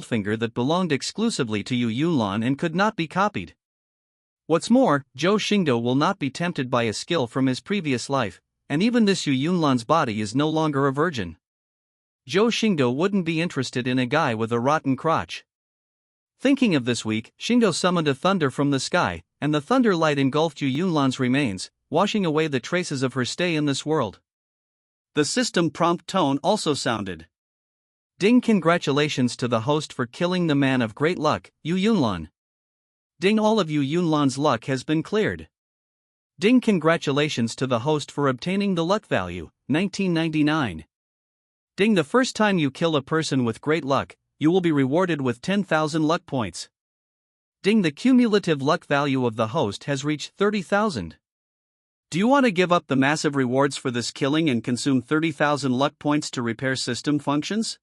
finger that belonged exclusively to Yu Yunlan and could not be copied. What's more, Zhou Xingdou will not be tempted by a skill from his previous life, and even this Yu Yunlan's body is no longer a virgin. Zhou Xingdou wouldn't be interested in a guy with a rotten crotch. Thinking of this week, Xingdou summoned a thunder from the sky, and the thunder light engulfed Yu Yunlan's remains, washing away the traces of her stay in this world. The system prompt tone also sounded. Ding, congratulations to the host for killing the man of great luck, Yu Yunlan. Ding, all of Yu Yunlan's luck has been cleared. Ding, congratulations to the host for obtaining the luck value, 1999. Ding, the first time you kill a person with great luck, you will be rewarded with 10,000 luck points. Ding, the cumulative luck value of the host has reached 30,000. Do you want to give up the massive rewards for this killing and consume 30,000 luck points to repair system functions?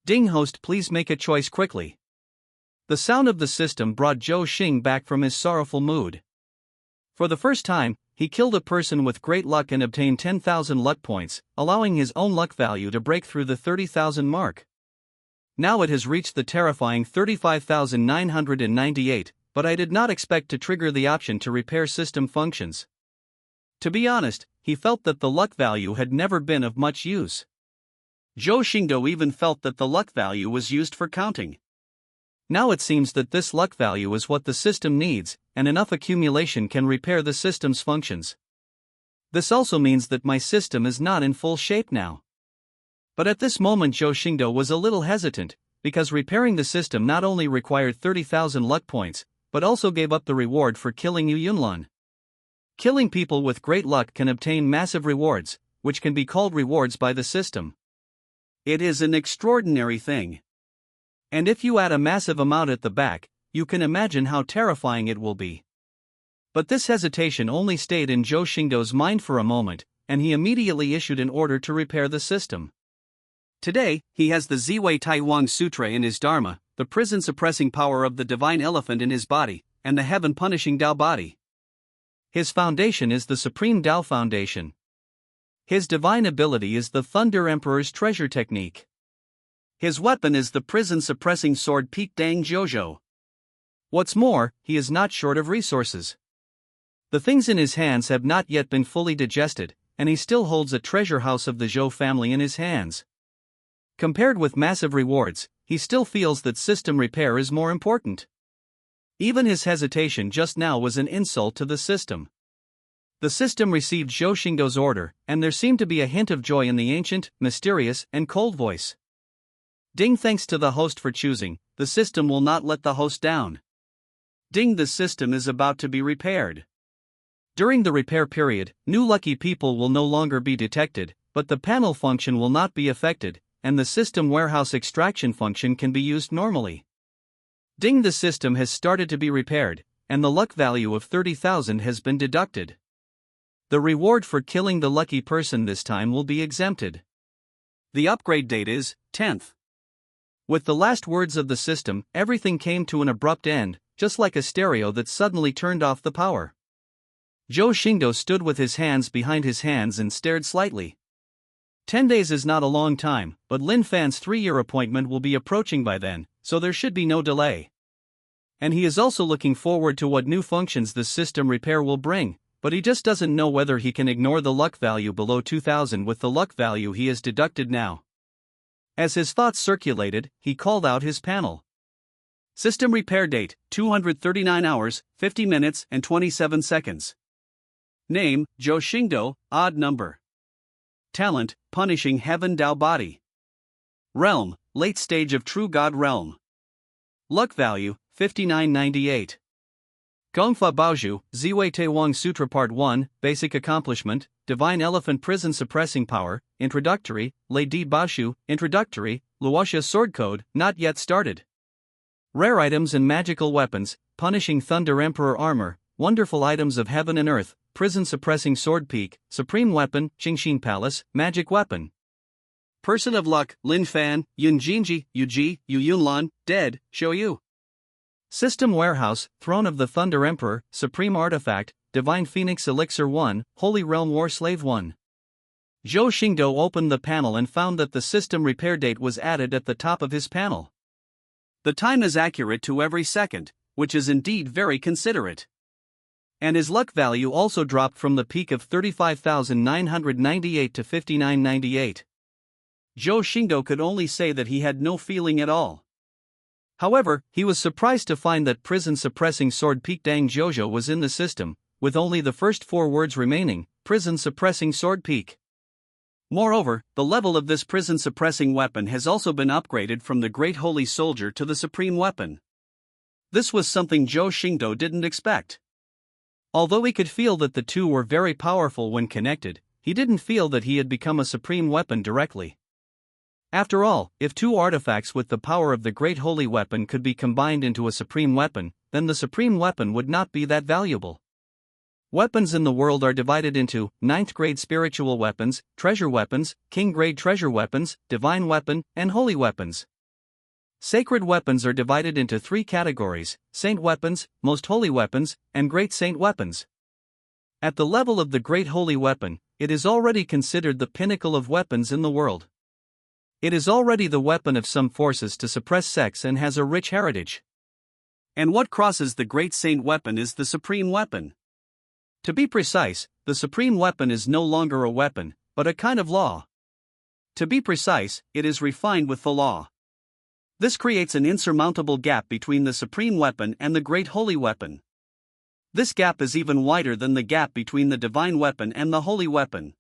Ding, host, please make a choice quickly. The sound of the system brought Zhou Xing back from his sorrowful mood. For the first time, he killed a person with great luck and obtained 10,000 luck points, allowing his own luck value to break through the 30,000 mark. Now it has reached the terrifying 35,998, but I did not expect to trigger the option to repair system functions. To be honest, he felt that the luck value had never been of much use. Zhou Xingdou even felt that the luck value was used for counting. Now it seems that this luck value is what the system needs, and enough accumulation can repair the system's functions. This also means that my system is not in full shape now. But at this moment Zhou Xingdou was a little hesitant, because repairing the system not only required 30,000 luck points, but also gave up the reward for killing Yu Yunlan. Killing people with great luck can obtain massive rewards, which can be called rewards by the system. It is an extraordinary thing. And if you add a massive amount at the back, you can imagine how terrifying it will be. But this hesitation only stayed in Zhou Xingdou's mind for a moment, and he immediately issued an order to repair the system. Today, he has the Ziwei Taiwang Sutra in his Dharma, the prison-suppressing power of the divine elephant in his body, and the heaven-punishing Tao body. His foundation is the Supreme Tao Foundation. His divine ability is the Thunder Emperor's treasure technique. His weapon is the prison-suppressing sword Pete Dang Jojo. What's more, he is not short of resources. The things in his hands have not yet been fully digested, and he still holds a treasure house of the Zhou family in his hands. Compared with massive rewards, he still feels that system repair is more important. Even his hesitation just now was an insult to the system. The system received Zhou Xingdou's order, and there seemed to be a hint of joy in the ancient, mysterious, and cold voice. Ding, thanks to the host for choosing, the system will not let the host down. Ding, the system is about to be repaired. During the repair period, new lucky people will no longer be detected, but the panel function will not be affected, and the system warehouse extraction function can be used normally. Ding, the system has started to be repaired, and the luck value of 30,000 has been deducted. The reward for killing the lucky person this time will be exempted. The upgrade date is 10th. With the last words of the system, everything came to an abrupt end, just like a stereo that suddenly turned off the power. Zhou Xingdou stood with his hands behind his hands and stared slightly. 10 days is not a long time, but Lin Fan's 3-year appointment will be approaching by then, so there should be no delay. And he is also looking forward to what new functions this system repair will bring, but he just doesn't know whether he can ignore the luck value below 2000 with the luck value he has deducted now. As his thoughts circulated, he called out his panel. System repair date, 239 hours, 50 minutes and 27 seconds. Name, Zhou Xingdou, odd number. Talent, punishing heaven Tao body. Realm, late stage of true god realm. Luck value, 5998. Gongfa Baozhu, Ziwei Taiwang Sutra Part 1, Basic Accomplishment, Divine Elephant Prison Suppressing Power, Introductory, Lei Di Baoshu, Introductory, Luoxia Sword Code, not yet started. Rare items and magical weapons, Punishing Thunder Emperor Armor, Wonderful items of Heaven and Earth, Prison Suppressing Sword Peak, Supreme Weapon, Qingxin Palace, Magic Weapon. Person of Luck, Lin Fan, Yun Jinji, Yu Ji, Yu Yunlan, Dead, Shou. System Warehouse, Throne of the Thunder Emperor, Supreme Artifact, Divine Phoenix Elixir 1, Holy Realm War Slave 1. Zhou Xingdou opened the panel and found that the system repair date was added at the top of his panel. The time is accurate to every second, which is indeed very considerate. And his luck value also dropped from the peak of 35,998 to 5998. Zhou Xingdou could only say that he had no feeling at all. However, he was surprised to find that prison suppressing sword peak Dang Jojo was in the system, with only the first 4 words remaining, prison suppressing sword peak. Moreover, the level of this prison suppressing weapon has also been upgraded from the Great Holy Soldier to the Supreme Weapon. This was something Zhou Xingdou didn't expect. Although he could feel that the two were very powerful when connected, he didn't feel that he had become a supreme weapon directly. After all, if 2 artifacts with the power of the Great Holy Weapon could be combined into a supreme weapon, then the supreme weapon would not be that valuable. Weapons in the world are divided into 9th grade spiritual weapons, treasure weapons, king grade treasure weapons, divine weapon, and holy weapons. Sacred weapons are divided into 3 categories: saint weapons, most holy weapons, and great saint weapons. At the level of the Great Holy Weapon, it is already considered the pinnacle of weapons in the world. It is already the weapon of some forces to suppress sects and has a rich heritage. And what crosses the Great Saint Weapon is the Supreme Weapon. To be precise, the Supreme Weapon is no longer a weapon, but a kind of law. To be precise, it is refined with the law. This creates an insurmountable gap between the Supreme Weapon and the Great Holy Weapon. This gap is even wider than the gap between the Divine Weapon and the Holy Weapon.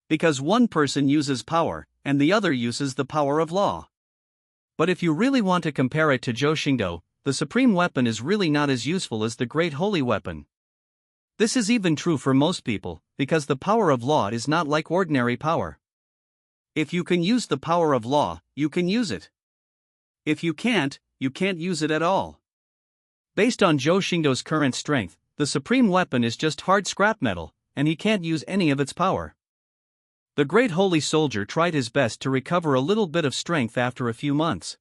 Because one person uses power, and the other uses the power of law. But if you really want to compare it to Zhou Xingdou, the Supreme Weapon is really not as useful as the Great Holy Weapon. This is even true for most people, because the power of law is not like ordinary power. If you can use the power of law, you can use it. If you can't use it at all. Based on Zhou Xingdou's current strength, the Supreme Weapon is just hard scrap metal, and he can't use any of its power. The Great Holy Soldier tried his best to recover a little bit of strength after a few months.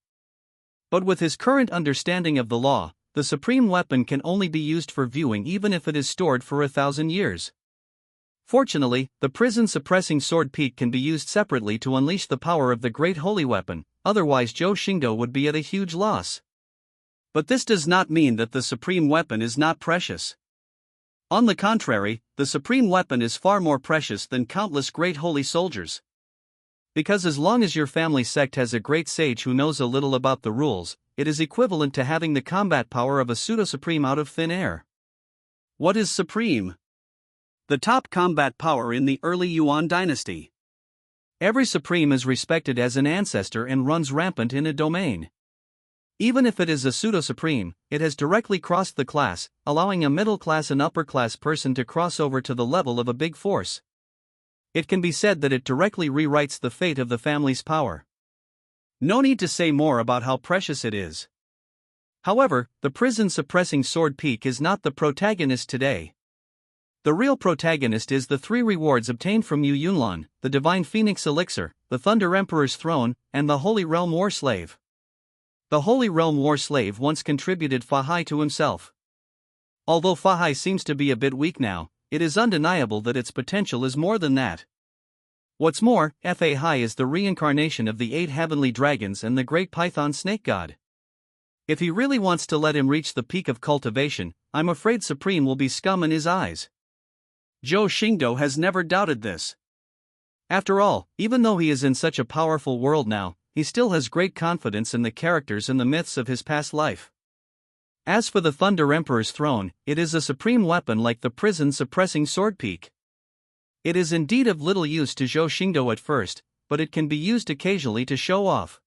But with his current understanding of the law, the Supreme Weapon can only be used for viewing even if it is stored for 1,000 years. Fortunately, the prison suppressing sword peak can be used separately to unleash the power of the Great Holy Weapon, otherwise Zhou Xingdou would be at a huge loss. But this does not mean that the Supreme Weapon is not precious. On the contrary, the Supreme Weapon is far more precious than countless Great Holy Soldiers. Because as long as your family sect has a great sage who knows a little about the rules, it is equivalent to having the combat power of a pseudo-supreme out of thin air. What is supreme? The top combat power in the early Yuan dynasty. Every supreme is respected as an ancestor and runs rampant in a domain. Even if it is a pseudo-supreme, it has directly crossed the class, allowing a middle-class and upper-class person to cross over to the level of a big force. It can be said that it directly rewrites the fate of the family's power. No need to say more about how precious it is. However, the prison-suppressing sword peak is not the protagonist today. The real protagonist is the 3 rewards obtained from Yu Yunlan, the Divine Phoenix Elixir, the Thunder Emperor's Throne, and the Holy Realm War Slave. The Holy Realm War Slave once contributed Fahai to himself. Although Fahai seems to be a bit weak now, it is undeniable that its potential is more than that. What's more, Fahai is the reincarnation of the 8 heavenly dragons and the great python snake god. If he really wants to let him reach the peak of cultivation, I'm afraid Supreme will be scum in his eyes. Zhou Xingdou has never doubted this. After all, even though he is in such a powerful world now, he still has great confidence in the characters and the myths of his past life. As for the Thunder Emperor's Throne, it is a supreme weapon like the prison-suppressing sword peak. It is indeed of little use to Zhou Xingdou at first, but it can be used occasionally to show off.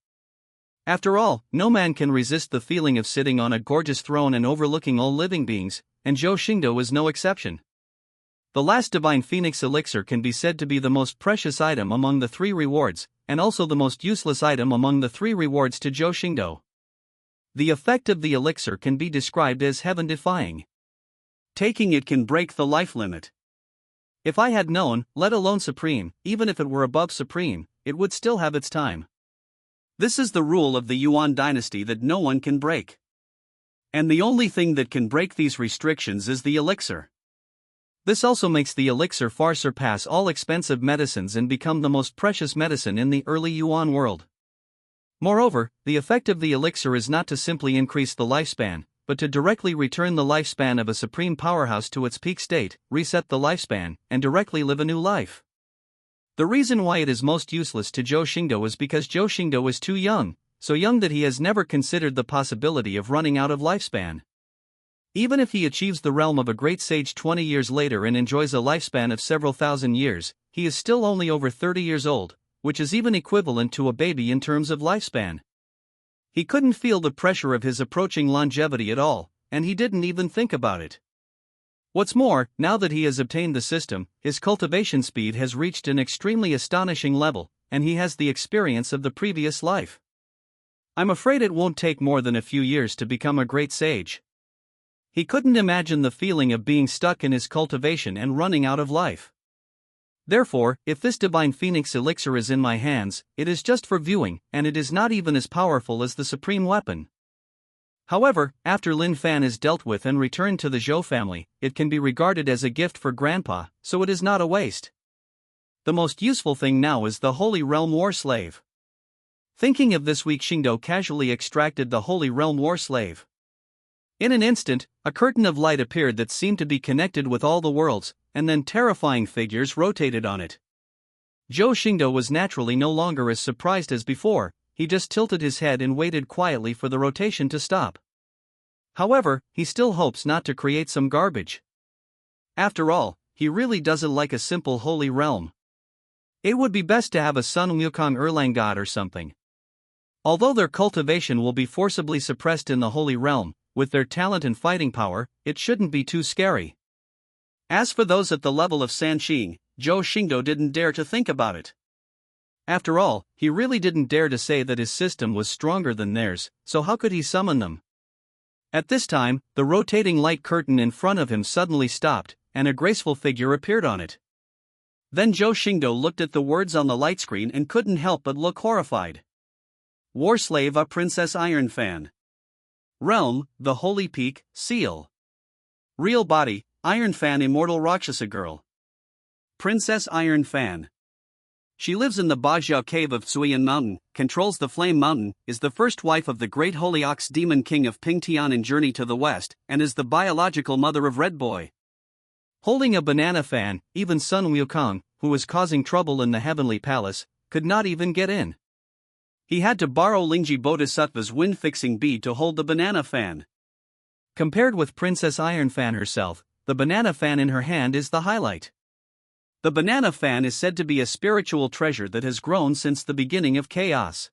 After all, no man can resist the feeling of sitting on a gorgeous throne and overlooking all living beings, and Zhou Xingdou is no exception. The last Divine Phoenix Elixir can be said to be the most precious item among the 3 rewards, and also the most useless item among the 3 rewards to Zhou Xingdou. The effect of the elixir can be described as heaven-defying. Taking it can break the life limit. If I had known, let alone supreme, even if it were above supreme, it would still have its time. This is the rule of the Yuan dynasty that no one can break. And the only thing that can break these restrictions is the elixir. This also makes the elixir far surpass all expensive medicines and become the most precious medicine in the early Yuan world. Moreover, the effect of the elixir is not to simply increase the lifespan, but to directly return the lifespan of a supreme powerhouse to its peak state, reset the lifespan, and directly live a new life. The reason why it is most useless to Zhou Xingdou is because Zhou Xingdou is too young, so young that he has never considered the possibility of running out of lifespan. Even if he achieves the realm of a great sage 20 years later and enjoys a lifespan of several thousand years, he is still only over 30 years old, which is even equivalent to a baby in terms of lifespan. He couldn't feel the pressure of his approaching longevity at all, and he didn't even think about it. What's more, now that he has obtained the system, his cultivation speed has reached an extremely astonishing level, and he has the experience of the previous life. I'm afraid it won't take more than a few years to become a great sage. He couldn't imagine the feeling of being stuck in his cultivation and running out of life. Therefore, if this divine phoenix elixir is in my hands, it is just for viewing, and it is not even as powerful as the supreme weapon. However, after Lin Fan is dealt with and returned to the Zhou family, it can be regarded as a gift for Grandpa, so it is not a waste. The most useful thing now is the Holy Realm War Slave. Thinking of this, Xingdou casually extracted the Holy Realm War Slave. In an instant, a curtain of light appeared that seemed to be connected with all the worlds, and then terrifying figures rotated on it. Zhou Xingdou was naturally no longer as surprised as before. He just tilted his head and waited quietly for the rotation to stop. However, he still hopes not to create some garbage. After all, he really doesn't like a simple holy realm. It would be best to have a Sun Wukong Erlang god or something. Although their cultivation will be forcibly suppressed in the holy realm, with their talent and fighting power, it shouldn't be too scary. As for those at the level of Sanqing, Zhou Xingdou didn't dare to think about it. After all, he really didn't dare to say that his system was stronger than theirs, so how could he summon them? At this time, the rotating light curtain in front of him suddenly stopped, and a graceful figure appeared on it. Then Zhou Xingdou looked at the words on the light screen and couldn't help but look horrified. War Slave, a Princess Iron Fan. Realm, the Holy Peak, Seal. Real body, Iron Fan, immortal Rakshasa girl. Princess Iron Fan. She lives in the Bajiao cave of Chuyuan Mountain, controls the Flame Mountain, is the first wife of the great Holy Ox Demon King of Pingtian in Journey to the West, and is the biological mother of Red Boy. Holding a banana fan, even Sun Wukong, who was causing trouble in the Heavenly Palace, could not even get in. He had to borrow Lingji Bodhisattva's wind-fixing bead to hold the banana fan. Compared with Princess Iron Fan herself, the banana fan in her hand is the highlight. The banana fan is said to be a spiritual treasure that has grown since the beginning of chaos.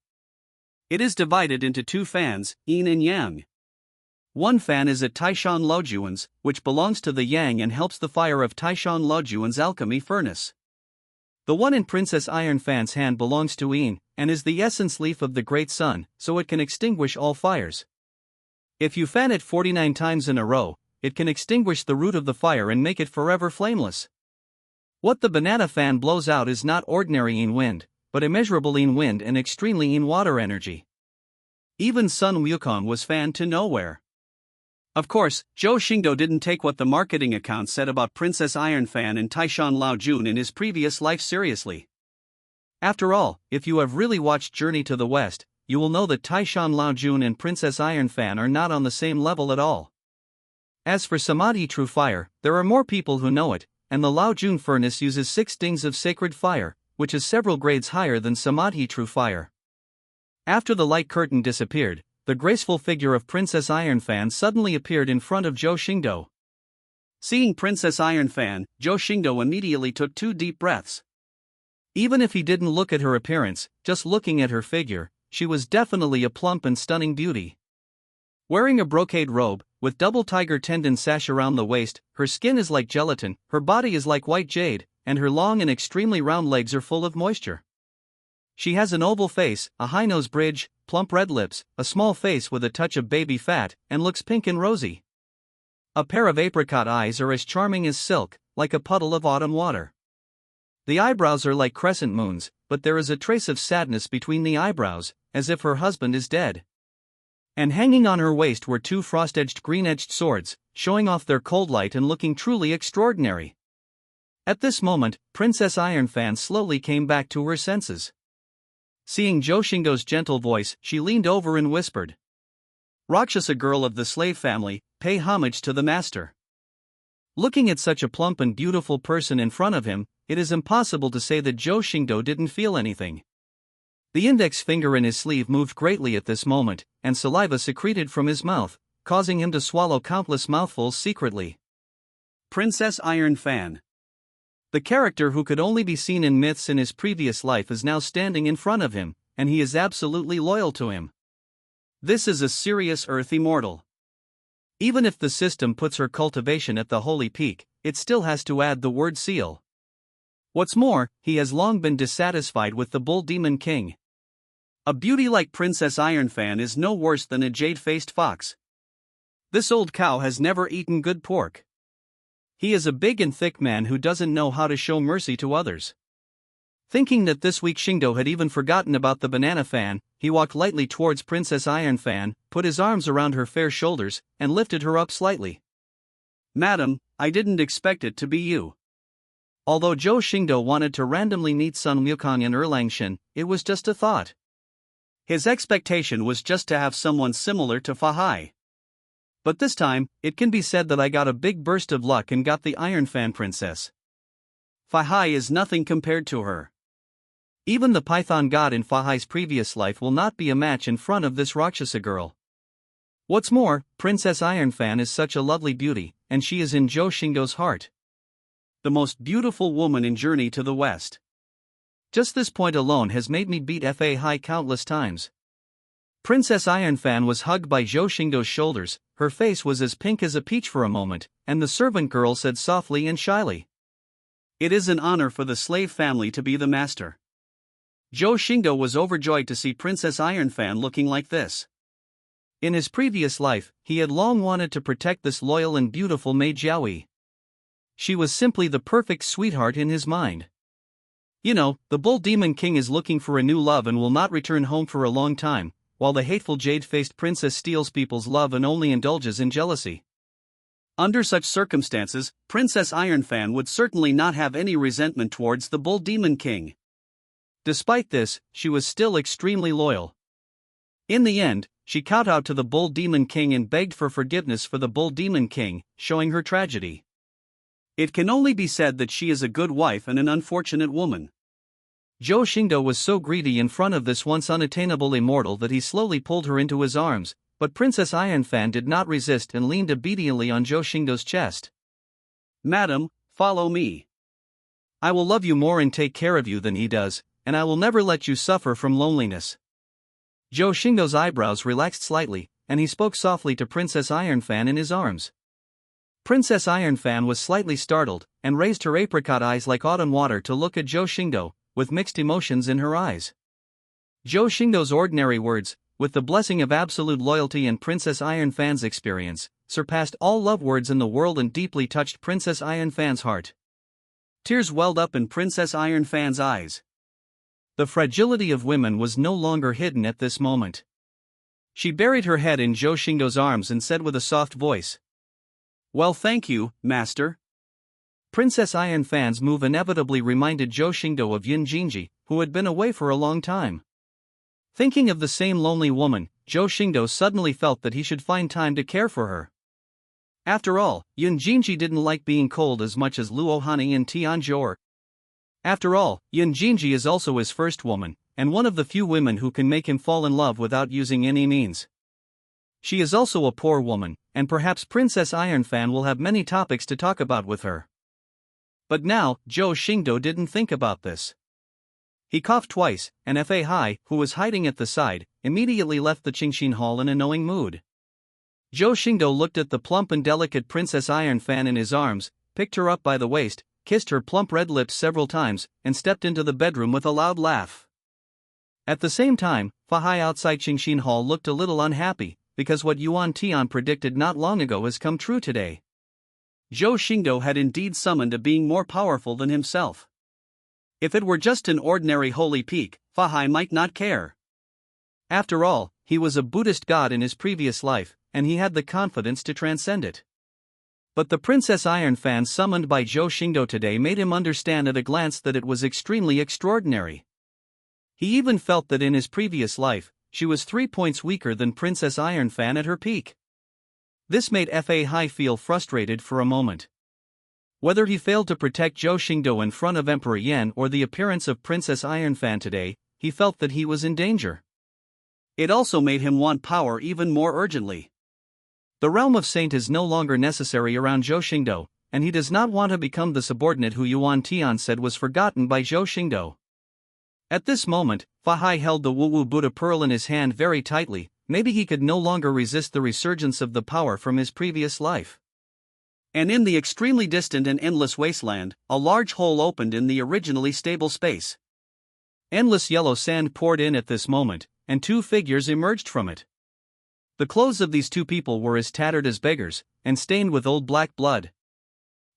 It is divided into two fans, yin and yang. One fan is at Taishan Luojuan's, which belongs to the yang and helps the fire of Taishan Luojuan's alchemy furnace. The one in Princess Iron Fan's hand belongs to yin, and is the essence leaf of the great sun, so it can extinguish all fires. If you fan it 49 times in a row, it can extinguish the root of the fire and make it forever flameless. What the banana fan blows out is not ordinary yin wind, but immeasurable yin wind and extremely yin water energy. Even Sun Wukong was fanned to nowhere. Of course, Zhou Xingdou didn't take what the marketing account said about Princess Iron Fan and Taishan Laojun in his previous life seriously. After all, if you have really watched Journey to the West, you will know that Taishan Laojun and Princess Iron Fan are not on the same level at all. As for Samadhi True Fire, there are more people who know it, and the Laojun furnace uses 6 dings of sacred fire, which is several grades higher than Samadhi True Fire. After the light curtain disappeared, the graceful figure of Princess Iron Fan suddenly appeared in front of Zhou Xingdou. Seeing Princess Iron Fan, Zhou Xingdou immediately took 2 deep breaths. Even if he didn't look at her appearance, just looking at her figure, she was definitely a plump and stunning beauty. Wearing a brocade robe, with double tiger tendon sash around the waist, her skin is like gelatin, her body is like white jade, and her long and extremely round legs are full of moisture. She has an oval face, a high nose bridge, plump red lips, a small face with a touch of baby fat, and looks pink and rosy. A pair of apricot eyes are as charming as silk, like a puddle of autumn water. The eyebrows are like crescent moons, but there is a trace of sadness between the eyebrows, as if her husband is dead. And hanging on her waist were 2 frost-edged green-edged swords, showing off their cold light and looking truly extraordinary. At this moment, Princess Iron Fan slowly came back to her senses. Seeing Zhou Xingdou's gentle voice, she leaned over and whispered. Rakshasa girl of the slave family, pay homage to the master. Looking at such a plump and beautiful person in front of him, it is impossible to say that Zhou Xingdou didn't feel anything. The index finger in his sleeve moved greatly at this moment, and saliva secreted from his mouth, causing him to swallow countless mouthfuls secretly. Princess Iron Fan. The character who could only be seen in myths in his previous life is now standing in front of him, and he is absolutely loyal to him. This is a serious Earth immortal. Even if the system puts her cultivation at the holy peak, it still has to add the word seal. What's more, he has long been dissatisfied with the Bull Demon King. A beauty like Princess Ironfan is no worse than a jade-faced fox. This old cow has never eaten good pork. He is a big and thick man who doesn't know how to show mercy to others. Thinking that this week Xingdou had even forgotten about the banana fan, he walked lightly towards Princess Ironfan, put his arms around her fair shoulders, and lifted her up slightly. Madam, I didn't expect it to be you. Although Zhou Xingdou wanted to randomly meet Sun Wukong and Erlangshan, it was just a thought. His expectation was just to have someone similar to Fa Hai. But this time, it can be said that I got a big burst of luck and got the Iron Fan Princess. Fa Hai is nothing compared to her. Even the Python god in Fa Hai's previous life will not be a match in front of this Rakshasa girl. What's more, Princess Ironfan is such a lovely beauty, and she is in Zhou Xingdou's heart. The most beautiful woman in Journey to the West. Just this point alone has made me beat Fa Hai countless times. Princess Ironfan was hugged by Zhou Xingdou's shoulders, her face was as pink as a peach for a moment, and the servant girl said softly and shyly. It is an honor for the slave family to be the master. Zhou Xingdou was overjoyed to see Princess Ironfan looking like this. In his previous life, he had long wanted to protect this loyal and beautiful maid Jiaoyi. She was simply the perfect sweetheart in his mind. You know, the Bull Demon King is looking for a new love and will not return home for a long time, while the hateful jade-faced princess steals people's love and only indulges in jealousy. Under such circumstances, Princess Ironfan would certainly not have any resentment towards the Bull Demon King. Despite this, she was still extremely loyal. In the end, she kowtowed to the Bull Demon King and begged for forgiveness for the Bull Demon King, showing her tragedy. It can only be said that she is a good wife and an unfortunate woman. Zhou Xingdou was so greedy in front of this once unattainable immortal that he slowly pulled her into his arms, but Princess Ironfan did not resist and leaned obediently on Zhou Xingdou's chest. Madam, follow me. I will love you more and take care of you than he does, and I will never let you suffer from loneliness. Zhou Xingdou's eyebrows relaxed slightly, and he spoke softly to Princess Ironfan in his arms. Princess Ironfan was slightly startled, and raised her apricot eyes like autumn water to look at Zhou Xingdou, with mixed emotions in her eyes. Zhou Xingdou's ordinary words, with the blessing of absolute loyalty and Princess Ironfan's experience, surpassed all love words in the world and deeply touched Princess Ironfan's heart. Tears welled up in Princess Ironfan's eyes. The fragility of women was no longer hidden at this moment. She buried her head in Zhou Xingdou's arms and said with a soft voice, "Well, thank you, master." Princess Ironfan's move inevitably reminded Zhou Xingdou of Yin Jinji, who had been away for a long time. Thinking of the same lonely woman, Zhou Xingdou suddenly felt that he should find time to care for her. After all, Yin Jinji didn't like being cold as much as Luo Hani and Tian Zhou. After all, Yin Jinji is also his first woman, and one of the few women who can make him fall in love without using any means. She is also a poor woman, and perhaps Princess Ironfan will have many topics to talk about with her. But now, Zhou Xingdou didn't think about this. He coughed twice, and Fa Hai, who was hiding at the side, immediately left the Qingxin Hall in a knowing mood. Zhou Xingdou looked at the plump and delicate Princess Ironfan in his arms, picked her up by the waist, kissed her plump red lips several times, and stepped into the bedroom with a loud laugh. At the same time, Fa Hai outside Qingxin Hall looked a little unhappy, because what Yuan Tian predicted not long ago has come true today. Zhou Xingdou had indeed summoned a being more powerful than himself. If it were just an ordinary holy peak, Fa Hai might not care. After all, he was a Buddhist god in his previous life, and he had the confidence to transcend it. But the Princess Ironfan summoned by Zhou Xingdou today made him understand at a glance that it was extremely extraordinary. He even felt that in his previous life, she was 3 points weaker than Princess Ironfan at her peak. This made Fa Hai feel frustrated for a moment. Whether he failed to protect Zhou Xingdou in front of Emperor Yan or the appearance of Princess Ironfan today, he felt that he was in danger. It also made him want power even more urgently. The realm of Saint is no longer necessary around Zhou Xingdou, and he does not want to become the subordinate who Yuan Tian said was forgotten by Zhou Xingdou. At this moment, Fa Hai held the Wu Buddha pearl in his hand very tightly. Maybe he could no longer resist the resurgence of the power from his previous life. And in the extremely distant and endless wasteland, a large hole opened in the originally stable space. Endless yellow sand poured in at this moment, and 2 figures emerged from it. The clothes of these 2 people were as tattered as beggars, and stained with old black blood.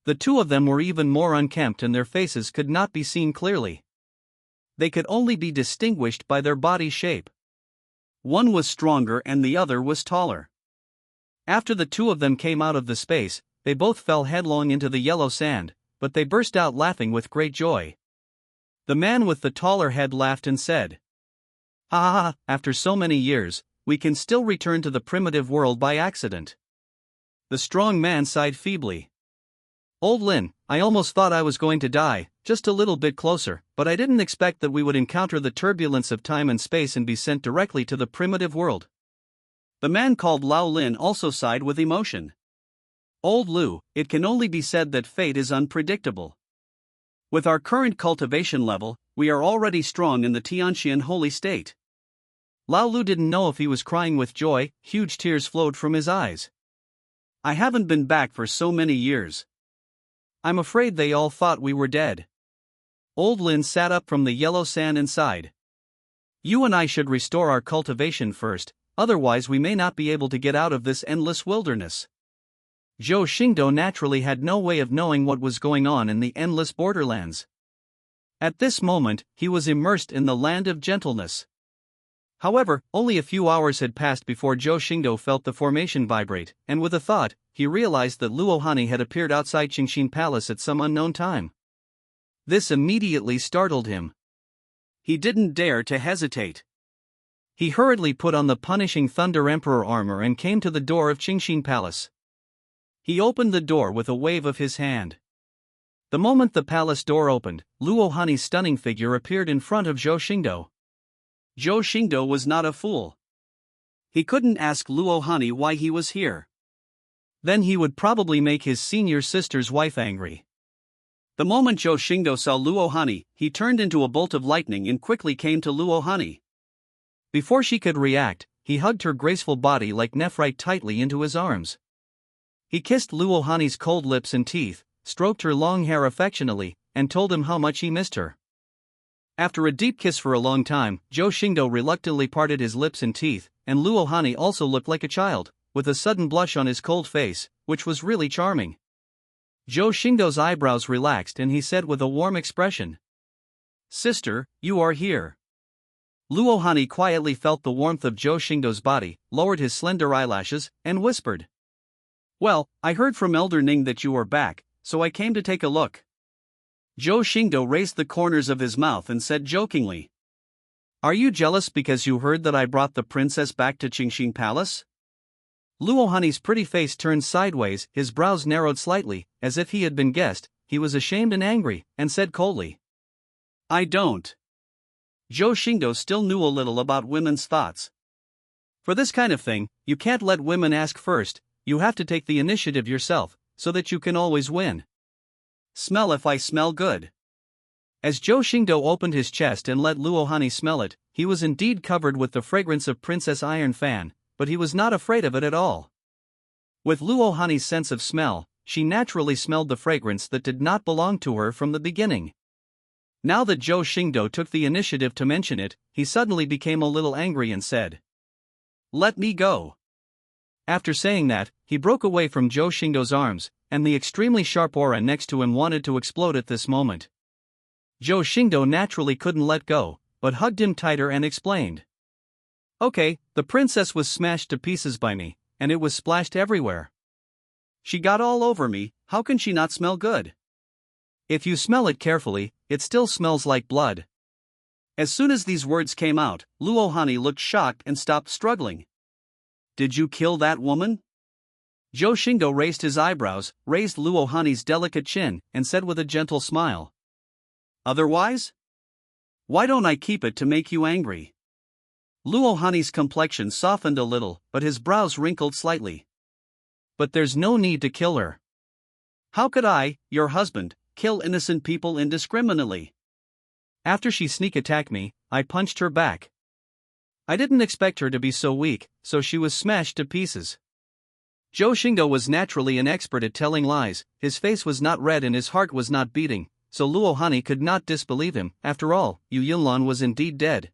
The 2 of them were even more unkempt and their faces could not be seen clearly. They could only be distinguished by their body shape. One was stronger and the other was taller. After the 2 of them came out of the space, they both fell headlong into the yellow sand, but they burst out laughing with great joy. The man with the taller head laughed and said, "Ha ha ha, after so many years, we can still return to the primitive world by accident." The strong man sighed feebly. "Old Lin, I almost thought I was going to die, just a little bit closer, but I didn't expect that we would encounter the turbulence of time and space and be sent directly to the primitive world." The man called Lao Lin also sighed with emotion. "Old Lu, it can only be said that fate is unpredictable. With our current cultivation level, we are already strong in the Tianxian holy state." Lao Lu didn't know if he was crying with joy. Huge tears flowed from his eyes. "I haven't been back for so many years. I'm afraid they all thought we were dead." Old Lin sat up from the yellow sand and sighed. "You and I should restore our cultivation first, otherwise we may not be able to get out of this endless wilderness." Zhou Xingdou naturally had no way of knowing what was going on in the endless borderlands. At this moment, he was immersed in the land of gentleness. However, only a few hours had passed before Zhou Xingdou felt the formation vibrate, and with a thought, he realized that Luohani had appeared outside Qingxin Palace at some unknown time. This immediately startled him. He didn't dare to hesitate. He hurriedly put on the punishing Thunder Emperor armor and came to the door of Qingxin Palace. He opened the door with a wave of his hand. The moment the palace door opened, Luohani's stunning figure appeared in front of Zhou Xingdou. Zhou Xingdou was not a fool. He couldn't ask Luohani why he was here. Then he would probably make his senior sister's wife angry. The moment Zhou Xingdou saw Luohani, he turned into a bolt of lightning and quickly came to Luohani. Before she could react, he hugged her graceful body like nephrite tightly into his arms. He kissed Luohani's cold lips and teeth, stroked her long hair affectionately, and told him how much he missed her. After a deep kiss for a long time, Zhou Xingdou reluctantly parted his lips and teeth, and Luohani also looked like a child, with a sudden blush on his cold face, which was really charming. Zhou Xingdou's eyebrows relaxed and he said with a warm expression, "Sister, you are here." Luohani quietly felt the warmth of Zhou Xingdou's body, lowered his slender eyelashes, and whispered, "Well, I heard from Elder Ning that you were back, so I came to take a look." Zhou Xingdou raised the corners of his mouth and said jokingly, "Are you jealous because you heard that I brought the princess back to Qingxin Palace?" Luohani's pretty face turned sideways, his brows narrowed slightly, as if he had been guessed. He was ashamed and angry, and said coldly, "I don't." Zhou Xingdou still knew a little about women's thoughts. For this kind of thing, you can't let women ask first, you have to take the initiative yourself, so that you can always win. Smell if I smell good. As Zhou Xingdou opened his chest and let Luohani smell it, he was indeed covered with the fragrance of Princess Iron Fan, but he was not afraid of it at all. With Luohani's sense of smell, she naturally smelled the fragrance that did not belong to her from the beginning. Now that Zhou Xingdou took the initiative to mention it, he suddenly became a little angry and said, "Let me go." After saying that, he broke away from Zhou Xingdou's arms, and the extremely sharp aura next to him wanted to explode at this moment. Zhou Xingdou naturally couldn't let go, but hugged him tighter and explained, "Okay, the princess was smashed to pieces by me, and it was splashed everywhere. She got all over me, how can she not smell good? If you smell it carefully, it still smells like blood." As soon as these words came out, Luohani looked shocked and stopped struggling. Did you kill that woman? Zhou Xingdou raised his eyebrows, raised Luohani's delicate chin, and said with a gentle smile. Otherwise? Why don't I keep it to make you angry? Luohani's complexion softened a little, but his brows wrinkled slightly. But there's no need to kill her. How could I, your husband, kill innocent people indiscriminately? After she sneak attacked me, I punched her back. I didn't expect her to be so weak, so she was smashed to pieces. Zhou Xingdou was naturally an expert at telling lies, his face was not red and his heart was not beating, so Luohani could not disbelieve him. After all, Yu Yunlan was indeed dead.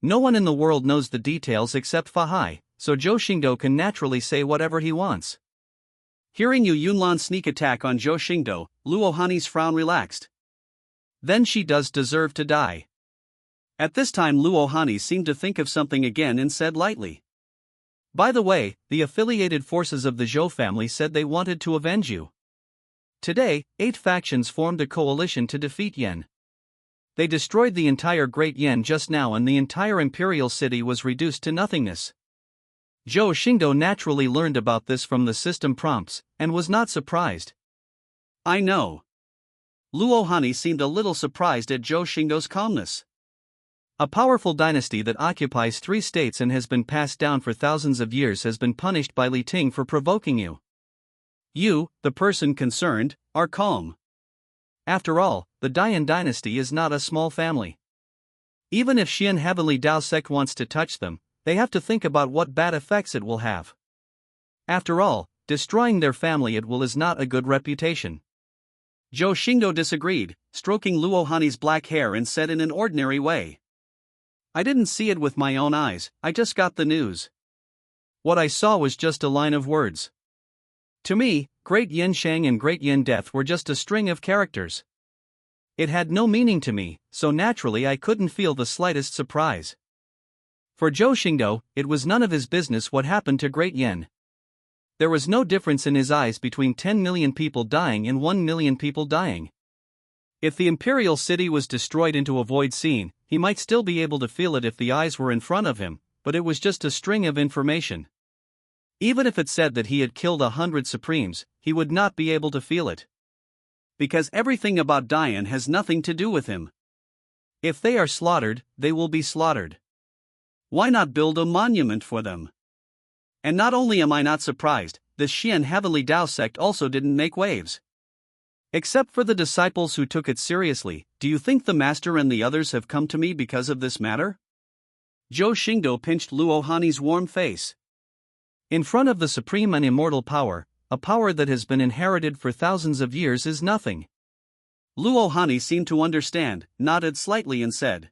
No one in the world knows the details except Fa Hai, so Zhou Xingdou can naturally say whatever he wants. Hearing Yu Yunlan sneak attack on Zhou Xingdou, Luohani's frown relaxed. Then she does deserve to die. At this time Luohani seemed to think of something again and said lightly. By the way, the affiliated forces of the Zhou family said they wanted to avenge you. Today, 8 factions formed a coalition to defeat Yan. They destroyed the entire Great Yan just now and the entire imperial city was reduced to nothingness. Zhou Xingdou naturally learned about this from the system prompts, and was not surprised. I know. Luohani seemed a little surprised at Zhou Xingdou's calmness. A powerful dynasty that occupies 3 states and has been passed down for thousands of years has been punished by Li Ting for provoking you. You, the person concerned, are calm. After all, the Dian dynasty is not a small family. Even if Xian Heavenly Dao sect wants to touch them, they have to think about what bad effects it will have. After all, destroying their family at will is not a good reputation. Zhou Xingdou disagreed, stroking Luohani's black hair and said in an ordinary way. I didn't see it with my own eyes, I just got the news. What I saw was just a line of words. To me, Great Yen Shang and Great Yen Death were just a string of characters. It had no meaning to me, so naturally I couldn't feel the slightest surprise. For Zhou Xingdou, it was none of his business what happened to Great Yen. There was no difference in his eyes between 10 million people dying and 1 million people dying. If the imperial city was destroyed into a void scene, he might still be able to feel it if the eyes were in front of him, but it was just a string of information. Even if it said that he had killed 100 Supremes, he would not be able to feel it. Because everything about Dian has nothing to do with him. If they are slaughtered, they will be slaughtered. Why not build a monument for them? And not only am I not surprised, the Xian Heavenly Dao sect also didn't make waves. Except for the disciples who took it seriously, do you think the master and the others have come to me because of this matter? Zhou Xingdou pinched Luohani's warm face. In front of the supreme and immortal power, a power that has been inherited for thousands of years is nothing. Luohani seemed to understand, nodded slightly and said.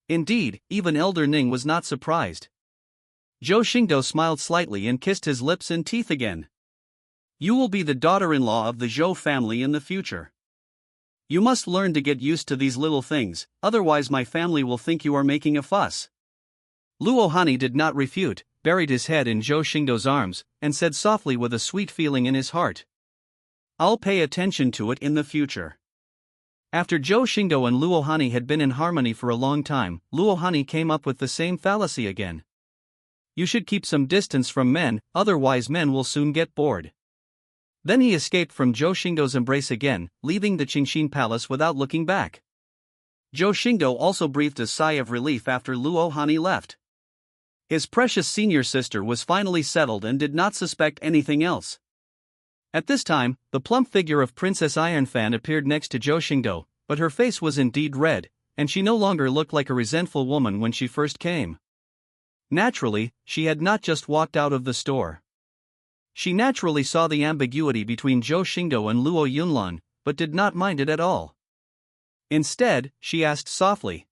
Indeed, even Elder Ning was not surprised. Zhou Xingdou smiled slightly and kissed his lips and teeth again. You will be the daughter-in-law of the Zhou family in the future. You must learn to get used to these little things, otherwise my family will think you are making a fuss. Luohani did not refute, buried his head in Zhou Xingdou's arms, and said softly with a sweet feeling in his heart. I'll pay attention to it in the future. After Zhou Xingdou and Luohani had been in harmony for a long time, Luohani came up with the same fallacy again. You should keep some distance from men, otherwise men will soon get bored. Then he escaped from Zhou Xingdou's embrace again, leaving the Qingxin palace without looking back. Zhou Xingdou also breathed a sigh of relief after Luohani left. His precious senior sister was finally settled and did not suspect anything else. At this time, the plump figure of Princess Ironfan appeared next to Zhou Xingdou, but her face was indeed red, and she no longer looked like a resentful woman when she first came. Naturally, she had not just walked out of the store. She naturally saw the ambiguity between Zhou Xingdou and Luo Yunlan, but did not mind it at all. Instead, she asked softly.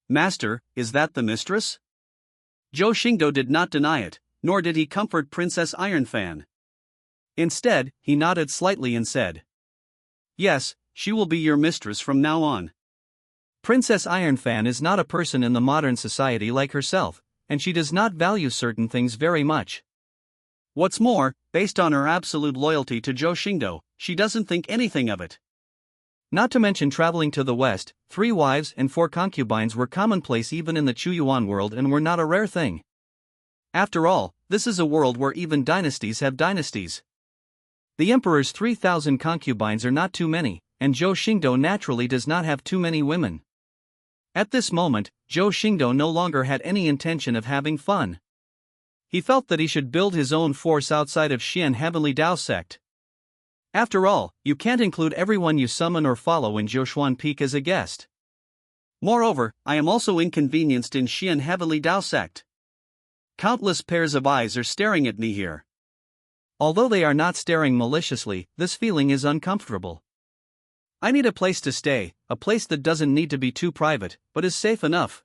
Master, is that the mistress? Zhou Xingdou did not deny it, nor did he comfort Princess Ironfan. Instead, he nodded slightly and said. Yes, she will be your mistress from now on. Princess Ironfan is not a person in the modern society like herself, and she does not value certain things very much. What's more, based on her absolute loyalty to Zhou Xingdou, she doesn't think anything of it. Not to mention traveling to the west, 3 wives and 4 concubines were commonplace even in the Chuyuan world and were not a rare thing. After all, this is a world where even dynasties have dynasties. The emperor's 3,000 concubines are not too many, and Zhou Xingdou naturally does not have too many women. At this moment, Zhou Xingdou no longer had any intention of having fun. He felt that he should build his own force outside of Xian Heavenly Dao sect. After all, you can't include everyone you summon or follow in Zhoushuan Peak as a guest. Moreover, I am also inconvenienced in Xian Heavenly Dao sect. Countless pairs of eyes are staring at me here. Although they are not staring maliciously, this feeling is uncomfortable. I need a place to stay, a place that doesn't need to be too private, but is safe enough.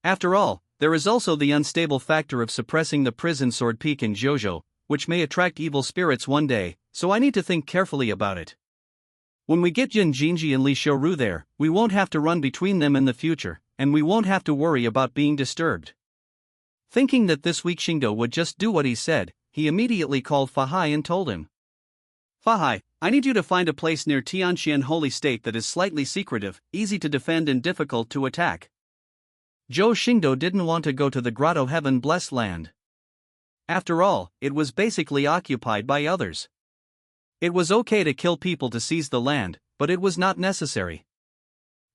After all, there is also the unstable factor of suppressing the prison sword peak in Zhouzhou, which may attract evil spirits one day, so I need to think carefully about it. When we get Jin Jinji and Li Xiaoru there, we won't have to run between them in the future, and we won't have to worry about being disturbed. Thinking that this week Xingdou would just do what he said, he immediately called Fahai and told him. Fahai, I need you to find a place near Tianxian Holy State that is slightly secretive, easy to defend and difficult to attack. Zhou Xingdou didn't want to go to the Grotto Heaven Blessed Land. After all, it was basically occupied by others. It was okay to kill people to seize the land, but it was not necessary.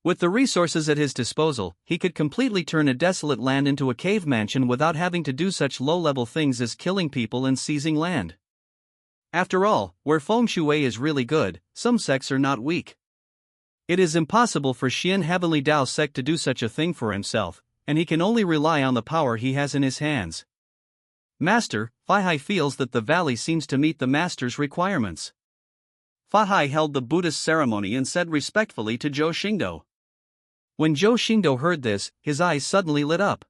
With the resources at his disposal, he could completely turn a desolate land into a cave mansion without having to do such low-level things as killing people and seizing land. After all, where feng shui is really good, some sects are not weak. It is impossible for Xian Heavenly Dao sect to do such a thing for himself, and he can only rely on the power he has in his hands. Master, Fahai feels that the valley seems to meet the master's requirements. Fahai held the Buddhist ceremony and said respectfully to Zhou Xingdou. When Zhou Xingdou heard this, his eyes suddenly lit up.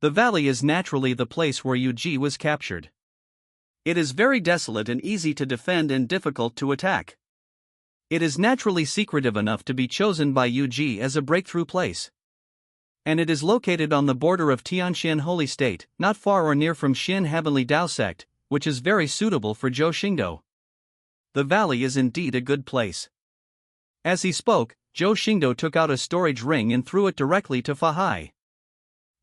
The valley is naturally the place where Yu Ji was captured. It is very desolate and easy to defend and difficult to attack. It is naturally secretive enough to be chosen by Yu Ji as a breakthrough place. And it is located on the border of Tianxian Holy State, not far or near from Xian Heavenly Dao sect, which is very suitable for Zhou Xingdou. The valley is indeed a good place. As he spoke, Zhou Xingdou took out a storage ring and threw it directly to Fahai.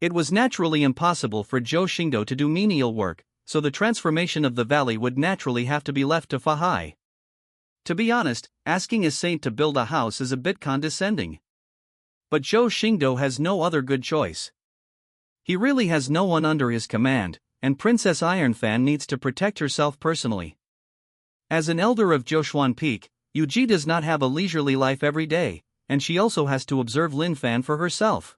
It was naturally impossible for Zhou Xingdou to do menial work, so the transformation of the valley would naturally have to be left to Fahai. To be honest, asking a saint to build a house is a bit condescending. But Zhou Xingdou has no other good choice. He really has no one under his command, and Princess Ironfan needs to protect herself personally. As an elder of Zhoushuan Peak, Yu Ji does not have a leisurely life every day, and she also has to observe Lin Fan for herself.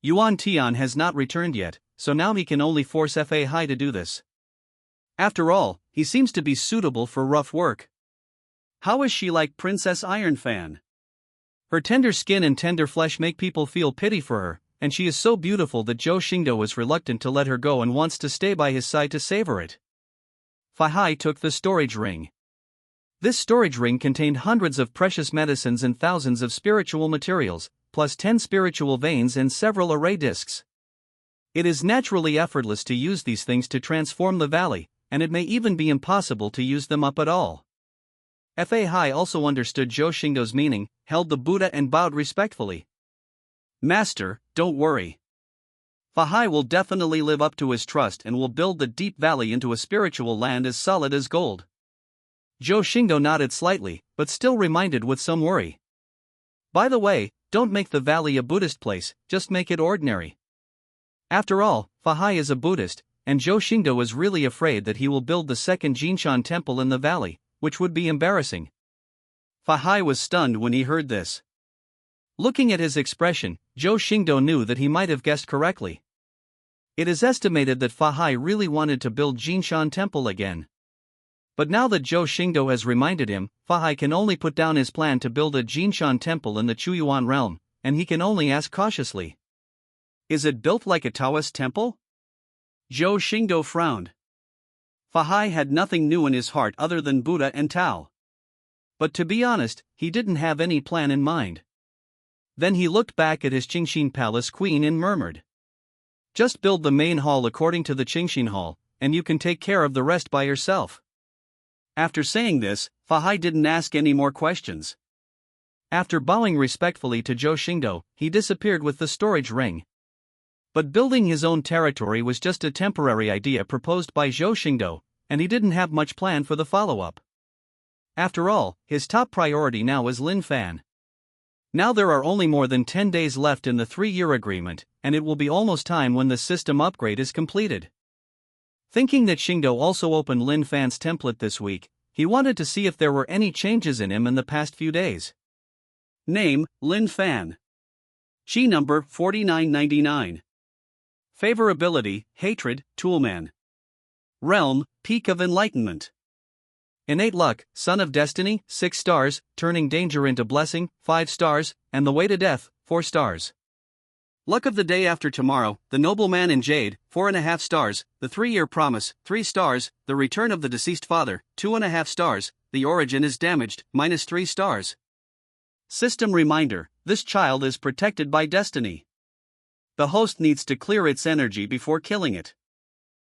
Yuan Tian has not returned yet, so now he can only force Fa Hai to do this. After all, he seems to be suitable for rough work. How is she like Princess Ironfan? Her tender skin and tender flesh make people feel pity for her, and she is so beautiful that Zhou Xingdou is reluctant to let her go and wants to stay by his side to savor it. Fahai took the storage ring. This storage ring contained hundreds of precious medicines and thousands of spiritual materials, plus 10 spiritual veins and several array discs. It is naturally effortless to use these things to transform the valley, and it may even be impossible to use them up at all. Fa Hai also understood Zhou Xingdou's meaning, held the Buddha and bowed respectfully. Master, don't worry. Fahai will definitely live up to his trust and will build the deep valley into a spiritual land as solid as gold. Zhou Xingdou nodded slightly, but still reminded with some worry. By the way, don't make the valley a Buddhist place, just make it ordinary. After all, Fahai is a Buddhist, and Zhou Xingdou is really afraid that he will build the second Jinshan temple in the valley, which would be embarrassing. Fahai was stunned when he heard this. Looking at his expression, Zhou Xingdou knew that he might have guessed correctly. It is estimated that Fahai really wanted to build Jinshan temple again. But now that Zhou Xingdou has reminded him, Fahai can only put down his plan to build a Jinshan temple in the Chuyuan Realm, and he can only ask cautiously. Is it built like a Taoist temple? Zhou Xingdou frowned. Fahai had nothing new in his heart other than Buddha and Tao. But to be honest, he didn't have any plan in mind. Then he looked back at his Qingxin Palace queen and murmured. Just build the main hall according to the Qingxin Hall, and you can take care of the rest by yourself. After saying this, Fahai didn't ask any more questions. After bowing respectfully to Zhou Xingdou, he disappeared with the storage ring. But building his own territory was just a temporary idea proposed by Zhou Xingdou, and he didn't have much plan for the follow-up. After all, his top priority now is Lin Fan. Now there are only more than 10 days left in the 3-year agreement, and it will be almost time when the system upgrade is completed. Thinking that Xingdou also opened Lin Fan's template this week, he wanted to see if there were any changes in him in the past few days. Name, Lin Fan. Chi number 4999. Favorability, Hatred, Toolman. Realm, Peak of Enlightenment. Innate luck, Son of Destiny, 6 stars, turning danger into blessing, 5 stars, and the way to death, 4 stars. Luck of the day after tomorrow, the nobleman in jade, 4.5 stars, the 3-year promise, 3 stars, the return of the deceased father, 2.5 stars, the origin is damaged, -3 stars. System reminder, this child is protected by destiny. The host needs to clear its energy before killing it.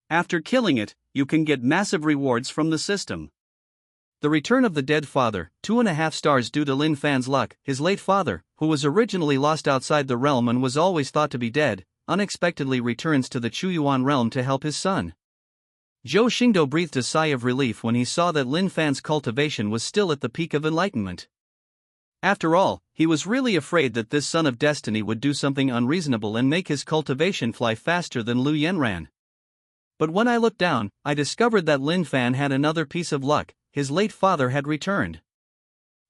After killing it, you can get massive rewards from the system. The return of the dead father, 2.5 stars due to Lin Fan's luck. His late father, who was originally lost outside the realm and was always thought to be dead, unexpectedly returns to the Chuyuan Realm to help his son. Zhou Xingdou breathed a sigh of relief when he saw that Lin Fan's cultivation was still at the peak of enlightenment. After all, he was really afraid that this son of destiny would do something unreasonable and make his cultivation fly faster than Lu Yanran. But when I looked down, I discovered that Lin Fan had another piece of luck. His late father had returned.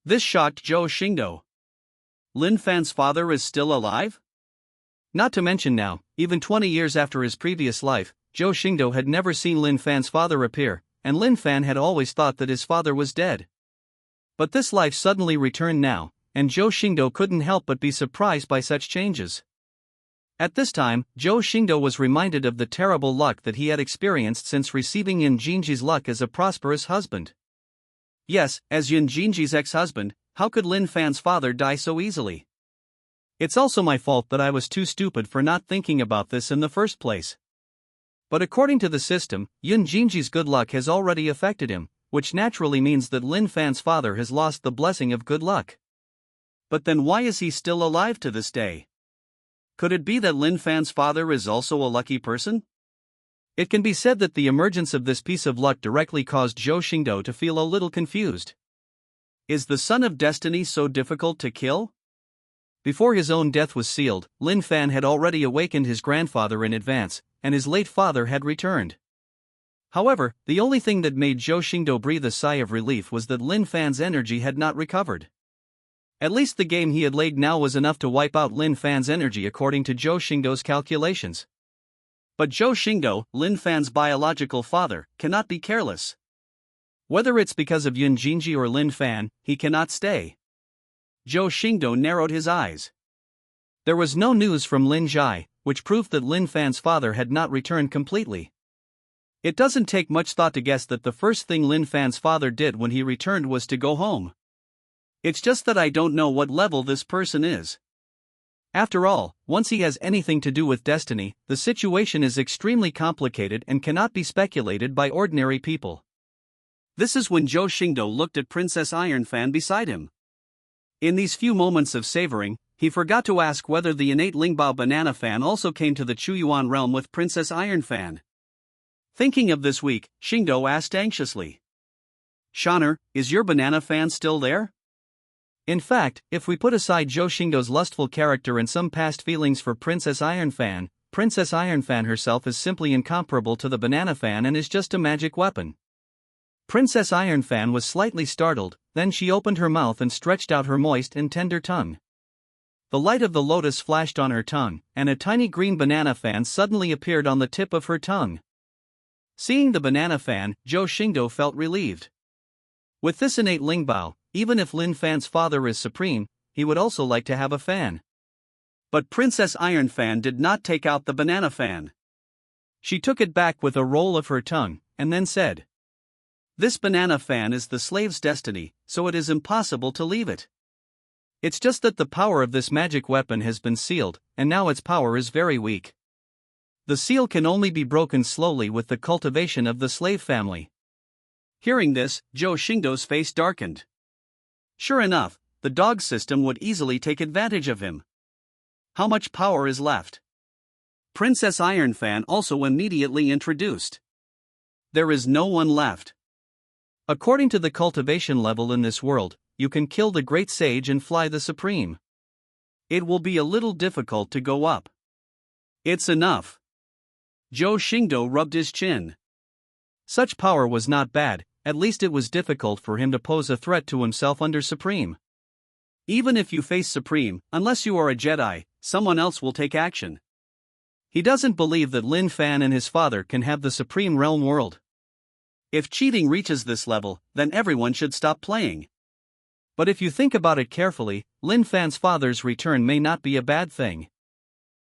This shocked Zhou Xingdou. Lin Fan's father is still alive? Not to mention now, even 20 years after his previous life, Zhou Xingdou had never seen Lin Fan's father appear, and Lin Fan had always thought that his father was dead. But this life suddenly returned now, and Zhou Xingdou couldn't help but be surprised by such changes. At this time, Zhou Xingdou was reminded of the terrible luck that he had experienced since receiving Yun Jinji's luck as a prosperous husband. Yes, as Yun Jinji's ex-husband, how could Lin Fan's father die so easily? It's also my fault that I was too stupid for not thinking about this in the first place. But according to the system, Yun Jinji's good luck has already affected him, which naturally means that Lin Fan's father has lost the blessing of good luck. But then why is he still alive to this day? Could it be that Lin Fan's father is also a lucky person? It can be said that the emergence of this piece of luck directly caused Zhou Xingdou to feel a little confused. Is the son of destiny so difficult to kill? Before his own death was sealed, Lin Fan had already awakened his grandfather in advance, and his late father had returned. However, the only thing that made Zhou Xingdou breathe a sigh of relief was that Lin Fan's energy had not recovered. At least the game he had laid now was enough to wipe out Lin Fan's energy according to Zhou Xingdou's calculations. But Zhou Xingdou, Lin Fan's biological father, cannot be careless. Whether it's because of Yun Jinji or Lin Fan, he cannot stay. Zhou Xingdou narrowed his eyes. There was no news from Lin Zhai, which proved that Lin Fan's father had not returned completely. It doesn't take much thought to guess that the first thing Lin Fan's father did when he returned was to go home. It's just that I don't know what level this person is. After all, once he has anything to do with destiny, the situation is extremely complicated and cannot be speculated by ordinary people. This is when Zhou Xingdou looked at Princess Ironfan beside him. In these few moments of savoring, he forgot to ask whether the innate Lingbao banana fan also came to the Chuyuan realm with Princess Ironfan. Thinking of this week, Xingdou asked anxiously. Shaner, is your banana fan still there? In fact, if we put aside Zhou Xingdou's lustful character and some past feelings for Princess Ironfan herself is simply incomparable to the banana fan and is just a magic weapon. Princess Ironfan was slightly startled, then she opened her mouth and stretched out her moist and tender tongue. The light of the lotus flashed on her tongue, and a tiny green banana fan suddenly appeared on the tip of her tongue. Seeing the banana fan, Zhou Xingdou felt relieved. With this innate Lingbao, even if Lin Fan's father is supreme, he would also like to have a fan. But Princess Ironfan did not take out the banana fan. She took it back with a roll of her tongue, and then said, "This banana fan is the slave's destiny, so it is impossible to leave it. It's just that the power of this magic weapon has been sealed, and now its power is very weak. The seal can only be broken slowly with the cultivation of the slave family." Hearing this, Zhou Xingdou's face darkened. Sure enough, the dog system would easily take advantage of him. How much power is left? Princess Ironfan also immediately introduced. There is no one left. According to the cultivation level in this world, you can kill the Great Sage and fly the Supreme. It will be a little difficult to go up. It's enough. Zhou Xingdou rubbed his chin. Such power was not bad, at least it was difficult for him to pose a threat to himself under Supreme. Even if you face Supreme, unless you are a Jedi, someone else will take action. He doesn't believe that Lin Fan and his father can have the Supreme Realm world. If cheating reaches this level, then everyone should stop playing. But if you think about it carefully, Lin Fan's father's return may not be a bad thing.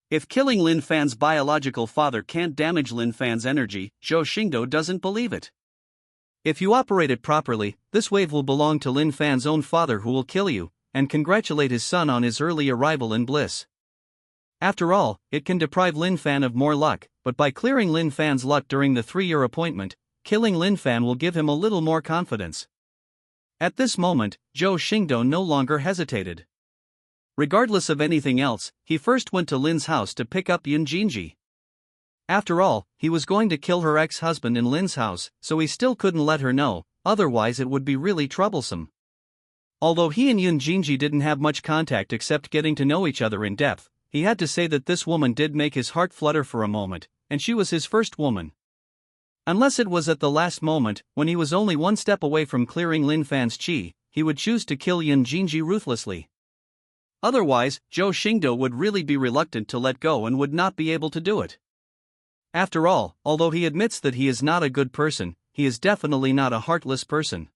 If killing Lin Fan's biological father can't damage Lin Fan's energy, Zhou Xingdou doesn't believe it. If you operate it properly, this wave will belong to Lin Fan's own father, who will kill you, and congratulate his son on his early arrival in bliss. After all, it can deprive Lin Fan of more luck, but by clearing Lin Fan's luck during the 3-year appointment, killing Lin Fan will give him a little more confidence. At this moment, Zhou Xingdou no longer hesitated. Regardless of anything else, he first went to Lin's house to pick up Yun Jinji. After all, he was going to kill her ex-husband in Lin's house, so he still couldn't let her know, otherwise it would be really troublesome. Although he and Yun Jinji didn't have much contact except getting to know each other in depth, he had to say that this woman did make his heart flutter for a moment, and she was his first woman. Unless it was at the last moment, when he was only one step away from clearing Lin Fan's chi, he would choose to kill Yun Jinji ruthlessly. Otherwise, Zhou Xingdou would really be reluctant to let go and would not be able to do it. After all, although he admits that he is not a good person, he is definitely not a heartless person.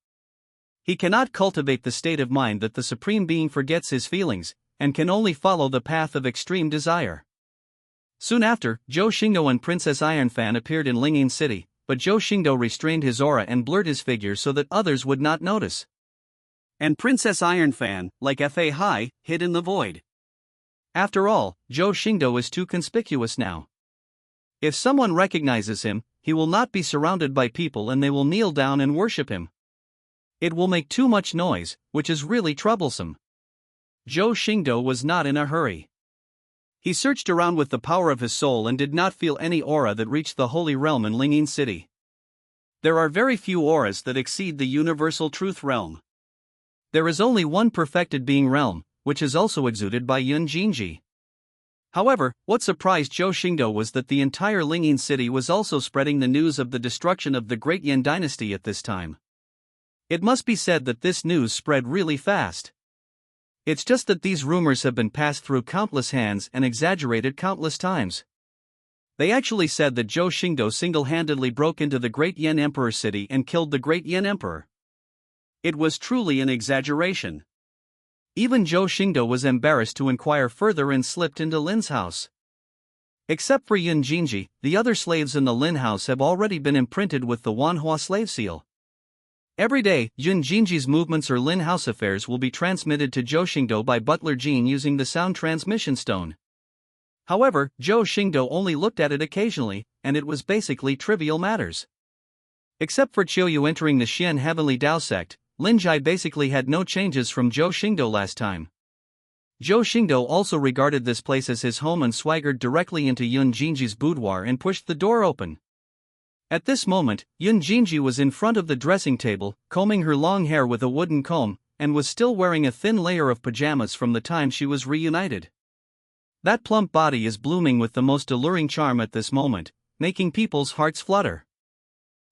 He cannot cultivate the state of mind that the Supreme Being forgets his feelings, and can only follow the path of extreme desire. Soon after, Zhou Xingdou and Princess Ironfan appeared in Lingyin City, but Zhou Xingdou restrained his aura and blurred his figure so that others would not notice. And Princess Ironfan, like Fa Hai, hid in the void. After all, Zhou Xingdou is too conspicuous now. If someone recognizes him, he will not be surrounded by people and they will kneel down and worship him. It will make too much noise, which is really troublesome. Zhou Xingdou was not in a hurry. He searched around with the power of his soul and did not feel any aura that reached the Holy Realm in Lingyin City. There are very few auras that exceed the Universal Truth Realm. There is only one perfected being realm, which is also exuded by Yun Jinji. However, what surprised Zhou Xingdou was that the entire Lingyin City was also spreading the news of the destruction of the Great Yan Dynasty at this time. It must be said that this news spread really fast. It's just that these rumors have been passed through countless hands and exaggerated countless times. They actually said that Zhou Xingdou single-handedly broke into the Great Yan Emperor city and killed the Great Yan Emperor. It was truly an exaggeration. Even Zhou Xingdou was embarrassed to inquire further and slipped into Lin's house. Except for Yun Jinji, the other slaves in the Lin house have already been imprinted with the manhwa slave seal. Every day, Yun Jinji's movements or Lin house affairs will be transmitted to Zhou Xingdou by Butler Jean using the sound transmission stone. However, Zhou Xingdou only looked at it occasionally, and it was basically trivial matters. Except for Qiuyu entering the Xian Heavenly Dao sect, Lin Jai basically had no changes from Zhou Xingdou last time. Zhou Xingdou also regarded this place as his home and swaggered directly into Yun Jinji's boudoir and pushed the door open. At this moment, Yun Jinji was in front of the dressing table, combing her long hair with a wooden comb, and was still wearing a thin layer of pajamas from the time she was reunited. That plump body is blooming with the most alluring charm at this moment, making people's hearts flutter.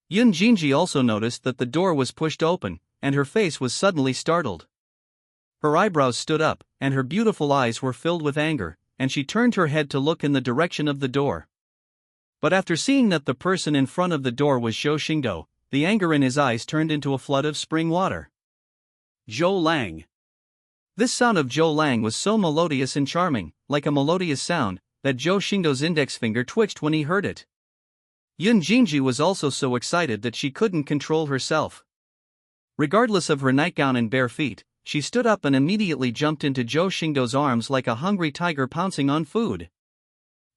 Yun Jinji also noticed that the door was pushed open, and her face was suddenly startled. Her eyebrows stood up, and her beautiful eyes were filled with anger, and she turned her head to look in the direction of the door. But after seeing that the person in front of the door was Zhou Xingdou, the anger in his eyes turned into a flood of spring water. Zhou Lang. This sound of Zhou Lang was so melodious and charming, like a melodious sound, that Zhou Xingdou's index finger twitched when he heard it. Yun Jinji was also so excited that she couldn't control herself. Regardless of her nightgown and bare feet, she stood up and immediately jumped into Zhou Xingdou's arms like a hungry tiger pouncing on food.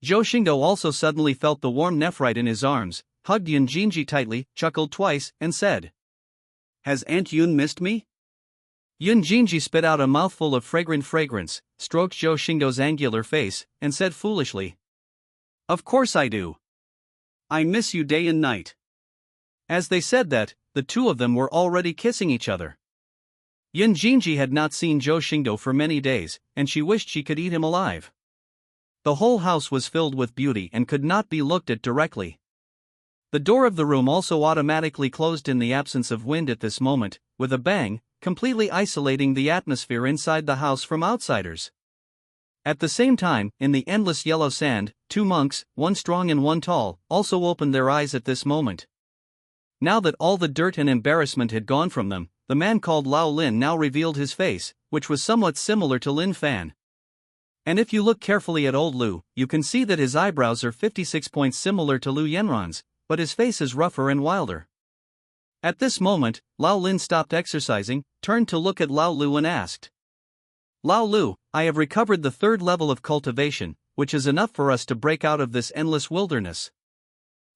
Zhou Xingdou also suddenly felt the warm nephrite in his arms, hugged Yun Jinji tightly, chuckled twice, and said, "Has Aunt Yun missed me?" Yun Jinji spit out a mouthful of fragrant fragrance, stroked Zhou Xingdou's angular face, and said foolishly, "Of course I do. I miss you day and night." As they said that, the two of them were already kissing each other. Yun Jinji had not seen Zhou Xingdou for many days, and she wished she could eat him alive. The whole house was filled with beauty and could not be looked at directly. The door of the room also automatically closed in the absence of wind at this moment, with a bang, completely isolating the atmosphere inside the house from outsiders. At the same time, in the endless yellow sand, two monks, one strong and one tall, also opened their eyes at this moment. Now that all the dirt and embarrassment had gone from them, the man called Lao Lin now revealed his face, which was somewhat similar to Lin Fan. And if you look carefully at old Lu, you can see that his eyebrows are 56 points similar to Lu Yenron's, but his face is rougher and wilder. At this moment, Lao Lin stopped exercising, turned to look at Lao Lu and asked, "Lao Lu, I have recovered the 3rd level of cultivation, which is enough for us to break out of this endless wilderness.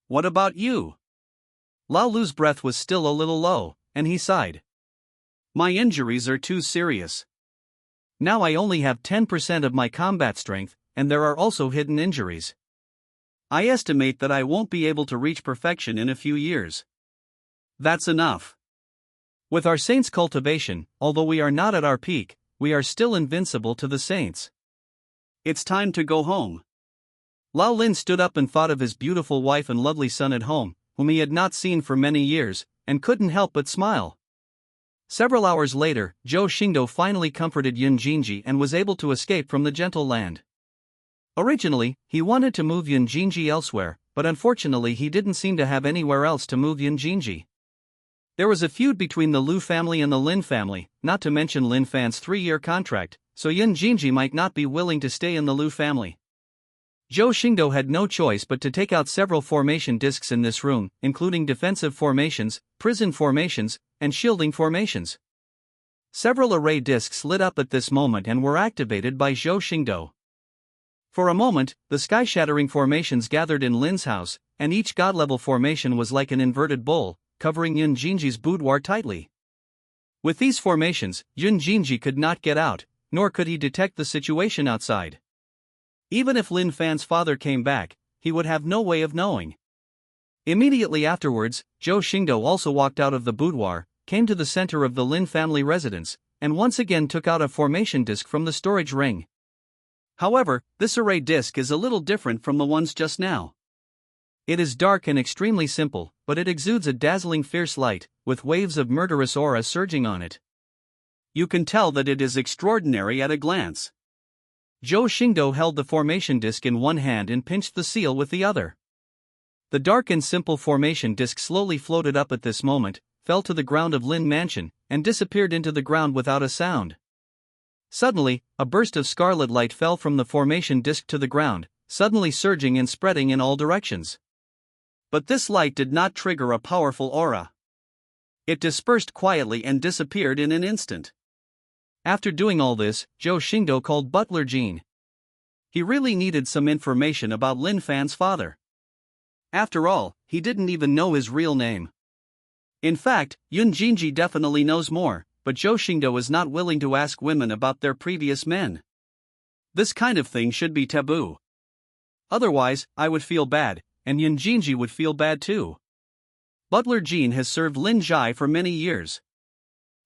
What about you?" Lao Lu's breath was still a little low, and he sighed. "My injuries are too serious. Now I only have 10% of my combat strength, and there are also hidden injuries. I estimate that I won't be able to reach perfection in a few years. That's enough. With our saints' cultivation, although we are not at our peak, we are still invincible to the saints. It's time to go home." Lao Lin stood up and thought of his beautiful wife and lovely son at home, whom he had not seen for many years, and couldn't help but smile. Several hours later, Zhou Xingdou finally comforted Yun Jinji and was able to escape from the gentle land. Originally, he wanted to move Yun Jinji elsewhere, but unfortunately he didn't seem to have anywhere else to move Yun Jinji. There was a feud between the Lu family and the Lin family, not to mention Lin Fan's 3-year contract, so Yun Jinji might not be willing to stay in the Lu family. Zhou Xingdou had no choice but to take out several formation discs in this room, including defensive formations, prison formations, and shielding formations. Several array discs lit up at this moment and were activated by Zhou Xingdou. For a moment, the sky-shattering formations gathered in Lin's house, and each god-level formation was like an inverted bowl, covering Yun Jinji's boudoir tightly. With these formations, Yun Jinji could not get out, nor could he detect the situation outside. Even if Lin Fan's father came back, he would have no way of knowing. Immediately afterwards, Zhou Xingdou also walked out of the boudoir, came to the center of the Lin family residence, and once again took out a formation disc from the storage ring. However, this array disc is a little different from the ones just now. It is dark and extremely simple, but it exudes a dazzling fierce light, with waves of murderous aura surging on it. You can tell that it is extraordinary at a glance. Zhou Xingdou held the formation disc in one hand and pinched the seal with the other. The dark and simple formation disc slowly floated up at this moment, fell to the ground of Lin Mansion, and disappeared into the ground without a sound. Suddenly, a burst of scarlet light fell from the formation disc to the ground, suddenly surging and spreading in all directions. But this light did not trigger a powerful aura. It dispersed quietly and disappeared in an instant. After doing all this, Zhou Xingdou called Butler Jean. He really needed some information about Lin Fan's father. After all, he didn't even know his real name. In fact, Yun Jinji definitely knows more, but Zhou Xingdou is not willing to ask women about their previous men. This kind of thing should be taboo. Otherwise, I would feel bad, and Yun Jinji would feel bad too. Butler Jean has served Lin Zhai for many years.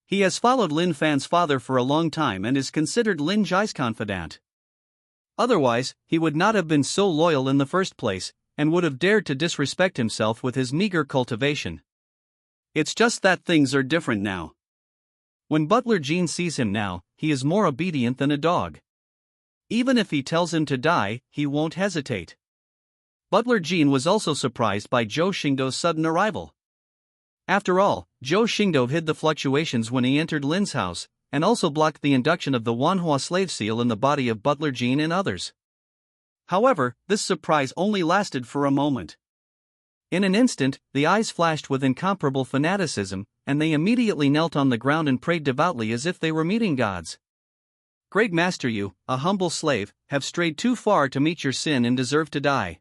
He has followed Lin Fan's father for a long time and is considered Lin Zhai's confidant. Otherwise, he would not have been so loyal in the first place, and would have dared to disrespect himself with his meager cultivation. It's just that things are different now. When Butler Jean sees him now, he is more obedient than a dog. Even if he tells him to die, he won't hesitate. Butler Jean was also surprised by Zhou Xingdou's sudden arrival. After all, Zhou Xingdou hid the fluctuations when he entered Lin's house, and also blocked the induction of the manhwa slave seal in the body of Butler Jean and others. However, this surprise only lasted for a moment. In an instant, the eyes flashed with incomparable fanaticism, and they immediately knelt on the ground and prayed devoutly as if they were meeting gods. "Great Master, you, a humble slave, have strayed too far to meet your sin and deserve to die."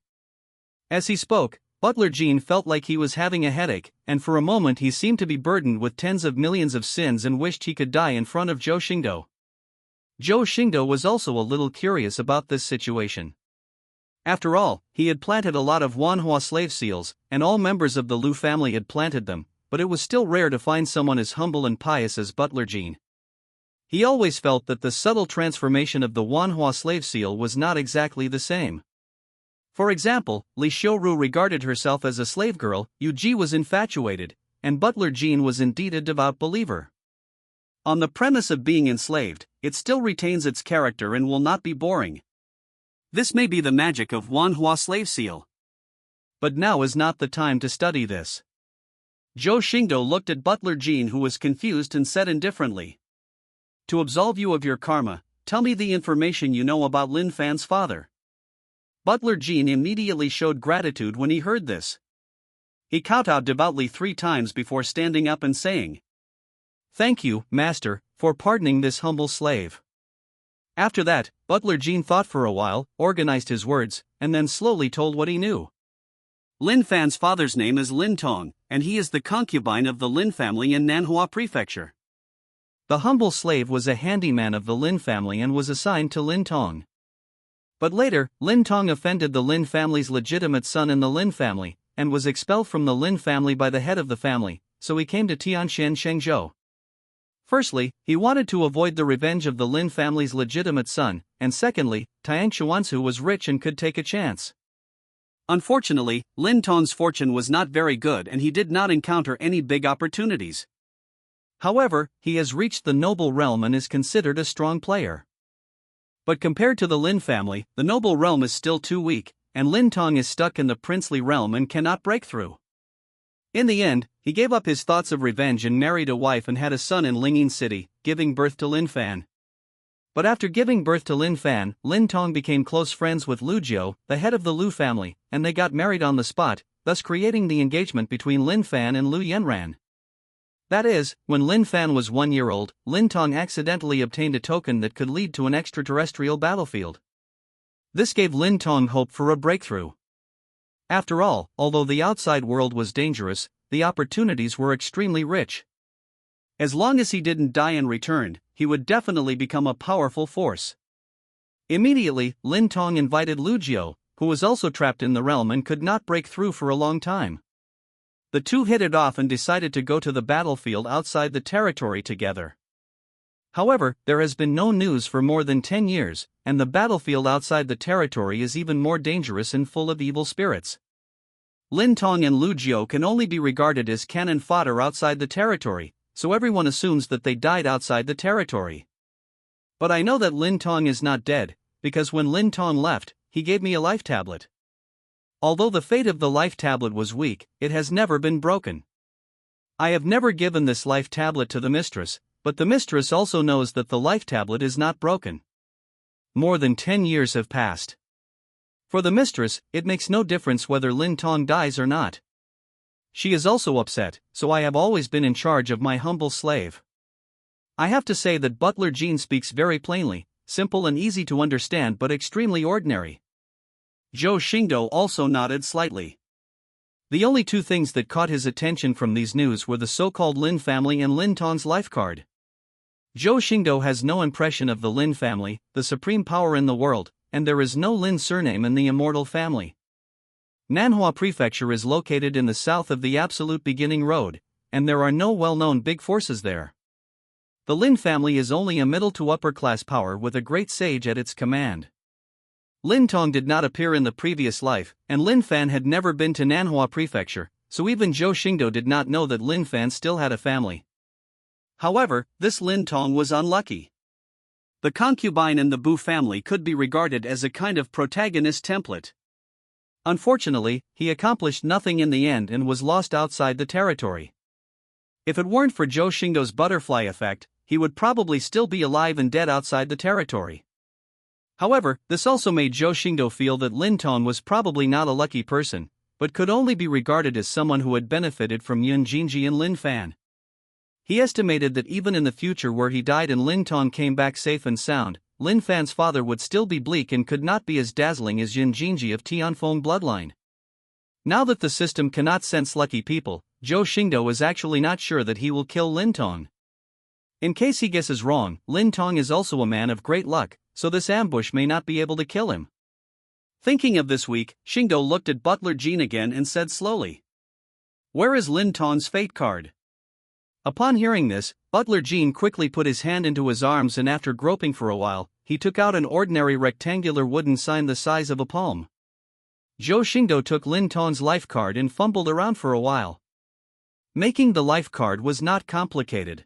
As he spoke, Butler Jean felt like he was having a headache, and for a moment he seemed to be burdened with tens of millions of sins and wished he could die in front of Zhou Xingdou. Zhou Xingdou was also a little curious about this situation. After all, he had planted a lot of manhwa slave seals, and all members of the Lu family had planted them, but it was still rare to find someone as humble and pious as Butler Jean. He always felt that the subtle transformation of the manhwa slave seal was not exactly the same. For example, Li Xiuru regarded herself as a slave girl, Yu Ji was infatuated, and Butler Jean was indeed a devout believer. On the premise of being enslaved, it still retains its character and will not be boring. This may be the magic of manhwa slave seal. But now is not the time to study this. Zhou Xingdou looked at Butler Jean, who was confused, and said indifferently, "To absolve you of your karma, tell me the information you know about Lin Fan's father." Butler Jean immediately showed gratitude when he heard this. He kowtowed devoutly 3 times before standing up and saying, "Thank you, master, for pardoning this humble slave." After that, Butler Jean thought for a while, organized his words, and then slowly told what he knew. Lin Fan's father's name is Lin Tong, and he is the concubine of the Lin family in Nanhua Prefecture. The humble slave was a handyman of the Lin family and was assigned to Lin Tong. But later, Lin Tong offended the Lin family's legitimate son in the Lin family, and was expelled from the Lin family by the head of the family, so he came to Tianshan Shengzhou. Firstly, he wanted to avoid the revenge of the Lin family's legitimate son, and secondly, Tiang Xuanzu was rich and could take a chance. Unfortunately, Lin Tong's fortune was not very good and he did not encounter any big opportunities. However, he has reached the noble realm and is considered a strong player. But compared to the Lin family, the noble realm is still too weak, and Lin Tong is stuck in the princely realm and cannot break through. In the end, he gave up his thoughts of revenge and married a wife and had a son in Lingyin City, giving birth to Lin Fan. But after giving birth to Lin Fan, Lin Tong became close friends with Lu Jiu, the head of the Lu family, and they got married on the spot, thus creating the engagement between Lin Fan and Lu Yanran. That is, when Lin Fan was 1 year old, Lin Tong accidentally obtained a token that could lead to an extraterrestrial battlefield. This gave Lin Tong hope for a breakthrough. After all, although the outside world was dangerous, the opportunities were extremely rich. As long as he didn't die and returned, he would definitely become a powerful force. Immediately, Lin Tong invited Lu Jiu, who was also trapped in the realm and could not break through for a long time. The two hit it off and decided to go to the battlefield outside the territory together. However, there has been no news for more than 10 years, and the battlefield outside the territory is even more dangerous and full of evil spirits. Lin Tong and Lu Jiu can only be regarded as cannon fodder outside the territory, so everyone assumes that they died outside the territory. But I know that Lin Tong is not dead, because when Lin Tong left, he gave me a life tablet. Although the fate of the life tablet was weak, it has never been broken. I have never given this life tablet to the mistress, but the mistress also knows that the life tablet is not broken. More than 10 years have passed. For the mistress, it makes no difference whether Lin Tong dies or not. She is also upset, so I have always been in charge of my humble slave. I have to say that Butler Jean speaks very plainly, simple and easy to understand but extremely ordinary. Zhou Xingdou also nodded slightly. The only 2 things that caught his attention from these news were the so-called Lin family and Lin Tong's life card. Zhou Xingdou has no impression of the Lin family, the supreme power in the world, and there is no Lin surname in the immortal family. Nanhua Prefecture is located in the south of the Absolute Beginning Road, and there are no well-known big forces there. The Lin family is only a middle to upper class power with a great sage at its command. Lin Tong did not appear in the previous life, and Lin Fan had never been to Nanhua Prefecture, so even Zhou Xingdou did not know that Lin Fan still had a family. However, this Lin Tong was unlucky. The concubine in the Bu family could be regarded as a kind of protagonist template. Unfortunately, he accomplished nothing in the end and was lost outside the territory. If it weren't for Zhou Xingdou's butterfly effect, he would probably still be alive and dead outside the territory. However, this also made Zhou Xingdou feel that Lin Tong was probably not a lucky person, but could only be regarded as someone who had benefited from Yun Jinji and Lin Fan. He estimated that even in the future where he died and Lin Tong came back safe and sound, Lin Fan's father would still be bleak and could not be as dazzling as Yun Jinji of Tianfeng bloodline. Now that the system cannot sense lucky people, Zhou Xingdou is actually not sure that he will kill Lin Tong. In case he guesses wrong, Lin Tong is also a man of great luck, so this ambush may not be able to kill him. Thinking of this week, Xingdou looked at Butler Jean again and said slowly, "Where is Lin Tong's fate card?" Upon hearing this, Butler Jean quickly put his hand into his arms and after groping for a while, he took out an ordinary rectangular wooden sign the size of a palm. Zhou Xingdou took Lin Tong's life card and fumbled around for a while. Making the life card was not complicated.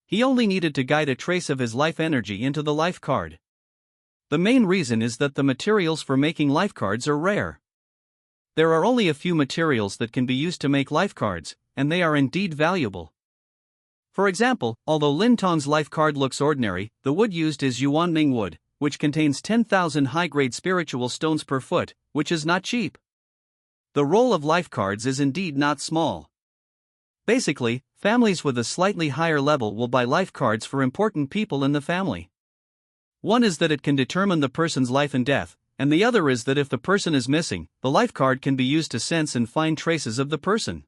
He only needed to guide a trace of his life energy into the life card. The main reason is that the materials for making life cards are rare. There are only a few materials that can be used to make life cards, and they are indeed valuable. For example, although Lin Tong's life card looks ordinary, the wood used is Yuanming wood, which contains 10,000 high-grade spiritual stones per foot, which is not cheap. The role of life cards is indeed not small. Basically, families with a slightly higher level will buy life cards for important people in the family. One is that it can determine the person's life and death, and the other is that if the person is missing, the life card can be used to sense and find traces of the person.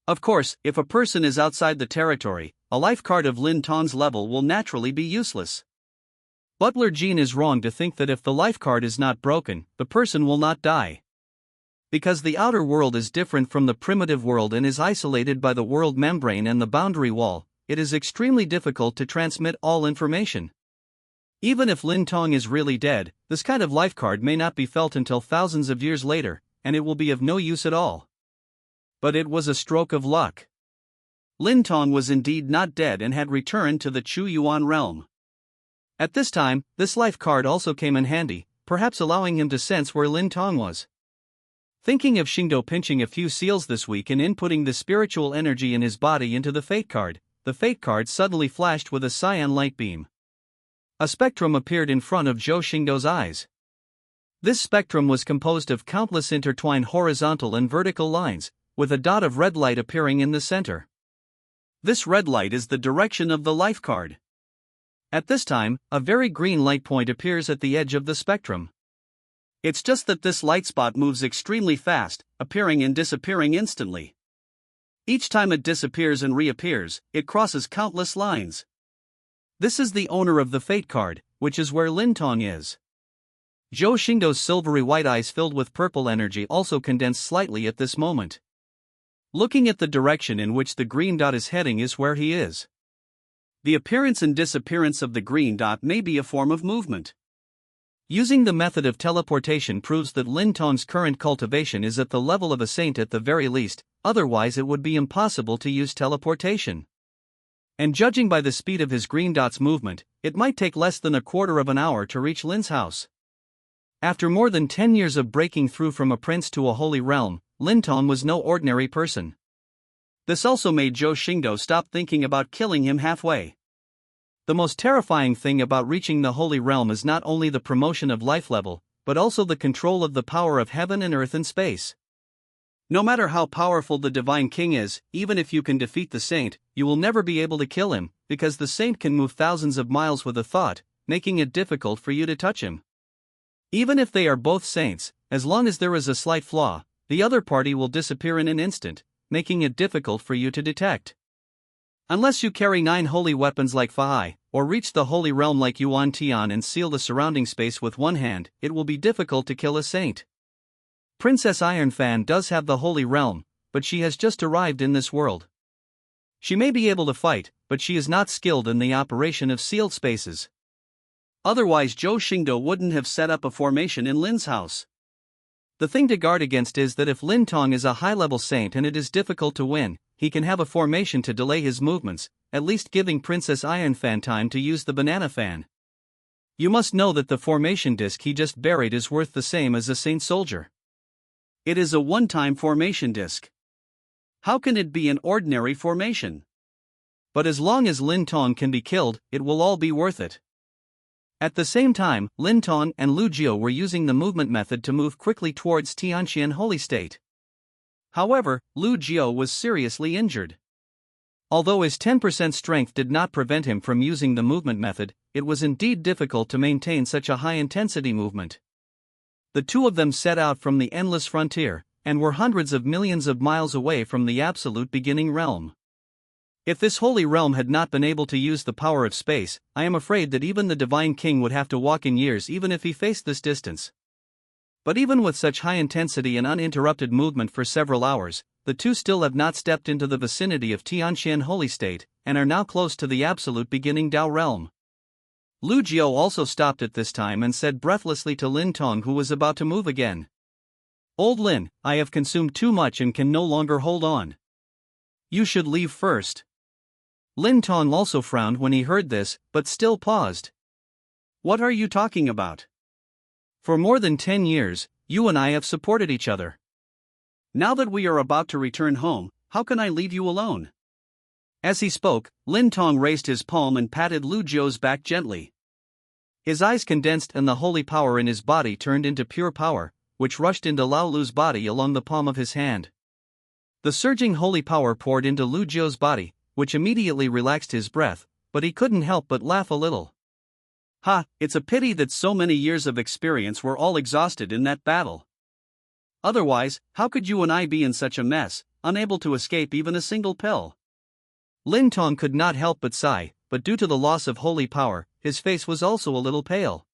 Of course, if a person is outside the territory, a life card of Lin Tong's level will naturally be useless. Butler Jean is wrong to think that if the life card is not broken, the person will not die. Because the outer world is different from the primitive world and is isolated by the world membrane and the boundary wall, it is extremely difficult to transmit all information. Even if Lin Tong is really dead, this kind of life card may not be felt until thousands of years later, and it will be of no use at all. But it was a stroke of luck. Lin Tong was indeed not dead and had returned to the Chuyuan Realm. At this time, this life card also came in handy, perhaps allowing him to sense where Lin Tong was. Thinking of Xingdou pinching a few seals this week and inputting the spiritual energy in his body into the fate card suddenly flashed with a cyan light beam. A spectrum appeared in front of Zhou Xingdou's eyes. This spectrum was composed of countless intertwined horizontal and vertical lines, with a dot of red light appearing in the center. This red light is the direction of the life card. At this time, a very green light point appears at the edge of the spectrum. It's just that this light spot moves extremely fast, appearing and disappearing instantly. Each time it disappears and reappears, it crosses countless lines. This is the owner of the fate card, which is where Lin Tong is. Zhou Xingdou's silvery white eyes filled with purple energy also condensed slightly at this moment. Looking at the direction in which the green dot is heading is where he is. The appearance and disappearance of the green dot may be a form of movement. Using the method of teleportation proves that Lin Tong's current cultivation is at the level of a saint at the very least, otherwise it would be impossible to use teleportation. And judging by the speed of his green dot's movement, it might take less than a quarter of an hour to reach Lin's house. After more than 10 years of breaking through from a prince to a holy realm, Lin Tong was no ordinary person. This also made Zhou Xingdou stop thinking about killing him halfway. The most terrifying thing about reaching the holy realm is not only the promotion of life level, but also the control of the power of heaven and earth and space. No matter how powerful the divine king is, even if you can defeat the saint, you will never be able to kill him, because the saint can move thousands of miles with a thought, making it difficult for you to touch him. Even if they are both saints, as long as there is a slight flaw, the other party will disappear in an instant, making it difficult for you to detect. Unless you carry 9 holy weapons like Fahai, or reach the holy realm like Yuan Tian and seal the surrounding space with one hand, it will be difficult to kill a saint. Princess Ironfan does have the holy realm, but she has just arrived in this world. She may be able to fight, but she is not skilled in the operation of sealed spaces. Otherwise Zhou Xingdou wouldn't have set up a formation in Lin's house. The thing to guard against is that if Lin Tong is a high-level saint and it is difficult to win, he can have a formation to delay his movements, at least giving Princess Ironfan time to use the banana fan. You must know that the formation disc he just buried is worth the same as a saint soldier. It is a one-time formation disc. How can it be an ordinary formation? But as long as Lin Tong can be killed, it will all be worth it. At the same time, Lin Tong and Lu Jiu were using the movement method to move quickly towards Tianqian Holy State. However, Lu Jiu was seriously injured. Although his 10% strength did not prevent him from using the movement method, it was indeed difficult to maintain such a high-intensity movement. The two of them set out from the endless frontier, and were hundreds of millions of miles away from the absolute beginning realm. If this holy realm had not been able to use the power of space, I am afraid that even the Divine King would have to walk in years even if he faced this distance. But even with such high intensity and uninterrupted movement for several hours, the two still have not stepped into the vicinity of Tianqian Holy State, and are now close to the absolute beginning Dao realm. Lu Jiao also stopped at this time and said breathlessly to Lin Tong, who was about to move again. "Old Lin, I have consumed too much and can no longer hold on. You should leave first." Lin Tong also frowned when he heard this, but still paused. "What are you talking about? For more than 10 years, you and I have supported each other. Now that we are about to return home, how can I leave you alone?" As he spoke, Lin Tong raised his palm and patted Lu Jiao's back gently. His eyes condensed and the holy power in his body turned into pure power, which rushed into Lao Lu's body along the palm of his hand. The surging holy power poured into Lu Jiao's body, which immediately relaxed his breath, but he couldn't help but laugh a little. "Ha, it's a pity that so many years of experience were all exhausted in that battle. Otherwise, how could you and I be in such a mess, unable to escape even a single pill?" Lin Tong could not help but sigh, but due to the loss of holy power, his face was also a little pale.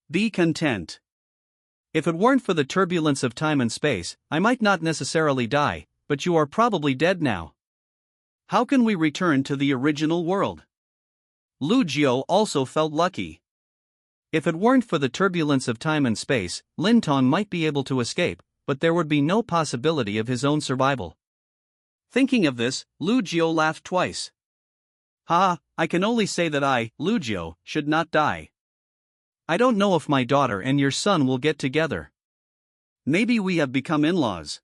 "Be content. If it weren't for the turbulence of time and space, I might not necessarily die, but you are probably dead now. How can we return to the original world?" Lu Jiao also felt lucky. If it weren't for the turbulence of time and space, Lin Tong might be able to escape, but there would be no possibility of his own survival. Thinking of this, Lu Jiao laughed twice. "Ha, I can only say that I, Lu Jiao, should not die. I don't know if my daughter and your son will get together. Maybe we have become in-laws."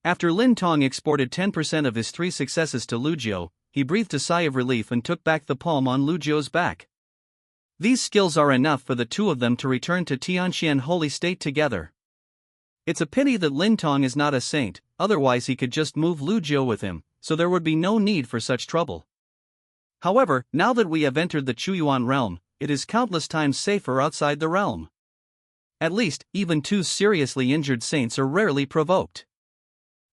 After Lin Tong exported 10% of his 3 successes to Lu Jiao, he breathed a sigh of relief and took back the palm on Lu Jiao's back. These skills are enough for the two of them to return to Tianqian Holy State together. It's a pity that Lin Tong is not a saint, otherwise he could just move Lu Jiao with him, so there would be no need for such trouble. However, now that we have entered the Chuyuan Realm, it is countless times safer outside the realm. At least, even 2 seriously injured saints are rarely provoked.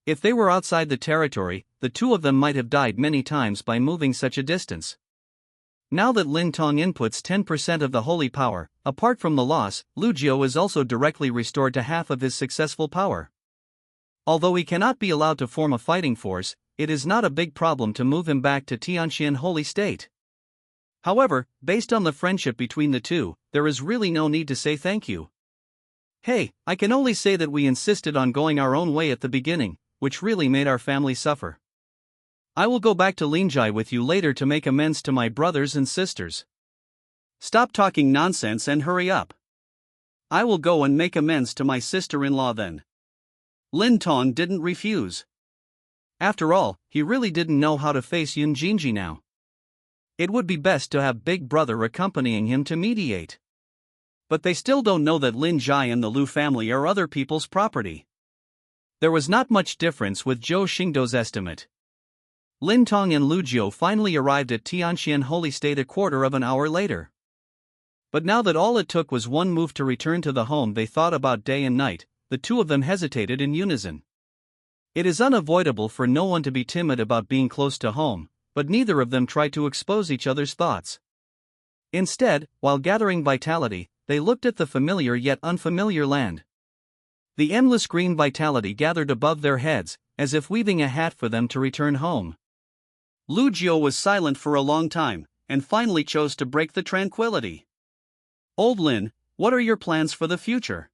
If they were outside the territory, the 2 of them might have died many times by moving such a distance. Now that Lin Tong inputs 10% of the holy power, apart from the loss, Lu Jiao is also directly restored to half of his successful power. Although he cannot be allowed to form a fighting force, it is not a big problem to move him back to Tianqian Holy State. However, based on the friendship between the two, there is really no need to say thank you. Hey, I can only say that we insisted on going our own way at the beginning, which really made our family suffer. I will go back to Linjai with you later to make amends to my brothers and sisters. Stop talking nonsense and hurry up. I will go and make amends to my sister-in-law then." Lin Tong didn't refuse. After all, he really didn't know how to face Yun Jinji now. It would be best to have Big Brother accompanying him to mediate. But they still don't know that Lin Jai and the Lu family are other people's property. There was not much difference with Zhou Xingdou's estimate. Lin Tong and Lu Jiao finally arrived at Tianqian Holy State a quarter of an hour later. But now that all it took was one move to return to the home they thought about day and night, the two of them hesitated in unison. It is unavoidable for no one to be timid about being close to home, but neither of them tried to expose each other's thoughts. Instead, while gathering vitality, they looked at the familiar yet unfamiliar land. The endless green vitality gathered above their heads, as if weaving a hat for them to return home. Lu Jiao was silent for a long time, and finally chose to break the tranquility. "Old Lin, what are your plans for the future?"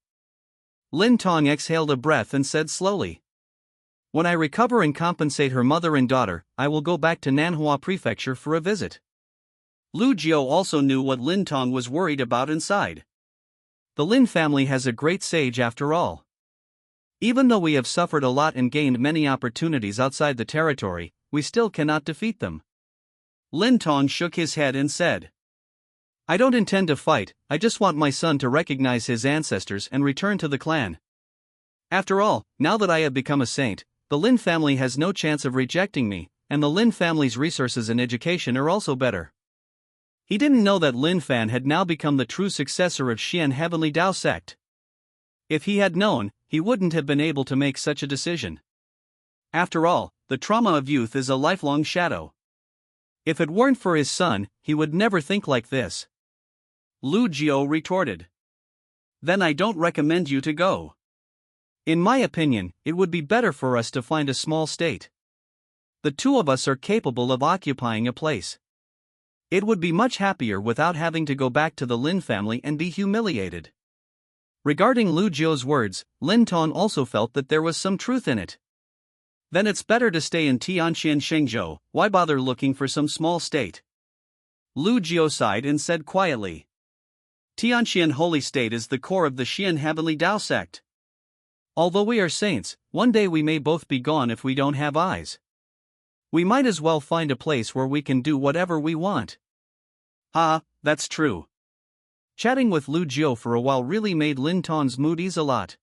Lin Tong exhaled a breath and said slowly. "When I recover and compensate her mother and daughter, I will go back to Nanhua Prefecture for a visit." Lu Jiao also knew what Lin Tong was worried about inside. The Lin family has a great sage after all. Even though we have suffered a lot and gained many opportunities outside the territory, we still cannot defeat them. Lin Tong shook his head and said, "I don't intend to fight, I just want my son to recognize his ancestors and return to the clan. After all, now that I have become a saint, the Lin family has no chance of rejecting me, and the Lin family's resources and education are also better." He didn't know that Lin Fan had now become the true successor of Xian Heavenly Dao sect. If he had known, he wouldn't have been able to make such a decision. After all, the trauma of youth is a lifelong shadow. If it weren't for his son, he would never think like this. Lu Jiao retorted. Then I don't recommend you to go. In my opinion, it would be better for us to find a small state. The two of us are capable of occupying a place. It would be much happier without having to go back to the Lin family and be humiliated. Regarding Lu Jiao's words, Lin Tong also felt that there was some truth in it. Then it's better to stay in Tianqian Shengzhou, why bother looking for some small state? Lu Jiao sighed and said quietly. Tianqian Holy State is the core of the Xian Heavenly Dao sect. Although we are saints, one day we may both be gone if we don't have eyes. We might as well find a place where we can do whatever we want. That's true. Chatting with Lu Jiao for a while really made Lin Tong's mood ease a lot.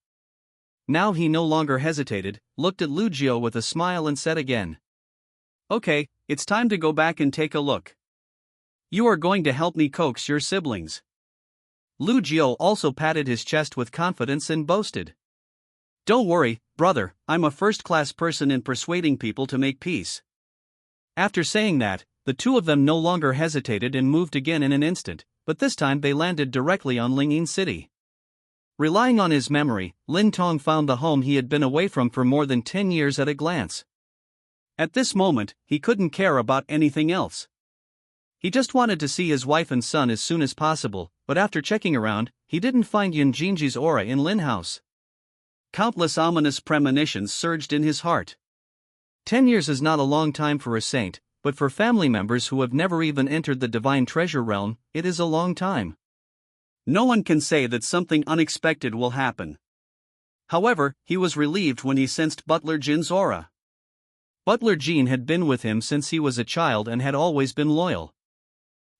Now he no longer hesitated, looked at Lu Jiao with a smile and said again. Okay, it's time to go back and take a look. You are going to help me coax your siblings. Lu Jiao also patted his chest with confidence and boasted. Don't worry, brother, I'm a first-class person in persuading people to make peace. After saying that, the two of them no longer hesitated and moved again in an instant, but this time they landed directly on Lingyin City. Relying on his memory, Lin Tong found the home he had been away from for more than 10 years at a glance. At this moment, he couldn't care about anything else. He just wanted to see his wife and son as soon as possible, but after checking around, he didn't find Yun Jinji's aura in Lin House. Countless ominous premonitions surged in his heart. 10 years is not a long time for a saint, but for family members who have never even entered the divine treasure realm, it is a long time. No one can say that something unexpected will happen. However, he was relieved when he sensed Butler Jin's aura. Butler Jin had been with him since he was a child and had always been loyal.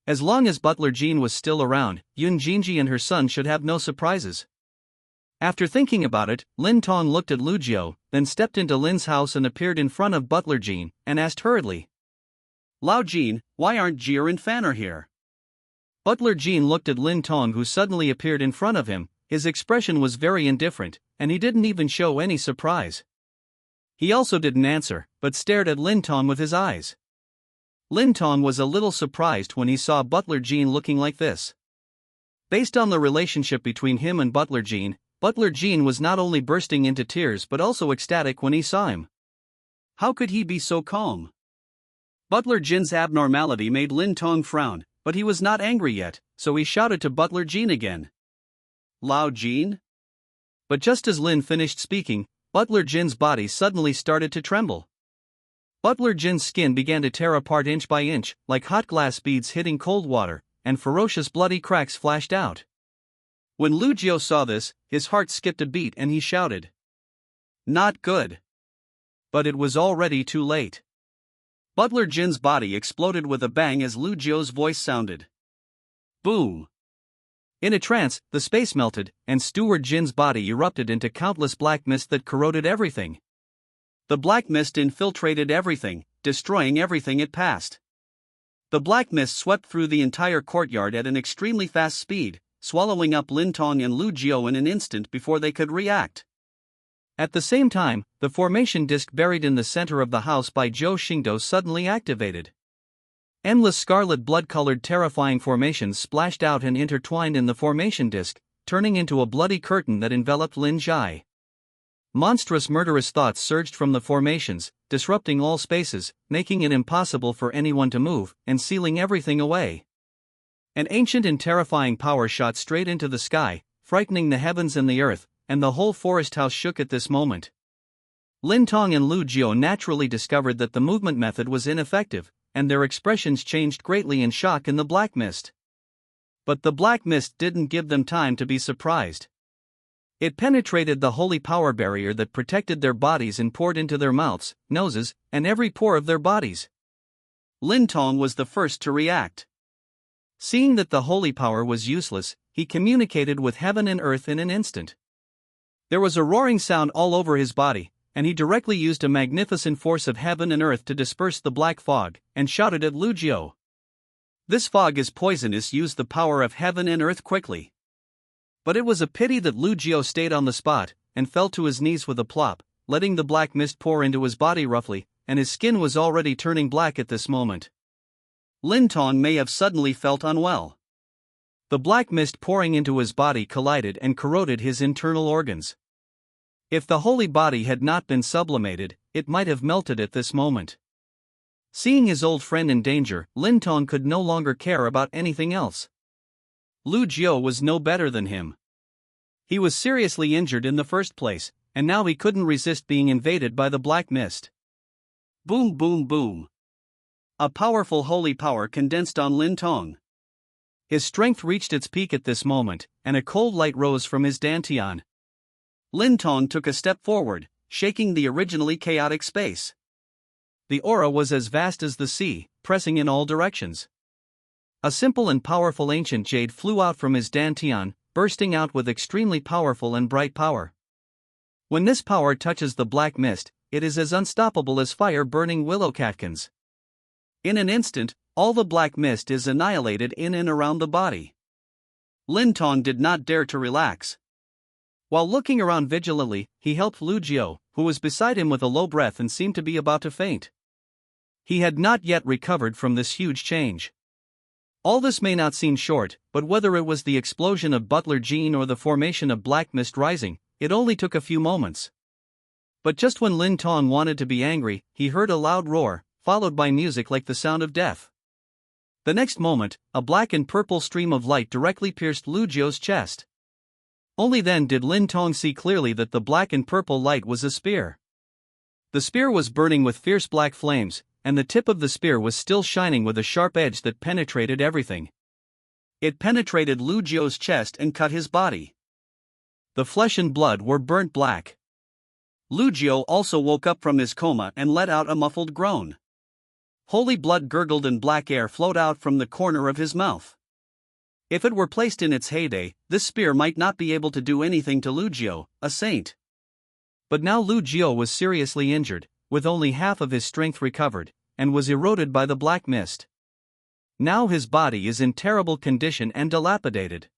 As long as Butler Jin was still around, Yun Jinji and her son should have no surprises. After thinking about it, Lin Tong looked at Lu Jiao, then stepped into Lin's house and appeared in front of Butler Jin, and asked hurriedly. Lao Jin, why aren't Jir and Fan here? Butler Jin looked at Lin Tong, who suddenly appeared in front of him. His expression was very indifferent, and he didn't even show any surprise. He also didn't answer, but stared at Lin Tong with his eyes. Lin Tong was a little surprised when he saw Butler Jin looking like this. Based on the relationship between him and Butler Jin was not only bursting into tears but also ecstatic when he saw him. How could he be so calm? Butler Jin's abnormality made Lin Tong frown, but he was not angry yet, so he shouted to Butler Jin again. Lao Jin? But just as Lin finished speaking, Butler Jin's body suddenly started to tremble. Butler Jin's skin began to tear apart inch by inch, like hot glass beads hitting cold water, and ferocious bloody cracks flashed out. When Lu Jiao saw this, his heart skipped a beat and he shouted. Not good. But it was already too late. Butler Jin's body exploded with a bang as Lu Jiao's voice sounded. Boom! In a trance, the space melted, and Steward Jin's body erupted into countless black mist that corroded everything. The black mist infiltrated everything, destroying everything it passed. The black mist swept through the entire courtyard at an extremely fast speed, swallowing up Lin Tong and Lu Jiao in an instant before they could react. At the same time, the formation disk buried in the center of the house by Zhou Xingdou suddenly activated. Endless scarlet blood-colored terrifying formations splashed out and intertwined in the formation disk, turning into a bloody curtain that enveloped Lin Zhai. Monstrous murderous thoughts surged from the formations, disrupting all spaces, making it impossible for anyone to move, and sealing everything away. An ancient and terrifying power shot straight into the sky, frightening the heavens and the earth, and the whole forest house shook at this moment. Lin Tong and Lu Jiao naturally discovered that the movement method was ineffective, and their expressions changed greatly in shock in the black mist. But the black mist didn't give them time to be surprised. It penetrated the holy power barrier that protected their bodies and poured into their mouths, noses, and every pore of their bodies. Lin Tong was the first to react. Seeing that the holy power was useless, he communicated with heaven and earth in an instant. There was a roaring sound all over his body, and he directly used a magnificent force of heaven and earth to disperse the black fog, and shouted at Lu Jiao. This fog is poisonous, use the power of heaven and earth quickly. But it was a pity that Lu Jiao stayed on the spot, and fell to his knees with a plop, letting the black mist pour into his body roughly, and his skin was already turning black at this moment. Lin Tong may have suddenly felt unwell. The black mist pouring into his body collided and corroded his internal organs. If the holy body had not been sublimated, it might have melted at this moment. Seeing his old friend in danger, Lin Tong could no longer care about anything else. Lu Jiu was no better than him. He was seriously injured in the first place, and now he couldn't resist being invaded by the black mist. Boom boom boom. A powerful holy power condensed on Lin Tong. His strength reached its peak at this moment, and a cold light rose from his dantian. Lin Tong took a step forward, shaking the originally chaotic space. The aura was as vast as the sea, pressing in all directions. A simple and powerful ancient jade flew out from his dantian, bursting out with extremely powerful and bright power. When this power touches the black mist, it is as unstoppable as fire burning willow catkins. In an instant, all the black mist is annihilated in and around the body. Lin Tong did not dare to relax. While looking around vigilantly, he helped Lu Jiu, who was beside him with a low breath and seemed to be about to faint. He had not yet recovered from this huge change. All this may not seem short, but whether it was the explosion of Butler Gene or the formation of black mist rising, it only took a few moments. But just when Lin Tong wanted to be angry, he heard a loud roar, followed by music like the sound of death. The next moment, a black and purple stream of light directly pierced Lu Jiu's chest. Only then did Lin Tong see clearly that the black and purple light was a spear. The spear was burning with fierce black flames, and the tip of the spear was still shining with a sharp edge that penetrated everything. It penetrated Lu Jiu's chest and cut his body. The flesh and blood were burnt black. Lu Jiu also woke up from his coma and let out a muffled groan. Holy blood gurgled and black air flowed out from the corner of his mouth. If it were placed in its heyday, this spear might not be able to do anything to Lu Jiu, a saint. But now Lu Jiu was seriously injured, with only half of his strength recovered, and was eroded by the black mist. Now his body is in terrible condition and dilapidated.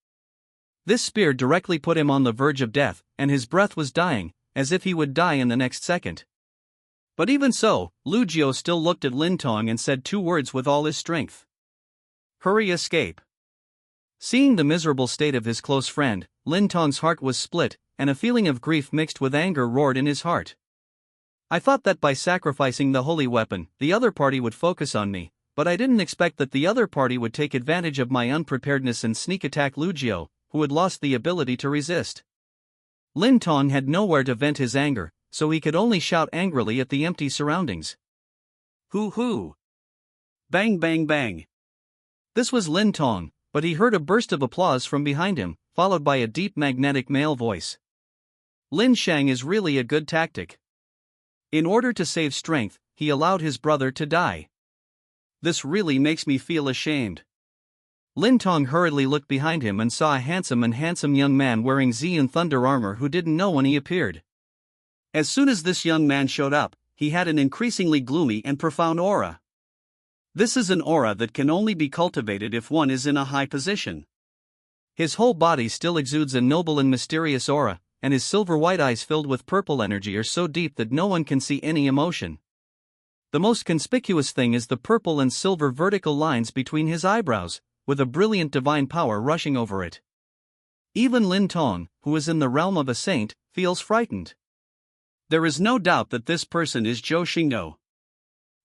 This spear directly put him on the verge of death, and his breath was dying, as if he would die in the next second. But even so, Lu Jiu still looked at Lin Tong and said two words with all his strength. Hurry, escape. Seeing the miserable state of his close friend, Lin Tong's heart was split, and a feeling of grief mixed with anger roared in his heart. I thought that by sacrificing the holy weapon, the other party would focus on me, but I didn't expect that the other party would take advantage of my unpreparedness and sneak attack Lu Jiu, who had lost the ability to resist. Lin Tong had nowhere to vent his anger, so he could only shout angrily at the empty surroundings. Hoo hoo! Bang bang bang! This was Lin Tong, but he heard a burst of applause from behind him, followed by a deep magnetic male voice. Lin Shang is really a good tactic. In order to save strength, he allowed his brother to die. This really makes me feel ashamed. Lin Tong hurriedly looked behind him and saw a handsome young man wearing Xian Thunder armor who didn't know when he appeared. As soon as this young man showed up, he had an increasingly gloomy and profound aura. This is an aura that can only be cultivated if one is in a high position. His whole body still exudes a noble and mysterious aura, and his silver-white eyes filled with purple energy are so deep that no one can see any emotion. The most conspicuous thing is the purple and silver vertical lines between his eyebrows, with a brilliant divine power rushing over it. Even Lin Tong, who is in the realm of a saint, feels frightened. There is no doubt that this person is Zhou Xingdou.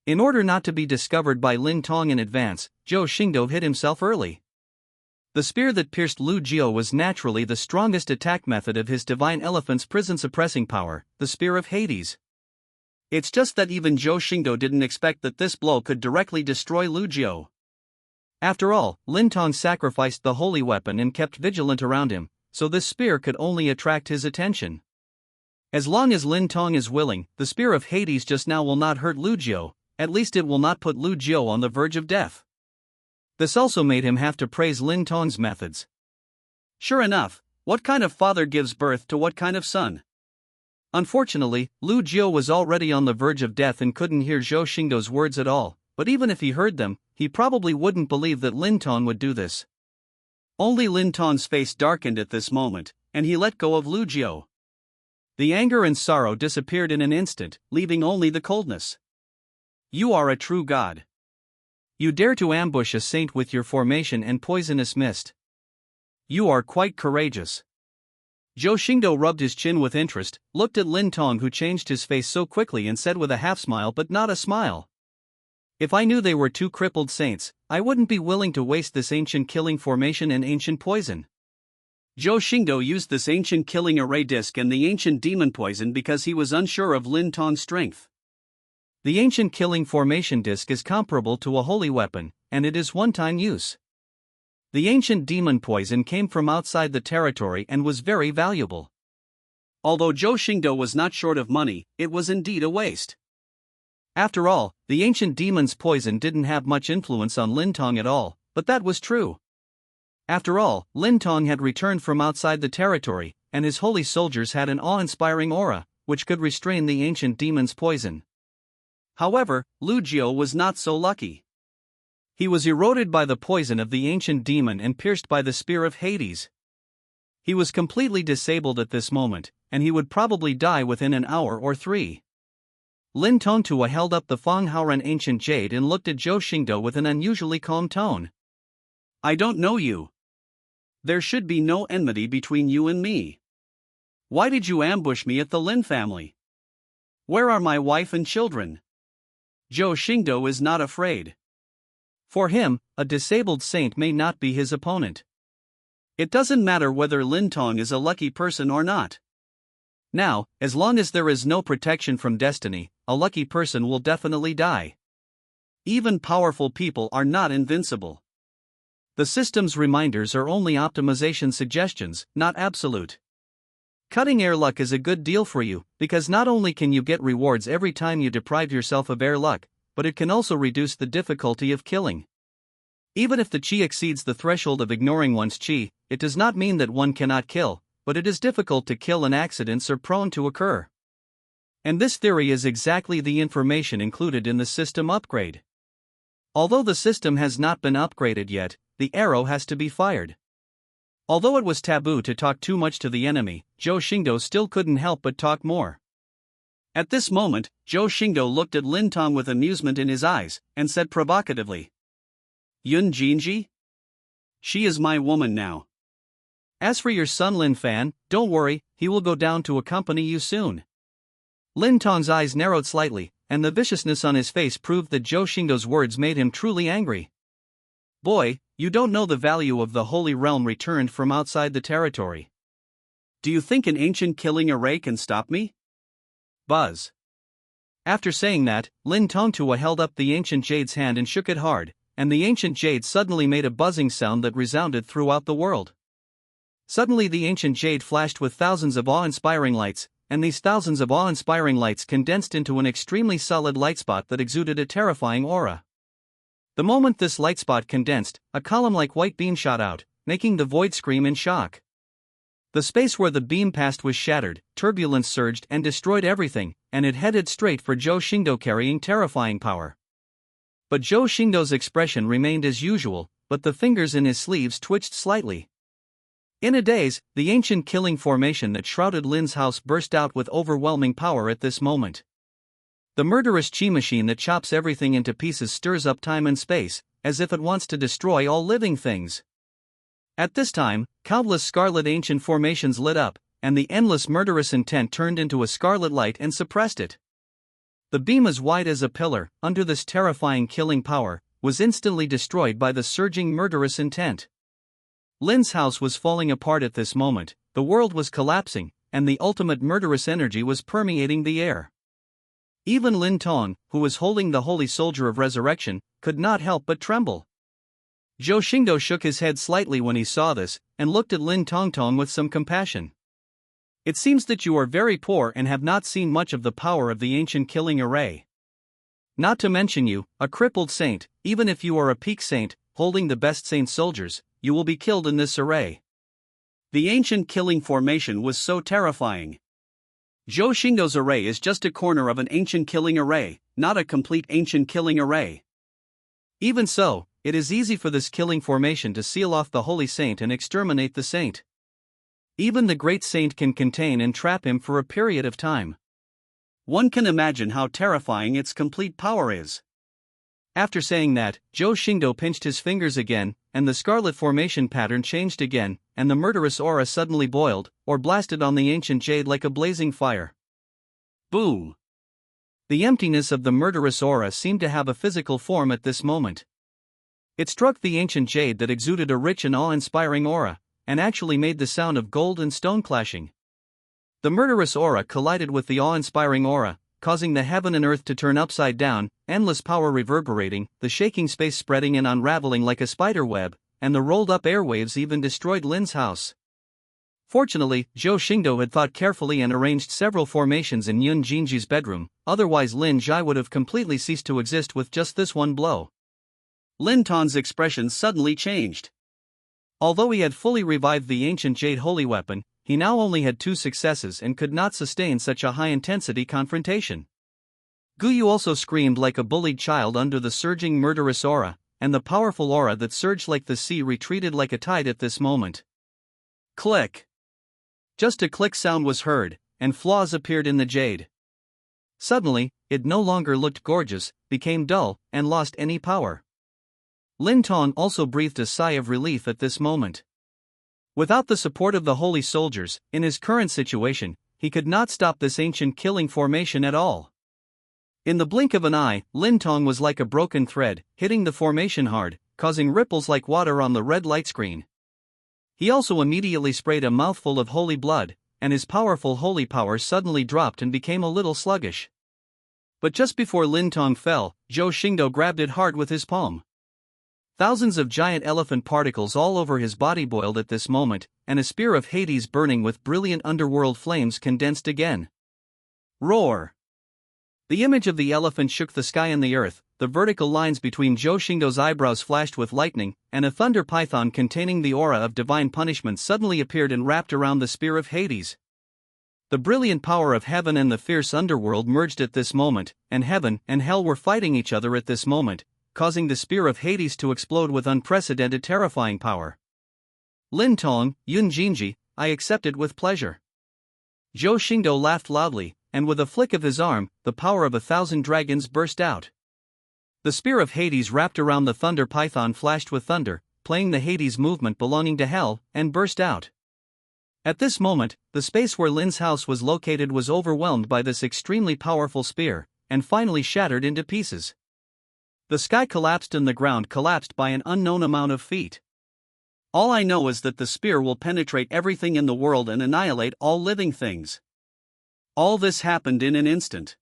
In order not to be discovered by Lin Tong in advance, Zhou Xingdou hid himself early. The spear that pierced Lu Jiu was naturally the strongest attack method of his divine elephant's prison-suppressing power, the Spear of Hades. It's just that even Zhou Xingdou didn't expect that this blow could directly destroy Lu Jiu. After all, Lin Tong sacrificed the holy weapon and kept vigilant around him, so this spear could only attract his attention. As long as Lin Tong is willing, the Spear of Hades just now will not hurt Lu Jiu, at least it will not put Lu Jiu on the verge of death. This also made him have to praise Lin Tong's methods. Sure enough, what kind of father gives birth to what kind of son? Unfortunately, Lu Jiu was already on the verge of death and couldn't hear Zhou Xingdou's words at all, but even if he heard them, he probably wouldn't believe that Lin Tong would do this. Only Lin Tong's face darkened at this moment, and he let go of Lu Jiu. The anger and sorrow disappeared in an instant, leaving only the coldness. You are a true god. You dare to ambush a saint with your formation and poisonous mist. You are quite courageous. Zhou Xingdou rubbed his chin with interest, looked at Lin Tong, who changed his face so quickly, and said with a half smile but not a smile. If I knew they were two crippled saints, I wouldn't be willing to waste this ancient killing formation and ancient poison. Zhou Xingdou used this ancient killing array disc and the ancient demon poison because he was unsure of Lin Tong's strength. The ancient killing formation disc is comparable to a holy weapon, and it is one-time use. The ancient demon poison came from outside the territory and was very valuable. Although Zhou Xingdou was not short of money, it was indeed a waste. After all, the ancient demon's poison didn't have much influence on Lin Tong at all, but that was true. After all, Lin Tong had returned from outside the territory, and his holy soldiers had an awe-inspiring aura, which could restrain the ancient demon's poison. However, Lu Jiu was not so lucky. He was eroded by the poison of the ancient demon and pierced by the spear of Hades. He was completely disabled at this moment, and he would probably die within an hour or 3. Lin Tongtua held up the Fanghaoran ancient jade and looked at Zhou Xingdou with an unusually calm tone. I don't know you. There should be no enmity between you and me. Why did you ambush me at the Lin family? Where are my wife and children? Zhou Xingdou is not afraid. For him, a disabled saint may not be his opponent. It doesn't matter whether Lin Tong is a lucky person or not. Now, as long as there is no protection from destiny, a lucky person will definitely die. Even powerful people are not invincible. The system's reminders are only optimization suggestions, not absolute. Cutting air luck is a good deal for you, because not only can you get rewards every time you deprive yourself of air luck, but it can also reduce the difficulty of killing. Even if the chi exceeds the threshold of ignoring one's chi, it does not mean that one cannot kill, but it is difficult to kill and accidents are prone to occur. And this theory is exactly the information included in the system upgrade. Although the system has not been upgraded yet, the arrow has to be fired. Although it was taboo to talk too much to the enemy, Zhou Xingdou still couldn't help but talk more. At this moment, Zhou Xingdou looked at Lin Tong with amusement in his eyes, and said provocatively, Yun Jinji? She is my woman now. As for your son Lin Fan, don't worry, he will go down to accompany you soon. Lin Tong's eyes narrowed slightly, and the viciousness on his face proved that Zhou Xingdou's words made him truly angry. Boy, you don't know the value of the Holy Realm returned from outside the territory. Do you think an ancient killing array can stop me? Buzz. After saying that, Lin Tongtua held up the ancient jade's hand and shook it hard, and the ancient jade suddenly made a buzzing sound that resounded throughout the world. Suddenly the ancient jade flashed with thousands of awe-inspiring lights, and these thousands of awe-inspiring lights condensed into an extremely solid light spot that exuded a terrifying aura. The moment this light spot condensed, a column-like white beam shot out, making the void scream in shock. The space where the beam passed was shattered, turbulence surged and destroyed everything, and it headed straight for Zhou Xingdou, carrying terrifying power. But Zhou Xingdou's expression remained as usual, but the fingers in his sleeves twitched slightly. In a daze, the ancient killing formation that shrouded Lin's house burst out with overwhelming power at this moment. The murderous chi machine that chops everything into pieces stirs up time and space, as if it wants to destroy all living things. At this time, countless scarlet ancient formations lit up, and the endless murderous intent turned into a scarlet light and suppressed it. The beam, as wide as a pillar, under this terrifying killing power, was instantly destroyed by the surging murderous intent. Lin's house was falling apart at this moment, the world was collapsing, and the ultimate murderous energy was permeating the air. Even Lin Tong, who was holding the holy soldier of resurrection, could not help but tremble. Zhou Xingdou shook his head slightly when he saw this, and looked at Lin Tongtong with some compassion. It seems that you are very poor and have not seen much of the power of the ancient killing array. Not to mention you, a crippled saint, even if you are a peak saint, holding the best saint soldiers, you will be killed in this array. The ancient killing formation was so terrifying. Zhou Xingdou's array is just a corner of an ancient killing array, not a complete ancient killing array. Even so, it is easy for this killing formation to seal off the holy saint and exterminate the saint. Even the great saint can contain and trap him for a period of time. One can imagine how terrifying its complete power is. After saying that, Zhou Xingdou pinched his fingers again, and the scarlet formation pattern changed again, and the murderous aura suddenly boiled, or blasted on the ancient jade like a blazing fire. Boom! The emptiness of the murderous aura seemed to have a physical form at this moment. It struck the ancient jade that exuded a rich and awe-inspiring aura, and actually made the sound of gold and stone clashing. The murderous aura collided with the awe-inspiring aura, causing the heaven and earth to turn upside down, endless power reverberating, the shaking space spreading and unraveling like a spider web, and the rolled-up airwaves even destroyed Lin's house. Fortunately, Zhou Xingdou had thought carefully and arranged several formations in Yun Jinji's bedroom, otherwise Lin Zhai would have completely ceased to exist with just this one blow. Lin Tong's expression suddenly changed. Although he had fully revived the ancient jade holy weapon, he now only had 2 successes and could not sustain such a high-intensity confrontation. Guyu also screamed like a bullied child under the surging murderous aura, and the powerful aura that surged like the sea retreated like a tide at this moment. Click! Just a click sound was heard, and flaws appeared in the jade. Suddenly, it no longer looked gorgeous, became dull, and lost any power. Lin Tong also breathed a sigh of relief at this moment. Without the support of the holy soldiers, in his current situation, he could not stop this ancient killing formation at all. In the blink of an eye, Lin Tong was like a broken thread, hitting the formation hard, causing ripples like water on the red light screen. He also immediately sprayed a mouthful of holy blood, and his powerful holy power suddenly dropped and became a little sluggish. But just before Lin Tong fell, Zhou Xingdou grabbed it hard with his palm. Thousands of giant elephant particles all over his body boiled at this moment, and a spear of Hades burning with brilliant underworld flames condensed again. Roar! The image of the elephant shook the sky and the earth, the vertical lines between Zhou Xingdou's eyebrows flashed with lightning, and a thunder python containing the aura of divine punishment suddenly appeared and wrapped around the spear of Hades. The brilliant power of heaven and the fierce underworld merged at this moment, and heaven and hell were fighting each other at this moment, causing the spear of Hades to explode with unprecedented terrifying power. Lin Tong, Yun Jinji, I accepted with pleasure. Zhou Xingdou laughed loudly, and with a flick of his arm, the power of 1,000 dragons burst out. The spear of Hades wrapped around the thunder python flashed with thunder, playing the Hades movement belonging to hell, and burst out. At this moment, the space where Lin's house was located was overwhelmed by this extremely powerful spear, and finally shattered into pieces. The sky collapsed and the ground collapsed by an unknown amount of feet. All I know is that the spear will penetrate everything in the world and annihilate all living things. All this happened in an instant.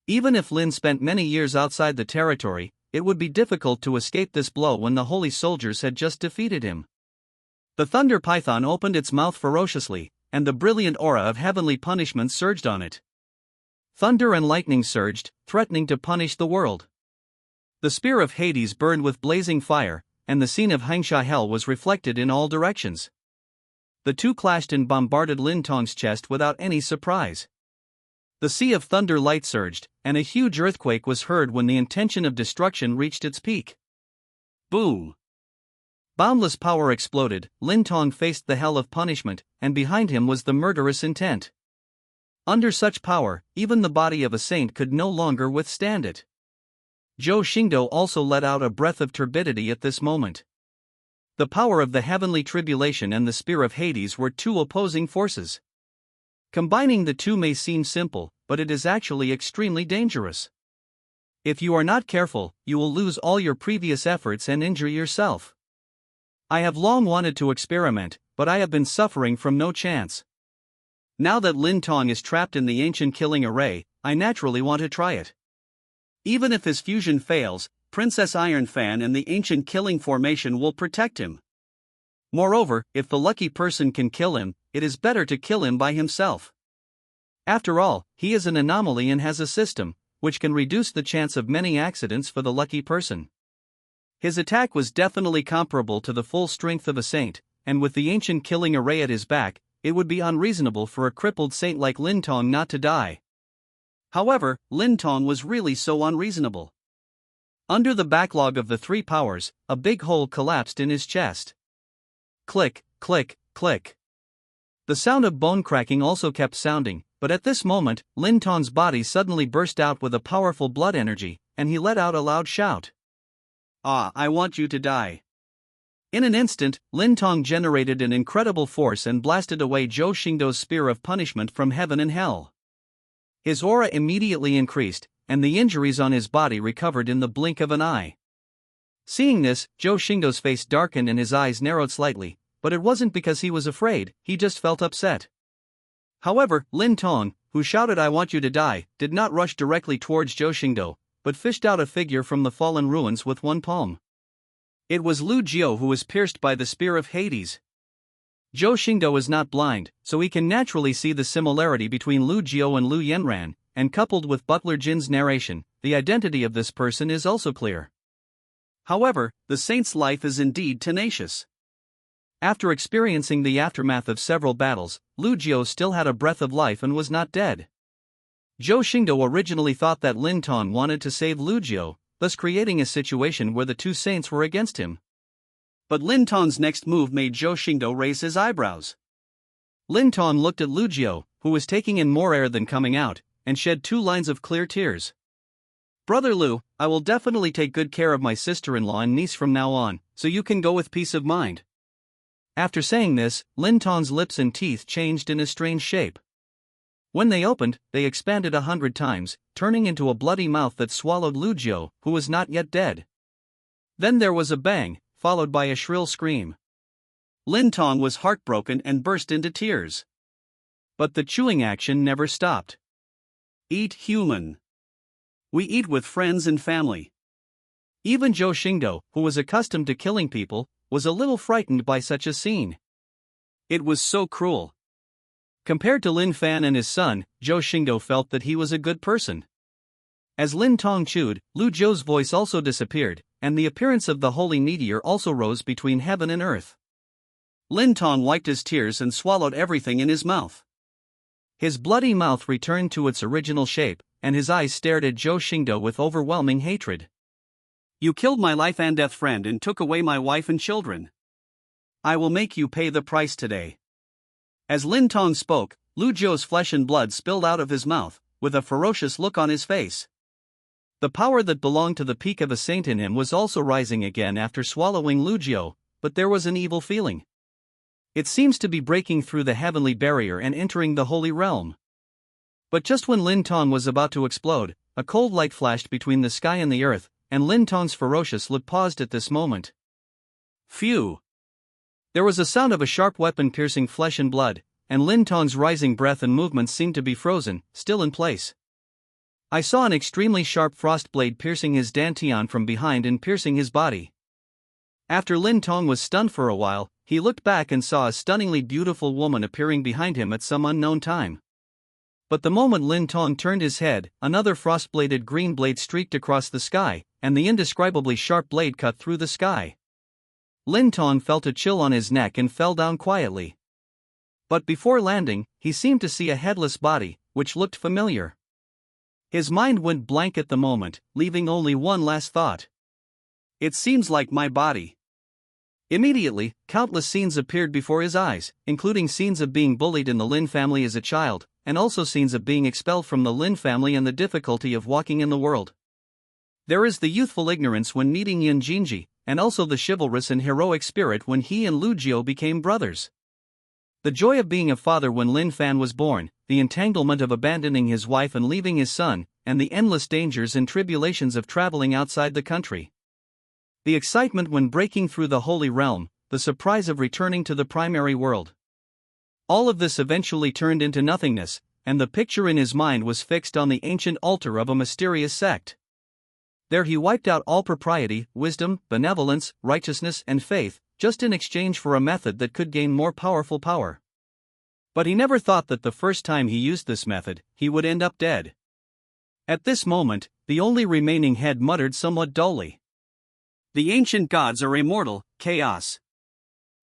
Even if Lin spent many years outside the territory, it would be difficult to escape this blow when the holy soldiers had just defeated him. The thunder python opened its mouth ferociously, and the brilliant aura of heavenly punishment surged on it. Thunder and lightning surged, threatening to punish the world. The spear of Hades burned with blazing fire, and the scene of Hangsha Hell was reflected in all directions. The two clashed and bombarded Lin Tong's chest without any surprise. The sea of thunder light surged, and a huge earthquake was heard when the intention of destruction reached its peak. Boom! Boundless power exploded, Lin Tong faced the hell of punishment, and behind him was the murderous intent. Under such power, even the body of a saint could no longer withstand it. Zhou Xingdou also let out a breath of turbidity at this moment. The power of the heavenly tribulation and the spear of Hades were two opposing forces. Combining the two may seem simple, but it is actually extremely dangerous. If you are not careful, you will lose all your previous efforts and injure yourself. I have long wanted to experiment, but I have been suffering from no chance. Now that Lin Tong is trapped in the ancient killing array, I naturally want to try it. Even if his fusion fails, Princess Iron Fan and the ancient killing formation will protect him. Moreover, if the lucky person can kill him, it is better to kill him by himself. After all, he is an anomaly and has a system, which can reduce the chance of many accidents for the lucky person. His attack was definitely comparable to the full strength of a saint, and with the ancient killing array at his back, it would be unreasonable for a crippled saint like Lin Tong not to die. However, Lin Tong was really so unreasonable. Under the backlog of the three powers, a big hole collapsed in his chest. Click, click, click. The sound of bone cracking also kept sounding, but at this moment, Lin Tong's body suddenly burst out with a powerful blood energy, and he let out a loud shout. "Ah, I want you to die." In an instant, Lin Tong generated an incredible force and blasted away Zhou Xingdou's spear of punishment from heaven and hell. His aura immediately increased, and the injuries on his body recovered in the blink of an eye. Seeing this, Zhou Xingdou's face darkened and his eyes narrowed slightly, but it wasn't because he was afraid, he just felt upset. However, Lin Tong, who shouted "I want you to die," did not rush directly towards Zhou Xingdou, but fished out a figure from the fallen ruins with one palm. It was Lu Jiu, who was pierced by the spear of Hades. Zhou Xingdou is not blind, so he can naturally see the similarity between Lu Jiu and Lu Yanran, and coupled with Butler Jin's narration, the identity of this person is also clear. However, the saint's life is indeed tenacious. After experiencing the aftermath of several battles, Lu Jiu still had a breath of life and was not dead. Zhou Xingdou originally thought that Lin Tong wanted to save Lu Jiu, thus creating a situation where the two saints were against him. But Lin Tong's next move made Zhou Xingdou raise his eyebrows. Lin Tong looked at Lu Jiu, who was taking in more air than coming out, and shed 2 lines of clear tears. "Brother Lu, I will definitely take good care of my sister-in-law and niece from now on, so you can go with peace of mind." After saying this, Lin Tong's lips and teeth changed in a strange shape. When they opened, they expanded 100 times, turning into a bloody mouth that swallowed Lu Jiu, who was not yet dead. Then there was a bang, followed by a shrill scream. Lin Tong was heartbroken and burst into tears. But the chewing action never stopped. "Eat human. We eat with friends and family." Even Zhou Xingdou, who was accustomed to killing people, was a little frightened by such a scene. It was so cruel. Compared to Lin Fan and his son, Zhou Xingdou felt that he was a good person. As Lin Tong chewed, Lu Jiu's voice also disappeared, and the appearance of the holy meteor also rose between heaven and earth. Lin Tong wiped his tears and swallowed everything in his mouth. His bloody mouth returned to its original shape, and his eyes stared at Zhou Xingdou with overwhelming hatred. "You killed my life and death friend and took away my wife and children. I will make you pay the price today." As Lin Tong spoke, Lu Jiu's flesh and blood spilled out of his mouth, with a ferocious look on his face. The power that belonged to the peak of a saint in him was also rising again after swallowing Lu Jiu, but there was an evil feeling. It seems to be breaking through the heavenly barrier and entering the holy realm. But just when Lin Tong was about to explode, a cold light flashed between the sky and the earth, and Lin Tong's ferocious look paused at this moment. Phew! There was a sound of a sharp weapon piercing flesh and blood, and Lin Tong's rising breath and movements seemed to be frozen, still in place. I saw an extremely sharp frost blade piercing his dantian from behind and piercing his body. After Lin Tong was stunned for a while, he looked back and saw a stunningly beautiful woman appearing behind him at some unknown time. But the moment Lin Tong turned his head, another frost-bladed green blade streaked across the sky, and the indescribably sharp blade cut through the sky. Lin Tong felt a chill on his neck and fell down quietly. But before landing, he seemed to see a headless body, which looked familiar. His mind went blank at the moment, leaving only one last thought. "It seems like my body." Immediately, countless scenes appeared before his eyes, including scenes of being bullied in the Lin family as a child, and also scenes of being expelled from the Lin family and the difficulty of walking in the world. There is the youthful ignorance when meeting Yin Jinji, and also the chivalrous and heroic spirit when he and Lu Jiu became brothers. The joy of being a father when Lin Fan was born, the entanglement of abandoning his wife and leaving his son, and the endless dangers and tribulations of traveling outside the country. The excitement when breaking through the holy realm, the surprise of returning to the primary world. All of this eventually turned into nothingness, and the picture in his mind was fixed on the ancient altar of a mysterious sect. There he wiped out all propriety, wisdom, benevolence, righteousness, and faith, just in exchange for a method that could gain more powerful power. But he never thought that the first time he used this method, he would end up dead. At this moment, the only remaining head muttered somewhat dully, "The ancient gods are immortal, chaos."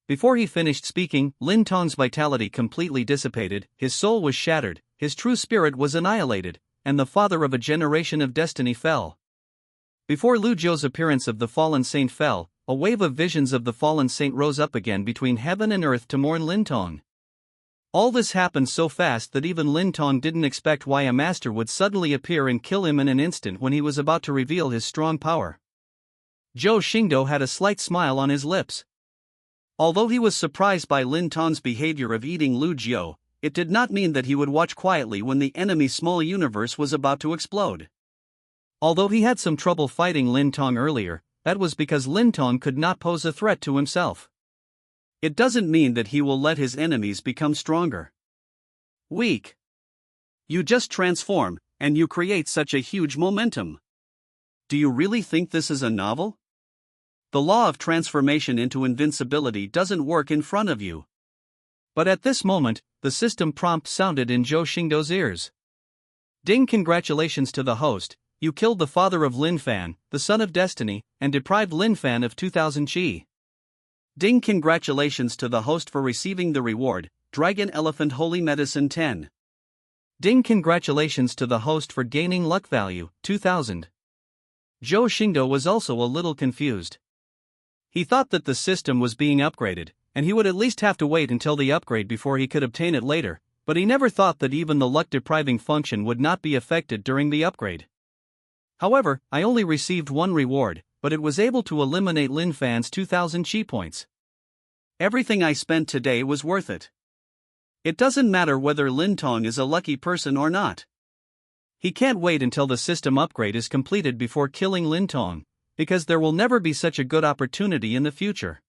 Before he finished speaking, Lin Tong's vitality completely dissipated, his soul was shattered, his true spirit was annihilated, and the father of a generation of destiny fell. Before Lu Jiu's appearance of the fallen saint fell, a wave of visions of the fallen saint rose up again between heaven and earth to mourn Lin Tong. All this happened so fast that even Lin Tong didn't expect why a master would suddenly appear and kill him in an instant when he was about to reveal his strong power. Zhou Xingdou had a slight smile on his lips. Although he was surprised by Lin Tong's behavior of eating Lu Jiu, it did not mean that he would watch quietly when the enemy's small universe was about to explode. Although he had some trouble fighting Lin Tong earlier, that was because Lin Tong could not pose a threat to himself. It doesn't mean that he will let his enemies become stronger. Weak. You just transform, and you create such a huge momentum. Do you really think this is a novel? The law of transformation into invincibility doesn't work in front of you. But at this moment, the system prompt sounded in Zhou Xingdou's ears. Ding! Congratulations to the host, you killed the father of Lin Fan, the son of destiny, and deprived Lin Fan of 2000 chi. Ding! Congratulations to the host for receiving the reward, Dragon Elephant Holy Medicine 10. Ding! Congratulations to the host for gaining luck value, 2000. Zhou Xingdou was also a little confused. He thought that the system was being upgraded, and he would at least have to wait until the upgrade before he could obtain it later, but he never thought that even the luck-depriving function would not be affected during the upgrade. However, I only received one reward, but it was able to eliminate Lin Fan's 2000 chi points. Everything I spent today was worth it. It doesn't matter whether Lin Tong is a lucky person or not. He can't wait until the system upgrade is completed before killing Lin Tong, because there will never be such a good opportunity in the future.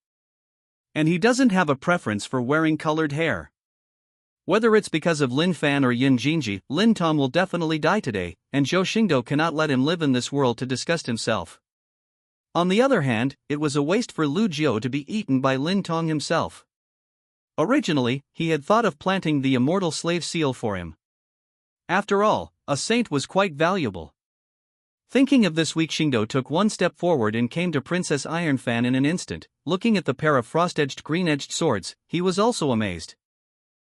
And he doesn't have a preference for wearing colored hair. Whether it's because of Lin Fan or Yin Jinji, Lin Tong will definitely die today, and Zhou Xingdou cannot let him live in this world to disgust himself. On the other hand, it was a waste for Lu Jiu to be eaten by Lin Tong himself. Originally, he had thought of planting the immortal slave seal for him. After all, a saint was quite valuable. Thinking of this, weak Xingdou took one step forward and came to Princess Ironfan in an instant. Looking at the pair of frost-edged green-edged swords, he was also amazed.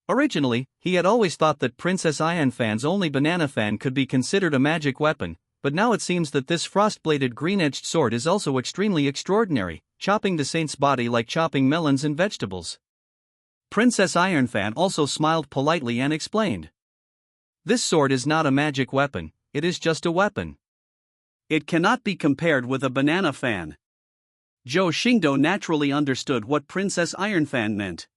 Originally, he had always thought that Princess Ironfan's only banana fan could be considered a magic weapon, but now it seems that this frost-bladed green-edged sword is also extremely extraordinary, chopping the saint's body like chopping melons and vegetables. Princess Ironfan also smiled politely and explained. This sword is not a magic weapon, it is just a weapon. It cannot be compared with a banana fan. Zhou Xingdou naturally understood what Princess Ironfan meant.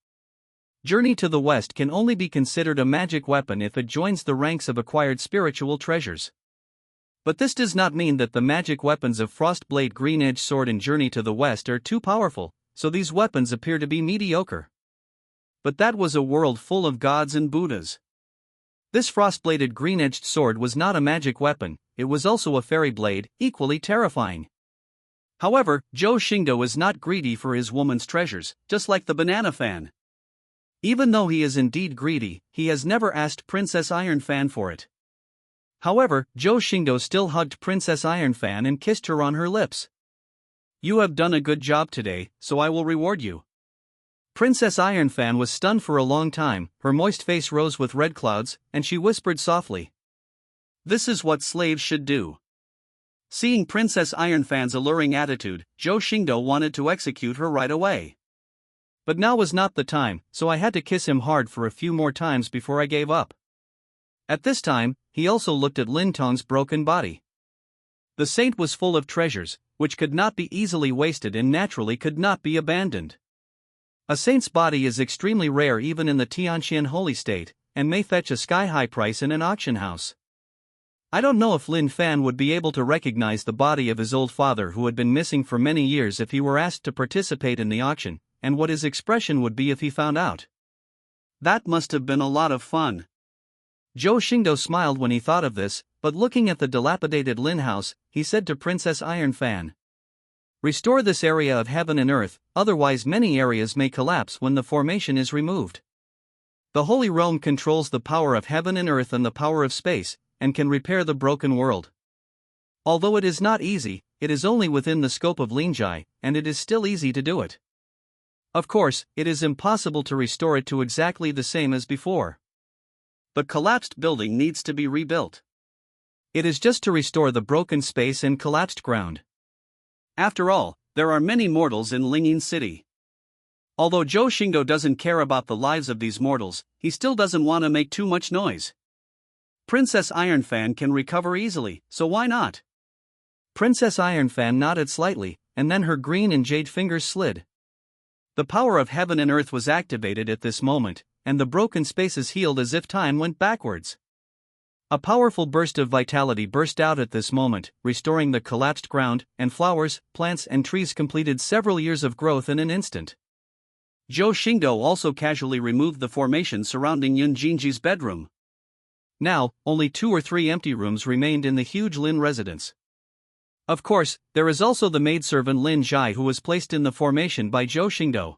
Journey to the West can only be considered a magic weapon if it joins the ranks of acquired spiritual treasures. But this does not mean that the magic weapons of Frostblade Green-Edged Sword and Journey to the West are too powerful, so these weapons appear to be mediocre. But that was a world full of gods and Buddhas. This frostbladed green-edged sword was not a magic weapon, it was also a fairy blade, equally terrifying. However, Zhou Xingdou is not greedy for his woman's treasures, just like the banana fan. Even though he is indeed greedy, he has never asked Princess Ironfan for it. However, Zhou Xingdou still hugged Princess Ironfan and kissed her on her lips. You have done a good job today, so I will reward you. Princess Ironfan was stunned for a long time, her moist face rose with red clouds, and she whispered softly. This is what slaves should do. Seeing Princess Ironfan's alluring attitude, Zhou Xingdou wanted to execute her right away. But now was not the time, so I had to kiss him hard for a few more times before I gave up. At this time, he also looked at Lin Tong's broken body. The saint was full of treasures, which could not be easily wasted and naturally could not be abandoned. A saint's body is extremely rare even in the Tianqian holy state, and may fetch a sky-high price in an auction house. I don't know if Lin Fan would be able to recognize the body of his old father who had been missing for many years if he were asked to participate in the auction, and what his expression would be if he found out. That must have been a lot of fun. Zhou Xingdou smiled when he thought of this, but looking at the dilapidated Lin house, he said to Princess Ironfan. Restore this area of heaven and earth, otherwise many areas may collapse when the formation is removed. The Holy Realm controls the power of heaven and earth and the power of space, and can repair the broken world. Although it is not easy, it is only within the scope of Linjai, and it is still easy to do it. Of course, it is impossible to restore it to exactly the same as before. The collapsed building needs to be rebuilt. It is just to restore the broken space and collapsed ground. After all, there are many mortals in Lingyin City. Although Zhou Xingdou doesn't care about the lives of these mortals, he still doesn't want to make too much noise. Princess Ironfan can recover easily, so why not? Princess Ironfan nodded slightly, and then her green and jade fingers slid. The power of heaven and earth was activated at this moment, and the broken spaces healed as if time went backwards. A powerful burst of vitality burst out at this moment, restoring the collapsed ground, and flowers, plants and trees completed several years of growth in an instant. Zhou Xingdou also casually removed the formation surrounding Yun Jinji's bedroom. Now, only 2 or 3 empty rooms remained in the huge Lin residence. Of course, there is also the maidservant Lin Zhai who was placed in the formation by Zhou Xingdou.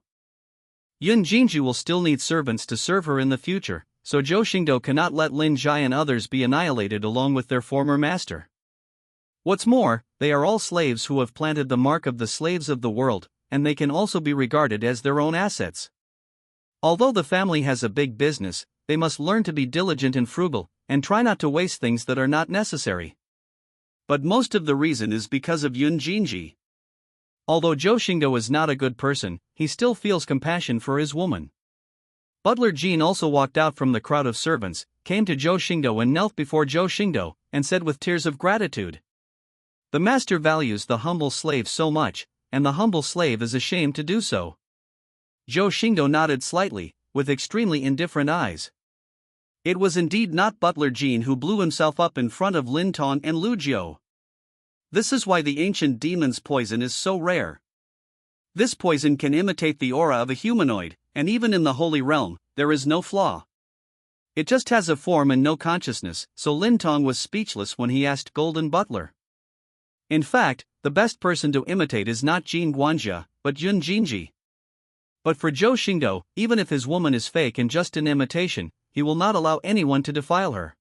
Yun Jinji will still need servants to serve her in the future, so Zhou Xingdou cannot let Lin Zhai and others be annihilated along with their former master. What's more, they are all slaves who have planted the mark of the slaves of the world, and they can also be regarded as their own assets. Although the family has a big business, they must learn to be diligent and frugal, and try not to waste things that are not necessary. But most of the reason is because of Yun Jinji. Although Zhou Xingdou is not a good person, he still feels compassion for his woman. Butler Jean also walked out from the crowd of servants, came to Zhou Xingdou and knelt before Zhou Xingdou, and said with tears of gratitude, "The master values the humble slave so much, and the humble slave is ashamed to do so." Zhou Xingdou nodded slightly, with extremely indifferent eyes. It was indeed not Butler Jean who blew himself up in front of Lin Tong and Lu Jiu. This is why the ancient demon's poison is so rare. This poison can imitate the aura of a humanoid, and even in the holy realm, there is no flaw. It just has a form and no consciousness, so Lin Tong was speechless when he asked Golden Butler. In fact, the best person to imitate is not Jin Guanjia, but Yun Jinji. But for Zhou Xingdou, even if his woman is fake and just an imitation, he will not allow anyone to defile her.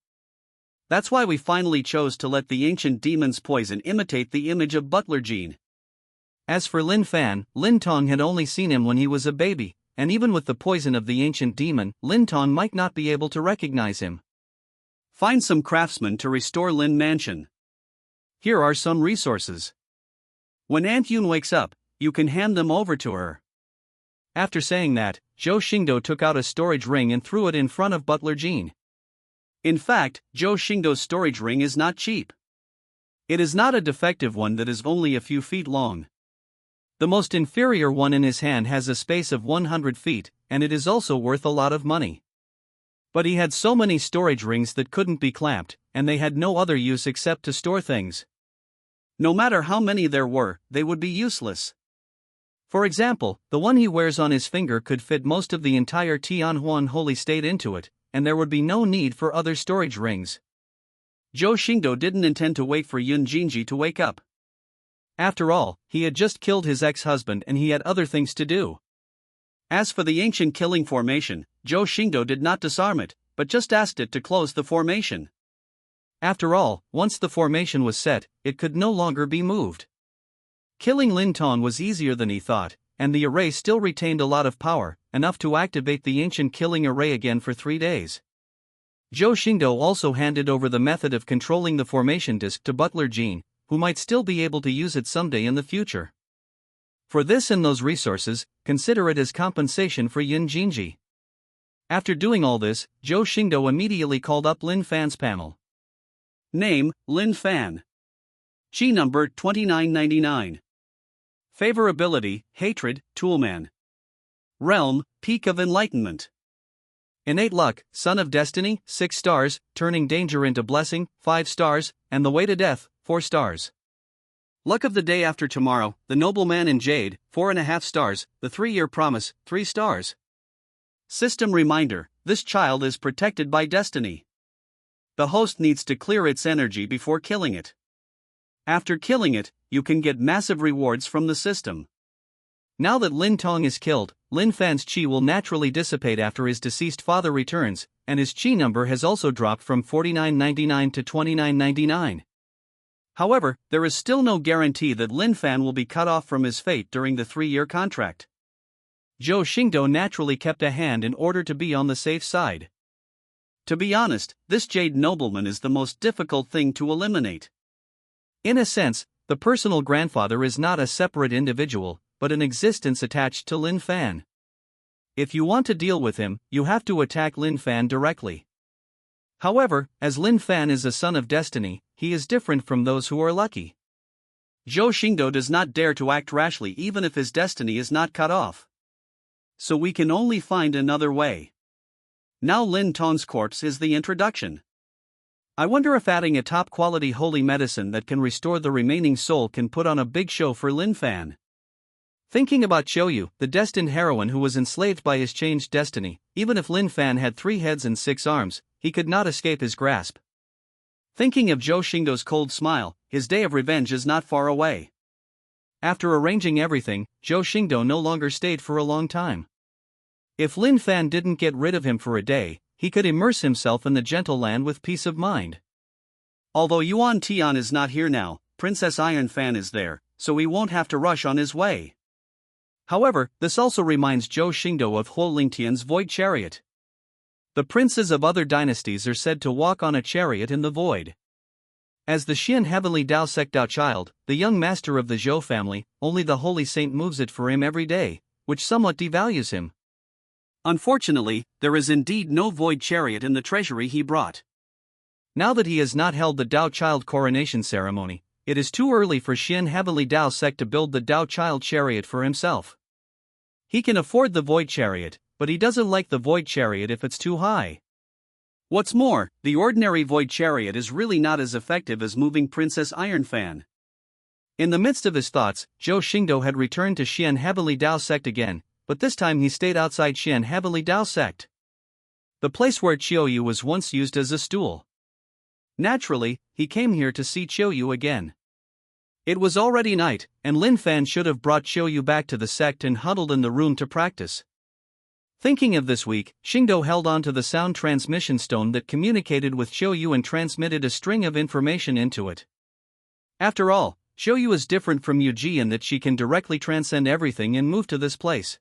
That's why we finally chose to let the ancient demon's poison imitate the image of Butler Jean. As for Lin Fan, Lin Tong had only seen him when he was a baby, and even with the poison of the ancient demon, Lin Tong might not be able to recognize him. Find some craftsmen to restore Lin Mansion. Here are some resources. When Aunt Yun wakes up, you can hand them over to her. After saying that, Zhou Xingdou took out a storage ring and threw it in front of Butler Jean. In fact, Zhou Xingdou's storage ring is not cheap. It is not a defective one that is only a few feet long. The most inferior one in his hand has a space of 100 feet, and it is also worth a lot of money. But he had so many storage rings that couldn't be clamped, and they had no other use except to store things. No matter how many there were, they would be useless. For example, the one he wears on his finger could fit most of the entire Tianhuan holy state into it, and there would be no need for other storage rings. Zhou Xingdou didn't intend to wait for Yun Jinji to wake up. After all, he had just killed his ex-husband and he had other things to do. As for the ancient killing formation, Zhou Xingdou did not disarm it, but just asked it to close the formation. After all, once the formation was set, it could no longer be moved. Killing Lin Tong was easier than he thought, and the array still retained a lot of power, enough to activate the ancient killing array again for 3 days. Zhou Xingdou also handed over the method of controlling the formation disk to Butler Jean, who might still be able to use it someday in the future. For this and those resources, consider it as compensation for Yun Jinji. After doing all this, Zhou Xingdou immediately called up Lin Fan's panel. Name, Lin Fan. Chi number 2999. Favorability, Hatred, Toolman. Realm, Peak of Enlightenment. Innate Luck, Son of Destiny, 6 stars, Turning Danger into Blessing, 5 stars, and The Way to Death, 4 stars. Luck of the Day After Tomorrow, The Nobleman in Jade, 4.5 stars, The 3-Year Promise, 3 stars. System Reminder, this child is protected by destiny. The host needs to clear its energy before killing it. After killing it, you can get massive rewards from the system. Now that Lin Tong is killed, Lin Fan's chi will naturally dissipate after his deceased father returns, and his chi number has also dropped from 4999 to 2999. However, there is still no guarantee that Lin Fan will be cut off from his fate during the 3-year contract. Zhou Xingdou naturally kept a hand in order to be on the safe side. To be honest, this Jade Nobleman is the most difficult thing to eliminate. In a sense, the personal grandfather is not a separate individual, but an existence attached to Lin Fan. If you want to deal with him, you have to attack Lin Fan directly. However, as Lin Fan is a son of destiny, he is different from those who are lucky. Zhou Xingdou does not dare to act rashly even if his destiny is not cut off. So we can only find another way. Now Lin Tong's corpse is the introduction. I wonder if adding a top-quality holy medicine that can restore the remaining soul can put on a big show for Lin Fan. Thinking about Qiuyu, the destined heroine who was enslaved by his changed destiny, even if Lin Fan had 3 heads and 6 arms, he could not escape his grasp. Thinking of Zhou Xingdou's cold smile, his day of revenge is not far away. After arranging everything, Zhou Xingdou no longer stayed for a long time. If Lin Fan didn't get rid of him for a day, he could immerse himself in the gentle land with peace of mind. Although Yuan Tian is not here now, Princess Iron Fan is there, so he won't have to rush on his way. However, this also reminds Zhou Xingdou of Huo Lingtian's void chariot. The princes of other dynasties are said to walk on a chariot in the void. As the Xian Heavenly Dao Sect Dao child, the young master of the Zhou family, only the holy saint moves it for him every day, which somewhat devalues him. Unfortunately, there is indeed no void chariot in the treasury he brought. Now that he has not held the Dao child coronation ceremony, it is too early for Xian Heavenly Dao Sect to build the Dao child chariot for himself. He can afford the void chariot, but he doesn't like the void chariot if it's too high. What's more, the ordinary void chariot is really not as effective as moving Princess Iron Fan. In the midst of his thoughts, Zhou Xingdou had returned to Xian Heavenly Dao Sect again, but this time he stayed outside Xian Heavenly Dao Sect. The place where Qiuyu was once used as a stool. Naturally, he came here to see Qiuyu again. It was already night, and Lin Fan should have brought Qiuyu back to the sect and huddled in the room to practice. Thinking of this week, Xingdou held on to the sound transmission stone that communicated with Qiuyu and transmitted a string of information into it. After all, Qiuyu is different from Yuji in that she can directly transcend everything and move to this place.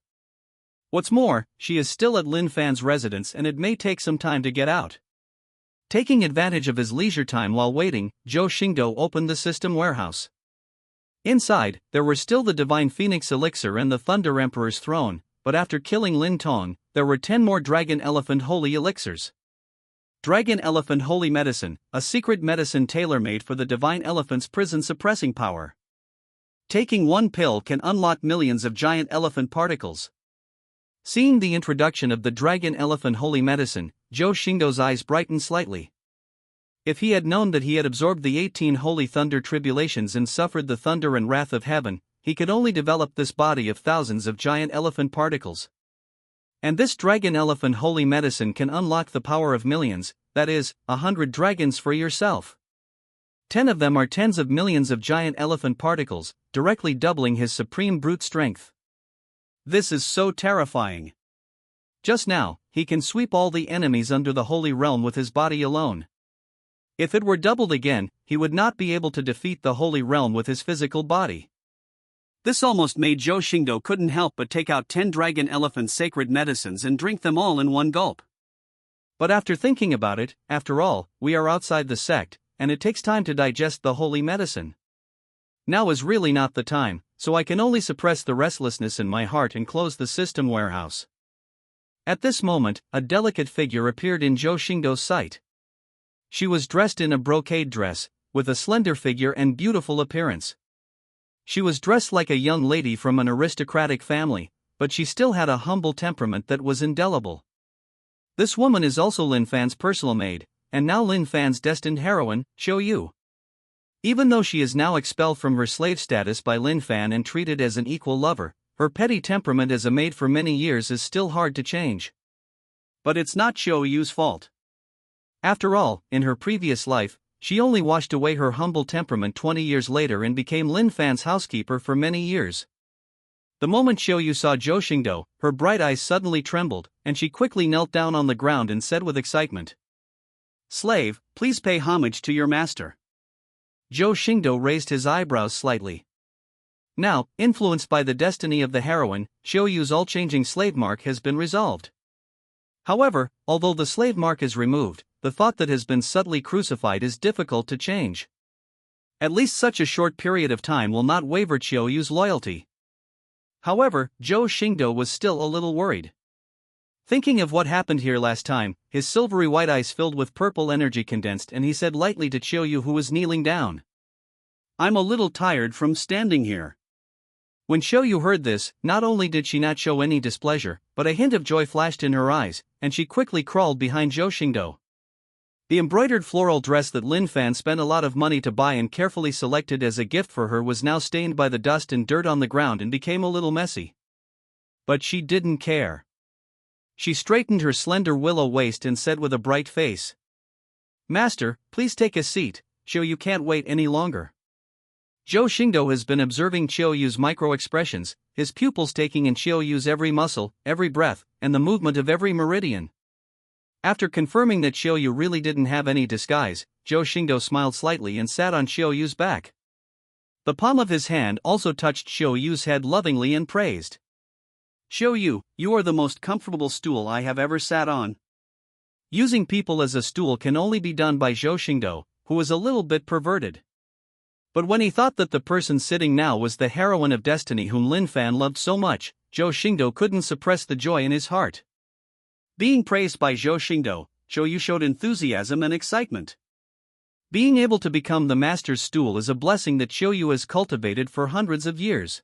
What's more, she is still at Lin Fan's residence and it may take some time to get out. Taking advantage of his leisure time while waiting, Zhou Xingdou opened the system warehouse. Inside, there were still the Divine Phoenix Elixir and the Thunder Emperor's throne, but after killing Lin Tong, there were 10 more Dragon Elephant Holy Elixirs. Dragon Elephant Holy Medicine, a secret medicine tailor-made for the Divine Elephant's prison suppressing power. Taking 1 pill can unlock millions of giant elephant particles. Seeing the introduction of the Dragon Elephant Holy Medicine, Zhou Xingdou's eyes brightened slightly. If he had known that he had absorbed the 18 holy thunder tribulations and suffered the thunder and wrath of heaven, he could only develop this body of thousands of giant elephant particles. And this Dragon Elephant Holy Medicine can unlock the power of millions, that is, 100 dragons for yourself. 10 of them are tens of millions of giant elephant particles, directly doubling his supreme brute strength. This is so terrifying. Just now, he can sweep all the enemies under the Holy Realm with his body alone. If it were doubled again, he would not be able to defeat the Holy Realm with his physical body. This almost made Zhou Xingdou couldn't help but take out 10 Dragon Elephant sacred medicines and drink them all in one gulp. But after thinking about it, after all, we are outside the sect, and it takes time to digest the holy medicine. Now is really not the time, so I can only suppress the restlessness in my heart and close the system warehouse. At this moment, a delicate figure appeared in Zhou Xingdou's sight. She was dressed in a brocade dress, with a slender figure and beautiful appearance. She was dressed like a young lady from an aristocratic family, but she still had a humble temperament that was indelible. This woman is also Lin Fan's personal maid, and now Lin Fan's destined heroine, Qiuyu. Even though she is now expelled from her slave status by Lin Fan and treated as an equal lover, her petty temperament as a maid for many years is still hard to change. But it's not Qiuyu's fault. After all, in her previous life, she only washed away her humble temperament 20 years later and became Lin Fan's housekeeper for many years. The moment Qiuyu saw Zhou Xingdou, her bright eyes suddenly trembled, and she quickly knelt down on the ground and said with excitement, "Slave, please pay homage to your master." Zhou Xingdou raised his eyebrows slightly. Now, influenced by the destiny of the heroine, Qiuyu's all-changing slave mark has been resolved. However, although the slave mark is removed, the thought that has been subtly crucified is difficult to change. At least such a short period of time will not waver Qiuyu's loyalty. However, Zhou Xingdou was still a little worried. Thinking of what happened here last time, his silvery white eyes filled with purple energy condensed, and he said lightly to Chiuyu, who was kneeling down, "I'm a little tired from standing here." When Chiuyu heard this, not only did she not show any displeasure, but a hint of joy flashed in her eyes, and she quickly crawled behind Zhou Xingdou. The embroidered floral dress that Lin Fan spent a lot of money to buy and carefully selected as a gift for her was now stained by the dust and dirt on the ground and became a little messy. But she didn't care. She straightened her slender willow waist and said with a bright face, "Master, please take a seat, Chiuyu can't wait any longer." Zhou Xingdou has been observing Chiuyu's micro-expressions, his pupils taking in Chiuyu's every muscle, every breath, and the movement of every meridian. After confirming that Chiuyu really didn't have any disguise, Zhou Xingdou smiled slightly and sat on Chiuyu's back. The palm of his hand also touched Chiuyu's head lovingly and praised, "Chiuyu, you are the most comfortable stool I have ever sat on." Using people as a stool can only be done by Zhou Xingdou, who is a little bit perverted. But when he thought that the person sitting now was the heroine of destiny whom Lin Fan loved so much, Zhou Xingdou couldn't suppress the joy in his heart. Being praised by Zhou Xingdou, Chiuyu showed enthusiasm and excitement. Being able to become the master's stool is a blessing that Chiuyu has cultivated for hundreds of years.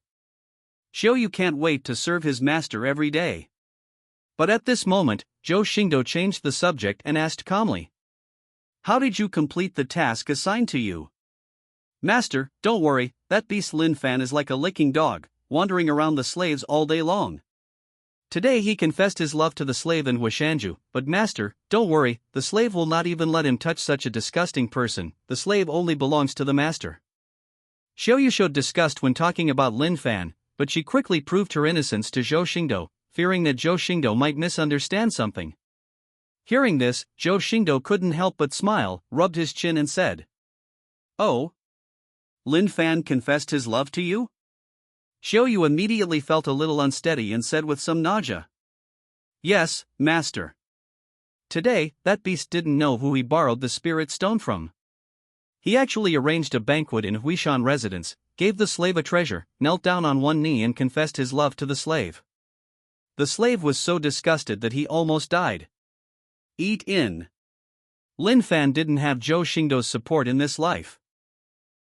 Chiuyu can't wait to serve his master every day. But at this moment, Zhou Xingdou changed the subject and asked calmly, "How did you complete the task assigned to you?" "Master, don't worry, that beast Lin Fan is like a licking dog, wandering around the slaves all day long. Today he confessed his love to the slave in Huishanju, but master, don't worry, the slave will not even let him touch such a disgusting person, the slave only belongs to the master." Chiuyu showed disgust when talking about Lin Fan, but she quickly proved her innocence to Zhou Xingdou, fearing that Zhou Xingdou might misunderstand something. Hearing this, Zhou Xingdou couldn't help but smile, rubbed his chin and said, "Oh? Lin Fan confessed his love to you?" Chiuyu immediately felt a little unsteady and said with some nausea, "Yes, master. Today, that beast didn't know who he borrowed the spirit stone from. He actually arranged a banquet in Huishan residence, gave the slave a treasure, knelt down on one knee and confessed his love to the slave. The slave was so disgusted that he almost died. Eat in." Lin Fan didn't have Zhou Xingdou's support in this life.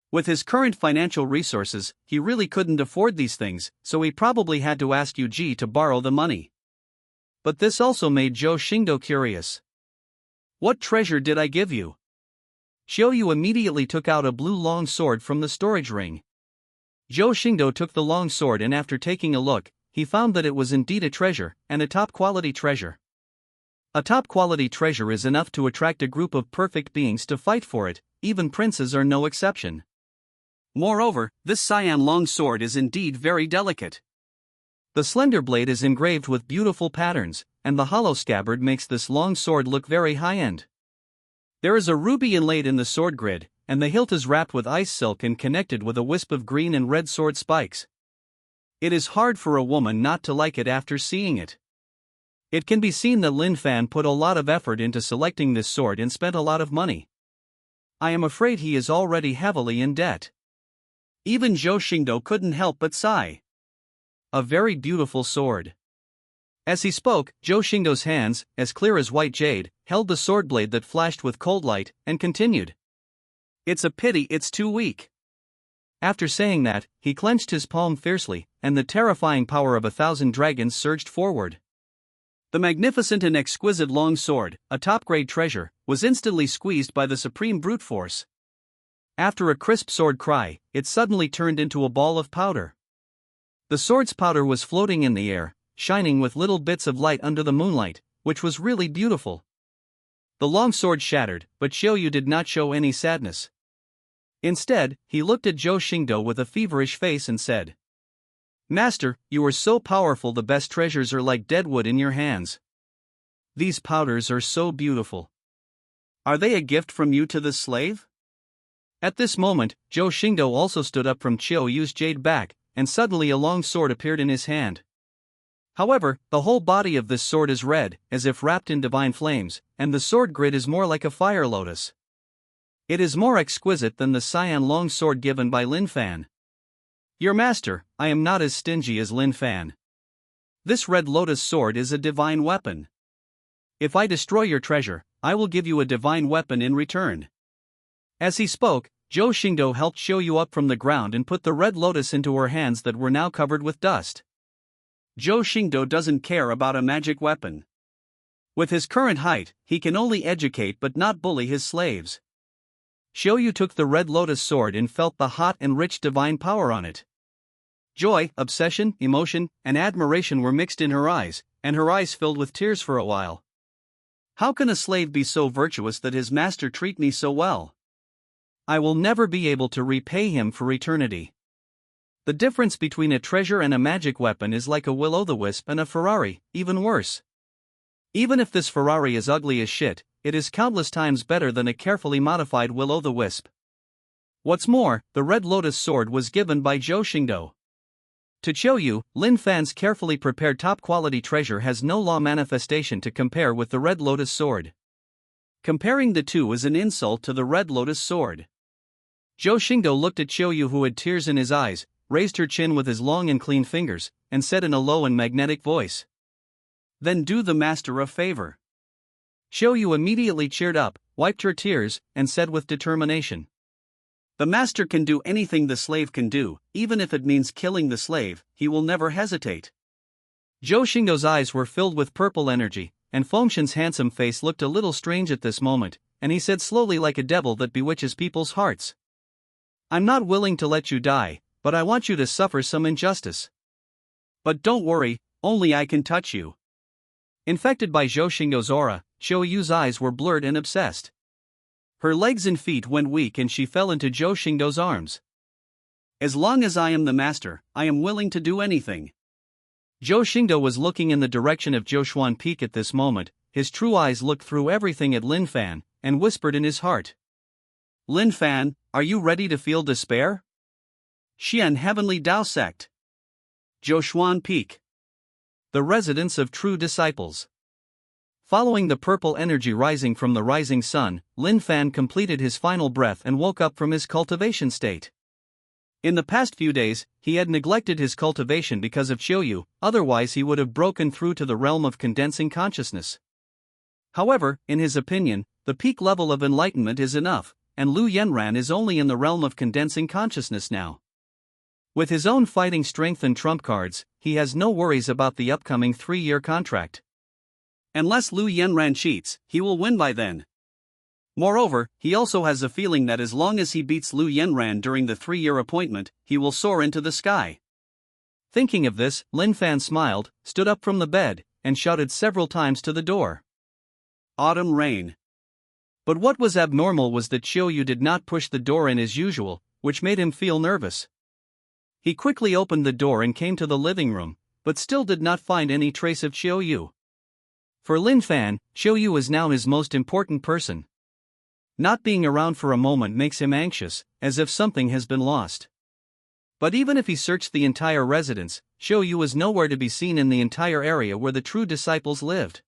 With his current financial resources, he really couldn't afford these things, so he probably had to ask Yuji to borrow the money. But this also made Zhou Xingdou curious. "What treasure did I give you?" Chiuyu immediately took out a blue long sword from the storage ring. Zhou Xingdou took the long sword and after taking a look, he found that it was indeed a treasure, and a top-quality treasure. A top-quality treasure is enough to attract a group of perfect beings to fight for it, even princes are no exception. Moreover, this cyan long sword is indeed very delicate. The slender blade is engraved with beautiful patterns, and the hollow scabbard makes this long sword look very high-end. There is a ruby inlaid in the sword grid, and the hilt is wrapped with ice silk and connected with a wisp of green and red sword spikes. It is hard for a woman not to like it after seeing it. It can be seen that Lin Fan put a lot of effort into selecting this sword and spent a lot of money. I am afraid he is already heavily in debt. Even Zhou Xingdou couldn't help but sigh. A very beautiful sword. As he spoke, Zhou Xingdou's hands, as clear as white jade, held the sword blade that flashed with cold light, and continued. "It's a pity it's too weak." After saying that, he clenched his palm fiercely, and the terrifying power of 1,000 dragons surged forward. The magnificent and exquisite long sword, a top-grade treasure, was instantly squeezed by the supreme brute force. After a crisp sword cry, it suddenly turned into a ball of powder. The sword's powder was floating in the air, shining with little bits of light under the moonlight, which was really beautiful. The long sword shattered, but Chiuyu did not show any sadness. Instead, he looked at Zhou Xingdou with a feverish face and said, "Master, you are so powerful, the best treasures are like dead wood in your hands. These powders are so beautiful. Are they a gift from you to this slave?" At this moment, Zhou Xingdou also stood up from Chiuyu's jade back, and suddenly a long sword appeared in his hand. However, the whole body of this sword is red, as if wrapped in divine flames, and the sword grid is more like a fire lotus. It is more exquisite than the cyan long sword given by Lin Fan. "Your master, I am not as stingy as Lin Fan. This red lotus sword is a divine weapon. If I destroy your treasure, I will give you a divine weapon in return. As he spoke, Zhou Xingdou helped Chuyuan up from the ground and put the red lotus into her hands that were now covered with dust. Zhou Xingdou doesn't care about a magic weapon. With his current height, he can only educate but not bully his slaves. Chuyuan took the red lotus sword and felt the hot and rich divine power on it. Joy, obsession, emotion, and admiration were mixed in her eyes, and her eyes filled with tears for a while. How can a slave be so virtuous that his master treat me so well? I will never be able to repay him for eternity. The difference between a treasure and a magic weapon is like a will-o'-the-wisp and a Ferrari, even worse. Even if this Ferrari is ugly as shit, it is countless times better than a carefully modified will-o'-the-wisp. What's more, the red lotus sword was given by Zhou Xingdou. To Chuyuan, Lin Fan's carefully prepared top-quality treasure has no law manifestation to compare with the red lotus sword. Comparing the two is an insult to the red lotus sword. Zhou Xingdou looked at Chuyuan, who had tears in his eyes, raised her chin with his long and clean fingers, and said in a low and magnetic voice, "Then do the master a favor." Chuyuan immediately cheered up, wiped her tears, and said with determination, "The master can do anything the slave can do, even if it means killing the slave, he will never hesitate." Zhou Xingdou's eyes were filled with purple energy, and Fengshen's handsome face looked a little strange at this moment, and he said slowly like a devil that bewitches people's hearts, "I'm not willing to let you die, but I want you to suffer some injustice. But don't worry, only I can touch you." Infected by Zhou Xingdou's aura, Chuyuan's eyes were blurred and obsessed. Her legs and feet went weak and she fell into Zhou Xingdou's arms. "As long as I am the master, I am willing to do anything." Zhou Xingdou was looking in the direction of Zhoushuan Peak at this moment. His true eyes looked through everything at Lin Fan, and whispered in his heart, "Lin Fan, are you ready to feel despair?" Xian Heavenly Dao Sect. Zhoushuan Peak. The residence of true disciples. Following the purple energy rising from the rising sun, Lin Fan completed his final breath and woke up from his cultivation state. In the past few days, he had neglected his cultivation because of Chuyuan, otherwise he would have broken through to the realm of condensing consciousness. However, in his opinion, the peak level of enlightenment is enough, and Lu Yanran is only in the realm of condensing consciousness now. With his own fighting strength and trump cards, he has no worries about the upcoming 3-year contract. Unless Lu Yanran cheats, he will win by then. Moreover, he also has a feeling that as long as he beats Lu Yanran during the 3-year appointment, he will soar into the sky. Thinking of this, Lin Fan smiled, stood up from the bed, and shouted several times to the door, "Autumn rain." But what was abnormal was that Chuyuan did not push the door in as usual, which made him feel nervous. He quickly opened the door and came to the living room, but still did not find any trace of Chuyuan. For Lin Fan, Chuyuan is now his most important person. Not being around for a moment makes him anxious, as if something has been lost. But even if he searched the entire residence, Chuyuan was nowhere to be seen in the entire area where the true disciples lived.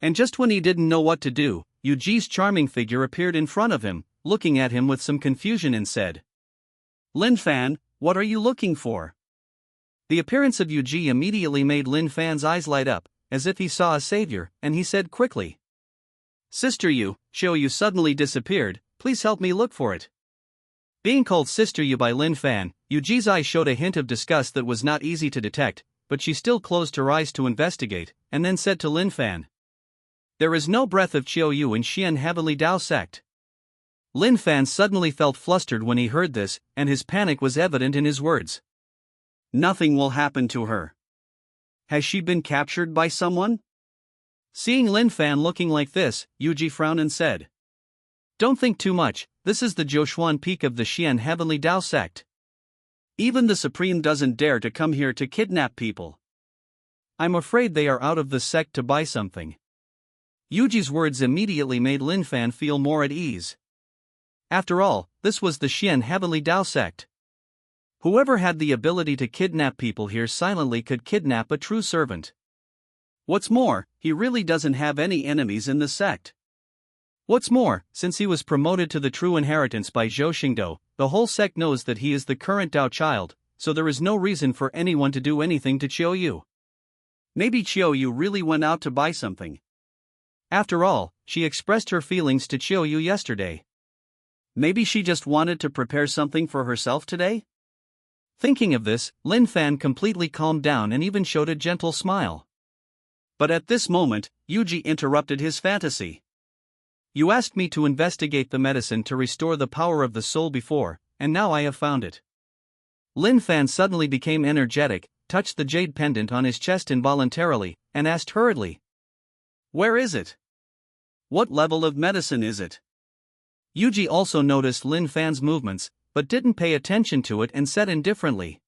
And just when he didn't know what to do, Yuji's charming figure appeared in front of him, looking at him with some confusion and said, "Lin Fan, what are you looking for?" The appearance of Yuji immediately made Lin Fan's eyes light up, as if he saw a savior, and he said quickly, "Sister Yu, Chuyuan suddenly disappeared, please help me look for it." Being called Sister Yu by Lin Fan, Yuji's eyes showed a hint of disgust that was not easy to detect, but she still closed her eyes to investigate, and then said to Lin Fan, "There is no breath of Chuyuan in Xian Heavenly Dao Sect." Lin Fan suddenly felt flustered when he heard this, and his panic was evident in his words. "Nothing will happen to her. Has she been captured by someone?" Seeing Lin Fan looking like this, Yuji frowned and said, "Don't think too much, this is the Zhoushuan Peak of the Xian Heavenly Dao Sect. Even the Supreme doesn't dare to come here to kidnap people. I'm afraid they are out of the sect to buy something." Yuji's words immediately made Lin Fan feel more at ease. After all, this was the Xian Heavenly Dao Sect. Whoever had the ability to kidnap people here silently could kidnap a true servant. What's more, he really doesn't have any enemies in the sect. What's more, since he was promoted to the true inheritance by Zhou Xingdou, the whole sect knows that he is the current Dao child, so there is no reason for anyone to do anything to Chuyuan. Maybe Chiou really went out to buy something. After all, she expressed her feelings to Chiou yesterday. Maybe she just wanted to prepare something for herself today? Thinking of this, Lin Fan completely calmed down and even showed a gentle smile. But at this moment, Yuji interrupted his fantasy. You asked me to investigate the medicine to restore the power of the soul before, and now I have found it. Lin Fan suddenly became energetic, touched the jade pendant on his chest involuntarily, and asked hurriedly. Where is it? What level of medicine is it? Yuji also noticed Lin Fan's movements, but didn't pay attention to it and said indifferently.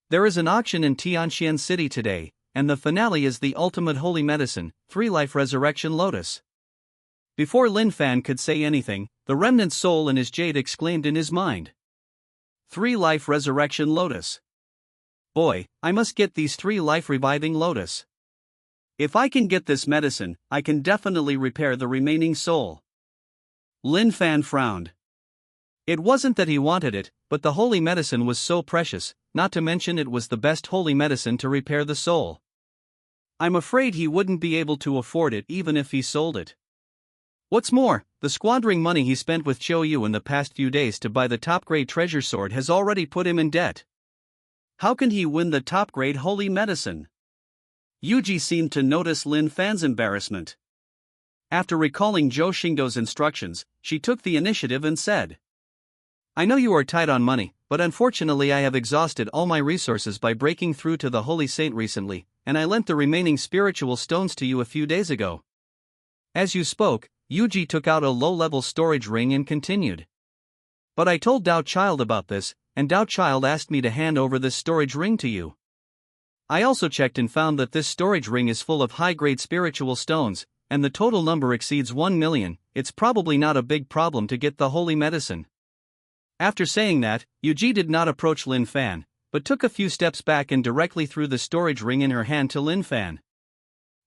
There is an auction in Tianxian City today, and the finale is the ultimate holy medicine, 3-life resurrection lotus. Before Lin Fan could say anything, the remnant soul in his jade exclaimed in his mind. 3-life resurrection lotus. Boy, I must get these 3-life reviving lotus. If I can get this medicine, I can definitely repair the remaining soul. Lin Fan frowned. It wasn't that he wanted it, but the holy medicine was so precious, not to mention it was the best holy medicine to repair the soul. I'm afraid he wouldn't be able to afford it even if he sold it. What's more, the squandering money he spent with Chiou in the past few days to buy the top-grade treasure sword has already put him in debt. How can he win the top-grade holy medicine? Yuji seemed to notice Lin Fan's embarrassment. After recalling Zhou Xingdou's instructions, she took the initiative and said, I know you are tight on money, but unfortunately I have exhausted all my resources by breaking through to the Holy Saint recently, and I lent the remaining spiritual stones to you a few days ago. As you spoke, Yuji took out a low-level storage ring and continued. But I told Dao Child about this, and Dao Child asked me to hand over this storage ring to you. I also checked and found that this storage ring is full of high-grade spiritual stones, and the total number exceeds 1 million, it's probably not a big problem to get the holy medicine. After saying that, Yuji did not approach Lin Fan, but took a few steps back and directly threw the storage ring in her hand to Lin Fan.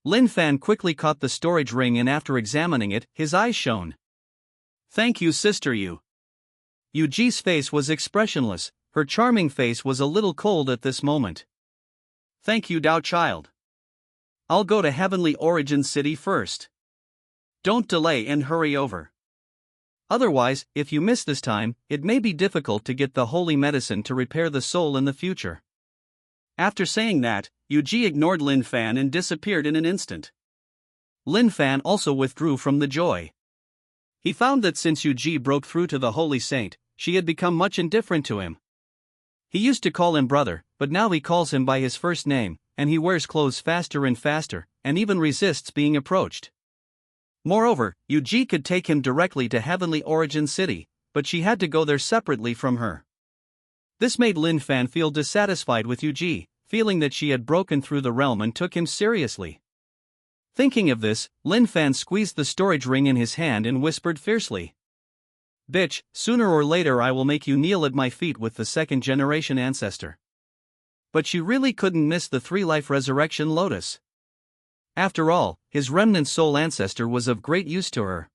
Lin Fan quickly caught the storage ring and after examining it, his eyes shone. Thank you, Sister Yu. Yuji's face was expressionless, her charming face was a little cold at this moment. Thank you, Dao Child. I'll go to Heavenly Origin City first. Don't delay and hurry over. Otherwise, if you miss this time, it may be difficult to get the holy medicine to repair the soul in the future. After saying that, Yuji ignored Lin Fan and disappeared in an instant. Lin Fan also withdrew from the joy. He found that since Yuji broke through to the Holy Saint, she had become much indifferent to him. He used to call him brother, but now he calls him by his first name, and he wears clothes faster and faster, and even resists being approached. Moreover, Yuji could take him directly to Heavenly Origin City, but she had to go there separately from her. This made Lin Fan feel dissatisfied with Yuji, feeling that she had broken through the realm and took him seriously. Thinking of this, Lin Fan squeezed the storage ring in his hand and whispered fiercely. Bitch, sooner or later I will make you kneel at my feet with the second-generation ancestor. But she really couldn't miss the 3-life resurrection lotus. After all, his remnant soul ancestor was of great use to her.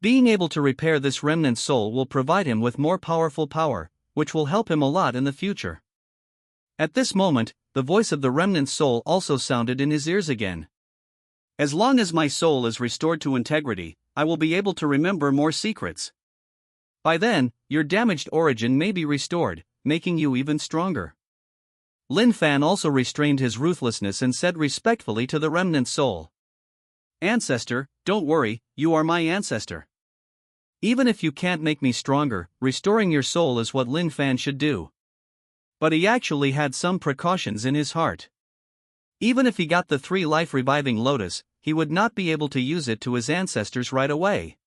Being able to repair this remnant soul will provide him with more powerful power, which will help him a lot in the future. At this moment, the voice of the remnant soul also sounded in his ears again. As long as my soul is restored to integrity, I will be able to remember more secrets. By then, your damaged origin may be restored, making you even stronger. Lin Fan also restrained his ruthlessness and said respectfully to the remnant soul. Ancestor, don't worry, you are my ancestor. Even if you can't make me stronger, restoring your soul is what Lin Fan should do. But he actually had some precautions in his heart. Even if he got the 3-life reviving lotus, he would not be able to use it to his ancestors right away.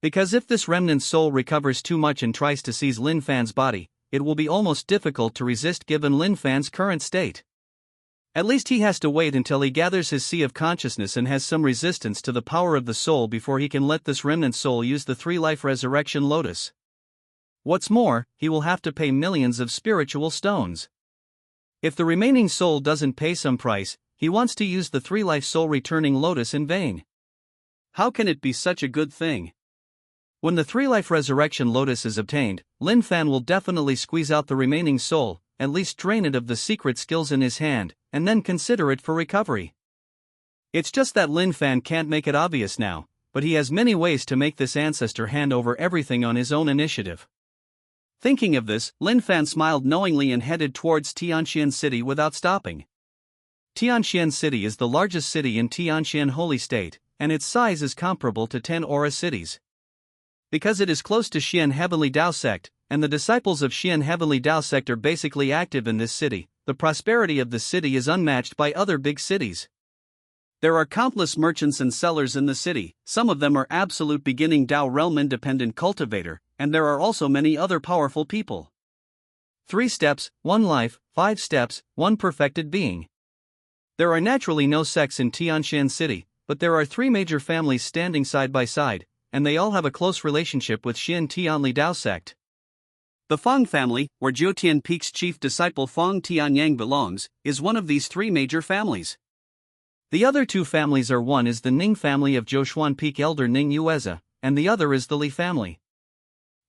Because if this remnant soul recovers too much and tries to seize Lin Fan's body, it will be almost difficult to resist given Lin Fan's current state. At least he has to wait until he gathers his sea of consciousness and has some resistance to the power of the soul before he can let this remnant soul use the 3-life resurrection lotus. What's more, he will have to pay millions of spiritual stones. If the remaining soul doesn't pay some price, he wants to use the 3-life soul returning lotus in vain. How can it be such a good thing? When the 3-life resurrection lotus is obtained, Lin Fan will definitely squeeze out the remaining soul, at least drain it of the secret skills in his hand, and then consider it for recovery. It's just that Lin Fan can't make it obvious now, but he has many ways to make this ancestor hand over everything on his own initiative. Thinking of this, Lin Fan smiled knowingly and headed towards Tianxian City without stopping. Tianxian City is the largest city in Tianxian Holy State, and its size is comparable to 10 Aura cities. Because it is close to Xian Heavenly Dao Sect, and the disciples of Xian Heavenly Dao Sect are basically active in this city, the prosperity of the city is unmatched by other big cities. There are countless merchants and sellers in the city, some of them are absolute beginning Dao Realm independent cultivator, and there are also many other powerful people. 3 steps, 1 life, 5 steps, 1 perfected being. There are naturally no sects in Tianxian City, but there are 3 major families standing side by side, and they all have a close relationship with Xian Tianli Dao Sect. The Fang family, where Zhoutian Peak's chief disciple Fang Tianyang belongs, is one of these 3 major families. The other 2 families are, one is the Ning family of Zhoushuan Peak elder Ning Yueza, and the other is the Li family.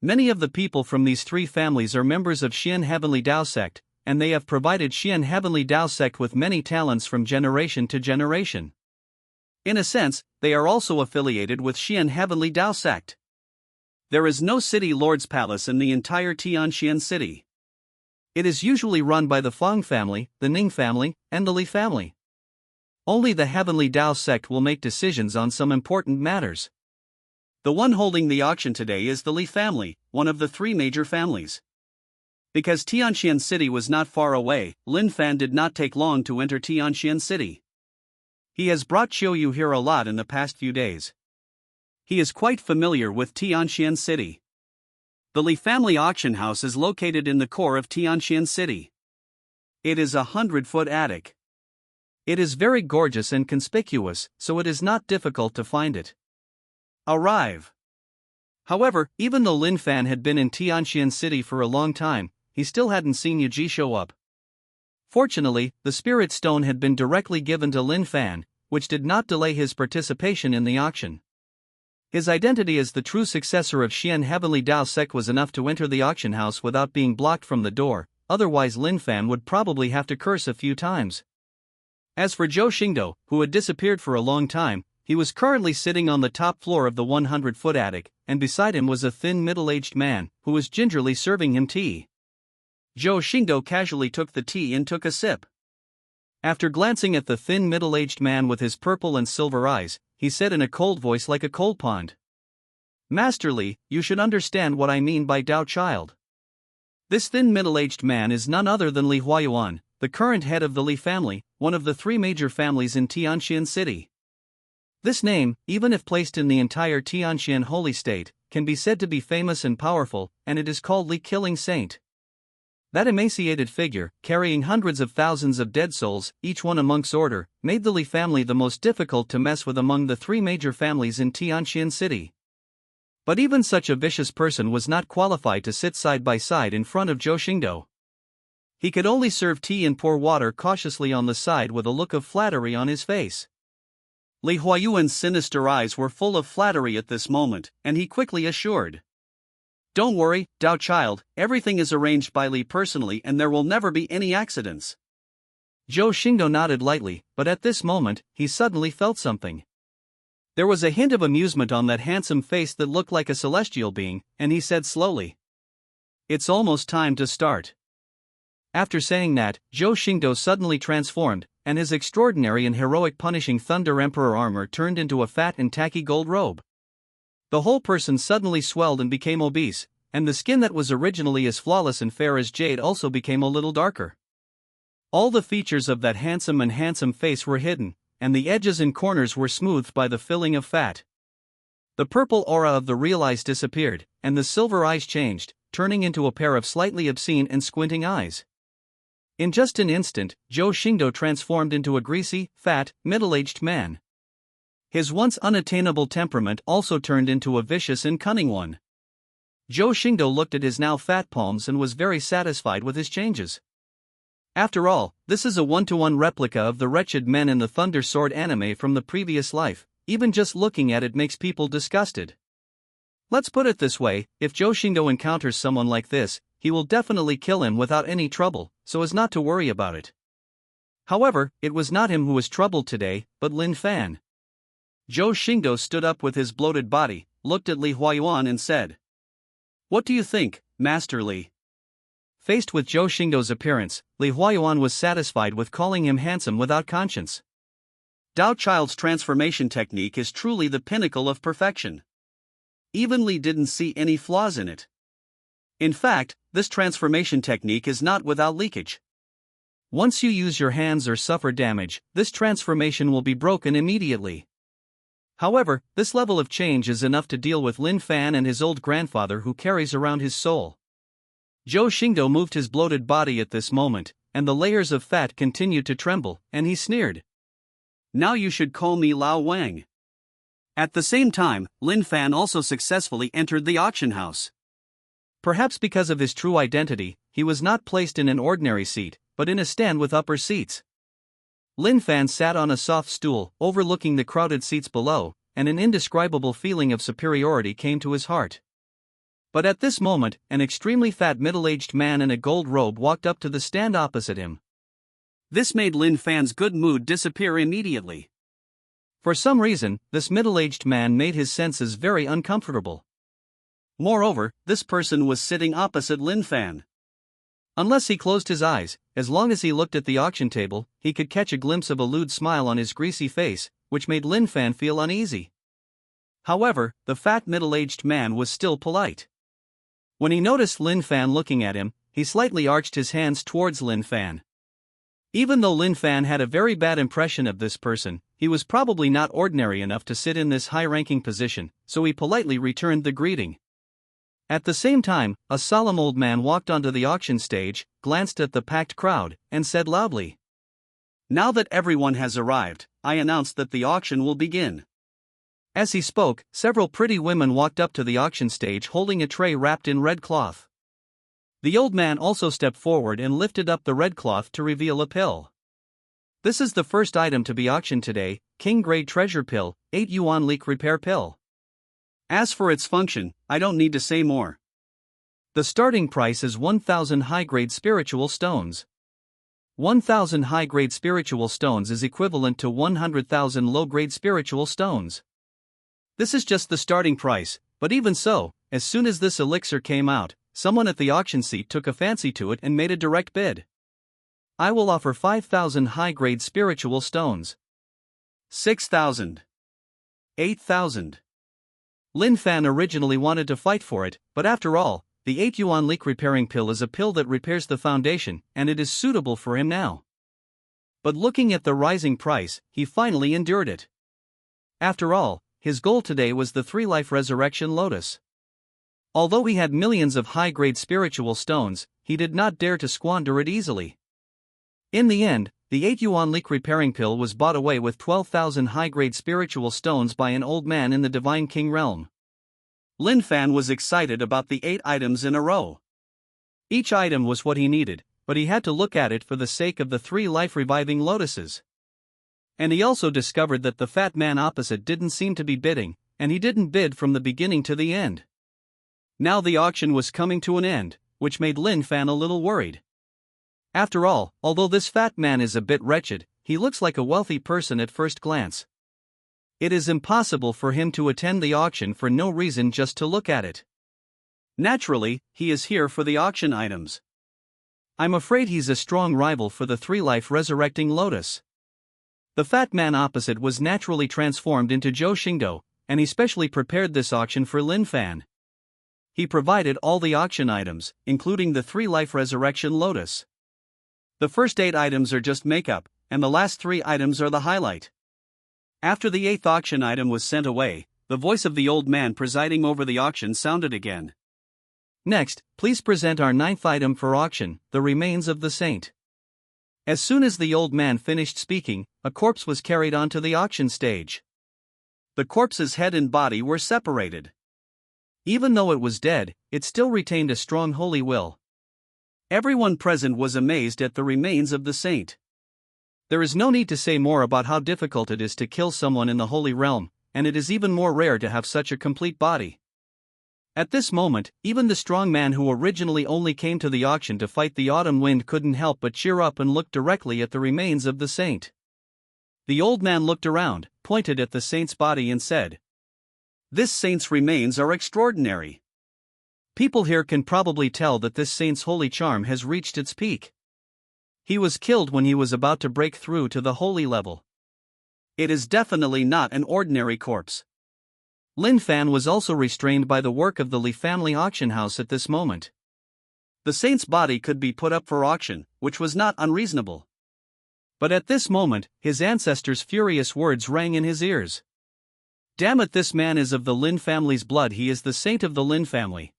Many of the people from these 3 families are members of Xian Heavenly Dao Sect, and they have provided Xian Heavenly Dao Sect with many talents from generation to generation. In a sense, they are also affiliated with Xian Heavenly Dao Sect. There is no city lord's palace in the entire Tianxian City. It is usually run by the Fang family, the Ning family, and the Li family. Only the Heavenly Dao Sect will make decisions on some important matters. The one holding the auction today is the Li family, one of the 3 major families. Because Tianxian City was not far away, Lin Fan did not take long to enter Tianxian City. He has brought Qiuyu here a lot in the past few days. He is quite familiar with Tianxian City. The Li family auction house is located in the core of Tianxian City. It is a 100-foot attic. It is very gorgeous and conspicuous, so it is not difficult to find it. Arrive. However, even though Lin Fan had been in Tianxian City for a long time, he still hadn't seen Yuji show up. Fortunately, the Spirit Stone had been directly given to Lin Fan, which did not delay his participation in the auction. His identity as the true successor of Xian Heavenly Dao Sect was enough to enter the auction house without being blocked from the door, otherwise Lin Fan would probably have to curse a few times. As for Zhou Xingdou, who had disappeared for a long time, he was currently sitting on the top floor of the 100-foot attic, and beside him was a thin middle-aged man, who was gingerly serving him tea. Zhou Xingdou casually took the tea and took a sip. After glancing at the thin middle-aged man with his purple and silver eyes, he said in a cold voice like a cold pond. Master Li, you should understand what I mean by Dao Child. This thin middle-aged man is none other than Li Huayuan, the current head of the Li family, one of the 3 major families in Tianxian City. This name, even if placed in the entire Tianxian Holy State, can be said to be famous and powerful, and it is called Li Killing Saint. That emaciated figure, carrying hundreds of thousands of dead souls, each one a monk's order, made the Li family the most difficult to mess with among the 3 major families in Tianxian City. But even such a vicious person was not qualified to sit side by side in front of Zhou Xingdou. He could only serve tea and pour water cautiously on the side with a look of flattery on his face. Li Huayuan's sinister eyes were full of flattery at this moment, and he quickly assured. Don't worry, Dao Child, everything is arranged by Li personally and there will never be any accidents. Zhou Xingdou nodded lightly, but at this moment, he suddenly felt something. There was a hint of amusement on that handsome face that looked like a celestial being, and he said slowly. It's almost time to start. After saying that, Zhou Xingdou suddenly transformed, and his extraordinary and heroic punishing Thunder Emperor armor turned into a fat and tacky gold robe. The whole person suddenly swelled and became obese, and the skin that was originally as flawless and fair as jade also became a little darker. All the features of that handsome face were hidden, and the edges and corners were smoothed by the filling of fat. The purple aura of the real eyes disappeared, and the silver eyes changed, turning into a pair of slightly obscene and squinting eyes. In just an instant, Zhou Xingdou transformed into a greasy, fat, middle-aged man. His once unattainable temperament also turned into a vicious and cunning one. Zhou Xingdou looked at his now fat palms and was very satisfied with his changes. After all, this is a 1-to-1 replica of the wretched men in the Thunder Sword anime from the previous life. Even just looking at it makes people disgusted. Let's put it this way, if Zhou Xingdou encounters someone like this, he will definitely kill him without any trouble, so as not to worry about it. However, it was not him who was troubled today, but Lin Fan. Zhou Xingdou stood up with his bloated body, looked at Li Huayuan and said, "What do you think, Master Li?" Faced with Zhou Xingdou's appearance, Li Huayuan was satisfied with calling him handsome without conscience. Dao Child's transformation technique is truly the pinnacle of perfection. Even Li didn't see any flaws in it. In fact, this transformation technique is not without leakage. Once you use your hands or suffer damage, this transformation will be broken immediately. However, this level of change is enough to deal with Lin Fan and his old grandfather who carries around his soul. Zhou Xingdou moved his bloated body at this moment, and the layers of fat continued to tremble, and he sneered. "Now you should call me Lao Wang." At the same time, Lin Fan also successfully entered the auction house. Perhaps because of his true identity, he was not placed in an ordinary seat, but in a stand with upper seats. Lin Fan sat on a soft stool, overlooking the crowded seats below, and an indescribable feeling of superiority came to his heart. But at this moment, an extremely fat middle-aged man in a gold robe walked up to the stand opposite him. This made Lin Fan's good mood disappear immediately. For some reason, this middle-aged man made his senses very uncomfortable. Moreover, this person was sitting opposite Lin Fan. Unless he closed his eyes, as long as he looked at the auction table, he could catch a glimpse of a lewd smile on his greasy face, which made Lin Fan feel uneasy. However, the fat middle-aged man was still polite. When he noticed Lin Fan looking at him, he slightly arched his hands towards Lin Fan. Even though Lin Fan had a very bad impression of this person, he was probably not ordinary enough to sit in this high-ranking position, so he politely returned the greeting. At the same time, a solemn old man walked onto the auction stage, glanced at the packed crowd, and said loudly, "Now that everyone has arrived, I announce that the auction will begin." As he spoke, several pretty women walked up to the auction stage holding a tray wrapped in red cloth. The old man also stepped forward and lifted up the red cloth to reveal a pill. This is the first item to be auctioned today, King Grade Treasure Pill, 8 Yuan Leak Repair Pill. As for its function, I don't need to say more. The starting price is 1,000 high-grade spiritual stones. 1,000 high-grade spiritual stones is equivalent to 100,000 low-grade spiritual stones. This is just the starting price, but even so, as soon as this elixir came out, someone at the auction seat took a fancy to it and made a direct bid. "I will offer 5,000 high-grade spiritual stones." 6,000. 8,000. Lin Fan originally wanted to fight for it, but after all, the 8 Yuan Leak Repairing Pill is a pill that repairs the foundation, and it is suitable for him now. But looking at the rising price, he finally endured it. After all, his goal today was the 3-life resurrection lotus. Although he had millions of high-grade spiritual stones, he did not dare to squander it easily. In the end, the 8 Yuan Leak Repairing Pill was bought away with 12,000 high-grade spiritual stones by an old man in the Divine King realm. Lin Fan was excited about the 8 items in a row. Each item was what he needed, but he had to look at it for the sake of the 3 life-reviving lotuses. And he also discovered that the fat man opposite didn't seem to be bidding, and he didn't bid from the beginning to the end. Now the auction was coming to an end, which made Lin Fan a little worried. After all, although this fat man is a bit wretched, he looks like a wealthy person at first glance. It is impossible for him to attend the auction for no reason just to look at it. Naturally, he is here for the auction items. I'm afraid he's a strong rival for the 3-life resurrecting lotus. The fat man opposite was naturally transformed into Zhou Xingdou, and he specially prepared this auction for Lin Fan. He provided all the auction items, including the 3-life resurrection lotus. The first 8 items are just makeup, and the last 3 items are the highlight. After the 8th auction item was sent away, the voice of the old man presiding over the auction sounded again. "Next, please present our 9th item for auction, the remains of the saint." As soon as the old man finished speaking, a corpse was carried onto the auction stage. The corpse's head and body were separated. Even though it was dead, it still retained a strong holy will. Everyone present was amazed at the remains of the saint. There is no need to say more about how difficult it is to kill someone in the Holy Realm, and it is even more rare to have such a complete body. At this moment, even the strong man who originally only came to the auction to fight the autumn wind couldn't help but cheer up and look directly at the remains of the saint. The old man looked around, pointed at the saint's body and said, "This saint's remains are extraordinary. People here can probably tell that this saint's holy charm has reached its peak. He was killed when he was about to break through to the holy level. It is definitely not an ordinary corpse." Lin Fan was also restrained by the work of the Li family auction house at this moment. The saint's body could be put up for auction, which was not unreasonable. But at this moment, his ancestors' furious words rang in his ears. "Damn it, this man is of the Lin family's blood, he is the saint of the Lin family."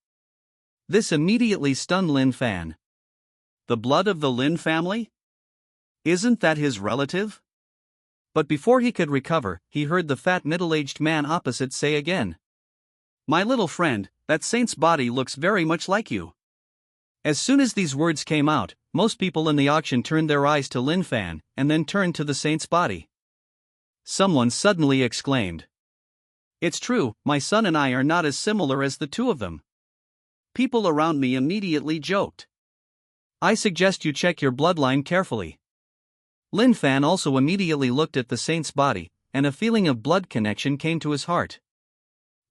This immediately stunned Lin Fan. The blood of the Lin family? Isn't that his relative? But before he could recover, he heard the fat middle-aged man opposite say again, "My little friend, that saint's body looks very much like you." As soon as these words came out, most people in the auction turned their eyes to Lin Fan, and then turned to the saint's body. Someone suddenly exclaimed, "It's true, my son and I are not as similar as the two of them." People around me immediately joked. "I suggest you check your bloodline carefully." Lin Fan also immediately looked at the saint's body, and a feeling of blood connection came to his heart.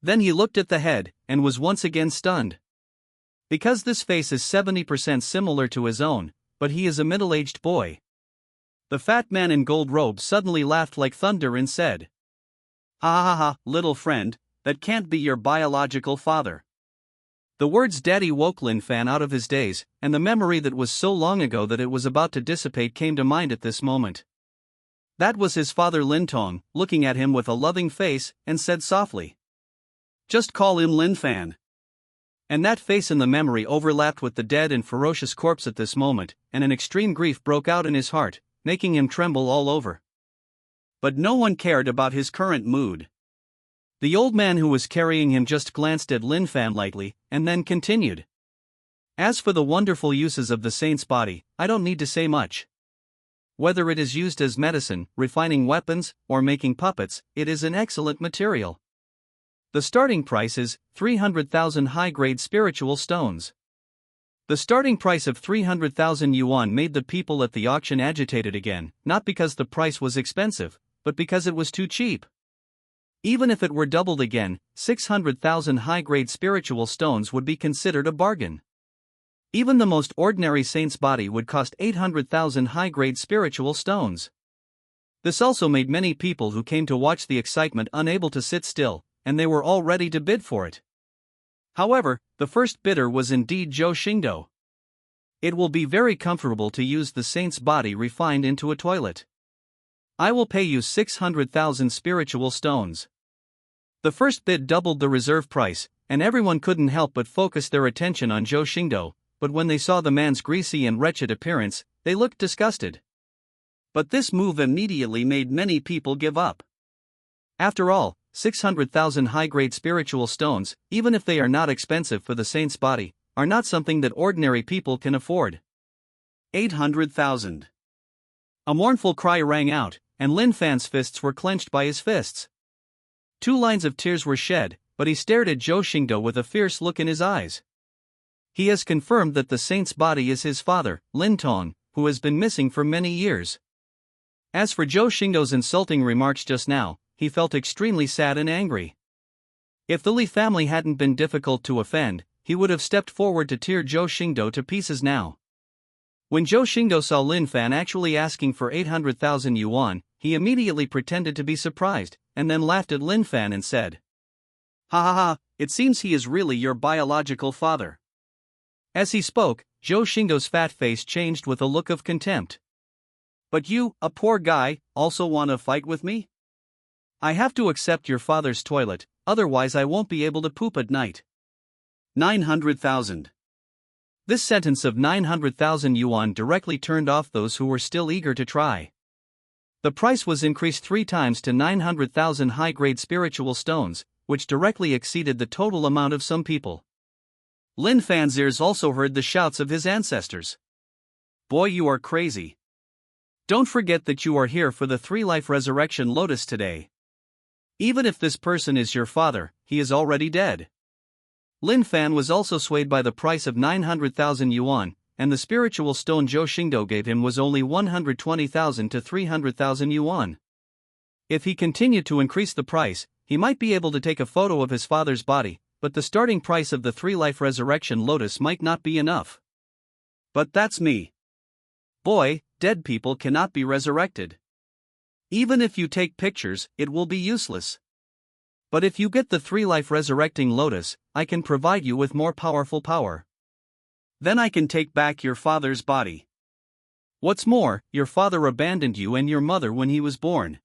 Then he looked at the head, and was once again stunned. Because this face is 70% similar to his own, but he is a middle-aged boy. The fat man in gold robe suddenly laughed like thunder and said, "Ha ha ha, little friend, that can't be your biological father." The words daddy woke Lin Fan out of his daze, and the memory that was so long ago that it was about to dissipate came to mind at this moment. That was his father Lin Tong, looking at him with a loving face, and said softly, "Just call him Lin Fan." And that face in the memory overlapped with the dead and ferocious corpse at this moment, and an extreme grief broke out in his heart, making him tremble all over. But no one cared about his current mood. The old man who was carrying him just glanced at Lin Fan lightly, and then continued, "As for the wonderful uses of the saint's body, I don't need to say much. Whether it is used as medicine, refining weapons, or making puppets, it is an excellent material. The starting price is 300,000 high-grade spiritual stones." The starting price of 300,000 yuan made the people at the auction agitated again, not because the price was expensive, but because it was too cheap. Even if it were doubled again, 600,000 high-grade spiritual stones would be considered a bargain. Even the most ordinary saint's body would cost 800,000 high-grade spiritual stones. This also made many people who came to watch the excitement unable to sit still, and they were all ready to bid for it. However, the first bidder was indeed Zhou Xingdou. "It will be very comfortable to use the saint's body refined into a toilet. I will pay you 600,000 spiritual stones." The first bid doubled the reserve price, and everyone couldn't help but focus their attention on Zhou Xingdou, but when they saw the man's greasy and wretched appearance, they looked disgusted. But this move immediately made many people give up. After all, 600,000 high-grade spiritual stones, even if they are not expensive for the saint's body, are not something that ordinary people can afford. 800,000. A mournful cry rang out, and Lin Fan's fists were clenched by his fists. 2 lines of tears were shed, but he stared at Zhou Xingdou with a fierce look in his eyes. He has confirmed that the saint's body is his father, Lin Tong, who has been missing for many years. As for Zhou Xingdou's insulting remarks just now, he felt extremely sad and angry. If the Li family hadn't been difficult to offend, he would have stepped forward to tear Zhou Xingdou to pieces now. When Zhou Xingdou saw Lin Fan actually asking for 800,000 yuan, he immediately pretended to be surprised, and then laughed at Lin Fan and said, "Ha ha ha, it seems he is really your biological father." As he spoke, Zhou Xingdou's fat face changed with a look of contempt. "But you, a poor guy, also want to fight with me? I have to accept your father's toilet, otherwise I won't be able to poop at night." 900,000. This sentence of 900,000 yuan directly turned off those who were still eager to try. The price was increased 3 times to 900,000 high-grade spiritual stones, which directly exceeded the total amount of some people. Lin Fan's ears also heard the shouts of his ancestors. "Boy, you are crazy. Don't forget that you are here for the 3-life resurrection lotus today. Even if this person is your father, he is already dead." Lin Fan was also swayed by the price of 900,000 yuan, and the spiritual stone Zhou Xingdou gave him was only 120,000 to 300,000 yuan. If he continued to increase the price, he might be able to take a photo of his father's body, but the starting price of the 3-life resurrection lotus might not be enough. But that's me. Boy, dead people cannot be resurrected. Even if you take pictures, it will be useless. But if you get the 3-life resurrecting lotus, I can provide you with more powerful power. Then I can take back your father's body. What's more, your father abandoned you and your mother when he was born.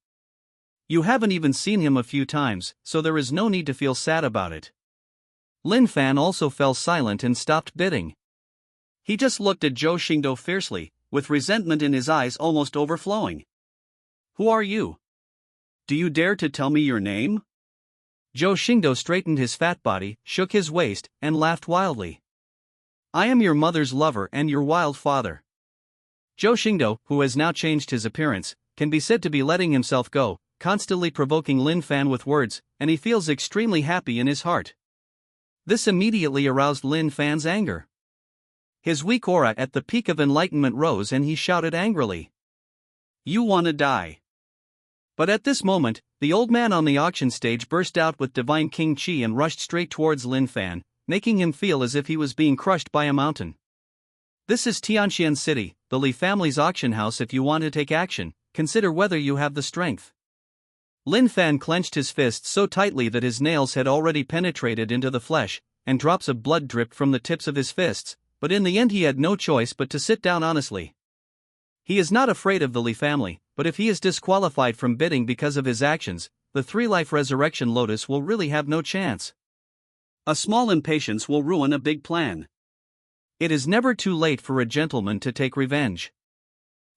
You haven't even seen him a few times, so there is no need to feel sad about it. Lin Fan also fell silent and stopped bidding. He just looked at Zhou Xingdou fiercely, with resentment in his eyes almost overflowing. Who are you? Do you dare to tell me your name? Zhou Xingdou straightened his fat body, shook his waist, and laughed wildly. I am your mother's lover and your wild father. Zhou Xingdou, who has now changed his appearance, can be said to be letting himself go, constantly provoking Lin Fan with words, and he feels extremely happy in his heart. This immediately aroused Lin Fan's anger. His weak aura at the peak of enlightenment rose and he shouted angrily. You wanna die. But at this moment, the old man on the auction stage burst out with divine King Qi and rushed straight towards Lin Fan, making him feel as if he was being crushed by a mountain. This is Tianxian City, the Li family's auction house. If you want to take action, consider whether you have the strength. Lin Fan clenched his fists so tightly that his nails had already penetrated into the flesh, and drops of blood dripped from the tips of his fists, but in the end he had no choice but to sit down honestly. He is not afraid of the Li family, but if he is disqualified from bidding because of his actions, the 3-life resurrection lotus will really have no chance. A small impatience will ruin a big plan. It is never too late for a gentleman to take revenge.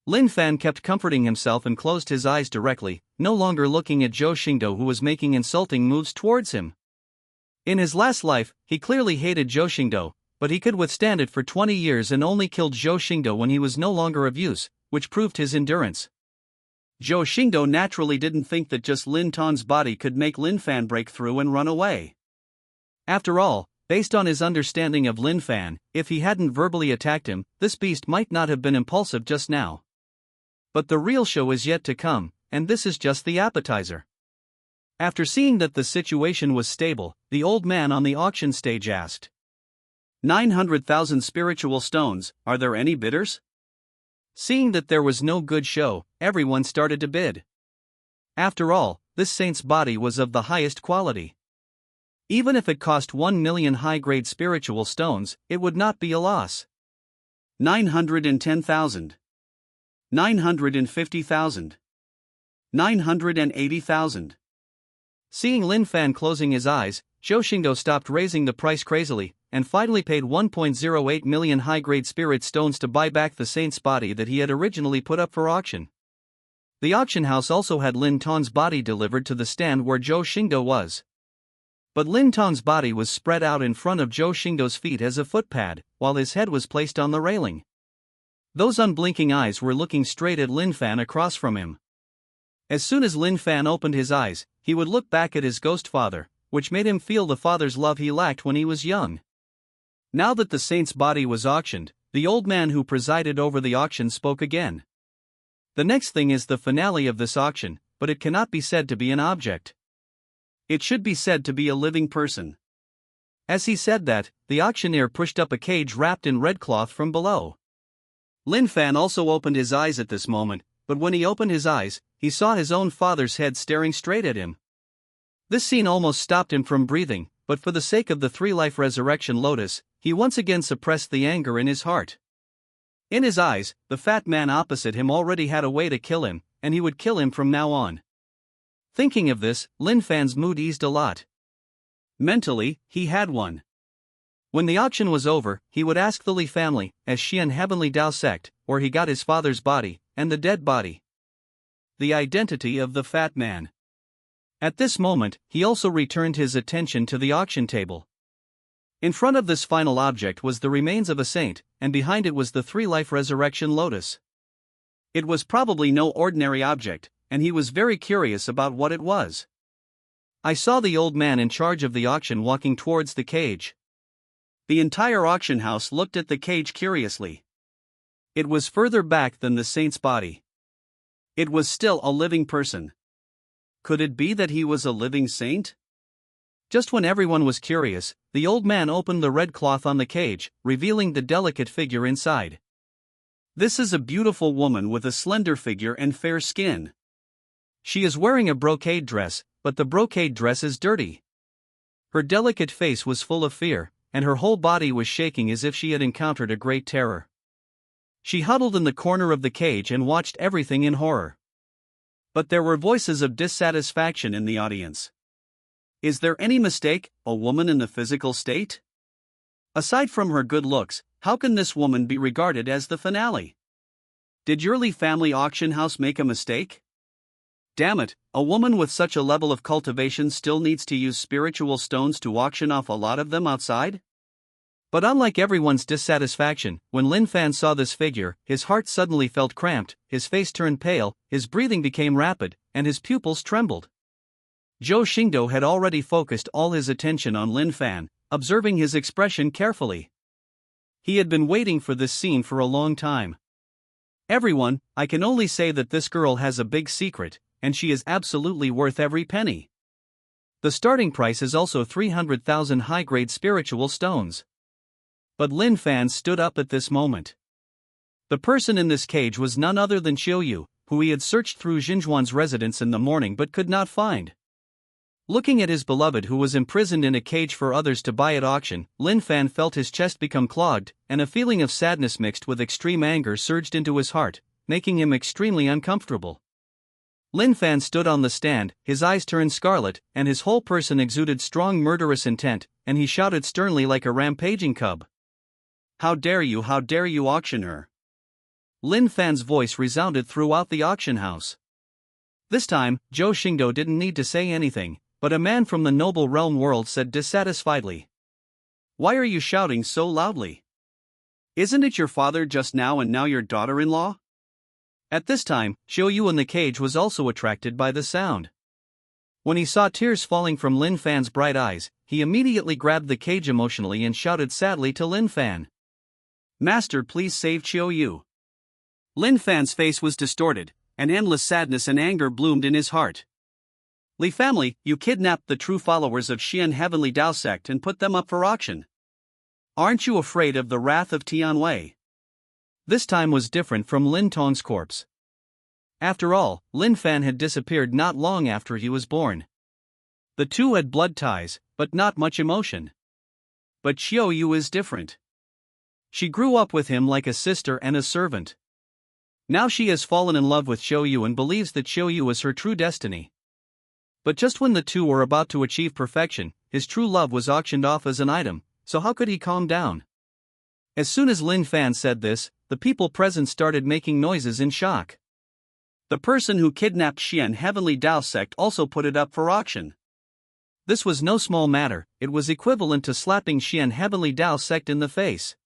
Lin Fan kept comforting himself and closed his eyes directly, no longer looking at Zhou Xingdou, who was making insulting moves towards him. In his last life, he clearly hated Zhou Xingdou, but he could withstand it for 20 years and only killed Zhou Xingdou when he was no longer of use, which proved his endurance. Zhou Xingdou naturally didn't think that just Lin Tan's body could make Lin Fan break through and run away. After all, based on his understanding of Lin Fan, if he hadn't verbally attacked him, this beast might not have been impulsive just now. But the real show is yet to come, and this is just the appetizer. After seeing that the situation was stable, the old man on the auction stage asked, 900,000 spiritual stones, are there any bidders? Seeing that there was no good show, everyone started to bid. After all, this saint's body was of the highest quality. Even if it cost 1 million high-grade spiritual stones, it would not be a loss. 910,000. 950,000. 980,000. Seeing Lin Fan closing his eyes, Zhou Xingdou stopped raising the price crazily, and finally paid 1.08 million high-grade spirit stones to buy back the saint's body that he had originally put up for auction. The auction house also had Lin Tan's body delivered to the stand where Zhou Xingdou was. But Lin Tan's body was spread out in front of Zhou Xingdou's feet as a footpad, while his head was placed on the railing. Those unblinking eyes were looking straight at Lin Fan across from him. As soon as Lin Fan opened his eyes, he would look back at his ghost father, which made him feel the father's love he lacked when he was young. Now that the saint's body was auctioned, the old man who presided over the auction spoke again. The next thing is the finale of this auction, but it cannot be said to be an object. It should be said to be a living person. As he said that, the auctioneer pushed up a cage wrapped in red cloth from below. Lin Fan also opened his eyes at this moment, but when he opened his eyes, he saw his own father's head staring straight at him. This scene almost stopped him from breathing, but for the sake of the 3-life resurrection lotus, he once again suppressed the anger in his heart. In his eyes, the fat man opposite him already had a way to kill him, and he would kill him from now on. Thinking of this, Lin Fan's mood eased a lot. Mentally, he had one. When the auction was over, he would ask the Li family, as Xian Heavenly Dao sect, where he got his father's body, and the dead body. The identity of the fat man. At this moment, he also returned his attention to the auction table. In front of this final object was the remains of a saint, and behind it was the 3-life resurrection lotus. It was probably no ordinary object, and he was very curious about what it was. I saw the old man in charge of the auction walking towards the cage. The entire auction house looked at the cage curiously. It was further back than the saint's body. It was still a living person. Could it be that he was a living saint? Just when everyone was curious, the old man opened the red cloth on the cage, revealing the delicate figure inside. This is a beautiful woman with a slender figure and fair skin. She is wearing a brocade dress, but the brocade dress is dirty. Her delicate face was full of fear, and her whole body was shaking as if she had encountered a great terror. She huddled in the corner of the cage and watched everything in horror. But there were voices of dissatisfaction in the audience. Is there any mistake, a woman in the physical state? Aside from her good looks, how can this woman be regarded as the finale? Did your Lee family auction house make a mistake? Damn it, a woman with such a level of cultivation still needs to use spiritual stones to auction off a lot of them outside? But unlike everyone's dissatisfaction, when Lin Fan saw this figure, his heart suddenly felt cramped, his face turned pale, his breathing became rapid, and his pupils trembled. Zhou Xingdou had already focused all his attention on Lin Fan, observing his expression carefully. He had been waiting for this scene for a long time. Everyone, I can only say that this girl has a big secret, and she is absolutely worth every penny. The starting price is also 300,000 high-grade spiritual stones. But Lin Fan stood up at this moment. The person in this cage was none other than Qiu, who he had searched through Xinzhuan's residence in the morning but could not find. Looking at his beloved who was imprisoned in a cage for others to buy at auction, Lin Fan felt his chest become clogged, and a feeling of sadness mixed with extreme anger surged into his heart, making him extremely uncomfortable. Lin Fan stood on the stand, his eyes turned scarlet, and his whole person exuded strong murderous intent, and he shouted sternly like a rampaging cub. How dare you auction her? Lin Fan's voice resounded throughout the auction house. This time, Zhou Xingdou didn't need to say anything, but a man from the noble realm world said dissatisfiedly. Why are you shouting so loudly? Isn't it your father just now and now your daughter-in-law? At this time, Qiu in the cage was also attracted by the sound. When he saw tears falling from Lin Fan's bright eyes, he immediately grabbed the cage emotionally and shouted sadly to Lin Fan. Master, please save Qiu. Lin Fan's face was distorted, and endless sadness and anger bloomed in his heart. Li family, you kidnapped the true followers of Xian Heavenly Dao sect and put them up for auction. Aren't you afraid of the wrath of Tianwei? This time was different from Lin Tong's corpse. After all, Lin Fan had disappeared not long after he was born. The two had blood ties, but not much emotion. But Qiu is different. She grew up with him like a sister and a servant. Now she has fallen in love with Qiu and believes that Qiu is her true destiny. But just when the two were about to achieve perfection, his true love was auctioned off as an item, so how could he calm down? As soon as Lin Fan said this, the people present started making noises in shock. The person who kidnapped Xian Heavenly Dao sect also put it up for auction. This was no small matter, it was equivalent to slapping Xian Heavenly Dao sect in the face.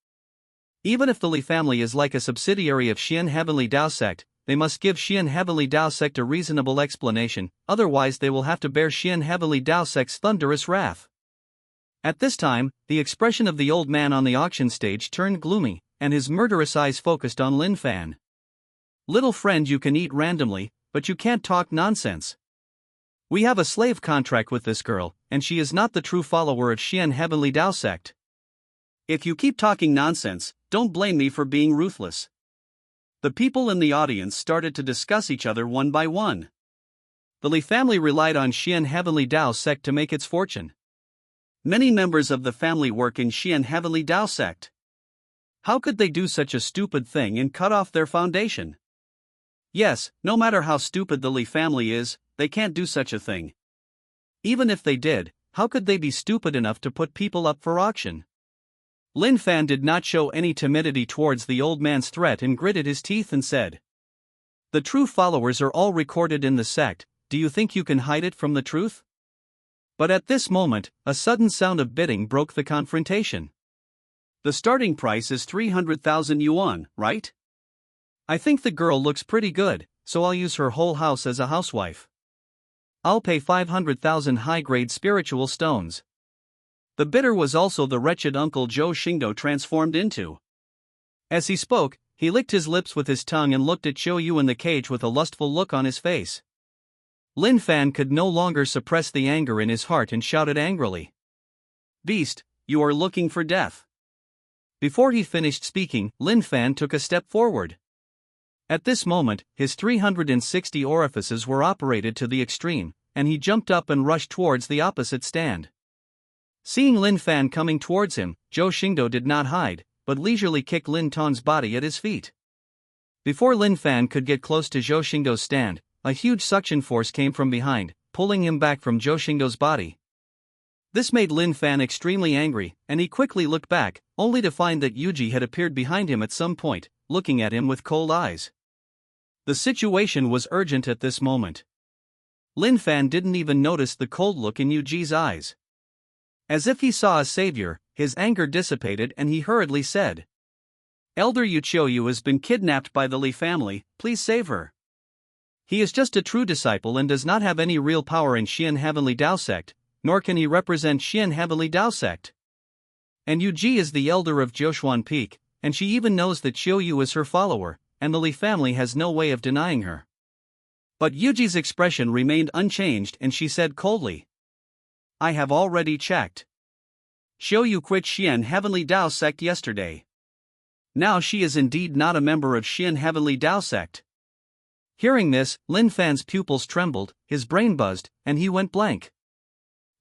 Even if the Li family is like a subsidiary of Xian Heavenly Dao sect, they must give Xian Heavenly Dao sect a reasonable explanation, otherwise they will have to bear Xian Heavenly Dao sect's thunderous wrath. At this time, the expression of the old man on the auction stage turned gloomy, and his murderous eyes focused on Lin Fan. Little friend, you can eat randomly, but you can't talk nonsense. We have a slave contract with this girl, and she is not the true follower of Xian Heavenly Dao sect. If you keep talking nonsense, don't blame me for being ruthless. The people in the audience started to discuss each other one by one. The Li family relied on Xian Heavenly Dao sect to make its fortune. Many members of the family work in Xian Heavenly Dao sect. How could they do such a stupid thing and cut off their foundation? Yes, no matter how stupid the Li family is, they can't do such a thing. Even if they did, how could they be stupid enough to put people up for auction? Lin Fan did not show any timidity towards the old man's threat and gritted his teeth and said, "The true followers are all recorded in the sect, do you think you can hide it from the truth?" But at this moment, a sudden sound of bidding broke the confrontation. The starting price is 300,000 yuan, right? I think the girl looks pretty good, so I'll use her whole house as a housewife. I'll pay 500,000 high-grade spiritual stones. The bidder was also the wretched uncle Zhou Xingdou transformed into. As he spoke, he licked his lips with his tongue and looked at Qiu Yu in the cage with a lustful look on his face. Lin Fan could no longer suppress the anger in his heart and shouted angrily. "Beast, you are looking for death." Before he finished speaking, Lin Fan took a step forward. At this moment, his 360 orifices were operated to the extreme, and he jumped up and rushed towards the opposite stand. Seeing Lin Fan coming towards him, Zhou Xingdou did not hide, but leisurely kicked Lin Tong's body at his feet. Before Lin Fan could get close to Zhou Xingdou's stand, a huge suction force came from behind, pulling him back from Zhou Xingdou's body. This made Lin Fan extremely angry, and he quickly looked back, only to find that Yuji had appeared behind him at some point, looking at him with cold eyes. The situation was urgent at this moment. Lin Fan didn't even notice the cold look in Yuji's eyes. As if he saw a savior, his anger dissipated and he hurriedly said, "Elder Yu Qiu has been kidnapped by the Li family, please save her. He is just a true disciple and does not have any real power in Xian Heavenly Dao sect, nor can he represent Xian Heavenly Dao sect. And Yu Ji is the elder of Jiushuan Peak, and she even knows that Qiu Yu is her follower, and the Li family has no way of denying her." But Yuji's expression remained unchanged and she said coldly, "I have already checked. Qiu Yu quit Xian Heavenly Dao sect yesterday. Now she is indeed not a member of Xian Heavenly Dao sect." Hearing this, Lin Fan's pupils trembled, his brain buzzed, and he went blank.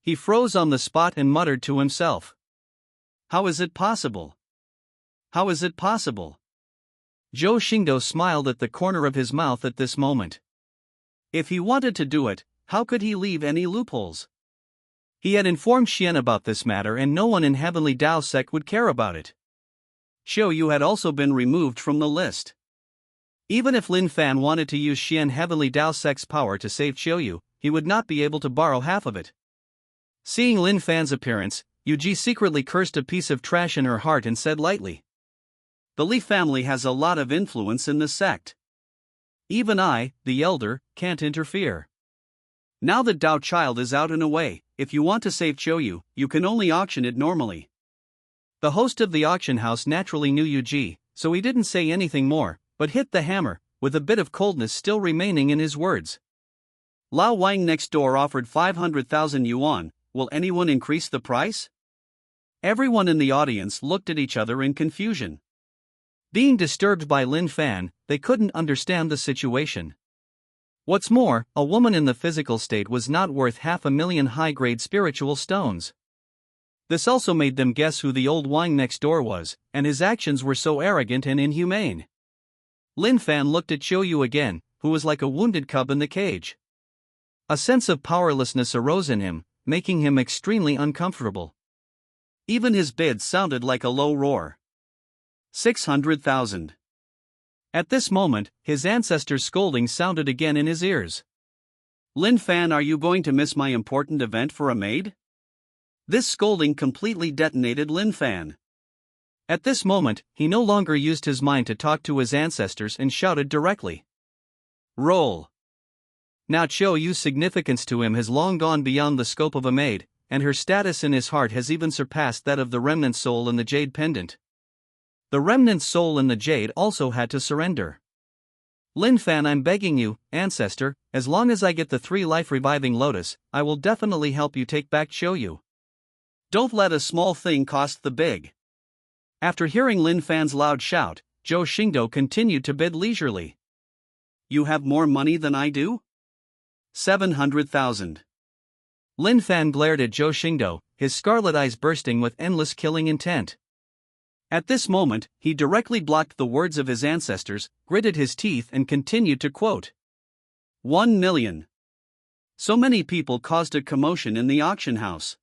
He froze on the spot and muttered to himself, "How is it possible? How is it possible?" Zhou Xingdou smiled at the corner of his mouth at this moment. If he wanted to do it, how could he leave any loopholes? He had informed Xian about this matter and no one in Heavenly Dao sect would care about it. Qiu Yu had also been removed from the list. Even if Lin Fan wanted to use Xian Heavenly Dao sect's power to save Qiu Yu, he would not be able to borrow half of it. Seeing Lin Fan's appearance, Yuji secretly cursed a piece of trash in her heart and said lightly, "The Li family has a lot of influence in the sect. Even I, the elder, can't interfere. Now that Dao Child is out and away, if you want to save Qiu Yu, you can only auction it normally." The host of the auction house naturally knew Yuji, so he didn't say anything more, but hit the hammer, with a bit of coldness still remaining in his words. "Lao Wang next door offered 500,000 yuan, will anyone increase the price?" Everyone in the audience looked at each other in confusion. Being disturbed by Lin Fan, they couldn't understand the situation. What's more, a woman in the physical state was not worth 500,000 high-grade spiritual stones. This also made them guess who the old Wang next door was, and his actions were so arrogant and inhumane. Lin Fan looked at Qiu Yu again, who was like a wounded cub in the cage. A sense of powerlessness arose in him, making him extremely uncomfortable. Even his bid sounded like a low roar. 600,000. At this moment, his ancestor's scolding sounded again in his ears. "Lin Fan, are you going to miss my important event for a maid?" This scolding completely detonated Lin Fan. At this moment, he no longer used his mind to talk to his ancestors and shouted directly. "Roll." Now Qiu Yu's significance to him has long gone beyond the scope of a maid, and her status in his heart has even surpassed that of the remnant soul in the jade pendant. The remnant soul in the jade also had to surrender. "Lin Fan, I'm begging you, ancestor, as long as I get the 3 life-reviving lotus, I will definitely help you take back Qiu Yu. Don't let a small thing cost the big." After hearing Lin Fan's loud shout, Zhou Xingdou continued to bid leisurely. "You have more money than I do?" 700,000. Lin Fan glared at Zhou Xingdou, his scarlet eyes bursting with endless killing intent. At this moment, he directly blocked the words of his ancestors, gritted his teeth and continued to quote. 1 million. So many people caused a commotion in the auction house.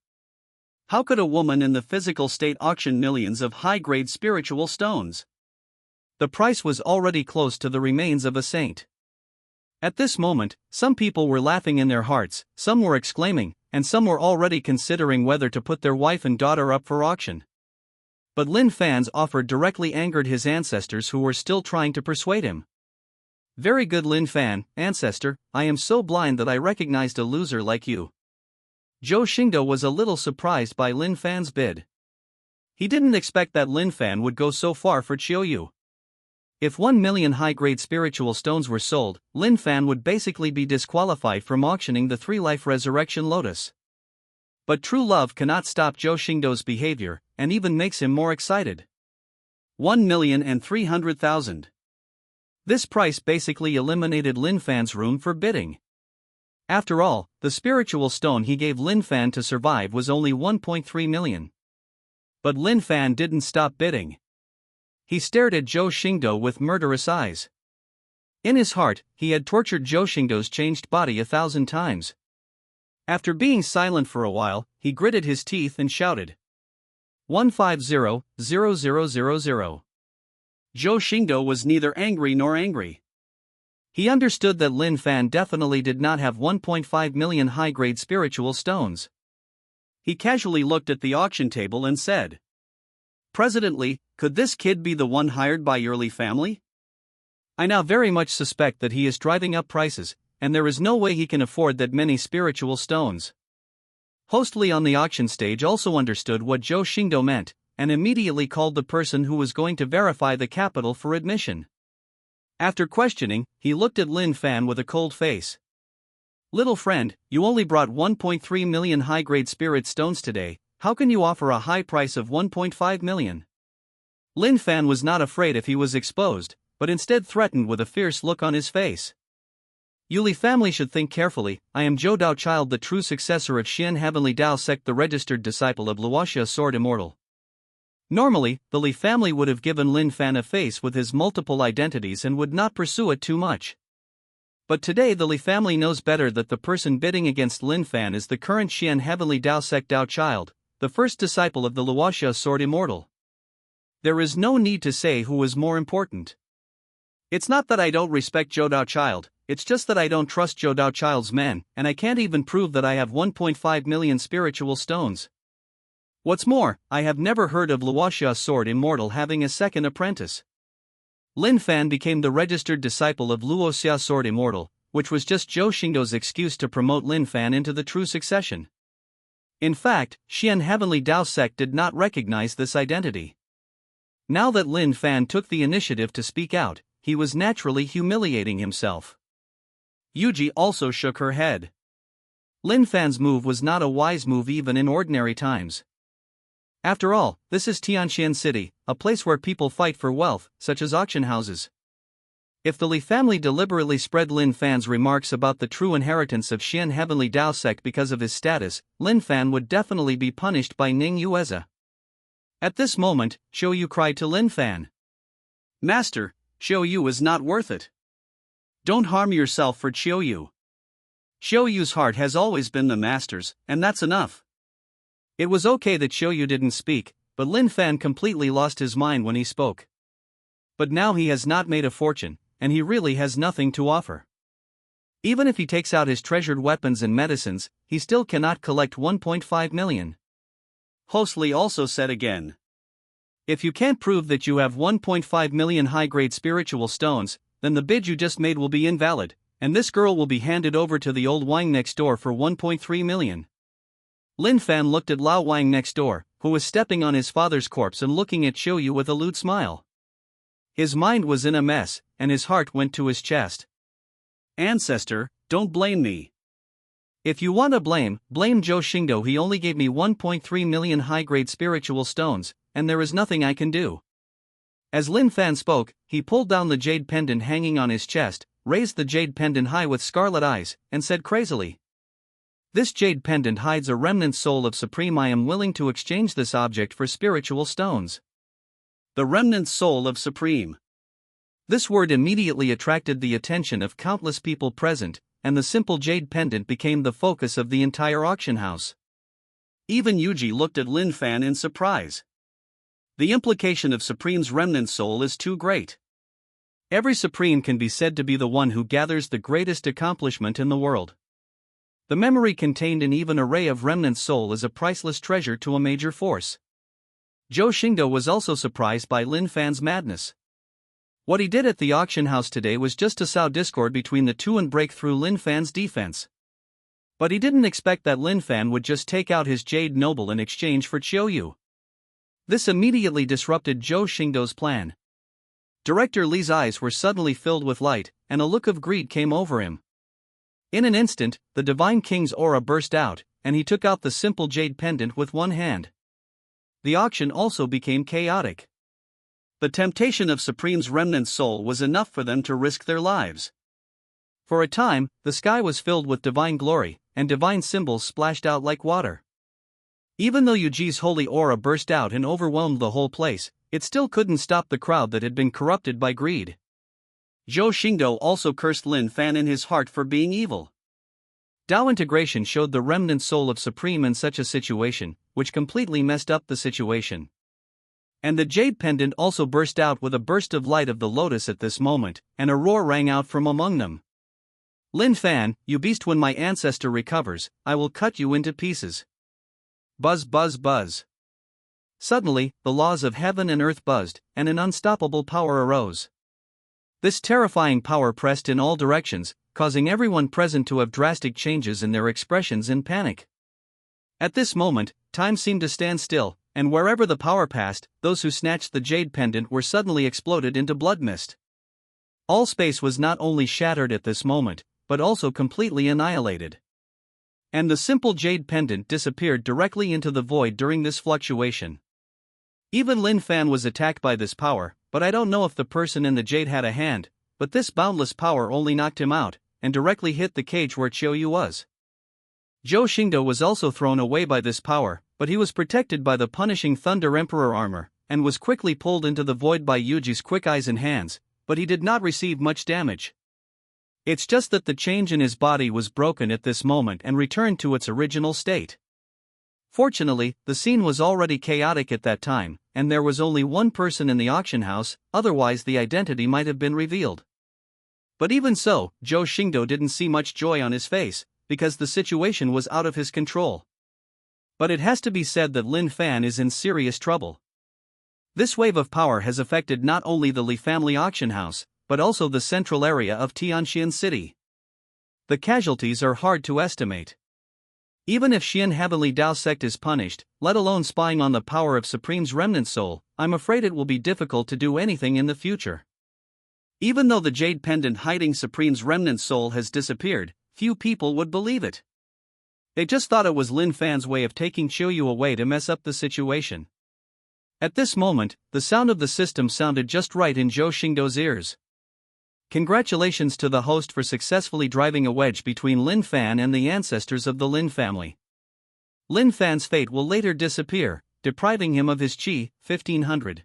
How could a woman in the physical state auction millions of high-grade spiritual stones? The price was already close to the remains of a saint. At this moment, some people were laughing in their hearts, some were exclaiming, and some were already considering whether to put their wife and daughter up for auction. But Lin Fan's offer directly angered his ancestors who were still trying to persuade him. "Very good, Lin Fan, ancestor, I am so blind that I recognized a loser like you. Zhou Xingdou was a little surprised by Lin Fan's bid. He didn't expect that Lin Fan would go so far for Chiuyu. If 1 million high-grade spiritual stones were sold, Lin Fan would basically be disqualified from auctioning the 3-life resurrection lotus. But true love cannot stop Zhou Xingdou's behavior, and even makes him more excited. 1,300,000. This price basically eliminated Lin Fan's room for bidding. After all, the spiritual stone he gave Lin Fan to survive was only 1.3 million. But Lin Fan didn't stop bidding. He stared at Zhou Xingdou with murderous eyes. In his heart, he had tortured Zhou Xingdou's changed body 1,000 times. After being silent for a while, he gritted his teeth and shouted. 150,000. Zhou Xingdou was neither angry nor angry. He understood that Lin Fan definitely did not have 1.5 million high-grade spiritual stones. He casually looked at the auction table and said, "Presidently, could this kid be the one hired by your Li family? I now very much suspect that he is driving up prices, and there is no way he can afford that many spiritual stones." Host Li on the auction stage also understood what Zhou Xingdou meant, and immediately called the person who was going to verify the capital for admission. After questioning, he looked at Lin Fan with a cold face. "Little friend, you only brought 1.3 million high-grade spirit stones today. How can you offer a high price of 1.5 million? Lin Fan was not afraid if he was exposed, but instead threatened with a fierce look on his face. "Yuli family should think carefully. I am Zhou Dao Child, the true successor of Xian Heavenly Dao Sect, the registered disciple of Luoxia Sword Immortal." Normally, the Li family would have given Lin Fan a face with his multiple identities and would not pursue it too much. But today the Li family knows better that the person bidding against Lin Fan is the current Xian Heavenly Dao Sect Dao Child, the first disciple of the Luoxia Sword Immortal. There is no need to say who is more important. It's not that I don't respect Zhou Dao Child, it's just that I don't trust Zhou Dao Child's men, and I can't even prove that I have 1.5 million spiritual stones. What's more, I have never heard of Luoxia Sword Immortal having a second apprentice. Lin Fan became the registered disciple of Luoxia Sword Immortal, which was just Zhou Xingdou's excuse to promote Lin Fan into the true succession. In fact, Xian Heavenly Dao Sect did not recognize this identity. Now that Lin Fan took the initiative to speak out, he was naturally humiliating himself. Yuji also shook her head. Lin Fan's move was not a wise move even in ordinary times. After all, this is Tianxian City, a place where people fight for wealth, such as auction houses. If the Li family deliberately spread Lin Fan's remarks about the true inheritance of Xian Heavenly Dao Sect because of his status, Lin Fan would definitely be punished by Ning Yueza. At this moment, Chiuyu cried to Lin Fan. "Master, Chiuyu is not worth it. Don't harm yourself for Chiuyu. Chiuyu's heart has always been the master's, and that's enough." It was okay that Chiuyu didn't speak, but Lin Fan completely lost his mind when he spoke. But now he has not made a fortune, and he really has nothing to offer. Even if he takes out his treasured weapons and medicines, he still cannot collect 1.5 million. Host Li also said again. "If you can't prove that you have 1.5 million high-grade spiritual stones, then the bid you just made will be invalid, and this girl will be handed over to the old Wang next door for 1.3 million. Lin Fan looked at Lao Wang next door, who was stepping on his father's corpse and looking at Chiuyu with a lewd smile. His mind was in a mess, and his heart went to his chest. "Ancestor, don't blame me. If you want to blame Zhou Xingdou. He only gave me 1.3 million high-grade spiritual stones, and there is nothing I can do." As Lin Fan spoke, he pulled down the jade pendant hanging on his chest, raised the jade pendant high with scarlet eyes, and said crazily. "This jade pendant hides a remnant soul of Supreme. I am willing to exchange this object for spiritual stones." The remnant soul of Supreme. This word immediately attracted the attention of countless people present, and the simple jade pendant became the focus of the entire auction house. Even Yuji looked at Lin Fan in surprise. The implication of Supreme's remnant soul is too great. Every Supreme can be said to be the one who gathers the greatest accomplishment in the world. The memory contained in even array of remnant soul is a priceless treasure to a major force. Zhou Xingdou was also surprised by Lin Fan's madness. What he did at the auction house today was just to sow discord between the two and break through Lin Fan's defense. But he didn't expect that Lin Fan would just take out his Jade Noble in exchange for Chiuyu. This immediately disrupted Zhou Xingdou's plan. Director Li's eyes were suddenly filled with light, and a look of greed came over him. In an instant, the Divine King's aura burst out, and he took out the simple jade pendant with one hand. The auction also became chaotic. The temptation of Supreme's remnant soul was enough for them to risk their lives. For a time, the sky was filled with divine glory, and divine symbols splashed out like water. Even though Yuji's holy aura burst out and overwhelmed the whole place, it still couldn't stop the crowd that had been corrupted by greed. Zhou Xingdou also cursed Lin Fan in his heart for being evil. Dao integration showed the remnant soul of Supreme in such a situation, which completely messed up the situation. And the jade pendant also burst out with a burst of light of the lotus at this moment, and a roar rang out from among them. Lin Fan, you beast, when my ancestor recovers, I will cut you into pieces. Buzz buzz buzz. Suddenly, the laws of heaven and earth buzzed, and an unstoppable power arose. This terrifying power pressed in all directions, causing everyone present to have drastic changes in their expressions in panic. At this moment, time seemed to stand still, and wherever the power passed, those who snatched the jade pendant were suddenly exploded into blood mist. All space was not only shattered at this moment, but also completely annihilated. And the simple jade pendant disappeared directly into the void during this fluctuation. Even Lin Fan was attacked by this power, but I don't know if the person in the jade had a hand, but this boundless power only knocked him out, and directly hit the cage where Chiuyu was. Zhou Xingdou was also thrown away by this power, but he was protected by the punishing Thunder Emperor armor, and was quickly pulled into the void by Yuji's quick eyes and hands, but he did not receive much damage. It's just that the change in his body was broken at this moment and returned to its original state. Fortunately, the scene was already chaotic at that time, and there was only one person in the auction house, otherwise the identity might have been revealed. But even so, Zhou Xingdou didn't see much joy on his face, because the situation was out of his control. But it has to be said that Lin Fan is in serious trouble. This wave of power has affected not only the Li family auction house, but also the central area of Tianxian City. The casualties are hard to estimate. Even if Xian Heavenly Dao sect is punished, let alone spying on the power of Supreme's remnant soul, I'm afraid it will be difficult to do anything in the future. Even though the jade pendant hiding Supreme's remnant soul has disappeared, few people would believe it. They just thought it was Lin Fan's way of taking Chiuyu away to mess up the situation. At this moment, the sound of the system sounded just right in Zhou Xingdou's ears. Congratulations to the host for successfully driving a wedge between Lin Fan and the ancestors of the Lin family. Lin Fan's fate will later disappear, depriving him of his qi, 1500.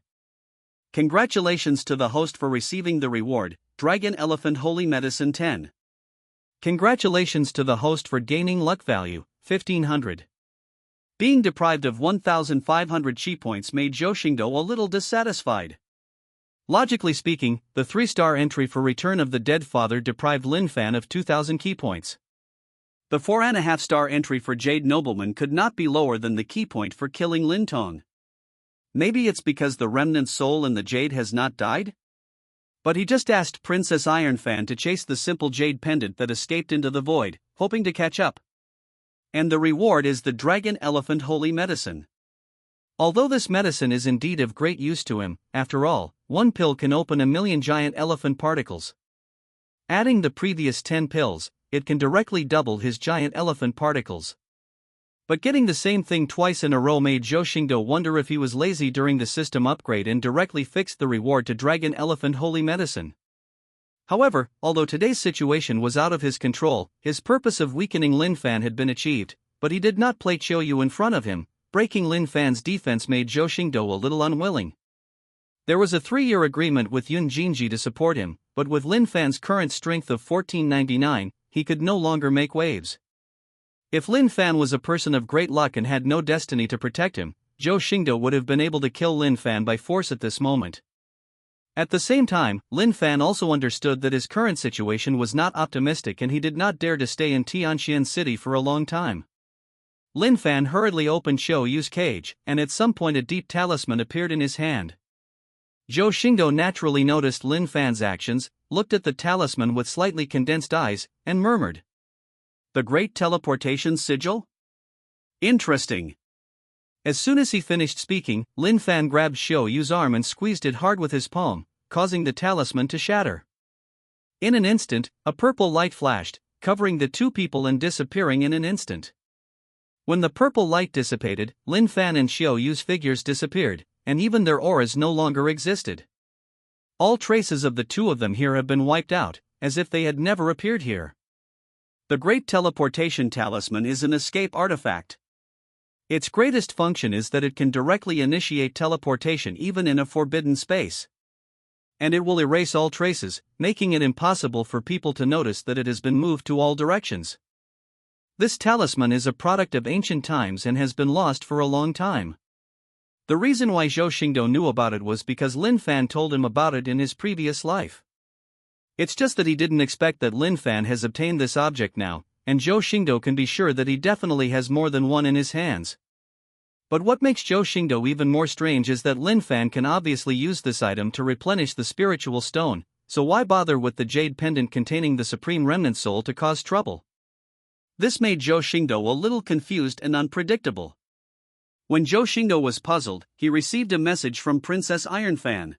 Congratulations to the host for receiving the reward, Dragon Elephant Holy Medicine 10. Congratulations to the host for gaining luck value, 1500. Being deprived of 1,500 qi points made Zhou Xingdou a little dissatisfied. Logically speaking, the 3-star entry for Return of the Dead Father deprived Lin Fan of 2,000 key points. The 4.5-star entry for Jade Nobleman could not be lower than the key point for killing Lin Tong. Maybe it's because the remnant soul in the jade has not died? But he just asked Princess Ironfan to chase the simple jade pendant that escaped into the void, hoping to catch up. And the reward is the Dragon Elephant Holy Medicine. Although this medicine is indeed of great use to him, after all, one pill can open 1,000,000 giant elephant particles. Adding the previous 10 pills, it can directly double his giant elephant particles. But getting the same thing twice in a row made Zhou Xingdou wonder if he was lazy during the system upgrade and directly fixed the reward to Dragon Elephant Holy Medicine. However, although today's situation was out of his control, his purpose of weakening Lin Fan had been achieved, but he did not play Chiuyu in front of him. Breaking Lin Fan's defense made Zhou Xingdou a little unwilling. There was a 3-year agreement with Yun Jinji to support him, but with Lin Fan's current strength of 1499, he could no longer make waves. If Lin Fan was a person of great luck and had no destiny to protect him, Zhou Xingdou would have been able to kill Lin Fan by force at this moment. At the same time, Lin Fan also understood that his current situation was not optimistic and he did not dare to stay in Tianxian City for a long time. Lin Fan hurriedly opened Chiuyu's cage, and at some point a deep talisman appeared in his hand. Zhou Xingdou naturally noticed Lin Fan's actions, looked at the talisman with slightly condensed eyes, and murmured. The Great Teleportation Sigil? Interesting. As soon as he finished speaking, Lin Fan grabbed Zhou Yu's arm and squeezed it hard with his palm, causing the talisman to shatter. In an instant, a purple light flashed, covering the two people and disappearing in an instant. When the purple light dissipated, Lin Fan and Zhou Yu's figures disappeared, and even their auras no longer existed. All traces of the two of them here have been wiped out, as if they had never appeared here. The Great Teleportation Talisman is an escape artifact. Its greatest function is that it can directly initiate teleportation even in a forbidden space. And it will erase all traces, making it impossible for people to notice that it has been moved to all directions. This talisman is a product of ancient times and has been lost for a long time. The reason why Zhou Xingdou knew about it was because Lin Fan told him about it in his previous life. It's just that he didn't expect that Lin Fan has obtained this object now, and Zhou Xingdou can be sure that he definitely has more than one in his hands. But what makes Zhou Xingdou even more strange is that Lin Fan can obviously use this item to replenish the spiritual stone, so why bother with the jade pendant containing the supreme remnant soul to cause trouble? This made Zhou Xingdou a little confused and unpredictable. When Zhou Xingdou was puzzled, he received a message from Princess Ironfan.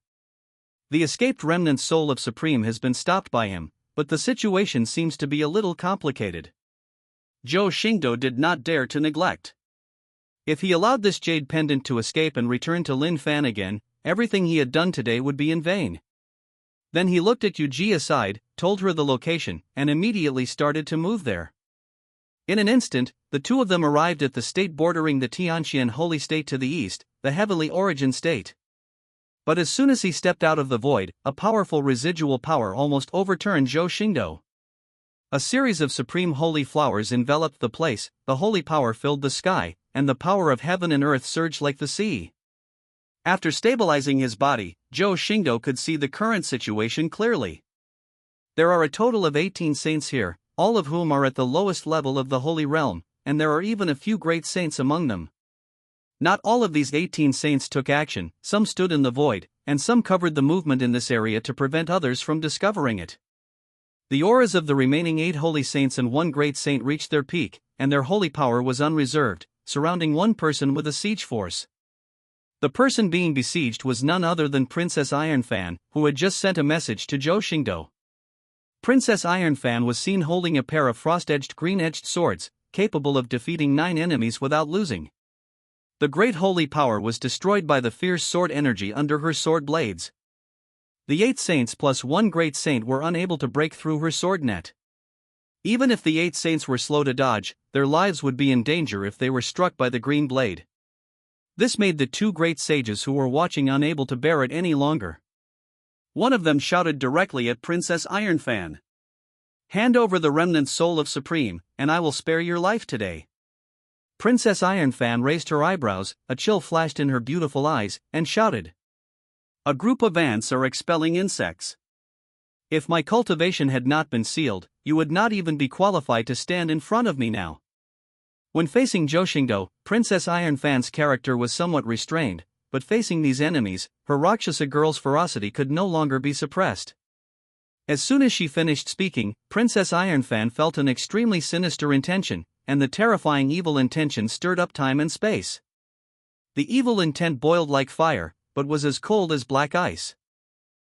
The escaped remnant soul of Supreme has been stopped by him, but the situation seems to be a little complicated. Zhou Xingdou did not dare to neglect. If he allowed this jade pendant to escape and return to Lin Fan again, everything he had done today would be in vain. Then he looked at Yu Ji aside, told her the location, and immediately started to move there. In an instant, the two of them arrived at the state bordering the Tianxian holy state to the east, the heavenly origin state. But as soon as he stepped out of the void, a powerful residual power almost overturned Zhou Xingdou. A series of supreme holy flowers enveloped the place, the holy power filled the sky, and the power of heaven and earth surged like the sea. After stabilizing his body, Zhou Xingdou could see the current situation clearly. There are a total of 18 saints here, all of whom are at the lowest level of the Holy Realm, and there are even a few great saints among them. Not all of these 18 saints took action, some stood in the void, and some covered the movement in this area to prevent others from discovering it. The auras of the remaining 8 holy saints and one great saint reached their peak, and their holy power was unreserved, surrounding one person with a siege force. The person being besieged was none other than Princess Ironfan, who had just sent a message to Zhou Xingdou. Princess Ironfan was seen holding a pair of frost-edged green-edged swords, capable of defeating 9 enemies without losing. The great holy power was destroyed by the fierce sword energy under her sword blades. The 8 saints plus one great saint were unable to break through her sword net. Even if the 8 saints were slow to dodge, their lives would be in danger if they were struck by the green blade. This made the 2 great sages who were watching unable to bear it any longer. One of them shouted directly at Princess Ironfan. "Hand over the remnant soul of Supreme, and I will spare your life today." Princess Ironfan raised her eyebrows, a chill flashed in her beautiful eyes, and shouted. "A group of ants are expelling insects. If my cultivation had not been sealed, you would not even be qualified to stand in front of me now." When facing Zhou Xingdou, Princess Ironfan's character was somewhat restrained, but facing these enemies, her Rakshasa girl's ferocity could no longer be suppressed. As soon as she finished speaking, Princess Ironfan felt an extremely sinister intention, and the terrifying evil intention stirred up time and space. The evil intent boiled like fire, but was as cold as black ice.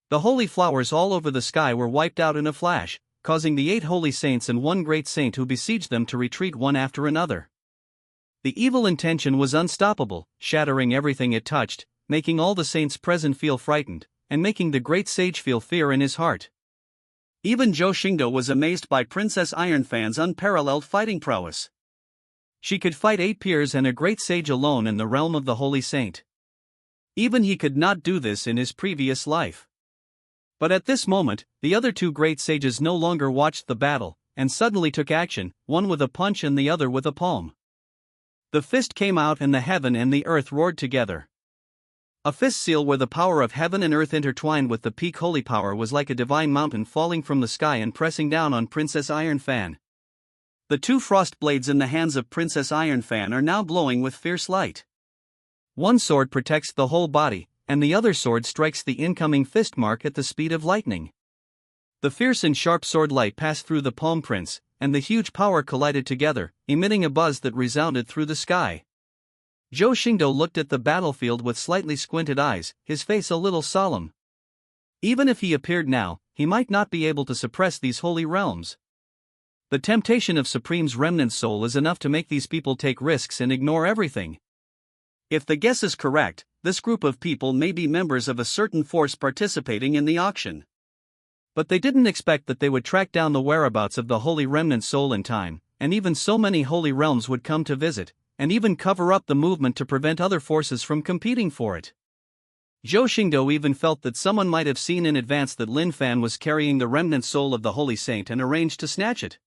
The holy flowers all over the sky were wiped out in a flash, causing the 8 holy saints and one great saint who besieged them to retreat one after another. The evil intention was unstoppable, shattering everything it touched, making all the saints present feel frightened, and making the great sage feel fear in his heart. Even Zhou Xingdou was amazed by Princess Ironfan's unparalleled fighting prowess. She could fight 8 peers and a great sage alone in the realm of the holy saint. Even he could not do this in his previous life. But at this moment, the other 2 great sages no longer watched the battle, and suddenly took action, one with a punch and the other with a palm. The fist came out and the heaven and the earth roared together. A fist seal where the power of heaven and earth intertwined with the peak holy power was like a divine mountain falling from the sky and pressing down on Princess Ironfan. The 2 frost blades in the hands of Princess Ironfan are now glowing with fierce light. One sword protects the whole body, and the other sword strikes the incoming fist mark at the speed of lightning. The fierce and sharp sword light passed through the palm prints, and the huge power collided together, emitting a buzz that resounded through the sky. Zhou Xingdou looked at the battlefield with slightly squinted eyes, his face a little solemn. Even if he appeared now, he might not be able to suppress these holy realms. The temptation of Supreme's remnant soul is enough to make these people take risks and ignore everything. If the guess is correct, this group of people may be members of a certain force participating in the auction. But they didn't expect that they would track down the whereabouts of the holy remnant soul in time, and even so many holy realms would come to visit, and even cover up the movement to prevent other forces from competing for it. Zhou Xingdou even felt that someone might have seen in advance that Lin Fan was carrying the remnant soul of the holy saint and arranged to snatch it.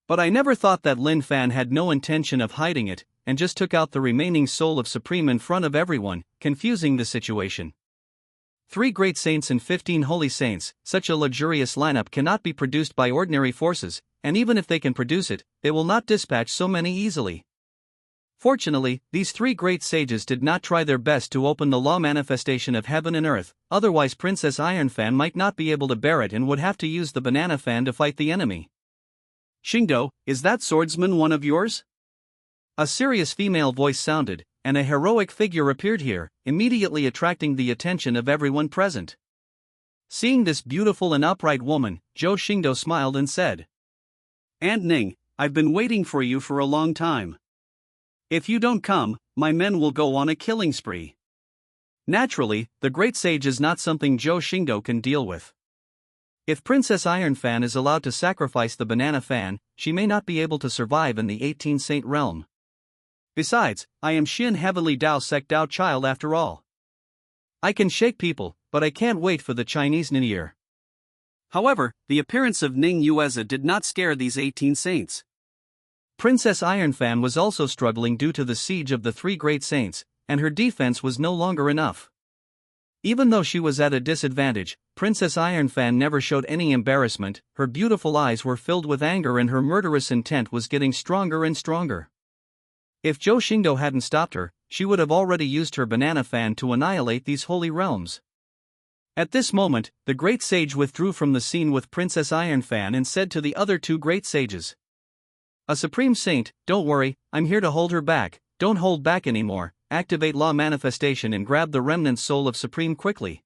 But I never thought that Lin Fan had no intention of hiding it, and just took out the remaining soul of Supreme in front of everyone, confusing the situation. 3 great saints and 15 holy saints, such a luxurious lineup cannot be produced by ordinary forces, and even if they can produce it, they will not dispatch so many easily. Fortunately, these 3 great sages did not try their best to open the law manifestation of heaven and earth, otherwise Princess Iron Fan might not be able to bear it and would have to use the banana fan to fight the enemy. Xingdou, is that swordsman one of yours? A serious female voice sounded, and a heroic figure appeared here, immediately attracting the attention of everyone present. Seeing this beautiful and upright woman, Zhou Xingdou smiled and said, "Aunt Ning, I've been waiting for you for a long time. If you don't come, my men will go on a killing spree." Naturally, the great sage is not something Zhou Xingdou can deal with. If Princess Iron Fan is allowed to sacrifice the banana fan, she may not be able to survive in the 18 Saint realm. Besides, I am Xin Heavenly Dao Sect Dao child after all. I can shake people, but I can't wait for the Chinese New Year. However, the appearance of Ning Yueza did not scare these 18 saints. Princess Iron Fan was also struggling due to the siege of the 3 great saints, and her defense was no longer enough. Even though she was at a disadvantage, Princess Iron Fan never showed any embarrassment, her beautiful eyes were filled with anger and her murderous intent was getting stronger and stronger. If Zhou Xingdou hadn't stopped her, she would have already used her banana fan to annihilate these holy realms. At this moment, the great sage withdrew from the scene with Princess Iron Fan and said to the other 2 great sages, "A supreme saint, don't worry, I'm here to hold her back, don't hold back anymore, activate law manifestation and grab the remnant soul of Supreme quickly."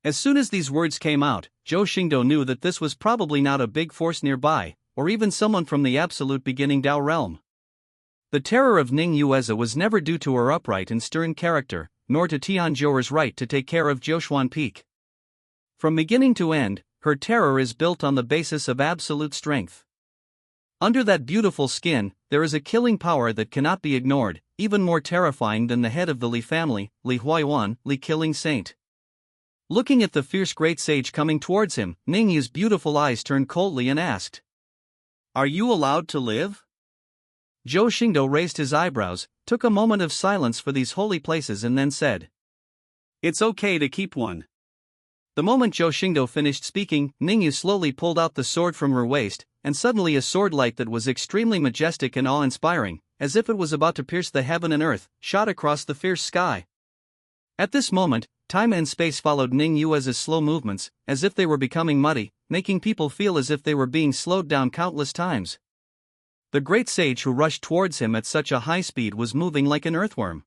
As soon as these words came out, Zhou Xingdou knew that this was probably not a big force nearby, or even someone from the absolute beginning Dao realm. The terror of Ning Yueza was never due to her upright and stern character, nor to Tian Zhouer's right to take care of Jiushuan Peak. From beginning to end, her terror is built on the basis of absolute strength. Under that beautiful skin, there is a killing power that cannot be ignored, even more terrifying than the head of the Li family, Li Huayuan, Li Killing Saint. Looking at the fierce great sage coming towards him, Ning Yu's beautiful eyes turned coldly and asked, "Are you allowed to live?" Zhou Xingdou raised his eyebrows, took a moment of silence for these holy places and then said, "It's okay to keep one." The moment Zhou Xingdou finished speaking, Ning Yu slowly pulled out the sword from her waist, and suddenly a sword light that was extremely majestic and awe-inspiring, as if it was about to pierce the heaven and earth, shot across the fierce sky. At this moment, time and space followed Ning Yuez's slow movements, as if they were becoming muddy, making people feel as if they were being slowed down countless times. The great sage who rushed towards him at such a high speed was moving like an earthworm.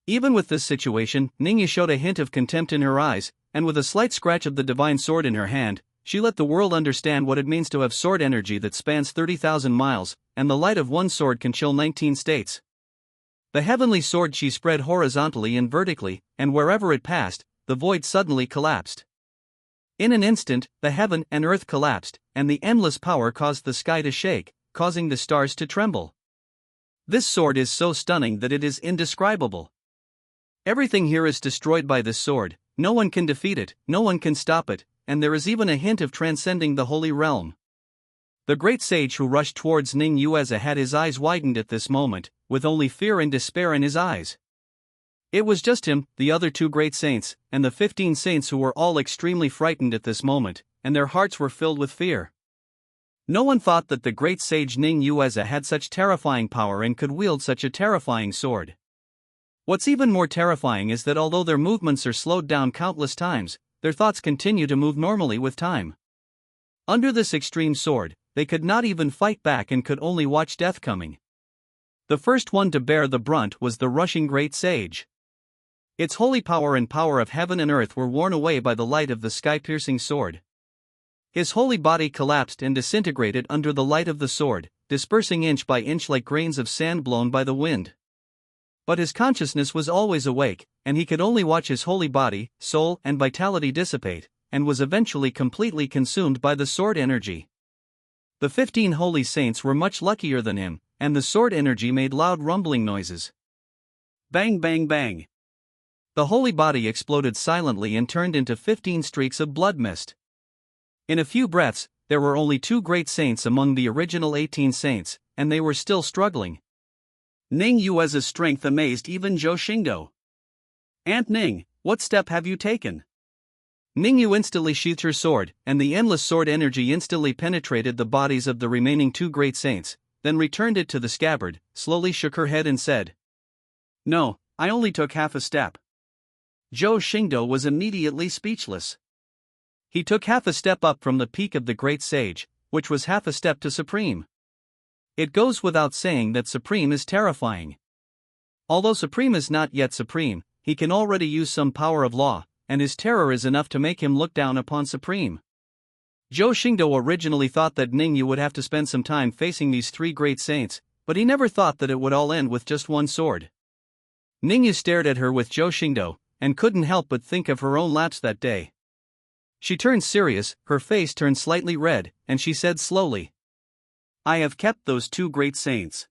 Even with this situation, Ning Yu showed a hint of contempt in her eyes, and with a slight scratch of the divine sword in her hand, she let the world understand what it means to have sword energy that spans 30,000 miles, and the light of one sword can chill 19 states. The heavenly sword she spread horizontally and vertically, and wherever it passed, the void suddenly collapsed. In an instant, the heaven and earth collapsed, and the endless power caused the sky to shake, causing the stars to tremble. This sword is so stunning that it is indescribable. Everything here is destroyed by this sword, no one can defeat it, no one can stop it, and there is even a hint of transcending the holy realm. The great sage who rushed towards Ning Yueza had his eyes widened at this moment, with only fear and despair in his eyes. It was just him, the other 2 great saints, and the 15 saints who were all extremely frightened at this moment, and their hearts were filled with fear. No one thought that the great sage Ning Yueza had such terrifying power and could wield such a terrifying sword. What's even more terrifying is that although their movements are slowed down countless times, their thoughts continue to move normally with time. Under this extreme sword, they could not even fight back and could only watch death coming. The first one to bear the brunt was the rushing great sage. Its holy power and power of heaven and earth were worn away by the light of the sky-piercing sword. His holy body collapsed and disintegrated under the light of the sword, dispersing inch by inch like grains of sand blown by the wind. But his consciousness was always awake, and he could only watch his holy body, soul, and vitality dissipate, and was eventually completely consumed by the sword energy. The 15 holy saints were much luckier than him, and the sword energy made loud rumbling noises. Bang bang bang. The holy body exploded silently and turned into 15 streaks of blood mist. In a few breaths, there were only 2 great saints among the original 18 saints, and they were still struggling. Ning Yue's strength amazed even Zhou Xingdou. "Aunt Ning, what step have you taken?" Ning Yu instantly sheathed her sword, and the endless sword energy instantly penetrated the bodies of the remaining 2 great saints, then returned it to the scabbard, slowly shook her head and said, "No, I only took half a step." Zhou Xingdou was immediately speechless. He took half a step up from the peak of the great sage, which was half a step to supreme. It goes without saying that supreme is terrifying. Although supreme is not yet supreme, he can already use some power of law, and his terror is enough to make him look down upon supreme. Zhou Xingdou originally thought that Ning Yu would have to spend some time facing these 3 great saints, but he never thought that it would all end with just one sword. Ning Yu stared at her with Zhou Xingdou, and couldn't help but think of her own lapse that day. She turned serious, her face turned slightly red, and she said slowly, "I have kept those 2 great saints.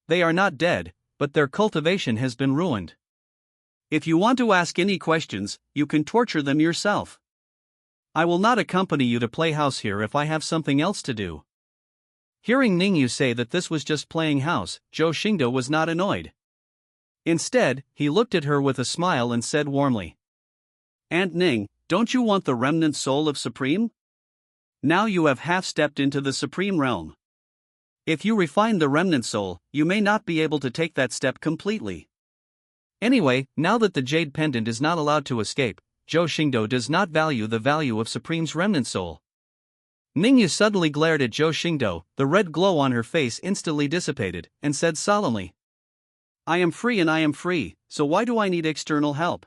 They are not dead, but their cultivation has been ruined. If you want to ask any questions, you can torture them yourself. I will not accompany you to play house here if I have something else to do." Hearing Ning Yu say that this was just playing house, Zhou Xingdou was not annoyed. Instead, he looked at her with a smile and said warmly, "Aunt Ning, don't you want the remnant soul of Supreme? Now you have half-stepped into the Supreme Realm. If you refine the remnant soul, you may not be able to take that step completely. Anyway, now that the jade pendant is not allowed to escape, Zhou Xingdou does not value the value of Supreme's remnant soul." Ning Yu suddenly glared at Zhou Xingdou, the red glow on her face instantly dissipated, and said solemnly, "I am free and I am free, so why do I need external help?"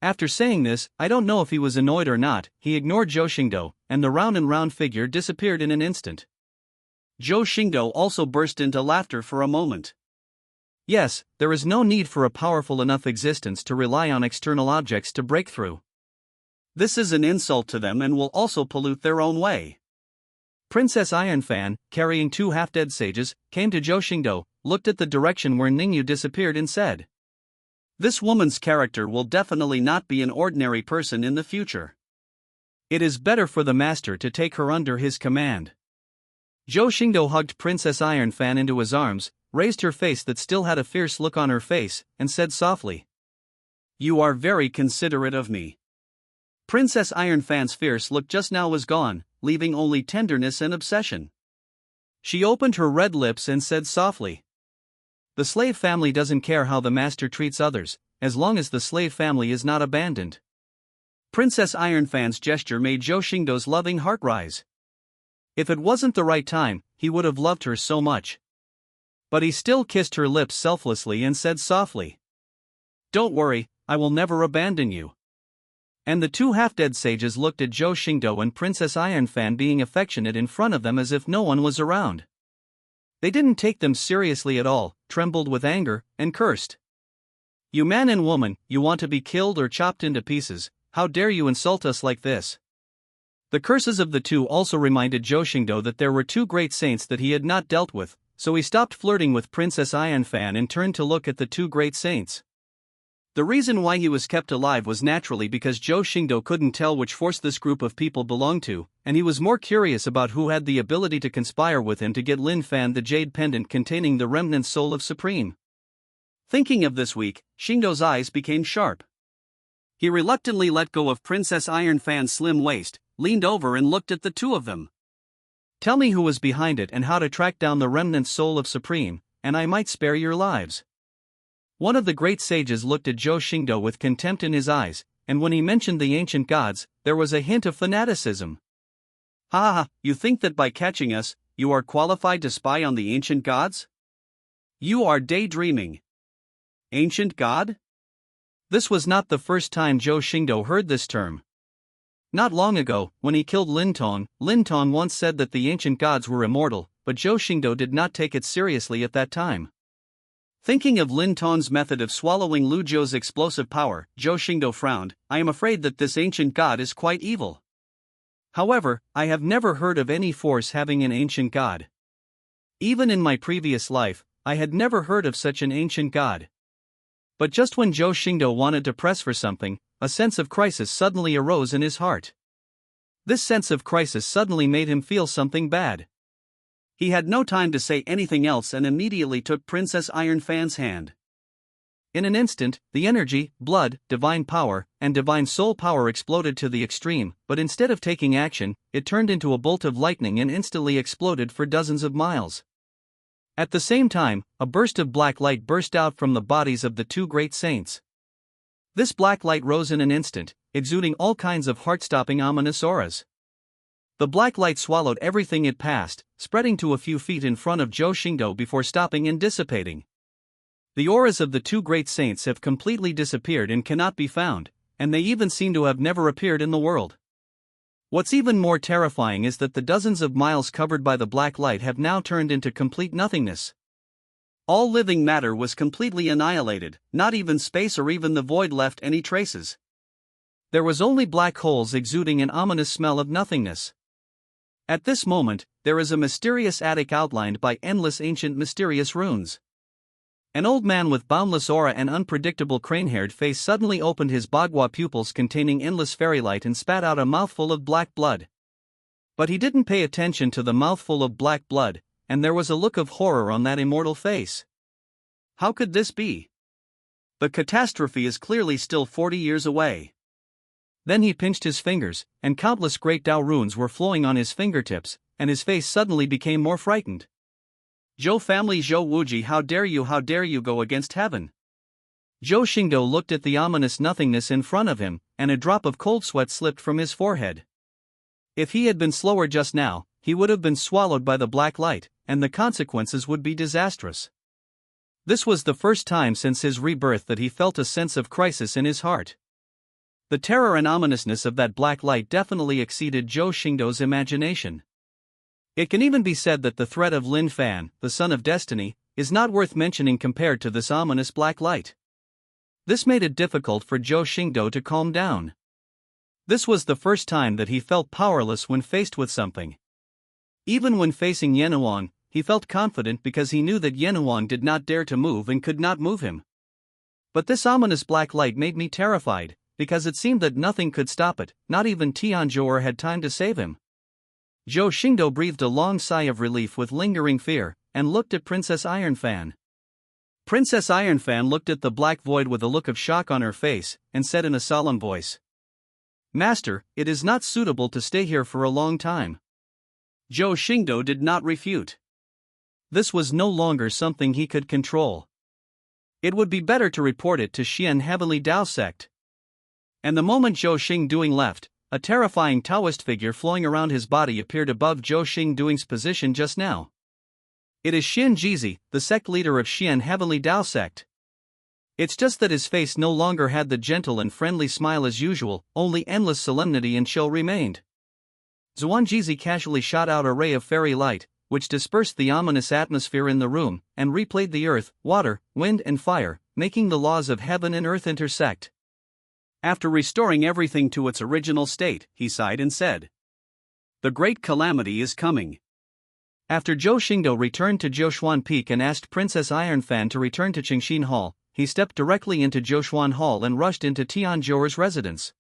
After saying this, I don't know if he was annoyed or not, he ignored Zhou Xingdou, and the round and round figure disappeared in an instant. Zhou Xingdou also burst into laughter for a moment. Yes, there is no need for a powerful enough existence to rely on external objects to break through. This is an insult to them and will also pollute their own way. Princess Ironfan, carrying 2 half-dead sages, came to Zhou Xingdou, looked at the direction where Ning Yu disappeared and said, "This woman's character will definitely not be an ordinary person in the future. It is better for the master to take her under his command." Zhou Xingdou hugged Princess Ironfan into his arms, raised her face that still had a fierce look on her face, and said softly, "You are very considerate of me." Princess Ironfan's fierce look just now was gone, leaving only tenderness and obsession. She opened her red lips and said softly, "The slave family doesn't care how the master treats others, as long as the slave family is not abandoned." Princess Ironfan's gesture made Zhou Xingdou's loving heart rise. If it wasn't the right time, he would have loved her so much. But he still kissed her lips selflessly and said softly, "Don't worry, I will never abandon you." And the 2 half-dead sages looked at Zhou Xingdou and Princess Ironfan being affectionate in front of them as if no one was around. They didn't take them seriously at all, trembled with anger, and cursed. "You man and woman, you want to be killed or chopped into pieces, how dare you insult us like this?" The curses of the 2 also reminded Zhou Xingdou that there were 2 great saints that he had not dealt with, so he stopped flirting with Princess Ironfan and turned to look at the 2 great saints. The reason why he was kept alive was naturally because Zhou Xingdou couldn't tell which force this group of people belonged to, and he was more curious about who had the ability to conspire with him to get Lin Fan the jade pendant containing the remnant soul of Supreme. Thinking of this week, Xingdou's eyes became sharp. He reluctantly let go of Princess Ironfan's slim waist, leaned over and looked at the 2 of them. "Tell me who was behind it and how to track down the remnant soul of Supreme, and I might spare your lives." One of the great sages looked at Zhou Xingdou with contempt in his eyes, and when he mentioned the ancient gods, there was a hint of fanaticism. Ha ha, you think that by catching us, you are qualified to spy on the ancient gods? You are daydreaming. Ancient god? This was not the first time Zhou Xingdou heard this term. Not long ago, when he killed Lin Tong once said that the ancient gods were immortal, but Zhou Xingdou did not take it seriously at that time. Thinking of Lin Tong's method of swallowing Lu Zhou's explosive power, Zhou Xingdou frowned. I am afraid that this ancient god is quite evil. However, I have never heard of any force having an ancient god. Even in my previous life, I had never heard of such an ancient god. But just when Zhou Xingdou wanted to press for something, a sense of crisis suddenly arose in his heart. This sense of crisis suddenly made him feel something bad. He had no time to say anything else and immediately took Princess Iron Fan's hand. In an instant, the energy, blood, divine power, and divine soul power exploded to the extreme, but instead of taking action, it turned into a bolt of lightning and instantly exploded for dozens of miles. At the same time, a burst of black light burst out from the bodies of the two great saints. This black light rose in an instant, exuding all kinds of heart-stopping ominous auras. The black light swallowed everything it passed, spreading to a few feet in front of Zhou Xingdou before stopping and dissipating. The auras of the two great saints have completely disappeared and cannot be found, and they even seem to have never appeared in the world. What's even more terrifying is that the dozens of miles covered by the black light have now turned into complete nothingness. All living matter was completely annihilated, not even space or even the void left any traces. There was only black holes exuding an ominous smell of nothingness. At this moment, there is a mysterious attic outlined by endless ancient mysterious runes. An old man with boundless aura and unpredictable crane-haired face suddenly opened his bagua pupils containing endless fairy light and spat out a mouthful of black blood. But he didn't pay attention to the mouthful of black blood, and there was a look of horror on that immortal face. How could this be? The catastrophe is clearly still 40 years away. Then he pinched his fingers, and countless great Dao runes were flowing on his fingertips, and his face suddenly became more frightened. Zhou family Zhou Wuji, how dare you go against heaven? Zhou Xingdou looked at the ominous nothingness in front of him, and a drop of cold sweat slipped from his forehead. If he had been slower just now, he would have been swallowed by the black light, and the consequences would be disastrous. This was the first time since his rebirth that he felt a sense of crisis in his heart. The terror and ominousness of that black light definitely exceeded Zhou Xingdou's imagination. It can even be said that the threat of Lin Fan, the son of destiny, is not worth mentioning compared to this ominous black light. This made it difficult for Zhou Xingdou to calm down. This was the first time that he felt powerless when faced with something. Even when facing Yenuang, he felt confident because he knew that Yenuang did not dare to move and could not move him. But this ominous black light made me terrified, because it seemed that nothing could stop it, not even Tianzhou had time to save him. Zhou Xingdou breathed a long sigh of relief with lingering fear, and looked at Princess Ironfan. Princess Ironfan looked at the black void with a look of shock on her face, and said in a solemn voice, "Master, it is not suitable to stay here for a long time." Zhou Xingdou did not refute. This was no longer something he could control. It would be better to report it to Xian Heavenly Dao Sect. And the moment Zhou Xingdou left, a terrifying Taoist figure flowing around his body appeared above Zhou Xingdou's position just now. It is Xian Jizi, the sect leader of Xian Heavenly Dao Sect. It's just that his face no longer had the gentle and friendly smile as usual, only endless solemnity and chill remained. Xuan Jizi casually shot out a ray of fairy light, which dispersed the ominous atmosphere in the room, and replayed the earth, water, wind and fire, making the laws of heaven and earth intersect. After restoring everything to its original state, he sighed and said, "The great calamity is coming." After Zhou Xingdou returned to Jiushuan Peak and asked Princess Ironfan to return to Qingxin Hall, he stepped directly into Jiushuan Hall and rushed into Tianzhou's residence.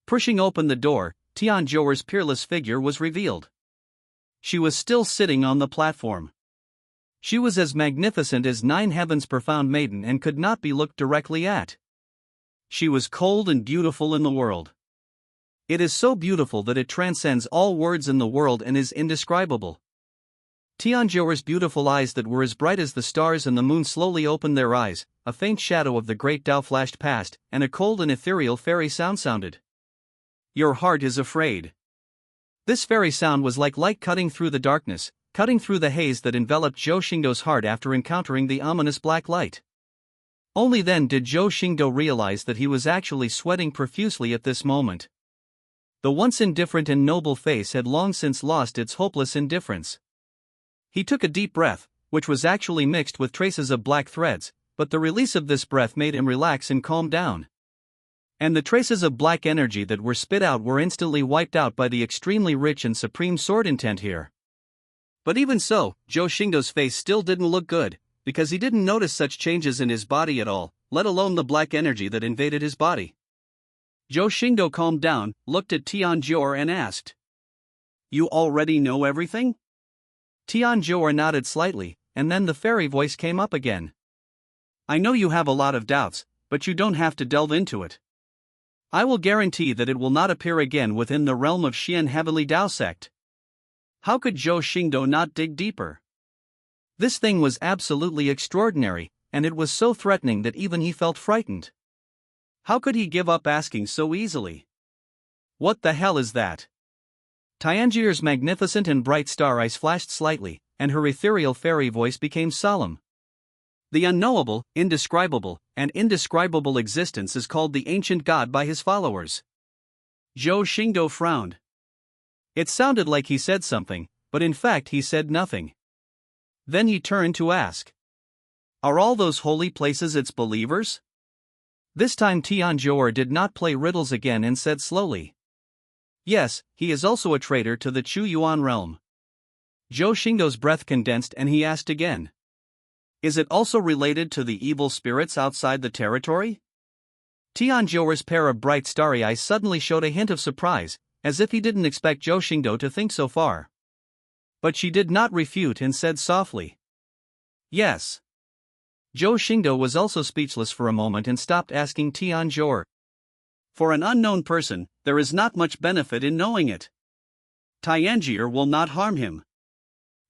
Pushing open the door, Tianzhou's peerless figure was revealed. She was still sitting on the platform. She was as magnificent as 9 heavens profound maiden and could not be looked directly at. She was cold and beautiful in the world. It is so beautiful that it transcends all words in the world and is indescribable. Tianzhou's beautiful eyes that were as bright as the stars and the moon slowly opened their eyes, a faint shadow of the great Tao flashed past, and a cold and ethereal fairy sound sounded. "Your heart is afraid. This fairy sound was like light cutting through the darkness, cutting through the haze that enveloped Zhou Xingdou's heart after encountering the ominous black light. Only then did Zhou Xingdou realize that he was actually sweating profusely at this moment. The once indifferent and noble face had long since lost its hopeless indifference. He took a deep breath, which was actually mixed with traces of black threads, but the release of this breath made him relax and calm down. And the traces of black energy that were spit out were instantly wiped out by the extremely rich and supreme sword intent here. But even so, Zhou Xingdou's face still didn't look good, because he didn't notice such changes in his body at all, let alone the black energy that invaded his body. Zhou Xingdou calmed down, looked at Tianjor and asked, "You already know everything?" Tianjor nodded slightly, and then the fairy voice came up again. "I know you have a lot of doubts, but you don't have to delve into it. I will guarantee that it will not appear again within the realm of Xian Heavenly Dao sect." How could Zhou Xingdou not dig deeper? This thing was absolutely extraordinary, and it was so threatening that even he felt frightened. How could he give up asking so easily? What the hell is that? Tianjir's magnificent and bright star eyes flashed slightly, and her ethereal fairy voice became solemn. The unknowable, indescribable, and indescribable existence is called the ancient god by his followers. Zhou Xingdou frowned. It sounded like he said something, but in fact he said nothing. Then he turned to ask, "Are all those holy places its believers?" This time Tianjor did not play riddles again and said slowly, "Yes, he is also a traitor to the Chuyuan Realm." Zhou Xingdou's breath condensed and he asked again, "Is it also related to the evil spirits outside the territory?" Tianjor's pair of bright starry eyes suddenly showed a hint of surprise, as if he didn't expect Zhou Xingdou to think so far. But she did not refute and said softly, "Yes." Zhou Xingdou was also speechless for a moment and stopped asking Tianjor. For an unknown person, there is not much benefit in knowing it. Tianjir will not harm him.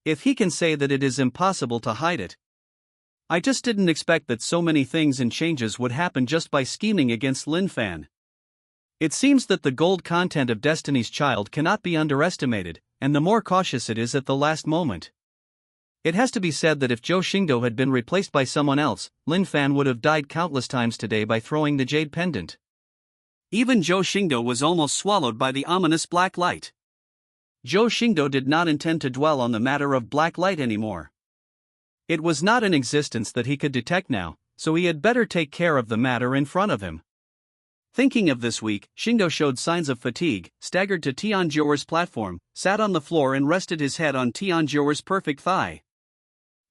If he can say that it is impossible to hide it. I just didn't expect that so many things and changes would happen just by scheming against Lin Fan. It seems that the gold content of Destiny's Child cannot be underestimated, and the more cautious it is at the last moment. It has to be said that if Zhou Xingdou had been replaced by someone else, Lin Fan would have died countless times today by throwing the jade pendant. Even Zhou Xingdou was almost swallowed by the ominous black light. Zhou Xingdou did not intend to dwell on the matter of black light anymore. It was not an existence that he could detect now, so he had better take care of the matter in front of him. Thinking of this week, Xingdou showed signs of fatigue, staggered to Tianjor's platform, sat on the floor and rested his head on Tianjor's perfect thigh.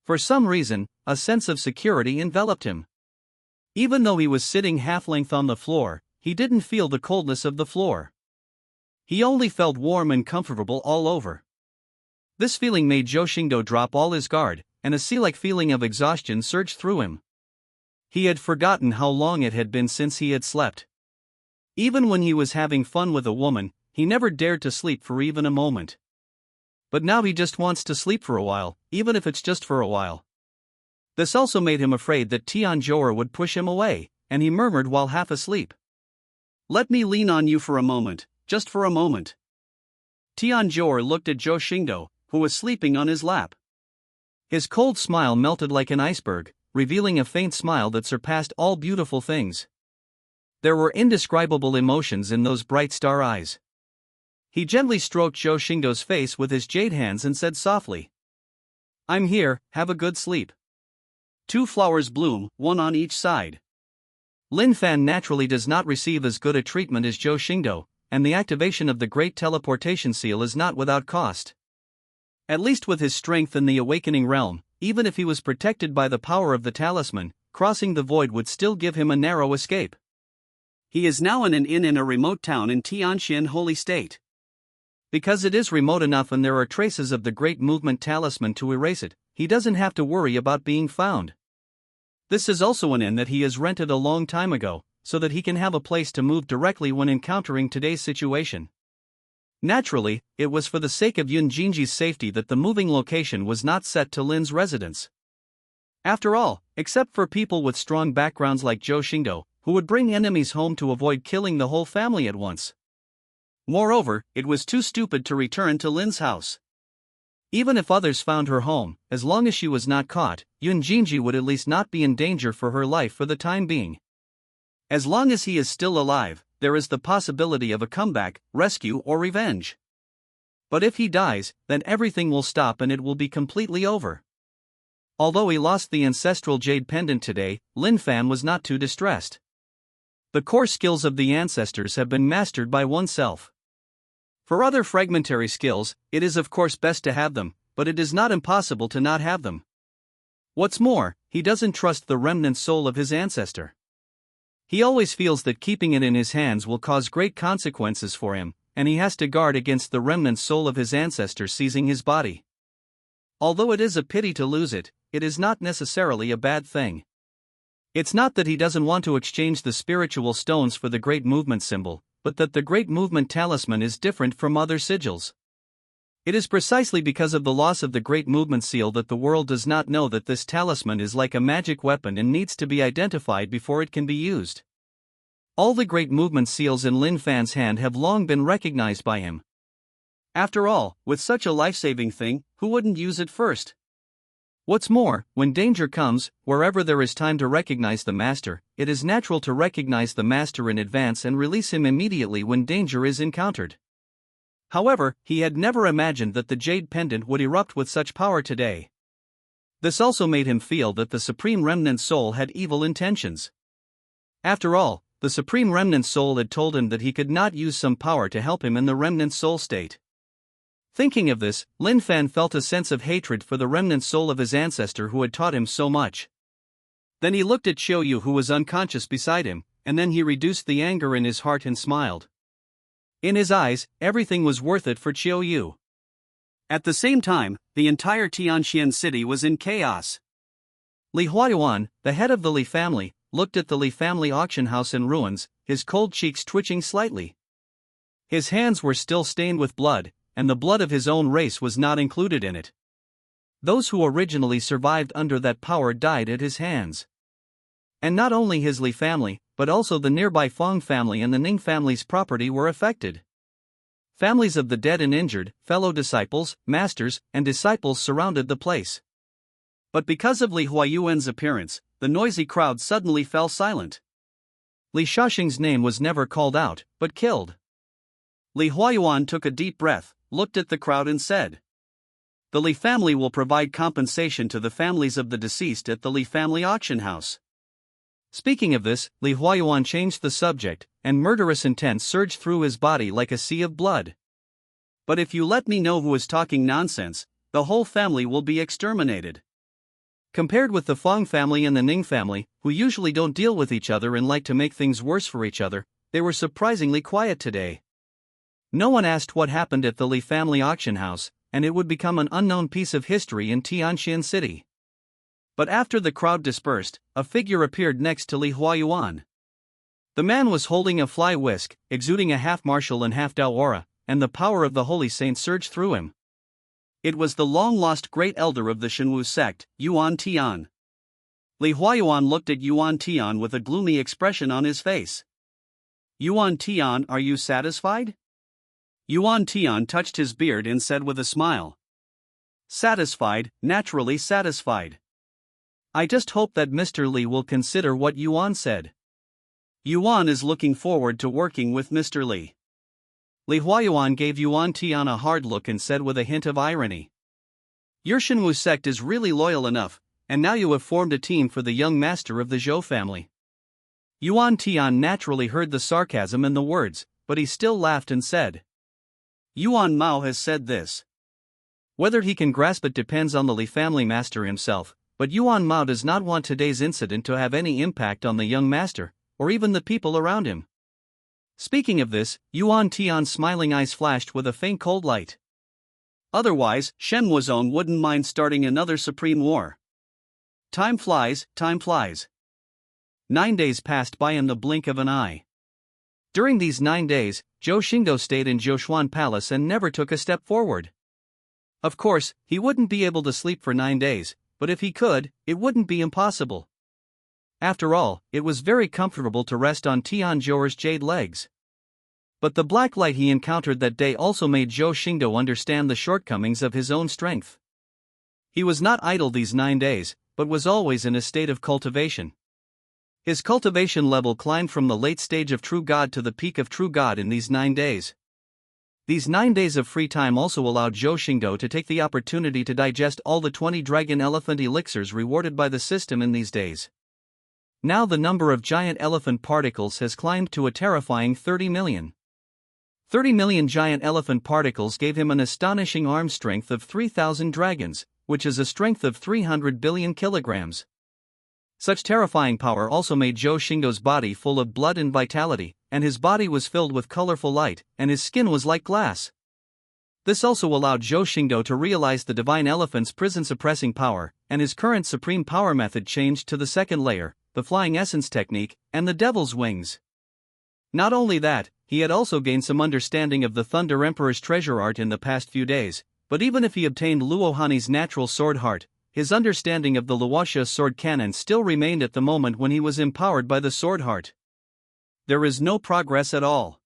For some reason, a sense of security enveloped him. Even though he was sitting half-length on the floor, he didn't feel the coldness of the floor. He only felt warm and comfortable all over. This feeling made Zhou Xingdou drop all his guard, and a sea-like feeling of exhaustion surged through him. He had forgotten how long it had been since he had slept. Even when he was having fun with a woman, he never dared to sleep for even a moment. But now he just wants to sleep for a while, even if it's just for a while. This also made him afraid that Tianjor would push him away, and he murmured while half asleep, "Let me lean on you for a moment, just for a moment." Tianjor looked at Zhou Xingdou, who was sleeping on his lap. His cold smile melted like an iceberg, revealing a faint smile that surpassed all beautiful things. There were indescribable emotions in those bright star eyes. He gently stroked Zhou Xingdou's face with his jade hands and said softly, "I'm here, have a good sleep." 2 flowers bloom, one on each side. Lin Fan naturally does not receive as good a treatment as Zhou Xingdou, and the activation of the Great Teleportation Seal is not without cost. At least with his strength in the Awakening Realm, even if he was protected by the power of the talisman, crossing the void would still give him a narrow escape. He is now in an inn in a remote town in Tianxian Holy State. Because it is remote enough and there are traces of the Great Movement Talisman to erase it, he doesn't have to worry about being found. This is also an inn that he has rented a long time ago, so that he can have a place to move directly when encountering today's situation. Naturally, it was for the sake of Yun Jinji's safety that the moving location was not set to Lin's residence. After all, except for people with strong backgrounds like Zhou Xingdou, who would bring enemies home to avoid killing the whole family at once. Moreover, it was too stupid to return to Lin's house. Even if others found her home, as long as she was not caught, Yun Jinji would at least not be in danger for her life for the time being. As long as he is still alive, there is the possibility of a comeback, rescue, or revenge. But if he dies, then everything will stop and it will be completely over. Although he lost the ancestral jade pendant today, Lin Fan was not too distressed. The core skills of the ancestors have been mastered by oneself. For other fragmentary skills, it is of course best to have them, but it is not impossible to not have them. What's more, he doesn't trust the remnant soul of his ancestor. He always feels that keeping it in his hands will cause great consequences for him, and he has to guard against the remnant soul of his ancestor seizing his body. Although it is a pity to lose it, it is not necessarily a bad thing. It's not that he doesn't want to exchange the spiritual stones for the Great Movement symbol, but that the Great Movement talisman is different from other sigils. It is precisely because of the loss of the Great Movement seal that the world does not know that this talisman is like a magic weapon and needs to be identified before it can be used. All the Great Movement seals in Lin Fan's hand have long been recognized by him. After all, with such a life-saving thing, who wouldn't use it first? What's more, when danger comes, wherever there is time to recognize the master, it is natural to recognize the master in advance and release him immediately when danger is encountered. However, he had never imagined that the jade pendant would erupt with such power today. This also made him feel that the Supreme Remnant Soul had evil intentions. After all, the Supreme Remnant Soul had told him that he could not use some power to help him in the Remnant Soul state. Thinking of this, Lin Fan felt a sense of hatred for the remnant soul of his ancestor who had taught him so much. Then he looked at Xiao Yu who was unconscious beside him, and then he reduced the anger in his heart and smiled. In his eyes, everything was worth it for Xiao Yu. At the same time, the entire Tianxian city was in chaos. Li Huayuan, the head of the Li family, looked at the Li family auction house in ruins, his cold cheeks twitching slightly. His hands were still stained with blood, and the blood of his own race was not included in it. Those who originally survived under that power died at his hands. And not only his Li family, but also the nearby Fong family and the Ning family's property were affected. Families of the dead and injured, fellow disciples, masters, and disciples surrounded the place. But because of Li Huayuan's appearance, the noisy crowd suddenly fell silent. Li Shaxing's name was never called out, but killed. Li Huayuan took a deep breath, looked at the crowd and said, "The Li family will provide compensation to the families of the deceased at the Li family auction house." Speaking of this, Li Huayuan changed the subject, and murderous intent surged through his body like a sea of blood. "But if you let me know who is talking nonsense, the whole family will be exterminated." Compared with the Fong family and the Ning family, who usually don't deal with each other and like to make things worse for each other, they were surprisingly quiet today. No one asked what happened at the Li family auction house, and it would become an unknown piece of history in Tianxian City. But after the crowd dispersed, a figure appeared next to Li Huayuan. The man was holding a fly whisk, exuding a half-martial and half-Dao aura, and the power of the holy saint surged through him. It was the long-lost great elder of the Shenwu sect, Yuan Tian. Li Huayuan looked at Yuan Tian with a gloomy expression on his face. "Yuan Tian, are you satisfied?" Yuan Tian touched his beard and said with a smile. "Satisfied, naturally satisfied. I just hope that Mr. Li will consider what Yuan said. Yuan is looking forward to working with Mr. Li." Li Huayuan gave Yuan Tian a hard look and said with a hint of irony, "Your Shenwu sect is really loyal enough, and now you have formed a team for the young master of the Zhou family." Yuan Tian naturally heard the sarcasm in the words, but he still laughed and said, "Yuan Mao has said this. Whether he can grasp it depends on the Li family master himself, but Yuan Mao does not want today's incident to have any impact on the young master, or even the people around him." Speaking of this, Yuan Tian's smiling eyes flashed with a faint cold light. Otherwise, Shen Wuzong wouldn't mind starting another supreme war. Time flies, time flies. 9 days passed by in the blink of an eye. During these 9 days, Zhou Xingdou stayed in Zhoushuan Palace and never took a step forward. Of course, he wouldn't be able to sleep for 9 days, but if he could, it wouldn't be impossible. After all, it was very comfortable to rest on Tian Zhouer's jade legs. But the black light he encountered that day also made Zhou Xingdou understand the shortcomings of his own strength. He was not idle these 9 days, but was always in a state of cultivation. His cultivation level climbed from the late stage of True God to the peak of True God in these 9 days. These 9 days of free time also allowed Zhou Xingdou to take the opportunity to digest all the 20 dragon elephant elixirs rewarded by the system in these days. Now the number of giant elephant particles has climbed to a terrifying 30 million. 30 million giant elephant particles gave him an astonishing arm strength of 3,000 dragons, which is a strength of 300 billion kilograms. Such terrifying power also made Zhou Xingdou's body full of blood and vitality, and his body was filled with colorful light, and his skin was like glass. This also allowed Zhou Xingdou to realize the divine elephant's prison-suppressing power, and his current supreme power method changed to the second layer, the flying essence technique, and the devil's wings. Not only that, he had also gained some understanding of the Thunder Emperor's treasure art in the past few days, but even if he obtained Luohani's natural sword heart, his understanding of the Luoxia sword cannon still remained at the moment when he was empowered by the sword heart. There is no progress at all.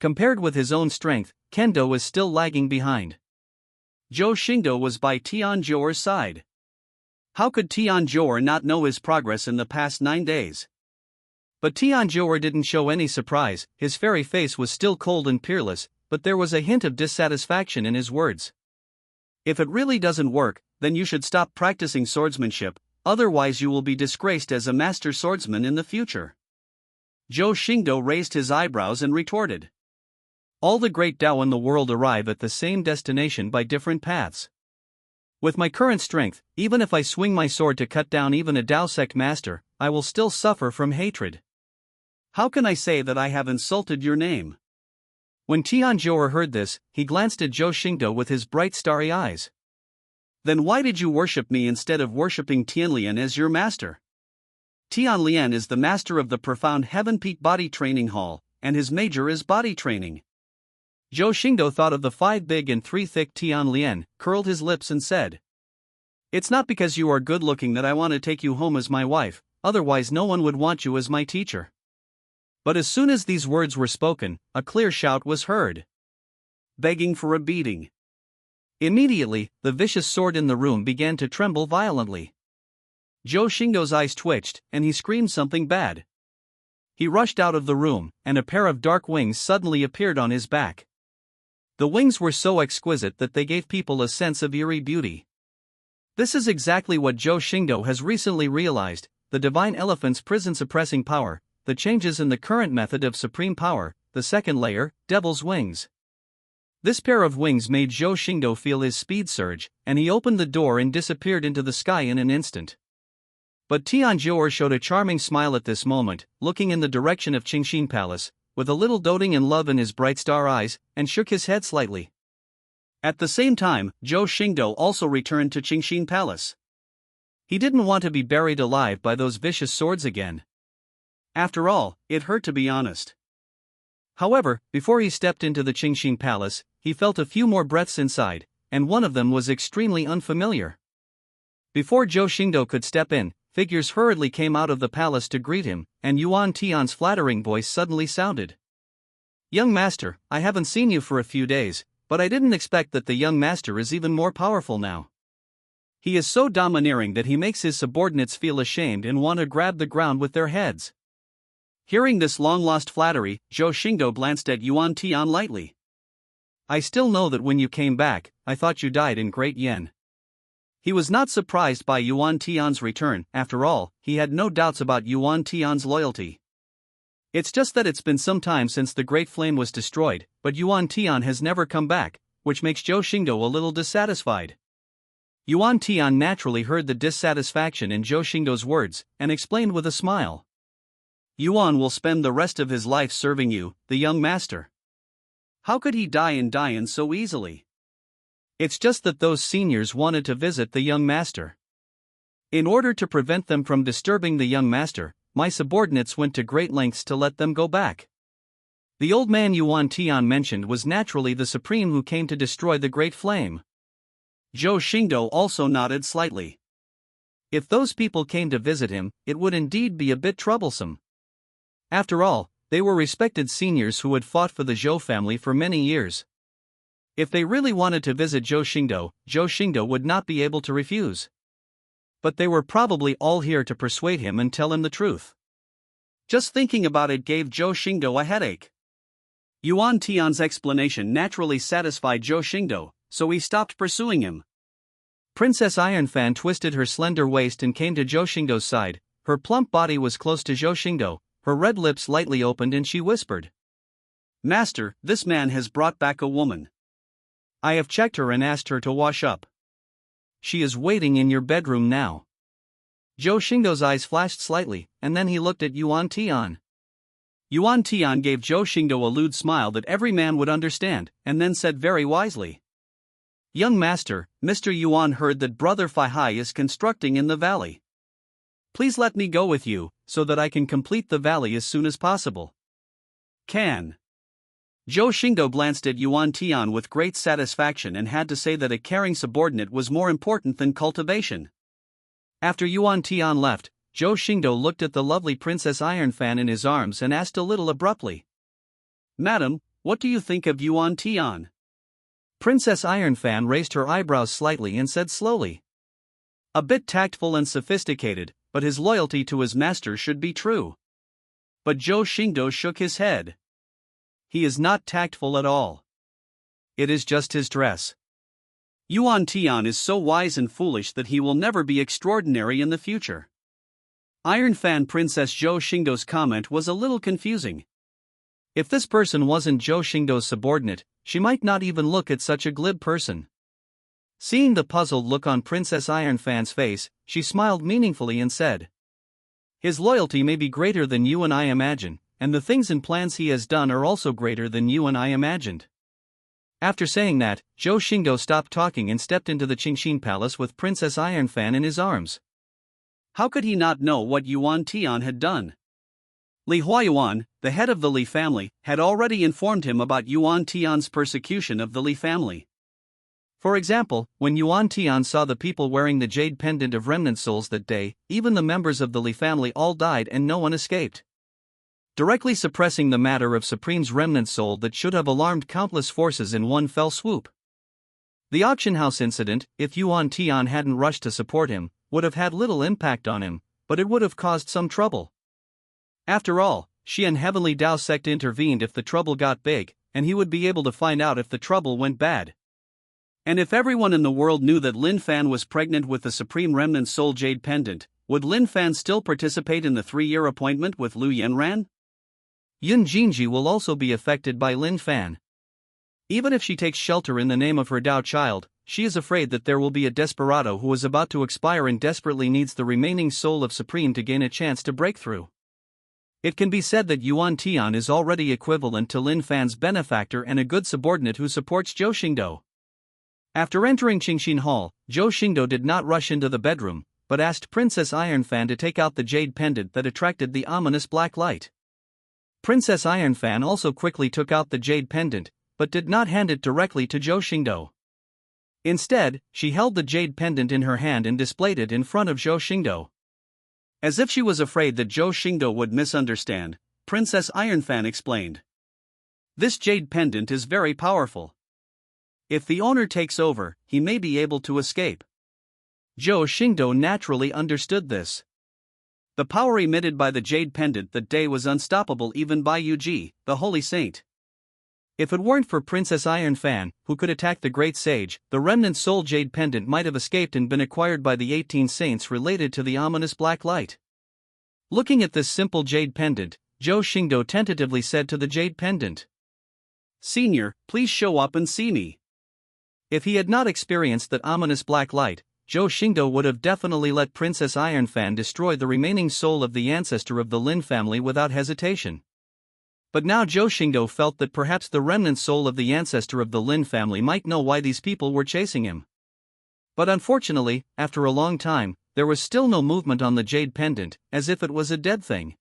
Compared with his own strength, Kendo is still lagging behind. Zhou Xingdou was by Tianzhuo's side. How could Tianzhuo not know his progress in the past 9 days? But Tianzhuo didn't show any surprise. His fairy face was still cold and peerless, but there was a hint of dissatisfaction in his words. If it really doesn't work, then you should stop practicing swordsmanship, otherwise you will be disgraced as a master swordsman in the future. Zhou Xingdou raised his eyebrows and retorted. All the great Dao in the world arrive at the same destination by different paths. With my current strength, even if I swing my sword to cut down even a Dao sect master, I will still suffer from hatred. How can I say that I have insulted your name? When Tianzhuo heard this, he glanced at Zhou Xingdou with his bright starry eyes. Then why did you worship me instead of worshipping Tianlian as your master? Tianlian is the master of the profound Heaven Peak Body Training Hall, and his major is body training. Zhou Xingdou thought of the 5 big and 3 thick Tianlian, curled his lips and said, "It's not because you are good looking that I want to take you home as my wife, otherwise no one would want you as my teacher." But as soon as these words were spoken, a clear shout was heard. Begging for a beating. Immediately, the vicious sword in the room began to tremble violently. Zhou Xingdou's eyes twitched, and he screamed something bad. He rushed out of the room, and a pair of dark wings suddenly appeared on his back. The wings were so exquisite that they gave people a sense of eerie beauty. This is exactly what Zhou Xingdou has recently realized: the divine elephant's prison-suppressing power, the changes in the current method of supreme power, the second layer, devil's wings. This pair of wings made Zhou Xingdou feel his speed surge, and he opened the door and disappeared into the sky in an instant. But Tianzhuo showed a charming smile at this moment, looking in the direction of Qingxin Palace, with a little doting and love in his bright star eyes, and shook his head slightly. At the same time, Zhou Xingdou also returned to Qingxin Palace. He didn't want to be buried alive by those vicious swords again. After all, it hurt to be honest. However, before he stepped into the Qingxin Palace, he felt a few more breaths inside, and one of them was extremely unfamiliar. Before Zhou Xingdou could step in, figures hurriedly came out of the palace to greet him, and Yuan Tian's flattering voice suddenly sounded. "Young master, I haven't seen you for a few days, but I didn't expect that the young master is even more powerful now. He is so domineering that he makes his subordinates feel ashamed and want to grab the ground with their heads." Hearing this long-lost flattery, Zhou Xingdou glanced at Yuan Tian lightly. "I still know that when you came back, I thought you died in Great Yen." He was not surprised by Yuan Tian's return. After all, he had no doubts about Yuan Tian's loyalty. It's just that it's been some time since the Great Flame was destroyed, but Yuan Tian has never come back, which makes Zhou Xingdou a little dissatisfied. Yuan Tian naturally heard the dissatisfaction in Zhou Xingdou's words, and explained with a smile. "Yuan will spend the rest of his life serving you, the young master. How could he die in so easily? It's just that those seniors wanted to visit the young master. In order to prevent them from disturbing the young master, my subordinates went to great lengths to let them go back." The old man Yuan Tian mentioned was naturally the supreme who came to destroy the Great Flame. Zhou Xingdou also nodded slightly. If those people came to visit him, it would indeed be a bit troublesome. After all, They were respected seniors who had fought for the Zhou family for many years. If they really wanted to visit Zhou Xingdou would not be able to refuse. But they were probably all here to persuade him and tell him the truth. Just thinking about it gave Zhou Xingdou a headache. Yuan Tian's explanation naturally satisfied Zhou Xingdou, so he stopped pursuing him. Princess Ironfan twisted her slender waist and came to Zhou Xingdou's side. Her plump body was close to Zhou Xingdou, her red lips lightly opened, and she whispered, "Master, this man has brought back a woman. I have checked her and asked her to wash up. She is waiting in your bedroom now." Zhou Xingdou's eyes flashed slightly, and then he looked at Yuan Tian. Yuan Tian gave Zhou Xingdou a lewd smile that every man would understand, and then said very wisely, "Young master, Mr. Yuan heard that Brother Faihai is constructing in the valley. Please let me go with you, so that I can complete the valley as soon as possible." "Can." Zhou Xingdou glanced at Yuan Tian with great satisfaction and had to say that a caring subordinate was more important than cultivation. After Yuan Tian left, Zhou Xingdou looked at the lovely Princess Ironfan in his arms and asked a little abruptly, "Madam, what do you think of Yuan Tian?" Princess Ironfan raised her eyebrows slightly and said slowly, "A bit tactful and sophisticated, but his loyalty to his master should be true." But Zhou Xingdou shook his head. "He is not tactful at all. It is just his dress. Yuan Tian is so wise and foolish that he will never be extraordinary in the future." Ironfan Princess Zhou Xingdou's comment was a little confusing. If this person wasn't Zhou Xingdou's subordinate, she might not even look at such a glib person. Seeing the puzzled look on Princess Ironfan's face, she smiled meaningfully and said, "His loyalty may be greater than you and I imagine, and the things and plans he has done are also greater than you and I imagined." After saying that, Zhou Xingdou stopped talking and stepped into the Qingxin Palace with Princess Ironfan in his arms. How could he not know what Yuan Tian had done? Li Huayuan, the head of the Li family, had already informed him about Yuan Tian's persecution of the Li family. For example, when Yuan Tian saw the people wearing the jade pendant of remnant souls that day, even the members of the Li family all died and no one escaped. Directly suppressing the matter of Supreme's remnant soul that should have alarmed countless forces in one fell swoop. The auction house incident, if Yuan Tian hadn't rushed to support him, would have had little impact on him, but it would have caused some trouble. After all, she and Heavenly Dao sect intervened if the trouble got big, and he would be able to find out if the trouble went bad. And if everyone in the world knew that Lin Fan was pregnant with the Supreme Remnant Soul Jade Pendant, would Lin Fan still participate in the 3-year appointment with Lu Yanran? Yun Jinji will also be affected by Lin Fan. Even if she takes shelter in the name of her Dao child, she is afraid that there will be a desperado who is about to expire and desperately needs the remaining soul of Supreme to gain a chance to break through. It can be said that Yuan Tian is already equivalent to Lin Fan's benefactor and a good subordinate who supports Zhou Xingdou. After entering Qingxin Hall, Zhou Xingdou did not rush into the bedroom, but asked Princess Ironfan to take out the jade pendant that attracted the ominous black light. Princess Ironfan also quickly took out the jade pendant, but did not hand it directly to Zhou Xingdou. Instead, she held the jade pendant in her hand and displayed it in front of Zhou Xingdou. As if she was afraid that Zhou Xingdou would misunderstand, Princess Ironfan explained, "This jade pendant is very powerful. If the owner takes over, he may be able to escape." Zhou Xingdou naturally understood this. The power emitted by the jade pendant that day was unstoppable even by Yuji, the holy saint. If it weren't for Princess Ironfan, who could attack the great sage, the remnant soul jade pendant might have escaped and been acquired by the 18 saints related to the ominous black light. Looking at this simple jade pendant, Zhou Xingdou tentatively said to the jade pendant, "Senior, please show up and see me." If he had not experienced that ominous black light, Zhou Xingdou would have definitely let Princess Ironfan destroy the remaining soul of the ancestor of the Lin family without hesitation. But now Zhou Xingdou felt that perhaps the remnant soul of the ancestor of the Lin family might know why these people were chasing him. But unfortunately, after a long time, there was still no movement on the jade pendant, as if it was a dead thing.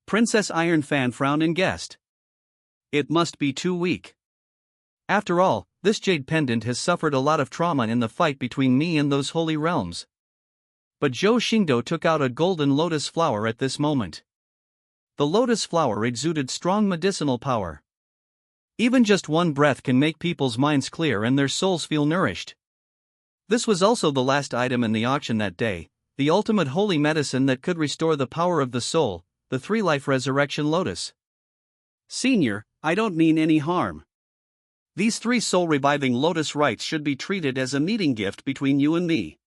Princess Ironfan frowned and guessed. It must be too weak. After all, this jade pendant has suffered a lot of trauma in the fight between me and those holy realms. But Zhou Xingdou took out a golden lotus flower at this moment. the lotus flower exuded strong medicinal power. Even just one breath can make people's minds clear and their souls feel nourished. This was also the last item in the auction that day, the ultimate holy medicine that could restore the power of the soul, the three-life resurrection lotus. Senior, I don't mean any harm. These 3 soul-reviving lotus rites should be treated as a meeting gift between you and me.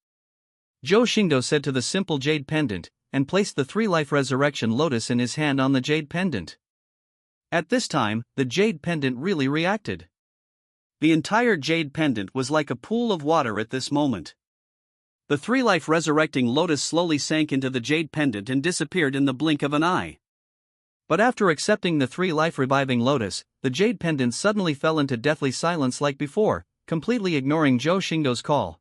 Zhou Xingdou said to the simple jade pendant, and placed the three-life resurrection lotus in his hand on the jade pendant. At this time, the jade pendant really reacted. The entire jade pendant was like a pool of water at this moment. The three-life resurrecting lotus slowly sank into the jade pendant and disappeared in the blink of an eye. But after accepting the three-life reviving lotus, the jade pendant suddenly fell into deathly silence like before, completely ignoring Zhou Xingdou's call.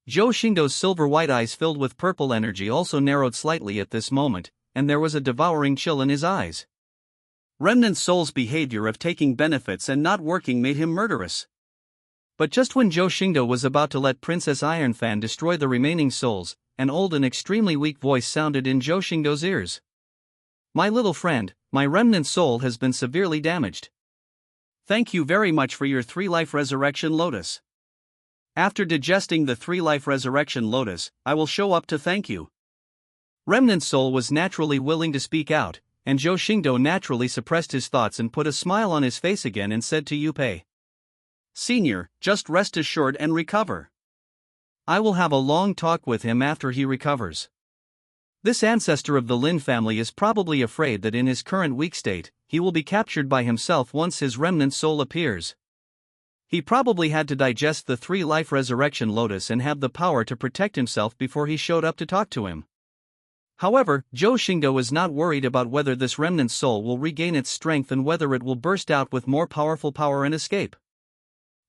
Zhou Xingdou's silver-white eyes filled with purple energy also narrowed slightly at this moment, and there was a devouring chill in his eyes. Remnant Soul's behavior of taking benefits and not working made him murderous. But just when Zhou Xingdou was about to let Princess Ironfan destroy the remaining souls, an old and extremely weak voice sounded in Zhou Xingdou's ears. My little friend, my remnant soul has been severely damaged. Thank you very much for your three-life resurrection lotus. After digesting the three-life resurrection lotus, I will show up to thank you. Remnant soul was naturally willing to speak out, and Zhou Xingdou naturally suppressed his thoughts and put a smile on his face again and said to Yu Pei, Senior, just rest assured and recover. I will have a long talk with him after he recovers. This ancestor of the Lin family is probably afraid that in his current weak state, he will be captured by himself once his remnant soul appears. He probably had to digest the three-life resurrection lotus and have the power to protect himself before he showed up to talk to him. However, Zhou Xingdou is not worried about whether this remnant soul will regain its strength and whether it will burst out with more powerful power and escape.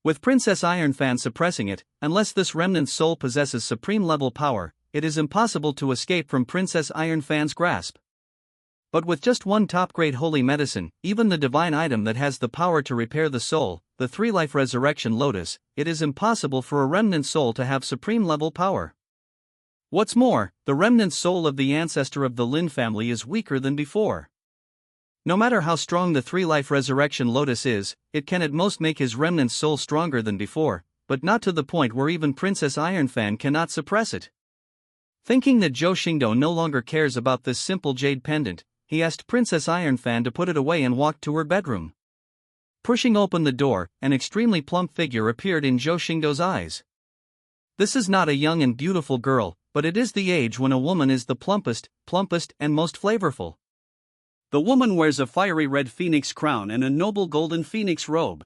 With Princess Ironfan suppressing it, unless this remnant soul possesses supreme-level power, it is impossible to escape from Princess Ironfan's grasp. But with just one top-grade holy medicine, even the divine item that has the power to repair the soul, the three-life resurrection lotus, it is impossible for a remnant soul to have supreme-level power. What's more, the remnant soul of the ancestor of the Lin family is weaker than before. No matter how strong the three-life resurrection lotus is, it can at most make his remnant soul stronger than before, but not to the point where even Princess Ironfan cannot suppress it. Thinking that Zhou Xingdou no longer cares about this simple jade pendant, he asked Princess Ironfan to put it away and walked to her bedroom. Pushing open the door, an extremely plump figure appeared in Zhou Xingdou's eyes. This is not a young and beautiful girl, but it is the age when a woman is the plumpest, and most flavorful. The woman wears a fiery red phoenix crown and a noble golden phoenix robe.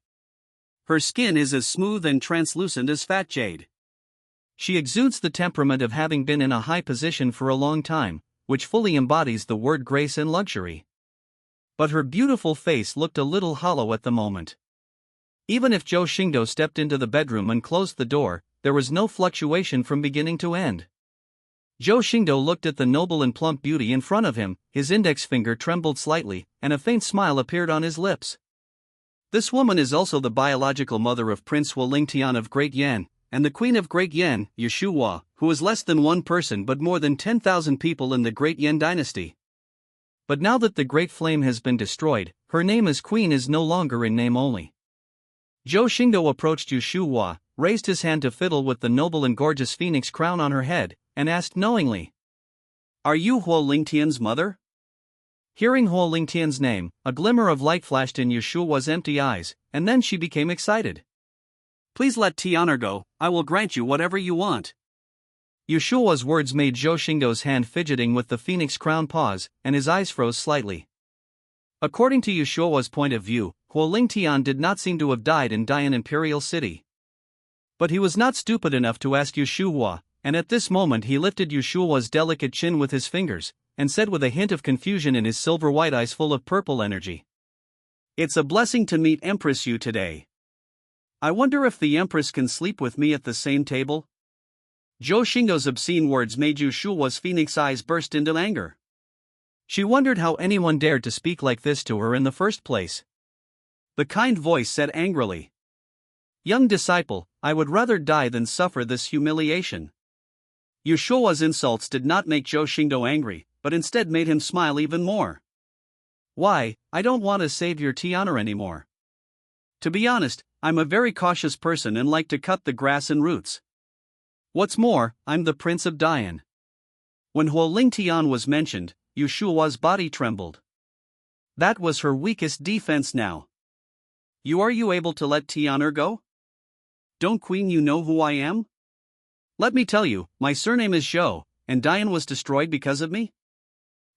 Her skin is as smooth and translucent as fat jade. She exudes the temperament of having been in a high position for a long time, which fully embodies the word grace and luxury. But her beautiful face looked a little hollow at the moment. Even if Zhou Xingdou stepped into the bedroom and closed the door, there was no fluctuation from beginning to end. Zhou Xingdou looked at the noble and plump beauty in front of him, his index finger trembled slightly, and a faint smile appeared on his lips. This woman is also the biological mother of Prince Wu Lingtian of Great Yan, and the Queen of Great Yan, Yeshua, who is less than one person but more than 10,000 people in the Great Yan dynasty. But now that the Great Flame has been destroyed, her name as queen is no longer in name only. Zhou Xingdou approached Yeshua, raised his hand to fiddle with the noble and gorgeous phoenix crown on her head, and asked knowingly, Are you Huo Lingtian's mother? Hearing Huo Lingtian's name, a glimmer of light flashed in Yeshua's empty eyes, and then she became excited. Please let Tianer go, I will grant you whatever you want. Yeshua's words made Zhou Xingdou's hand fidgeting with the phoenix crown pause, and his eyes froze slightly. According to Yeshua's point of view, Huo Lingtian did not seem to have died in Dian Imperial City. But he was not stupid enough to ask Yeshua, and at this moment he lifted Yeshua's delicate chin with his fingers, and said with a hint of confusion in his silver-white eyes full of purple energy. It's a blessing to meet Empress Yu today. I wonder if the Empress can sleep with me at the same table? Zhou Xingdou's obscene words made Yeshua's phoenix eyes burst into anger. She wondered how anyone dared to speak like this to her in the first place. The kind voice said angrily, Young disciple, I would rather die than suffer this humiliation. Yeshua's insults did not make Zhou Xingdou angry, but instead made him smile even more. Why, I don't want to save your tea honor anymore. To be honest, I'm a very cautious person and like to cut the grass and roots. What's more, I'm the Prince of Dian. When Huoling Tian was mentioned, Yu Shuo's body trembled. That was her weakest defense now. Are you able to let Tian'er go? Don't Queen you know who I am? Let me tell you, my surname is Zhou, and Dian was destroyed because of me?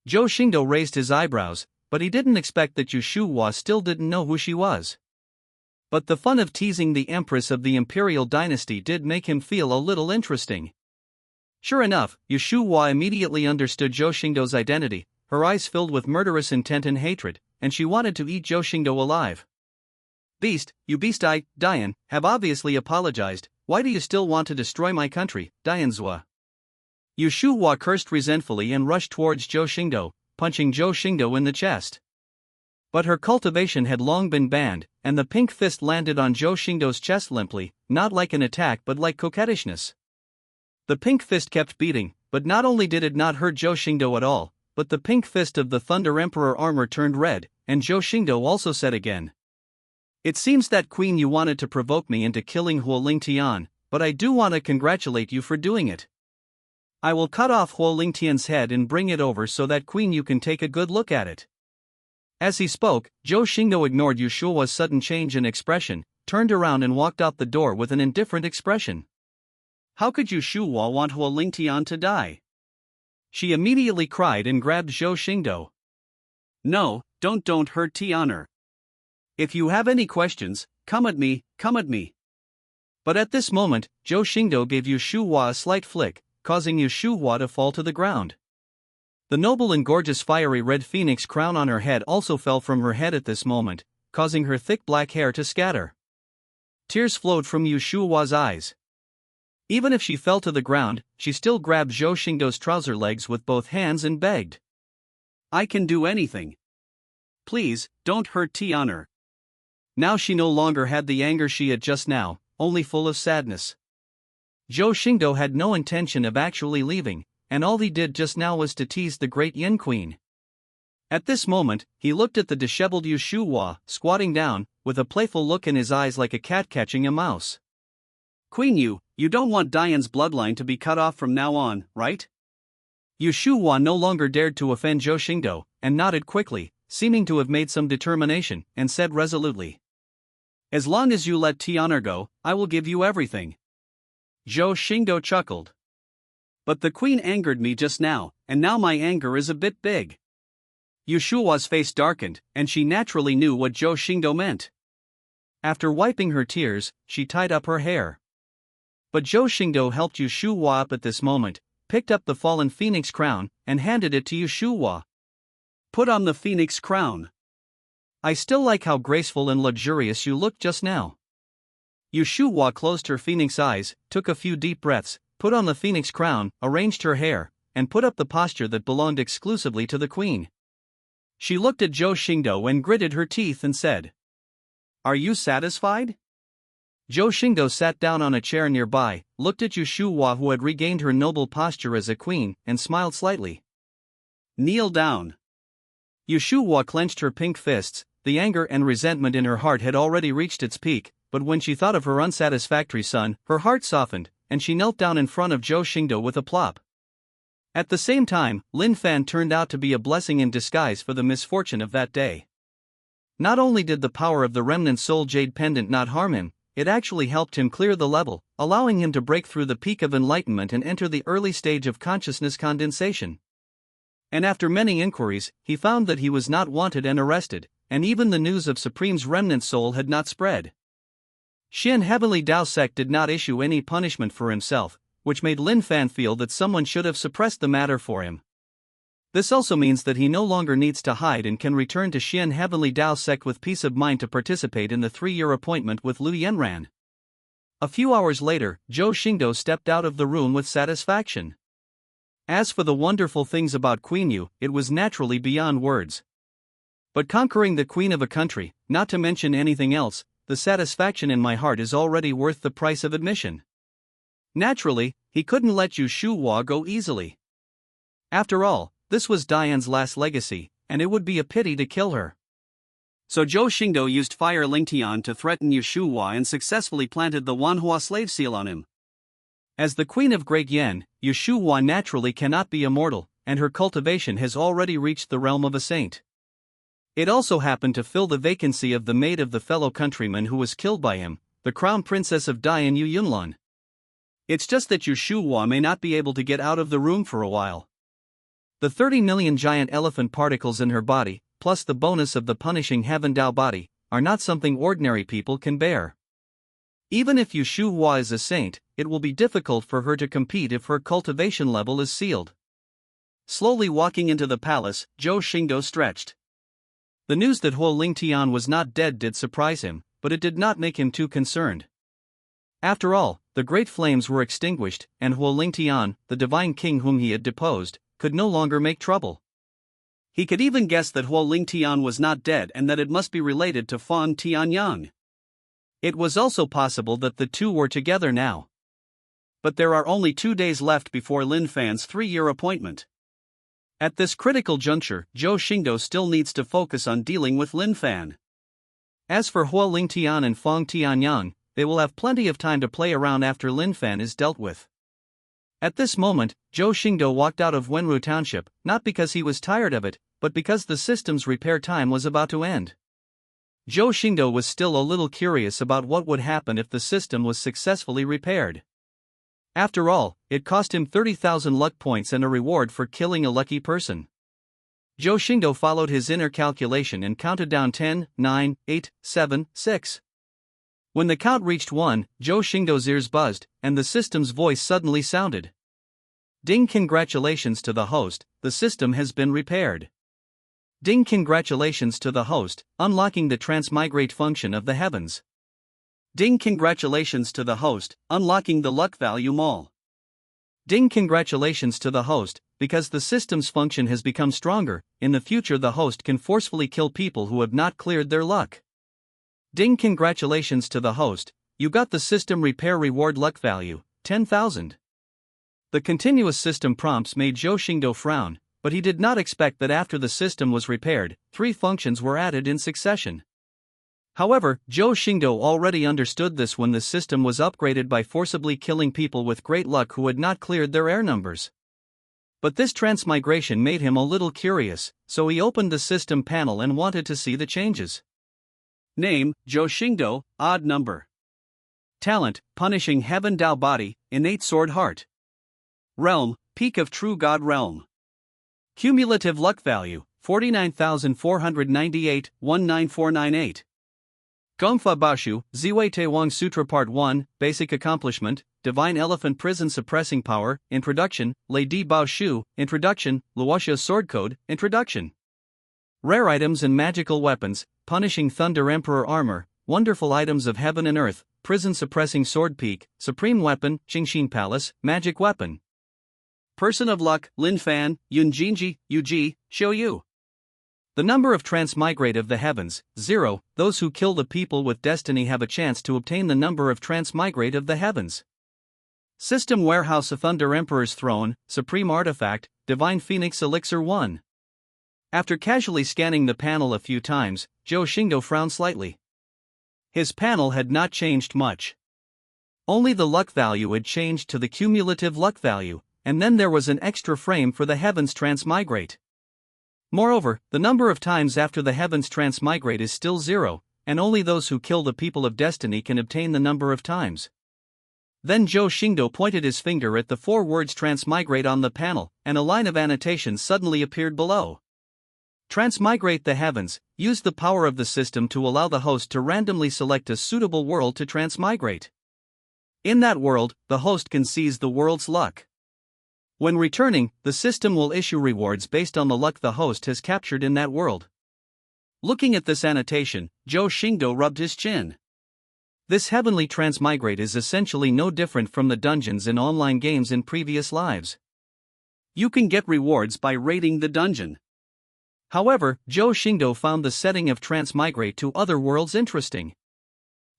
Zhou Xingdou raised his eyebrows, but he didn't expect that Yu Shuo still didn't know who she was. But the fun of teasing the empress of the imperial dynasty did make him feel a little interesting. Sure enough, Yu Shuo immediately understood Zhou Xingdou's identity, her eyes filled with murderous intent and hatred, and she wanted to eat Zhou Xingdou alive. Beast, you beast, I, Dian, have obviously apologized. Why do you still want to destroy my country, Dianzhua? Yu Shuo cursed resentfully and rushed towards Zhou Xingdou, punching Zhou Xingdou in the chest. But her cultivation had long been banned, and the pink fist landed on Zhou Xingdou's chest limply, not like an attack but like coquettishness. The pink fist kept beating, but not only did it not hurt Zhou Xingdou at all, but the pink fist of the Thunder Emperor armor turned red, and Zhou Xingdou also said again. It seems that Queen you wanted to provoke me into killing Huoling Tian, but I do want to congratulate you for doing it. I will cut off Huoling Tian's head and bring it over so that Queen you can take a good look at it. As he spoke, Zhou Xingdou ignored Yu Shuo's sudden change in expression, turned around and walked out the door with an indifferent expression. How could Yu Shuo want Huoling Tian to die? She immediately cried and grabbed Zhou Xingdou. No, don't hurt Tian'er. If you have any questions, come at me. But at this moment, Zhou Xingdou gave Yu Shuo a slight flick, causing Yu Shuo to fall to the ground. The noble and gorgeous fiery red phoenix crown on her head also fell from her head at this moment, causing her thick black hair to scatter. Tears flowed from Yu Shuo's eyes. Even if she fell to the ground, she still grabbed Zhou Xingdou's trouser legs with both hands and begged. I can do anything. Please, don't hurt Tian'er. Now she no longer had the anger she had just now, only full of sadness. Zhou Xingdou had no intention of actually leaving, and all he did just now was to tease the great Yin Queen. At this moment, he looked at the disheveled Yu Shuo, squatting down, with a playful look in his eyes like a cat catching a mouse. Queen you don't want Dian's bloodline to be cut off from now on, right? Yu Shuo no longer dared to offend Zhou Xingdou, and nodded quickly, seeming to have made some determination, and said resolutely. As long as you let Tian'er go, I will give you everything. Zhou Xingdou chuckled. But the queen angered me just now, and now my anger is a bit big. Yu Shuo's face darkened, and she naturally knew what Zhou Xingdou meant. After wiping her tears, she tied up her hair. But Zhou Xingdou helped Yu Shuo up at this moment, picked up the fallen phoenix crown, and handed it to Yu Shuo. Put on the phoenix crown. I still like how graceful and luxurious you looked just now. Yu Shuo closed her phoenix eyes, took a few deep breaths, put on the phoenix crown, arranged her hair, and put up the posture that belonged exclusively to the queen. She looked at Zhou Xingdou and gritted her teeth and said, Are you satisfied? Zhou Xingdou sat down on a chair nearby, looked at Yu Shuo who had regained her noble posture as a queen, and smiled slightly. Kneel down. Yu Shuo clenched her pink fists. The anger and resentment in her heart had already reached its peak, but when she thought of her unsatisfactory son, her heart softened, and she knelt down in front of Zhou Xingdou with a plop. At the same time, Lin Fan turned out to be a blessing in disguise for the misfortune of that day. Not only did the power of the remnant soul jade pendant not harm him, it actually helped him clear the level, allowing him to break through the peak of enlightenment and enter the early stage of consciousness condensation. And after many inquiries, he found that he was not wanted and arrested, and even the news of Supreme's remnant soul had not spread. Xin Heavenly Dao Sect did not issue any punishment for himself, which made Lin Fan feel that someone should have suppressed the matter for him. This also means that he no longer needs to hide and can return to Xin Heavenly Dao Sect with peace of mind to participate in the 3-year appointment with Lu Yanran. A few hours later, Zhou Xingdou stepped out of the room with satisfaction. As for the wonderful things about Queen Yu, it was naturally beyond words. But conquering the queen of a country, not to mention anything else, the satisfaction in my heart is already worth the price of admission. Naturally, he couldn't let Yu Shuo go easily. After all, this was Dian's last legacy, and it would be a pity to kill her. So Zhou Xingdou used Fire Lingtian to threaten Yushu Hua and successfully planted the Wanhua slave seal on him. As the Queen of Great Yen, Yushu Hua naturally cannot be immortal, and her cultivation has already reached the realm of a saint. It also happened to fill the vacancy of the maid of the fellow countryman who was killed by him, the crown princess of Dai and Yu Yunlan. It's just that Yushu Hua may not be able to get out of the room for a while. The 30 million giant elephant particles in her body, plus the bonus of the punishing Heaven Dao body, are not something ordinary people can bear. Even if Yushu Hua is a saint, it will be difficult for her to compete if her cultivation level is sealed. Slowly walking into the palace, Zhou Xingdou stretched. The news that Huo Lingtian was not dead did surprise him, but it did not make him too concerned. After all, the great flames were extinguished, and Huo Lingtian, the divine king whom he had deposed, could no longer make trouble. He could even guess that Huo Lingtian was not dead and that it must be related to Fan Tianyang. It was also possible that the two were together now. But there are only 2 days left before Lin Fan's 3-year appointment. At this critical juncture, Zhou Xingdou still needs to focus on dealing with Lin Fan. As for Huo Lingtian and Fang Tianyang, they will have plenty of time to play around after Lin Fan is dealt with. At this moment, Zhou Xingdou walked out of Wenru Township, not because he was tired of it, but because the system's repair time was about to end. Zhou Xingdou was still a little curious about what would happen if the system was successfully repaired. After all, it cost him 30,000 luck points and a reward for killing a lucky person. Zhou Xingdou followed his inner calculation and counted down 10, 9, 8, 7, 6. When the count reached 1, Zhou Xingdou's ears buzzed, and the system's voice suddenly sounded. Ding, congratulations to the host, the system has been repaired. Ding, congratulations to the host, unlocking the transmigrate function of the heavens. Ding, congratulations to the host, unlocking the luck value mall. Ding, congratulations to the host, because the system's function has become stronger, in the future the host can forcefully kill people who have not cleared their luck. Ding, congratulations to the host, you got the system repair reward luck value, 10,000. The continuous system prompts made Zhou Xingdou frown, but he did not expect that after the system was repaired, 3 functions were added in succession. However, Zhou Xingdou already understood this when the system was upgraded by forcibly killing people with great luck who had not cleared their air numbers. But this transmigration made him a little curious, so he opened the system panel and wanted to see the changes. Name, Zhou Xingdou, odd number. Talent, punishing Heaven Dao body, innate sword heart. Realm, peak of true god realm. Cumulative luck value, 49,498, 19498. Gongfa Baoshu, Ziwei Taiwang Sutra Part 1, Basic Accomplishment, Divine Elephant Prison Suppressing Power, Introduction, Lei Di Baoshu, Introduction, Luoxia Sword Code, Introduction. Rare items and magical weapons, Punishing Thunder Emperor Armor, Wonderful items of Heaven and Earth, Prison Suppressing Sword Peak, Supreme Weapon, Qingxin Palace, Magic Weapon. Person of Luck, Lin Fan, Yun Jinji, Yuji, Xiu Yu. The number of transmigrate of the heavens, 0, those who kill the people with destiny have a chance to obtain the number of transmigrate of the heavens. System Warehouse of Thunder Emperor's Throne, Supreme Artifact, Divine Phoenix Elixir 1. After casually scanning the panel a few times, Zhou Xingdou frowned slightly. His panel had not changed much. Only the luck value had changed to the cumulative luck value, and then there was an extra frame for the heavens transmigrate. Moreover, the number of times after the heavens transmigrate is still 0, and only those who kill the people of destiny can obtain the number of times. Then Zhou Xingdou pointed his finger at the 4 words transmigrate on the panel, and a line of annotation suddenly appeared below. Transmigrate the heavens, use the power of the system to allow the host to randomly select a suitable world to transmigrate. In that world, the host can seize the world's luck. When returning, the system will issue rewards based on the luck the host has captured in that world. Looking at this annotation, Zhou Xingdou rubbed his chin. This heavenly transmigrate is essentially no different from the dungeons in online games in previous lives. You can get rewards by raiding the dungeon. However, Zhou Xingdou found the setting of transmigrate to other worlds interesting.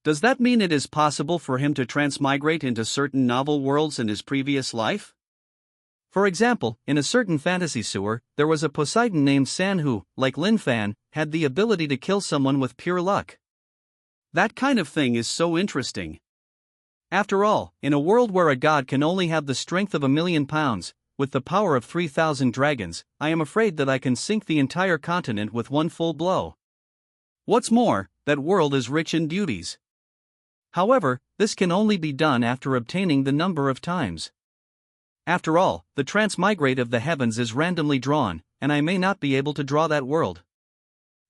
Does that mean it is possible for him to transmigrate into certain novel worlds in his previous life? For example, in a certain fantasy sewer, there was a Poseidon named San who, like Lin Fan, had the ability to kill someone with pure luck. That kind of thing is so interesting. After all, in a world where a god can only have the strength of 1,000,000 pounds, with the power of 3,000 dragons, I am afraid that I can sink the entire continent with one full blow. What's more, that world is rich in beauties. However, this can only be done after obtaining the number of times. After all, the transmigrate of the heavens is randomly drawn, and I may not be able to draw that world.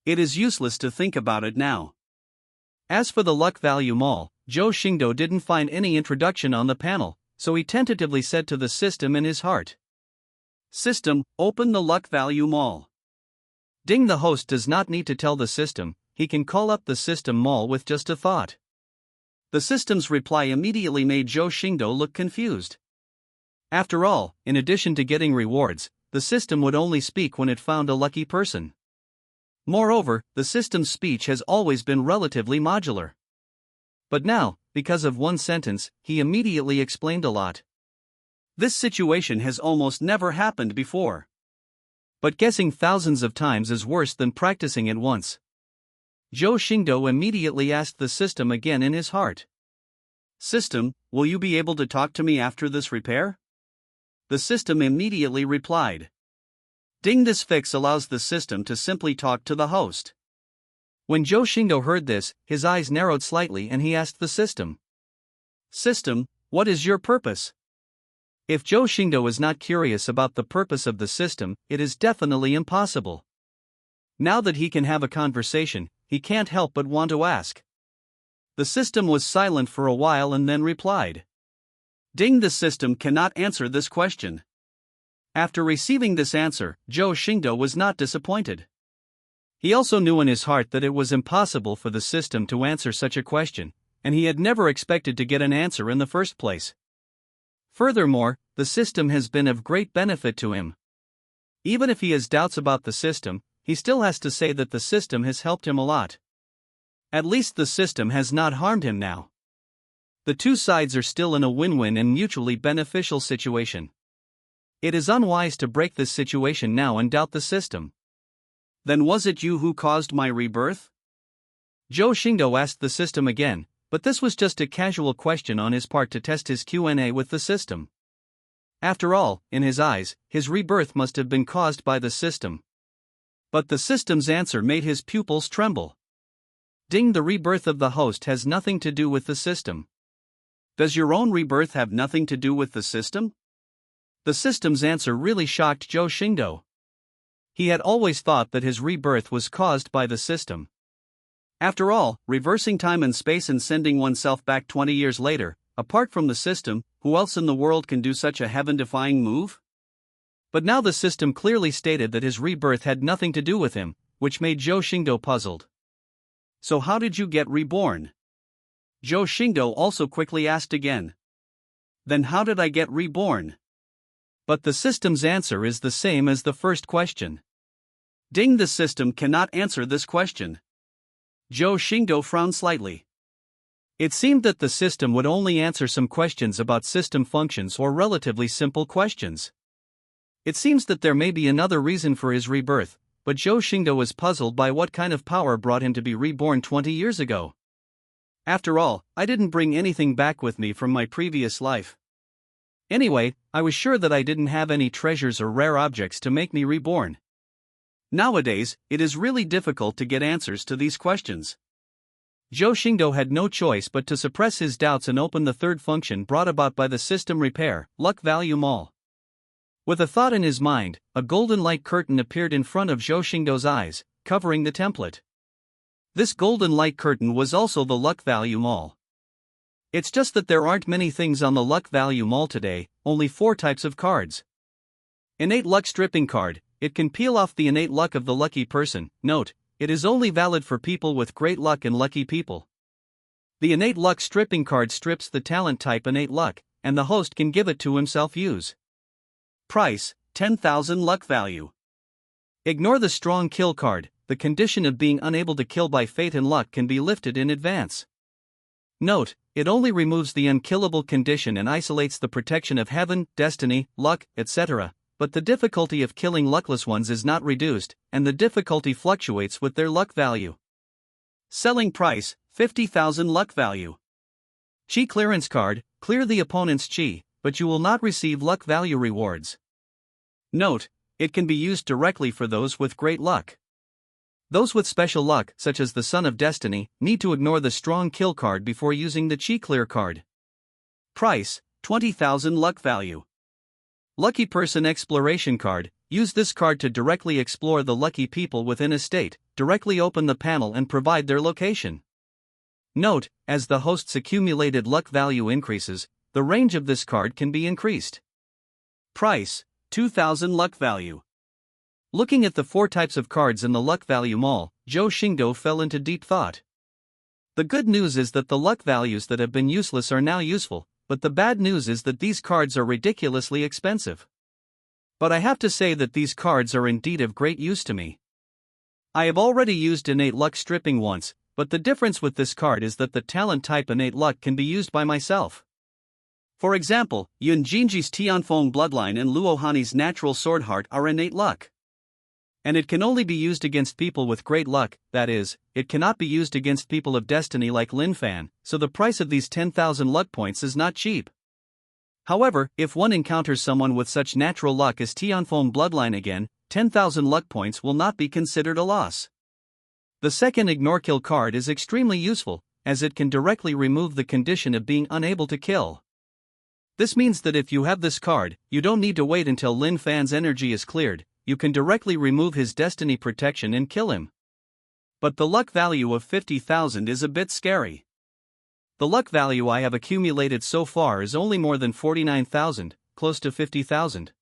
It is useless to think about it now. As for the luck value mall, Zhou Xingdou didn't find any introduction on the panel, so he tentatively said to the system in his heart, "System, open the luck value mall." Ding, the host does not need to tell the system, he can call up the system mall with just a thought. The system's reply immediately made Zhou Xingdou look confused. After all, in addition to getting rewards, the system would only speak when it found a lucky person. Moreover, the system's speech has always been relatively modular. But now, because of one sentence, he immediately explained a lot. This situation has almost never happened before. But guessing thousands of times is worse than practicing it once. Zhou Xingdou immediately asked the system again in his heart. "System, will you be able to talk to me after this repair?" The system immediately replied. Ding, this fix allows the system to simply talk to the host. When Zhou Xingdou heard this, his eyes narrowed slightly and he asked the system, "System, what is your purpose?" If Zhou Xingdou is not curious about the purpose of the system, it is definitely impossible. Now that he can have a conversation, he can't help but want to ask. The system was silent for a while and then replied. Ding, the system cannot answer this question. After receiving this answer, Zhou Xingdou was not disappointed. He also knew in his heart that it was impossible for the system to answer such a question, and he had never expected to get an answer in the first place. Furthermore, the system has been of great benefit to him. Even if he has doubts about the system, he still has to say that the system has helped him a lot. At least the system has not harmed him now. The two sides are still in a win-win and mutually beneficial situation. It is unwise to break this situation now and doubt the system. Then was it you who caused my rebirth? Zhou Xingdou asked the system again, but this was just a casual question on his part to test his Q&A with the system. After all, in his eyes, his rebirth must have been caused by the system. But the system's answer made his pupils tremble. Ding, the rebirth of the host has nothing to do with the system. Does your own rebirth have nothing to do with the system? The system's answer really shocked Zhou Xingdou. He had always thought that his rebirth was caused by the system. After all, reversing time and space and sending oneself back 20 years later, apart from the system, who else in the world can do such a heaven-defying move? But now the system clearly stated that his rebirth had nothing to do with him, which made Zhou Xingdou puzzled. So how did you get reborn? Zhou Xingdou also quickly asked again. Then how did I get reborn? But the system's answer is the same as the first question. Ding, the system cannot answer this question. Zhou Xingdou frowned slightly. It seemed that the system would only answer some questions about system functions or relatively simple questions. It seems that there may be another reason for his rebirth, but Zhou Xingdou was puzzled by what kind of power brought him to be reborn 20 years ago. After all, I didn't bring anything back with me from my previous life. Anyway, I was sure that I didn't have any treasures or rare objects to make me reborn. Nowadays, it is really difficult to get answers to these questions. Zhou Xingdou had no choice but to suppress his doubts and open the third function brought about by the system repair, Luck Value Mall. With a thought in his mind, a golden light curtain appeared in front of Zhou Xingdou's eyes, covering the template. This golden light curtain was also the Luck Value Mall. It's just that there aren't many things on the Luck Value Mall today, only 4 types of cards. Innate Luck Stripping Card. It can peel off the innate luck of the lucky person. Note, it is only valid for people with great luck and lucky people. The innate luck stripping card strips the talent type innate luck, and the host can give it to himself use. Price, 10,000 luck value. Ignore the strong kill card. The condition of being unable to kill by fate and luck can be lifted in advance. Note, it only removes the unkillable condition and isolates the protection of heaven, destiny, luck, etc. But the difficulty of killing luckless ones is not reduced, and the difficulty fluctuates with their luck value. Selling price, 50,000 luck value. Chi clearance card, clear the opponent's chi, but you will not receive luck value rewards. Note, it can be used directly for those with great luck. Those with special luck, such as the Son of Destiny, need to ignore the strong kill card before using the Chi clear card. Price, 20,000 luck value. Lucky Person Exploration card, use this card to directly explore the lucky people within a state, directly open the panel and provide their location. Note, as the host's accumulated luck value increases, the range of this card can be increased. Price, 2,000 luck value. Looking at the 4 types of cards in the luck value mall, Zhou Xingdou fell into deep thought. The good news is that the luck values that have been useless are now useful, but the bad news is that these cards are ridiculously expensive. But I have to say that these cards are indeed of great use to me. I have already used innate luck stripping once, but the difference with this card is that the talent type innate luck can be used by myself. For example, Yun Jinji's Tianfeng bloodline and Luo Hani's natural sword heart are innate luck. And it can only be used against people with great luck, that is, it cannot be used against people of destiny like Lin Fan, so the price of these 10,000 luck points is not cheap. However, if one encounters someone with such natural luck as Tianfeng bloodline again, 10,000 luck points will not be considered a loss. The second ignore kill card is extremely useful, as it can directly remove the condition of being unable to kill. This means that if you have this card, you don't need to wait until Lin Fan's energy is cleared, you can directly remove his destiny protection and kill him. But the luck value of 50,000 is a bit scary. The luck value I have accumulated so far is only more than 49,000, close to 50,000.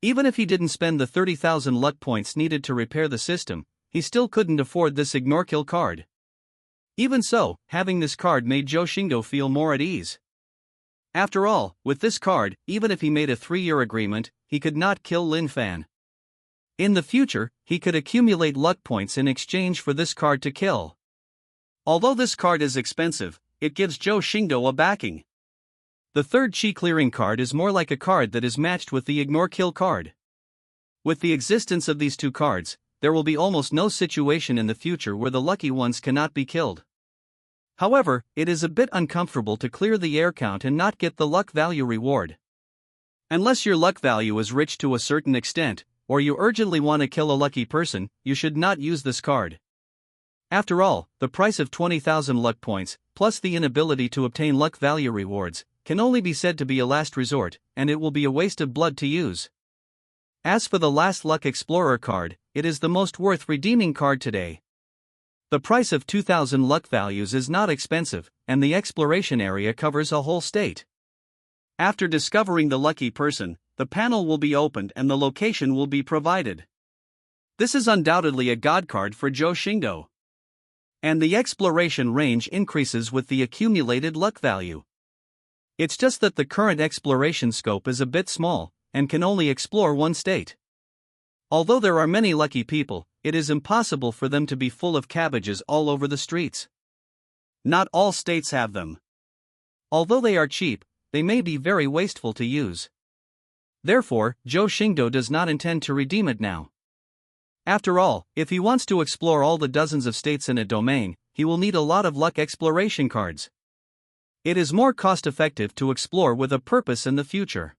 Even if he didn't spend the 30,000 luck points needed to repair the system, he still couldn't afford this ignore kill card. Even so, having this card made Zhou Xingdou feel more at ease. After all, with this card, even if he made a 3-year agreement, he could not kill Lin Fan. In the future, he could accumulate luck points in exchange for this card to kill. Although this card is expensive, it gives Zhou Xingdou a backing. The third Chi clearing card is more like a card that is matched with the ignore kill card. With the existence of these 2 cards, there will be almost no situation in the future where the lucky ones cannot be killed. However, it is a bit uncomfortable to clear the air count and not get the luck value reward. Unless your luck value is rich to a certain extent, or you urgently want to kill a lucky person, you should not use this card. After all, the price of 20,000 luck points, plus the inability to obtain luck value rewards, can only be said to be a last resort, and it will be a waste of blood to use. As for the last Luck Explorer card, it is the most worth redeeming card today. The price of 2,000 luck values is not expensive, and the exploration area covers a whole state. After discovering the lucky person, the panel will be opened and the location will be provided. This is undoubtedly a god card for Zhou Xingdou. And the exploration range increases with the accumulated luck value. It's just that the current exploration scope is a bit small, and can only explore one state. Although there are many lucky people, it is impossible for them to be full of cabbages all over the streets. Not all states have them. Although they are cheap, they may be very wasteful to use. Therefore, Zhou Xingdou does not intend to redeem it now. After all, if he wants to explore all the dozens of states in a domain, he will need a lot of luck exploration cards. It is more cost-effective to explore with a purpose in the future.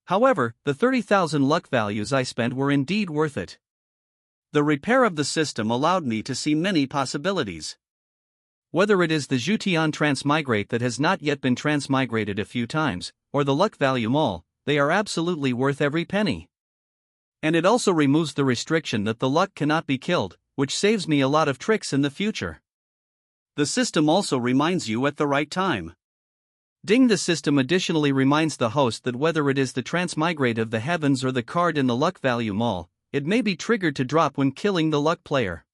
However, the 30,000 luck values I spent were indeed worth it. The repair of the system allowed me to see many possibilities. Whether it is the Zhutian transmigrate that has not yet been transmigrated a few times, or the luck value mall, they are absolutely worth every penny. And it also removes the restriction that the luck cannot be killed, which saves me a lot of tricks in the future. The system also reminds you at the right time. Ding. The system additionally reminds the host that whether it is the transmigrate of the heavens or the card in the luck value mall, it may be triggered to drop when killing the luck player.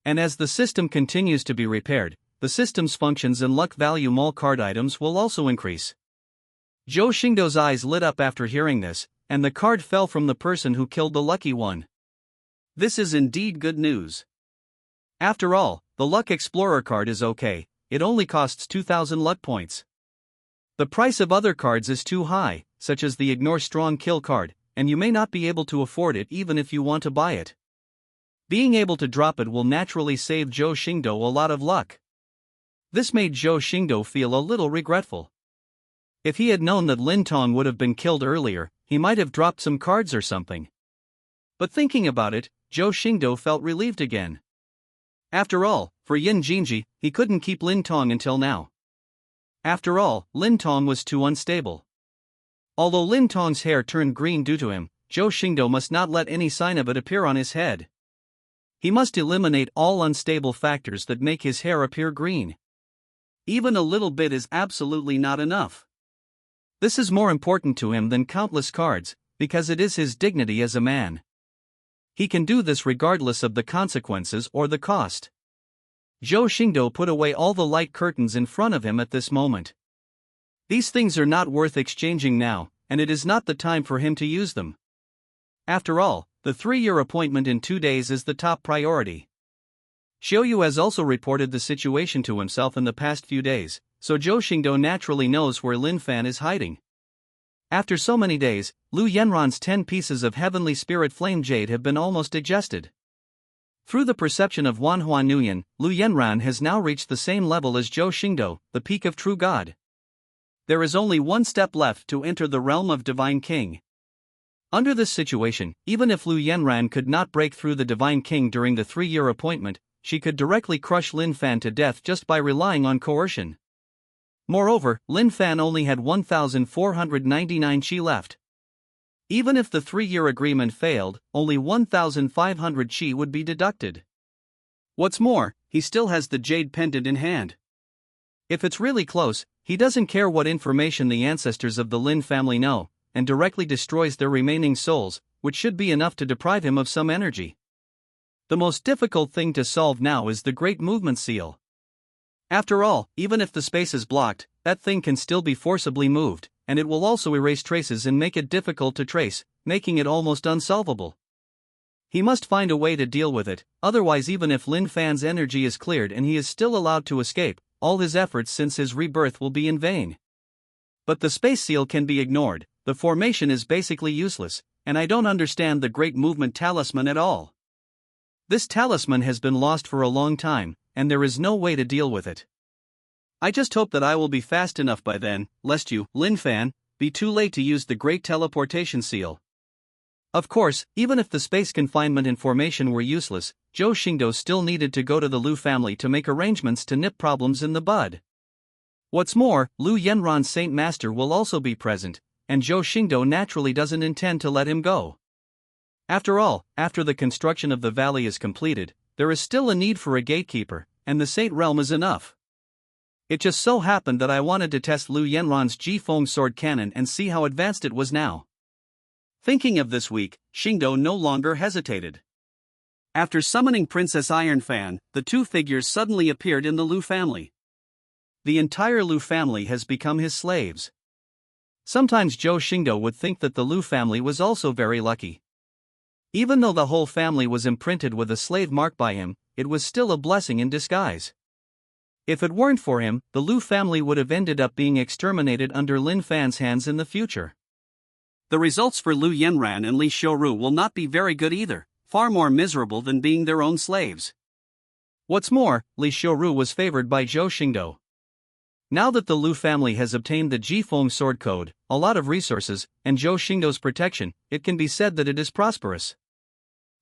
And as the system continues to be repaired, the system's functions in luck value mall card items will also increase. Zhou Xingdou's eyes lit up after hearing this, and the card fell from the person who killed the lucky one. This is indeed good news. After all, the Luck Explorer card is okay, it only costs 2,000 luck points. The price of other cards is too high, such as the Ignore Strong Kill card, and you may not be able to afford it even if you want to buy it. Being able to drop it will naturally save Zhou Xingdou a lot of luck. This made Zhou Xingdou feel a little regretful. If he had known that Lin Tong would have been killed earlier, he might have dropped some cards or something. But thinking about it, Zhou Xingdou felt relieved again. After all, for Yin Jinji, he couldn't keep Lin Tong until now. After all, Lin Tong was too unstable. Although Lin Tong's hair turned green due to him, Zhou Xingdou must not let any sign of it appear on his head. He must eliminate all unstable factors that make his hair appear green. Even a little bit is absolutely not enough. This is more important to him than countless cards, because it is his dignity as a man. He can do this regardless of the consequences or the cost. Zhou Xingdou put away all the light curtains in front of him at this moment. These things are not worth exchanging now, and it is not the time for him to use them. After all, the 3-year appointment in 2 days is the top priority. Xiaoyu has also reported the situation to himself in the past few days, so Zhou Xingdou naturally knows where Lin Fan is hiding. After so many days, Lu Yanran's 10 pieces of Heavenly Spirit Flame Jade have been almost digested. Through the perception of Wanhua Nuyan, Lu Yanran has now reached the same level as Zhou Xingdou, the peak of true god. There is only one step left to enter the realm of Divine King. Under this situation, even if Lu Yanran could not break through the Divine King during the 3-year appointment, she could directly crush Lin Fan to death just by relying on coercion. Moreover, Lin Fan only had 1,499 chi left. Even if the 3-year agreement failed, only 1,500 chi would be deducted. What's more, he still has the jade pendant in hand. If it's really close, he doesn't care what information the ancestors of the Lin family know, and directly destroys their remaining souls, which should be enough to deprive him of some energy. The most difficult thing to solve now is the Great Movement Seal. After all, even if the space is blocked, that thing can still be forcibly moved, and it will also erase traces and make it difficult to trace, making it almost unsolvable. He must find a way to deal with it, otherwise even if Lin Fan's energy is cleared and he is still allowed to escape, all his efforts since his rebirth will be in vain. But the space seal can be ignored, the formation is basically useless, and I don't understand the Great Movement Talisman at all. This talisman has been lost for a long time, and there is no way to deal with it. I just hope that I will be fast enough by then, lest you, Lin Fan, be too late to use the Great Teleportation Seal. Of course, even if the space confinement and formation were useless, Zhou Xingdou still needed to go to the Lu family to make arrangements to nip problems in the bud. What's more, Lu Yanran's Saint Master will also be present, and Zhou Xingdou naturally doesn't intend to let him go. After all, after the construction of the valley is completed, there is still a need for a gatekeeper, and the Saint Realm is enough. It just so happened that I wanted to test Lu Yanran's Jifeng sword cannon and see how advanced it was now. Thinking of this week, Xingdou no longer hesitated. After summoning Princess Iron Fan, the 2 figures suddenly appeared in the Lu family. The entire Lu family has become his slaves. Sometimes Zhou Xingdou would think that the Lu family was also very lucky. Even though the whole family was imprinted with a slave mark by him, it was still a blessing in disguise. If it weren't for him, the Lu family would have ended up being exterminated under Lin Fan's hands in the future. The results for Lu Yanran and Li Xiuru will not be very good either, far more miserable than being their own slaves. What's more, Li Xiuru was favored by Zhou Xingdou. Now that the Lu family has obtained the Jifeng sword code, a lot of resources, and Zhou Xingdou's protection, it can be said that it is prosperous.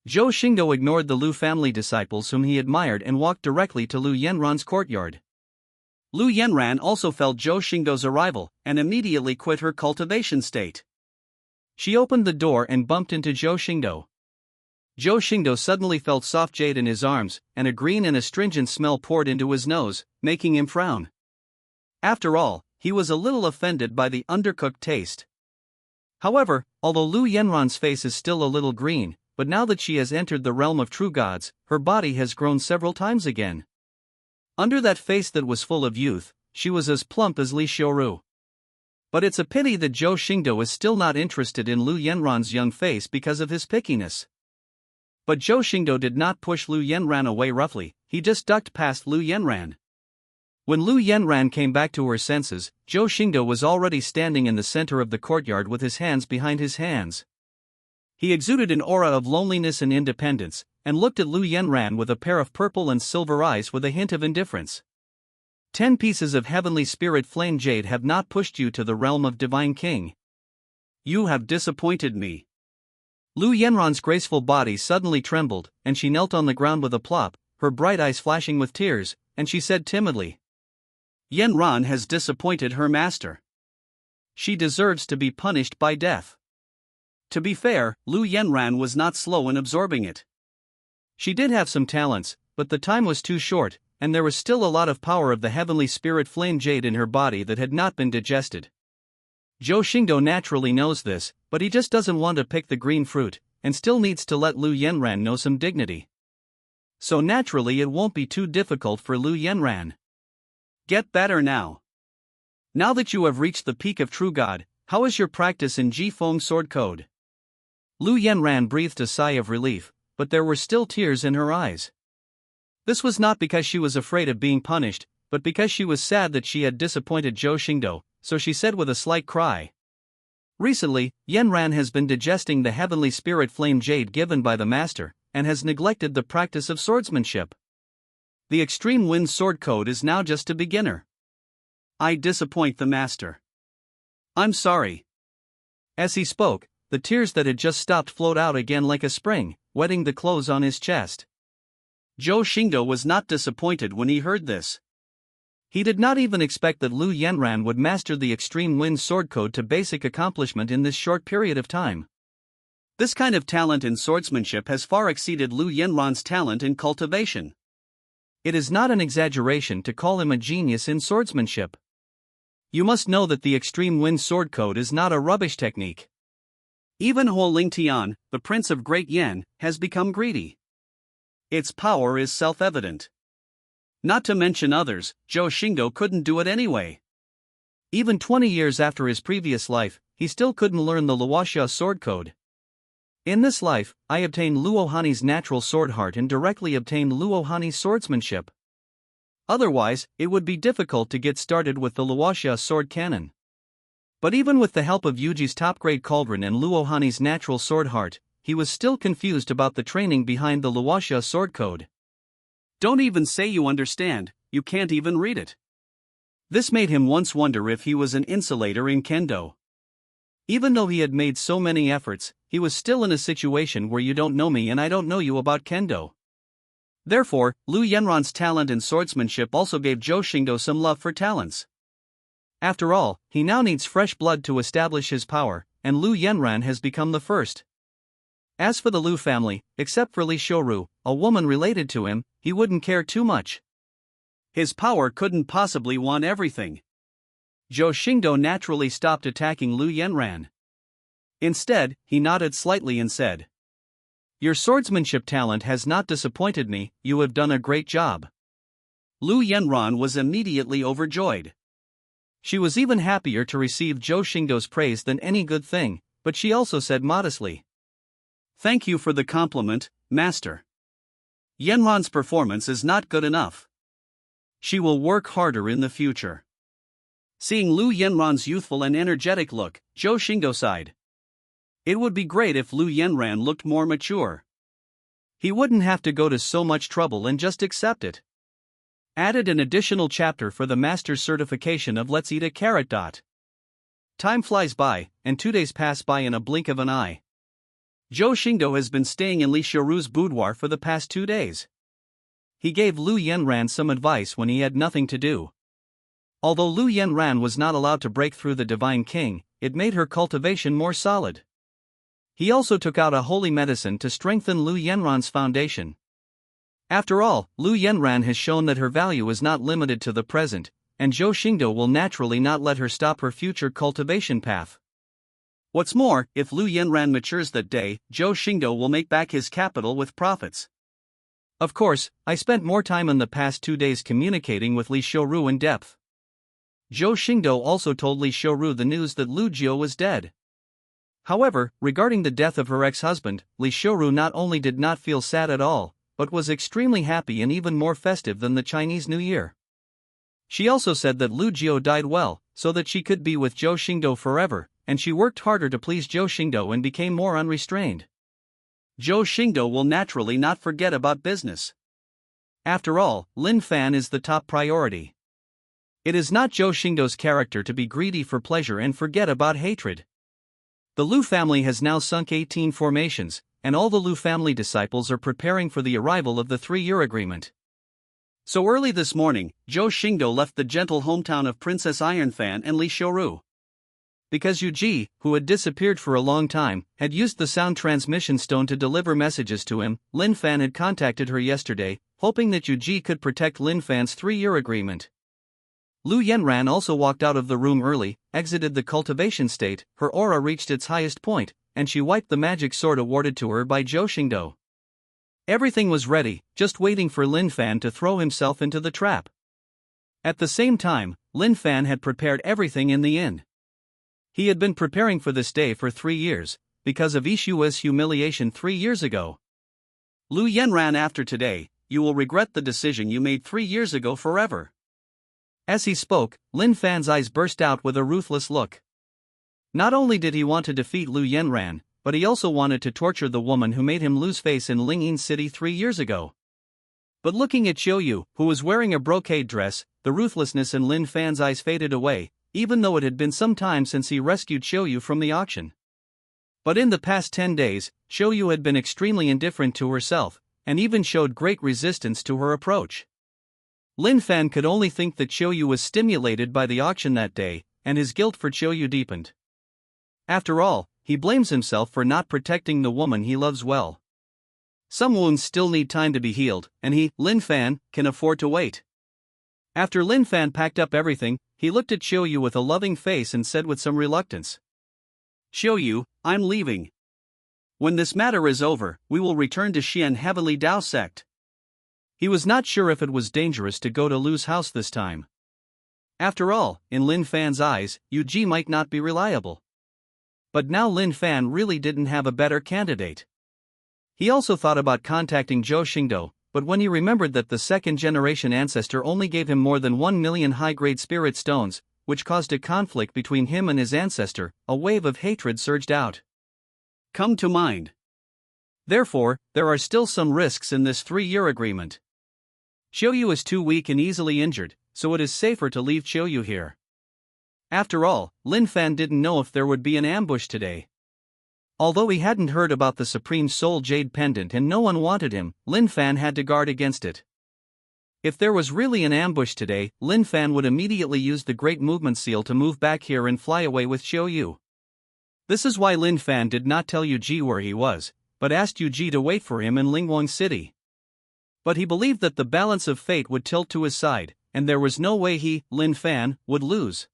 Zhou Xingdou ignored the Lu family disciples whom he admired and walked directly to Lu Yanran's courtyard. Lu Yanran also felt Zhou Xingdou's arrival, and immediately quit her cultivation state. She opened the door and bumped into Zhou Xingdou. Zhou Xingdou suddenly felt soft jade in his arms, and a green and astringent smell poured into his nose, making him frown. After all, he was a little offended by the undercooked taste. However, although Lu Yanran's face is still a little green, but now that she has entered the realm of true gods, her body has grown several times again. Under that face that was full of youth, she was as plump as Li Xiuru. But it's a pity that Zhou Xingdou is still not interested in Lu Yanran's young face because of his pickiness. But Zhou Xingdou did not push Lu Yanran away roughly, he just ducked past Lu Yanran. When Lu Yanran came back to her senses, Zhou Xingdou was already standing in the center of the courtyard with his hands behind his hands. He exuded an aura of loneliness and independence, and looked at Lu Yanran with a pair of purple and silver eyes with a hint of indifference. 10 pieces of heavenly spirit flame jade have not pushed you to the realm of Divine King. You have disappointed me. Lu Yanran's graceful body suddenly trembled, and she knelt on the ground with a plop, her bright eyes flashing with tears, and she said timidly, Yanran has disappointed her master. She deserves to be punished by death. To be fair, Lu Yanran was not slow in absorbing it. She did have some talents, but the time was too short, and there was still a lot of power of the heavenly spirit flame jade in her body that had not been digested. Zhou Xingdou naturally knows this, but he just doesn't want to pick the green fruit, and still needs to let Lu Yanran know some dignity. So naturally it won't be too difficult for Lu Yanran. Get better now. Now that you have reached the peak of True God, how is your practice in Ji Feng Sword Code? Lu Yanran breathed a sigh of relief, but there were still tears in her eyes. This was not because she was afraid of being punished, but because she was sad that she had disappointed Zhou Xingdou, so she said with a slight cry. Recently, Yanran has been digesting the heavenly spirit flame jade given by the master, and has neglected the practice of swordsmanship. The Extreme Wind Sword Code is now just a beginner. I disappoint the master. I'm sorry. As he spoke, the tears that had just stopped flowed out again like a spring, wetting the clothes on his chest. Zhou Xingdou was not disappointed when he heard this. He did not even expect that Lu Yanran would master the Extreme Wind Sword Code to basic accomplishment in this short period of time. This kind of talent in swordsmanship has far exceeded Lu Yanran's talent in cultivation. It is not an exaggeration to call him a genius in swordsmanship. You must know that the Extreme Wind Sword Code is not a rubbish technique. Even Huo Lingtian, the Prince of Great Yan, has become greedy. Its power is self-evident. Not to mention others, Zhou Xingdou couldn't do it anyway. Even 20 years after his previous life, he still couldn't learn the Luoxia sword code. In this life, I obtained Luohani's natural sword heart and directly obtained Luohani's swordsmanship. Otherwise, it would be difficult to get started with the Luoxia sword cannon. But even with the help of Yuji's top-grade cauldron and Luohani's natural sword heart, he was still confused about the training behind the Luoxia sword code. Don't even say you understand, you can't even read it. This made him once wonder if he was an insulator in kendo. Even though he had made so many efforts, he was still in a situation where you don't know me and I don't know you about kendo. Therefore, Lu Yanran's talent in swordsmanship also gave Zhou Xingdou some love for talents. After all, he now needs fresh blood to establish his power, and Lu Yanran has become the first. As for the Lu family, except for Li Xiuru, a woman related to him, he wouldn't care too much. His power couldn't possibly want everything. Zhou Xingdou naturally stopped attacking Lu Yanran. Instead, he nodded slightly and said, Your swordsmanship talent has not disappointed me, you have done a great job. Lu Yanran was immediately overjoyed. She was even happier to receive Zhou Xingdou's praise than any good thing, but she also said modestly, Thank you for the compliment, master. Yanran's performance is not good enough. She will work harder in the future. Seeing Lu Yanran's youthful and energetic look, Zhou Xingdou sighed. It would be great if Lu Yanran looked more mature. He wouldn't have to go to so much trouble and just accept it. Added an additional chapter for the master's certification of Let's Eat a Carrot. Time flies by, and 2 days pass by in a blink of an eye. Zhou Xingdou has been staying in Li Xiuru's boudoir for the past 2 days. He gave Lu Yanran some advice when he had nothing to do. Although Lu Yanran was not allowed to break through the Divine King, it made her cultivation more solid. He also took out a holy medicine to strengthen Lu Yanran's foundation. After all, Lu Yanran has shown that her value is not limited to the present, and Zhou Xingdou will naturally not let her stop her future cultivation path. What's more, if Lu Yanran matures that day, Zhou Xingdou will make back his capital with profits. Of course, I spent more time in the past 2 days communicating with Li Xiuru in depth. Zhou Xingdou also told Li Xiuru the news that Lu Jiu was dead. However, regarding the death of her ex-husband, Li Xiuru not only did not feel sad at all, but was extremely happy and even more festive than the Chinese New Year. She also said that Lu Jiu died well, so that she could be with Zhou Xingdou forever, and she worked harder to please Zhou Xingdou and became more unrestrained. Zhou Xingdou will naturally not forget about business. After all, Lin Fan is the top priority. It is not Zhou Xingdou's character to be greedy for pleasure and forget about hatred. The Lu family has now sunk 18 formations, and all the Lu family disciples are preparing for the arrival of the 3-year agreement. So early this morning, Zhou Xingdou left the gentle hometown of Princess Ironfan and Li Xiuru. Because Yu Ji, who had disappeared for a long time, had used the sound transmission stone to deliver messages to him, Lin Fan had contacted her yesterday, hoping that Yu Ji could protect Lin Fan's 3-year agreement. Lu Yanran also walked out of the room early, exited the cultivation state, her aura reached its highest point, and she wiped the magic sword awarded to her by Zhou Xingdou. Everything was ready, just waiting for Lin Fan to throw himself into the trap. At the same time, Lin Fan had prepared everything in the inn. He had been preparing for this day for 3 years, because of Ishua's humiliation 3 years ago. Lu Yanran, after today, you will regret the decision you made 3 years ago forever. As he spoke, Lin Fan's eyes burst out with a ruthless look. Not only did he want to defeat Lu Yanran, but he also wanted to torture the woman who made him lose face in Lingyin City 3 years ago. But looking at Qiuyu, who was wearing a brocade dress, the ruthlessness in Lin Fan's eyes faded away, even though it had been some time since he rescued Qiuyu from the auction. But in the past 10 days, Qiuyu had been extremely indifferent to herself, and even showed great resistance to her approach. Lin Fan could only think that Qiuyu was stimulated by the auction that day, and his guilt for Qiuyu deepened. After all, he blames himself for not protecting the woman he loves well. Some wounds still need time to be healed, and he, Lin Fan, can afford to wait. After Lin Fan packed up everything, he looked at Qiuyu with a loving face and said with some reluctance, "Qiuyu, I'm leaving. When this matter is over, we will return to Xian Heavenly Dao sect." He was not sure if it was dangerous to go to Lu's house this time. After all, in Lin Fan's eyes, Yu Ji might not be reliable. But now Lin Fan really didn't have a better candidate. He also thought about contacting Zhou Xingdou, but when he remembered that the second-generation ancestor only gave him more than 1 million high-grade spirit stones, which caused a conflict between him and his ancestor, a wave of hatred surged out. Come to mind. Therefore, there are still some risks in this 3-year agreement. Qiuyu is too weak and easily injured, so it is safer to leave Qiuyu here. After all, Lin Fan didn't know if there would be an ambush today. Although he hadn't heard about the Supreme Soul Jade Pendant and no one wanted him, Lin Fan had to guard against it. If there was really an ambush today, Lin Fan would immediately use the Great Movement Seal to move back here and fly away with Qiuyu. This is why Lin Fan did not tell Yu Ji where he was, but asked Yu Ji to wait for him in Lingwang City. But he believed that the balance of fate would tilt to his side, and there was no way he, Lin Fan, would lose.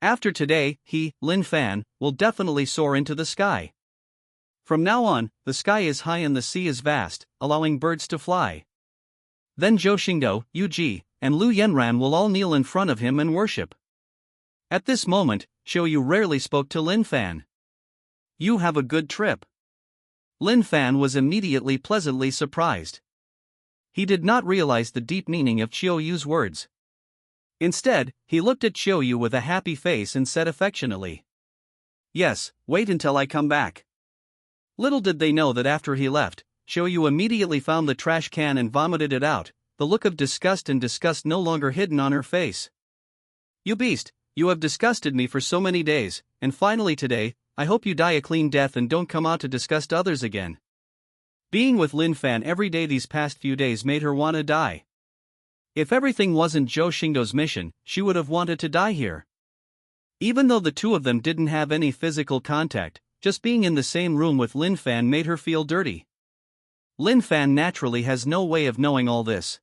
After today, he, Lin Fan, will definitely soar into the sky. From now on, the sky is high and the sea is vast, allowing birds to fly. Then Zhou Xingdou, Yu Ji, and Lu Yanran will all kneel in front of him and worship. At this moment, Qiuyu rarely spoke to Lin Fan. "You have a good trip." Lin Fan was immediately pleasantly surprised. He did not realize the deep meaning of Qiuyu's words. Instead, he looked at Qiuyu with a happy face and said affectionately, "Yes, wait until I come back." Little did they know that after he left, Qiuyu immediately found the trash can and vomited it out, the look of disgust no longer hidden on her face. "You beast, you have disgusted me for so many days, and finally today, I hope you die a clean death and don't come out to disgust others again." Being with Lin Fan every day these past few days made her want to die. If everything wasn't Zhou Xingdou's mission, she would have wanted to die here. Even though the two of them didn't have any physical contact, just being in the same room with Lin Fan made her feel dirty. Lin Fan naturally has no way of knowing all this.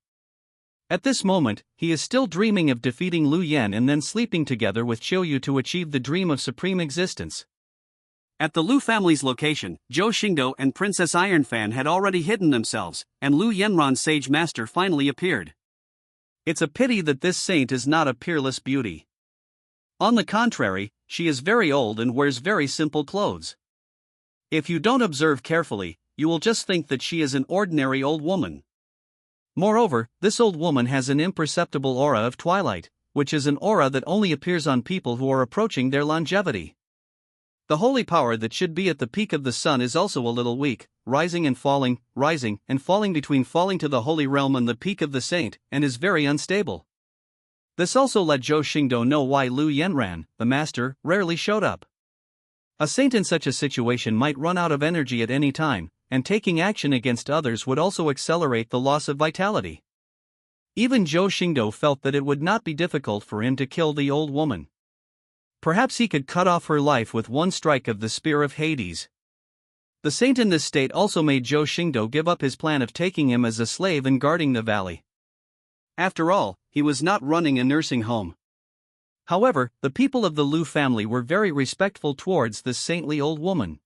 At this moment, he is still dreaming of defeating Lu Yan and then sleeping together with Qiuyu to achieve the dream of supreme existence. At the Lu family's location, Zhou Xingdou and Princess Ironfan had already hidden themselves, and Lu Yanran's sage master finally appeared. It's a pity that this saint is not a peerless beauty. On the contrary, she is very old and wears very simple clothes. If you don't observe carefully, you will just think that she is an ordinary old woman. Moreover, this old woman has an imperceptible aura of twilight, which is an aura that only appears on people who are approaching their longevity. The holy power that should be at the peak of the sun is also a little weak, rising and falling between falling to the holy realm and the peak of the saint, and is very unstable. This also let Zhou Xingdou know why Lu Yanran, the master, rarely showed up. A saint in such a situation might run out of energy at any time, and taking action against others would also accelerate the loss of vitality. Even Zhou Xingdou felt that it would not be difficult for him to kill the old woman. Perhaps he could cut off her life with one strike of the spear of Hades. The saint in this state also made Zhou Xingdou give up his plan of taking him as a slave and guarding the valley. After all, he was not running a nursing home. However, the people of the Lu family were very respectful towards this saintly old woman.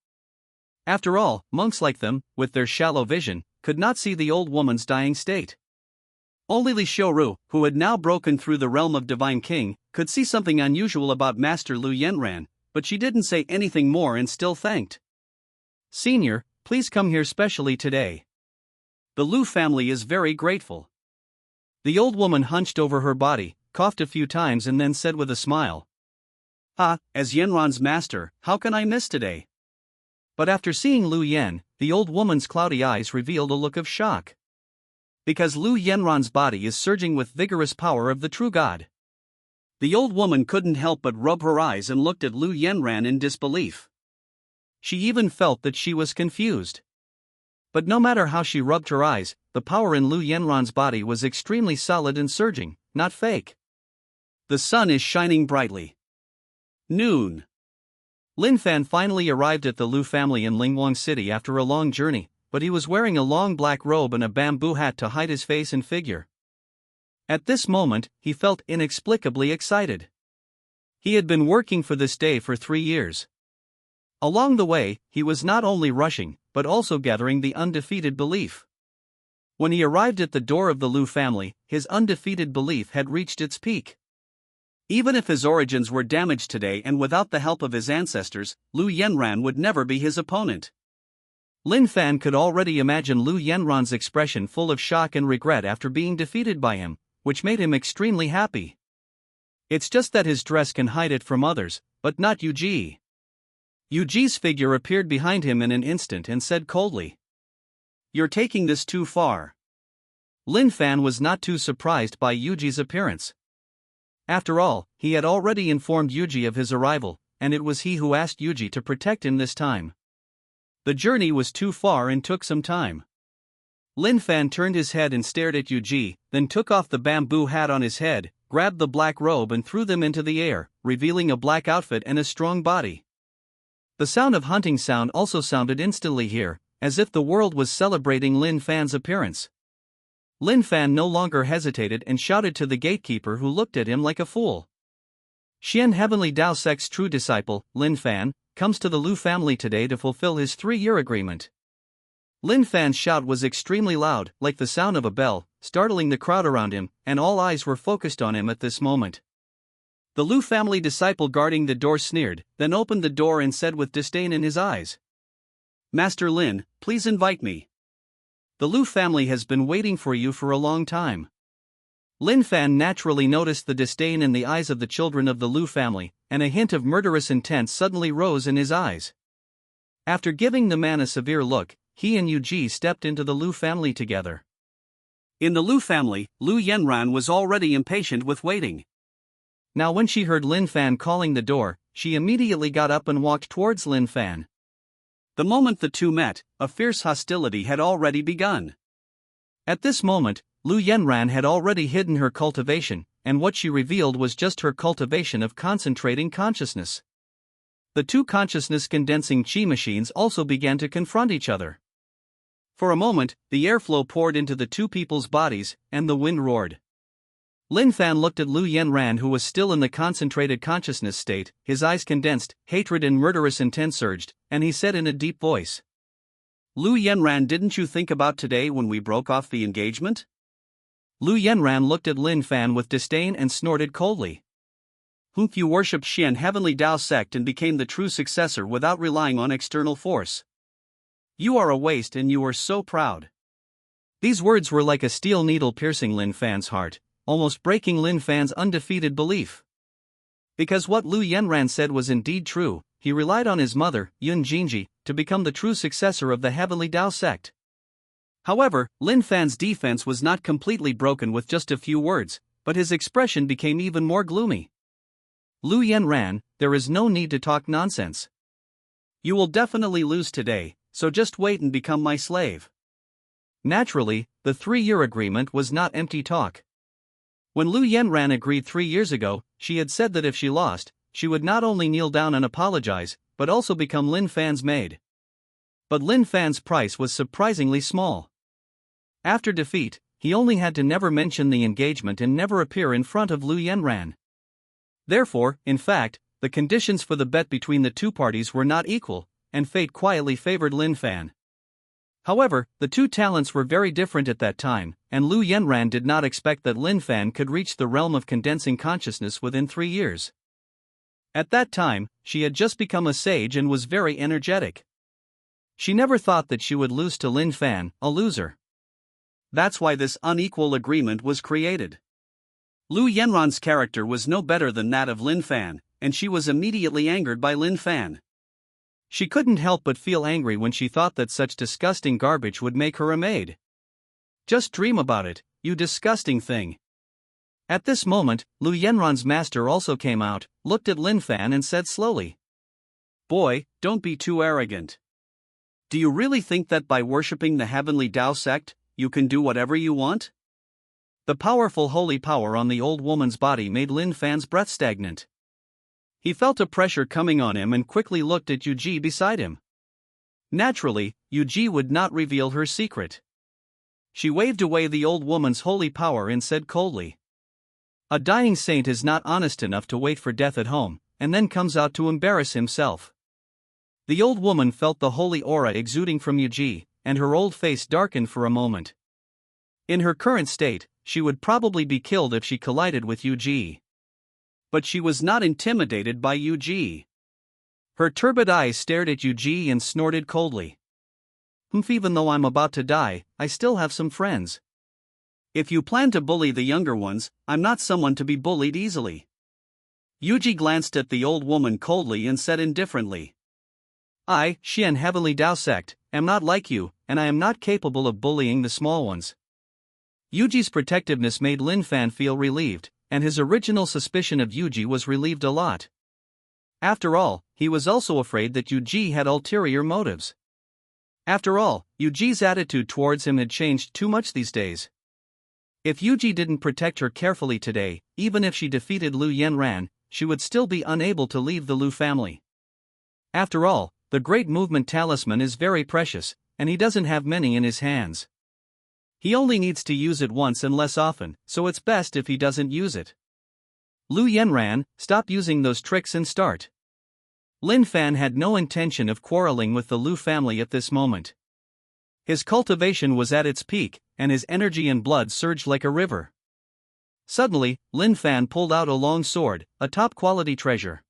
After all, monks like them, with their shallow vision, could not see the old woman's dying state. Only Li Xiuru, who had now broken through the realm of Divine King, could see something unusual about Master Lu Yanran, but she didn't say anything more and still thanked. "Senior, please come here specially today. The Lu family is very grateful." The old woman hunched over her body, coughed a few times and then said with a smile, "As Yanran's master, how can I miss today?" But after seeing Lu Yan, the old woman's cloudy eyes revealed a look of shock. Because Lu Yanran's body is surging with vigorous power of the true God. The old woman couldn't help but rub her eyes and looked at Lu Yanran in disbelief. She even felt that she was confused. But no matter how she rubbed her eyes, the power in Lu Yanran's body was extremely solid and surging, not fake. The sun is shining brightly. Noon. Lin Fan finally arrived at the Lu family in Lingwang City after a long journey, but he was wearing a long black robe and a bamboo hat to hide his face and figure. At this moment, he felt inexplicably excited. He had been working for this day for 3 years. Along the way, he was not only rushing, but also gathering the undefeated belief. When he arrived at the door of the Lu family, his undefeated belief had reached its peak. Even if his origins were damaged today and without the help of his ancestors, Lu Yanran would never be his opponent. Lin Fan could already imagine Lu Yanran's expression full of shock and regret after being defeated by him, which made him extremely happy. It's just that his dress can hide it from others, but not Yuji. Yuji's figure appeared behind him in an instant and said coldly, "You're taking this too far." Lin Fan was not too surprised by Yuji's appearance. After all, he had already informed Yuji of his arrival, and it was he who asked Yuji to protect him this time. The journey was too far and took some time. Lin Fan turned his head and stared at Yuji, then took off the bamboo hat on his head, grabbed the black robe and threw them into the air, revealing a black outfit and a strong body. The sound of hunting sound also sounded instantly here, as if the world was celebrating Lin Fan's appearance. Lin Fan no longer hesitated and shouted to the gatekeeper who looked at him like a fool. "Xian Heavenly Dao Sect's true disciple, Lin Fan, comes to the Lu family today to fulfill his 3-year agreement." Lin Fan's shout was extremely loud, like the sound of a bell, startling the crowd around him, and all eyes were focused on him at this moment. The Lu family disciple guarding the door sneered, then opened the door and said with disdain in his eyes, "Master Lin, please invite me. The Lu family has been waiting for you for a long time." Lin Fan naturally noticed the disdain in the eyes of the children of the Lu family, and a hint of murderous intent suddenly rose in his eyes. After giving the man a severe look, he and Yuji stepped into the Lu family together. In the Lu family, Lu Yanran was already impatient with waiting. Now when she heard Lin Fan calling the door, she immediately got up and walked towards Lin Fan. The moment the two met, a fierce hostility had already begun. At this moment, Lu Yanran had already hidden her cultivation, and what she revealed was just her cultivation of concentrating consciousness. The two consciousness-condensing chi machines also began to confront each other. For a moment, the airflow poured into the two people's bodies, and the wind roared. Lin Fan looked at Lu Yanran, who was still in the concentrated consciousness state, his eyes condensed, hatred and murderous intent surged, and he said in a deep voice, "Lu Yanran, didn't you think about today when we broke off the engagement?" Lu Yanran looked at Lin Fan with disdain and snorted coldly. "You worshipped Xian Heavenly Dao Sect and became the true successor without relying on external force. You are a waste and you are so proud. These words were like a steel needle piercing Lin Fan's heart, almost breaking Lin Fan's undefeated belief. Because what Lu Yenran said was indeed true, he relied on his mother, Yun Jinji, to become the true successor of the Heavenly Tao sect. However, Lin Fan's defense was not completely broken with just a few words, but his expression became even more gloomy. Lu Yenran, there is no need to talk nonsense. You will definitely lose today, so just wait and become my slave. Naturally, the 3-year agreement was not empty talk. When Lu Yenran agreed 3 years ago, she had said that if she lost, she would not only kneel down and apologize, but also become Lin Fan's maid. But Lin Fan's price was surprisingly small. After defeat, he only had to never mention the engagement and never appear in front of Lu Yenran. Therefore, in fact, the conditions for the bet between the two parties were not equal, and fate quietly favored Lin Fan. However, the two talents were very different at that time, and Lu Yenran did not expect that Lin Fan could reach the realm of condensing consciousness within 3 years. At that time, she had just become a sage and was very energetic. She never thought that she would lose to Lin Fan, a loser. That's why this unequal agreement was created. Lu Yenran's character was no better than that of Lin Fan, and she was immediately angered by Lin Fan. She couldn't help but feel angry when she thought that such disgusting garbage would make her a maid. Just dream about it, you disgusting thing. At this moment, Lu Yenran's master also came out, looked at Lin Fan and said slowly, "Boy, don't be too arrogant. Do you really think that by worshipping the Heavenly Tao sect, you can do whatever you want?" The powerful holy power on the old woman's body made Lin Fan's breath stagnant. He felt a pressure coming on him and quickly looked at Yuji beside him. Naturally, Yuji would not reveal her secret. She waved away the old woman's holy power and said coldly, "A dying saint is not honest enough to wait for death at home, and then comes out to embarrass himself." The old woman felt the holy aura exuding from Yuji, and her old face darkened for a moment. In her current state, she would probably be killed if she collided with Yuji. But she was not intimidated by Yuji. Her turbid eyes stared at Yuji and snorted coldly. Even though I'm about to die, I still have some friends. If you plan to bully the younger ones, I'm not someone to be bullied easily." Yuji glanced at the old woman coldly and said indifferently, "I, Xian Heavenly Tao sect, am not like you, and I am not capable of bullying the small ones." Yuji's protectiveness made Lin Fan feel relieved, and his original suspicion of Yuji was relieved a lot. After all, he was also afraid that Yuji had ulterior motives. After all, Yuji's attitude towards him had changed too much these days. If Yuji didn't protect her carefully today, even if she defeated Lu Yenran, she would still be unable to leave the Lu family. After all, the Great Movement Talisman is very precious, and he doesn't have many in his hands. He only needs to use it once and less often, so it's best if he doesn't use it. Lu Yenran, stop using those tricks and start. Lin Fan had no intention of quarreling with the Lu family at this moment. His cultivation was at its peak, and his energy and blood surged like a river. Suddenly, Lin Fan pulled out a long sword, a top-quality treasure.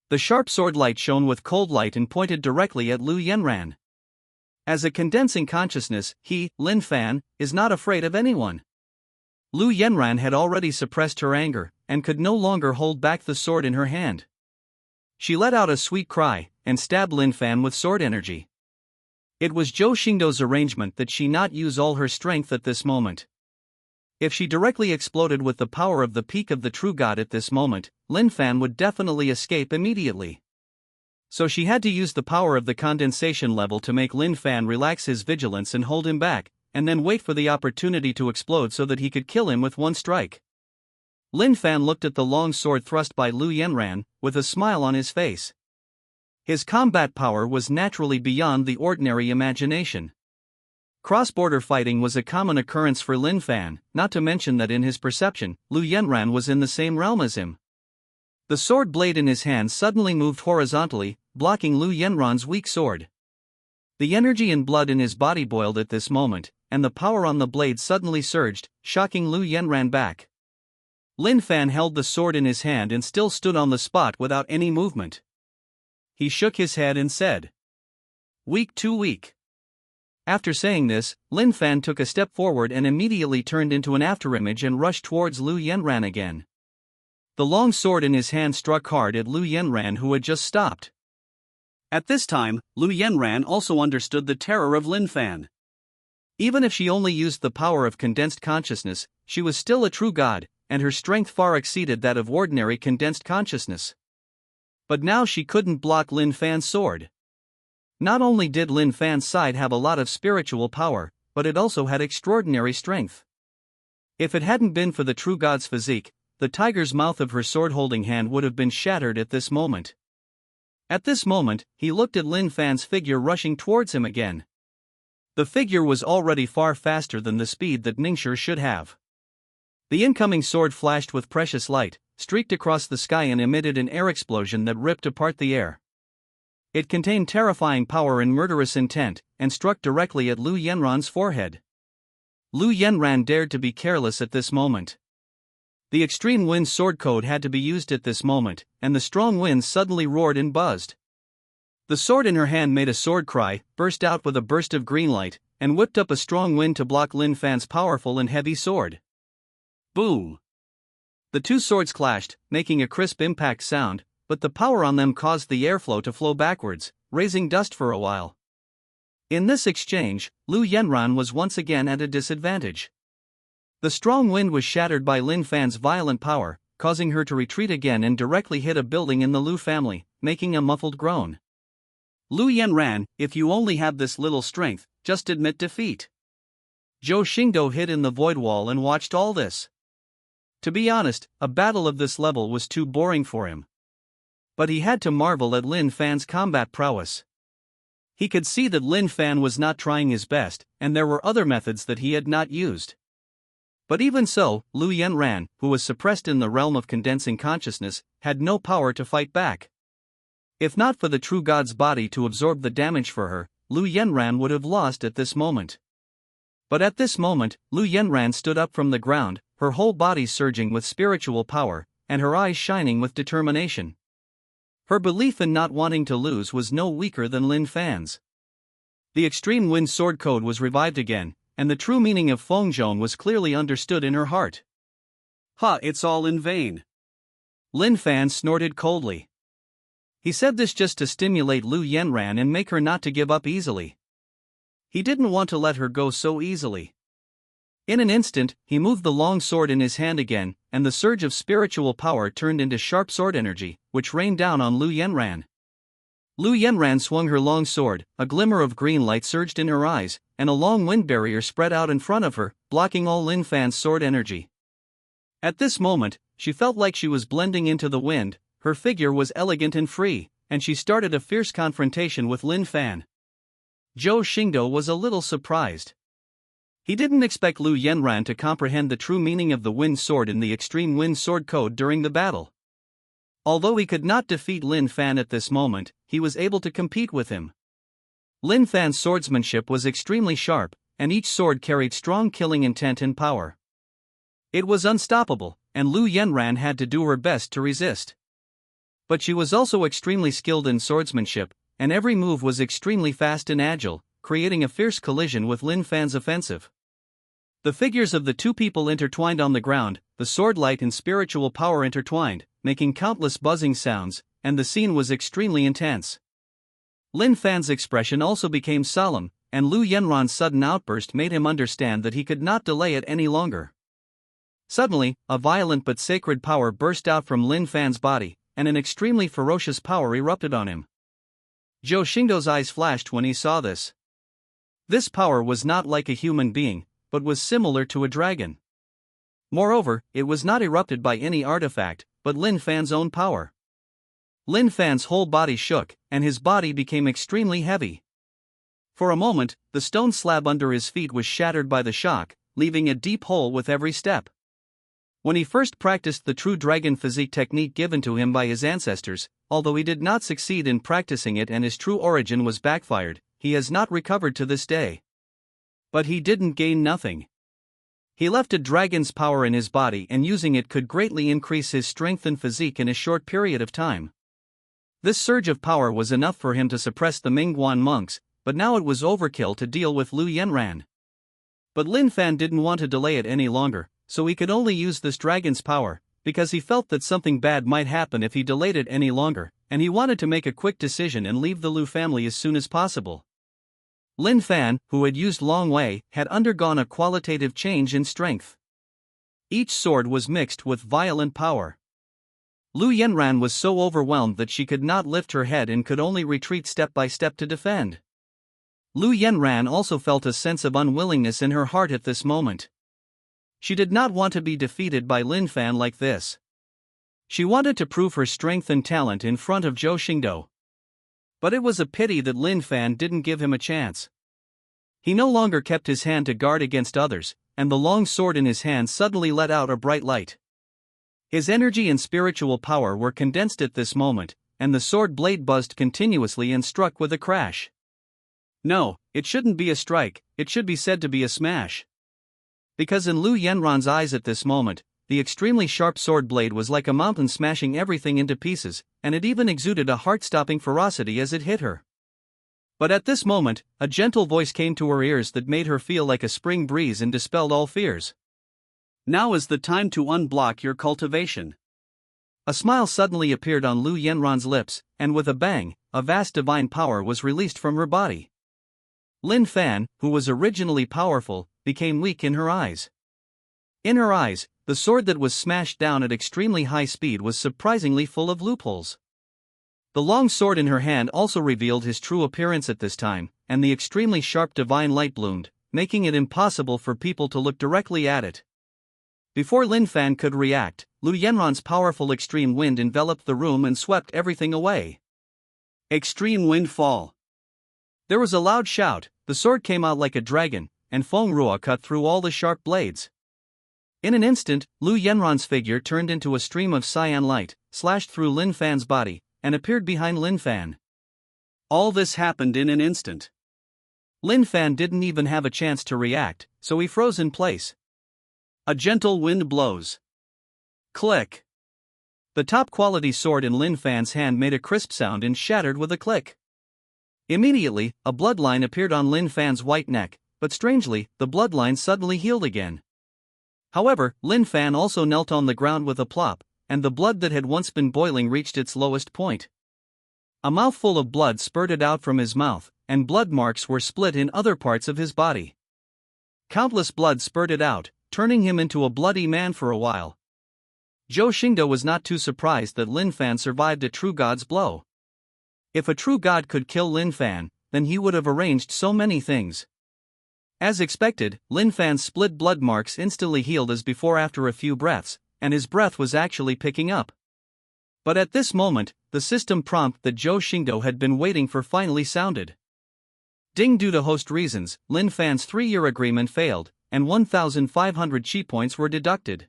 The sharp sword light shone with cold light and pointed directly at Lu Yenran. As a condensing consciousness, he, Lin Fan, is not afraid of anyone. Lu Yenran had already suppressed her anger, and could no longer hold back the sword in her hand. She let out a sweet cry, and stabbed Lin Fan with sword energy. It was Zhou Xingdou's arrangement that she not use all her strength at this moment. If she directly exploded with the power of the peak of the true god at this moment, Lin Fan would definitely escape immediately. So she had to use the power of the condensation level to make Lin Fan relax his vigilance and hold him back, and then wait for the opportunity to explode so that he could kill him with one strike. Lin Fan looked at the long sword thrust by Lu Yenran, with a smile on his face. His combat power was naturally beyond the ordinary imagination. Cross-border fighting was a common occurrence for Lin Fan, not to mention that in his perception, Lu Yenran was in the same realm as him. The sword blade in his hand suddenly moved horizontally, blocking Lu Yenran's weak sword. The energy and blood in his body boiled at this moment, and the power on the blade suddenly surged, shocking Lu Yenran back. Lin Fan held the sword in his hand and still stood on the spot without any movement. He shook his head and said, "Weak, too weak. After saying this, Lin Fan took a step forward and immediately turned into an afterimage and rushed towards Lu Yenran again. The long sword in his hand struck hard at Lu Yenran, who had just stopped. At this time, Lu Yenran also understood the terror of Lin Fan. Even if she only used the power of condensed consciousness, she was still a true god, and her strength far exceeded that of ordinary condensed consciousness. But now she couldn't block Lin Fan's sword. Not only did Lin Fan's side have a lot of spiritual power, but it also had extraordinary strength. If it hadn't been for the true god's physique, the tiger's mouth of her sword-holding hand would have been shattered at this moment. At this moment, he looked at Lin Fan's figure rushing towards him again. The figure was already far faster than the speed that Ningxia should have. The incoming sword flashed with precious light, streaked across the sky and emitted an air explosion that ripped apart the air. It contained terrifying power and murderous intent, and struck directly at Lu Yenran's forehead. Lu Yenran dared to be careless at this moment. The extreme wind sword code had to be used at this moment, and the strong wind suddenly roared and buzzed. The sword in her hand made a sword cry, burst out with a burst of green light, and whipped up a strong wind to block Lin Fan's powerful and heavy sword. Boom! The two swords clashed, making a crisp impact sound, but the power on them caused the airflow to flow backwards, raising dust for a while. In this exchange, Lu Yenran was once again at a disadvantage. The strong wind was shattered by Lin Fan's violent power, causing her to retreat again and directly hit a building in the Lu family, making a muffled groan. Lu Yenran, if you only have this little strength, just admit defeat. Zhou Xingdou hid in the void wall and watched all this. To be honest, a battle of this level was too boring for him. But he had to marvel at Lin Fan's combat prowess. He could see that Lin Fan was not trying his best, and there were other methods that he had not used. But even so, Lu Yenran, who was suppressed in the realm of condensing consciousness, had no power to fight back. If not for the true god's body to absorb the damage for her, Lu Yenran would have lost at this moment. But at this moment, Lu Yenran stood up from the ground, her whole body surging with spiritual power, and her eyes shining with determination. Her belief in not wanting to lose was no weaker than Lin Fan's. The extreme wind sword code was revived again, and the true meaning of Fengzhong was clearly understood in her heart. It's all in vain. Lin Fan snorted coldly. He said this just to stimulate Lu Yenran and make her not to give up easily. He didn't want to let her go so easily. In an instant, he moved the long sword in his hand again, and the surge of spiritual power turned into sharp sword energy, which rained down on Lu Yenran. Lu Yenran swung her long sword, a glimmer of green light surged in her eyes, and a long wind barrier spread out in front of her, blocking all Lin Fan's sword energy. At this moment, she felt like she was blending into the wind, her figure was elegant and free, and she started a fierce confrontation with Lin Fan. Zhou Xingdou was a little surprised. He didn't expect Lu Yenran to comprehend the true meaning of the wind sword in the extreme wind sword code during the battle. Although he could not defeat Lin Fan at this moment, he was able to compete with him. Lin Fan's swordsmanship was extremely sharp, and each sword carried strong killing intent and power. It was unstoppable, and Lu Yenran had to do her best to resist. But she was also extremely skilled in swordsmanship, and every move was extremely fast and agile, creating a fierce collision with Lin Fan's offensive. The figures of the two people intertwined on the ground, the sword light and spiritual power intertwined, making countless buzzing sounds, and the scene was extremely intense. Lin Fan's expression also became solemn, and Lu Yenran's sudden outburst made him understand that he could not delay it any longer. Suddenly, a violent but sacred power burst out from Lin Fan's body, and an extremely ferocious power erupted on him. Zhou Xingdou's eyes flashed when he saw this. This power was not like a human being, but was similar to a dragon. Moreover, it was not erupted by any artifact, but Lin Fan's own power. Lin Fan's whole body shook, and his body became extremely heavy. For a moment, the stone slab under his feet was shattered by the shock, leaving a deep hole with every step. When he first practiced the true dragon physique technique given to him by his ancestors, although he did not succeed in practicing it and his true origin was backfired, he has not recovered to this day. But he didn't gain nothing. He left a dragon's power in his body, and using it could greatly increase his strength and physique in a short period of time. This surge of power was enough for him to suppress the Mingguan monks, but now it was overkill to deal with Lu Yenran. But Lin Fan didn't want to delay it any longer, so he could only use this dragon's power, because he felt that something bad might happen if he delayed it any longer, and he wanted to make a quick decision and leave the Lu family as soon as possible. Lin Fan, who had used Long Wei, had undergone a qualitative change in strength. Each sword was mixed with violent power. Lu Yenran was so overwhelmed that she could not lift her head and could only retreat step by step to defend. Lu Yenran also felt a sense of unwillingness in her heart at this moment. She did not want to be defeated by Lin Fan like this. She wanted to prove her strength and talent in front of Zhou Xingdou. But it was a pity that Lin Fan didn't give him a chance. He no longer kept his hand to guard against others, and the long sword in his hand suddenly let out a bright light. His energy and spiritual power were condensed at this moment, and the sword blade buzzed continuously and struck with a crash. No, it shouldn't be a strike, it should be said to be a smash. Because in Lu Yenran's eyes at this moment, the extremely sharp sword blade was like a mountain smashing everything into pieces, and it even exuded a heart-stopping ferocity as it hit her. But at this moment, a gentle voice came to her ears that made her feel like a spring breeze and dispelled all fears. Now is the time to unblock your cultivation. A smile suddenly appeared on Lu Yenran's lips, and with a bang, a vast divine power was released from her body. Lin Fan, who was originally powerful, became weak in her eyes. In her eyes, the sword that was smashed down at extremely high speed was surprisingly full of loopholes. The long sword in her hand also revealed his true appearance at this time, and the extremely sharp divine light bloomed, making it impossible for people to look directly at it. Before Lin Fan could react, Lu Yenran's powerful extreme wind enveloped the room and swept everything away. Extreme wind fall. There was a loud shout, the sword came out like a dragon, and Feng Ruo cut through all the sharp blades. In an instant, Lu Yenran's figure turned into a stream of cyan light, slashed through Lin Fan's body, and appeared behind Lin Fan. All this happened in an instant. Lin Fan didn't even have a chance to react, so he froze in place. A gentle wind blows. Click. The top-quality sword in Lin Fan's hand made a crisp sound and shattered with a click. Immediately, a bloodline appeared on Lin Fan's white neck, but strangely, the bloodline suddenly healed again. However, Lin Fan also knelt on the ground with a plop, and the blood that had once been boiling reached its lowest point. A mouthful of blood spurted out from his mouth, and blood marks were split in other parts of his body. Countless blood spurted out, turning him into a bloody man for a while. Zhou Xingdou was not too surprised that Lin Fan survived a true god's blow. If a true god could kill Lin Fan, then he would have arranged so many things. As expected, Lin Fan's split blood marks instantly healed as before after a few breaths, and his breath was actually picking up. But at this moment, the system prompt that Zhou Xingdou had been waiting for finally sounded. Ding, due to host reasons, Lin Fan's 3-year agreement failed, and 1,500 chi points were deducted.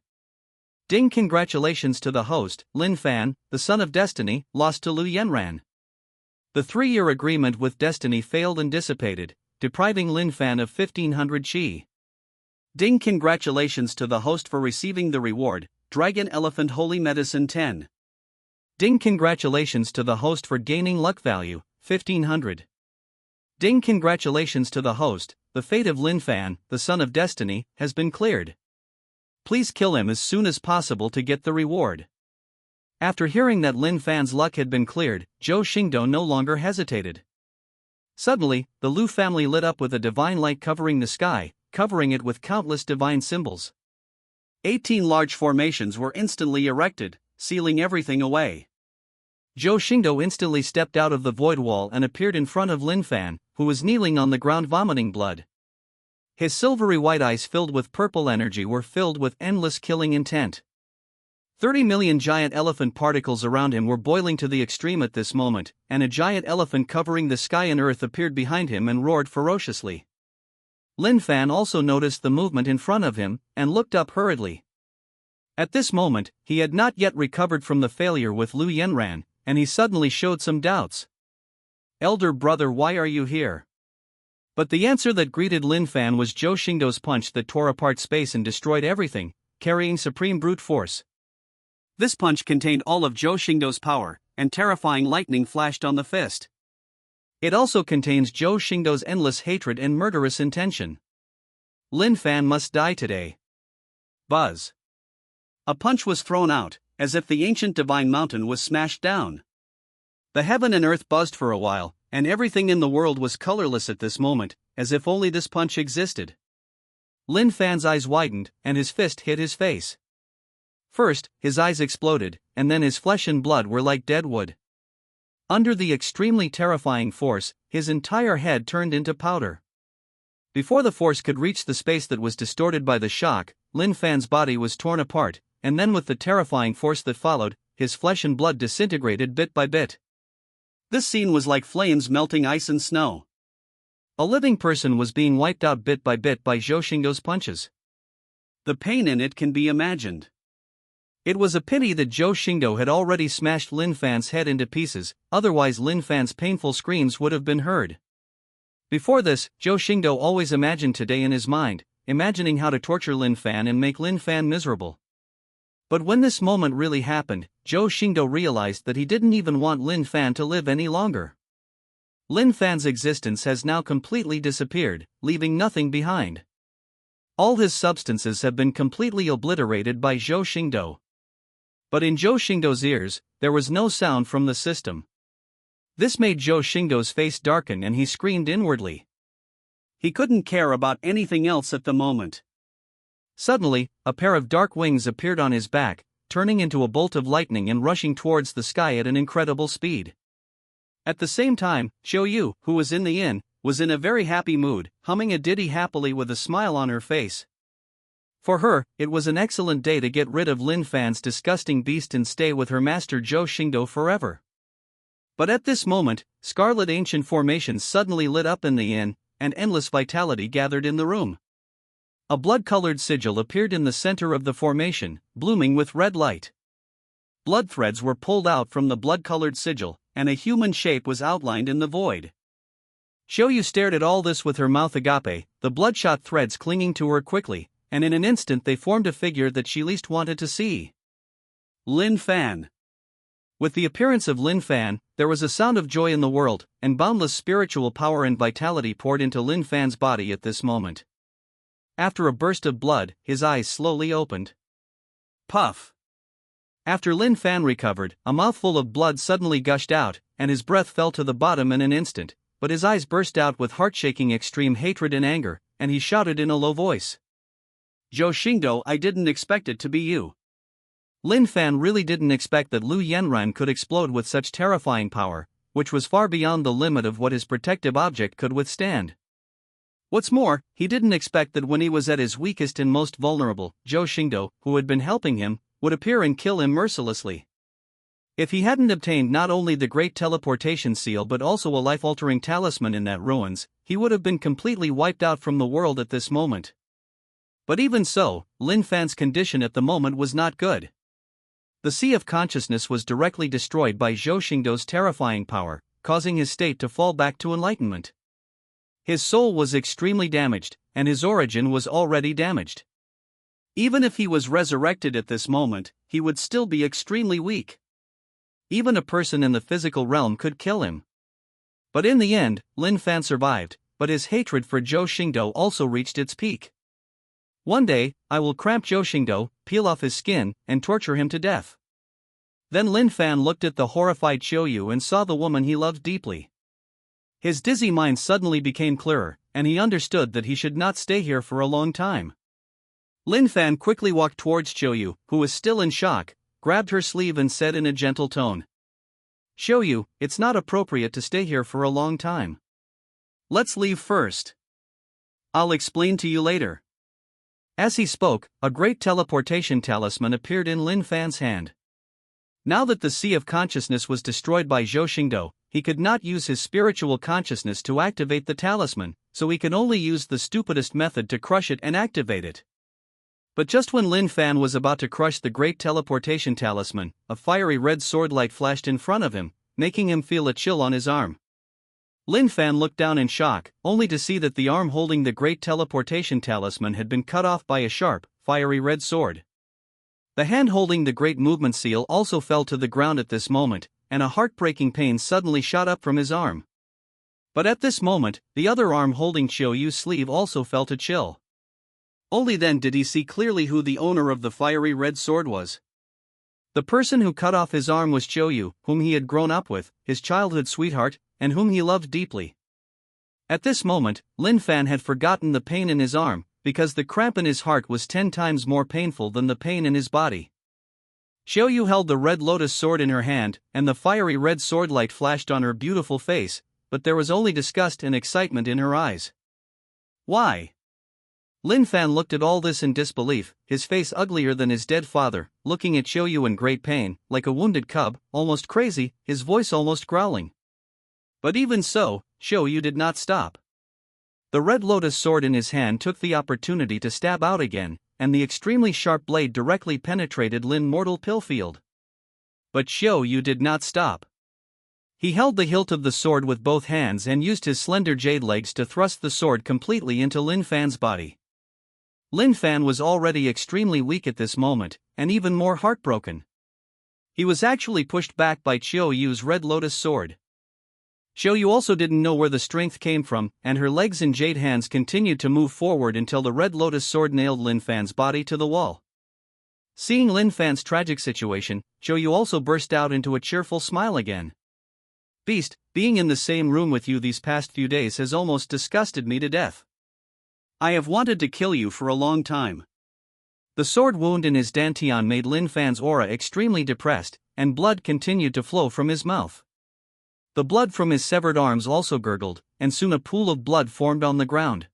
Ding, congratulations to the host, Lin Fan, the son of Destiny, lost to Lu Yenran. The 3-year agreement with Destiny failed and dissipated, depriving Lin Fan of 1,500 chi. Ding, congratulations to the host for receiving the reward, Dragon Elephant Holy Medicine 10. Ding, congratulations to the host for gaining luck value, 1,500. Ding, congratulations to the host, the fate of Lin Fan, the son of Destiny, has been cleared. Please kill him as soon as possible to get the reward. After hearing that Lin Fan's luck had been cleared, Zhou Xingdou no longer hesitated. Suddenly, the Lu family lit up with a divine light covering the sky, covering it with countless divine symbols. 18 large formations were instantly erected, sealing everything away. Zhou Xingdou instantly stepped out of the void wall and appeared in front of Lin Fan, who was kneeling on the ground vomiting blood. His silvery white eyes filled with purple energy were filled with endless killing intent. 30 million giant elephant particles around him were boiling to the extreme at this moment, and a giant elephant covering the sky and earth appeared behind him and roared ferociously. Lin Fan also noticed the movement in front of him, and looked up hurriedly. At this moment, he had not yet recovered from the failure with Lu Yenran, and he suddenly showed some doubts. "Elder brother, why are you here?" But the answer that greeted Lin Fan was Zhou Xingdou's punch that tore apart space and destroyed everything, carrying supreme brute force. This punch contained all of Zhou Xingdou's power, and terrifying lightning flashed on the fist. It also contains Zhou Xingdou's endless hatred and murderous intention. Lin Fan must die today. Buzz. A punch was thrown out, as if the ancient divine mountain was smashed down. The heaven and earth buzzed for a while, and everything in the world was colorless at this moment, as if only this punch existed. Lin Fan's eyes widened, and his fist hit his face. First, his eyes exploded, and then his flesh and blood were like dead wood. Under the extremely terrifying force, his entire head turned into powder. Before the force could reach the space that was distorted by the shock, Lin Fan's body was torn apart, and then with the terrifying force that followed, his flesh and blood disintegrated bit by bit. This scene was like flames melting ice and snow. A living person was being wiped out bit by Zhou Xingdou's punches. The pain in it can be imagined. It was a pity that Zhou Xingdou had already smashed Lin Fan's head into pieces, otherwise Lin Fan's painful screams would have been heard. Before this, Zhou Xingdou always imagined today in his mind, imagining how to torture Lin Fan and make Lin Fan miserable. But when this moment really happened, Zhou Xingdou realized that he didn't even want Lin Fan to live any longer. Lin Fan's existence has now completely disappeared, leaving nothing behind. All his substances have been completely obliterated by Zhou Xingdou. But in Zhou Xingdou's ears, there was no sound from the system. This made Zhou Xingdou's face darken and he screamed inwardly. He couldn't care about anything else at the moment. Suddenly, a pair of dark wings appeared on his back, turning into a bolt of lightning and rushing towards the sky at an incredible speed. At the same time, Xiao Yu, who was in the inn, was in a very happy mood, humming a ditty happily with a smile on her face. For her, it was an excellent day to get rid of Lin Fan's disgusting beast and stay with her master Zhou Xingdou forever. But at this moment, scarlet ancient formations suddenly lit up in the inn, and endless vitality gathered in the room. A blood-colored sigil appeared in the center of the formation, blooming with red light. Blood threads were pulled out from the blood-colored sigil, and a human shape was outlined in the void. Xiao Yu stared at all this with her mouth agape, the bloodshot threads clinging to her quickly, and in an instant they formed a figure that she least wanted to see. Lin Fan. With the appearance of Lin Fan, there was a sound of joy in the world, and boundless spiritual power and vitality poured into Lin Fan's body at this moment. After a burst of blood, his eyes slowly opened. Puff! After Lin Fan recovered, a mouthful of blood suddenly gushed out, and his breath fell to the bottom in an instant, but his eyes burst out with heart-shaking extreme hatred and anger, and he shouted in a low voice. Zhou Xingdou, I didn't expect it to be you. Lin Fan really didn't expect that Lu Yanran could explode with such terrifying power, which was far beyond the limit of what his protective object could withstand. What's more, he didn't expect that when he was at his weakest and most vulnerable, Zhou Xingdou, who had been helping him, would appear and kill him mercilessly. If he hadn't obtained not only the great teleportation seal but also a life-altering talisman in that ruins, he would have been completely wiped out from the world at this moment. But even so, Lin Fan's condition at the moment was not good. The Sea of Consciousness was directly destroyed by Zhou Xingdou's terrifying power, causing his state to fall back to enlightenment. His soul was extremely damaged, and his origin was already damaged. Even if he was resurrected at this moment, he would still be extremely weak. Even a person in the physical realm could kill him. But in the end, Lin Fan survived, but his hatred for Zhou Xingdou also reached its peak. One day, I will cramp Zhou Xingdou, peel off his skin, and torture him to death. Then Lin Fan looked at the horrified Xiao Yu and saw the woman he loved deeply. His dizzy mind suddenly became clearer, and he understood that he should not stay here for a long time. Lin Fan quickly walked towards Xiao Yu, who was still in shock, grabbed her sleeve and said in a gentle tone, Xiao Yu, it's not appropriate to stay here for a long time. Let's leave first. I'll explain to you later. As he spoke, a great teleportation talisman appeared in Lin Fan's hand. Now that the Sea of Consciousness was destroyed by Zhou Xingdou, he could not use his spiritual consciousness to activate the talisman, so he could only use the stupidest method to crush it and activate it. But just when Lin Fan was about to crush the great teleportation talisman, a fiery red sword light flashed in front of him, making him feel a chill on his arm. Lin Fan looked down in shock, only to see that the arm holding the great teleportation talisman had been cut off by a sharp, fiery red sword. The hand holding the great movement seal also fell to the ground at this moment, and a heartbreaking pain suddenly shot up from his arm. But at this moment, the other arm holding Chuyu's sleeve also felt a chill. Only then did he see clearly who the owner of the fiery red sword was. The person who cut off his arm was Chuyu, whom he had grown up with, his childhood sweetheart, and whom he loved deeply. At this moment, Lin Fan had forgotten the pain in his arm, because the cramp in his heart was 10 times more painful than the pain in his body. Chuyu held the red lotus sword in her hand, and the fiery red sword light flashed on her beautiful face, but there was only disgust and excitement in her eyes. Why? Lin Fan looked at all this in disbelief, his face uglier than his dead father, looking at Chuyu in great pain, like a wounded cub, almost crazy, his voice almost growling. But even so, Chuyu did not stop. The red lotus sword in his hand took the opportunity to stab out again, and the extremely sharp blade directly penetrated Lin mortal Pillfield. But Chuyu did not stop. He held the hilt of the sword with both hands and used his slender jade legs to thrust the sword completely into Lin Fan's body. Lin Fan was already extremely weak at this moment, and even more heartbroken. He was actually pushed back by Chuyu's red lotus sword. Chuyu also didn't know where the strength came from, and her legs and jade hands continued to move forward until the red lotus sword nailed Lin Fan's body to the wall. Seeing Lin Fan's tragic situation, Chuyu also burst out into a cheerful smile again. Beast, being in the same room with you these past few days has almost disgusted me to death. I have wanted to kill you for a long time. The sword wound in his dantian made Lin Fan's aura extremely depressed, and blood continued to flow from his mouth. The blood from his severed arms also gurgled, and soon a pool of blood formed on the ground.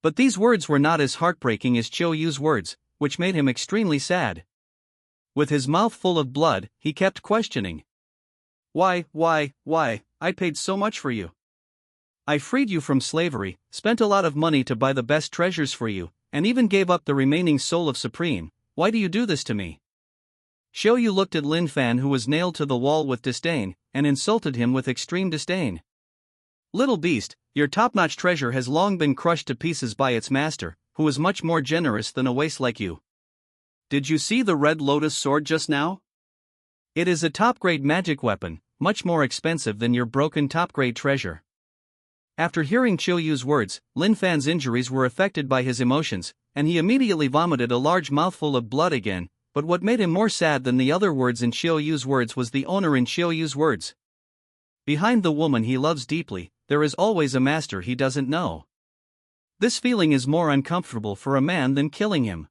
But these words were not as heartbreaking as Chuyu's words, which made him extremely sad. With his mouth full of blood, he kept questioning. Why, I paid so much for you. I freed you from slavery, spent a lot of money to buy the best treasures for you, and even gave up the remaining soul of Supreme. Why do you do this to me? Chuyu looked at Lin Fan, who was nailed to the wall, with disdain, and insulted him with extreme disdain. Little beast, your top-notch treasure has long been crushed to pieces by its master, who is much more generous than a waste like you. Did you see the red lotus sword just now? It is a top-grade magic weapon, much more expensive than your broken top-grade treasure. After hearing Chuyu's words, Lin Fan's injuries were affected by his emotions, and he immediately vomited a large mouthful of blood again, but what made him more sad than the other words in Chuyu's words was the owner in Chuyu's words. Behind the woman he loves deeply, there is always a master he doesn't know. This feeling is more uncomfortable for a man than killing him.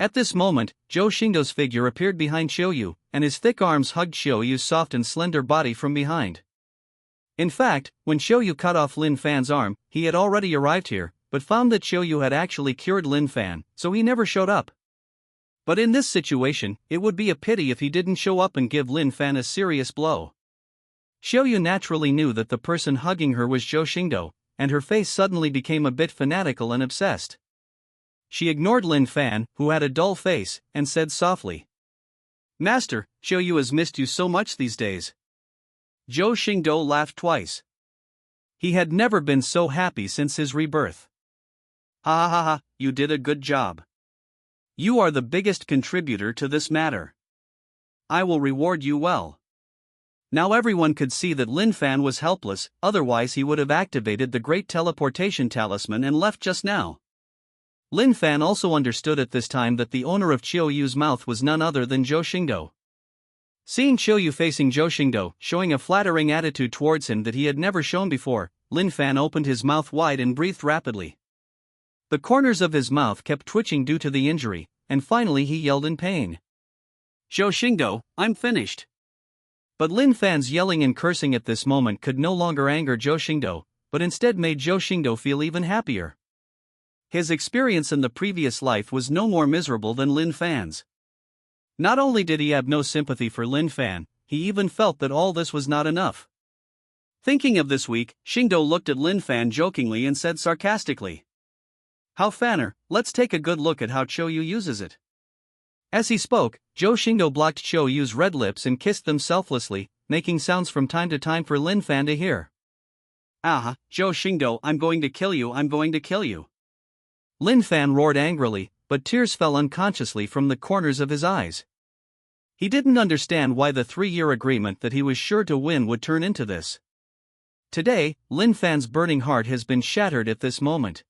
At this moment, Zhou Xingdou's figure appeared behind Chuyu, and his thick arms hugged Chuyu's soft and slender body from behind. In fact, when Chuyu cut off Lin Fan's arm, he had already arrived here, but found that Chuyu had actually cured Lin Fan, so he never showed up. But in this situation, it would be a pity if he didn't show up and give Lin Fan a serious blow. Chuyu naturally knew that the person hugging her was Zhou Xingdou, and her face suddenly became a bit fanatical and obsessed. She ignored Lin Fan, who had a dull face, and said softly, "Master, Chuyu has missed you so much these days." Zhou Xingdou laughed twice. He had never been so happy since his rebirth. Ha ha ha ha, you did a good job. You are the biggest contributor to this matter. I will reward you well. Now everyone could see that Lin Fan was helpless, otherwise he would have activated the great teleportation talisman and left just now. Lin Fan also understood at this time that the owner of Chuyu's mouth was none other than Zhou Xingdou. Seeing Chuyu facing Zhou Xingdou, showing a flattering attitude towards him that he had never shown before, Lin Fan opened his mouth wide and breathed rapidly. The corners of his mouth kept twitching due to the injury, and finally he yelled in pain. "Zhou Xingdou, I'm finished." But Lin Fan's yelling and cursing at this moment could no longer anger Zhou Xingdou, but instead made Zhou Xingdou feel even happier. His experience in the previous life was no more miserable than Lin Fan's. Not only did he have no sympathy for Lin Fan, he even felt that all this was not enough. Thinking of this week, Xingdou looked at Lin Fan jokingly and said sarcastically, "How fanner, let's take a good look at how Chuyu uses it." As he spoke, Zhou Xingdou blocked Chuyu's red lips and kissed them selflessly, making sounds from time to time for Lin Fan to hear. "Ah, Zhou Xingdou, I'm going to kill you, I'm going to kill you." Lin Fan roared angrily, but tears fell unconsciously from the corners of his eyes. He didn't understand why the 3-year agreement that he was sure to win would turn into this. Today, Lin Fan's burning heart has been shattered at this moment.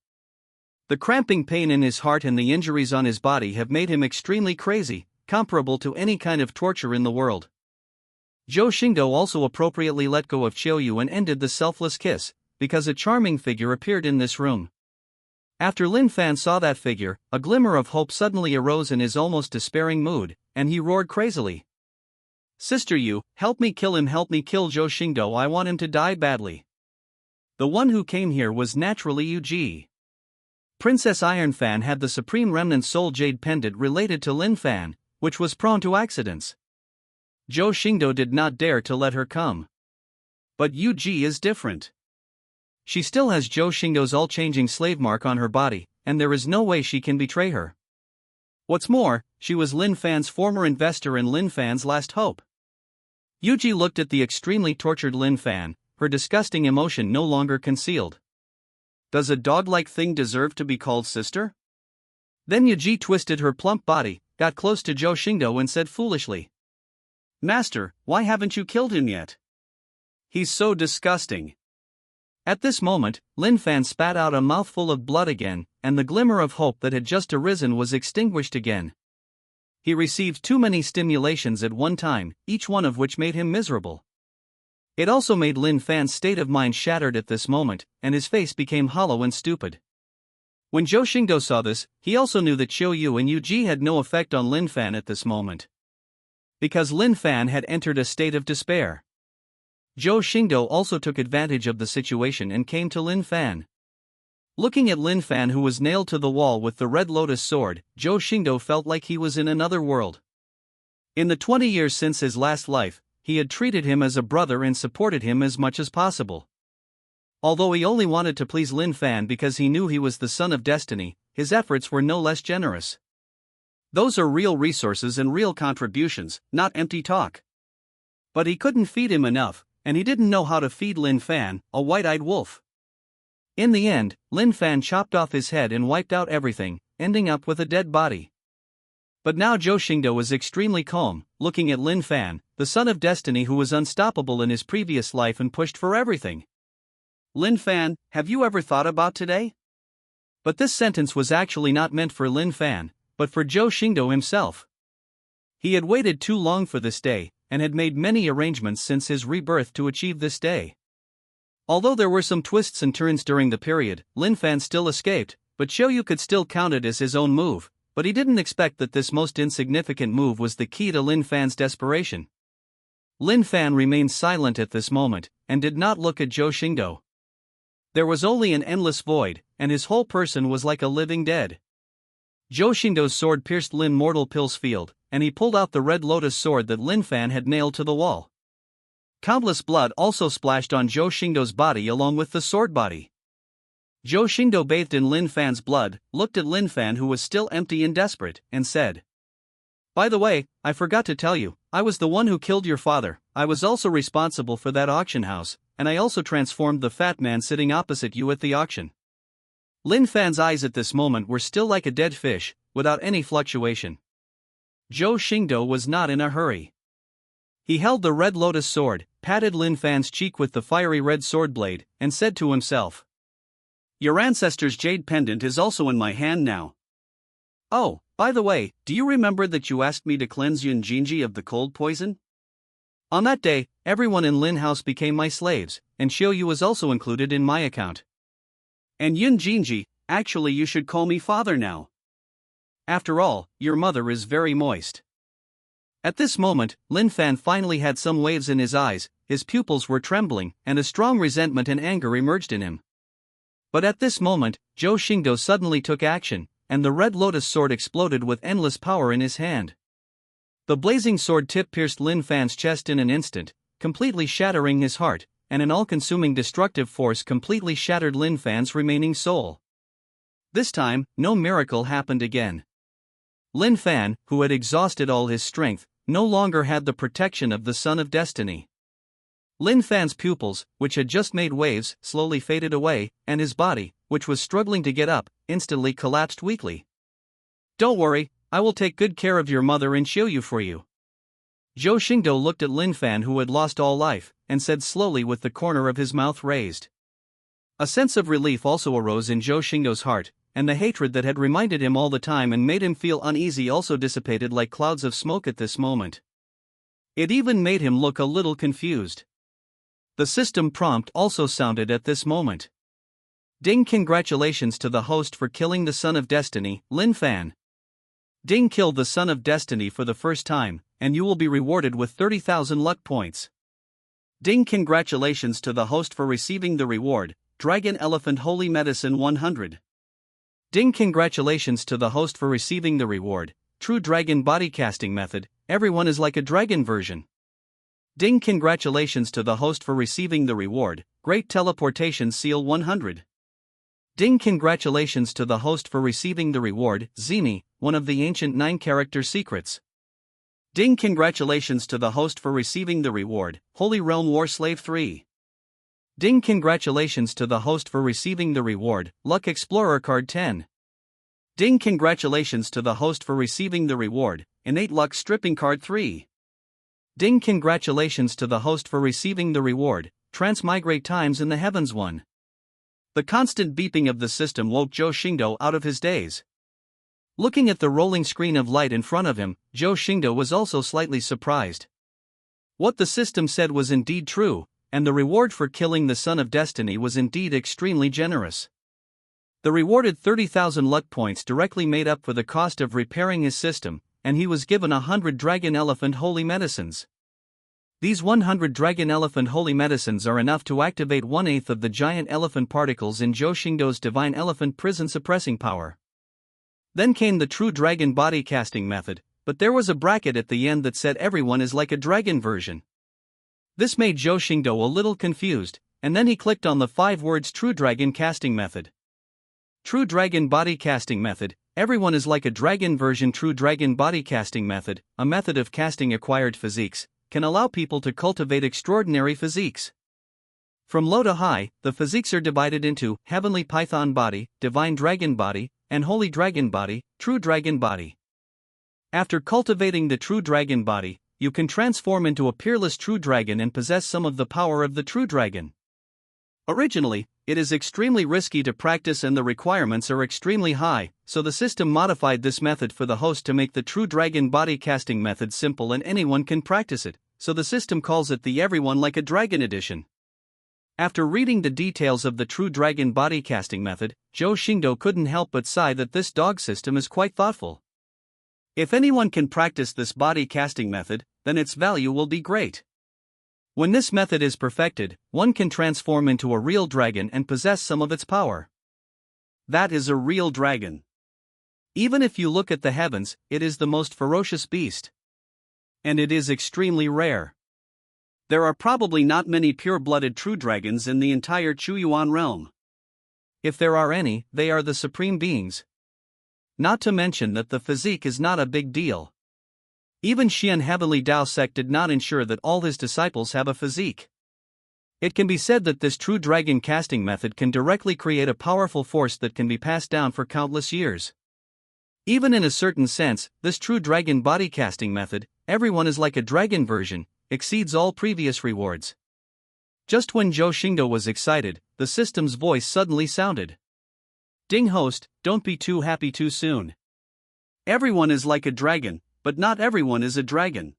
The cramping pain in his heart and the injuries on his body have made him extremely crazy, comparable to any kind of torture in the world. Zhou Xingdou also appropriately let go of Qiuyu and ended the selfless kiss, because a charming figure appeared in this room. After Lin Fan saw that figure, a glimmer of hope suddenly arose in his almost despairing mood, and he roared crazily. "Sister Yu, help me kill him, help me kill Zhou Xingdou, I want him to die badly." The one who came here was naturally Yu. Princess Iron Fan had the Supreme Remnant Soul Jade Pendant related to Lin Fan, which was prone to accidents. Zhou Xingdou did not dare to let her come. But Yu is different. She still has Zhou Xingdou's all-changing slave mark on her body, and there is no way she can betray her. What's more, she was Lin Fan's former investor and Lin Fan's last hope. Yu looked at the extremely tortured Lin Fan, her disgusting emotion no longer concealed. Does a dog-like thing deserve to be called sister? Then Yu twisted her plump body, got close to Zhou Xingdou and said foolishly, "Master, why haven't you killed him yet? He's so disgusting." At this moment, Lin Fan spat out a mouthful of blood again, and the glimmer of hope that had just arisen was extinguished again. He received too many stimulations at one time, each one of which made him miserable. It also made Lin Fan's state of mind shattered at this moment, and his face became hollow and stupid. When Zhou Xingdou saw this, he also knew that Qiuyu and Yu had no effect on Lin Fan at this moment. Because Lin Fan had entered a state of despair. Zhou Xingdou also took advantage of the situation and came to Lin Fan. Looking at Lin Fan, who was nailed to the wall with the red lotus sword, Zhou Xingdou felt like he was in another world. In the 20 years since his last life, he had treated him as a brother and supported him as much as possible. Although he only wanted to please Lin Fan because he knew he was the son of destiny, his efforts were no less generous. Those are real resources and real contributions, not empty talk. But he couldn't feed him enough, and he didn't know how to feed Lin Fan, a white-eyed wolf. In the end, Lin Fan chopped off his head and wiped out everything, ending up with a dead body. But now Zhou Xingdou was extremely calm, looking at Lin Fan, the son of destiny who was unstoppable in his previous life and pushed for everything. "Lin Fan, have you ever thought about today?" But this sentence was actually not meant for Lin Fan, but for Zhou Xingdou himself. He had waited too long for this day, and had made many arrangements since his rebirth to achieve this day. Although there were some twists and turns during the period, Lin Fan still escaped, but Qiuyu could still count it as his own move. But he didn't expect that this most insignificant move was the key to Lin Fan's desperation. Lin Fan remained silent at this moment, and did not look at Zhou Xingdou. There was only an endless void, and his whole person was like a living dead. Zhou Xingdou's sword pierced Lin Mortal Pill's field, and he pulled out the red lotus sword that Lin Fan had nailed to the wall. Countless blood also splashed on Zhou Xingdou's body along with the sword body. Zhou Xingdou, bathed in Lin Fan's blood, looked at Lin Fan, who was still empty and desperate, and said, "By the way, I forgot to tell you, I was the one who killed your father. I was also responsible for that auction house, and I also transformed the fat man sitting opposite you at the auction." Lin Fan's eyes at this moment were still like a dead fish, without any fluctuation. Zhou Xingdou was not in a hurry. He held the red lotus sword, patted Lin Fan's cheek with the fiery red sword blade, and said to himself, "Your ancestor's jade pendant is also in my hand now. Oh, by the way, do you remember that you asked me to cleanse Yun Jinji of the cold poison? On that day, everyone in Lin House became my slaves, and Qiuyu was also included in my account. And Yun Jinji, actually you should call me father now. After all, your mother is very moist." At this moment, Lin Fan finally had some waves in his eyes, his pupils were trembling, and a strong resentment and anger emerged in him. But at this moment, Zhou Xingdou suddenly took action, and the red lotus sword exploded with endless power in his hand. The blazing sword tip pierced Lin Fan's chest in an instant, completely shattering his heart, and an all-consuming destructive force completely shattered Lin Fan's remaining soul. This time, no miracle happened again. Lin Fan, who had exhausted all his strength, no longer had the protection of the Son of Destiny. Lin Fan's pupils, which had just made waves, slowly faded away, and his body, which was struggling to get up, instantly collapsed weakly. "Don't worry, I will take good care of your mother and Qiuyu for you." Zhou Xingdou looked at Lin Fan, who had lost all life, and said slowly with the corner of his mouth raised. A sense of relief also arose in Zhou Xingdou's heart, and the hatred that had reminded him all the time and made him feel uneasy also dissipated like clouds of smoke at this moment. It even made him look a little confused. The system prompt also sounded at this moment. Ding! Congratulations to the host for killing the Son of Destiny, Lin Fan. Ding! Killed the Son of Destiny for the first time, and you will be rewarded with 30,000 luck points. Ding! Congratulations to the host for receiving the reward, Dragon Elephant Holy Medicine 100. Ding! Congratulations to the host for receiving the reward, True Dragon Body Casting Method, Everyone is like a Dragon version. Ding! Congratulations to the host for receiving the reward, Great Teleportation Seal 100. Ding! Congratulations to the host for receiving the reward, Zimi, one of the ancient 9-character secrets. Ding! Congratulations to the host for receiving the reward, Holy Realm War Slave 3. Ding! Congratulations to the host for receiving the reward, Luck Explorer Card 10. Ding! Congratulations to the host for receiving the reward, Innate Luck Stripping Card 3. Ding! Congratulations to the host for receiving the reward, Transmigrate Times in the Heavens 1. The constant beeping of the system woke Zhou Xingdou out of his daze. Looking at the rolling screen of light in front of him, Zhou Xingdou was also slightly surprised. What the system said was indeed true, and the reward for killing the Son of Destiny was indeed extremely generous. The rewarded 30,000 luck points directly made up for the cost of repairing his system, and he was given 100 Dragon Elephant Holy Medicines. These 100 Dragon Elephant Holy Medicines are enough to activate 1/8 of the giant elephant particles in Zhou Xingdou's Divine Elephant Prison suppressing power. Then came the True Dragon Body Casting Method, but there was a bracket at the end that said Everyone is like a Dragon version. This made Zhou Xingdou a little confused, and then he clicked on the 5 words True Dragon Casting Method. True Dragon Body Casting Method, Everyone is like a Dragon version. True Dragon Body Casting Method, a method of casting acquired physiques, can allow people to cultivate extraordinary physiques. From low to high, the physiques are divided into Heavenly Python Body, Divine Dragon Body, and Holy Dragon Body, True Dragon Body. After cultivating the True Dragon Body, you can transform into a peerless True Dragon and possess some of the power of the True Dragon. Originally, it is extremely risky to practice and the requirements are extremely high, so the system modified this method for the host to make the True Dragon Body Casting Method simple and anyone can practice it, so the system calls it the Everyone Like a Dragon edition. After reading the details of the True Dragon Body Casting Method, Zhou Xingdou couldn't help but sigh that this dog system is quite thoughtful. If anyone can practice this body casting method, then its value will be great. When this method is perfected, one can transform into a real dragon and possess some of its power. That is a real dragon. Even if you look at the heavens, it is the most ferocious beast. And it is extremely rare. There are probably not many pure-blooded true dragons in the entire Chuyuan Realm. If there are any, they are the supreme beings. Not to mention that the physique is not a big deal. Even Xian Heavenly Dao Sect did not ensure that all his disciples have a physique. It can be said that this true dragon casting method can directly create a powerful force that can be passed down for countless years. Even in a certain sense, this true dragon body casting method, Everyone is like a dragon version, exceeds all previous rewards. Just when Zhou Xingdou was excited, the system's voice suddenly sounded. Ding host, don't be too happy too soon. Everyone is like a dragon, but not everyone is a dragon.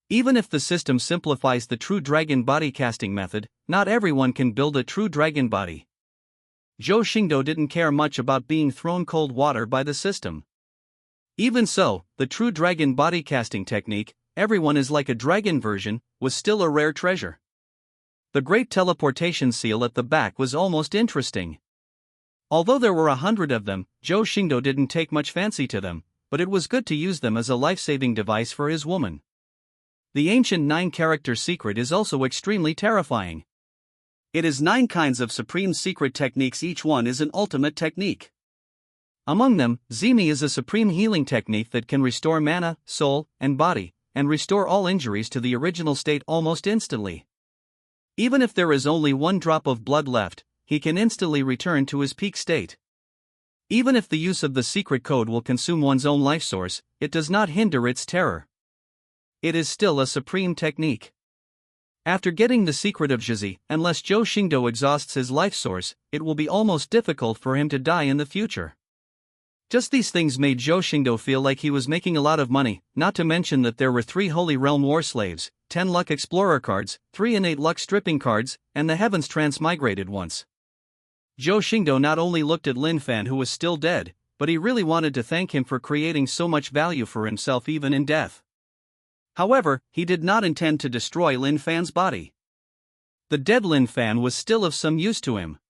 Even if the system simplifies the true dragon body casting method, not everyone can build a true dragon body. Zhou Xingdou didn't care much about being thrown cold water by the system. Even so, the true dragon body casting technique, Everyone is like a dragon version, was still a rare treasure. The great teleportation seal at the back was almost interesting. Although there were 100 of them, Zhou Xingdou didn't take much fancy to them, but it was good to use them as a life-saving device for his woman. The ancient 9-character secret is also extremely terrifying. It is 9 kinds of supreme secret techniques, each one is an ultimate technique. Among them, Zimi is a supreme healing technique that can restore mana, soul, and body, and restore all injuries to the original state almost instantly. Even if there is only 1 drop of blood left, he can instantly return to his peak state. Even if the use of the secret code will consume one's own life source, it does not hinder its terror. it is still a supreme technique. After getting the secret of Zhi, unless Zhou Xingdou exhausts his life source, it will be almost difficult for him to die in the future. Just these things made Zhou Xingdou feel like he was making a lot of money, not to mention that there were 3 Holy Realm War Slaves, 10 Luck Explorer cards, 3 innate Luck Stripping cards, and the Heavens Transmigrated once. Zhou Xingdou not only looked at Lin Fan, who was still dead, but he really wanted to thank him for creating so much value for himself even in death. However, he did not intend to destroy Lin Fan's body. The dead Lin Fan was still of some use to him.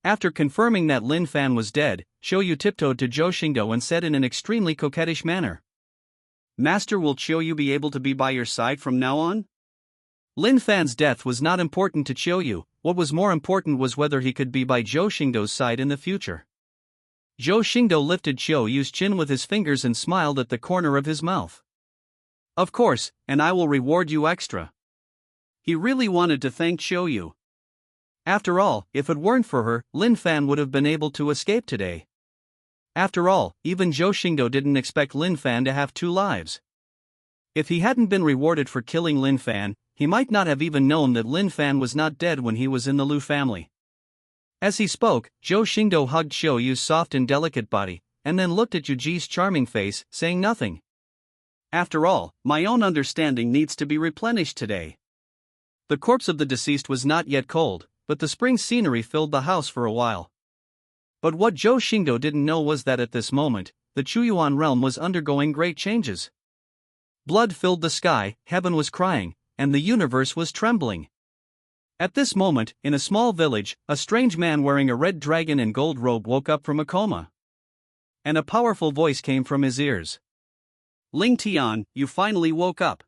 After confirming that Lin Fan was dead, Choyu tiptoed to Zhou Xingdou and said in an extremely coquettish manner, "Master, will Choyu be able to be by your side from now on?" Lin Fan's death was not important to Choyu. What was more important was whether he could be by Zhou Xingdou's side in the future. Zhou Xingdou lifted Choyu's chin with his fingers and smiled at the corner of his mouth. "Of course, and I will reward you extra." He really wanted to thank Choyu. After all, if it weren't for her, Lin Fan would have been able to escape today. After all, even Zhou Xingdou didn't expect Lin Fan to have 2 lives. If he hadn't been rewarded for killing Lin Fan, he might not have even known that Lin Fan was not dead when he was in the Lu family. As he spoke, Zhou Xingdou hugged Choyu's soft and delicate body, and then looked at Yuji's charming face, saying nothing. "After all, my own understanding needs to be replenished today." The corpse of the deceased was not yet cold, but the spring scenery filled the house for a while. But what Zhou Xingdou didn't know was that at this moment, the Chuyuan Realm was undergoing great changes. Blood filled the sky, heaven was crying, and the universe was trembling. At this moment, in a small village, a strange man wearing a red dragon and gold robe woke up from a coma. And a powerful voice came from his ears. "Ling Tian, you finally woke up."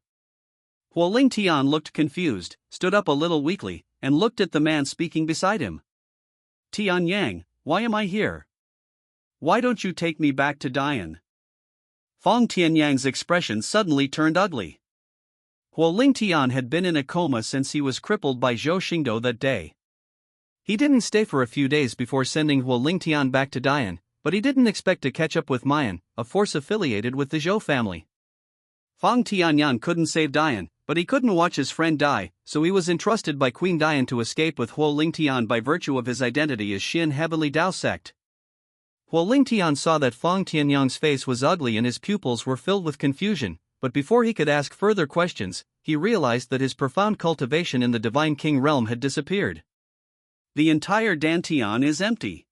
While Ling Tian looked confused, stood up a little weakly, and looked at the man speaking beside him. "Tian Yang, why am I here? Why don't you take me back to Dian?" Fong Tianyang's expression suddenly turned ugly. While Ling Tian had been in a coma since he was crippled by Zhou Xingdou that day. He didn't stay for a few days before sending Huo Ling Tian back to Dian, but he didn't expect to catch up with Mayan, a force affiliated with the Zhou family. Fong Tianyang couldn't save Dian, but he couldn't watch his friend die, so he was entrusted by Queen Dian to escape with Huo Ling Tian by virtue of his identity as Xin Heavenly Dao Sect. Huo Ling Tian saw that Fong Tianyang's face was ugly and his pupils were filled with confusion, but before he could ask further questions, he realized that his profound cultivation in the Divine King realm had disappeared. The entire Dantian is empty.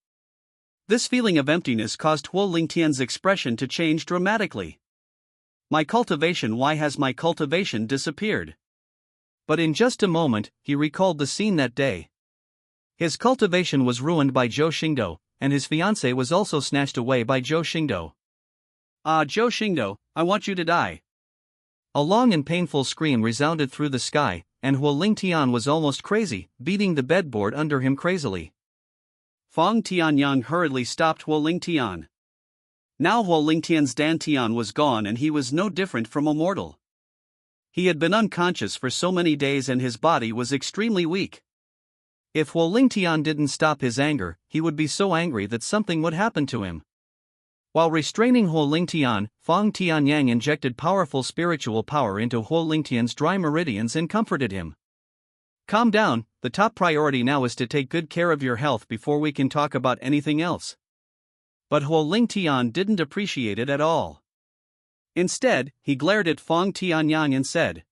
This feeling of emptiness caused Huo Ling Tian's expression to change dramatically. "My cultivation, why has my cultivation disappeared?" But in just a moment, he recalled the scene that day. His cultivation was ruined by Zhou Xingdou, and his fiancée was also snatched away by Zhou Xingdou. "Ah, Zhou Xingdou, I want you to die." A long and painful scream resounded through the sky, and Huo Ling Tian was almost crazy, beating the bedboard under him crazily. Fong Tianyang hurriedly stopped Huo Ling Tian. Now Huo Ling Tian's Dantian was gone and he was no different from a mortal. He had been unconscious for so many days and his body was extremely weak. If Huo Ling Tian didn't stop his anger, he would be so angry that something would happen to him. While restraining Huo Ling Tian, Fong Tianyang injected powerful spiritual power into Huo Ling Tian's dry meridians and comforted him. "Calm down, the top priority now is to take good care of your health before we can talk about anything else." But Huo Ling Tian didn't appreciate it at all. Instead, he glared at Fong Tianyang and said,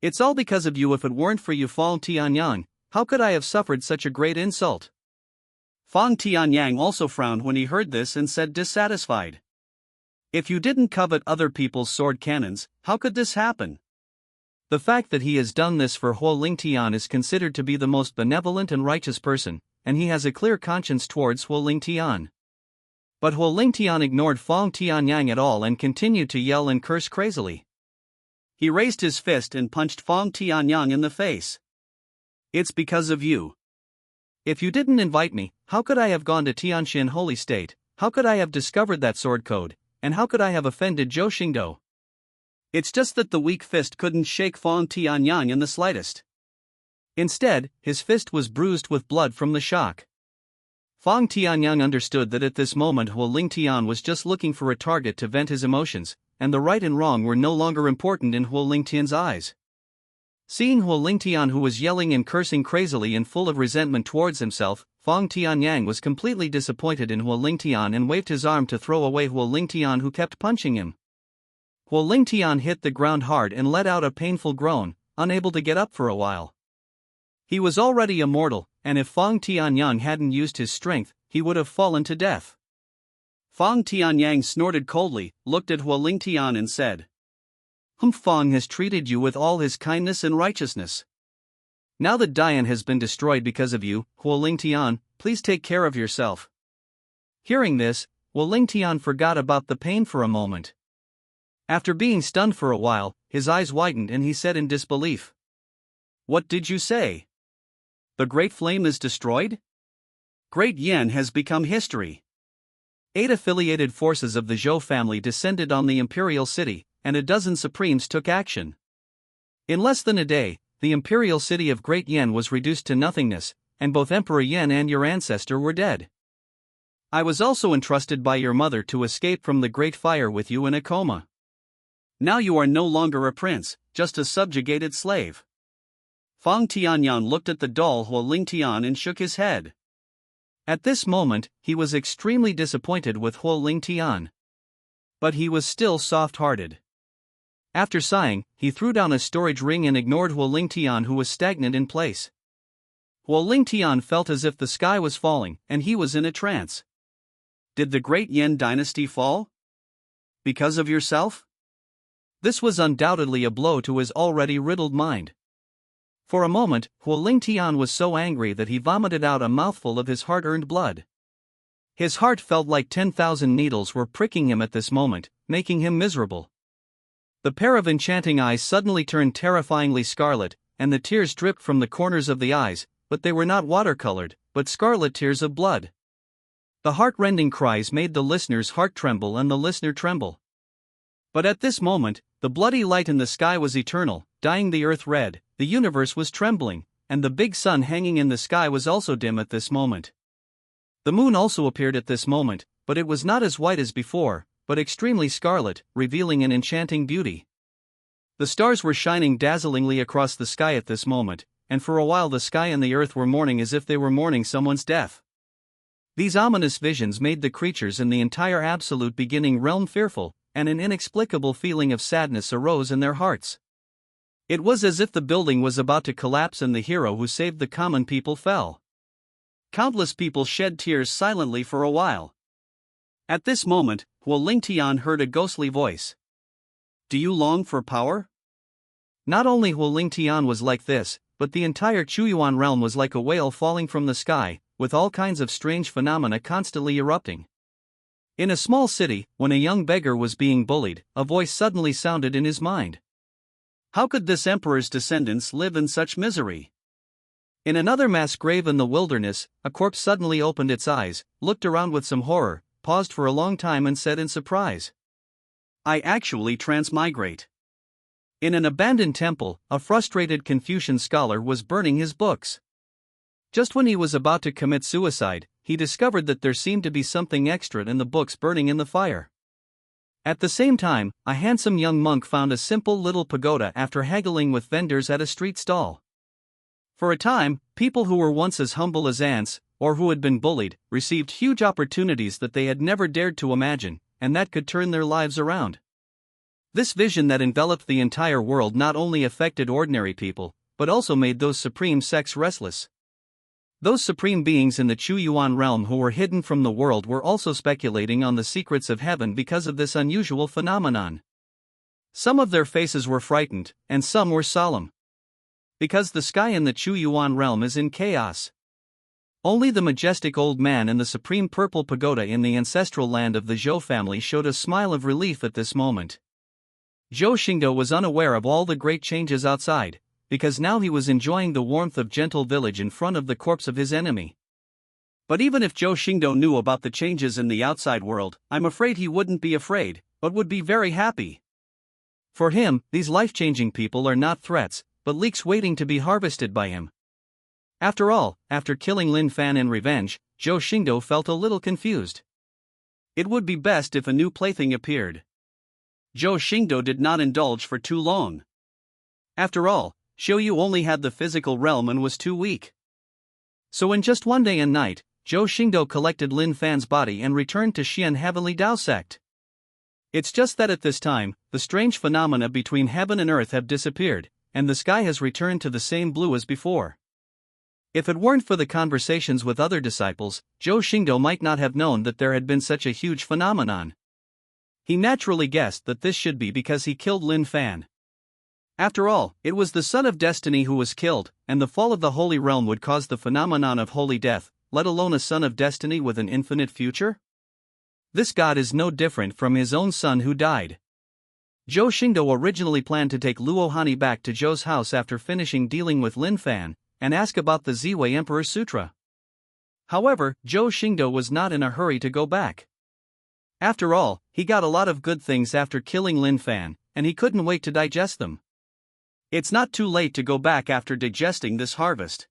"It's all because of you. If it weren't for you, Fong Tianyang, how could I have suffered such a great insult?" Fong Tianyang also frowned when he heard this and said dissatisfied, "If you didn't covet other people's sword cannons, how could this happen?" The fact that he has done this for Huo Ling Tian is considered to be the most benevolent and righteous person, and he has a clear conscience towards Huo Ling Tian. But Huo Ling Tian ignored Fong Tianyang at all and continued to yell and curse crazily. He raised his fist and punched Fong Tianyang in the face. "It's because of you. If you didn't invite me, how could I have gone to Tianxin Holy State? How could I have discovered that sword code? And how could I have offended Zhou Xingdou?" It's just that the weak fist couldn't shake Fong Tianyang in the slightest. Instead, his fist was bruised with blood from the shock. Fong Tianyang understood that at this moment Huo Ling Tian was just looking for a target to vent his emotions, and the right and wrong were no longer important in Huo Lingtian's eyes. Seeing Huo Lingtian, who was yelling and cursing crazily and full of resentment towards himself, Fang Tianyang was completely disappointed in Huo Lingtian and waved his arm to throw away Huo Lingtian, who kept punching him. Huo Lingtian hit the ground hard and let out a painful groan, unable to get up for a while. He was already immortal, and if Fang Tianyang hadn't used his strength, he would have fallen to death. Fang Tianyang snorted coldly, looked at Huo Lingtian and said, Fang has treated you with all his kindness and righteousness. Now that Dian has been destroyed because of you, Huo Lingtian, please take care of yourself. Hearing this, Huo Lingtian forgot about the pain for a moment. After being stunned for a while, his eyes widened and he said in disbelief, What did you say? The Great Flame is destroyed? Great Yen has become history. 8 affiliated forces of the Zhou family descended on the imperial city, and a dozen supremes took action. In less than a day, the imperial city of Great Yen was reduced to nothingness, and both Emperor Yen and your ancestor were dead. I was also entrusted by your mother to escape from the Great Fire with you in a coma. Now you are no longer a prince, just a subjugated slave. Fang Tianyang looked at the doll Huo Lingtian and shook his head. At this moment, he was extremely disappointed with Huo Lingtian. But he was still soft-hearted. After sighing, he threw down a storage ring and ignored Huo Lingtian, who was stagnant in place. Huo Lingtian felt as if the sky was falling, and he was in a trance. Did the Great Yen dynasty fall? Because of yourself? This was undoubtedly a blow to his already riddled mind. For a moment, Huo Lingtian was so angry that he vomited out a mouthful of his hard-earned blood. His heart felt like 10,000 needles were pricking him at this moment, making him miserable. The pair of enchanting eyes suddenly turned terrifyingly scarlet, and the tears dripped from the corners of the eyes, but they were not watercolored, but scarlet tears of blood. The heart-rending cries made the listener's heart tremble and the listener tremble. But at this moment, the bloody light in the sky was eternal, dyeing the earth red, the universe was trembling, and the big sun hanging in the sky was also dim at this moment. The moon also appeared at this moment, but it was not as white as before, but extremely scarlet, revealing an enchanting beauty. The stars were shining dazzlingly across the sky at this moment, and for a while the sky and the earth were mourning as if they were mourning someone's death. These ominous visions made the creatures in the entire absolute beginning realm fearful, and an inexplicable feeling of sadness arose in their hearts. It was as if the building was about to collapse and the hero who saved the common people fell. Countless people shed tears silently for a while. At this moment, Huo Lingtian heard a ghostly voice. Do you long for power? Not only Huo Lingtian was like this, but the entire Chuyuan Realm was like a whale falling from the sky, with all kinds of strange phenomena constantly erupting. In a small city, when a young beggar was being bullied, a voice suddenly sounded in his mind. How could this emperor's descendants live in such misery? In another mass grave in the wilderness, a corpse suddenly opened its eyes, looked around with some horror, paused for a long time and said in surprise, I actually transmigrate. In an abandoned temple, a frustrated Confucian scholar was burning his books. Just when he was about to commit suicide, he discovered that there seemed to be something extra in the books burning in the fire. At the same time, a handsome young monk found a simple little pagoda after haggling with vendors at a street stall. For a time, people who were once as humble as ants, or who had been bullied, received huge opportunities that they had never dared to imagine, and that could turn their lives around. This vision that enveloped the entire world not only affected ordinary people, but also made those supreme sects restless. Those supreme beings in the Chuyuan realm who were hidden from the world were also speculating on the secrets of heaven because of this unusual phenomenon. Some of their faces were frightened, and some were solemn. Because the sky in the Chuyuan realm is in chaos. Only the majestic old man in the supreme purple pagoda in the ancestral land of the Zhou family showed a smile of relief at this moment. Zhou Xingdou was unaware of all the great changes outside, because now he was enjoying the warmth of gentle village in front of the corpse of his enemy. But even if Zhou Xingdou knew about the changes in the outside world, I'm afraid he wouldn't be afraid, but would be very happy. For him, these life-changing people are not threats, but leeks waiting to be harvested by him. After all, after killing Lin Fan in revenge, Zhou Xingdou felt a little confused. It would be best if a new plaything appeared. Zhou Xingdou did not indulge for too long. After all, Xiuyu only had the physical realm and was too weak. So in just one day and night, Zhou Xingdou collected Lin Fan's body and returned to Xian Heavenly Dao sect. It's just that at this time, the strange phenomena between heaven and earth have disappeared, and the sky has returned to the same blue as before. If it weren't for the conversations with other disciples, Zhou Xingdou might not have known that there had been such a huge phenomenon. He naturally guessed that this should be because he killed Lin Fan. After all, it was the Son of Destiny who was killed, and the fall of the Holy Realm would cause the phenomenon of holy death, let alone a Son of Destiny with an infinite future? This god is no different from his own son who died. Zhou Xingdou originally planned to take Luohani back to Zhou's house after finishing dealing with Lin Fan, and ask about the Ziwei Emperor Sutra. However, Zhou Xingdou was not in a hurry to go back. After all, he got a lot of good things after killing Lin Fan, and he couldn't wait to digest them. It's not too late to go back after digesting this harvest.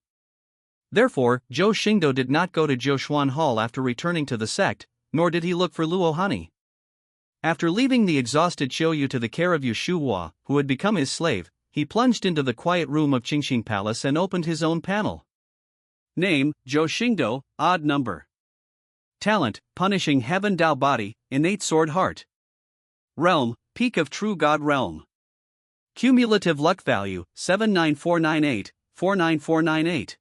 Therefore, Zhou Xingdou did not go to Zhoushuan Hall after returning to the sect, nor did he look for Luohani. After leaving the exhausted Xiuyu to the care of Yu Shuhua, who had become his slave, he plunged into the quiet room of Qingxing Palace and opened his own panel. Name, Zhou Xingdou, odd number. Talent, punishing heaven Dao body, innate sword heart. Realm, peak of true god realm. Cumulative luck value, 79498, 49498.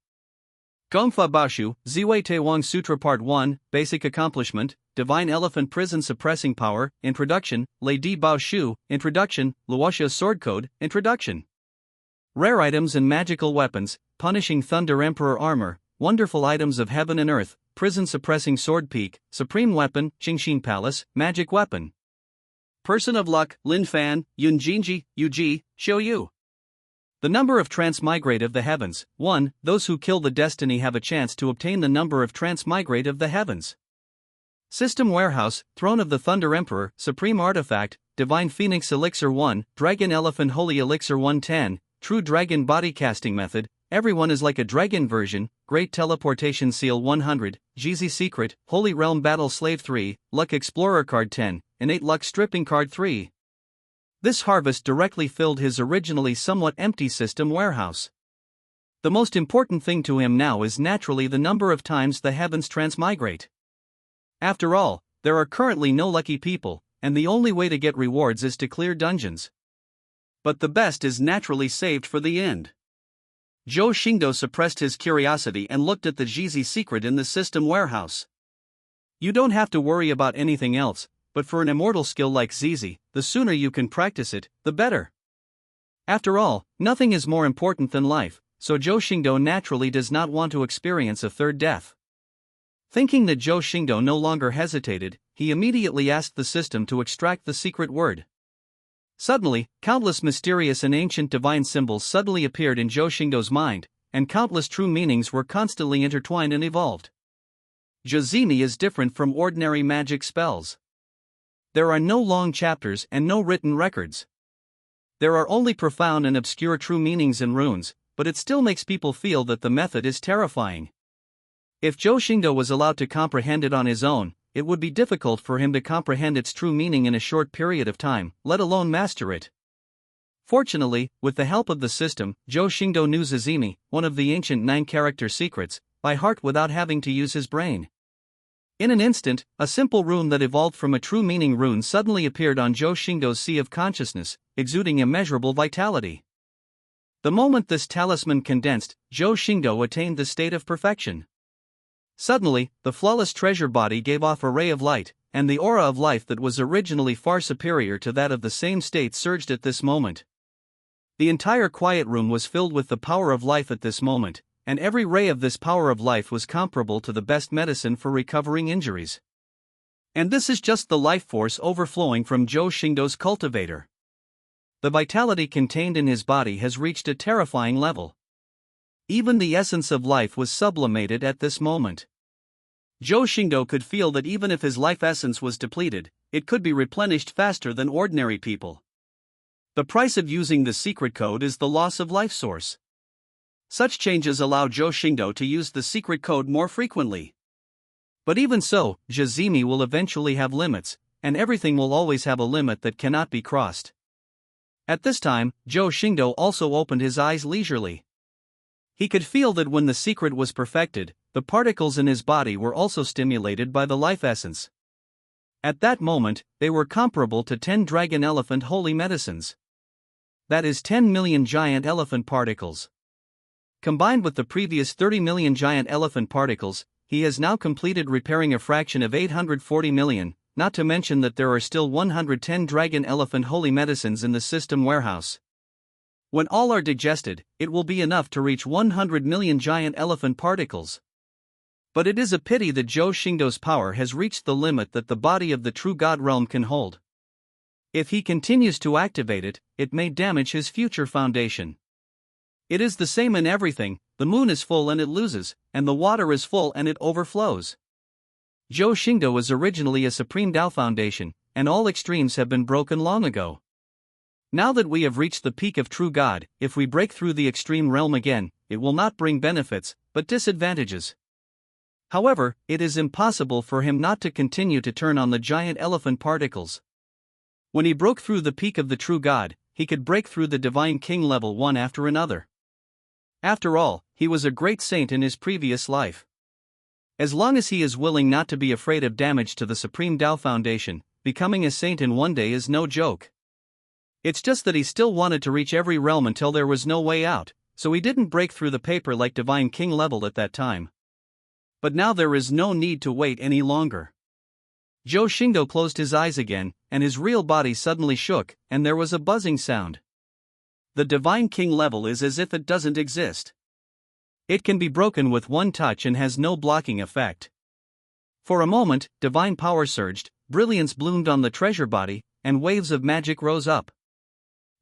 Gongfa Bashu, Ziwei Taiwang Sutra Part 1, Basic Accomplishment, Divine Elephant Prison Suppressing Power, Introduction, Lei Di Bao Shu, Introduction, Luoxia Sword Code, Introduction. Rare Items and Magical Weapons, Punishing Thunder Emperor Armor, Wonderful Items of Heaven and Earth, Prison Suppressing Sword Peak, Supreme Weapon, Qingxing Palace, Magic Weapon. Person of Luck, Lin Fan, Yun Jinji, Yuji, Xiuyu. The number of transmigrate of the heavens, 1. Those who kill the destiny have a chance to obtain the number of transmigrate of the heavens. System Warehouse, Throne of the Thunder Emperor, Supreme Artifact, Divine Phoenix Elixir 1, Dragon Elephant Holy Elixir 110, True Dragon Body Casting Method, Everyone is like a Dragon version, Great Teleportation Seal 100, Jeezy Secret, Holy Realm Battle Slave 3, Luck Explorer Card 10, Innate Luck Stripping Card 3. This harvest directly filled his originally somewhat empty system warehouse. The most important thing to him now is naturally the number of times the heavens transmigrate. After all, there are currently no lucky people, and the only way to get rewards is to clear dungeons. But the best is naturally saved for the end. Zhou Xingdou suppressed his curiosity and looked at the Jeezy secret in the system warehouse. You don't have to worry about anything else, but for an immortal skill like Zizi, the sooner you can practice it, the better. After all, nothing is more important than life, so Zhou Xingdou naturally does not want to experience a third death. Thinking that Zhou Xingdou no longer hesitated, he immediately asked the system to extract the secret word. Suddenly, countless mysterious and ancient divine symbols suddenly appeared in Zhou Xingdou's mind, and countless true meanings were constantly intertwined and evolved. Jazimi is different from ordinary magic spells. There are no long chapters and no written records. There are only profound and obscure true meanings in runes, but it still makes people feel that the method is terrifying. If Zhou Xingdou was allowed to comprehend it on his own, it would be difficult for him to comprehend its true meaning in a short period of time, let alone master it. Fortunately, with the help of the system, Zhou Xingdou knew Zazimi, one of the ancient 9-character secrets, by heart without having to use his brain. In an instant, a simple rune that evolved from a true meaning rune suddenly appeared on Zhou Xingdou's sea of consciousness, exuding immeasurable vitality. The moment this talisman condensed, Zhou Xingdou attained the state of perfection. Suddenly, the flawless treasure body gave off a ray of light, and the aura of life that was originally far superior to that of the same state surged at this moment. The entire quiet room was filled with the power of life at this moment, and every ray of this power of life was comparable to the best medicine for recovering injuries. And this is just the life force overflowing from Zhou Xingdou's cultivator. The vitality contained in his body has reached a terrifying level. Even the essence of life was sublimated at this moment. Zhou Xingdou could feel that even if his life essence was depleted, it could be replenished faster than ordinary people. The price of using the secret code is the loss of life source. Such changes allow Zhou Xingdou to use the secret code more frequently. But even so, Jazimi will eventually have limits, and everything will always have a limit that cannot be crossed. At this time, Zhou Xingdou also opened his eyes leisurely. He could feel that when the secret was perfected, the particles in his body were also stimulated by the life essence. At that moment, they were comparable to 10 dragon elephant holy medicines. That is 10 million giant elephant particles. Combined with the previous 30 million giant elephant particles, he has now completed repairing a fraction of 840 million, not to mention that there are still 110 dragon elephant holy medicines in the system warehouse. When all are digested, it will be enough to reach 100 million giant elephant particles. But it is a pity that Zhou Xingdou's power has reached the limit that the body of the true God realm can hold. If he continues to activate it, it may damage his future foundation. It is the same in everything: the moon is full and it loses, and the water is full and it overflows. Zhou Xingdou was originally a supreme Tao foundation, and all extremes have been broken long ago. Now that we have reached the peak of true God, if we break through the extreme realm again, it will not bring benefits, but disadvantages. However, it is impossible for him not to continue to turn on the giant elephant particles. When he broke through the peak of the true God, he could break through the divine king level one after another. After all, he was a great saint in his previous life. As long as he is willing not to be afraid of damage to the Supreme Tao Foundation, becoming a saint in one day is no joke. It's just that he still wanted to reach every realm until there was no way out, so he didn't break through the paper like Divine King level at that time. But now there is no need to wait any longer. Zhou Xingdou closed his eyes again, and his real body suddenly shook, and there was a buzzing sound. The Divine King level is as if it doesn't exist. It can be broken with one touch and has no blocking effect. For a moment, divine power surged, brilliance bloomed on the treasure body, and waves of magic rose up.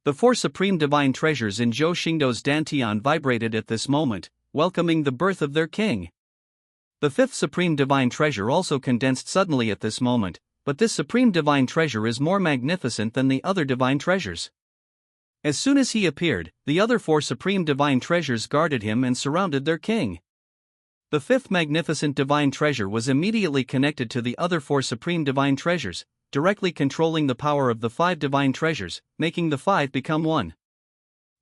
The 4 supreme divine treasures in Zhou Xingdou's dantian vibrated at this moment, welcoming the birth of their king. The 5th supreme divine treasure also condensed suddenly at this moment, but this supreme divine treasure is more magnificent than the other divine treasures. As soon as he appeared, the other 4 supreme divine treasures guarded him and surrounded their king. The 5th magnificent divine treasure was immediately connected to the other 4 supreme divine treasures, directly controlling the power of the 5 divine treasures, making the 5 become one.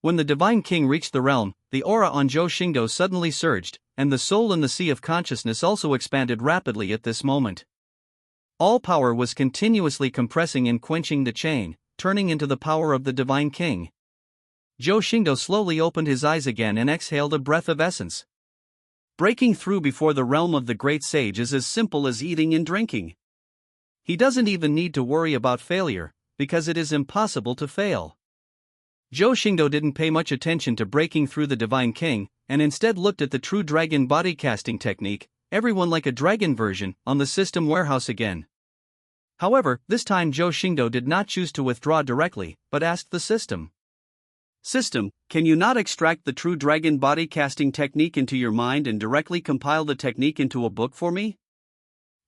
When the divine king reached the realm, the aura on Zhou Xingdou suddenly surged, and the soul in the sea of consciousness also expanded rapidly at this moment. All power was continuously compressing and quenching the chain, turning into the power of the divine king. Zhou Xingdou slowly opened his eyes again and exhaled a breath of essence. Breaking through before the realm of the great sage is as simple as eating and drinking. He doesn't even need to worry about failure, because it is impossible to fail. Zhou Xingdou didn't pay much attention to breaking through the divine king, and instead looked at the true dragon body casting technique, everyone like a dragon version, on the system warehouse again. However, this time Zhou Xingdou did not choose to withdraw directly, but asked the system. System, can you not extract the true dragon body casting technique into your mind and directly compile the technique into a book for me?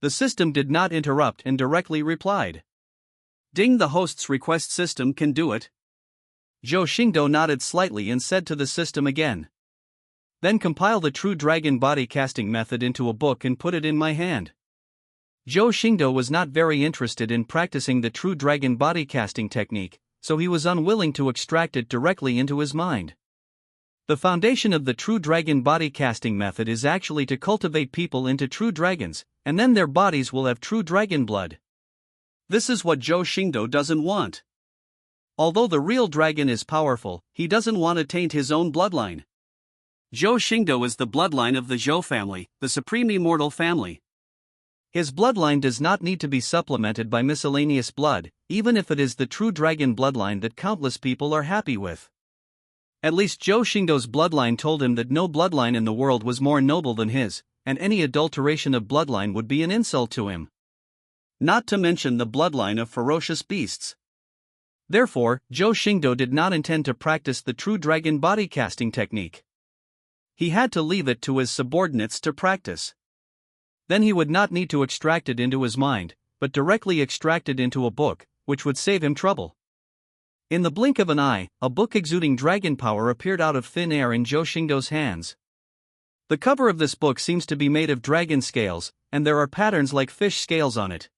The system did not interrupt and directly replied. Ding, the host's request system can do it. Zhou Xingdou nodded slightly and said to the system again. Then compile the true dragon body casting method into a book and put it in my hand. Zhou Xingdou was not very interested in practicing the true dragon body casting technique, so he was unwilling to extract it directly into his mind. The foundation of the true dragon body casting method is actually to cultivate people into true dragons, and then their bodies will have true dragon blood. This is what Zhou Xingdou doesn't want. Although the real dragon is powerful, he doesn't want to taint his own bloodline. Zhou Xingdou is the bloodline of the Zhou family, the supreme immortal family. His bloodline does not need to be supplemented by miscellaneous blood, even if it is the true dragon bloodline that countless people are happy with. At least Zhou Xingdou's bloodline told him that no bloodline in the world was more noble than his, and any adulteration of bloodline would be an insult to him. Not to mention the bloodline of ferocious beasts. Therefore, Zhou Xingdou did not intend to practice the true dragon body casting technique. He had to leave it to his subordinates to practice. Then he would not need to extract it into his mind, but directly extract it into a book, which would save him trouble. In the blink of an eye, a book exuding dragon power appeared out of thin air in Zhou Xingdou's hands. The cover of this book seems to be made of dragon scales, and there are patterns like fish scales on it.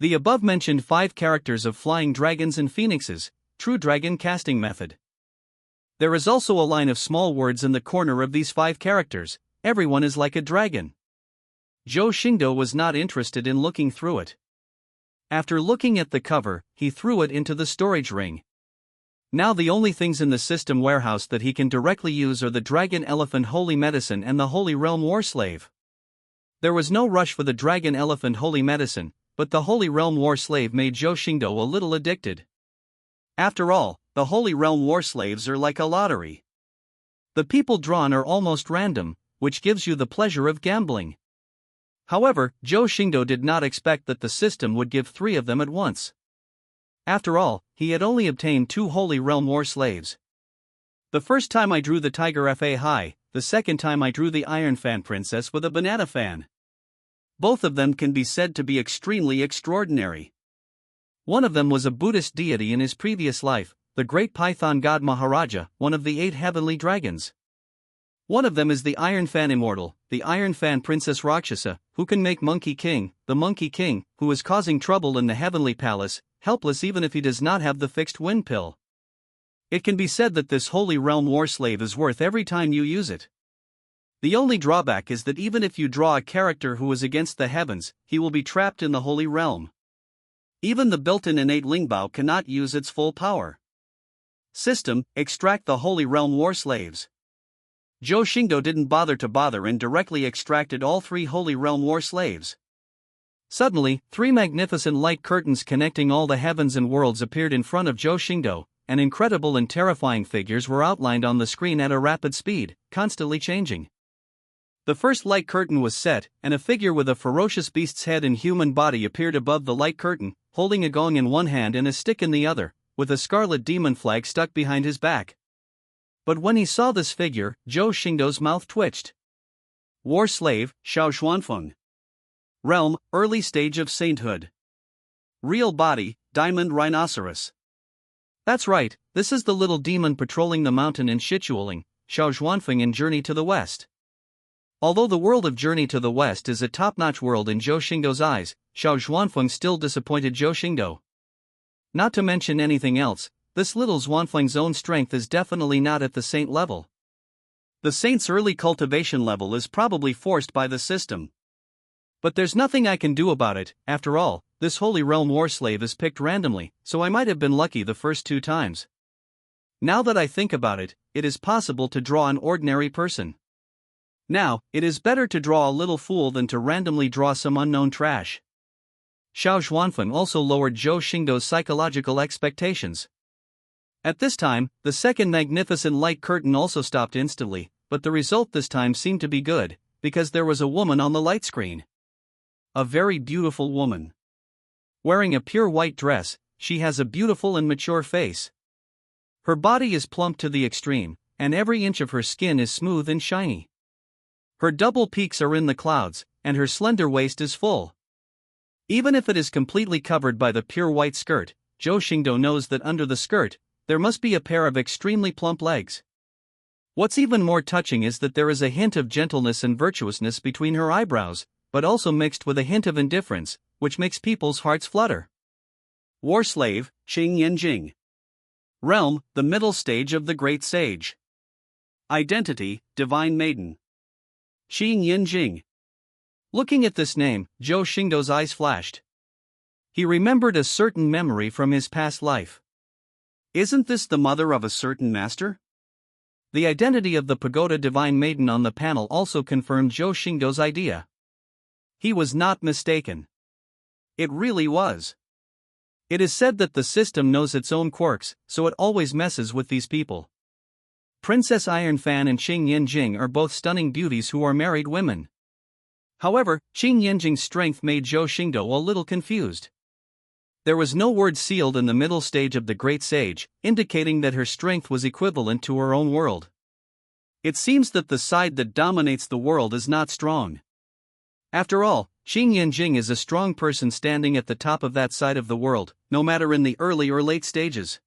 The above-mentioned 5 characters of flying dragons and phoenixes, true dragon casting method. There is also a line of small words in the corner of these 5 characters, everyone is like a dragon. Zhou Xingdou was not interested in looking through it. After looking at the cover, he threw it into the storage ring. Now the only things in the system warehouse that he can directly use are the Dragon Elephant Holy Medicine and the Holy Realm War Slave. There was no rush for the Dragon Elephant Holy Medicine, but the Holy Realm War Slave made Zhou Xingdou a little addicted. After all, the Holy Realm War Slaves are like a lottery. The people drawn are almost random, which gives you the pleasure of gambling. However, Zhou Xingdou did not expect that the system would give 3 of them at once. After all, he had only obtained 2 Holy Realm War Slaves. The first time I drew the Tiger Fa High, the second time I drew the Iron Fan Princess with a banana fan. Both of them can be said to be extremely extraordinary. One of them was a Buddhist deity in his previous life, the great Python god Maharaja, one of the 8 heavenly dragons. One of them is the Iron Fan Immortal, the Iron Fan Princess Rakshasa, who can make Monkey King, the Monkey King, who is causing trouble in the Heavenly Palace, helpless even if he does not have the fixed wind pill. It can be said that this Holy Realm War Slave is worth every time you use it. The only drawback is that even if you draw a character who is against the heavens, he will be trapped in the Holy Realm. Even the built-in innate Lingbao cannot use its full power. System: extract the Holy Realm War Slaves. Zhou Xingdou didn't bother and directly extracted all 3 Holy Realm War Slaves. Suddenly, 3 magnificent light curtains connecting all the heavens and worlds appeared in front of Zhou Xingdou, and incredible and terrifying figures were outlined on the screen at a rapid speed, constantly changing. The first light curtain was set, and a figure with a ferocious beast's head and human body appeared above the light curtain, holding a gong in one hand and a stick in the other, with a scarlet demon flag stuck behind his back. But when he saw this figure, Zhou Xingdou's mouth twitched. War Slave, Xiao Xuanfeng. Realm: early stage of sainthood. Real body: diamond rhinoceros. That's right, this is the little demon patrolling the mountain in Sichualing, Xiao Xuanfeng in Journey to the West. Although the world of Journey to the West is a top-notch world in Zhou Xingdou's eyes, Xiao Xuanfeng still disappointed Zhou Xingdou. Not to mention anything else, this little Xuanfeng's own strength is definitely not at the saint level. The saint's early cultivation level is probably forced by the system. But there's nothing I can do about it. After all, this Holy Realm War Slave is picked randomly, so I might have been lucky the first 2 times. Now that I think about it, it is possible to draw an ordinary person. Now, it is better to draw a little fool than to randomly draw some unknown trash. Xiao Xuanfeng also lowered Zhou Xingdou's psychological expectations. At this time, the second magnificent light curtain also stopped instantly, but the result this time seemed to be good, because there was a woman on the light screen. A very beautiful woman. Wearing a pure white dress, she has a beautiful and mature face. Her body is plump to the extreme, and every inch of her skin is smooth and shiny. Her double peaks are in the clouds, and her slender waist is full. Even if it is completely covered by the pure white skirt, Zhou Xingdou knows that under the skirt, there must be a pair of extremely plump legs. What's even more touching is that there is a hint of gentleness and virtuousness between her eyebrows, but also mixed with a hint of indifference, which makes people's hearts flutter. War Slave, Qing Yanjing. Realm: the middle stage of the Great Sage. Identity: Divine Maiden. Qing Yanjing. Looking at this name, Zhou Xingdou's eyes flashed. He remembered a certain memory from his past life. Isn't this the mother of a certain master? The identity of the Pagoda Divine Maiden on the panel also confirmed Zhou Xingdou's idea. He was not mistaken. It really was. It is said that the system knows its own quirks, so it always messes with these people. Princess Iron Fan and Qing Yanjing are both stunning beauties who are married women. However, Qing Yanjing's strength made Zhou Xingdou a little confused. There was no word sealed in the middle stage of the Great Sage, indicating that her strength was equivalent to her own world. It seems that the side that dominates the world is not strong. After all, Qing Yanjing is a strong person standing at the top of that side of the world, no matter in the early or late stages.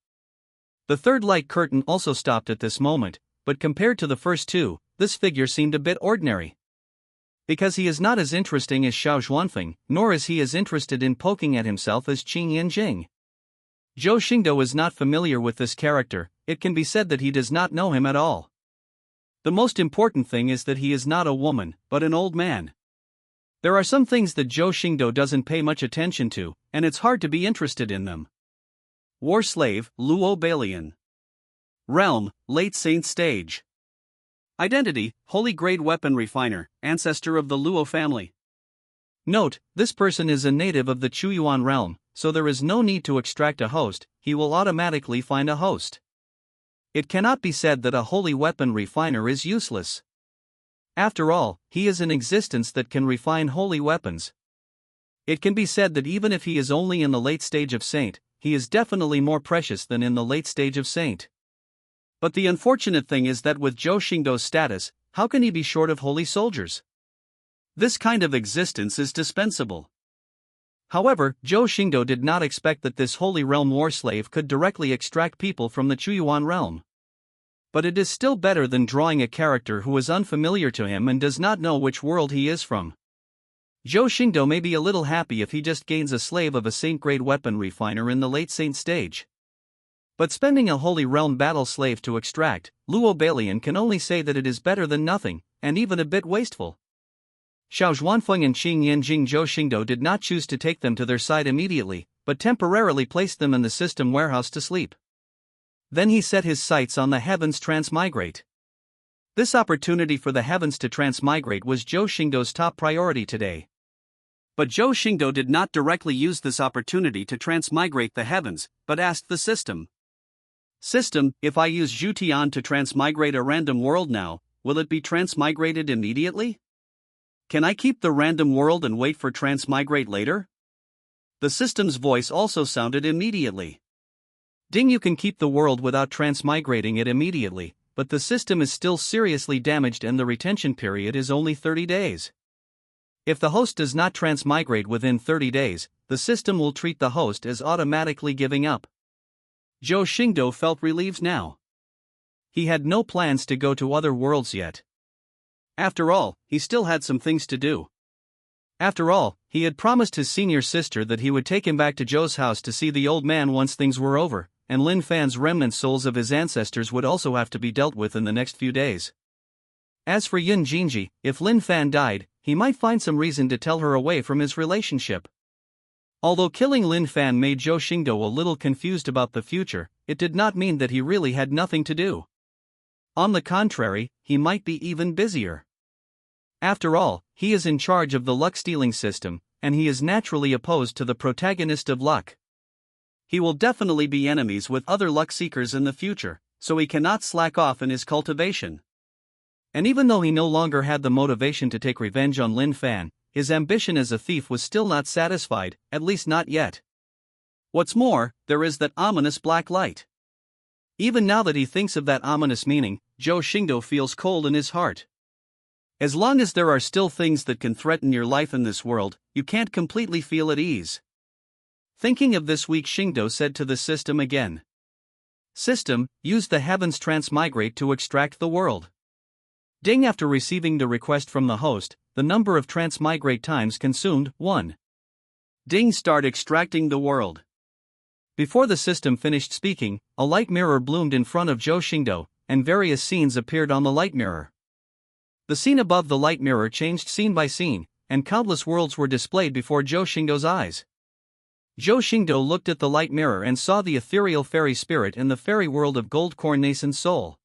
The third light curtain also stopped at this moment, but compared to the first 2, this figure seemed a bit ordinary. Because he is not as interesting as Xiao Xuanfeng, nor is he as interested in poking at himself as Qing Yanjing. Zhou Xingdou is not familiar with this character, it can be said that he does not know him at all. The most important thing is that he is not a woman, but an old man. There are some things that Zhou Xingdou doesn't pay much attention to, and it's hard to be interested in them. War Slave, Luo Balian. Realm, Late Saint Stage. Identity, Holy Grade Weapon Refiner, ancestor of the Luo family. Note, this person is a native of the Chuyuan Realm, so there is no need to extract a host, he will automatically find a host. It cannot be said that a holy weapon refiner is useless. After all, he is an existence that can refine holy weapons. It can be said that even if he is only in the late stage of saint, he is definitely more precious than in the late stage of saint. But the unfortunate thing is that with Zhou Xingdou's status, how can he be short of holy soldiers? This kind of existence is dispensable. However, Zhou Xingdou did not expect that this Holy Realm war slave could directly extract people from the Chuyuan Realm. But it is still better than drawing a character who is unfamiliar to him and does not know which world he is from. Zhou Xingdou may be a little happy if he just gains a slave of a saint-grade weapon refiner in the late saint stage. But spending a Holy Realm battle slave to extract, Luo Balian can only say that it is better than nothing, and even a bit wasteful. Xiao Xuanfeng and Qing Yanjing Zhou Xingdou did not choose to take them to their side immediately, but temporarily placed them in the system warehouse to sleep. Then he set his sights on the heavens transmigrate. This opportunity for the heavens to transmigrate was Zhou Xingdou's top priority today. But Zhou Xingdou did not directly use this opportunity to transmigrate the heavens, but asked the system. System, if I use Zhutian to transmigrate a random world now, will it be transmigrated immediately? Can I keep the random world and wait for transmigrate later? The system's voice also sounded immediately. Ding, you can keep the world without transmigrating it immediately, but the system is still seriously damaged and the retention period is only 30 days. If the host does not transmigrate within 30 days, the system will treat the host as automatically giving up. Zhou Xingdou felt relieved now. He had no plans to go to other worlds yet. After all, he still had some things to do. After all, he had promised his senior sister that he would take him back to Zhou's house to see the old man once things were over, and Lin Fan's remnant souls of his ancestors would also have to be dealt with in the next few days. As for Yun Jinji, if Lin Fan died, he might find some reason to tell her away from his relationship. Although killing Lin Fan made Zhou Xingdou a little confused about the future, it did not mean that he really had nothing to do. On the contrary, he might be even busier. After all, he is in charge of the luck-stealing system, and he is naturally opposed to the protagonist of luck. He will definitely be enemies with other luck-seekers in the future, so he cannot slack off in his cultivation. And even though he no longer had the motivation to take revenge on Lin Fan, his ambition as a thief was still not satisfied, at least not yet. What's more, there is that ominous black light. Even now that he thinks of that ominous meaning, Zhou Xingdou feels cold in his heart. As long as there are still things that can threaten your life in this world, you can't completely feel at ease. Thinking of this week, Xingdou said to the system again. System, use the heavens transmigrate to extract the world. Ding, after receiving the request from the host, the number of transmigrate times consumed, 1. Ding, start extracting the world. Before the system finished speaking, a light mirror bloomed in front of Zhou Xingdou, and various scenes appeared on the light mirror. The scene above the light mirror changed scene by scene, and countless worlds were displayed before Zhou Xingdou's eyes. Zhou Xingdou looked at the light mirror and saw the ethereal fairy spirit in the fairy world of Gold Corn Nascent Soul.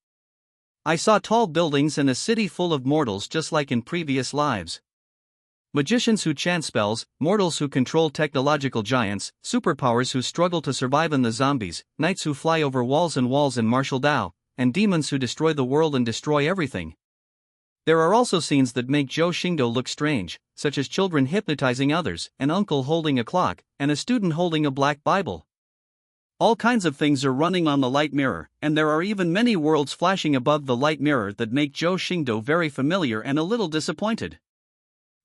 I saw tall buildings and a city full of mortals just like in previous lives. Magicians who chant spells, mortals who control technological giants, superpowers who struggle to survive in the zombies, knights who fly over walls and martial Dao, and demons who destroy the world and destroy everything. There are also scenes that make Zhou Xingdou look strange, such as children hypnotizing others, an uncle holding a clock, and a student holding a black Bible. All kinds of things are running on the light mirror, and there are even many worlds flashing above the light mirror that make Zhou Xingdou very familiar and a little disappointed.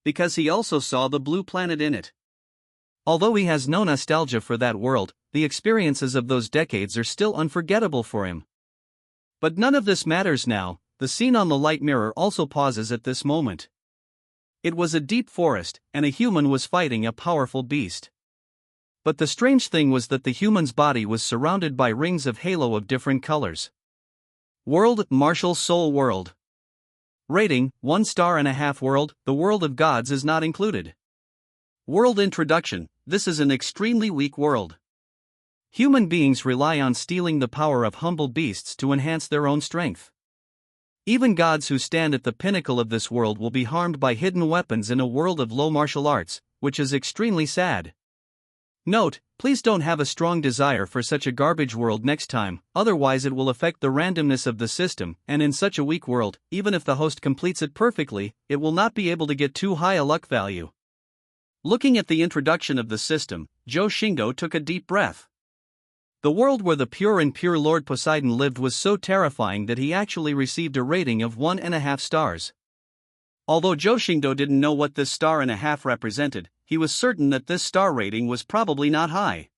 Because he also saw the blue planet in it. Although he has no nostalgia for that world, the experiences of those decades are still unforgettable for him. But none of this matters now. The scene on the light mirror also pauses at this moment. It was a deep forest, and a human was fighting a powerful beast. But the strange thing was that the human's body was surrounded by rings of halo of different colors. World: Martial Soul World. Rating: 1.5 World: The world of gods is not included. World Introduction: This is an extremely weak world. Human beings rely on stealing the power of humble beasts to enhance their own strength. Even gods who stand at the pinnacle of this world will be harmed by hidden weapons in a world of low martial arts, which is extremely sad. Note: please don't have a strong desire for such a garbage world next time, otherwise it will affect the randomness of the system, and in such a weak world, even if the host completes it perfectly, it will not be able to get too high a luck value. Looking at the introduction of the system, Zhou Xingdou took a deep breath. The world where the pure and pure Lord Poseidon lived was so terrifying that he actually received a rating of 1.5 stars. Although Zhou Xingdou didn't know what this 1.5 represented, he was certain that this star rating was probably not high.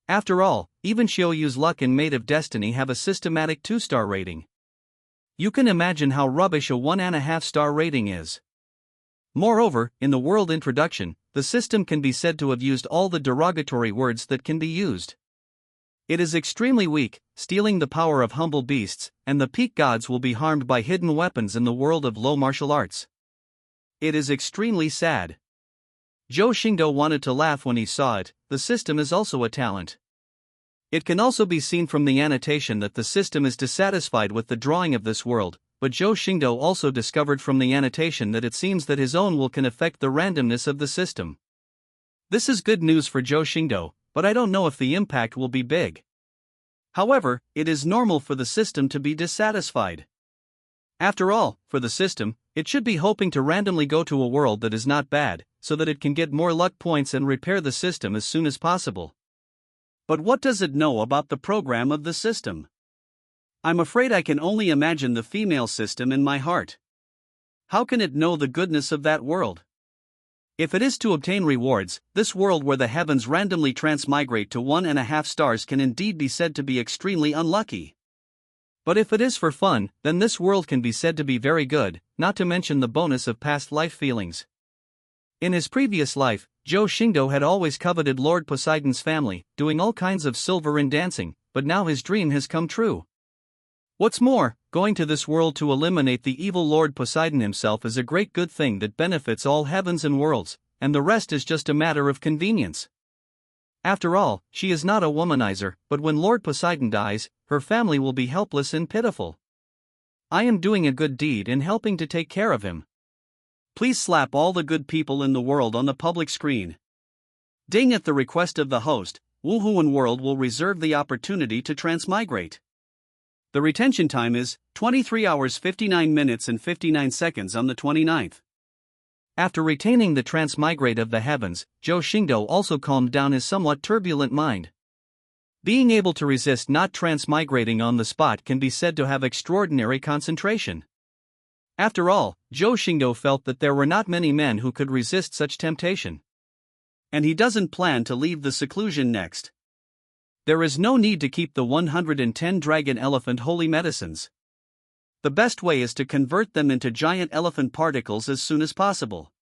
After all, even Xiaoyu's luck and Mate of Destiny have a systematic 2-star rating. You can imagine how rubbish a 1.5 star rating is. Moreover, in the world introduction, the system can be said to have used all the derogatory words that can be used. It is extremely weak, stealing the power of humble beasts, and the peak gods will be harmed by hidden weapons in the world of low martial arts. It is extremely sad. Zhou Xingdou wanted to laugh when he saw it. The system is also a talent. It can also be seen from the annotation that the system is dissatisfied with the drawing of this world, but Zhou Xingdou also discovered from the annotation that it seems that his own will can affect the randomness of the system. This is good news for Zhou Xingdou, but I don't know if the impact will be big. However, it is normal for the system to be dissatisfied. After all, for the system, it should be hoping to randomly go to a world that is not bad, so that it can get more luck points and repair the system as soon as possible. But what does it know about the program of the system? I'm afraid I can only imagine the female system in my heart. How can it know the goodness of that world? If it is to obtain rewards, this world where the heavens randomly transmigrate to 1.5 stars can indeed be said to be extremely unlucky. But if it is for fun, then this world can be said to be very good, not to mention the bonus of past life feelings. In his previous life, Zhou Xingdou had always coveted Lord Poseidon's family, doing all kinds of silver and dancing, but now his dream has come true. What's more, going to this world to eliminate the evil Lord Poseidon himself is a great good thing that benefits all heavens and worlds, and the rest is just a matter of convenience. After all, she is not a womanizer, but when Lord Poseidon dies, her family will be helpless and pitiful. I am doing a good deed in helping to take care of him. Please slap all the good people in the world on the public screen. Ding! At the request of the host, Wuhuan World will reserve the opportunity to transmigrate. The retention time is 23 hours 59 minutes and 59 seconds on the 29th. After retaining the transmigrate of the heavens, Zhou Xingdou also calmed down his somewhat turbulent mind. Being able to resist not transmigrating on the spot can be said to have extraordinary concentration. After all, Zhou Xingdou felt that there were not many men who could resist such temptation. And he doesn't plan to leave the seclusion next. There is no need to keep the 110 dragon elephant holy medicines. The best way is to convert them into giant elephant particles as soon as possible.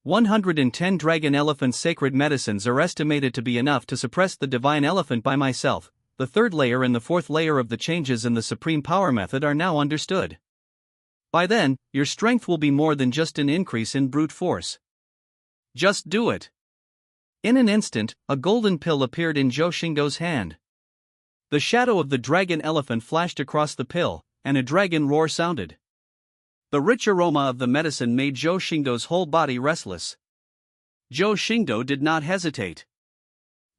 110 dragon elephant sacred medicines are estimated to be enough to suppress the divine elephant by myself. The third layer and the fourth layer of the changes in the supreme power method are now understood. By then, your strength will be more than just an increase in brute force. Just do it. In an instant, a golden pill appeared in Zhou Xingdou's hand. The shadow of the dragon elephant flashed across the pill, and a dragon roar sounded. The rich aroma of the medicine made Zhou Xingdou's whole body restless. Zhou Xingdou did not hesitate.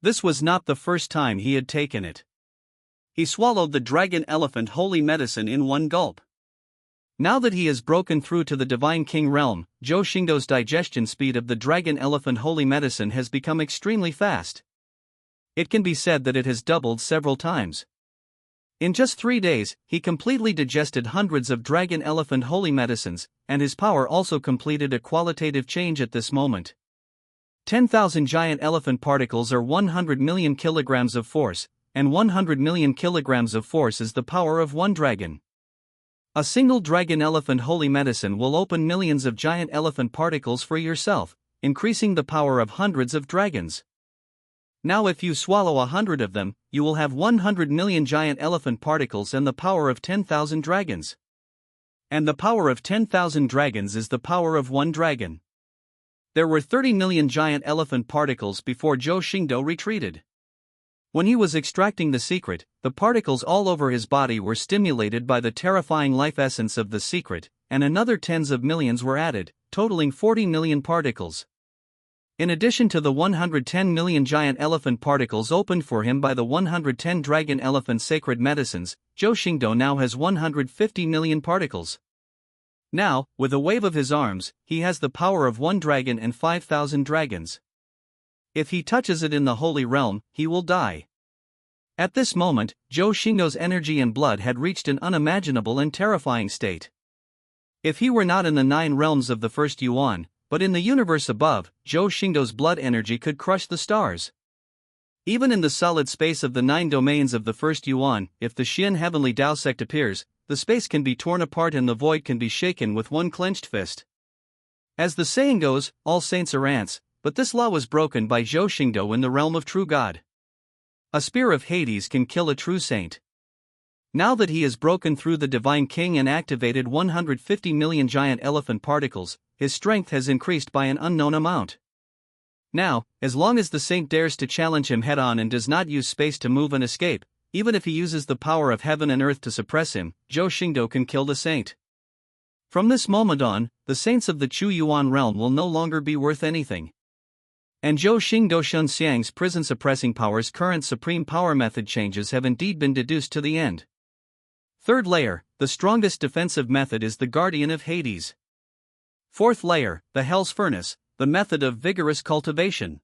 This was not the first time he had taken it. He swallowed the dragon elephant holy medicine in one gulp. Now that he has broken through to the Divine King realm, Zhou Xingdou's digestion speed of the dragon elephant holy medicine has become extremely fast. It can be said that it has doubled several times. In just 3 days, he completely digested hundreds of dragon elephant holy medicines, and his power also completed a qualitative change at this moment. 10,000 giant elephant particles are 100 million kilograms of force, and 100 million kilograms of force is the power of one dragon. A single dragon elephant holy medicine will open millions of giant elephant particles for yourself, increasing the power of hundreds of dragons. Now if you swallow 100 of them, you will have 100 million giant elephant particles and the power of 10,000 dragons. And the power of 10,000 dragons is the power of one dragon. There were 30 million giant elephant particles before Zhou Xingdou retreated. When he was extracting the secret, the particles all over his body were stimulated by the terrifying life essence of the secret, and another tens of millions were added, totaling 40 million particles. In addition to the 110 million giant elephant particles opened for him by the 110 dragon elephant sacred medicines, Zhou Xingdou now has 150 million particles. Now, with a wave of his arms, he has the power of one dragon and 5,000 dragons. If he touches it in the holy realm, he will die. At this moment, Zhou Xingdou's energy and blood had reached an unimaginable and terrifying state. If he were not in the 9 realms of the first Yuan, but in the universe above, Zhou Xingdou's blood energy could crush the stars. Even in the solid space of the 9 domains of the first Yuan, if the Xian heavenly Dao sect appears, the space can be torn apart and the void can be shaken with one clenched fist. As the saying goes, all saints are ants, but this law was broken by Zhou Xingdou in the realm of true God. A spear of Hades can kill a true saint. Now that he has broken through the Divine King and activated 150 million giant elephant particles, his strength has increased by an unknown amount. Now, as long as the saint dares to challenge him head-on and does not use space to move and escape, even if he uses the power of heaven and earth to suppress him, Zhou Xingdou can kill the saint. From this moment on, the saints of the Chuyuan Realm will no longer be worth anything. And Zhou Xingdou Shunxiang's prison-suppressing power's current supreme power method changes have indeed been deduced to the end. Third layer, the strongest defensive method is the Guardian of Hades. Fourth layer, the Hell's Furnace, the method of vigorous cultivation.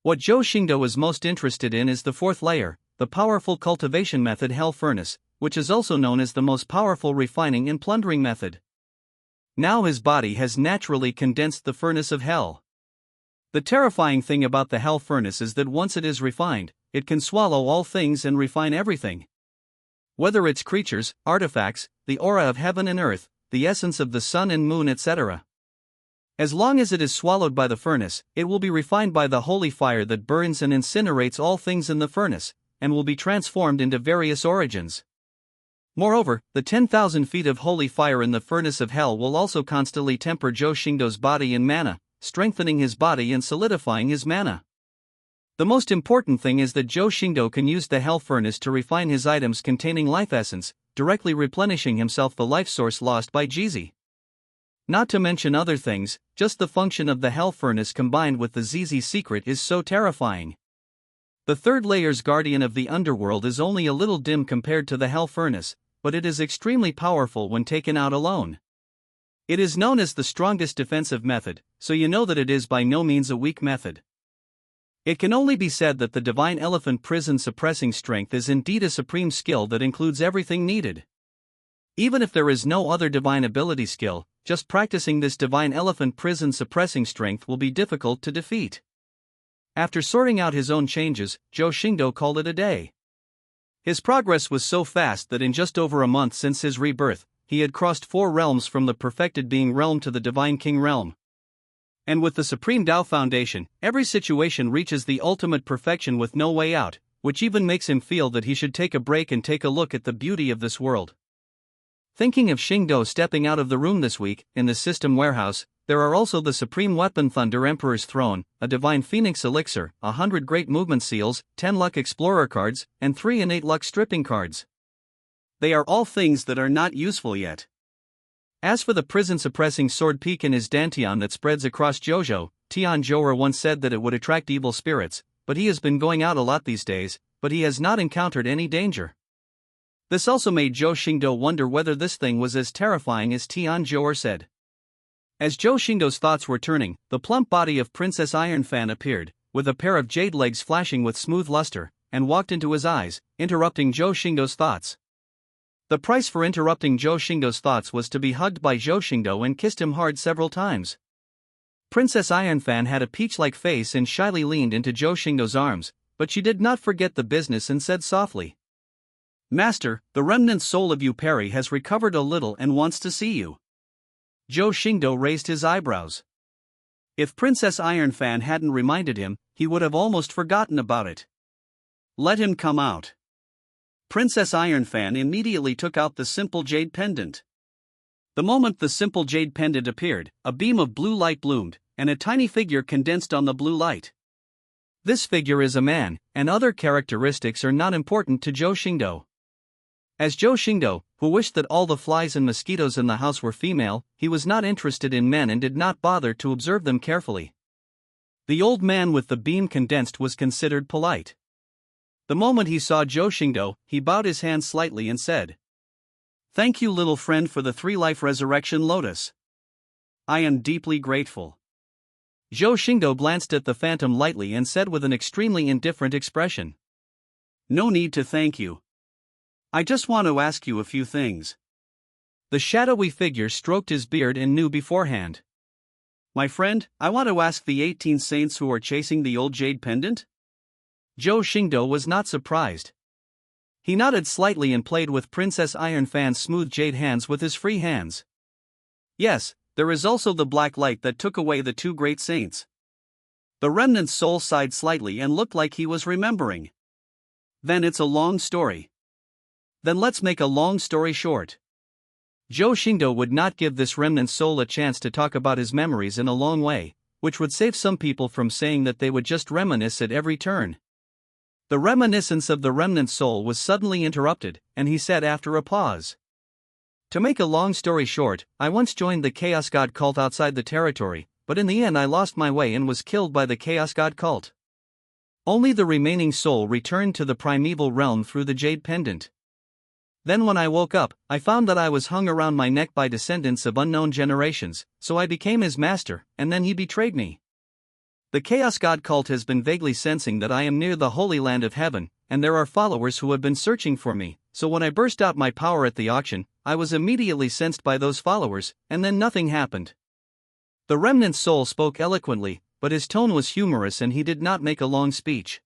What Zhou Xingdou is most interested in is the fourth layer, the powerful cultivation method Hell Furnace, which is also known as the most powerful refining and plundering method. Now his body has naturally condensed the furnace of hell. The terrifying thing about the Hell Furnace is that once it is refined, it can swallow all things and refine everything. Whether it's creatures, artifacts, the aura of heaven and earth, the essence of the sun and moon, etc. As long as it is swallowed by the furnace, it will be refined by the holy fire that burns and incinerates all things in the furnace, and will be transformed into various origins. Moreover, the 10,000 feet of holy fire in the furnace of hell will also constantly temper Zhou Xingdou's body in mana, strengthening his body and solidifying his mana. The most important thing is that Zhou Xingdou can use the Hell Furnace to refine his items containing life essence, directly replenishing himself the life source lost by ZZ. Not to mention other things, just the function of the Hell Furnace combined with the ZZ secret is so terrifying. The third layer's Guardian of the Underworld is only a little dim compared to the Hell Furnace, but it is extremely powerful when taken out alone. It is known as the strongest defensive method, so you know that it is by no means a weak method. It can only be said that the Divine Elephant Prison suppressing strength is indeed a supreme skill that includes everything needed. Even if there is no other divine ability skill, just practicing this Divine Elephant Prison suppressing strength will be difficult to defeat. After sorting out his own changes, Zhou Xingdou called it a day. His progress was so fast that in just over a month since his rebirth, he had crossed 4 realms from the perfected being realm to the Divine King realm. And with the Supreme Tao Foundation, every situation reaches the ultimate perfection with no way out, which even makes him feel that he should take a break and take a look at the beauty of this world. Thinking of Xingdou stepping out of the room this week, in the system warehouse, there are also the Supreme Weapon Thunder Emperor's Throne, a Divine Phoenix Elixir, 100 Great Movement Seals, 10 Luck Explorer cards, and 3 innate Luck Stripping cards. They are all things that are not useful yet. As for the prison-suppressing sword peak in his dantian that spreads across Jojo, Tian Zhouer once said that it would attract evil spirits, but he has been going out a lot these days, but he has not encountered any danger. This also made Zhou Xingdou wonder whether this thing was as terrifying as Tian Zhouer said. As Zhou Xingdou's thoughts were turning, the plump body of Princess Ironfan appeared, with a pair of jade legs flashing with smooth luster, and walked into his eyes, interrupting Zhou Xingdou's thoughts. The price for interrupting Zhou Xingdou's thoughts was to be hugged by Zhou Xingdou and kissed him hard several times. Princess Ironfan had a peach-like face and shyly leaned into Zhou Xingdou's arms, but she did not forget the business and said softly, Master, the remnant soul of Yu Peri has recovered a little and wants to see you. Zhou Xingdou raised his eyebrows. If Princess Ironfan hadn't reminded him, he would have almost forgotten about it. Let him come out. Princess Ironfan immediately took out the simple jade pendant. The moment the simple jade pendant appeared, a beam of blue light bloomed, and a tiny figure condensed on the blue light. This figure is a man, and other characteristics are not important to Zhou Xingdou. As Zhou Xingdou, who wished that all the flies and mosquitoes in the house were female, he was not interested in men and did not bother to observe them carefully. The old man with the beam condensed was considered polite. The moment he saw Zhou Xingdou, he bowed his hand slightly and said, "Thank you, little friend, for the 3-life resurrection lotus. I am deeply grateful." Zhou Xingdou glanced at the phantom lightly and said with an extremely indifferent expression, "No need to thank you. I just want to ask you a few things." The shadowy figure stroked his beard and knew beforehand. "My friend, I want to ask the 18 saints who are chasing the old jade pendant?" Zhou Xingdou was not surprised. He nodded slightly and played with Princess Ironfan's smooth jade hands with his free hands. "Yes, there is also the black light that took away the 2 great saints." The remnant's soul sighed slightly and looked like he was remembering. "Then it's a long story." "Then let's make a long story short." Zhou Xingdou would not give this remnant soul a chance to talk about his memories in a long way, which would save some people from saying that they would just reminisce at every turn. The reminiscence of the remnant soul was suddenly interrupted, and he said after a pause, "To make a long story short, I once joined the Chaos God cult outside the territory, but in the end I lost my way and was killed by the Chaos God cult. Only the remaining soul returned to the primeval realm through the jade pendant. Then when I woke up, I found that I was hung around my neck by descendants of unknown generations, so I became his master, and then he betrayed me. The Chaos God cult has been vaguely sensing that I am near the Holy Land of Heaven, and there are followers who have been searching for me, so when I burst out my power at the auction, I was immediately sensed by those followers, and then nothing happened." The remnant soul spoke eloquently, but his tone was humorous and he did not make a long speech.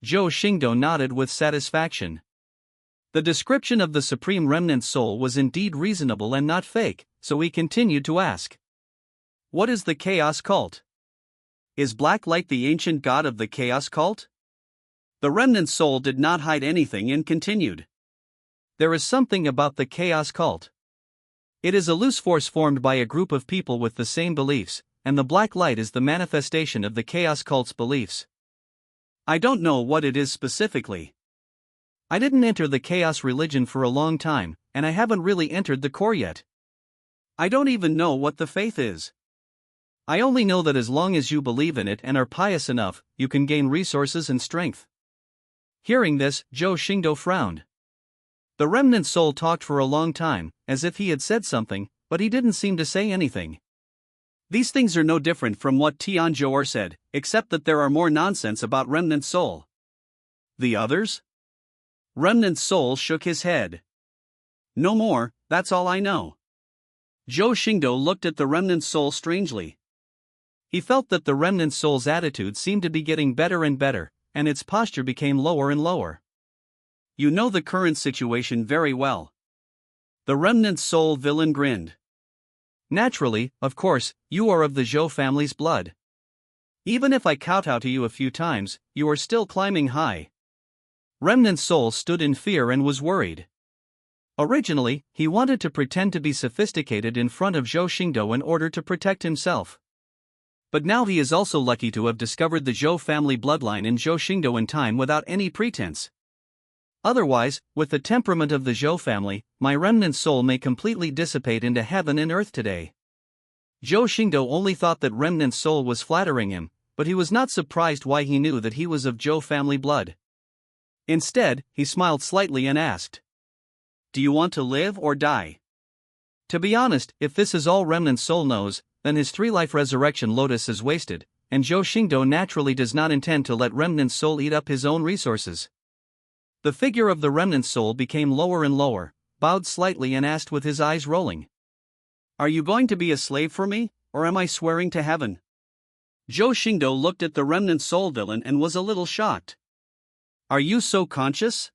Zhou Xingdou nodded with satisfaction. The description of the supreme remnant soul was indeed reasonable and not fake, so he continued to ask, "What is the Chaos cult? Is Black Light the ancient god of the Chaos cult?" The remnant soul did not hide anything and continued, "There is something about the Chaos cult. It is a loose force formed by a group of people with the same beliefs, and the Black Light is the manifestation of the Chaos cult's beliefs. I don't know what it is specifically. I didn't enter the Chaos religion for a long time, and I haven't really entered the core yet. I don't even know what the faith is. I only know that as long as you believe in it and are pious enough, you can gain resources and strength." Hearing this, Zhou Xingdou frowned. The remnant soul talked for a long time, as if he had said something, but he didn't seem to say anything. "These things are no different from what Tian Zhou'er said, except that there are more nonsense about remnant soul." "The others?" Remnant soul shook his head. "No more, that's all I know." Zhou Xingdou looked at the remnant soul strangely. He felt that the remnant soul's attitude seemed to be getting better and better, and its posture became lower and lower. "You know the current situation very well." The remnant soul villain grinned. "Naturally, of course, you are of the Zhou family's blood. Even if I kowtow to you a few times, you are still climbing high." Remnant soul stood in fear and was worried. Originally, he wanted to pretend to be sophisticated in front of Zhou Xingdou in order to protect himself. But now he is also lucky to have discovered the Zhou family bloodline in Zhou Xingdou in time without any pretense. Otherwise, with the temperament of the Zhou family, my remnant soul may completely dissipate into heaven and earth today. Zhou Xingdou only thought that remnant soul was flattering him, but he was not surprised why he knew that he was of Zhou family blood. Instead, he smiled slightly and asked, "Do you want to live or die?" To be honest, if this is all remnant soul knows, then his 3-life resurrection lotus is wasted, and Zhou Xingdou naturally does not intend to let remnant soul eat up his own resources. The figure of the remnant soul became lower and lower, bowed slightly and asked with his eyes rolling, "Are you going to be a slave for me, or am I swearing to heaven?" Zhou Xingdou looked at the remnant soul villain and was a little shocked. "Are you so conscious?"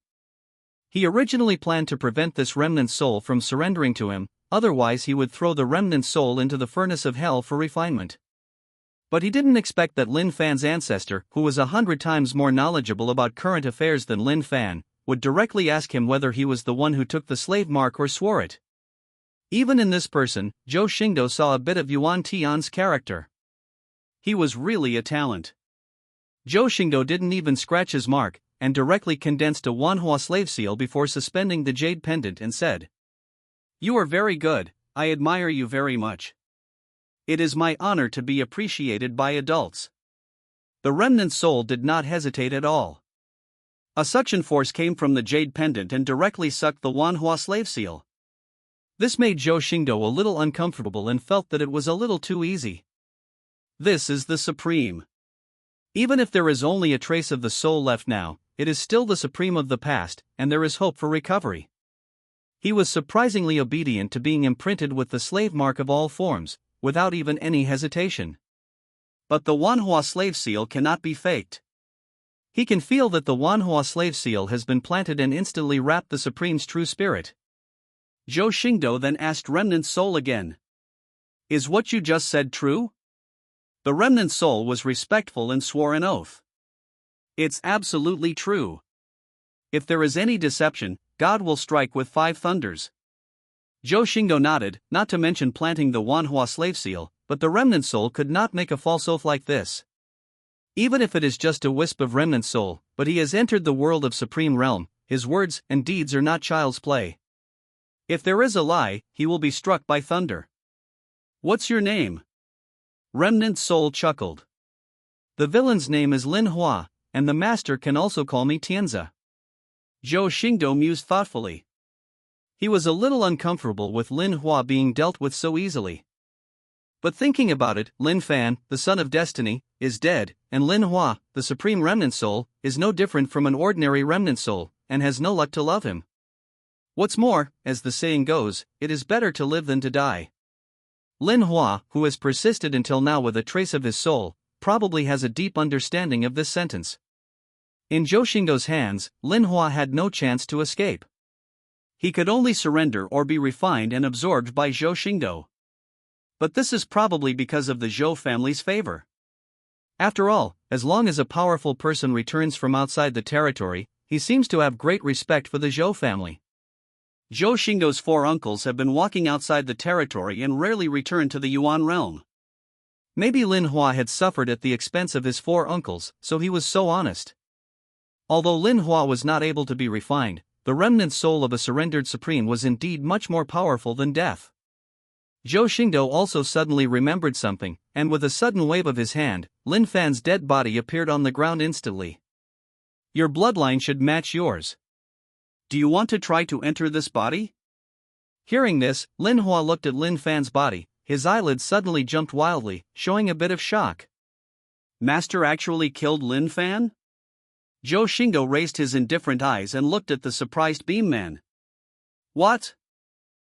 He originally planned to prevent this remnant soul from surrendering to him, otherwise he would throw the remnant soul into the furnace of hell for refinement. But he didn't expect that Lin Fan's ancestor, who was 100 times more knowledgeable about current affairs than Lin Fan, would directly ask him whether he was the one who took the slave mark or swore it. Even in this person, Zhou Xingdou saw a bit of Yuan Tian's character. He was really a talent. Zhou Xingdou didn't even scratch his mark, and directly condensed a manhwa slave seal before suspending the jade pendant and said, "You are very good, I admire you very much. It is my honor to be appreciated by adults." The remnant soul did not hesitate at all. A suction force came from the jade pendant and directly sucked the manhwa slave seal. This made Zhou Xingdou a little uncomfortable and felt that it was a little too easy. This is the supreme. Even if there is only a trace of the soul left now, it is still the supreme of the past, and there is hope for recovery. He was surprisingly obedient to being imprinted with the slave mark of all forms, without even any hesitation. But the manhwa slave seal cannot be faked. He can feel that the manhwa slave seal has been planted and instantly wrapped the supreme's true spirit. Zhou Xingdou then asked Remnant Soul again, "Is what you just said true?" The Remnant Soul was respectful and swore an oath. "It's absolutely true. If there is any deception, God will strike with 5 thunders." Zhou Xingdou nodded, not to mention planting the manhwa slave seal, but the Remnant Soul could not make a false oath like this. Even if it is just a wisp of Remnant Soul, but he has entered the world of Supreme Realm, his words and deeds are not child's play. If there is a lie, he will be struck by thunder. "What's your name?" Remnant Soul chuckled. "The villain's name is Lin Hua, and the master can also call me Tianzi." Zhou Xingdou mused thoughtfully. He was a little uncomfortable with Lin Hua being dealt with so easily. But thinking about it, Lin Fan, the son of destiny, is dead, and Lin Hua, the supreme remnant soul, is no different from an ordinary remnant soul, and has no luck to love him. What's more, as the saying goes, it is better to live than to die. Lin Hua, who has persisted until now with a trace of his soul, probably has a deep understanding of this sentence. In Zhou Xingdou's hands, Lin Hua had no chance to escape. He could only surrender or be refined and absorbed by Zhou Xingdou. But this is probably because of the Zhou family's favor. After all, as long as a powerful person returns from outside the territory, he seems to have great respect for the Zhou family. Zhou Xingdou's 4 uncles have been walking outside the territory and rarely return to the Yuan realm. Maybe Lin Hua had suffered at the expense of his 4 uncles, so he was so honest. Although Lin Hua was not able to be refined, the remnant soul of a surrendered supreme was indeed much more powerful than death. Zhou Xingdou also suddenly remembered something, and with a sudden wave of his hand, Lin Fan's dead body appeared on the ground instantly. "Your bloodline should match yours. Do you want to try to enter this body?" Hearing this, Lin Hua looked at Lin Fan's body, his eyelids suddenly jumped wildly, showing a bit of shock. "Master actually killed Lin Fan?" Zhou Xingdou raised his indifferent eyes and looked at the surprised beam man. "What?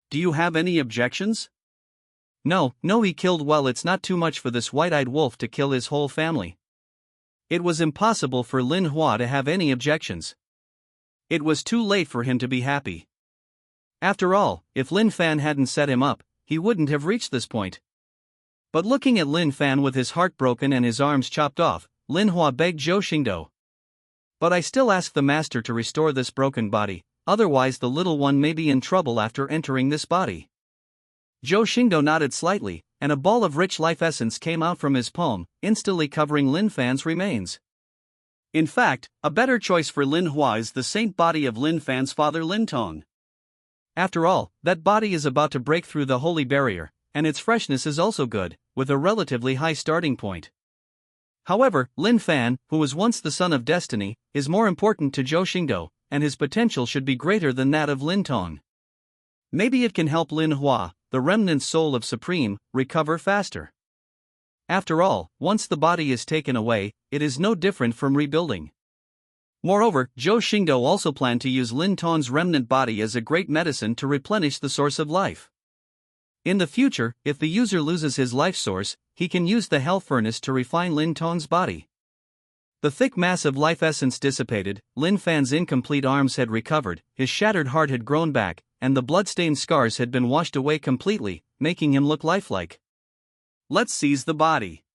Do you have any objections?" No, he killed. Well, it's not too much for this white-eyed wolf to kill his whole family." It was impossible for Lin Hua to have any objections. It was too late for him to be happy. After all, if Lin Fan hadn't set him up, he wouldn't have reached this point. But looking at Lin Fan with his heart broken and his arms chopped off, Lin Hua begged Zhou Xingdou, "But I still ask the master to restore this broken body, otherwise the little one may be in trouble after entering this body." Zhou Xingdou nodded slightly, and a ball of rich life essence came out from his palm, instantly covering Lin Fan's remains. In fact, a better choice for Lin Hua is the saint body of Lin Fan's father Lin Tong. After all, that body is about to break through the holy barrier, and its freshness is also good, with a relatively high starting point. However, Lin Fan, who was once the son of destiny, is more important to Zhou Xingdou, and his potential should be greater than that of Lin Tong. Maybe it can help Lin Hua, the remnant soul of Supreme, recover faster. After all, once the body is taken away, it is no different from rebuilding. Moreover, Zhou Xingdou also planned to use Lin Tong's remnant body as a great medicine to replenish the source of life. In the future, if the user loses his life source, he can use the hell furnace to refine Lin Tong's body. The thick mass of life essence dissipated, Lin Fan's incomplete arms had recovered, his shattered heart had grown back, and the blood-stained scars had been washed away completely, making him look lifelike. Let's seize the body.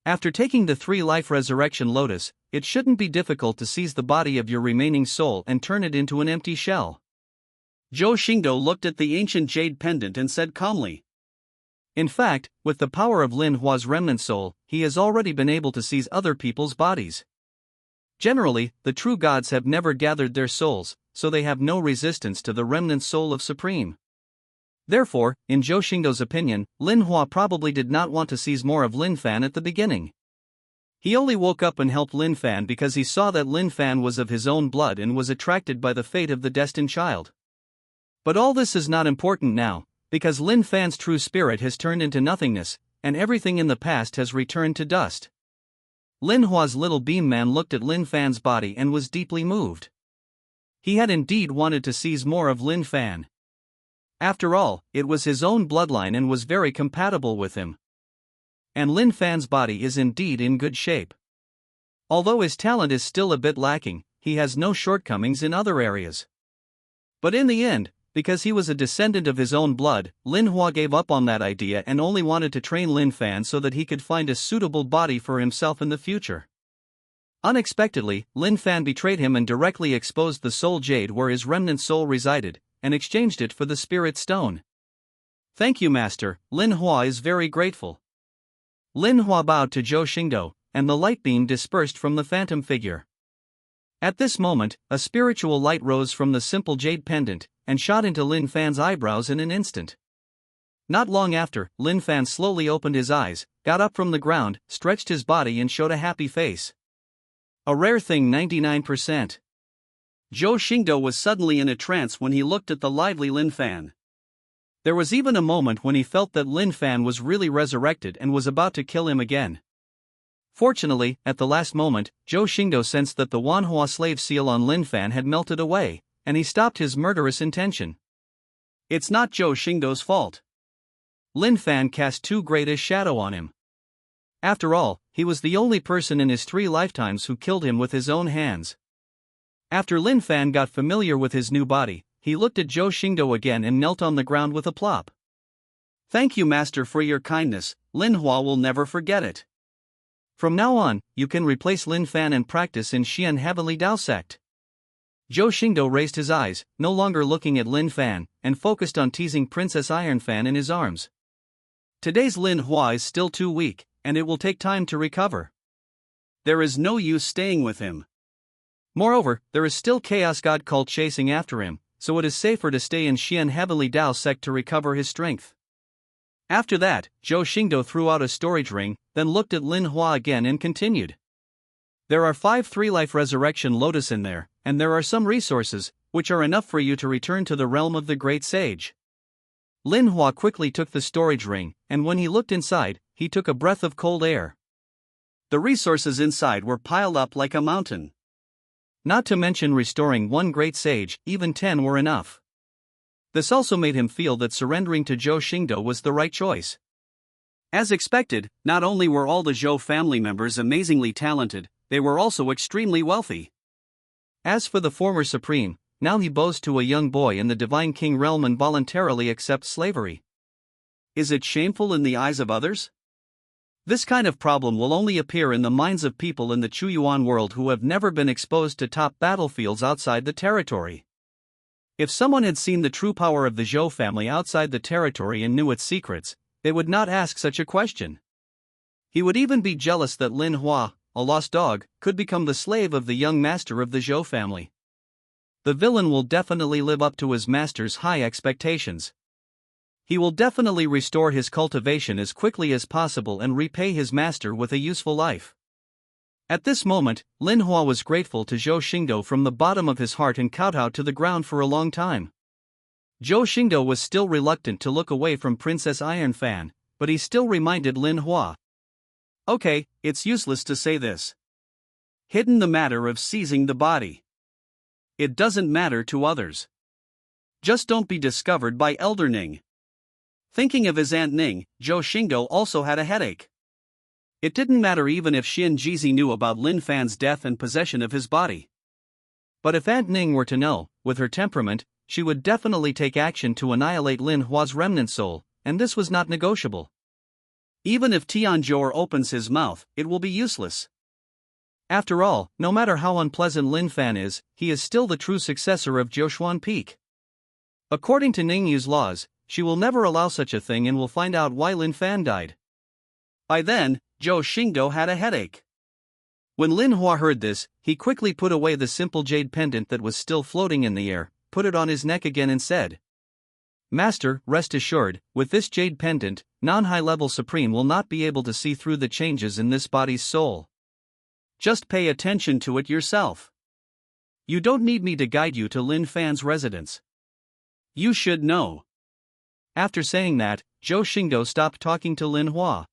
After taking the 3 life resurrection lotus, it shouldn't be difficult to seize the body of your remaining soul and turn it into an empty shell. Zhou Xingdou looked at the ancient jade pendant and said calmly. In fact, with the power of Lin Hua's remnant soul, he has already been able to seize other people's bodies. Generally, the true gods have never gathered their souls, so they have no resistance to the remnant soul of Supreme. Therefore, in Zhou Xingdou's opinion, Lin Hua probably did not want to seize more of Lin Fan at the beginning. He only woke up and helped Lin Fan because he saw that Lin Fan was of his own blood and was attracted by the fate of the destined child. But all this is not important now, because Lin Fan's true spirit has turned into nothingness, and everything in the past has returned to dust. Lin Hua's little beam man looked at Lin Fan's body and was deeply moved. He had indeed wanted to seize more of Lin Fan. After all, it was his own bloodline and was very compatible with him. And Lin Fan's body is indeed in good shape. Although his talent is still a bit lacking, he has no shortcomings in other areas. But in the end, because he was a descendant of his own blood, Lin Hua gave up on that idea and only wanted to train Lin Fan so that he could find a suitable body for himself in the future. Unexpectedly, Lin Fan betrayed him and directly exposed the soul jade where his remnant soul resided, and exchanged it for the spirit stone. Thank you, Master, Lin Hua is very grateful. Lin Hua bowed to Zhou Xingdou, and the light beam dispersed from the phantom figure. At this moment, a spiritual light rose from the simple jade pendant, and shot into Lin Fan's eyebrows in an instant. Not long after, Lin Fan slowly opened his eyes, got up from the ground, stretched his body and showed a happy face. A rare thing 99%. Zhou Xingdou was suddenly in a trance when he looked at the lively Lin Fan. There was even a moment when he felt that Lin Fan was really resurrected and was about to kill him again. Fortunately, at the last moment, Zhou Xingdou sensed that the Wanhua slave seal on Lin Fan had melted away, and he stopped his murderous intention. It's not Zhou Xingdou's fault. Lin Fan cast too great a shadow on him. After all, he was the only person in his 3 lifetimes who killed him with his own hands. After Lin Fan got familiar with his new body, he looked at Zhou Xingdou again and knelt on the ground with a plop. Thank you, Master, for your kindness, Lin Hua will never forget it. From now on, you can replace Lin Fan and practice in Xian Heavenly Dao sect. Zhou Xingdou raised his eyes, no longer looking at Lin Fan, and focused on teasing Princess Iron Fan in his arms. Today's Lin Hua is still too weak, and it will take time to recover. There is no use staying with him. Moreover, there is still Chaos God cult chasing after him, so it is safer to stay in Xian Heavenly Dao sect to recover his strength. After that, Zhou Xingdou threw out a storage ring, then looked at Lin Hua again and continued. There are 5 3-life resurrection lotus in there, and there are some resources, which are enough for you to return to the realm of the great sage. Lin Hua quickly took the storage ring, and when he looked inside, he took a breath of cold air. The resources inside were piled up like a mountain. Not to mention restoring 1 great sage, even 10 were enough. This also made him feel that surrendering to Zhou Xingdou was the right choice. As expected, not only were all the Zhou family members amazingly talented, they were also extremely wealthy. As for the former supreme, now he bows to a young boy in the Divine King realm and voluntarily accepts slavery. Is it shameful in the eyes of others? This kind of problem will only appear in the minds of people in the Chuyuan world who have never been exposed to top battlefields outside the territory. If someone had seen the true power of the Zhou family outside the territory and knew its secrets, they would not ask such a question. He would even be jealous that Lin Hua, a lost dog, could become the slave of the young master of the Zhou family. The villain will definitely live up to his master's high expectations. He will definitely restore his cultivation as quickly as possible and repay his master with a useful life. At this moment, Lin Hua was grateful to Zhou Xingdou from the bottom of his heart and kowtowed to the ground for a long time. Zhou Xingdou was still reluctant to look away from Princess Iron Fan, but he still reminded Lin Hua. Okay, it's useless to say this. Hidden the matter of seizing the body. It doesn't matter to others. Just don't be discovered by Elder Ning. Thinking of his Aunt Ning, Zhou Xingdou also had a headache. It didn't matter even if Xin Jizi knew about Lin Fan's death and possession of his body. But if Aunt Ning were to know, with her temperament, she would definitely take action to annihilate Lin Hua's remnant soul, and this was not negotiable. Even if Tianzhou opens his mouth, it will be useless. After all, no matter how unpleasant Lin Fan is, he is still the true successor of Jiuquan Peak. According to Ningyu's laws, she will never allow such a thing and will find out why Lin Fan died. By then, Zhou Xingdou had a headache. When Lin Hua heard this, he quickly put away the simple jade pendant that was still floating in the air, put it on his neck again and said, "Master, rest assured, with this jade pendant, non-high-level Supreme will not be able to see through the changes in this body's soul. Just pay attention to it yourself. You don't need me to guide you to Lin Fan's residence. You should know." After saying that, Zhou Xingdou stopped talking to Lin Hua.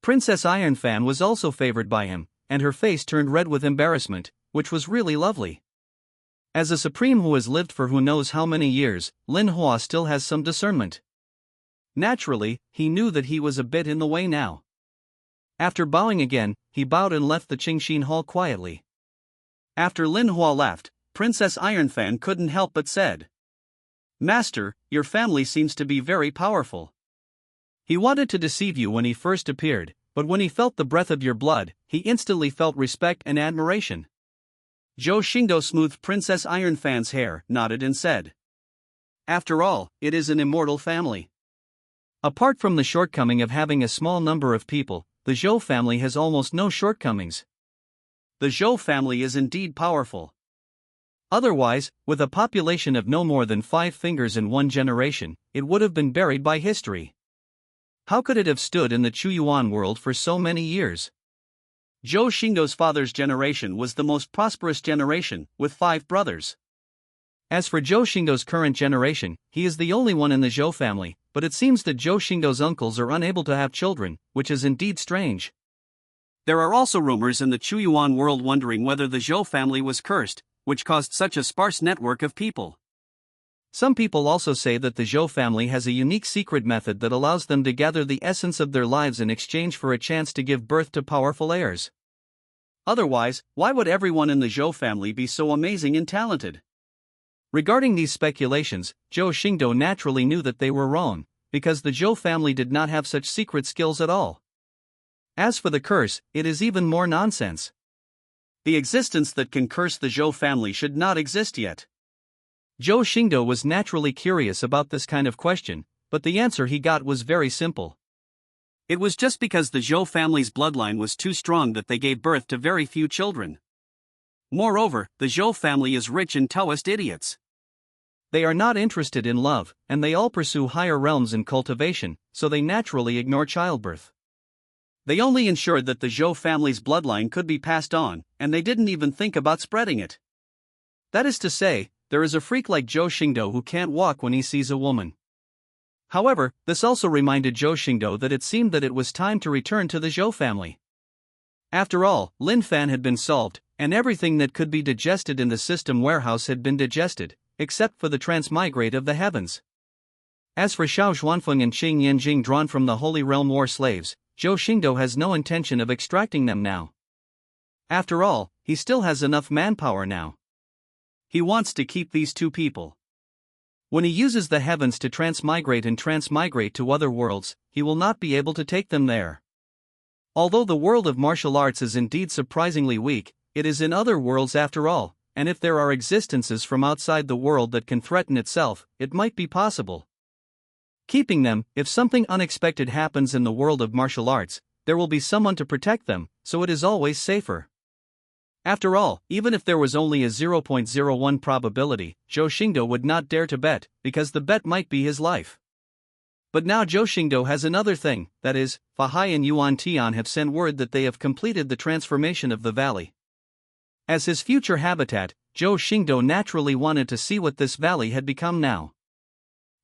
Princess Iron Fan was also favored by him, and her face turned red with embarrassment, which was really lovely. As a Supreme who has lived for who knows how many years, Lin Hua still has some discernment. Naturally, he knew that he was a bit in the way now. After bowing again, he bowed and left the Qingxin Hall quietly. After Lin Hua left, Princess Iron Fan couldn't help but said, "Master, your family seems to be very powerful. He wanted to deceive you when he first appeared, but when he felt the breath of your blood, he instantly felt respect and admiration." Zhou Xingdou smoothed Princess Iron Fan's hair, nodded and said, "After all, it is an immortal family. Apart from the shortcoming of having a small number of people, the Zhou family has almost no shortcomings. The Zhou family is indeed powerful. Otherwise, with a population of no more than 5 fingers in one generation, it would have been buried by history. How could it have stood in the Chuyuan world for so many years?" Zhou Xingdou's father's generation was the most prosperous generation, with 5 brothers. As for Zhou Xingdou's current generation, he is the only one in the Zhou family, but it seems that Zhou Xingdou's uncles are unable to have children, which is indeed strange. There are also rumors in the Chuyuan world wondering whether the Zhou family was cursed, which caused such a sparse network of people. Some people also say that the Zhou family has a unique secret method that allows them to gather the essence of their lives in exchange for a chance to give birth to powerful heirs. Otherwise, why would everyone in the Zhou family be so amazing and talented? Regarding these speculations, Zhou Xingdou naturally knew that they were wrong, because the Zhou family did not have such secret skills at all. As for the curse, it is even more nonsense. The existence that can curse the Zhou family should not exist yet. Zhou Xingdou was naturally curious about this kind of question, but the answer he got was very simple. It was just because the Zhou family's bloodline was too strong that they gave birth to very few children. Moreover, the Zhou family is rich in Taoist idiots. They are not interested in love, and they all pursue higher realms in cultivation, so they naturally ignore childbirth. They only ensured that the Zhou family's bloodline could be passed on, and they didn't even think about spreading it. That is to say, there is a freak like Zhou Xingdou who can't walk when he sees a woman. However, this also reminded Zhou Xingdou that it seemed that it was time to return to the Zhou family. After all, Lin Fan had been solved, and everything that could be digested in the system warehouse had been digested, except for the transmigrate of the heavens. As for Xiao Xuanfeng and Qing Yanjing drawn from the Holy Realm war slaves, Zhou Xingdou has no intention of extracting them now. After all, he still has enough manpower now. He wants to keep these 2 people. When he uses the heavens to transmigrate and transmigrate to other worlds, he will not be able to take them there. Although the world of martial arts is indeed surprisingly weak, it is in other worlds after all, and if there are existences from outside the world that can threaten itself, it might be possible. Keeping them, if something unexpected happens in the world of martial arts, there will be someone to protect them, so it is always safer. After all, even if there was only a 0.01 probability, Zhou Xingdou would not dare to bet, because the bet might be his life. But now Zhou Xingdou has another thing, that is, Fahai and Yuan Tian have sent word that they have completed the transformation of the valley. As his future habitat, Zhou Xingdou naturally wanted to see what this valley had become now.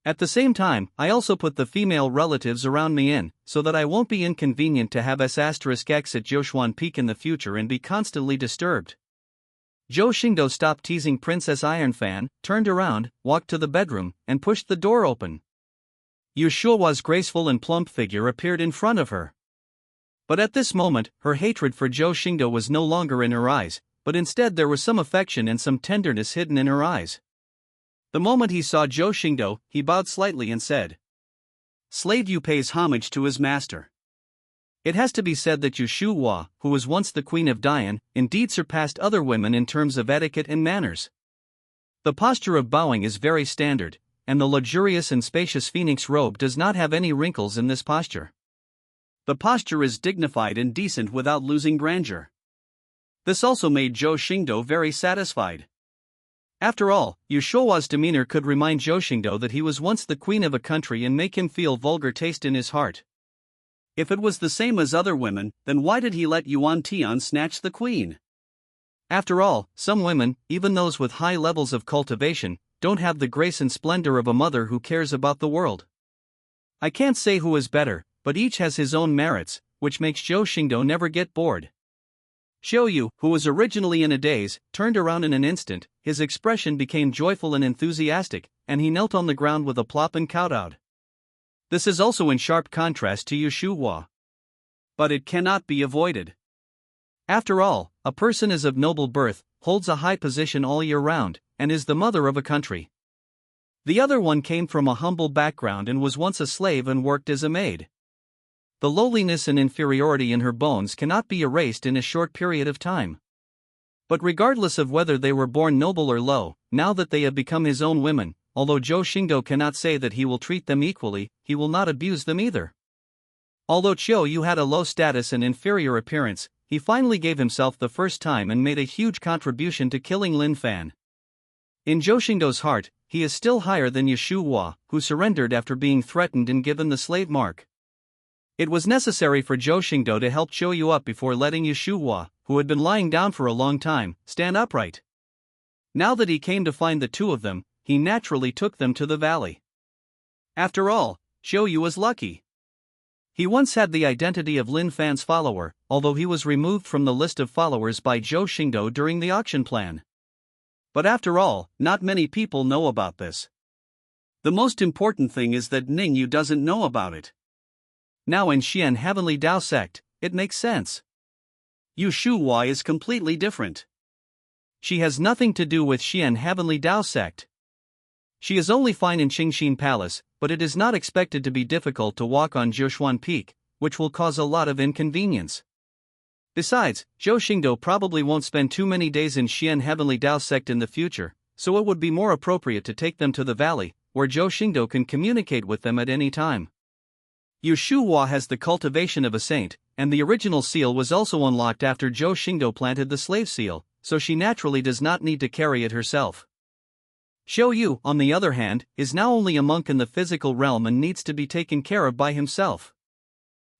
At the same time, I also put the female relatives around me in, so that I won't be inconvenient to have S*X at Jiuquan Peak in the future and be constantly disturbed. Zhou Xingdou stopped teasing Princess Iron Fan, turned around, walked to the bedroom, and pushed the door open. Yu Shuo's graceful and plump figure appeared in front of her. But at this moment, her hatred for Zhou Xingdou was no longer in her eyes, but instead there was some affection and some tenderness hidden in her eyes. The moment he saw Zhou Xingdou, he bowed slightly and said, "Slave Yu pays homage to his master." It has to be said that Yu Shuhua, who was once the queen of Dian, indeed surpassed other women in terms of etiquette and manners. The posture of bowing is very standard, and the luxurious and spacious phoenix robe does not have any wrinkles in this posture. The posture is dignified and decent without losing grandeur. This also made Zhou Xingdou very satisfied. After all, Yu Shuhua's demeanor could remind Zhou Xingdou that he was once the queen of a country and make him feel vulgar taste in his heart. If it was the same as other women, then why did he let Yuan Tian snatch the queen? After all, some women, even those with high levels of cultivation, don't have the grace and splendor of a mother who cares about the world. I can't say who is better, but each has his own merits, which makes Zhou Xingdou never get bored. Xiao Yu, who was originally in a daze, turned around in an instant, his expression became joyful and enthusiastic, and he knelt on the ground with a plop and kowtowed. This is also in sharp contrast to Yu Shuhua. But it cannot be avoided. After all, a person is of noble birth, holds a high position all year round, and is the mother of a country. The other one came from a humble background and was once a slave and worked as a maid. The lowliness and inferiority in her bones cannot be erased in a short period of time. But regardless of whether they were born noble or low, now that they have become his own women, although Zhou Xingdou cannot say that he will treat them equally, he will not abuse them either. Although Qiu Yu had a low status and inferior appearance, he finally gave himself the first time and made a huge contribution to killing Lin Fan. In Zhou Xingdou's heart, he is still higher than Yu Shuhua, who surrendered after being threatened and given the slave mark. It was necessary for Zhou Xingdou to help Qiu Yu up before letting Yu Shuhua, who had been lying down for a long time, stand upright. Now that he came to find the two of them, he naturally took them to the valley. After all, Qiu Yu was lucky. He once had the identity of Lin Fan's follower, although he was removed from the list of followers by Zhou Xingdou during the auction plan. But after all, not many people know about this. The most important thing is that Ning Yu doesn't know about it. Now in Xian Heavenly Dao sect, it makes sense. Yu Shuhua is completely different. She has nothing to do with Xian Heavenly Dao sect. She is only fine in Qingxin Palace, but it is not expected to be difficult to walk on Jiushuan Peak, which will cause a lot of inconvenience. Besides, Zhou Xingdou probably won't spend too many days in Xian Heavenly Dao sect in the future, so it would be more appropriate to take them to the valley, where Zhou Xingdou can communicate with them at any time. Yu Shuhua has the cultivation of a saint, and the original seal was also unlocked after Zhou Xingdou planted the slave seal, so she naturally does not need to carry it herself. Xiao Yu, on the other hand, is now only a monk in the physical realm and needs to be taken care of by himself.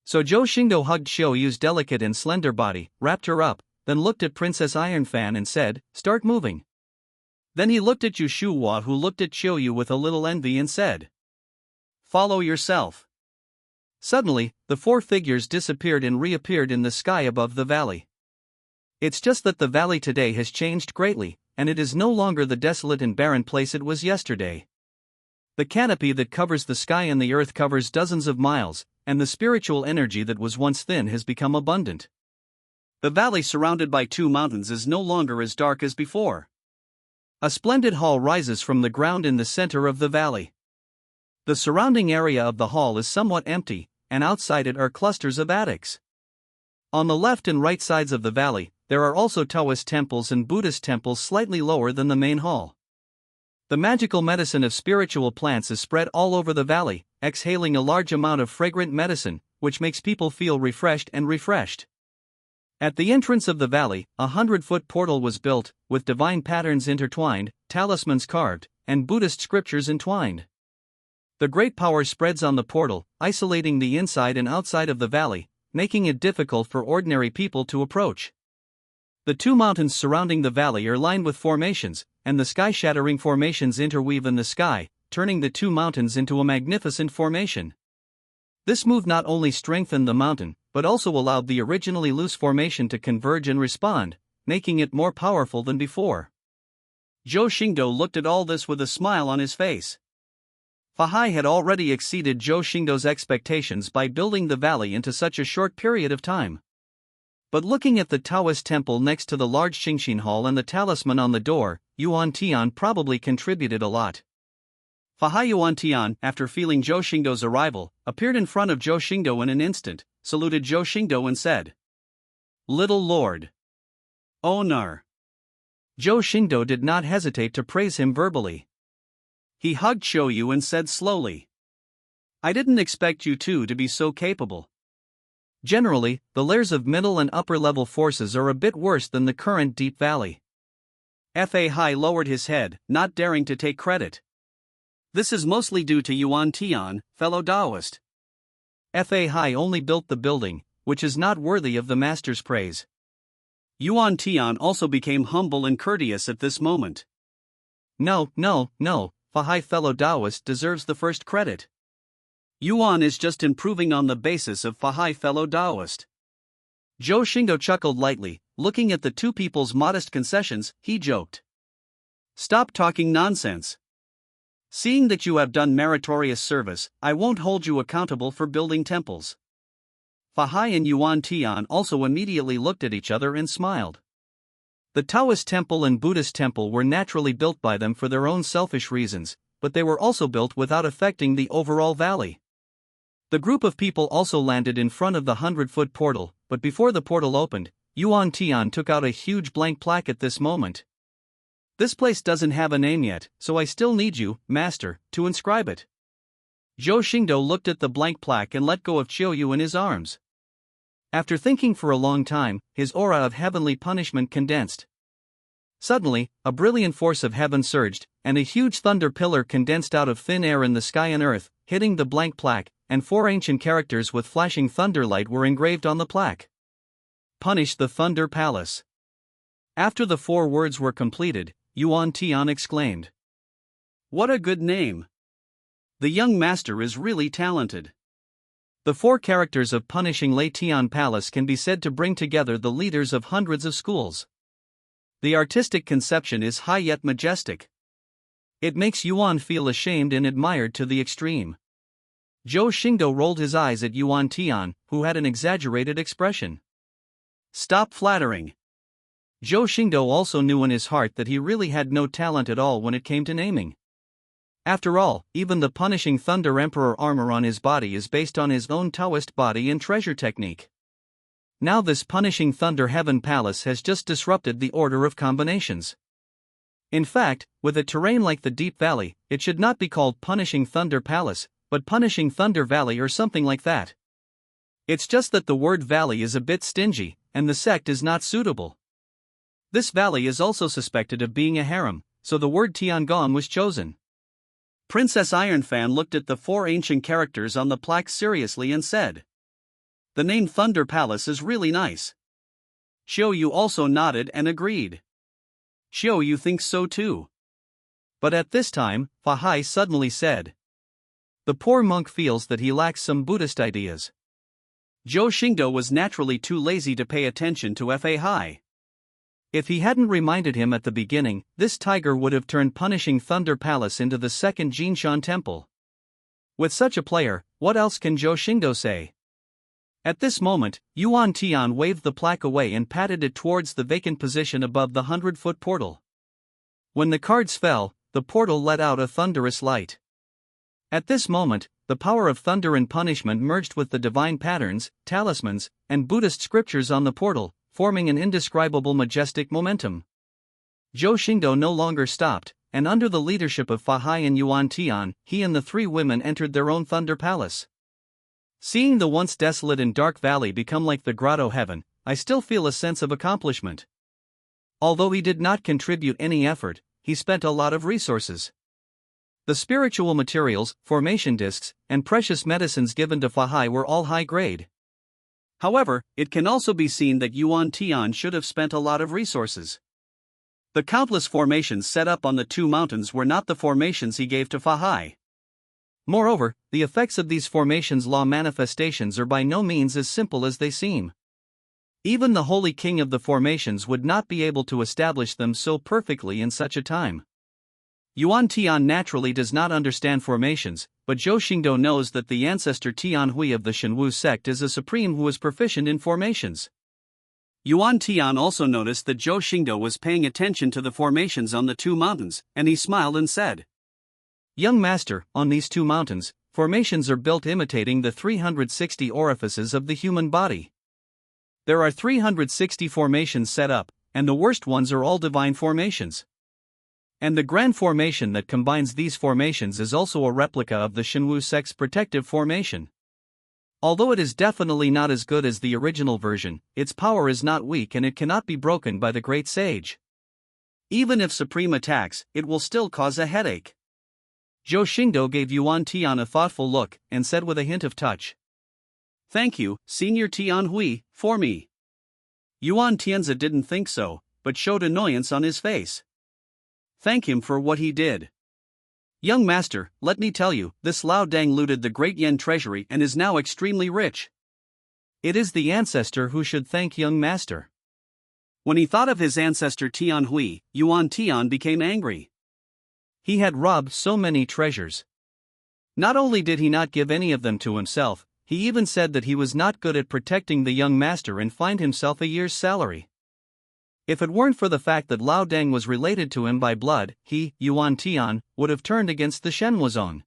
So Zhou Xingdou hugged Xiao Yu's delicate and slender body, wrapped her up, then looked at Princess Ironfan and said, "Start moving." Then he looked at Yu Shuhua, who looked at Xiao Yu with a little envy and said, "Follow yourself." Suddenly, the four figures disappeared and reappeared in the sky above the valley. It's just that the valley today has changed greatly, and it is no longer the desolate and barren place it was yesterday. The canopy that covers the sky and the earth covers dozens of miles, and the spiritual energy that was once thin has become abundant. The valley surrounded by two mountains is no longer as dark as before. A splendid hall rises from the ground in the center of the valley. The surrounding area of the hall is somewhat empty, and outside it are clusters of attics. On the left and right sides of the valley, there are also Taoist temples and Buddhist temples slightly lower than the main hall. The magical medicine of spiritual plants is spread all over the valley, exhaling a large amount of fragrant medicine, which makes people feel refreshed and refreshed. At the entrance of the valley, a 100-foot portal was built, with divine patterns intertwined, talismans carved, and Buddhist scriptures entwined. The great power spreads on the portal, isolating the inside and outside of the valley, making it difficult for ordinary people to approach. The two mountains surrounding the valley are lined with formations, and the sky-shattering formations interweave in the sky, turning the two mountains into a magnificent formation. This move not only strengthened the mountain, but also allowed the originally loose formation to converge and respond, making it more powerful than before. Zhou Xingdou looked at all this with a smile on his face. Fahai had already exceeded Zhou Xingdou's expectations by building the valley into such a short period of time. But looking at the Taoist temple next to the large Xingxin Hall and the talisman on the door, Yuan Tian probably contributed a lot. Fahai Yuan Tian, after feeling Zhou Xingdou's arrival, appeared in front of Zhou Xingdou in an instant, saluted Zhou Xingdou and said, "Little Lord." Onar. Zhou Xingdou did not hesitate to praise him verbally. He hugged Xiuyu and said slowly, "I didn't expect you two to be so capable." Generally, the layers of middle and upper level forces are a bit worse than the current Deep Valley. Fahai lowered his head, not daring to take credit. "This is mostly due to Yuan Tian, fellow Taoist. Fahai only built the building, which is not worthy of the master's praise." Yuan Tian also became humble and courteous at this moment. No, Fahai fellow Taoist deserves the first credit. Yuan is just improving on the basis of Fahai fellow Taoist. Zhou Xingdou chuckled lightly, looking at the two people's modest concessions, he joked. "Stop talking nonsense. Seeing that you have done meritorious service, I won't hold you accountable for building temples." Fahai and Yuan Tian also immediately looked at each other and smiled. The Taoist temple and Buddhist temple were naturally built by them for their own selfish reasons, but they were also built without affecting the overall valley. The group of people also landed in front of the 100-foot portal, but before the portal opened, Yuan Tian took out a huge blank plaque at this moment. "This place doesn't have a name yet, so I still need you, Master, to inscribe it." Zhou Xingdou looked at the blank plaque and let go of Qiuyu in his arms. After thinking for a long time, his aura of heavenly punishment condensed. Suddenly, a brilliant force of heaven surged, and a huge thunder pillar condensed out of thin air in the sky and earth, hitting the blank plaque, and 4 ancient characters with flashing thunderlight were engraved on the plaque. "Punish the Thunder Palace." After the 4 words were completed, Yuan Tian exclaimed, "What a good name! The young master is really talented." The 4 characters of Punishing Lei Tian Palace can be said to bring together the leaders of hundreds of schools. The artistic conception is high yet majestic. It makes Yuan feel ashamed and admired to the extreme. Zhou Xingdou rolled his eyes at Yuan Tian, who had an exaggerated expression. "Stop flattering." Zhou Xingdou also knew in his heart that he really had no talent at all when it came to naming. After all, even the Punishing Thunder Emperor armor on his body is based on his own Taoist body and treasure technique. Now this Punishing Thunder Heaven Palace has just disrupted the order of combinations. In fact, with a terrain like the Deep Valley, it should not be called Punishing Thunder Palace, but Punishing Thunder Valley or something like that. It's just that the word valley is a bit stingy, and the sect is not suitable. This valley is also suspected of being a harem, so the word Tiangong was chosen. Princess Ironfan looked at the 4 ancient characters on the plaque seriously and said, "The name Thunder Palace is really nice." Xiuyu also nodded and agreed. "Xiuyu thinks so too." But at this time, Fahai suddenly said, "The poor monk feels that he lacks some Buddhist ideas." Zhou Xingdou was naturally too lazy to pay attention to Fahai. If he hadn't reminded him at the beginning, this tiger would have turned Punishing Thunder Palace into the second Jinshan Temple. With such a player, what else can Zhou Xingdou say? At this moment, Yuan Tian waved the plaque away and patted it towards the vacant position above the 100-foot portal. When the cards fell, the portal let out a thunderous light. At this moment, the power of thunder and punishment merged with the divine patterns, talismans, and Buddhist scriptures on the portal, forming an indescribable majestic momentum. Zhou Xingdou no longer stopped, and under the leadership of Fahai and Yuan Tian, he and the 3 women entered their own Thunder Palace. Seeing the once desolate and dark valley become like the grotto heaven, I still feel a sense of accomplishment. Although he did not contribute any effort, he spent a lot of resources. The spiritual materials, formation discs, and precious medicines given to Fahai were all high grade. However, it can also be seen that Yuan Tian should have spent a lot of resources. The countless formations set up on the 2 mountains were not the formations he gave to Fahai. Moreover, the effects of these formations' law manifestations are by no means as simple as they seem. Even the Holy King of the formations would not be able to establish them so perfectly in such a time. Yuan Tian naturally does not understand formations, but Zhou Xingdou knows that the ancestor Tian Hui of the Shenwu sect is a supreme who is proficient in formations. Yuan Tian also noticed that Zhou Xingdou was paying attention to the formations on the two mountains, and he smiled and said, "Young master, on these two mountains, formations are built imitating the 360 orifices of the human body. There are 360 formations set up, and the worst ones are all divine formations. And the grand formation that combines these formations is also a replica of the Shenwu sect's protective formation. Although it is definitely not as good as the original version, its power is not weak and it cannot be broken by the great sage. Even if Supreme attacks, it will still cause a headache." Zhou Xingdou gave Yuan Tian a thoughtful look and said with a hint of touch, "Thank you, Senior Tian Hui, for me." Yuan Tianzi didn't think so, but showed annoyance on his face. "Thank him for what he did. Young master, let me tell you, this Lao Dang looted the Great Yen treasury and is now extremely rich. It is the ancestor who should thank young master." When he thought of his ancestor Tian Hui, Yuan Tian became angry. He had robbed so many treasures. Not only did he not give any of them to himself, he even said that he was not good at protecting the young master and fined himself a year's salary. If it weren't for the fact that Lao Dang was related to him by blood, he, Yuan Tian, would have turned against the Shenwuzong.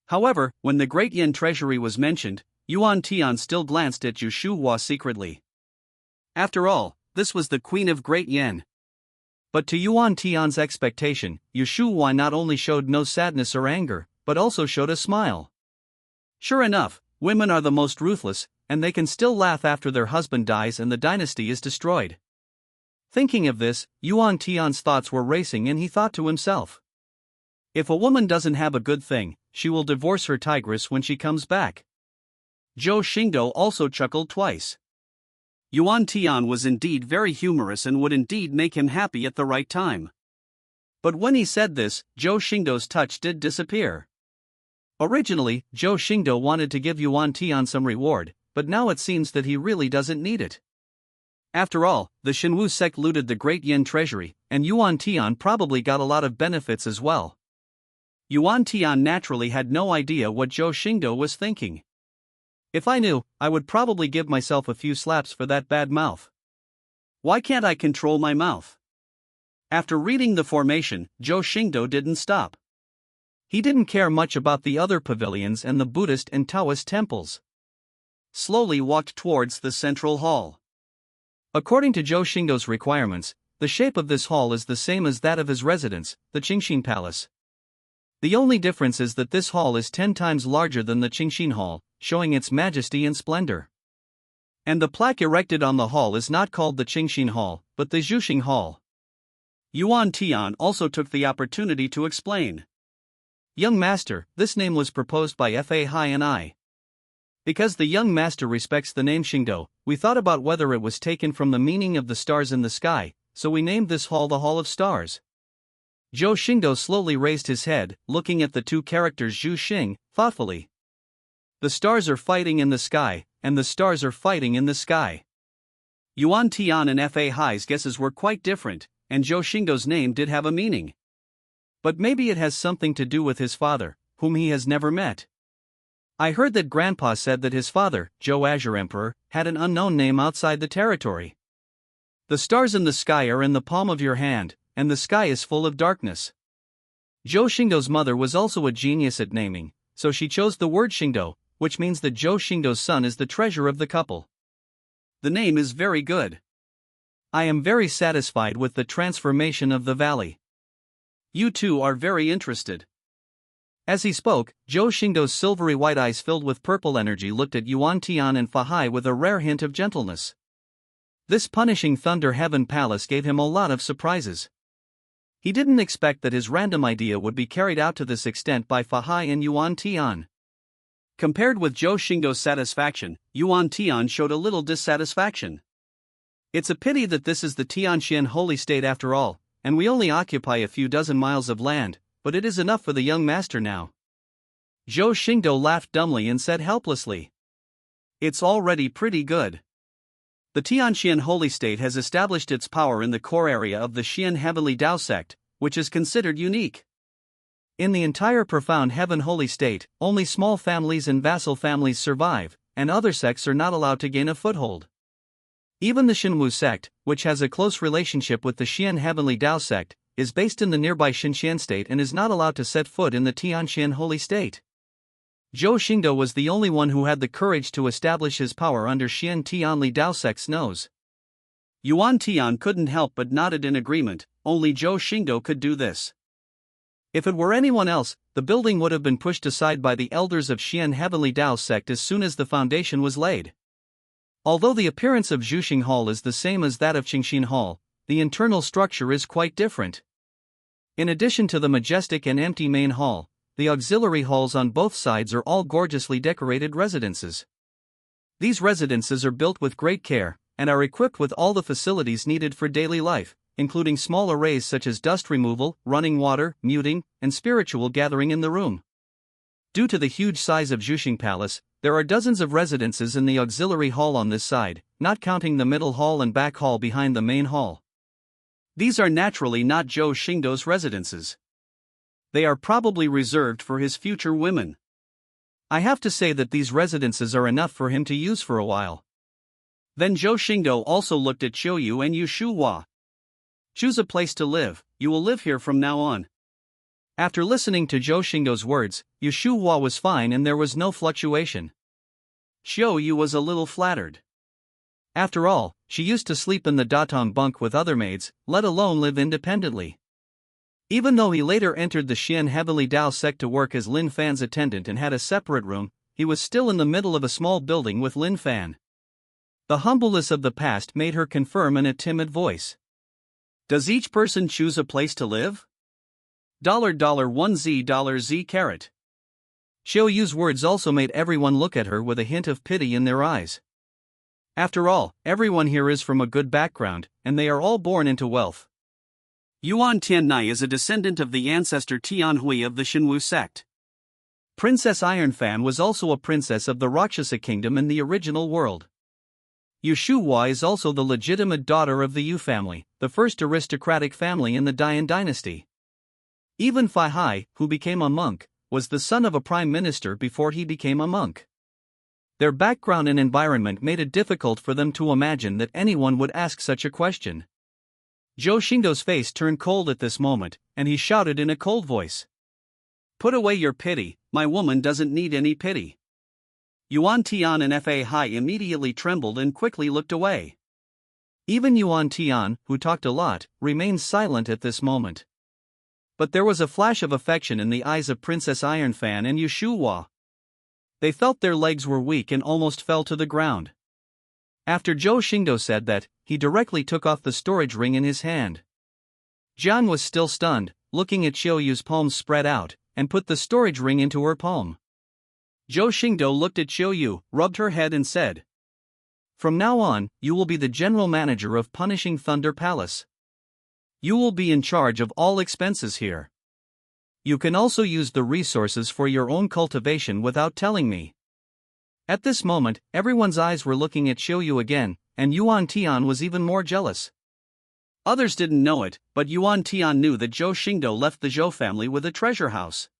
However, when the Great Yen treasury was mentioned, Yuan Tian still glanced at Yu Shuhua secretly. After all, this was the Queen of Great Yen. But to Yuan Tian's expectation, Yu Shuhua not only showed no sadness or anger, but also showed a smile. Sure enough, women are the most ruthless, and they can still laugh after their husband dies and the dynasty is destroyed. Thinking of this, Yuan Tian's thoughts were racing and he thought to himself, "If a woman doesn't have a good thing, she will divorce her tigress when she comes back." Zhou Xingdou also chuckled twice. Yuan Tian was indeed very humorous and would indeed make him happy at the right time. But when he said this, Zhou Xingdou's touch did disappear. Originally, Zhou Xingdou wanted to give Yuan Tian some reward, but now it seems that he really doesn't need it. After all, the Shenwu sect looted the Great Yen treasury, and Yuan Tian probably got a lot of benefits as well. Yuan Tian naturally had no idea what Zhou Xingdou was thinking. "If I knew, I would probably give myself a few slaps for that bad mouth. Why can't I control my mouth?" After reading the formation, Zhou Xingdou didn't stop. He didn't care much about the other pavilions and the Buddhist and Taoist temples. Slowly walked towards the central hall. According to Zhou Xingdou's requirements, the shape of this hall is the same as that of his residence, the Qingxin Palace. The only difference is that this hall is 10 times larger than the Qingxin Hall, showing its majesty and splendor. And the plaque erected on the hall is not called the Qingxin Hall, but the Zhuxing Hall. Yuan Tian also took the opportunity to explain. "Young master, this name was proposed by Fa Hai and I. Because the young master respects the name Xingdou, we thought about whether it was taken from the meaning of the stars in the sky, so we named this hall the Hall of Stars." Zhou Xingdou slowly raised his head, looking at the two characters Zhu Xing, thoughtfully. The stars are fighting in the sky, and the stars are fighting in the sky. Yuan Tian and Fa Hai's guesses were quite different, and Zhou Xingdou's name did have a meaning. But maybe it has something to do with his father, whom he has never met. I heard that Grandpa said that his father, Zhou Azure Emperor, had an unknown name outside the territory. The stars in the sky are in the palm of your hand, and the sky is full of darkness. Zhou Xingdou's mother was also a genius at naming, so she chose the word Xingdou, which means that Zhou Xingdou's son is the treasure of the couple. The name is very good. I am very satisfied with the transformation of the valley. You two are very interested. As he spoke, Zhou Xingdou's silvery white eyes filled with purple energy looked at Yuan Tian and Fa Hai with a rare hint of gentleness. This punishing Thunder Heaven Palace gave him a lot of surprises. He didn't expect that his random idea would be carried out to this extent by Fa Hai and Yuan Tian. Compared with Zhou Xingdou's satisfaction, Yuan Tian showed a little dissatisfaction. It's a pity that this is the Tianxian holy state after all, and we only occupy a few dozen miles of land, but it is enough for the young master now. Zhou Xingdou laughed dumbly and said helplessly, "It's already pretty good. The Tianxian holy state has established its power in the core area of the Xian Heavenly Dao sect, which is considered unique. In the entire profound heaven holy state, only small families and vassal families survive, and other sects are not allowed to gain a foothold. Even the Xinwu sect, which has a close relationship with the Xian Heavenly Dao sect, is based in the nearby Xinxian state and is not allowed to set foot in the Tianxian holy state. Zhou Xingdou was the only one who had the courage to establish his power under Xian Tianli Dao sect's nose. Yuan Tian couldn't help but nodded in agreement. Only Zhou Xingdou could do this. If it were anyone else, the building would have been pushed aside by the elders of Xian Heavenly Dao sect as soon as the foundation was laid. Although the appearance of Zhuxing Hall is the same as that of Qingxin Hall, the internal structure is quite different. In addition to the majestic and empty main hall, the auxiliary halls on both sides are all gorgeously decorated residences. These residences are built with great care, and are equipped with all the facilities needed for daily life, including small arrays such as dust removal, running water, muting, and spiritual gathering in the room. Due to the huge size of Zhuxing Palace, there are dozens of residences in the auxiliary hall on this side, not counting the middle hall and back hall behind the main hall. These are naturally not Zhou Xingdou's residences. They are probably reserved for his future women. I have to say that these residences are enough for him to use for a while. Then Zhou Xingdou also looked at Qiuyu and Yu Shuhua. Choose a place to live, you will live here from now on. After listening to Zhou Xingdou's words, Yu Shuhua was fine and there was no fluctuation. Qiuyu was a little flattered. After all, she used to sleep in the datong bunk with other maids, let alone live independently. Even though he later entered the Xian Heavenly Dao sect to work as Lin Fan's attendant and had a separate room, he was still in the middle of a small building with Lin Fan. The humbleness of the past made her confirm in a timid voice. Does each person choose a place to live? $1Z carat. Qiuyu's words also made everyone look at her with a hint of pity in their eyes. After all, everyone here is from a good background, and they are all born into wealth. Yuan Tiannai is a descendant of the ancestor Tianhui of the Xinwu sect. Princess Ironfan was also a princess of the Rakshasa kingdom in the original world. Yu Shuhua is also the legitimate daughter of the Yu family, the first aristocratic family in the Dian dynasty. Even Fai Hai, who became a monk, was the son of a prime minister before he became a monk. Their background and environment made it difficult for them to imagine that anyone would ask such a question. Zhou Xingdou's face turned cold at this moment, and he shouted in a cold voice. Put away your pity, my woman doesn't need any pity. Yuan Tian and Fa Hai immediately trembled and quickly looked away. Even Yuan Tian, who talked a lot, remained silent at this moment. But there was a flash of affection in the eyes of Princess Ironfan and Yu Shuhua. They felt their legs were weak and almost fell to the ground. After Zhou Xingdou said that, he directly took off the storage ring in his hand. Jiang was still stunned, looking at Qiuyu's palms spread out, and put the storage ring into her palm. Zhou Xingdou looked at Qiuyu, rubbed her head and said, "From now on, you will be the general manager of Punishing Thunder Palace. You will be in charge of all expenses here. You can also use the resources for your own cultivation without telling me." At this moment, everyone's eyes were looking at Qiuyu again, and Yuan Tian was even more jealous. Others didn't know it, but Yuan Tian knew that Zhou Xingdou left the Zhou family with a treasure house.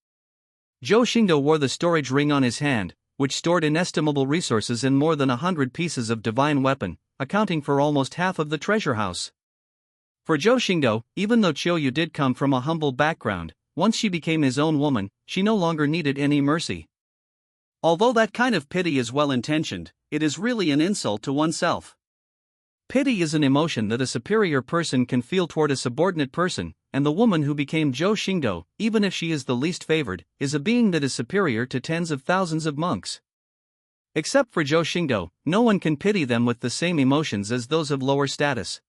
Zhou Xingdou wore the storage ring on his hand, which stored inestimable resources in more than 100 pieces of divine weapon, accounting for almost half of the treasure house. For Zhou Xingdou, even though Qiuyu did come from a humble background, once she became his own woman, she no longer needed any mercy. Although that kind of pity is well-intentioned, it is really an insult to oneself. Pity is an emotion that a superior person can feel toward a subordinate person, and the woman who became Zhou Xingdou, even if she is the least favored, is a being that is superior to tens of thousands of monks. Except for Zhou Xingdou, no one can pity them with the same emotions as those of lower status.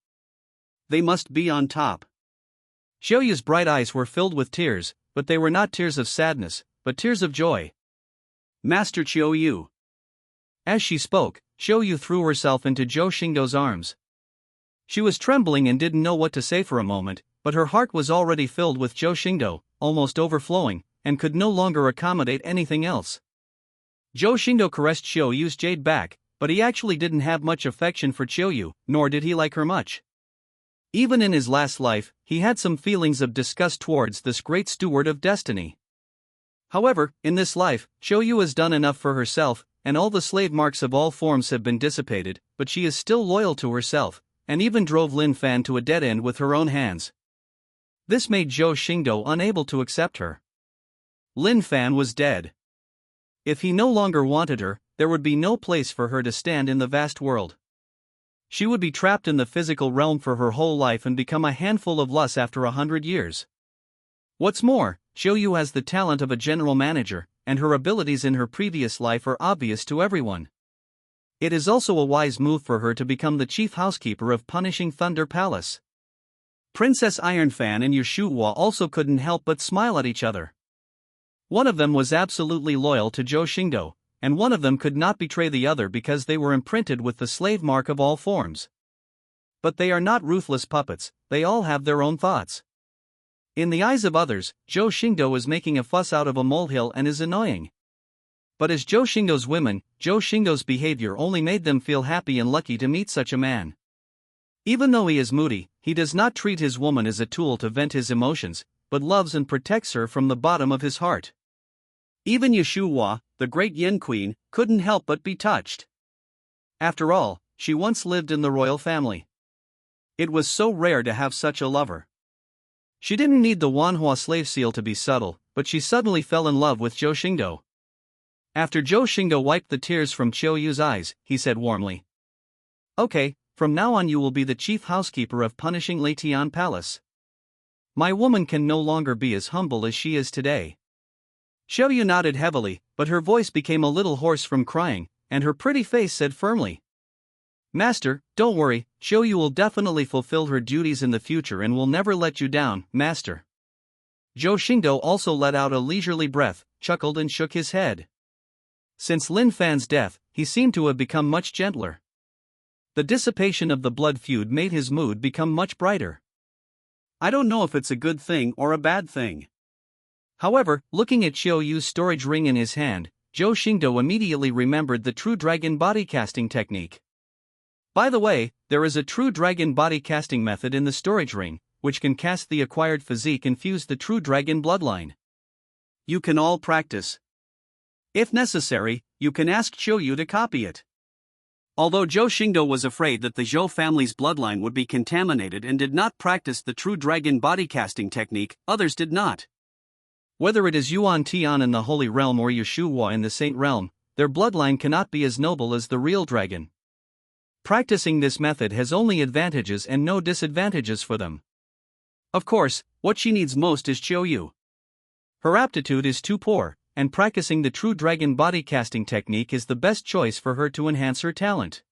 They must be on top. Qiuyu's bright eyes were filled with tears, but they were not tears of sadness, but tears of joy. Master Qiuyu. As she spoke, Qiuyu threw herself into Zhou Xingdou's arms. She was trembling and didn't know what to say for a moment, but her heart was already filled with Zhou Xingdou, almost overflowing, and could no longer accommodate anything else. Zhou Xingdou caressed Qiuyu's jade back, but he actually didn't have much affection for Qiuyu, nor did he like her much. Even in his last life, he had some feelings of disgust towards this great steward of destiny. However, in this life, Choyu has done enough for herself, and all the slave marks of all forms have been dissipated, but she is still loyal to herself, and even drove Lin Fan to a dead end with her own hands. This made Zhou Xingdou unable to accept her. Lin Fan was dead. If he no longer wanted her, there would be no place for her to stand in the vast world. She would be trapped in the physical realm for her whole life and become a handful of loss after 100 years. What's more, Choyu has the talent of a general manager, and her abilities in her previous life are obvious to everyone. It is also a wise move for her to become the chief housekeeper of Punishing Thunder Palace. Princess Ironfan and Yushuhua also couldn't help but smile at each other. One of them was absolutely loyal to Zhou Xingdou, and one of them could not betray the other because they were imprinted with the slave mark of all forms. But they are not ruthless puppets, they all have their own thoughts. In the eyes of others, Zhou Xingdou is making a fuss out of a molehill and is annoying. But as Zhou Xingdou's women, Zhou Xingdou's behavior only made them feel happy and lucky to meet such a man. Even though he is moody, he does not treat his woman as a tool to vent his emotions, but loves and protects her from the bottom of his heart. Even Yushuhua, the great Yin Queen, couldn't help but be touched. After all, she once lived in the royal family. It was so rare to have such a lover. She didn't need the manhwa slave seal to be subtle, but she suddenly fell in love with Zhou Xingdou. After Zhou Xingdou wiped the tears from Choyu's eyes, he said warmly, "Okay, from now on you will be the chief housekeeper of Punishing Latian Palace. My woman can no longer be as humble as she is today." Choyu nodded heavily, but her voice became a little hoarse from crying, and her pretty face said firmly, "Master, don't worry, Choyu will definitely fulfill her duties in the future and will never let you down, Master." Zhou Xingdou also let out a leisurely breath, chuckled and shook his head. Since Lin Fan's death, he seemed to have become much gentler. The dissipation of the blood feud made his mood become much brighter. I don't know if it's a good thing or a bad thing. However, looking at Choyu's storage ring in his hand, Zhou Xingdou immediately remembered the true dragon body casting technique. By the way, there is a true dragon body casting method in the storage ring, which can cast the acquired physique and fuse the true dragon bloodline. You can all practice. If necessary, you can ask Choyu to copy it. Although Zhou Xingdou was afraid that the Zhou family's bloodline would be contaminated and did not practice the true dragon body casting technique, others did not. Whether it is Yuan Tian in the Holy Realm or Yushuhua in the Saint Realm, their bloodline cannot be as noble as the real dragon. Practicing this method has only advantages and no disadvantages for them. Of course, what she needs most is Choyu. Her aptitude is too poor, and practicing the true dragon body casting technique is the best choice for her to enhance her talent.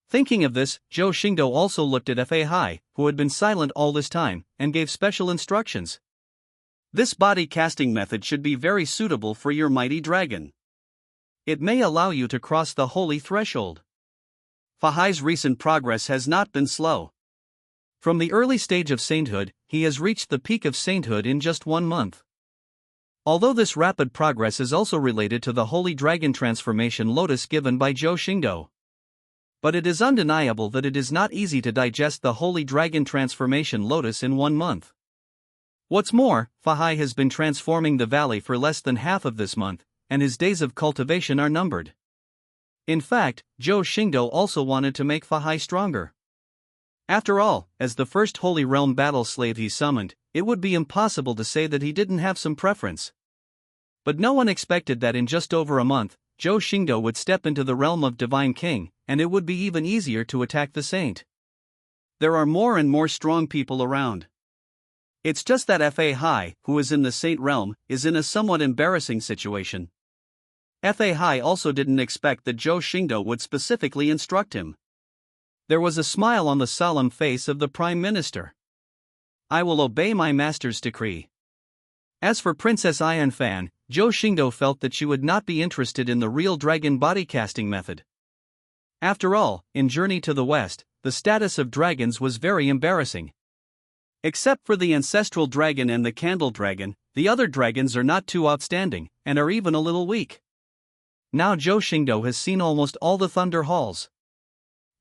Thinking of this, Zhou Xingdou also looked at Fa Hai, who had been silent all this time, and gave special instructions. This body casting method should be very suitable for your mighty dragon. It may allow you to cross the holy threshold. Fa Hai's recent progress has not been slow. From the early stage of sainthood, he has reached the peak of sainthood in just 1 month. Although this rapid progress is also related to the Holy Dragon transformation lotus given by Zhou Xingdou. But it is undeniable that it is not easy to digest the Holy Dragon transformation lotus in 1 month. What's more, Fa Hai has been transforming the valley for less than half of this month, and his days of cultivation are numbered. In fact, Zhou Xingdou also wanted to make Fa Hai stronger. After all, as the first Holy Realm battle slave he summoned, it would be impossible to say that he didn't have some preference. But no one expected that in just over a month, Zhou Xingdou would step into the realm of Divine King, and it would be even easier to attack the saint. There are more and more strong people around. It's just that Fa Hai, who is in the Saint Realm, is in a somewhat embarrassing situation. Fa Hai also didn't expect that Zhou Xingdou would specifically instruct him. There was a smile on the solemn face of the Prime Minister. "I will obey my master's decree." As for Princess Ironfan, Zhou Xingdou felt that she would not be interested in the real dragon body casting method. After all, in Journey to the West, the status of dragons was very embarrassing. Except for the ancestral dragon and the candle dragon, the other dragons are not too outstanding, and are even a little weak. Now Zhou Xingdou has seen almost all the Thunder Halls.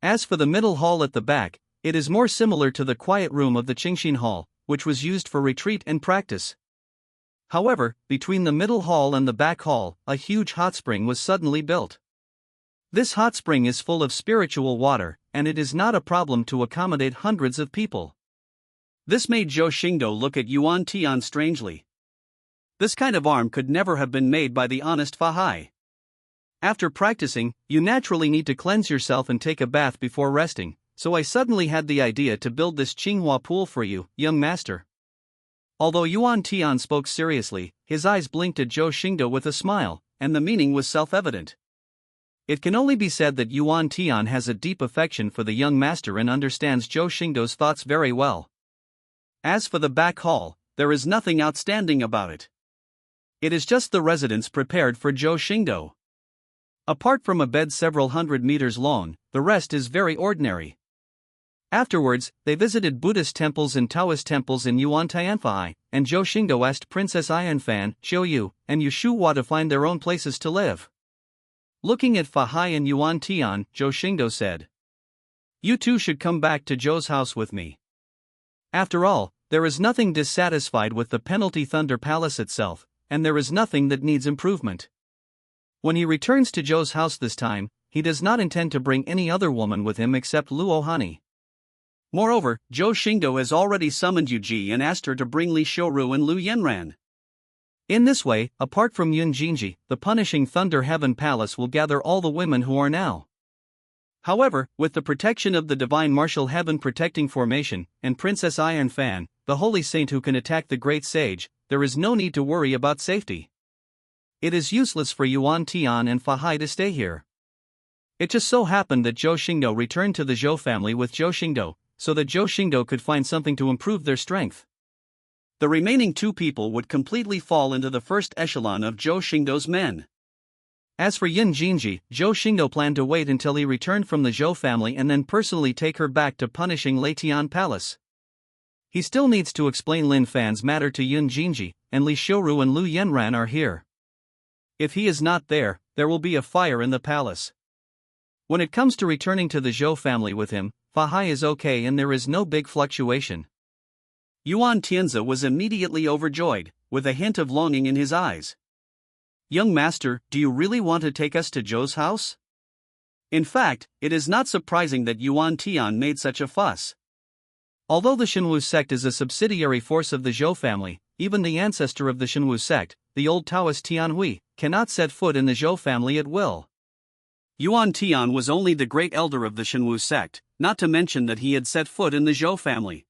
As for the middle hall at the back, It is more similar to the quiet room of the Qingxin Hall, which was used for retreat and practice. However, between the middle hall and the back hall, a huge hot spring was suddenly built. This hot spring is full of spiritual water, and it is not a problem to accommodate hundreds of people. This made Zhou Xingdou look at Yuan Tian strangely. This kind of arm could never have been made by the honest Fa Hai. After practicing, you naturally need to cleanse yourself and take a bath before resting, so I suddenly had the idea to build this Qinghua pool for you, young master. Although Yuan Tian spoke seriously, his eyes blinked at Zhou Xingdou with a smile, and the meaning was self-evident. It can only be said that Yuan Tian has a deep affection for the young master and understands Zhou Xingdou's thoughts very well. As for the back hall, there is nothing outstanding about it. It is just the residence prepared for Zhou Xingdou. Apart from a bed several hundred meters long, the rest is very ordinary. Afterwards, they visited Buddhist temples and Taoist temples in Yuan Tianfai, and Zhou Xingdou asked Princess Ayanfan, Xiuyu, and Yushua to find their own places to live. Looking at Fa Hai and Yuan Tian, Zhou Xingdou said, "You two should come back to Zhou's house with me. After all, there is nothing dissatisfied with the Penalty Thunder Palace itself, and there is nothing that needs improvement." When he returns to Zhou's house this time, he does not intend to bring any other woman with him except Luo Hani. Moreover, Zhou Xingdou has already summoned Yu Ji and asked her to bring Li Xiuru and Lu Yanran. In this way, apart from Yun Jinji, the punishing Thunder Heaven Palace will gather all the women who are now. However, with the protection of the Divine Martial Heaven Protecting Formation, and Princess Ayanfan, the holy saint who can attack the Great Sage, there is no need to worry about safety. It is useless for Yuan Tian and Fa Hai to stay here. It just so happened that Zhou Xingdou returned to the Zhou family with Zhou Xingdou, so that Zhou Xingdou could find something to improve their strength. The remaining two people would completely fall into the first echelon of Zhou Xingdou's men. As for Yun Jinji, Zhou Xingdou planned to wait until he returned from the Zhou family and then personally take her back to punishing Leitian Palace. He still needs to explain Lin Fan's matter to Yun Jinji, and Li Xiuru and Lu Yanran are here. If he is not there, there will be a fire in the palace. When it comes to returning to the Zhou family with him, Fa Hai is okay and there is no big fluctuation. Yuan Tianzi was immediately overjoyed, with a hint of longing in his eyes. "Young master, do you really want to take us to Zhou's house?" In fact, it is not surprising that Yuan Tian made such a fuss. Although the Xinwu sect is a subsidiary force of the Zhou family, even the ancestor of the Xinwu sect, the old Taoist Tianhui, cannot set foot in the Zhou family at will. Yuan Tian was only the great elder of the Xinwu sect, not to mention that he had set foot in the Zhou family.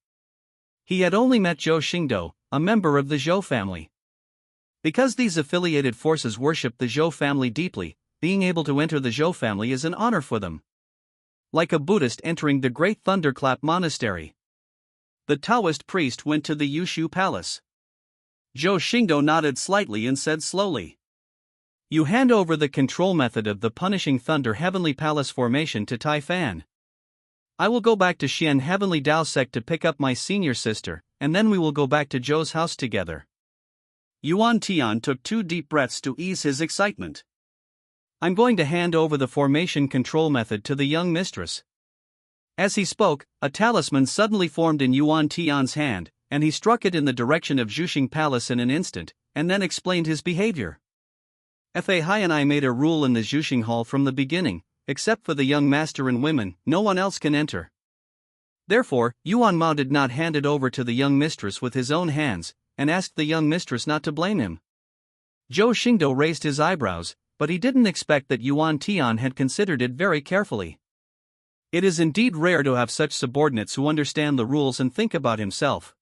He had only met Zhou Xingdou, a member of the Zhou family. Because these affiliated forces worship the Zhou family deeply, being able to enter the Zhou family is an honor for them. Like a Buddhist entering the Great Thunderclap Monastery. The Taoist priest went to the Yushu Palace. Zhou Xingdou nodded slightly and said slowly, "You hand over the control method of the Punishing Thunder Heavenly Palace formation to Tai Fan. I will go back to Xian Heavenly Dao sect to pick up my senior sister, and then we will go back to Zhou's house together." Yuan Tian took 2 deep breaths to ease his excitement. "I'm going to hand over the formation control method to the young mistress." As he spoke, a talisman suddenly formed in Yuan Tian's hand, and he struck it in the direction of Zhuxing Palace in an instant, and then explained his behavior. Fa Hai and I made a rule in the Zhuxing Hall from the beginning: except for the young master and women, no one else can enter. Therefore, Yuan Mao did not hand it over to the young mistress with his own hands, and asked the young mistress not to blame him. Zhou Xingdou raised his eyebrows, but he didn't expect that Yuan Tian had considered it very carefully. It is indeed rare to have such subordinates who understand the rules and think about himself.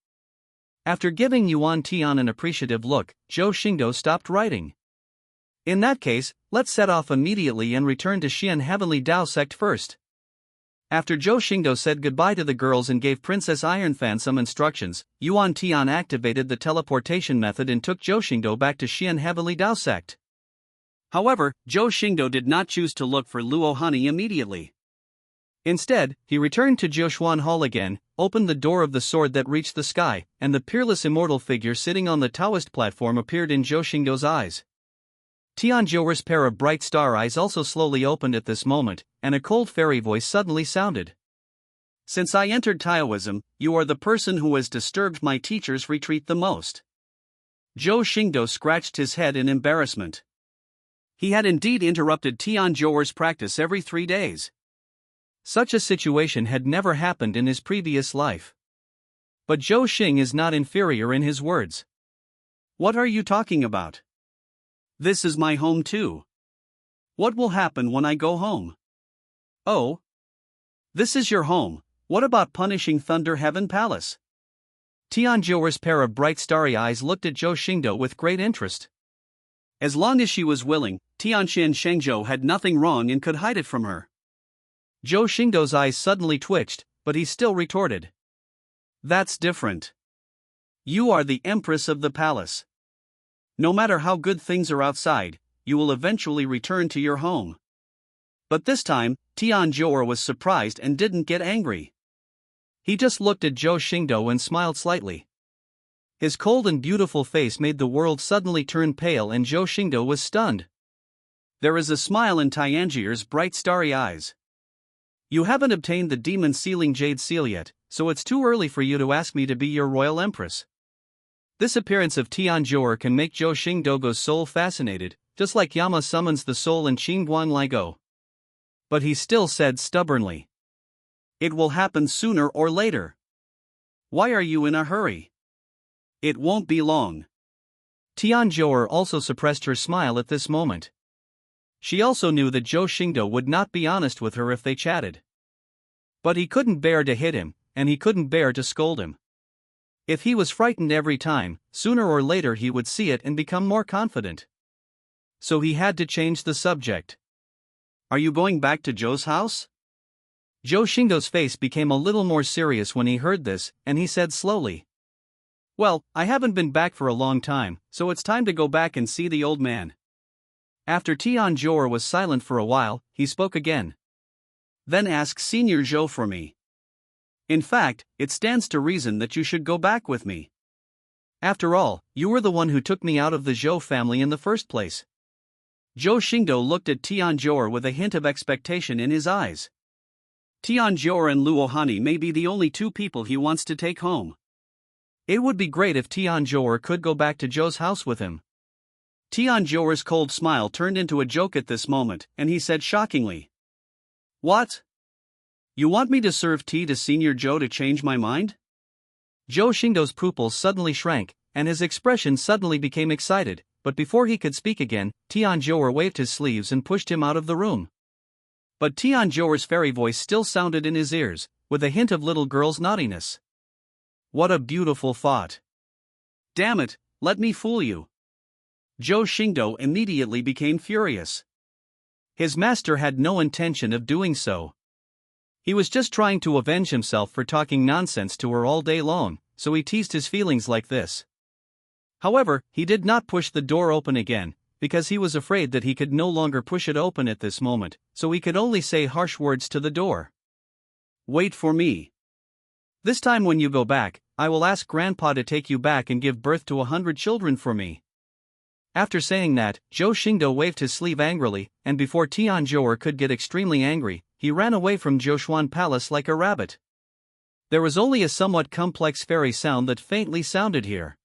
After giving Yuan Tian an appreciative look, Zhou Xingdou stopped writing. "In that case, let's set off immediately and return to Xian Heavenly Dao sect first." After Zhou Xingdou said goodbye to the girls and gave Princess Ironfan some instructions, Yuan Tian activated the teleportation method and took Zhou Xingdou back to Xian Heavenly Dao sect. However, Zhou Xingdou did not choose to look for Luo Hani immediately. Instead, he returned to Jiushuan Hall again, opened the door of the sword that reached the sky, and the peerless immortal figure sitting on the Taoist platform appeared in Zhou Xingdou's eyes. Tianjiuer's pair of bright star eyes also slowly opened at this moment, and a cold fairy voice suddenly sounded. Since I entered Taoism, you are the person who has disturbed my teacher's retreat the most. Zhou Xingdou scratched his head in embarrassment. He had indeed interrupted Tian Zhouer's practice every 3 days. Such a situation had never happened in his previous life. But Zhou Xing is not inferior in his words. What are you talking about? This is my home too. What will happen when I go home? Oh. This is your home, what about punishing Thunder Heaven Palace? Tian Zhouer's pair of bright starry eyes looked at Zhou Xingdou with great interest. As long as she was willing, Tianxian Shengzhou had nothing wrong and could hide it from her. Zhou Xingdou's eyes suddenly twitched, but he still retorted. That's different. You are the empress of the palace. No matter how good things are outside, you will eventually return to your home. But this time, Tian Zhouer was surprised and didn't get angry. He just looked at Zhou Xingdou and smiled slightly. His cold and beautiful face made the world suddenly turn pale and Zhou Xingdou was stunned. There is a smile in Tianjier's bright starry eyes. You haven't obtained the demon sealing jade seal yet, so it's too early for you to ask me to be your royal empress. This appearance of Tian Zhouer can make Zhou Xingdou's soul fascinated, just like Yama summons the soul in Qingguan Ligo. But he still said stubbornly. It will happen sooner or later. Why are you in a hurry? It won't be long. Tian Zhouer also suppressed her smile at this moment. She also knew that Zhou Xingdou would not be honest with her if they chatted. But he couldn't bear to hit him, and he couldn't bear to scold him. If he was frightened every time, sooner or later he would see it and become more confident. So he had to change the subject. Are you going back to Zhou's house? Zhou Xingdou's face became a little more serious when he heard this, and he said slowly. Well, I haven't been back for a long time, so it's time to go back and see the old man. After Tian Zhouer was silent for a while, he spoke again. Then ask Senior Zhou for me. In fact, it stands to reason that you should go back with me. After all, you were the one who took me out of the Zhou family in the first place. Zhou Xingdou looked at Tian Zhouer with a hint of expectation in his eyes. Tian Zhouer and Luo Hani may be the only 2 people he wants to take home. It would be great if Tian Zhouer could go back to Zhou's house with him. Tian Zhouer's cold smile turned into a joke at this moment, and he said shockingly. What? You want me to serve tea to Senior Zhou to change my mind? Zhou Xingdou's pupils suddenly shrank, and his expression suddenly became excited, but before he could speak again, Tian Zhouer waved his sleeves and pushed him out of the room. But Tian Zhouer's fairy voice still sounded in his ears, with a hint of little girl's naughtiness. What a beautiful thought. Damn it, let me fool you. Zhou Xingdou immediately became furious. His master had no intention of doing so. He was just trying to avenge himself for talking nonsense to her all day long, so he teased his feelings like this. However, he did not push the door open again, because he was afraid that he could no longer push it open at this moment, so he could only say harsh words to the door. Wait for me. This time when you go back, I will ask Grandpa to take you back and give birth to 100 children for me. After saying that, Zhou Xingdou waved his sleeve angrily, and before Tian Zhouer could get extremely angry, he ran away from Zhoushuan Palace like a rabbit. There was only a somewhat complex fairy sound that faintly sounded here.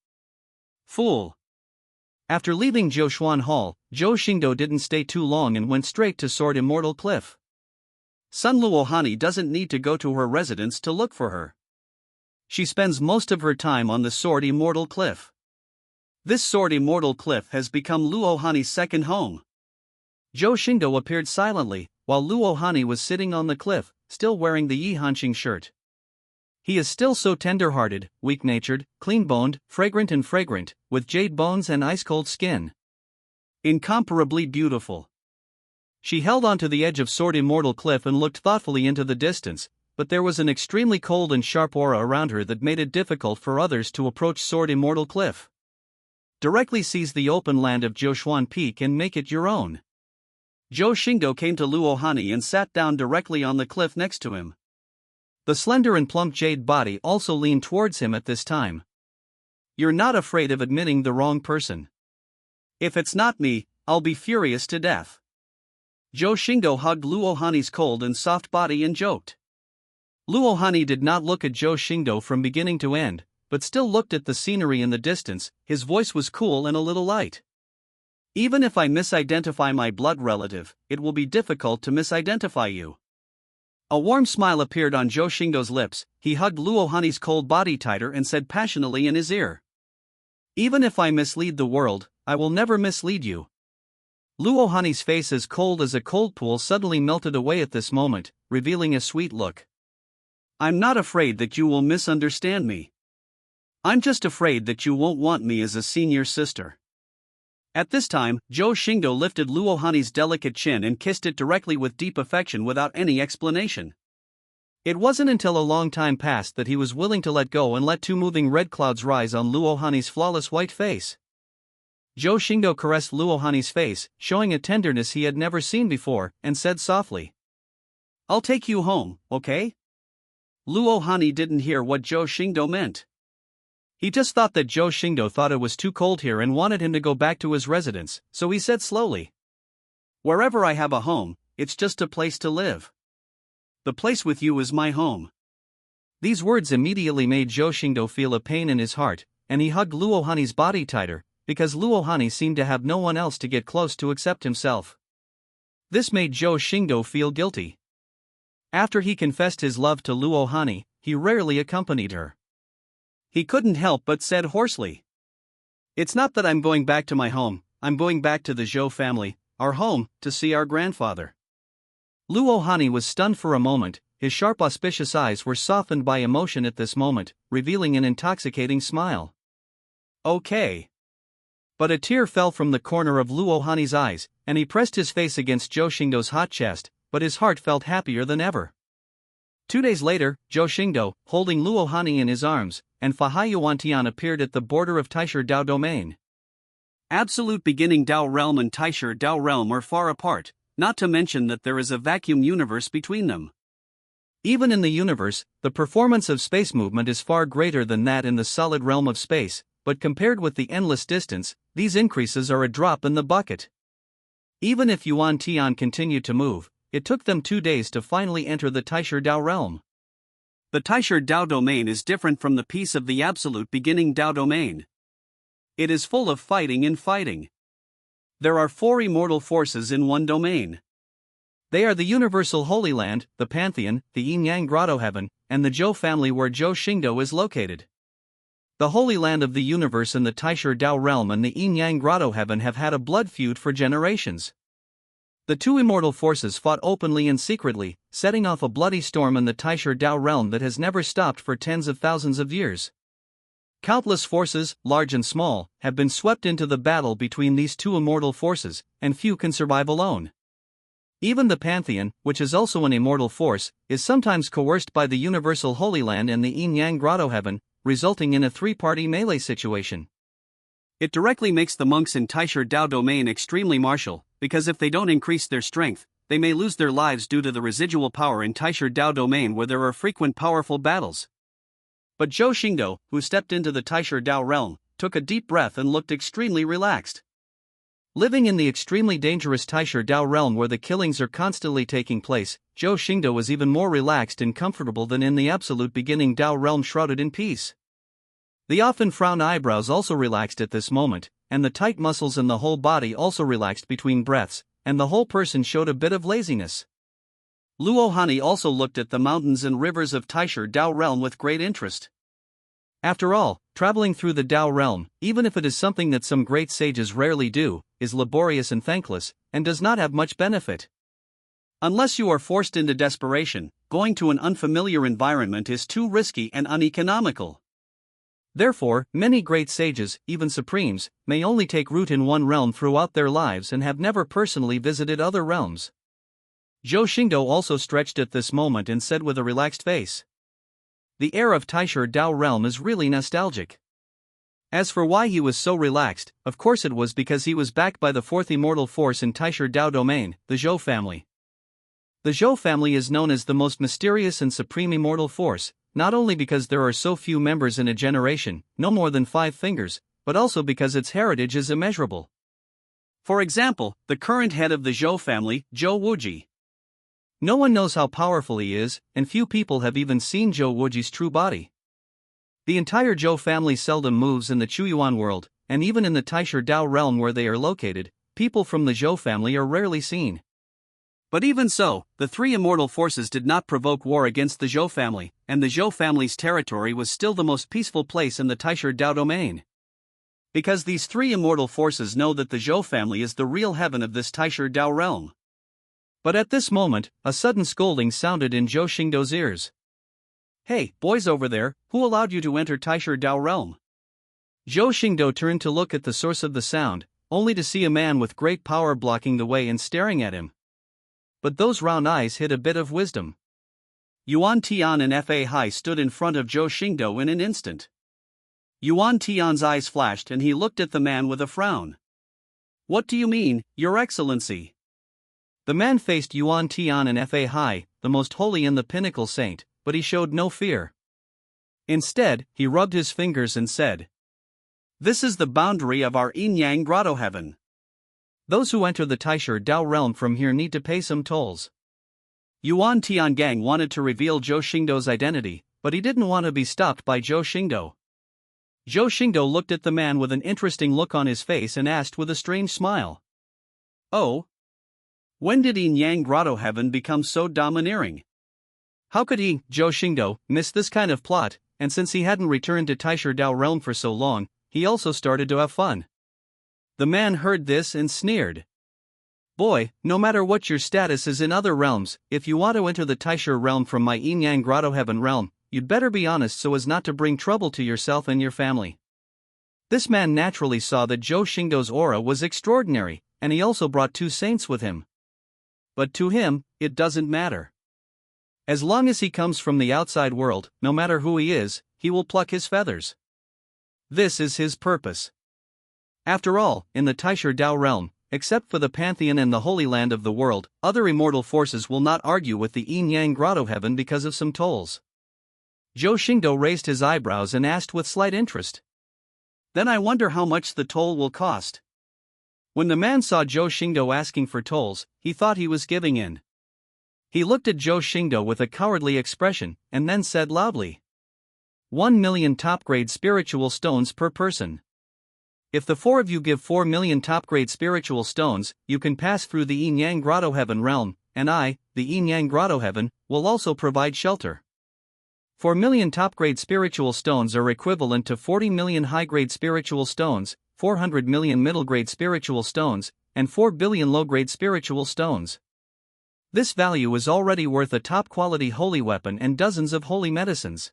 Fool. After leaving Zhoushuan Hall, Zhou Xingdou didn't stay too long and went straight to Sword Immortal Cliff. Sun Luo Hani doesn't need to go to her residence to look for her. She spends most of her time on the Sword Immortal Cliff. This Sword Immortal Cliff has become Luo Hani's second home. Zhou Xingdou appeared silently, while Luo Hani was sitting on the cliff, still wearing the Yi Hanqing shirt. He is still so tender-hearted, weak-natured, clean-boned, fragrant, with jade bones and ice-cold skin. Incomparably beautiful. She held onto the edge of Sword Immortal Cliff and looked thoughtfully into the distance, but there was an extremely cold and sharp aura around her that made it difficult for others to approach Sword Immortal Cliff. Directly seize the open land of Zhoushuan Peak and make it your own. Zhou Xingdou came to Luo Hani and sat down directly on the cliff next to him. The slender and plump jade body also leaned towards him at this time. You're not afraid of admitting the wrong person. If it's not me, I'll be furious to death. Zhou Xingdou hugged Luo Hani's cold and soft body and joked. Luo Hani did not look at Zhou Xingdou from beginning to end, but still looked at the scenery in the distance. His voice was cool and a little light. Even if I misidentify my blood relative, it will be difficult to misidentify you. A warm smile appeared on Zhou Xingdou's lips. He hugged Luo Hani's cold body tighter and said passionately in his ear, "Even if I mislead the world, I will never mislead you." Luo Hani's face, as cold as a cold pool, suddenly melted away at this moment, revealing a sweet look. "I'm not afraid that you will misunderstand me. I'm just afraid that you won't want me as a senior sister." At this time, Zhou Xingdou lifted Luo Hani's delicate chin and kissed it directly with deep affection without any explanation. It wasn't until a long time passed that he was willing to let go and let two moving red clouds rise on Luo Hani's flawless white face. Zhou Xingdou caressed Luo Hani's face, showing a tenderness he had never seen before, and said softly, "I'll take you home, okay?" Luo Hani didn't hear what Zhou Xingdou meant. He just thought that Zhou Xingdou thought it was too cold here and wanted him to go back to his residence, so he said slowly, "Wherever I have a home, it's just a place to live. The place with you is my home." These words immediately made Zhou Xingdou feel a pain in his heart, and he hugged Luo Hani's body tighter, because Luo Hani seemed to have no one else to get close to except himself. This made Zhou Xingdou feel guilty. After he confessed his love to Luo Hani, he rarely accompanied her. He couldn't help but said hoarsely, "It's not that I'm going back to my home, I'm going back to the Zhou family, our home, to see our grandfather." Luo Hani was stunned for a moment. His sharp auspicious eyes were softened by emotion at this moment, revealing an intoxicating smile. "Okay." But a tear fell from the corner of Luo Hani's eyes, and he pressed his face against Zhou Xingdou's hot chest, but his heart felt happier than ever. 2 days later, Zhou Xingdou, holding Luo Hani in his arms, and Fa Haiyuantian appeared at the border of Taisher Dao domain. Absolute beginning Dao realm and Taisher Dao realm are far apart, not to mention that there is a vacuum universe between them. Even in the universe, the performance of space movement is far greater than that in the solid realm of space, but compared with the endless distance, these increases are a drop in the bucket. Even if Yuan Tian continued to move, it took them 2 days to finally enter the Taisher Dao realm. The Taisher Dao domain is different from the peace of the absolute beginning Dao domain. It is full of fighting and fighting. There are 4 immortal forces in one domain. They are the Universal Holy Land, the Pantheon, the Yin-Yang Grotto Heaven, and the Zhou family where Zhou Xingdou is located. The Holy Land of the Universe and the Taisher Dao realm and the Yin-Yang Grotto Heaven have had a blood feud for generations. The 2 immortal forces fought openly and secretly, setting off a bloody storm in the Taisher Dao realm that has never stopped for tens of thousands of years. Countless forces, large and small, have been swept into the battle between these 2 immortal forces, and few can survive alone. Even the Pantheon, which is also an immortal force, is sometimes coerced by the Universal Holy Land and the Yin-Yang Grotto Heaven, resulting in a 3-party melee situation. It directly makes the monks in Taisher Dao domain extremely martial, because if they don't increase their strength, they may lose their lives due to the residual power in Taisher Dao domain where there are frequent powerful battles. But Zhou Xingdou, who stepped into the Taisher Dao realm, took a deep breath and looked extremely relaxed. Living in the extremely dangerous Taisher Dao realm where the killings are constantly taking place, Zhou Xingdou was even more relaxed and comfortable than in the absolute beginning Dao realm shrouded in peace. The often frowned eyebrows also relaxed at this moment, and the tight muscles in the whole body also relaxed between breaths, and the whole person showed a bit of laziness. Luo Hani also looked at the mountains and rivers of Taisher Dao realm with great interest. After all, traveling through the Dao realm, even if it is something that some great sages rarely do, is laborious and thankless, and does not have much benefit. Unless you are forced into desperation, going to an unfamiliar environment is too risky and uneconomical. Therefore, many great sages, even supremes, may only take root in one realm throughout their lives and have never personally visited other realms. Zhou Xingdou also stretched at this moment and said with a relaxed face, "The air of Taisher Dao realm is really nostalgic." As for why he was so relaxed, of course it was because he was backed by the 4th immortal force in Taisher Dao domain, the Zhou family. The Zhou family is known as the most mysterious and supreme immortal force, not only because there are so few members in a generation, no more than 5 fingers, but also because its heritage is immeasurable. For example, the current head of the Zhou family, Zhou Wuji. No one knows how powerful he is, and few people have even seen Zhou Wuji's true body. The entire Zhou family seldom moves in the Chuyuan world, and even in the Taisher Dao realm where they are located, people from the Zhou family are rarely seen. But even so, the three immortal forces did not provoke war against the Zhou family, and the Zhou family's territory was still the most peaceful place in the Taisher Dao domain. Because these three immortal forces know that the Zhou family is the real heaven of this Taisher Dao realm. But at this moment, a sudden scolding sounded in Zhou Xingdou's ears. "Hey, boys over there, who allowed you to enter Taisher Dao realm?" Zhou Xingdou turned to look at the source of the sound, only to see a man with great power blocking the way and staring at him. But those round eyes hid a bit of wisdom. Yuan Tian and Fa Hai stood in front of Zhou Xingdou in an instant. Yuan Tian's eyes flashed and he looked at the man with a frown. "What do you mean, Your Excellency?" The man faced Yuan Tian and Fa Hai, the most holy and the pinnacle saint, but he showed no fear. Instead, he rubbed his fingers and said, "This is the boundary of our yin-yang grotto heaven. Those who enter the Taisher Dao realm from here need to pay some tolls." Yuan Tiangang wanted to reveal Zhou Xingdou's identity, but he didn't want to be stopped by Zhou Xingdou. Zhou Xingdou looked at the man with an interesting look on his face and asked with a strange smile, "Oh? When did yin-yang grotto heaven become so domineering?" How could he, Zhou Xingdou, miss this kind of plot? And since he hadn't returned to Taisher Dao realm for so long, he also started to have fun. The man heard this and sneered. "Boy, no matter what your status is in other realms, if you want to enter the Taisher realm from my yin-yang grotto heaven realm, you'd better be honest so as not to bring trouble to yourself and your family." This man naturally saw that Zhou Xingdou's aura was extraordinary, and he also brought two saints with him. But to him, it doesn't matter. As long as he comes from the outside world, no matter who he is, he will pluck his feathers. This is his purpose. After all, in the Taisher Dao realm, except for the Pantheon and the Holy Land of the world, other immortal forces will not argue with the yin-yang grotto heaven because of some tolls. Zhou Xingdou raised his eyebrows and asked with slight interest, "Then I wonder how much the toll will cost." When the man saw Zhou Xingdou asking for tolls, he thought he was giving in. He looked at Zhou Xingdou with a cowardly expression, and then said loudly, 1,000,000 top-grade spiritual stones per person. If the four of you give 4,000,000 top-grade spiritual stones, you can pass through the yin-yang grotto heaven realm, and I, the yin-yang grotto heaven, will also provide shelter. 4,000,000 top-grade spiritual stones are equivalent to 40,000,000 high-grade spiritual stones, 400,000,000 middle-grade spiritual stones, and 4 billion low-grade spiritual stones. This value is already worth a top-quality holy weapon and dozens of holy medicines.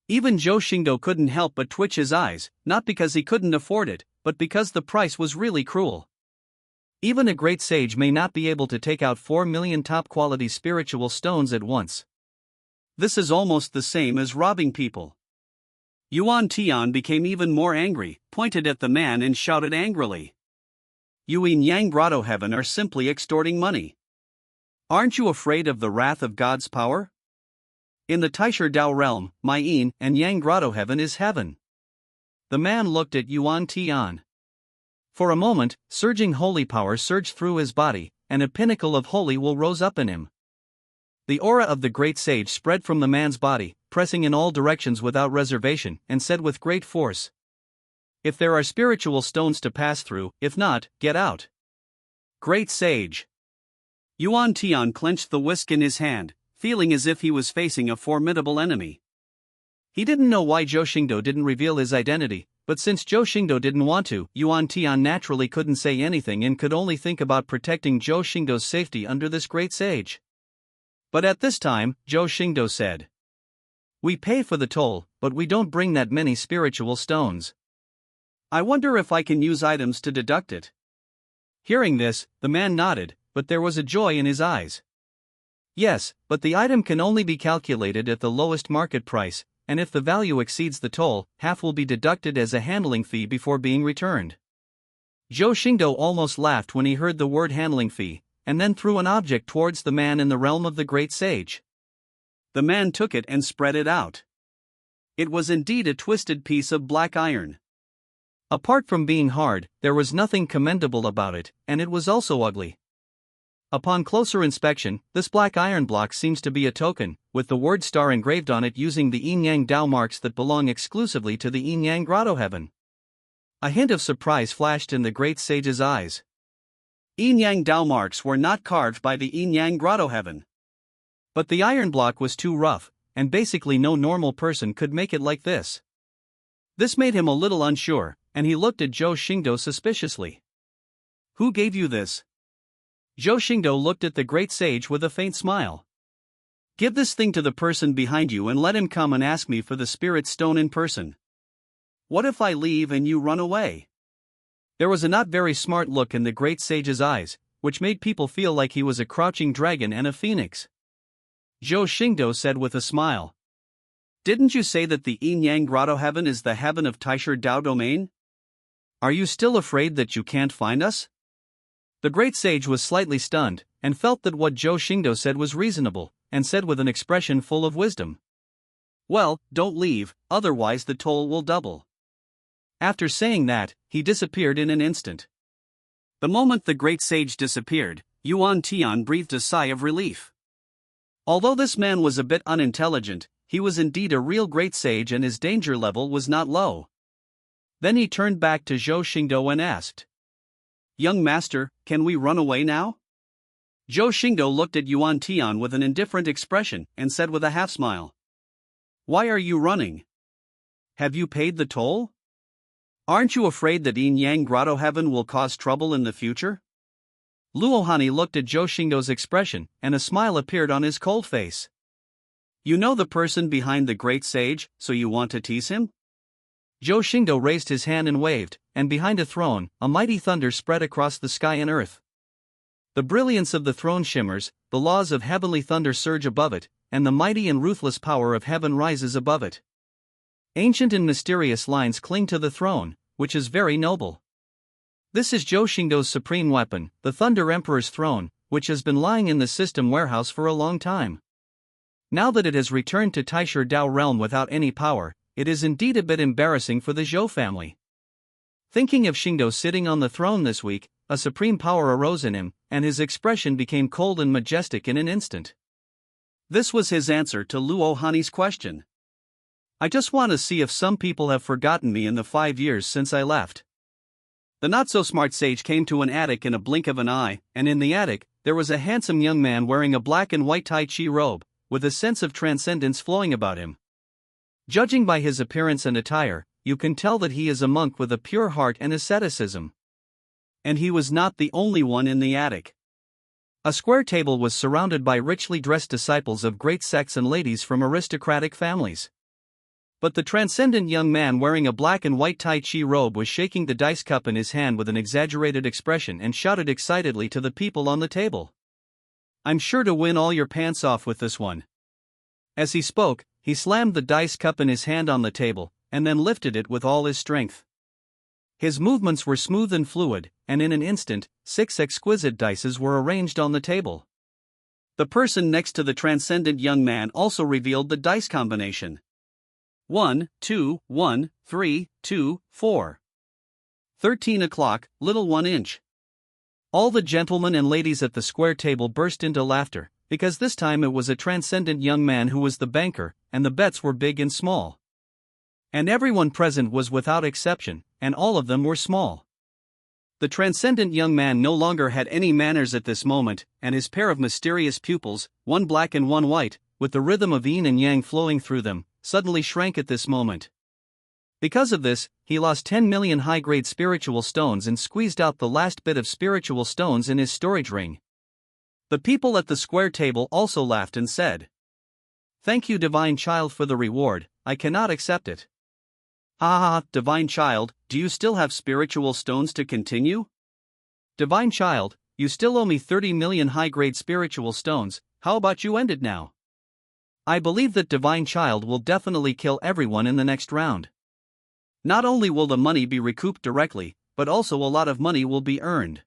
Even Zhou Xingdou couldn't help but twitch his eyes, not because he couldn't afford it, but because the price was really cruel. Even a great sage may not be able to take out 4,000,000 top-quality spiritual stones at once. This is almost the same as robbing people. Yuan Tian became even more angry, pointed at the man and shouted angrily, "You yin-yang grotto heaven are simply extorting money. Aren't you afraid of the wrath of God's power? In the Taisher Dao realm, my yin and yang grotto heaven is heaven." The man looked at Yuan Tian. For a moment, surging holy power surged through his body, and a pinnacle of holy will rose up in him. The aura of the great sage spread from the man's body, pressing in all directions without reservation, and said with great force, "If there are spiritual stones to pass through, if not, get out." Great sage. Yuan Tian clenched the whisk in his hand, feeling as if he was facing a formidable enemy. He didn't know why Zhou Xingdou didn't reveal his identity, but since Zhou Xingdou didn't want to, Yuan Tian naturally couldn't say anything and could only think about protecting Zhou Xingdou's safety under this great sage. But at this time, Zhou Xingdou said, "We pay for the toll, but we don't bring that many spiritual stones. I wonder if I can use items to deduct it." Hearing this, the man nodded, but there was a joy in his eyes. "Yes, but the item can only be calculated at the lowest market price, and if the value exceeds the toll, half will be deducted as a handling fee before being returned." Zhou Xingdou almost laughed when he heard the word handling fee, and then threw an object towards the man in the realm of the great sage. The man took it and spread it out. It was indeed a twisted piece of black iron. Apart from being hard, there was nothing commendable about it, and it was also ugly. Upon closer inspection, this black iron block seems to be a token, with the word star engraved on it using the yin-yang Dao marks that belong exclusively to the yin-yang grotto heaven. A hint of surprise flashed in the great sage's eyes. Yin-yang Dao marks were not carved by the yin-yang grotto heaven. But the iron block was too rough, and basically no normal person could make it like this. This made him a little unsure, and he looked at Zhou Xingdou suspiciously. Who gave you this? Zhou Xingdou looked at the great sage with a faint smile. Give this thing to the person behind you and let him come and ask me for the spirit stone in person. What if I leave and you run away? There was a not very smart look in the great sage's eyes, which made people feel like he was a crouching dragon and a phoenix. Zhou Xingdou said with a smile. Didn't you say that the yin-yang grotto heaven is the heaven of Taisher Dao domain? Are you still afraid that you can't find us? The great sage was slightly stunned, and felt that what Zhou Xingdou said was reasonable, and said with an expression full of wisdom. Well, don't leave, otherwise the toll will double. After saying that, he disappeared in an instant. The moment the great sage disappeared, Yuan Tian breathed a sigh of relief. Although this man was a bit unintelligent, he was indeed a real great sage and his danger level was not low. Then he turned back to Zhou Xingdou and asked. Young master, can we run away now? Zhou Xingdou looked at Yuan Tian with an indifferent expression and said with a half-smile. Why are you running? Have you paid the toll? Aren't you afraid that yin-yang grotto heaven will cause trouble in the future? Luohani looked at Zhou Xingdou's expression, and a smile appeared on his cold face. You know the person behind the great sage, so you want to tease him? Zhou Xingdou raised his hand and waved, and behind a throne, a mighty thunder spread across the sky and earth. The brilliance of the throne shimmers, the laws of heavenly thunder surge above it, and the mighty and ruthless power of heaven rises above it. Ancient and mysterious lines cling to the throne, which is very noble. This is Zhou Xingdou's supreme weapon, the Thunder Emperor's throne, which has been lying in the system warehouse for a long time. Now that it has returned to Taisher Dao realm without any power, it is indeed a bit embarrassing for the Zhou family. Thinking of Xingdou sitting on the throne this week, a supreme power arose in him, and his expression became cold and majestic in an instant. This was his answer to Luohani's question. I just want to see if some people have forgotten me in the 5 years since I left. The not-so-smart sage came to an attic in a blink of an eye, and in the attic, there was a handsome young man wearing a black and white Tai Chi robe, with a sense of transcendence flowing about him. Judging by his appearance and attire, you can tell that he is a monk with a pure heart and asceticism. And he was not the only one in the attic. A square table was surrounded by richly dressed disciples of great sects and ladies from aristocratic families. But the transcendent young man wearing a black and white Tai Chi robe was shaking the dice cup in his hand with an exaggerated expression and shouted excitedly to the people on the table. I'm sure to win all your pants off with this one. As he spoke, he slammed the dice cup in his hand on the table, and then lifted it with all his strength. His movements were smooth and fluid, and in an instant, 6 exquisite dices were arranged on the table. The person next to the transcendent young man also revealed the dice combination. 1, 2, 1, 3, 2, 4. 13 o'clock, little 1 inch. All the gentlemen and ladies at the square table burst into laughter, because this time it was a transcendent young man who was the banker, and the bets were big and small. And everyone present was without exception, and all of them were small. The transcendent young man no longer had any manners at this moment, and his pair of mysterious pupils, one black and one white, with the rhythm of yin and yang flowing through them, suddenly shrank at this moment. Because of this, he lost 10 million high-grade spiritual stones and squeezed out the last bit of spiritual stones in his storage ring. The people at the square table also laughed and said, Thank you, Divine Child, for the reward, I cannot accept it. Ha ha ha, Divine Child, do you still have spiritual stones to continue? Divine Child, you still owe me 30 million high-grade spiritual stones, how about you end it now? I believe that Divine Child will definitely kill everyone in the next round. Not only will the money be recouped directly, but also a lot of money will be earned.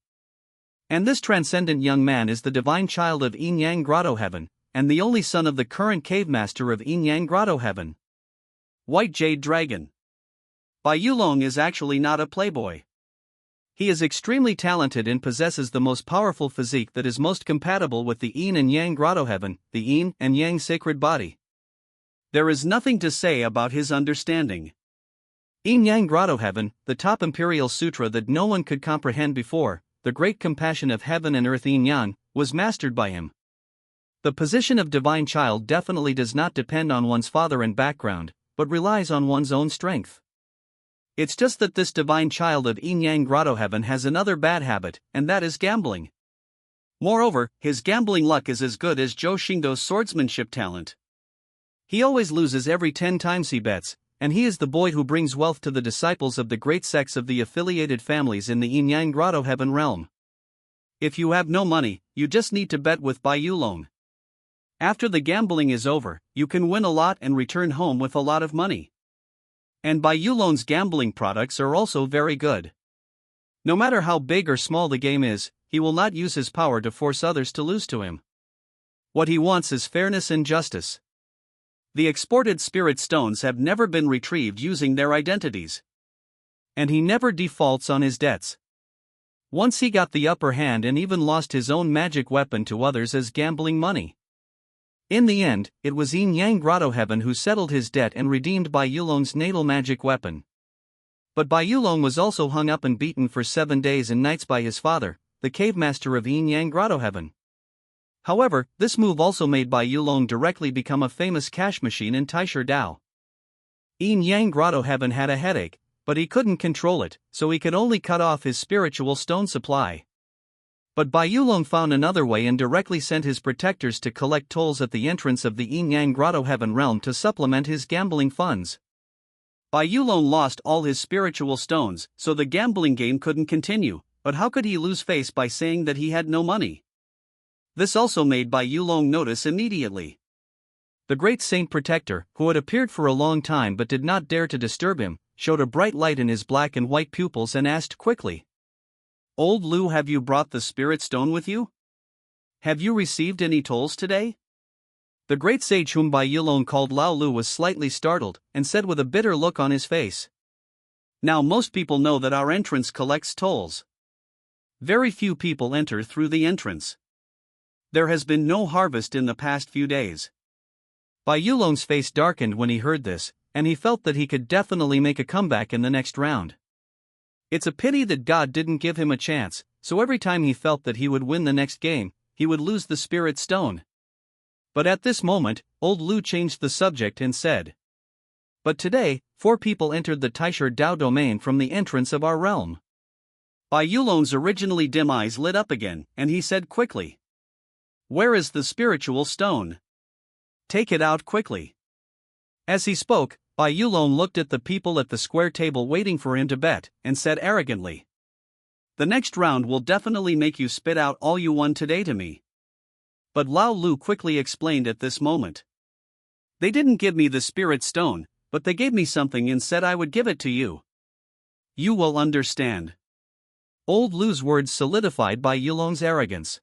And this transcendent young man is the Divine Child of Yin-Yang Grotto Heaven, and the only son of the current cave master of Yin-Yang Grotto Heaven. White Jade Dragon. Bai Yulong is actually not a playboy. He is extremely talented and possesses the most powerful physique that is most compatible with the Yin and Yang grotto heaven, the Yin and Yang sacred body. There is nothing to say about his understanding. Yin Yang grotto heaven, the top imperial sutra that no one could comprehend before, the great compassion of heaven and earth Yin Yang, was mastered by him. The position of divine child definitely does not depend on one's father and background, but relies on one's own strength. It's just that this divine child of Yin Yang grotto heaven has another bad habit, and that is gambling. Moreover, his gambling luck is as good as Zhou Xingdou's swordsmanship talent. He always loses every 10 times he bets, and he is the boy who brings wealth to the disciples of the great sects of the affiliated families in the Yin Yang grotto heaven realm. If you have no money, you just need to bet with Bai Yulong. After the gambling is over, you can win a lot and return home with a lot of money. And Bai Yulong's gambling products are also very good. No matter how big or small the game is, he will not use his power to force others to lose to him. What he wants is fairness and justice. The exported spirit stones have never been retrieved using their identities. And he never defaults on his debts. Once he got the upper hand and even lost his own magic weapon to others as gambling money. In the end, it was Yin Yang grotto heaven who settled his debt and redeemed Bai Yulong's natal magic weapon. But Bai Yulong was also hung up and beaten for 7 days and nights by his father, the cave master of Yin Yang grotto heaven. However, this move also made Bai Yulong directly become a famous cash machine in Taisher Dao. Yin Yang grotto heaven had a headache, but he couldn't control it, so he could only cut off his spiritual stone supply. But Bai Yulong found another way and directly sent his protectors to collect tolls at the entrance of the Yin Yang grotto heaven realm to supplement his gambling funds. Bai Yulong lost all his spiritual stones, so the gambling game couldn't continue, but how could he lose face by saying that he had no money? This also made Bai Yulong notice immediately. The great saint protector, who had appeared for a long time but did not dare to disturb him, showed a bright light in his black and white pupils and asked quickly, "Old Lu, have you brought the spirit stone with you? Have you received any tolls today?" The great sage whom Bai Yulong called Lao Lu was slightly startled, and said with a bitter look on his face, "Now most people know that our entrance collects tolls. Very few people enter through the entrance. There has been no harvest in the past few days." Bai Yulong's face darkened when he heard this, and he felt that he could definitely make a comeback in the next round. It's a pity that God didn't give him a chance, so every time he felt that he would win the next game, he would lose the spirit stone. But at this moment, old Lu changed the subject and said, "But today, 4 people entered the Taisher Dao domain from the entrance of our realm." Bai Yulong's originally dim eyes lit up again, and he said quickly, "Where is the spiritual stone? Take it out quickly." As he spoke, Bai Yulong looked at the people at the square table waiting for him to bet, and said arrogantly, "The next round will definitely make you spit out all you won today to me." But Lao Lu quickly explained at this moment, "They didn't give me the spirit stone, but they gave me something and said I would give it to you. You will understand." Old Lu's words solidified Bai Yulong's arrogance.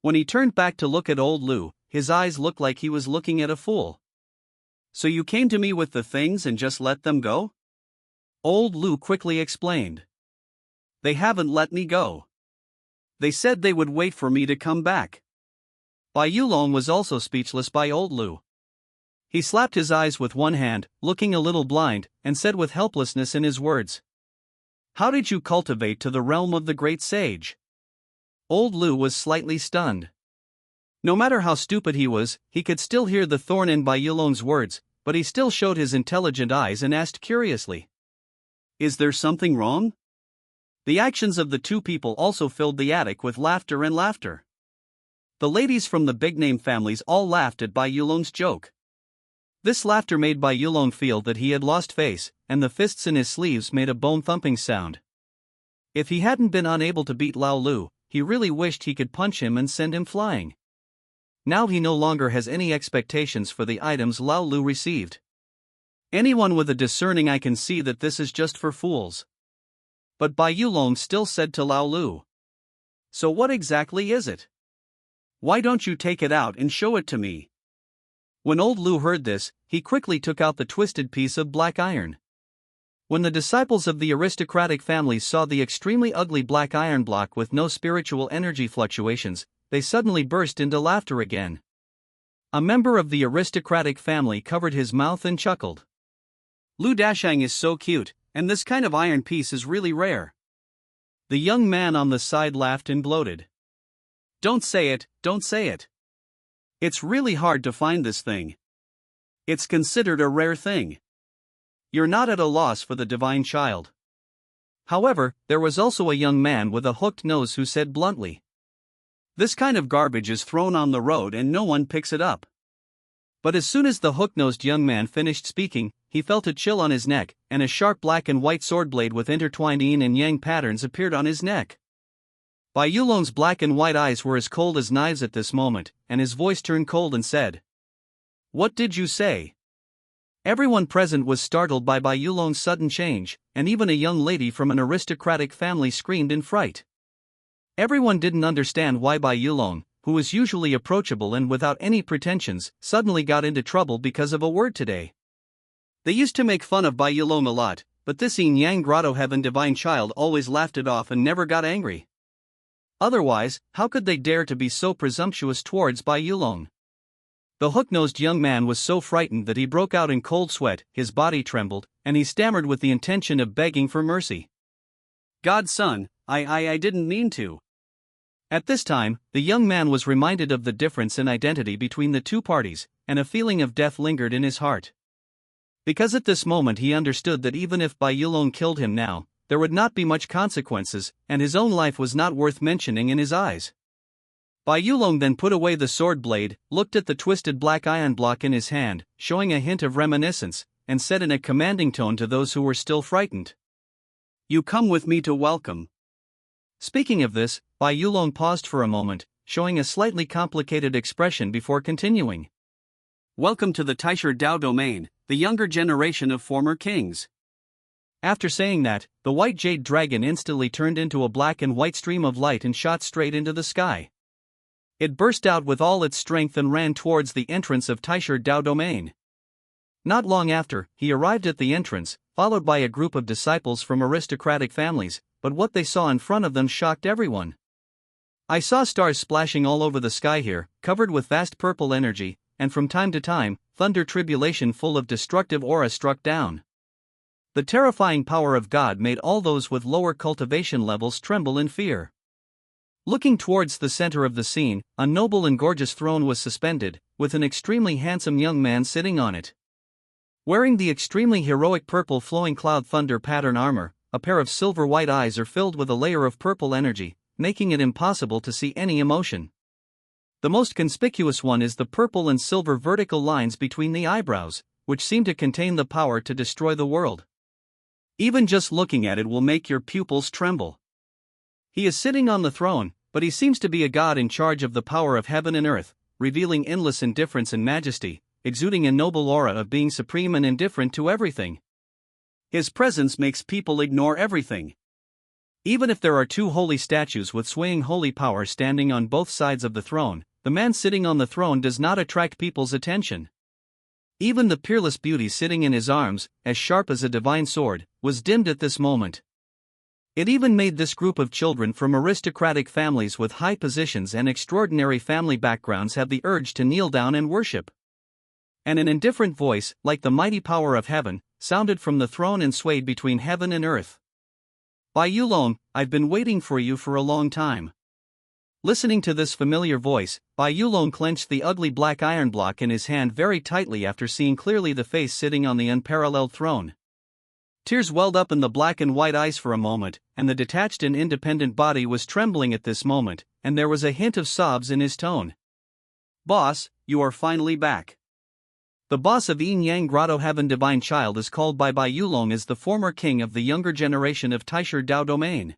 When he turned back to look at old Lu, his eyes looked like he was looking at a fool. "So you came to me with the things and just let them go?" Old Lu quickly explained. "They haven't let me go. They said they would wait for me to come back." Bai Yulong was also speechless by old Lu. He slapped his eyes with one hand, looking a little blind, and said with helplessness in his words, "How did you cultivate to the realm of the great sage?" Old Lu was slightly stunned. No matter how stupid he was, he could still hear the thorn in Bai Yulong's words, but he still showed his intelligent eyes and asked curiously, "Is there something wrong?" The actions of the 2 people also filled the attic with laughter and laughter. The ladies from the big-name families all laughed at Bai Yulong's joke. This laughter made Bai Yulong feel that he had lost face, and the fists in his sleeves made a bone-thumping sound. If he hadn't been unable to beat Lao Lu, he really wished he could punch him and send him flying. Now he no longer has any expectations for the items Lao Lu received. Anyone with a discerning eye can see that this is just for fools. But Bai Yulong still said to Lao Lu, "So what exactly is it? Why don't you take it out and show it to me?" When old Lu heard this, he quickly took out the twisted piece of black iron. When the disciples of the aristocratic families saw the extremely ugly black iron block with no spiritual energy fluctuations, they suddenly burst into laughter again. A member of the aristocratic family covered his mouth and chuckled. Lu Dashang is so cute, and this kind of iron piece is really rare. The young man on the side laughed and gloated. Don't say it, don't say it. It's really hard to find this thing. It's considered a rare thing. You're not at a loss for the divine child. However, there was also a young man with a hooked nose who said bluntly, this kind of garbage is thrown on the road and no one picks it up. But as soon as the hook-nosed young man finished speaking, he felt a chill on his neck, and a sharp black and white sword blade with intertwined yin and yang patterns appeared on his neck. Bai Yulong's black and white eyes were as cold as knives at this moment, and his voice turned cold and said, what did you say? Everyone present was startled by Bai Yulong's sudden change, and even a young lady from an aristocratic family screamed in fright. Everyone didn't understand why Bai Yulong, who was usually approachable and without any pretensions, suddenly got into trouble because of a word today. They used to make fun of Bai Yulong a lot, but this Yin Yang Grotto Heaven divine child always laughed it off and never got angry. Otherwise, how could they dare to be so presumptuous towards Bai Yulong? The hook-nosed young man was so frightened that he broke out in cold sweat, his body trembled, and he stammered with the intention of begging for mercy. God's son, I didn't mean to. At this time, the young man was reminded of the difference in identity between the two parties, and a feeling of death lingered in his heart. Because at this moment he understood that even if Bai Yulong killed him now, there would not be much consequences, and his own life was not worth mentioning in his eyes. Bai Yulong then put away the sword blade, looked at the twisted black iron block in his hand, showing a hint of reminiscence, and said in a commanding tone to those who were still frightened, you come with me to welcome. Speaking of this, Bai Yulong paused for a moment, showing a slightly complicated expression before continuing. Welcome to the Taisher Dao domain, the younger generation of former kings. After saying that, the white jade dragon instantly turned into a black and white stream of light and shot straight into the sky. It burst out with all its strength and ran towards the entrance of Taisher Dao domain. Not long after, he arrived at the entrance, followed by a group of disciples from aristocratic families, but what they saw in front of them shocked everyone. I saw stars splashing all over the sky here, covered with vast purple energy, and from time to time, thunder tribulation full of destructive aura struck down. The terrifying power of God made all those with lower cultivation levels tremble in fear. Looking towards the center of the scene, a noble and gorgeous throne was suspended, with an extremely handsome young man sitting on it. Wearing the extremely heroic purple flowing cloud thunder pattern armor, a pair of silver white eyes are filled with a layer of purple energy, making it impossible to see any emotion. The most conspicuous one is the purple and silver vertical lines between the eyebrows, which seem to contain the power to destroy the world. Even just looking at it will make your pupils tremble. He is sitting on the throne, but he seems to be a god in charge of the power of heaven and earth, revealing endless indifference and majesty, exuding a noble aura of being supreme and indifferent to everything. His presence makes people ignore everything. Even if there are two holy statues with swaying holy power standing on both sides of the throne, the man sitting on the throne does not attract people's attention. Even the peerless beauty sitting in his arms, as sharp as a divine sword, was dimmed at this moment. It even made this group of children from aristocratic families with high positions and extraordinary family backgrounds have the urge to kneel down and worship. And an indifferent voice, like the mighty power of heaven, sounded from the throne and swayed between heaven and earth. Bai Yulong, I've been waiting for you for a long time. Listening to this familiar voice, Bai Yulong clenched the ugly black iron block in his hand very tightly after seeing clearly the face sitting on the unparalleled throne. Tears welled up in the black and white eyes for a moment, and the detached and independent body was trembling at this moment, and there was a hint of sobs in his tone. Boss, you are finally back. The boss of Yin Yang Grotto Heaven Divine Child is called by Bai Yulong as the former king of the younger generation of Taisher Dao domain.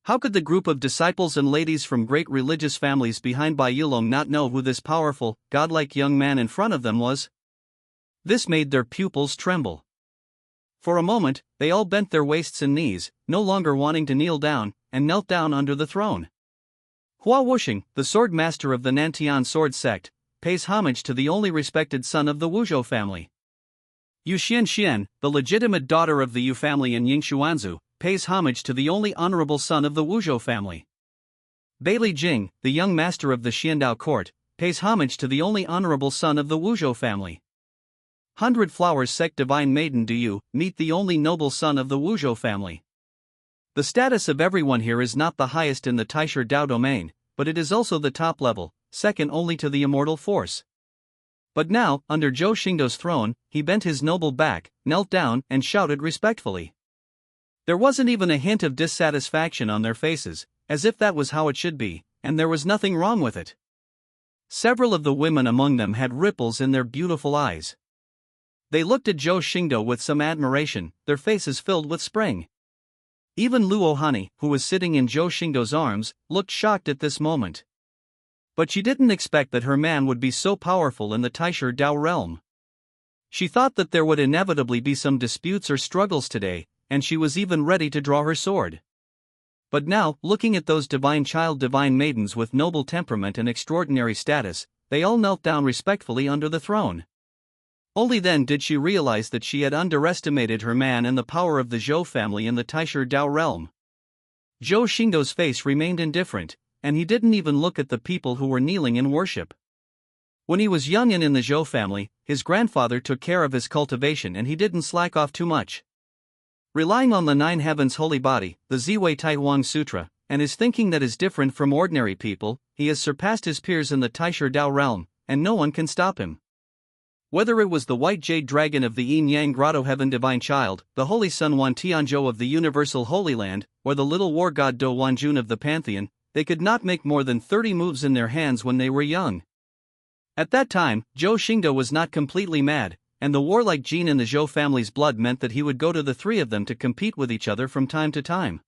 How could the group of disciples and ladies from great religious families behind Bai Yulong not know who this powerful, godlike young man in front of them was? This made their pupils tremble. For a moment, they all bent their waists and knees, no longer wanting to kneel down, and knelt down under the throne. Hua Wuxing, the sword master of the Nantian sword sect, pays homage to the only respected son of the Wuzhou family. Yu Xianxian, the legitimate daughter of the Yu family in Yingxuanzu, pays homage to the only honorable son of the Wuzhou family. Beili Jing, the young master of the Xiandao court, pays homage to the only honorable son of the Wuzhou family. 100 Flowers Sect Divine Maiden Du Yu, meet the only noble son of the Wuzhou family. The status of everyone here is not the highest in the Taisher Dao domain, but it is also the top level, second only to the immortal force. But now, under Zhou Xingdou's throne, he bent his noble back, knelt down, and shouted respectfully. There wasn't even a hint of dissatisfaction on their faces, as if that was how it should be, and there was nothing wrong with it. Several of the women among them had ripples in their beautiful eyes. They looked at Zhou Xingdou with some admiration, their faces filled with spring. Even Luo Hani, who was sitting in Zhou Xingdou's arms, looked shocked at this moment. But she didn't expect that her man would be so powerful in the Taisher Dao realm. She thought that there would inevitably be some disputes or struggles today, and she was even ready to draw her sword. But now, looking at those divine maidens with noble temperament and extraordinary status, they all knelt down respectfully under the throne. Only then did she realize that she had underestimated her man and the power of the Zhou family in the Taisher Dao realm. Zhou Xingdou's face remained indifferent, and he didn't even look at the people who were kneeling in worship. When he was young and in the Zhou family, his grandfather took care of his cultivation and he didn't slack off too much. Relying on the Nine Heavens holy body, the Ziwei Taihuang Sutra, and his thinking that is different from ordinary people, he has surpassed his peers in the Taisher Dao realm, and no one can stop him. Whether it was the white jade dragon of the Yin Yang Grotto Heaven Divine Child, the holy son Wan Tianzhou of the Universal Holy Land, or the little war god Do Wanjun of the Pantheon, they could not make more than 30 moves in their hands when they were young. At that time, Zhou Xingdou was not completely mad, and the warlike gene in the Zhou family's blood meant that he would go to the three of them to compete with each other from time to time.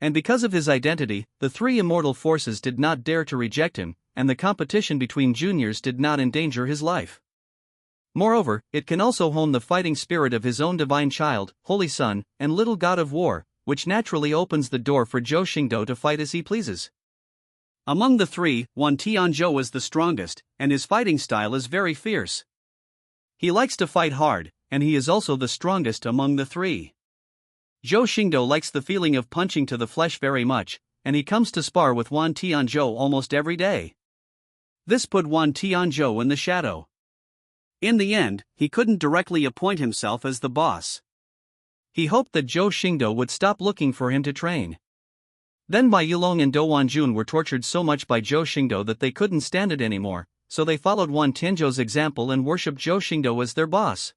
And because of his identity, the three immortal forces did not dare to reject him, and the competition between juniors did not endanger his life. Moreover, it can also hone the fighting spirit of his own divine child, holy son, and little god of war, which naturally opens the door for Zhou Xingdou to fight as he pleases. Among the three, Wan Tianzhou is the strongest, and his fighting style is very fierce. He likes to fight hard, and he is also the strongest among the three. Zhou Xingdou likes the feeling of punching to the flesh very much, and he comes to spar with Wan Tianzhou almost every day. This put Wan Tianzhou in the shadow. In the end, he couldn't directly appoint himself as the boss. He hoped that Zhou Xingdou would stop looking for him to train. Then Bai Yulong and Do Wanjun were tortured so much by Zhou Xingdou that they couldn't stand it anymore, so they followed Wan Tianzhou's example and worshipped Zhou Xingdou as their boss.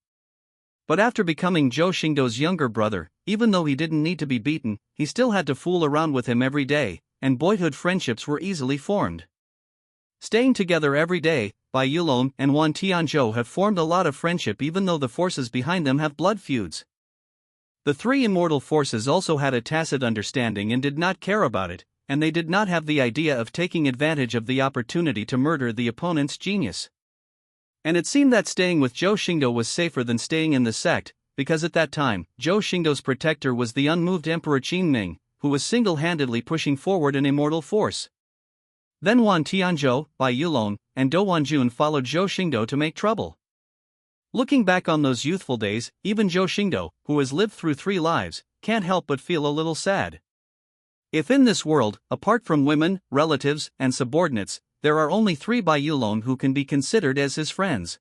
But after becoming Zhou Xingdou's younger brother, even though he didn't need to be beaten, he still had to fool around with him every day, and boyhood friendships were easily formed. Staying together every day, Bai Yulong and Wan Tianzhou have formed a lot of friendship even though the forces behind them have blood feuds. The three immortal forces also had a tacit understanding and did not care about it, and they did not have the idea of taking advantage of the opportunity to murder the opponent's genius. And it seemed that staying with Zhou Xingdou was safer than staying in the sect, because at that time, Zhou Xingdou's protector was the unmoved Emperor Qinming, who was single-handedly pushing forward an immortal force. Then Wan Tianzhou, Bai Yulong, and Do Wanjun followed Zhou Xingdou to make trouble. Looking back on those youthful days, even Zhou Xingdou, who has lived through 3 lives, can't help but feel a little sad. If in this world, apart from women, relatives, and subordinates, there are only 3 Bai Yulong who can be considered as his friends.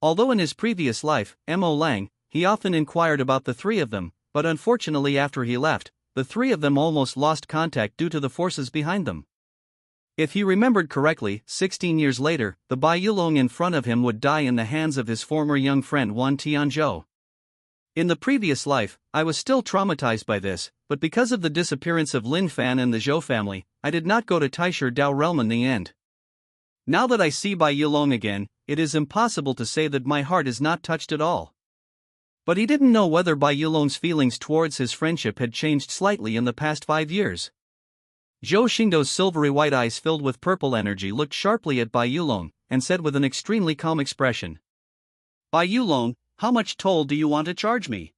Although in his previous life, Mo Lang, he often inquired about the 3 of them, but unfortunately after he left, the 3 of them almost lost contact due to the forces behind them. If he remembered correctly, 16 years later, the Bai Yulong in front of him would die in the hands of his former young friend Wan Tianzhou. In the previous life, I was still traumatized by this, but because of the disappearance of Lin Fan and the Zhou family, I did not go to Taisher Dao Realm in the end. Now that I see Bai Yulong again, it is impossible to say that my heart is not touched at all. But he didn't know whether Bai Yulong's feelings towards his friendship had changed slightly in the past 5 years. Zhou Xingdou's silvery white eyes filled with purple energy looked sharply at Bai Yulong, and said with an extremely calm expression, "Bai Yulong, how much toll do you want to charge me?"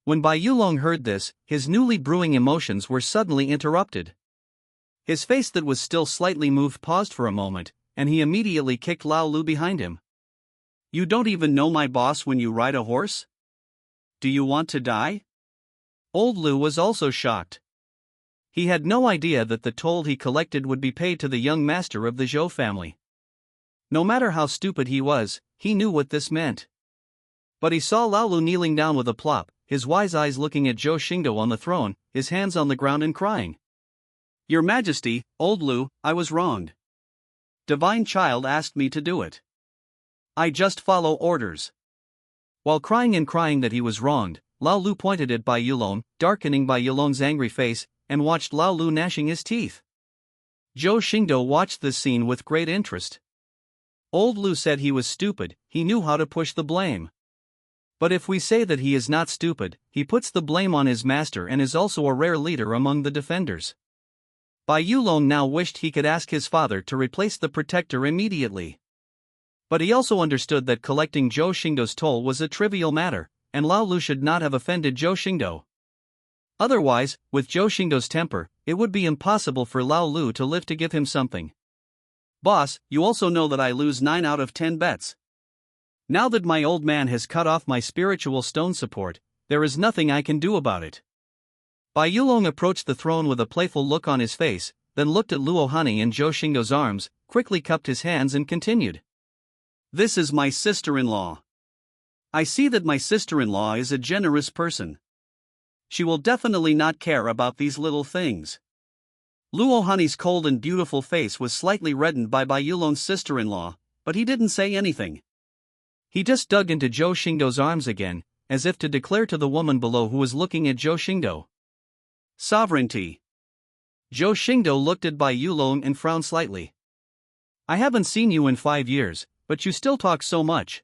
When Bai Yulong heard this, his newly brewing emotions were suddenly interrupted. His face that was still slightly moved paused for a moment, and he immediately kicked Lao Lu behind him. You don't even know my boss when you ride a horse? Do you want to die? Old Lu was also shocked. He had no idea that the toll he collected would be paid to the young master of the Zhou family. No matter how stupid he was, he knew what this meant. But he saw Lao Lu kneeling down with a plop, his wise eyes looking at Zhou Xingdou on the throne, his hands on the ground and crying. Your Majesty, Old Lu, I was wronged. Divine Child asked me to do it. I just follow orders. While crying that he was wronged, Lao Lu pointed at Bai Yulong, darkening Bai Yulong's angry face, and watched Lao Lu gnashing his teeth. Zhou Xingdou watched this scene with great interest. Old Lu said he was stupid, he knew how to push the blame. But if we say that he is not stupid, he puts the blame on his master and is also a rare leader among the defenders. Bai Yulong now wished he could ask his father to replace the protector immediately. But he also understood that collecting Zhou Xingdou's toll was a trivial matter, and Lao Lu should not have offended Zhou Xingdou. Otherwise, with Zhou Xingdou's temper, it would be impossible for Lao Lu to live to give him something. Boss, you also know that I lose 9 out of 10 bets. Now that my old man has cut off my spiritual stone support, there is nothing I can do about it. Bai Yulong approached the throne with a playful look on his face, then looked at Luo Hani in Zhou Xingdou's arms, quickly cupped his hands and continued. This is my sister-in-law. I see that my sister-in-law is a generous person. She will definitely not care about these little things. Luo Hani's cold and beautiful face was slightly reddened by Bai Yulong's sister-in-law, but he didn't say anything. He just dug into Zhou Xingdou's arms again, as if to declare to the woman below who was looking at Zhou Xingdou. Sovereignty. Zhou Xingdou looked at Bai Yulong and frowned slightly. I haven't seen you in 5 years, but you still talk so much.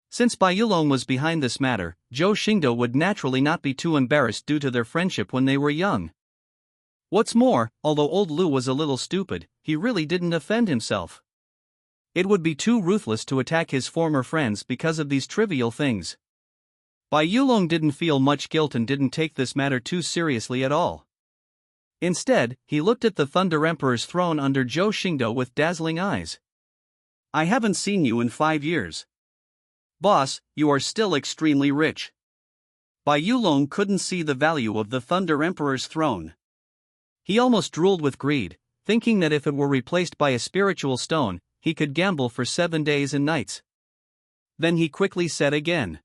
Since Bai Yulong was behind this matter, Zhou Xingdou would naturally not be too embarrassed due to their friendship when they were young. What's more, although Old Lu was a little stupid, he really didn't offend himself. It would be too ruthless to attack his former friends because of these trivial things. Bai Yulong didn't feel much guilt and didn't take this matter too seriously at all. Instead, he looked at the Thunder Emperor's throne under Zhou Xingdou with dazzling eyes. I haven't seen you in 5 years. Boss, you are still extremely rich. Bai Yulong couldn't see the value of the Thunder Emperor's throne. He almost drooled with greed, thinking that if it were replaced by a spiritual stone, he could gamble for 7 days and nights. Then he quickly said again.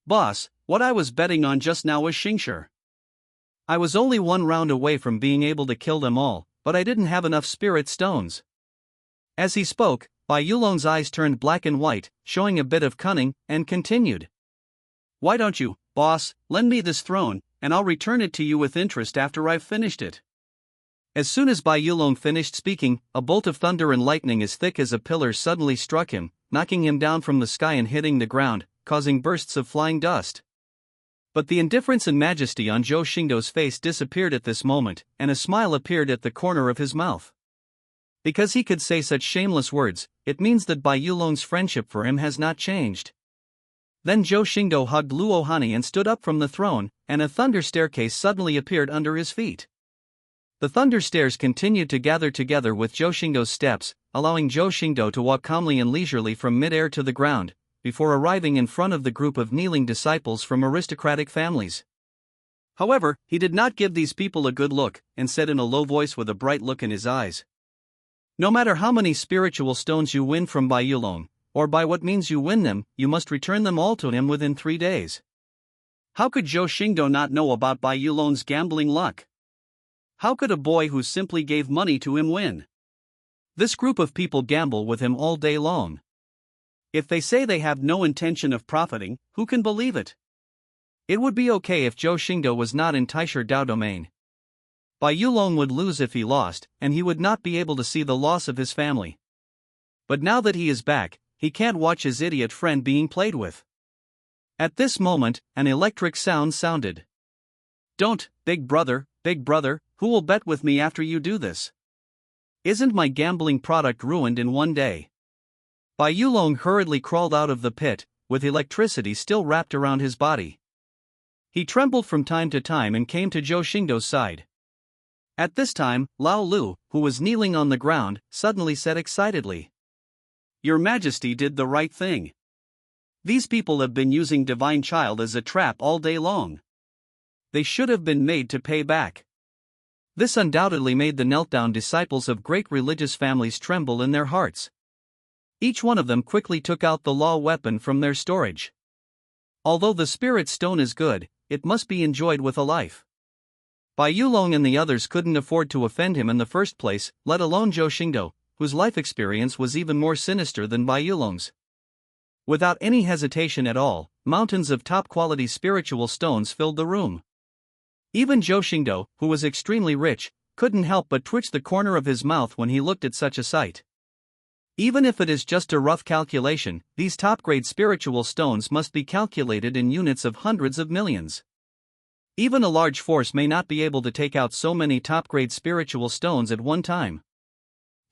Boss, what I was betting on just now was Xingshi. I was only 1 round away from being able to kill them all, but I didn't have enough spirit stones. As he spoke, Bai Yulong's eyes turned black and white, showing a bit of cunning, and continued. Why don't you, boss, lend me this throne, and I'll return it to you with interest after I've finished it. As soon as Bai Yulong finished speaking, a bolt of thunder and lightning as thick as a pillar suddenly struck him, knocking him down from the sky and hitting the ground, causing bursts of flying dust. But the indifference and majesty on Zhou Xingdou's face disappeared at this moment, and a smile appeared at the corner of his mouth. Because he could say such shameless words, it means that Bai Yulong's friendship for him has not changed. Then Zhou Xingdou hugged Luo Hani and stood up from the throne, and a thunder staircase suddenly appeared under his feet. The thunder stairs continued to gather together with Zhou Xingdou's steps, allowing Zhou Xingdou to walk calmly and leisurely from mid-air to the ground, before arriving in front of the group of kneeling disciples from aristocratic families. However, he did not give these people a good look, and said in a low voice with a bright look in his eyes. No matter how many spiritual stones you win from Bai Yulong, or by what means you win them, you must return them all to him within 3 days. How could Zhou Xingdou not know about Bai Yulong's gambling luck? How could a boy who simply gave money to him win? This group of people gamble with him all day long. If they say they have no intention of profiting, who can believe it? It would be okay if Zhou Xingdou was not in Taisher Dao domain. Bai Yulong would lose if he lost, and he would not be able to see the loss of his family. But now that he is back, he can't watch his idiot friend being played with. At this moment, an electric sound sounded. Don't, big brother, who will bet with me after you do this? Isn't my gambling product ruined in 1 day? Bai Yulong hurriedly crawled out of the pit, with electricity still wrapped around his body. He trembled from time to time and came to Zhou Xingdou's side. At this time, Lao Lu, who was kneeling on the ground, suddenly said excitedly. Your Majesty did the right thing. These people have been using Divine Child as a trap all day long. They should have been made to pay back. This undoubtedly made the knelt-down disciples of great religious families tremble in their hearts. Each one of them quickly took out the law weapon from their storage. Although the spirit stone is good, it must be enjoyed with a life. Bai Yulong and the others couldn't afford to offend him in the first place, let alone Zhou Xingdou, whose life experience was even more sinister than Bai Yulong's. Without any hesitation at all, mountains of top-quality spiritual stones filled the room. Even Zhou Xingdou, who was extremely rich, couldn't help but twitch the corner of his mouth when he looked at such a sight. Even if it is just a rough calculation, these top-grade spiritual stones must be calculated in units of hundreds of millions. Even a large force may not be able to take out so many top-grade spiritual stones at one time.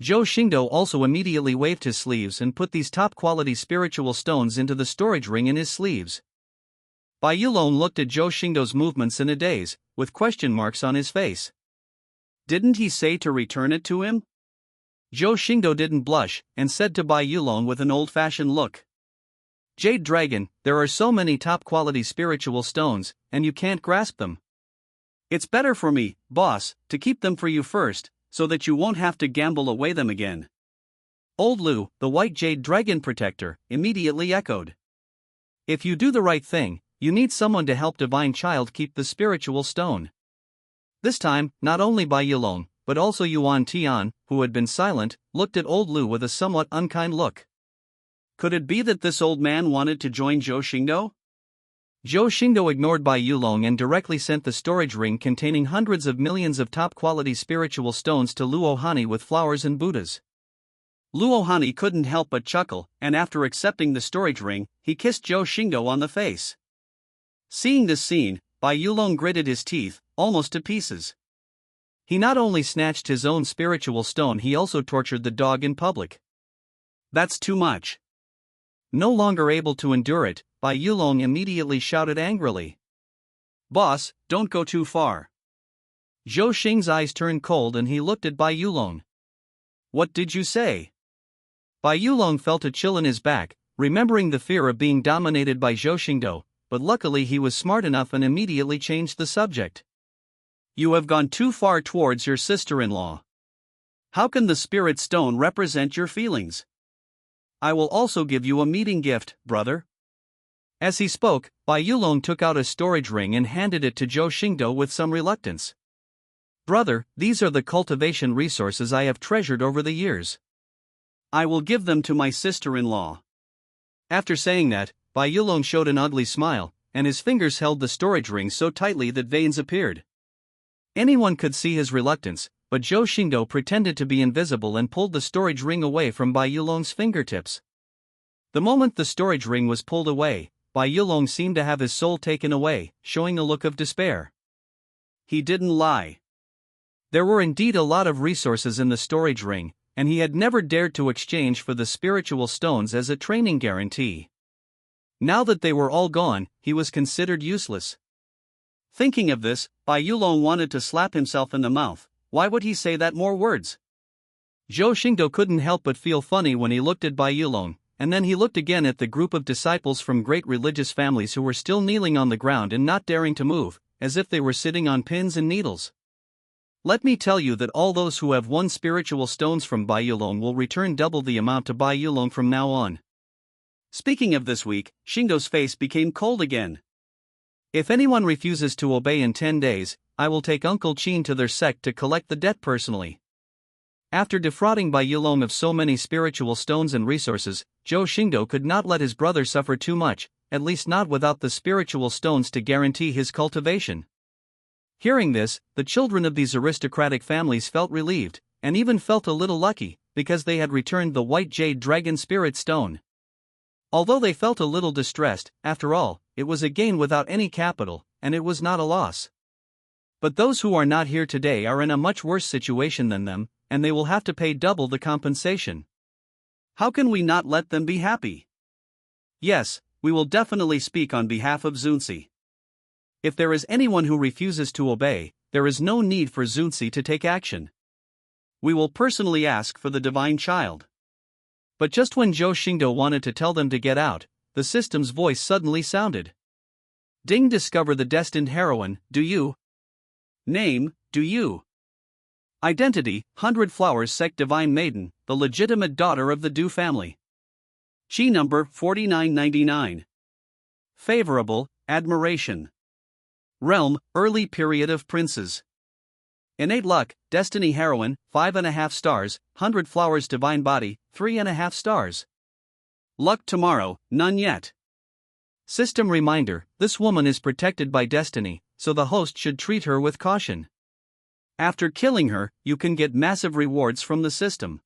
Zhou Xingdou also immediately waved his sleeves and put these top-quality spiritual stones into the storage ring in his sleeves. Bai Yulong looked at Zhou Xingdou's movements in a daze, with question marks on his face. Didn't he say to return it to him? Zhou Xingdou didn't blush, and said to Bai Yulong with an old-fashioned look. Jade Dragon, there are so many top-quality spiritual stones, and you can't grasp them. It's better for me, boss, to keep them for you first, so that you won't have to gamble away them again. Old Lu, the white Jade Dragon protector, immediately echoed. If you do the right thing, you need someone to help Divine Child keep the spiritual stone. This time, not only Bai Yulong, but also Yuan Tian, who had been silent, looked at old Lu with a somewhat unkind look. Could it be that this old man wanted to join Zhou Xingdou? Zhou Xingdou ignored Bai Yulong and directly sent the storage ring containing hundreds of millions of top-quality spiritual stones to Luo Hani with flowers and Buddhas. Luo Hani couldn't help but chuckle, and after accepting the storage ring, he kissed Zhou Xingdou on the face. Seeing this scene, Bai Yulong gritted his teeth, almost to pieces. He not only snatched his own spiritual stone, he also tortured the dog in public. That's too much. No longer able to endure it, Bai Yulong immediately shouted angrily. Boss, don't go too far. Zhou Xing's eyes turned cold and he looked at Bai Yulong. What did you say? Bai Yulong felt a chill in his back, remembering the fear of being dominated by Zhou Xingdou, but luckily he was smart enough and immediately changed the subject. You have gone too far towards your sister-in-law. How can the spirit stone represent your feelings? I will also give you a meeting gift, brother. As he spoke, Bai Yulong took out a storage ring and handed it to Zhou Xingdou with some reluctance. Brother, these are the cultivation resources I have treasured over the years. I will give them to my sister-in-law. After saying that, Bai Yulong showed an ugly smile, and his fingers held the storage ring so tightly that veins appeared. Anyone could see his reluctance, but Zhou Xingdou pretended to be invisible and pulled the storage ring away from Bai Yulong's fingertips. The moment the storage ring was pulled away, Bai Yulong seemed to have his soul taken away, showing a look of despair. He didn't lie. There were indeed a lot of resources in the storage ring, and he had never dared to exchange for the spiritual stones as a training guarantee. Now that they were all gone, he was considered useless. Thinking of this, Bai Yulong wanted to slap himself in the mouth. Why would he say that more words? Zhou Xingdou couldn't help but feel funny when he looked at Bai Yulong, and then he looked again at the group of disciples from great religious families who were still kneeling on the ground and not daring to move, as if they were sitting on pins and needles. Let me tell you that all those who have won spiritual stones from Bai Yulong will return double the amount to Bai Yulong from now on. Speaking of this week, Xingdou's face became cold again. If anyone refuses to obey in 10 days, I will take Uncle Qin to their sect to collect the debt personally. After defrauding Bai Yulong of so many spiritual stones and resources, Zhou Xingdou could not let his brother suffer too much, at least not without the spiritual stones to guarantee his cultivation. Hearing this, the children of these aristocratic families felt relieved, and even felt a little lucky, because they had returned the white jade dragon spirit stone. Although they felt a little distressed, after all, it was a gain without any capital, and it was not a loss. But those who are not here today are in a much worse situation than them, and they will have to pay double the compensation. How can we not let them be happy? Yes, we will definitely speak on behalf of Zunzi. If there is anyone who refuses to obey, there is no need for Zunzi to take action. We will personally ask for the Divine Child. But just when Zhou Xingdou wanted to tell them to get out, the system's voice suddenly sounded. Ding, discover the destined heroine, do you? Name, do you? Identity, 100 Flowers Sect Divine Maiden, the legitimate daughter of the Du family. Chi number 4999. Favorable, admiration. Realm, early period of princes. Innate luck, destiny heroine, 5.5 stars, 100 Flowers divine body, 3.5 stars. Luck tomorrow, none yet. System reminder, this woman is protected by destiny, so the host should treat her with caution. After killing her, you can get massive rewards from the system.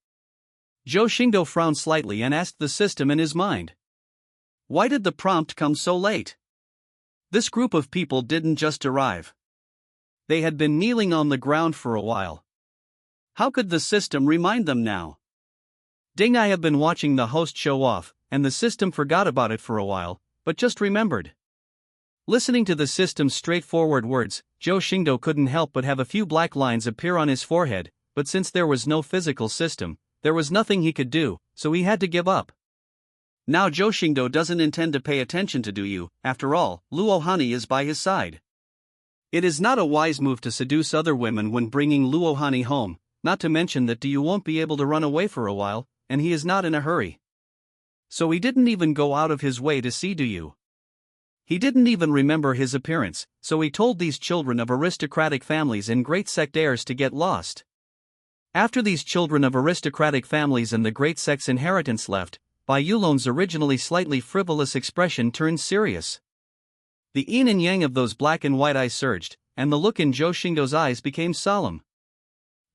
Zhou Xingdou frowned slightly and asked the system in his mind. Why did the prompt come so late? This group of people didn't just arrive. They had been kneeling on the ground for a while. How could the system remind them now? Ding, I have been watching the host show off, and the system forgot about it for a while, but just remembered. Listening to the system's straightforward words, Zhou Xingdou couldn't help but have a few black lines appear on his forehead, but since there was no physical system, there was nothing he could do, so he had to give up. Now Zhou Xingdou doesn't intend to pay attention to Du Yu, after all, Luo Hani is by his side. It is not a wise move to seduce other women when bringing Luo Hani home, not to mention that Du Yu won't be able to run away for a while, and he is not in a hurry. So he didn't even go out of his way to see Du Yu. He didn't even remember his appearance, so he told these children of aristocratic families and great sect heirs to get lost. After these children of aristocratic families and the great sect's inheritance left, Bai Yulong's originally slightly frivolous expression turned serious. The yin and yang of those black and white eyes surged, and the look in Zhou Xingdou's eyes became solemn.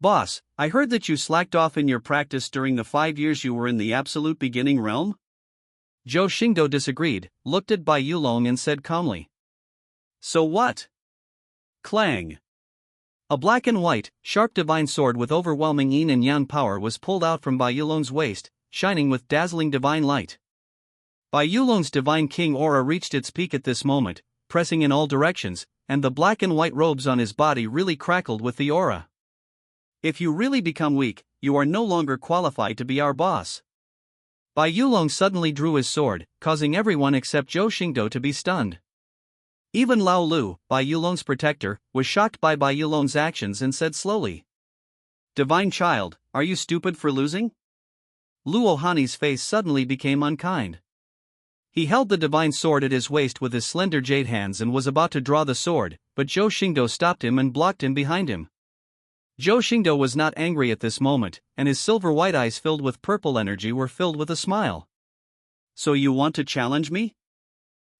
Boss, I heard that you slacked off in your practice during the 5 years you were in the absolute beginning realm? Zhou Xingdou disagreed, looked at Bai Yulong and said calmly. So what? Clang. A black and white, sharp divine sword with overwhelming yin and yang power was pulled out from Bai Yulong's waist, shining with dazzling divine light. Bai Yulong's divine king aura reached its peak at this moment, pressing in all directions, and the black and white robes on his body really crackled with the aura. If you really become weak, you are no longer qualified to be our boss. Bai Yulong suddenly drew his sword, causing everyone except Zhou Xingdou to be stunned. Even Lao Lu, Bai Yulong's protector, was shocked by Bai Yulong's actions and said slowly. Divine child, are you stupid for losing? Luo Hani's face suddenly became unkind. He held the divine sword at his waist with his slender jade hands and was about to draw the sword, but Zhou Xingdou stopped him and blocked him behind him. Zhou Xingdou was not angry at this moment, and his silver-white eyes filled with purple energy were filled with a smile. So you want to challenge me?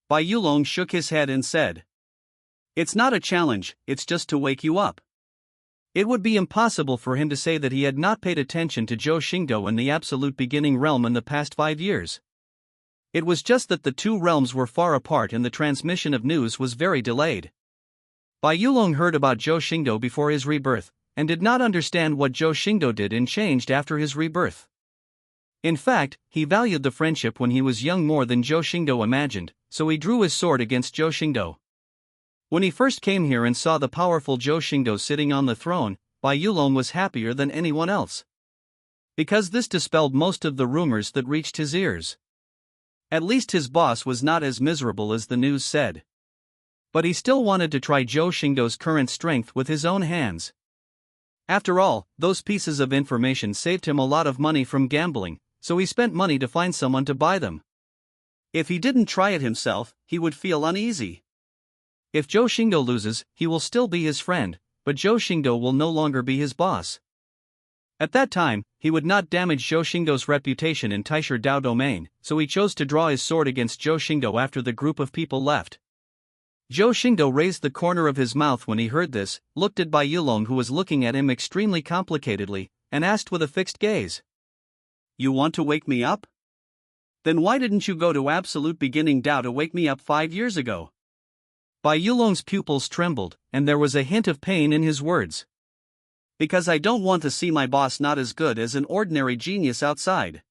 Bai Yulong shook his head and said. It's not a challenge, it's just to wake you up. It would be impossible for him to say that he had not paid attention to Zhou Xingdou in the absolute beginning realm in the past 5 years. It was just that the two realms were far apart and the transmission of news was very delayed. Bai Yulong heard about Zhou Xingdou before his rebirth, and did not understand what Zhou Xingdou did and changed after his rebirth. In fact, he valued the friendship when he was young more than Zhou Xingdou imagined, so he drew his sword against Zhou Xingdou. When he first came here and saw the powerful Zhou Xingdou sitting on the throne, Bai Yulong was happier than anyone else. Because this dispelled most of the rumors that reached his ears. At least his boss was not as miserable as the news said. But he still wanted to try Zhou Xingdou's current strength with his own hands. After all, those pieces of information saved him a lot of money from gambling, so he spent money to find someone to buy them. If he didn't try it himself, he would feel uneasy. If Zhou Xingdou loses, he will still be his friend, but Zhou Xingdou will no longer be his boss. At that time, he would not damage Zhou Xingdou's reputation in Taisher Dao domain, so he chose to draw his sword against Zhou Xingdou after the group of people left. Zhou Xingdou raised the corner of his mouth when he heard this, looked at Bai Yulong who was looking at him extremely complicatedly, and asked with a fixed gaze. You want to wake me up? Then why didn't you go to absolute beginning Dao to wake me up 5 years ago? Bai Yulong's pupils trembled, and there was a hint of pain in his words. Because I don't want to see my boss not as good as an ordinary genius outside.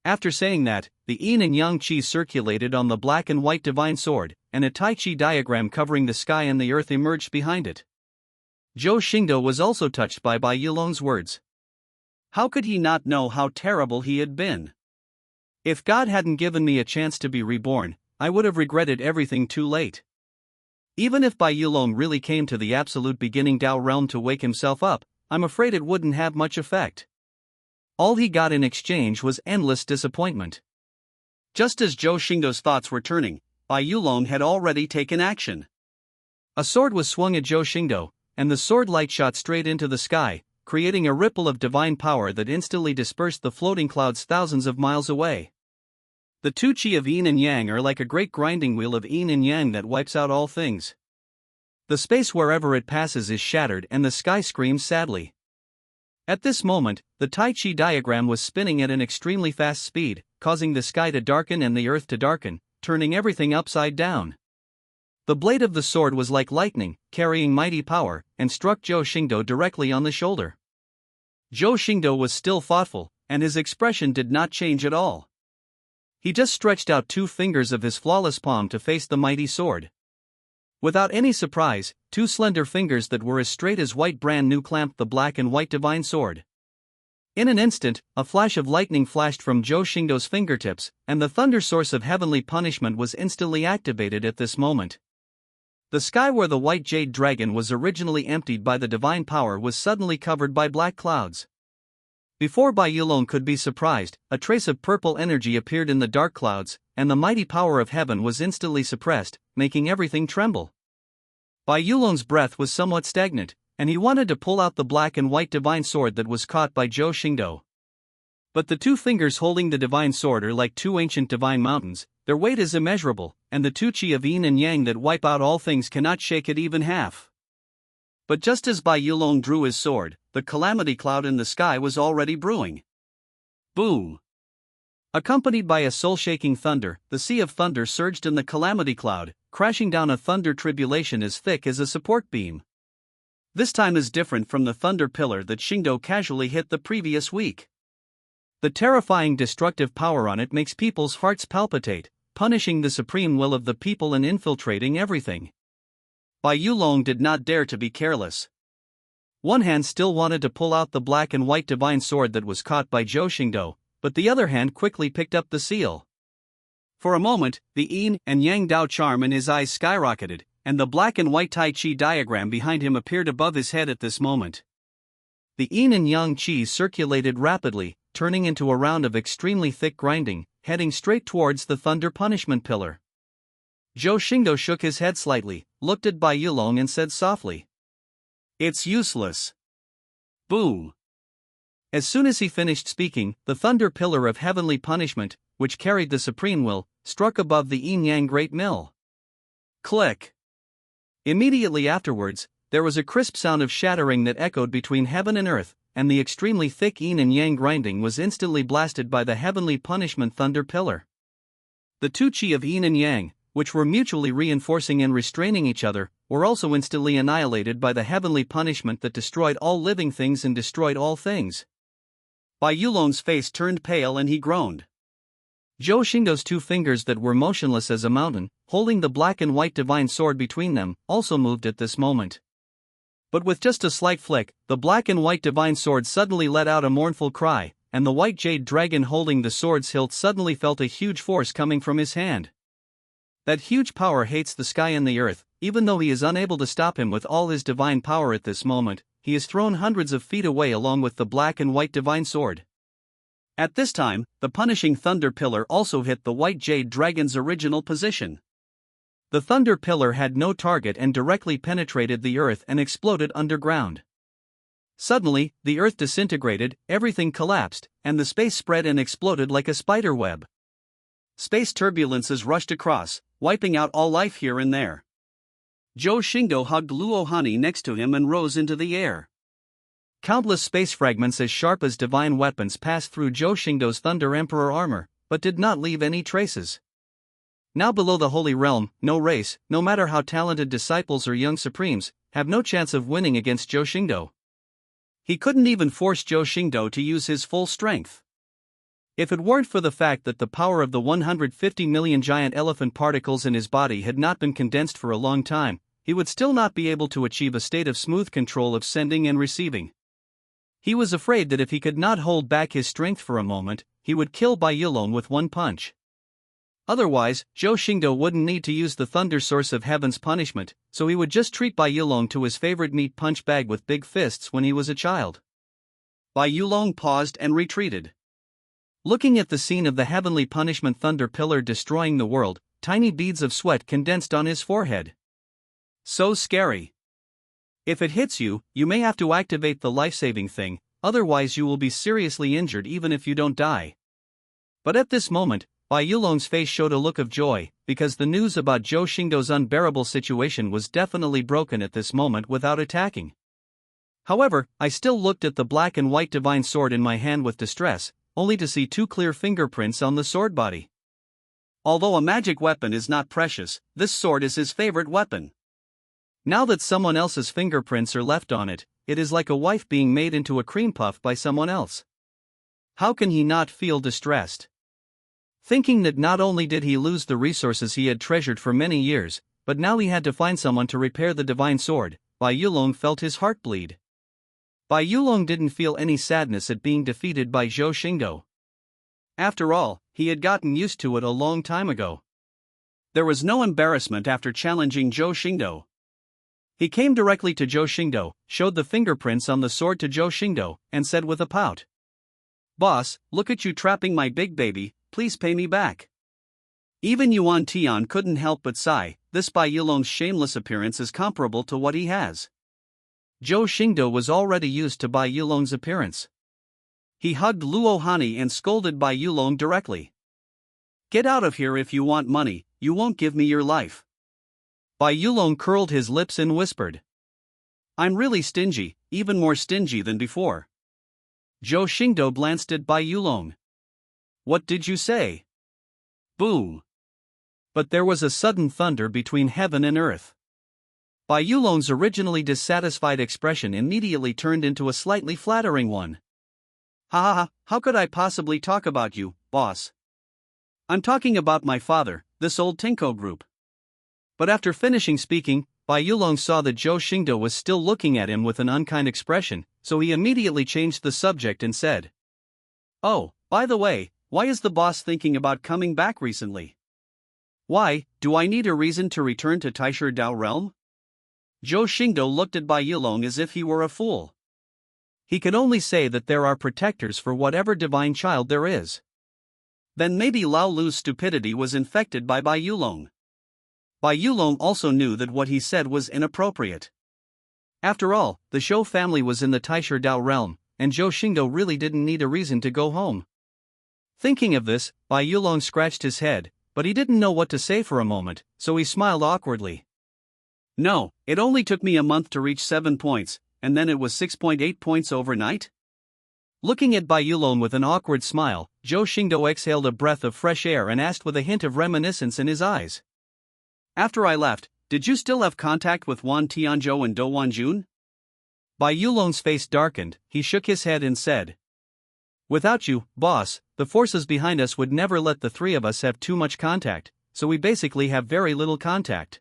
After saying that, the yin and yang chi circulated on the black and white divine sword, and a Tai Chi diagram covering the sky and the earth emerged behind it. Zhou Xingdou was also touched by Bai Yulong's words. How could he not know how terrible he had been? If God hadn't given me a chance to be reborn, I would have regretted everything too late. Even if Bai Yulong really came to the absolute beginning Dao realm to wake himself up, I'm afraid it wouldn't have much effect. All he got in exchange was endless disappointment. Just as Zhou Xingdou's thoughts were turning, Bai Yulong had already taken action. A sword was swung at Zhou Xingdou, and the sword light shot straight into the sky, creating a ripple of divine power that instantly dispersed the floating clouds thousands of miles away. The two chi of yin and yang are like a great grinding wheel of yin and yang that wipes out all things. The space wherever it passes is shattered and the sky screams sadly. At this moment, the Tai Chi diagram was spinning at an extremely fast speed, causing the sky to darken and the earth to darken, turning everything upside down. The blade of the sword was like lightning, carrying mighty power, and struck Zhou Xingdou directly on the shoulder. Zhou Xingdou was still thoughtful, and his expression did not change at all. He just stretched out 2 fingers of his flawless palm to face the mighty sword. Without any surprise, 2 slender fingers that were as straight as white brand new clamped the black and white divine sword. In an instant, a flash of lightning flashed from Zhou Xingdou's fingertips, and the thunder source of heavenly punishment was instantly activated at this moment. The sky where the white jade dragon was originally emptied by the divine power was suddenly covered by black clouds. Before Bai Yulong could be surprised, a trace of purple energy appeared in the dark clouds, and the mighty power of heaven was instantly suppressed, making everything tremble. Bai Yulong's breath was somewhat stagnant, and he wanted to pull out the black and white divine sword that was caught by Zhou Xingdou. But the 2 fingers holding the divine sword are like 2 ancient divine mountains, their weight is immeasurable, and the 2 chi of yin and yang that wipe out all things cannot shake it even half. But just as Bai Yulong drew his sword, the calamity cloud in the sky was already brewing. Boom! Accompanied by a soul-shaking thunder, the sea of thunder surged in the calamity cloud, crashing down a thunder tribulation as thick as a support beam. This time is different from the thunder pillar that Xingdou casually hit the previous week. The terrifying destructive power on it makes people's hearts palpitate, punishing the supreme will of the people and infiltrating everything. Bai Yulong did not dare to be careless. One hand still wanted to pull out the black and white divine sword that was caught by Zhou Xingdou, but the other hand quickly picked up the seal. For a moment, the yin and yang Dao charm in his eyes skyrocketed, and the black and white Tai Chi diagram behind him appeared above his head at this moment. The yin and yang chi circulated rapidly, turning into a round of extremely thick grinding, heading straight towards the thunder punishment pillar. Zhou Xingdou shook his head slightly, looked at Bai Yulong and said softly, "It's useless." Boom! As soon as he finished speaking, the thunder pillar of heavenly punishment, which carried the supreme will, struck above the yin-yang great mill. Click! Immediately afterwards, there was a crisp sound of shattering that echoed between heaven and earth, and the extremely thick yin and yang grinding was instantly blasted by the heavenly punishment thunder pillar. The 2 chi of yin and yang, which were mutually reinforcing and restraining each other, were also instantly annihilated by the heavenly punishment that destroyed all living things and destroyed all things. Bai Yulong's face turned pale and he groaned. Zhou Xingdou's 2 fingers that were motionless as a mountain, holding the black and white divine sword between them, also moved at this moment. But with just a slight flick, the black and white divine sword suddenly let out a mournful cry, and the white jade dragon holding the sword's hilt suddenly felt a huge force coming from his hand. That huge power hates the sky and the earth. Even though he is unable to stop him with all his divine power at this moment, he is thrown hundreds of feet away along with the black and white divine sword. At this time, the punishing thunder pillar also hit the white jade dragon's original position. The thunder pillar had no target and directly penetrated the earth and exploded underground. Suddenly, the earth disintegrated, everything collapsed, and the space spread and exploded like a spider web. Space turbulences rushed across, wiping out all life here and there. Zhou Xingdou hugged Luo Hani next to him and rose into the air. Countless space fragments as sharp as divine weapons passed through Zhou Xingdou's Thunder Emperor armor, but did not leave any traces. Now below the Holy Realm, no race, no matter how talented disciples or young supremes, have no chance of winning against Zhou Xingdou. He couldn't even force Zhou Xingdou to use his full strength. If it weren't for the fact that the power of the 150 million giant elephant particles in his body had not been condensed for a long time, he would still not be able to achieve a state of smooth control of sending and receiving. He was afraid that if he could not hold back his strength for a moment, he would kill Bai Yulong with one punch. Otherwise, Zhou Xingdou wouldn't need to use the thunder source of heaven's punishment, so he would just treat Bai Yulong to his favorite meat punch bag with big fists when he was a child. Bai Yulong paused and retreated. Looking at the scene of the heavenly punishment thunder pillar destroying the world, tiny beads of sweat condensed on his forehead. So scary. If it hits you, you may have to activate the life-saving thing, otherwise you will be seriously injured even if you don't die. But at this moment, Bai Yulong's face showed a look of joy, because the news about Zhou Xingdou's unbearable situation was definitely broken at this moment without attacking. However, I still looked at the black and white divine sword in my hand with distress, only to see 2 clear fingerprints on the sword body. Although a magic weapon is not precious, this sword is his favorite weapon. Now that someone else's fingerprints are left on it, it is like a wife being made into a cream puff by someone else. How can he not feel distressed? Thinking that not only did he lose the resources he had treasured for many years, but now he had to find someone to repair the divine sword, Bai Yulong felt his heart bleed. Bai Yulong didn't feel any sadness at being defeated by Zhou Xingdou. After all, he had gotten used to it a long time ago. There was no embarrassment after challenging Zhou Xingdou. He came directly to Zhou Xingdou, showed the fingerprints on the sword to Zhou Xingdou, and said with a pout, "Boss, look at you trapping my big baby, please pay me back." Even Yuan Tian couldn't help but sigh, this Bai Yulong's shameless appearance is comparable to what he has. Zhou Xingdou was already used to Bai Yulong's appearance. He hugged Luo Hani and scolded Bai Yulong directly. "Get out of here if you want money, you won't give me your life." Bai Yulong curled his lips and whispered, "I'm really stingy, even more stingy than before." Zhou Xingdou glanced at Bai Yulong. "What did you say?" Boom. But there was a sudden thunder between heaven and earth. Bai Yulong's originally dissatisfied expression immediately turned into a slightly flattering one. "Ha ha ha, how could I possibly talk about you, boss? I'm talking about my father, this old Tinko group." But after finishing speaking, Bai Yulong saw that Zhou Xingdou was still looking at him with an unkind expression, so he immediately changed the subject and said, "Oh, by the way, why is the boss thinking about coming back recently? Why, do I need a reason to return to Chuyuan Realm?" Zhou Xingdou looked at Bai Yulong as if he were a fool. He could only say that there are protectors for whatever divine child there is. Then maybe Lao Lu's stupidity was infected by Bai Yulong. Bai Yulong also knew that what he said was inappropriate. After all, the Zhou family was in the Chuyuan Realm, and Zhou Xingdou really didn't need a reason to go home. Thinking of this, Bai Yulong scratched his head, but he didn't know what to say for a moment, so he smiled awkwardly. "No, it only took me a month to reach 7 points, and then it was 6.8 points overnight?" Looking at Bai Yulong with an awkward smile, Zhou Xingdou exhaled a breath of fresh air and asked with a hint of reminiscence in his eyes, "After I left, did you still have contact with Wan Tianzhou and Do Wanjun?" Bai Yulong's face darkened, he shook his head and said, "Without you, boss, the forces behind us would never let the 3 of us have too much contact, so we basically have very little contact.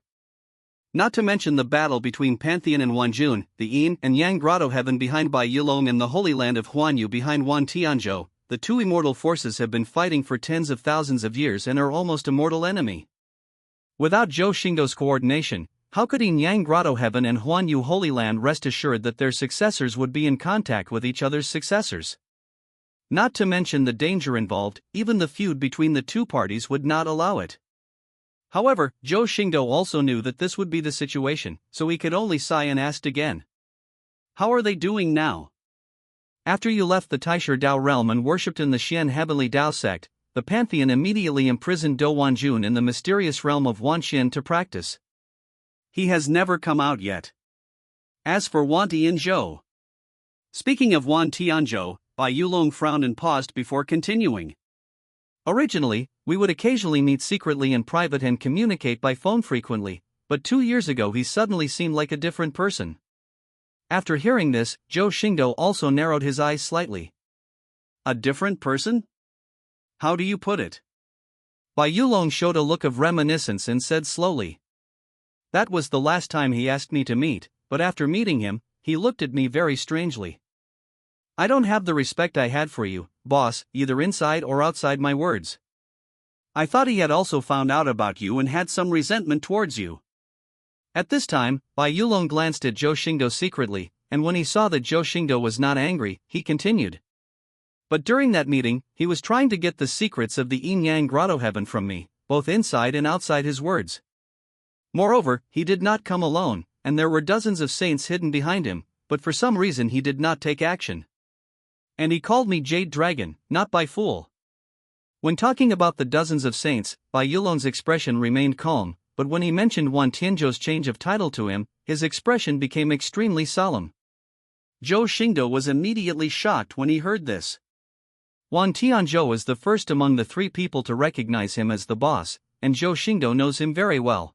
Not to mention the battle between Pantheon and Wanjun, the Yin and Yang Grotto Heaven behind Bai Yulong and the Holy Land of Huanyu behind Wan Tianzhou, the 2 immortal forces have been fighting for tens of thousands of years and are almost a mortal enemy. Without Zhou Xingdou's coordination, how could Yin Yang Grotto Heaven and Huanyu Holy Land rest assured that their successors would be in contact with each other's successors? Not to mention the danger involved, even the feud between the 2 parties would not allow it." However, Zhou Xingdou also knew that this would be the situation, so he could only sigh and asked again, "How are they doing now?" "After you left the Chuyuan Realm and worshipped in the Xian Heavenly Dao sect, the Pantheon immediately imprisoned Do Wanjun in the mysterious realm of Wanxian to practice. He has never come out yet. As for Wan Tianzhou..." Speaking of Wan Tianzhou, Bai Yulong frowned and paused before continuing. "Originally, we would occasionally meet secretly in private and communicate by phone frequently, but 2 years ago he suddenly seemed like a different person." After hearing this, Zhou Xingdou also narrowed his eyes slightly. "A different person? How do you put it?" Bai Yulong showed a look of reminiscence and said slowly, "That was the last time he asked me to meet, but after meeting him, he looked at me very strangely. I don't have the respect I had for you, boss, either inside or outside my words. I thought he had also found out about you and had some resentment towards you. At this time, Bai Yulong glanced at Zhou Xingdou secretly, and when he saw that Zhou Xingdou was not angry, he continued. But during that meeting, he was trying to get the secrets of the Yin-Yang Grotto Heaven from me, both inside and outside his words. Moreover, he did not come alone, and there were dozens of saints hidden behind him, but for some reason he did not take action. And he called me Jade Dragon, not Bai Fool. When talking about the dozens of saints, Bai Yulong's expression remained calm, but when he mentioned Wan Tianzhou's change of title to him, his expression became extremely solemn. Zhou Xingdou was immediately shocked when he heard this. Wan Tianzhou is the first among the 3 people to recognize him as the boss, and Zhou Xingdou knows him very well.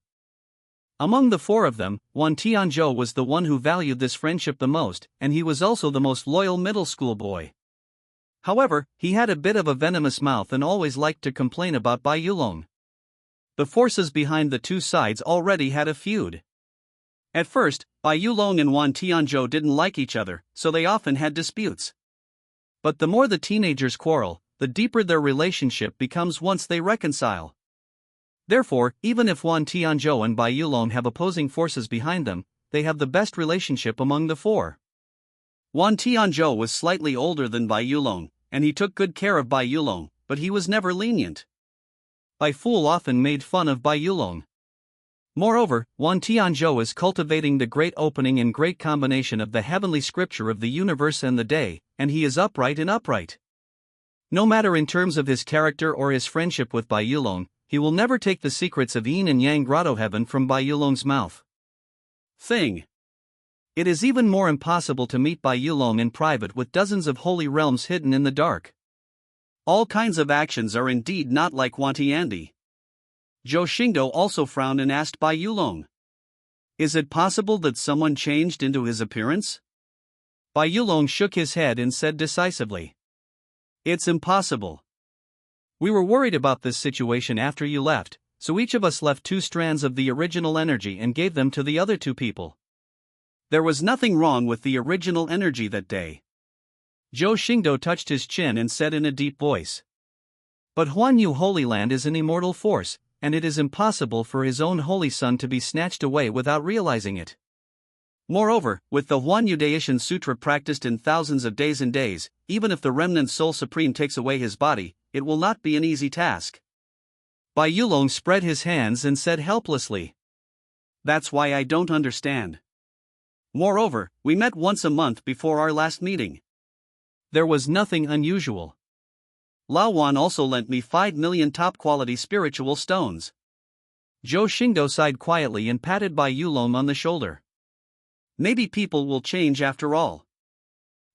Among the 4 of them, Wan Tianzhou was the one who valued this friendship the most, and he was also the most loyal middle school boy. However, he had a bit of a venomous mouth and always liked to complain about Bai Yulong. The forces behind the 2 sides already had a feud. At first, Bai Yulong and Wan Tianzhou didn't like each other, so they often had disputes. But the more the teenagers quarrel, the deeper their relationship becomes once they reconcile. Therefore, even if Wan Tianzhou and Bai Yulong have opposing forces behind them, they have the best relationship among the 4. Wan Tianzhou was slightly older than Bai Yulong, and he took good care of Bai Yulong, but he was never lenient. Bai Fool often made fun of Bai Yulong. Moreover, Wan Tianzhou is cultivating the great opening and great combination of the heavenly scripture of the universe and the day, and he is upright and upright. No matter in terms of his character or his friendship with Bai Yulong, he will never take the secrets of Yin and Yang Grotto Heaven from Bai Yulong's mouth. Thing. It is even more impossible to meet Bai Yulong in private with dozens of holy realms hidden in the dark. All kinds of actions are indeed not like Wan Tiandi. Zhou Xingdou also frowned and asked Bai Yulong. Is it possible that someone changed into his appearance? Bai Yulong shook his head and said decisively. It's impossible. We were worried about this situation after you left, so each of us left 2 strands of the original energy and gave them to the other 2 people. There was nothing wrong with the original energy that day. Zhou Xingdou touched his chin and said in a deep voice. But Huanyu Holy Land is an immortal force, and it is impossible for his own holy son to be snatched away without realizing it. Moreover, with the Huanyu Daishin Sutra practiced in thousands of days and days, even if the remnant Soul Supreme takes away his body, it will not be an easy task. Bai Yulong spread his hands and said helplessly. That's why I don't understand. Moreover, we met once a month before our last meeting. There was nothing unusual. Lao Wan also lent me 5 million top-quality spiritual stones. Zhou Xingdou sighed quietly and patted Bai Yulong on the shoulder. Maybe people will change after all.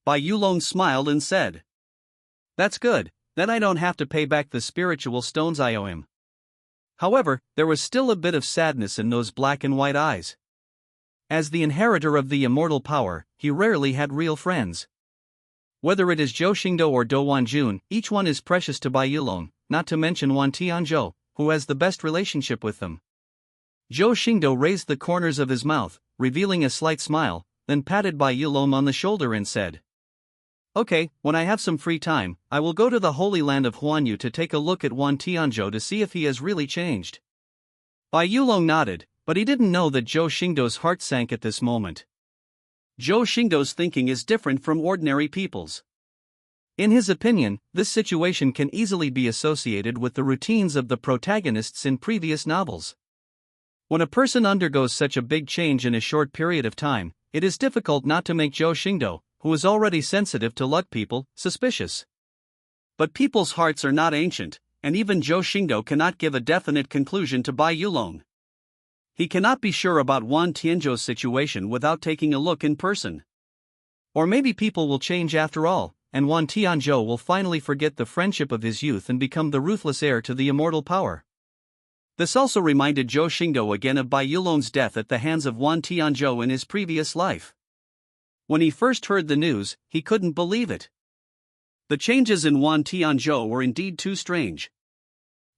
Bai Yulong smiled and said. That's good, then I don't have to pay back the spiritual stones I owe him. However, there was still a bit of sadness in those black and white eyes. As the inheritor of the immortal power, he rarely had real friends. Whether it is Zhou Xingdou or Do Wanjun, each one is precious to Bai Yulong, not to mention Wan Tianzhou, who has the best relationship with them. Zhou Xingdou raised the corners of his mouth, revealing a slight smile, then patted Bai Yulong on the shoulder and said. Okay, when I have some free time, I will go to the Holy Land of Huanyu to take a look at Wan Tianzhou to see if he has really changed. Bai Yulong nodded, but he didn't know that Zhou Xingdou's heart sank at this moment. Zhou Xingdou's thinking is different from ordinary people's. In his opinion, this situation can easily be associated with the routines of the protagonists in previous novels. When a person undergoes such a big change in a short period of time, it is difficult not to make Zhou Xingdou, who is already sensitive to luck people, suspicious. But people's hearts are not ancient, and even Zhou Xingdou cannot give a definite conclusion to Bai Yulong. He cannot be sure about Wan Tianzhou's situation without taking a look in person. Or maybe people will change after all, and Wan Tianzhou will finally forget the friendship of his youth and become the ruthless heir to the immortal power. This also reminded Zhou Xingdou again of Bai Yulong's death at the hands of Wan Tianzhou in his previous life. When he first heard the news, he couldn't believe it. The changes in Wan Tianzhou were indeed too strange.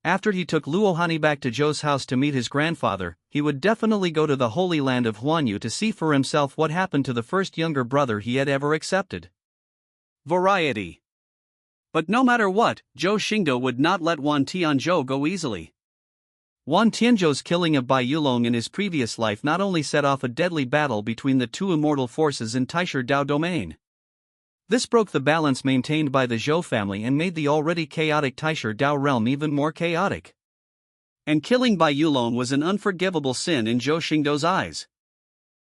After he took Luohani back to Zhou's house to meet his grandfather, he would definitely go to the Holy Land of Huanyu to see for himself what happened to the first younger brother he had ever accepted. Variety. But no matter what, Zhou Xingdou would not let Wan Tianzhou go easily. Wan Tianzhou's killing of Bai Yulong in his previous life not only set off a deadly battle between the two immortal forces in Taisher Dao domain. This broke the balance maintained by the Zhou family and made the already chaotic Taisher Dao realm even more chaotic. And killing Bai Yulong was an unforgivable sin in Zhou Xingdou's eyes.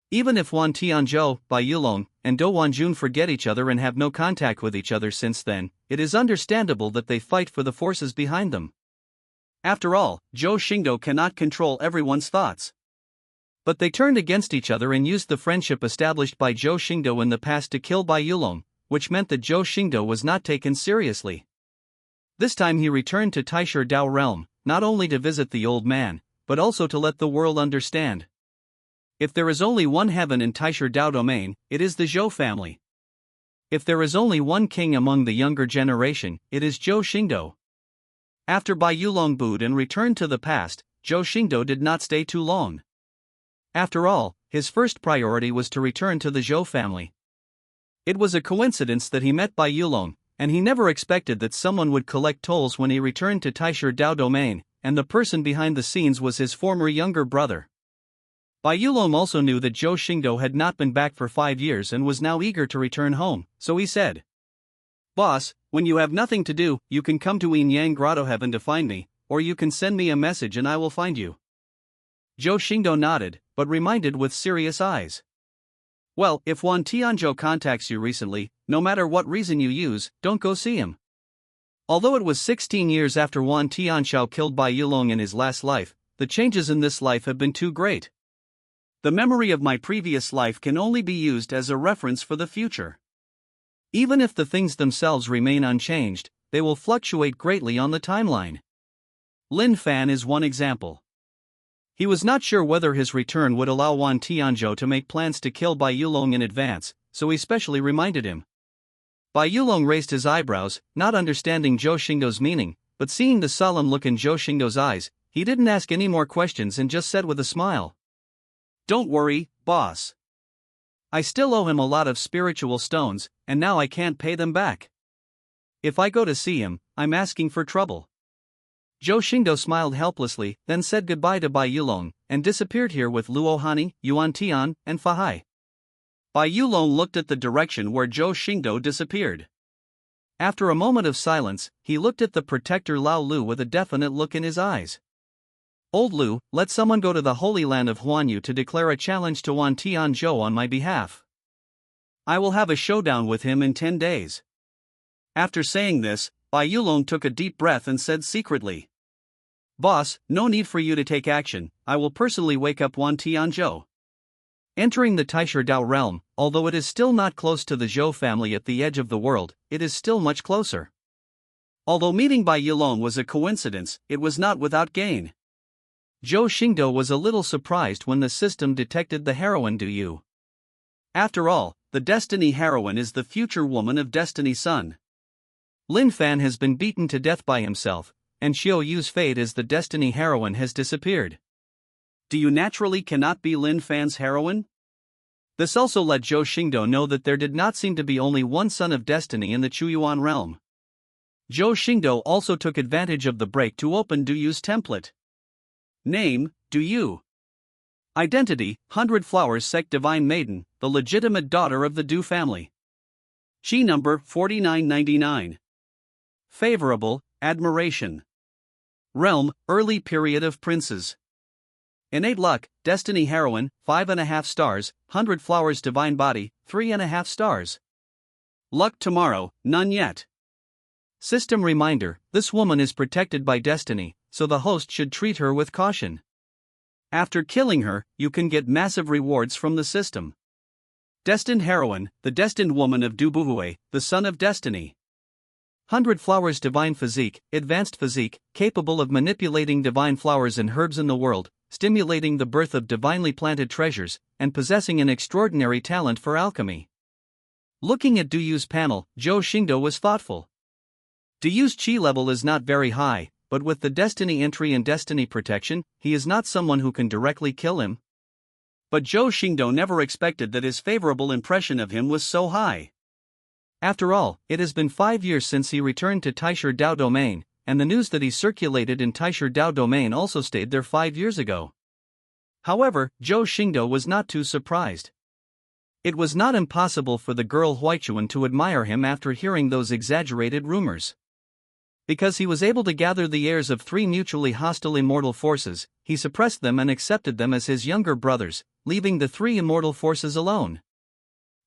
Even if Wan Tianzhou, Bai Yulong, and Dou Wanjun forget each other and have no contact with each other since then, it is understandable that they fight for the forces behind them. After all, Zhou Xingdou cannot control everyone's thoughts. But they turned against each other and used the friendship established by Zhou Xingdou in the past to kill Bai Yulong, which meant that Zhou Xingdou was not taken seriously. This time he returned to Taisher Dao realm, not only to visit the old man, but also to let the world understand. If there is only one heaven in Taisher Dao domain, it is the Zhou family. If there is only one king among the younger generation, it is Zhou Xingdou. After Bai Yulong booed and returned to the past, Zhou Xingdou did not stay too long. After all, his first priority was to return to the Zhou family. It was a coincidence that he met Bai Yulong, and he never expected that someone would collect tolls when he returned to Taisher Dao domain, and the person behind the scenes was his former younger brother. Bai Yulong also knew that Zhou Xingdou had not been back for 5 years and was now eager to return home, so he said, "Boss, when you have nothing to do, you can come to Yin Yang Grotto Heaven to find me, or you can send me a message and I will find you." Zhou Xingdou nodded, but reminded with serious eyes. "Well, if Wan Tianzhou contacts you recently, no matter what reason you use, don't go see him." Although it was 16 years after Wan Tianzhou killed Bai Yulong in his last life, the changes in this life have been too great. The memory of my previous life can only be used as a reference for the future. Even if the things themselves remain unchanged, they will fluctuate greatly on the timeline. Lin Fan is one example. He was not sure whether his return would allow Wan Tianzhou to make plans to kill Bai Yulong in advance, so he specially reminded him. Bai Yulong raised his eyebrows, not understanding Zhou Xingdou's meaning, but seeing the solemn look in Zhou Xingdou's eyes, he didn't ask any more questions and just said with a smile, "Don't worry, boss. I still owe him a lot of spiritual stones, and now I can't pay them back. If I go to see him, I'm asking for trouble." Zhou Xingdou smiled helplessly, then said goodbye to Bai Yulong, and disappeared here with Luo Hani, Yuan Tian, and Fahai. Bai Yulong looked at the direction where Zhou Xingdou disappeared. After a moment of silence, he looked at the protector Lao Lu with a definite look in his eyes. "Old Lu, let someone go to the Holy Land of Huanyu to declare a challenge to Wan Tianzhou on my behalf. I will have a showdown with him in 10 days. After saying this, Bai Yulong took a deep breath and said secretly, "Boss, no need for you to take action, I will personally wake up Wan Tianzhou." Entering the Taisher Dao realm, although it is still not close to the Zhou family at the edge of the world, it is still much closer. Although meeting Bai Yulong was a coincidence, it was not without gain. Zhou Xingdou was a little surprised when the system detected the heroine Du Yu. After all, the Destiny heroine is the future woman of Destiny's son. Lin Fan has been beaten to death by himself, and Xiao Yu's fate as the Destiny heroine has disappeared. Do you naturally cannot be Lin Fan's heroine? This also let Zhou Xingdou know that there did not seem to be only one son of Destiny in the Chuyuan Realm. Zhou Xingdou also took advantage of the break to open Du Yu's template. Name, Du Yu. Identity, 100 Flowers Sect Divine Maiden, the legitimate daughter of the Du family. She number 4999. Favorable, admiration. Realm, early period of princes. Innate luck, Destiny heroine, 5.5 stars, 100 Flowers divine body, 3.5 stars. Luck tomorrow, none yet. System reminder, this woman is protected by Destiny, so the host should treat her with caution. After killing her, you can get massive rewards from the system. Destined heroine, the destined woman of Du Buhue, the son of Destiny. 100 Flowers divine physique, advanced physique, capable of manipulating divine flowers and herbs in the world, stimulating the birth of divinely planted treasures, and possessing an extraordinary talent for alchemy. Looking at Du Yu's panel, Zhou Xingdou was thoughtful. Du Yu's chi level is not very high, but with the Destiny entry and Destiny protection, he is not someone who can directly kill him. But Zhou Xingdou never expected that his favorable impression of him was so high. After all, it has been 5 years since he returned to Taisher Dao Domain, and the news that he circulated in Taisher Dao Domain also stayed there 5 years ago. However, Zhou Xingdou was not too surprised. It was not impossible for the girl Huichuan to admire him after hearing those exaggerated rumors. Because he was able to gather the heirs of 3 mutually hostile immortal forces, he suppressed them and accepted them as his younger brothers, leaving the 3 immortal forces alone.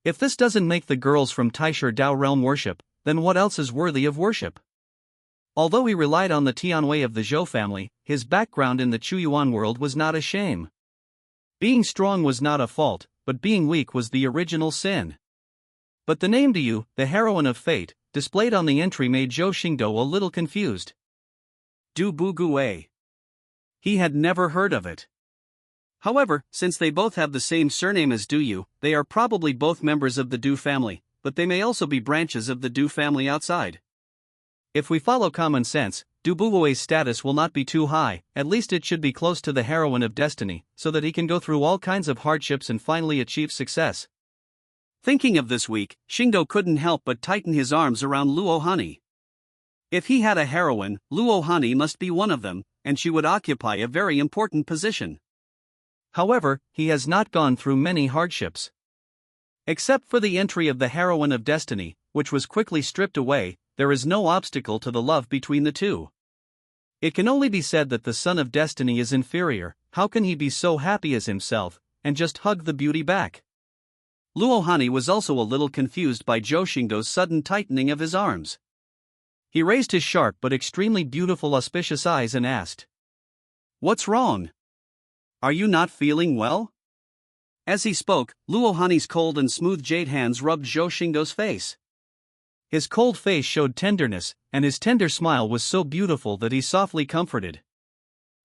If this doesn't make the girls from Taisher Dao Realm worship, then what else is worthy of worship? Although he relied on the Tianwei of the Zhou family, his background in the Chuyuan world was not a shame. Being strong was not a fault, but being weak was the original sin. But the name Du, the heroine of fate, displayed on the entry made Zhou Xingdou a little confused. Du Bu. He had never heard of it. However, since they both have the same surname as Du, they are probably both members of the Du family, but they may also be branches of the Du family outside. If we follow common sense, Du Buwue's status will not be too high, at least it should be close to the heroine of destiny, so that he can go through all kinds of hardships and finally achieve success. Thinking of this week, Xingdou couldn't help but tighten his arms around Luo Hani. If he had a heroine, Luo Hani must be one of them, and she would occupy a very important position. However, he has not gone through many hardships. Except for the entry of the heroine of destiny, which was quickly stripped away, there is no obstacle to the love between the two. It can only be said that the son of destiny is inferior. How can he be so happy as himself, and just hug the beauty back? Luo Hani was also a little confused by Zhou Xingdou's sudden tightening of his arms. He raised his sharp but extremely beautiful auspicious eyes and asked, "What's wrong? Are you not feeling well?" As he spoke, Luo Hani's cold and smooth jade hands rubbed Zhou Xingdou's face. His cold face showed tenderness, and his tender smile was so beautiful that he softly comforted.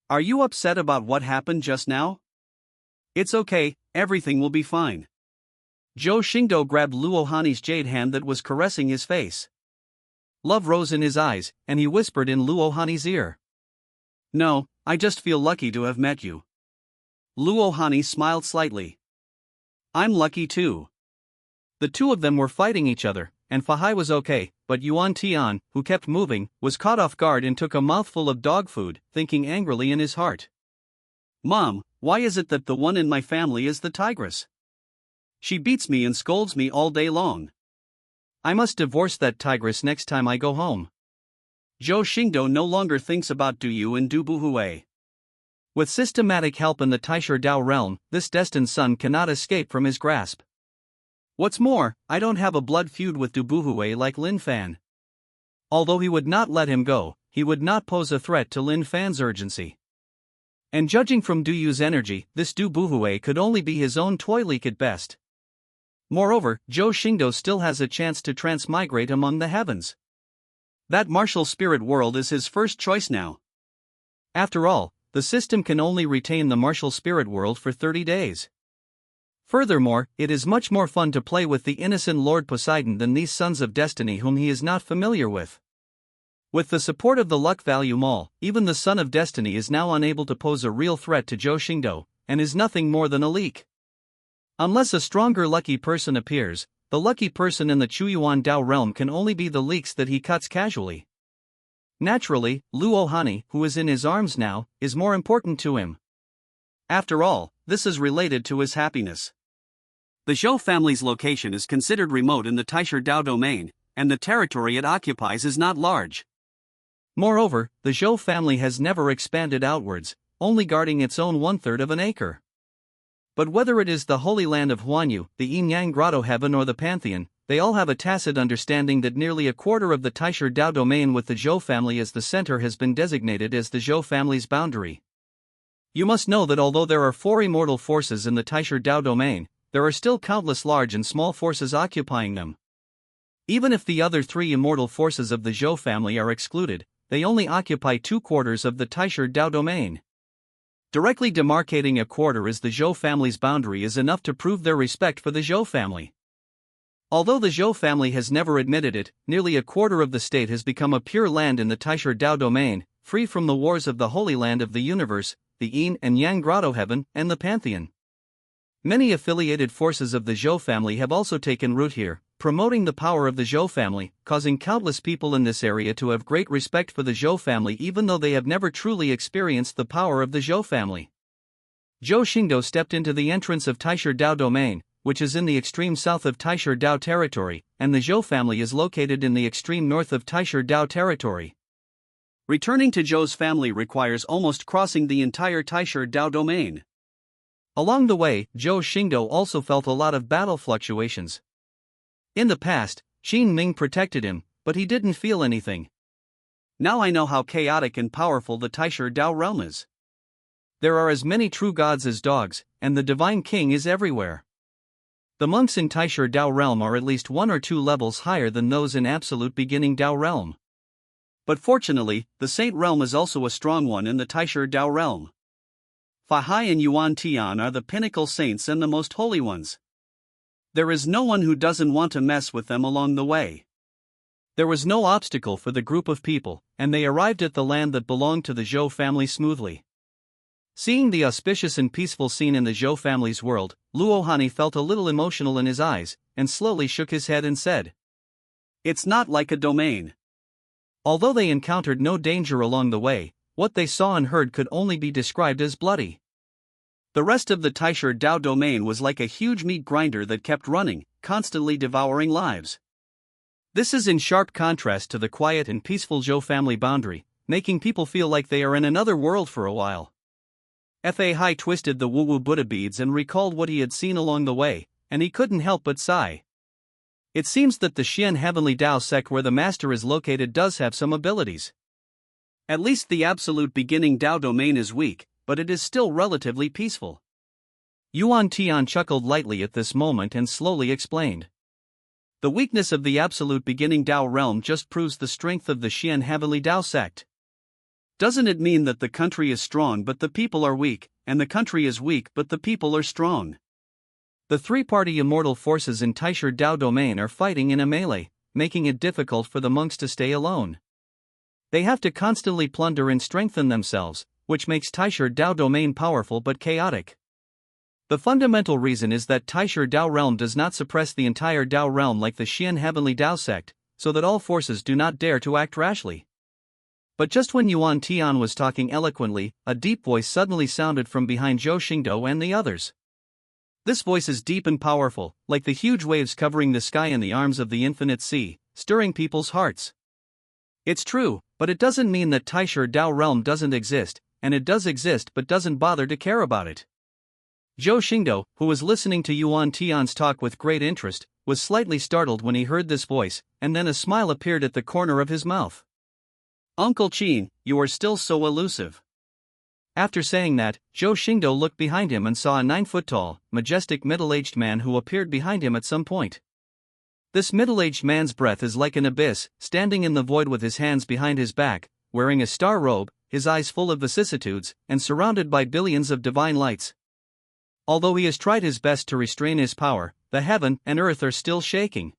"Are you upset about what happened just now?" "It's okay, everything will be fine." Zhou Xingdou grabbed Luo Hani's jade hand that was caressing his face. Love rose in his eyes, and he whispered in Luo Hani's ear. "No, I just feel lucky to have met you." Luo Hani smiled slightly. "I'm lucky too." The two of them were fighting each other, and Fahai was okay, but Yuan Tian, who kept moving, was caught off guard and took a mouthful of dog food, thinking angrily in his heart. "Mom, why is it that the one in my family is the tigress? She beats me and scolds me all day long. I must divorce that tigress next time I go home." Zhou Xingdou no longer thinks about Du and Du Buhue. With systematic help in the Taisher Dao realm, this destined son cannot escape from his grasp. What's more, I don't have a blood feud with Du Buhue like Lin Fan. Although he would not let him go, he would not pose a threat to Lin Fan's urgency. And judging from Du Yu's energy, this Du Buhue could only be his own toy leak at best. Moreover, Zhou Xingdou still has a chance to transmigrate among the heavens. That martial spirit world is his first choice now. After all, the system can only retain the martial spirit world for 30 days. Furthermore, it is much more fun to play with the innocent Lord Poseidon than these sons of destiny whom he is not familiar with. With the support of the luck value mall, even the son of destiny is now unable to pose a real threat to Zhou Xingdou, and is nothing more than a leak. Unless a stronger lucky person appears, the lucky person in the Chuyuan Dao realm can only be the leaks that he cuts casually. Naturally, Luo Hani, who is in his arms now, is more important to him. After all, this is related to his happiness. The Zhou family's location is considered remote in the Taisher Dao domain, and the territory it occupies is not large. Moreover, the Zhou family has never expanded outwards, only guarding its own 1/3 of an acre. But whether it is the Holy Land of Huanyu, the Yin-Yang Grotto Heaven or the Pantheon, they all have a tacit understanding that nearly a quarter of the Taisher Dao domain with the Zhou family as the center has been designated as the Zhou family's boundary. You must know that although there are 4 immortal forces in the Taisher Dao domain, there are still countless large and small forces occupying them. Even if the other 3 immortal forces of the Zhou family are excluded, they only occupy 2/4 of the Taisher Dao domain. Directly demarcating a quarter as the Zhou family's boundary is enough to prove their respect for the Zhou family. Although the Zhou family has never admitted it, nearly a quarter of the state has become a pure land in the Taisher Dao domain, free from the wars of the Holy Land of the universe, the Yin and Yang Grotto Heaven, and the Pantheon. Many affiliated forces of the Zhou family have also taken root here, promoting the power of the Zhou family, causing countless people in this area to have great respect for the Zhou family even though they have never truly experienced the power of the Zhou family. Zhou Xingdou stepped into the entrance of Taisher Dao domain, which is in the extreme south of Taisher Dao territory, and the Zhou family is located in the extreme north of Taisher Dao territory. Returning to Zhou's family requires almost crossing the entire Taisher Dao domain. Along the way, Zhou Xingdou also felt a lot of battle fluctuations. In the past, Qin Ming protected him, but he didn't feel anything. Now I know how chaotic and powerful the Taisher Dao realm is. There are as many true gods as dogs, and the Divine King is everywhere. The monks in Taisher Dao realm are at least 1 or 2 levels higher than those in Absolute Beginning Dao realm. But fortunately, the Saint realm is also a strong one in the Taisher Dao realm. Fa Hai and Yuan Tian are the pinnacle saints and the most holy ones. There is no one who doesn't want to mess with them along the way. There was no obstacle for the group of people, and they arrived at the land that belonged to the Zhou family smoothly. Seeing the auspicious and peaceful scene in the Zhou family's world, Luohani felt a little emotional in his eyes, and slowly shook his head and said, "It's not like a domain." Although they encountered no danger along the way, what they saw and heard could only be described as bloody. The rest of the Taisher Dao domain was like a huge meat grinder that kept running, constantly devouring lives. This is in sharp contrast to the quiet and peaceful Zhou family boundary, making people feel like they are in another world for a while. Fa Hai twisted the woo-woo Buddha beads and recalled what he had seen along the way, and he couldn't help but sigh. It seems that the Xian Heavenly Dao sect where the master is located does have some abilities. At least the Absolute Beginning Dao domain is weak, but it is still relatively peaceful. Yuan Tian chuckled lightly at this moment and slowly explained. The weakness of the Absolute Beginning Dao realm just proves the strength of the Xian Heavenly Dao sect. Doesn't it mean that the country is strong but the people are weak, and the country is weak but the people are strong? The three-party immortal forces in Taisher Dao domain are fighting in a melee, making it difficult for the monks to stay alone. They have to constantly plunder and strengthen themselves, which makes Taisher Dao domain powerful but chaotic. The fundamental reason is that Taisher Dao realm does not suppress the entire Dao realm like the Xian Heavenly Dao sect, so that all forces do not dare to act rashly. But just when Yuan Tian was talking eloquently, a deep voice suddenly sounded from behind Zhou Xingdou and the others. This voice is deep and powerful, like the huge waves covering the sky in the arms of the infinite sea, stirring people's hearts. It's true, but it doesn't mean that Taisher Dao realm doesn't exist, and it does exist but doesn't bother to care about it. Zhou Xingdou, who was listening to Yuan Tian's talk with great interest, was slightly startled when he heard this voice, and then a smile appeared at the corner of his mouth. "Uncle Qin, you are still so elusive." After saying that, Zhou Xingdou looked behind him and saw a 9-foot-tall, majestic middle-aged man who appeared behind him at some point. This middle-aged man's breath is like an abyss, standing in the void with his hands behind his back, wearing a star robe, his eyes full of vicissitudes, and surrounded by billions of divine lights. Although he has tried his best to restrain his power, the heaven and earth are still shaking.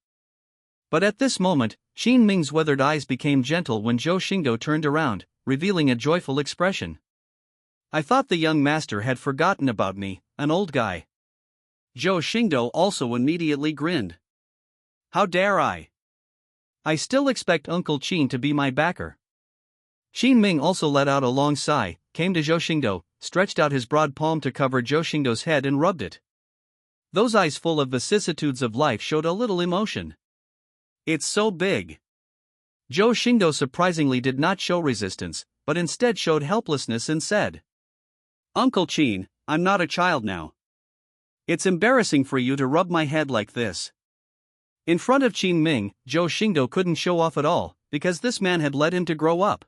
But at this moment, Qin Ming's weathered eyes became gentle when Zhou Xingdou turned around, revealing a joyful expression. "I thought the young master had forgotten about me, an old guy." Zhou Xingdou also immediately grinned. "How dare I? I still expect Uncle Qin to be my backer." Qin Ming also let out a long sigh, came to Zhou Xingdou, stretched out his broad palm to cover Zhou Xingdou's head and rubbed it. Those eyes full of vicissitudes of life showed a little emotion. "It's so big." Zhou Xingdou surprisingly did not show resistance, but instead showed helplessness and said, "Uncle Qin, I'm not a child now. It's embarrassing for you to rub my head like this." In front of Qin Ming, Zhou Xingdou couldn't show off at all, because this man had led him to grow up.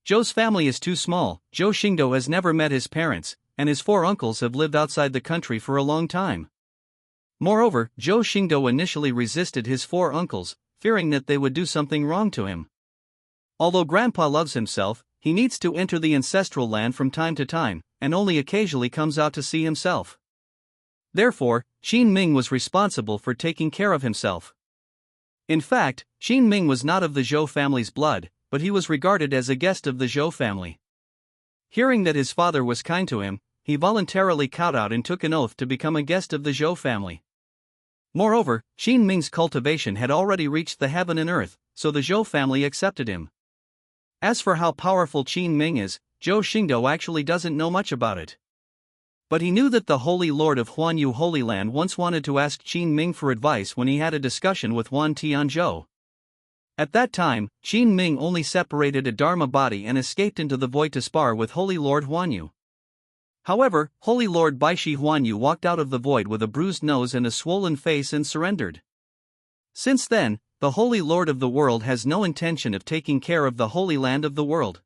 Zhou's family is too small, Zhou Xingdou has never met his parents, and his 4 uncles have lived outside the country for a long time. Moreover, Zhou Xingdou initially resisted his 4 uncles, fearing that they would do something wrong to him. Although Grandpa loves himself, he needs to enter the ancestral land from time to time, and only occasionally comes out to see himself. Therefore, Qin Ming was responsible for taking care of himself. In fact, Qin Ming was not of the Zhou family's blood, but he was regarded as a guest of the Zhou family. Hearing that his father was kind to him, he voluntarily kowtowed and took an oath to become a guest of the Zhou family. Moreover, Qin Ming's cultivation had already reached the heaven and earth, so the Zhou family accepted him. As for how powerful Qin Ming is, Zhou Xingdou actually doesn't know much about it. But he knew that the Holy Lord of Huanyu Holy Land once wanted to ask Qin Ming for advice when he had a discussion with Wan Tianzhou. At that time, Qin Ming only separated a Dharma body and escaped into the void to spar with Holy Lord Huanyu. However, Holy Lord Baishi Huanyu walked out of the void with a bruised nose and a swollen face and surrendered. Since then, the Holy Lord of the world has no intention of taking care of the Holy Land of the world.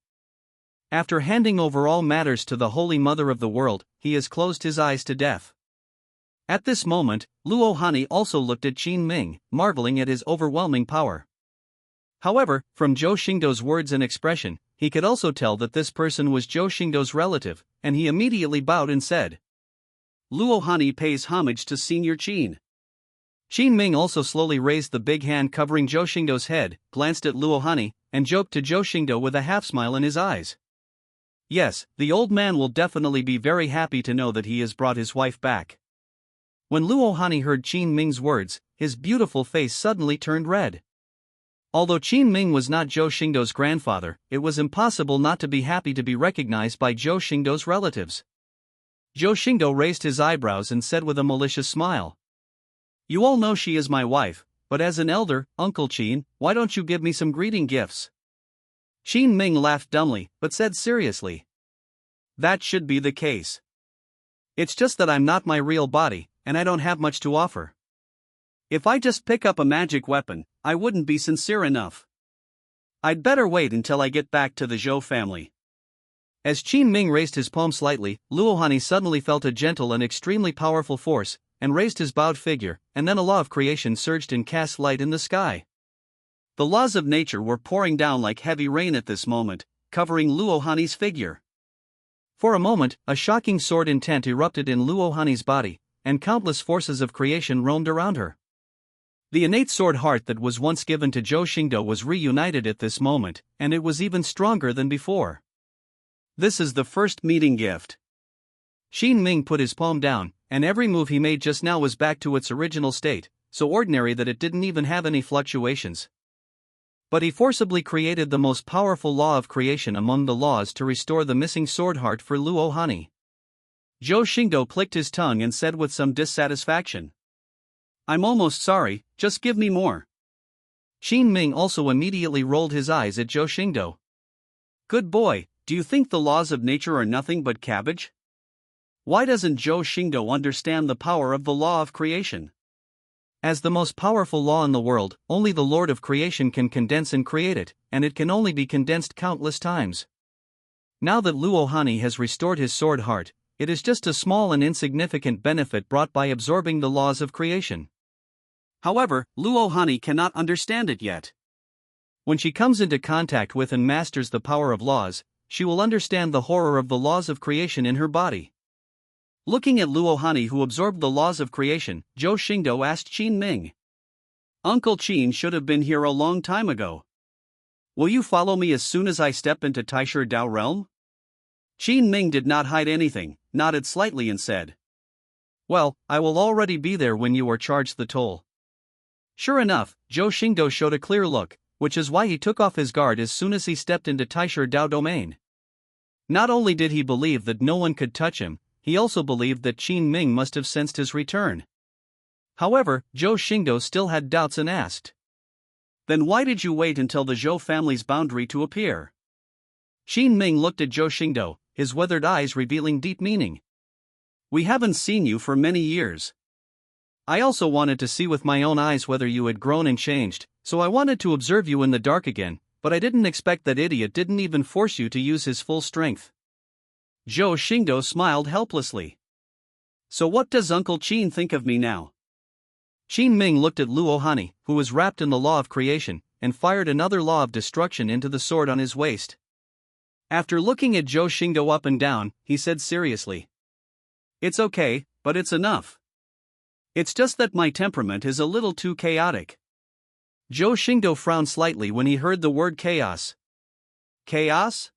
After handing over all matters to the Holy Mother of the world, he has closed his eyes to death. At this moment, Luo Hani also looked at Qin Ming, marveling at his overwhelming power. However, from Zhou Xingdou's words and expression, he could also tell that this person was Zhou Xingdou's relative, and he immediately bowed and said, "Luo Hani pays homage to Senior Qin." Qin Ming also slowly raised the big hand covering Zhou Xingdou's head, glanced at Luo Hani, and joked to Zhou Xingdou with a half-smile in his eyes. Yes, the old man will definitely be very happy to know that he has brought his wife back. When Luo Hani heard Qin Ming's words, his beautiful face suddenly turned red. Although Qin Ming was not Zhou Xingdou's grandfather, it was impossible not to be happy to be recognized by Zhou Xingdou's relatives. Zhou Xingdou raised his eyebrows and said with a malicious smile, "You all know she is my wife, but as an elder, Uncle Qin, why don't you give me some greeting gifts?" Qin Ming laughed dumbly, but said seriously, "That should be the case. It's just that I'm not my real body, and I don't have much to offer. If I just pick up a magic weapon, I wouldn't be sincere enough. I'd better wait until I get back to the Zhou family." As Qin Ming raised his palm slightly, Luo Hani suddenly felt a gentle and extremely powerful force, and raised his bowed figure, and then a law of creation surged and cast light in the sky. The laws of nature were pouring down like heavy rain at this moment, covering Luo Hani's figure. For a moment, a shocking sword intent erupted in Luo Hani's body, and countless forces of creation roamed around her. The innate sword heart that was once given to Zhou Xingdou was reunited at this moment, and it was even stronger than before. This is the first meeting gift. Qin Ming put his palm down, and every move he made just now was back to its original state, so ordinary that it didn't even have any fluctuations. But he forcibly created the most powerful law of creation among the laws to restore the missing sword heart for Luo Hani. Zhou Xingdou clicked his tongue and said with some dissatisfaction, "I'm almost sorry, just give me more." Qin Ming also immediately rolled his eyes at Zhou Xingdou. "Good boy, do you think the laws of nature are nothing but cabbage? Why doesn't Zhou Xingdou understand the power of the law of creation? As the most powerful law in the world, only the Lord of creation can condense and create it, and it can only be condensed countless times. Now that Luo Hani has restored his sword heart, it is just a small and insignificant benefit brought by absorbing the laws of creation. However, Luo Hani cannot understand it yet. When she comes into contact with and masters the power of laws, she will understand the horror of the laws of creation in her body." Looking at Luo Hani, who absorbed the laws of creation, Zhou Xingdou asked Qin Ming, "Uncle Qin should have been here a long time ago. Will you follow me as soon as I step into Taishu Dao realm?" Qin Ming did not hide anything, nodded slightly and said, "Well, I will already be there when you are charged the toll." Sure enough, Zhou Xingdou showed a clear look, which is why he took off his guard as soon as he stepped into Taishu Dao domain. Not only did he believe that no one could touch him, he also believed that Qin Ming must have sensed his return. However, Zhou Xingdou still had doubts and asked, "Then why did you wait until the Zhou family's boundary to appear?" Qin Ming looked at Zhou Xingdou, his weathered eyes revealing deep meaning. "We haven't seen you for many years. I also wanted to see with my own eyes whether you had grown and changed, so I wanted to observe you in the dark again, but I didn't expect that idiot didn't even force you to use his full strength." Zhou Xingdou smiled helplessly. "So what does Uncle Qin think of me now?" Qin Ming looked at Luo Hani, who was wrapped in the law of creation, and fired another law of destruction into the sword on his waist. After looking at Zhou Xingdou up and down, he said seriously, "It's okay, but it's enough. It's just that my temperament is a little too chaotic." Zhou Xingdou frowned slightly when he heard the word chaos. "Chaos?"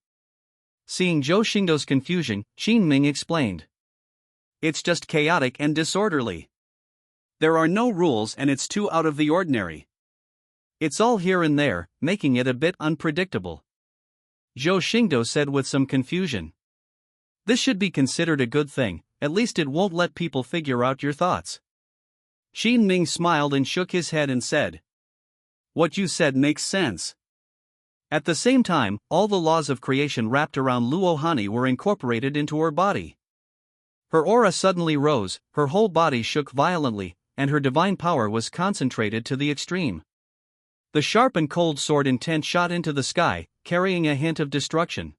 Seeing Zhou Xingdou's confusion, Qin Ming explained, "It's just chaotic and disorderly. There are no rules and it's too out of the ordinary. It's all here and there, making it a bit unpredictable. Zhou Xingdou said with some confusion. This should be considered a good thing, at least it won't let people figure out your thoughts. Qin Ming smiled and shook his head and said, "What you said makes sense." At the same time, all the laws of creation wrapped around Luo Hani were incorporated into her body. Her aura suddenly rose, her whole body shook violently, and her divine power was concentrated to the extreme. The sharp and cold sword intent shot into the sky, carrying a hint of destruction.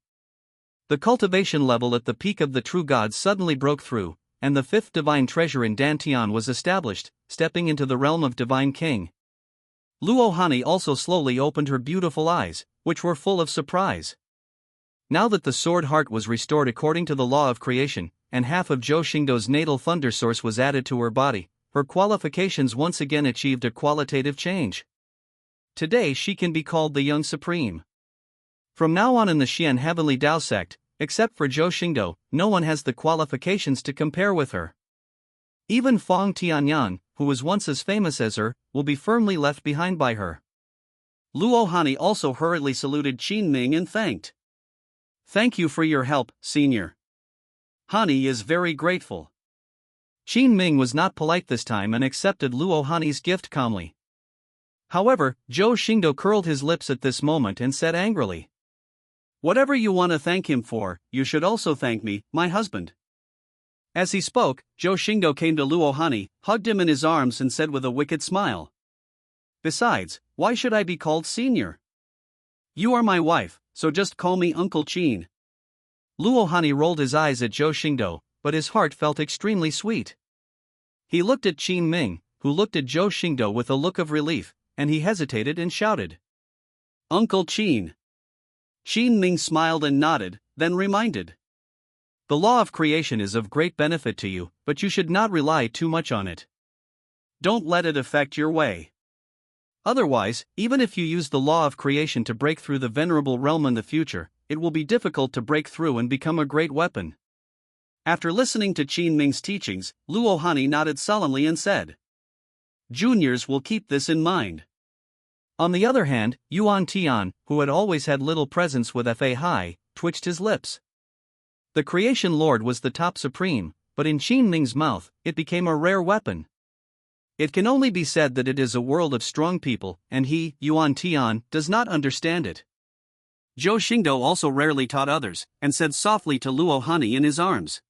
The cultivation level at the peak of the true gods suddenly broke through, and the fifth divine treasure in Dantian was established, stepping into the realm of Divine King. Luo Hani also slowly opened her beautiful eyes, which were full of surprise. Now that the sword heart was restored according to the law of creation, and half of Zhou Xingdou's natal thunder source was added to her body, her qualifications once again achieved a qualitative change. Today she can be called the Young Supreme. From now on in the Xian Heavenly Dao sect, except for Zhou Xingdou, no one has the qualifications to compare with her. Even Fang Tianyan, who was once as famous as her, will be firmly left behind by her. Luo Hani also hurriedly saluted Qin Ming and thanked. "Thank you for your help, Senior. Hani is very grateful." Qin Ming was not polite this time and accepted Luo Hani's gift calmly. However, Zhou Xingdou curled his lips at this moment and said angrily, "Whatever you want to thank him for, you should also thank me, my husband." As he spoke, Zhou Xingdou came to Luo Hani, hugged him in his arms and said with a wicked smile, "Besides, why should I be called Senior? You are my wife, so just call me Uncle Qin." Luo Hani rolled his eyes at Zhou Xingdou, but his heart felt extremely sweet. He looked at Qin Ming, who looked at Zhou Xingdou with a look of relief, and he hesitated and shouted, "Uncle Qin." Qin Ming smiled and nodded, then reminded, "The law of creation is of great benefit to you, but you should not rely too much on it. Don't let it affect your way. Otherwise, even if you use the law of creation to break through the venerable realm in the future, it will be difficult to break through and become a great weapon." After listening to Qin Ming's teachings, Luo Hani nodded solemnly and said, "Juniors will keep this in mind." On the other hand, Yuan Tian, who had always had little presence with Fa Hai, twitched his lips. The creation lord was the top supreme, but in Qin Ming's mouth, it became a rare weapon. It can only be said that it is a world of strong people, and he, Yuan Tian, does not understand it. Zhou Xingdou also rarely taught others, and said softly to Luo Hani in his arms,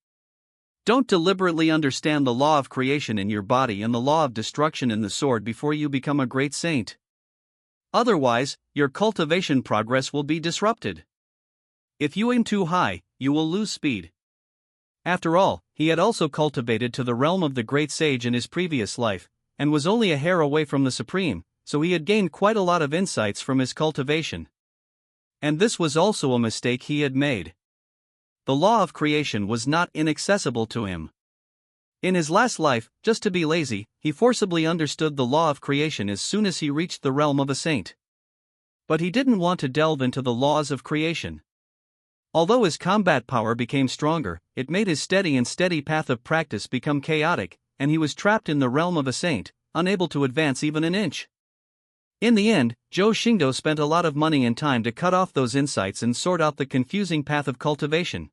"Don't deliberately understand the law of creation in your body and the law of destruction in the sword before you become a great saint. Otherwise, your cultivation progress will be disrupted. If you aim too high, you will lose speed." After all, he had also cultivated to the realm of the great sage in his previous life, and was only a hair away from the supreme, so he had gained quite a lot of insights from his cultivation. And this was also a mistake he had made. The law of creation was not inaccessible to him. In his last life, just to be lazy, he forcibly understood the law of creation as soon as he reached the realm of a saint. But he didn't want to delve into the laws of creation. Although his combat power became stronger, it made his steady path of practice become chaotic, and he was trapped in the realm of a saint, unable to advance even an inch. In the end, Zhou Xingdou spent a lot of money and time to cut off those insights and sort out the confusing path of cultivation.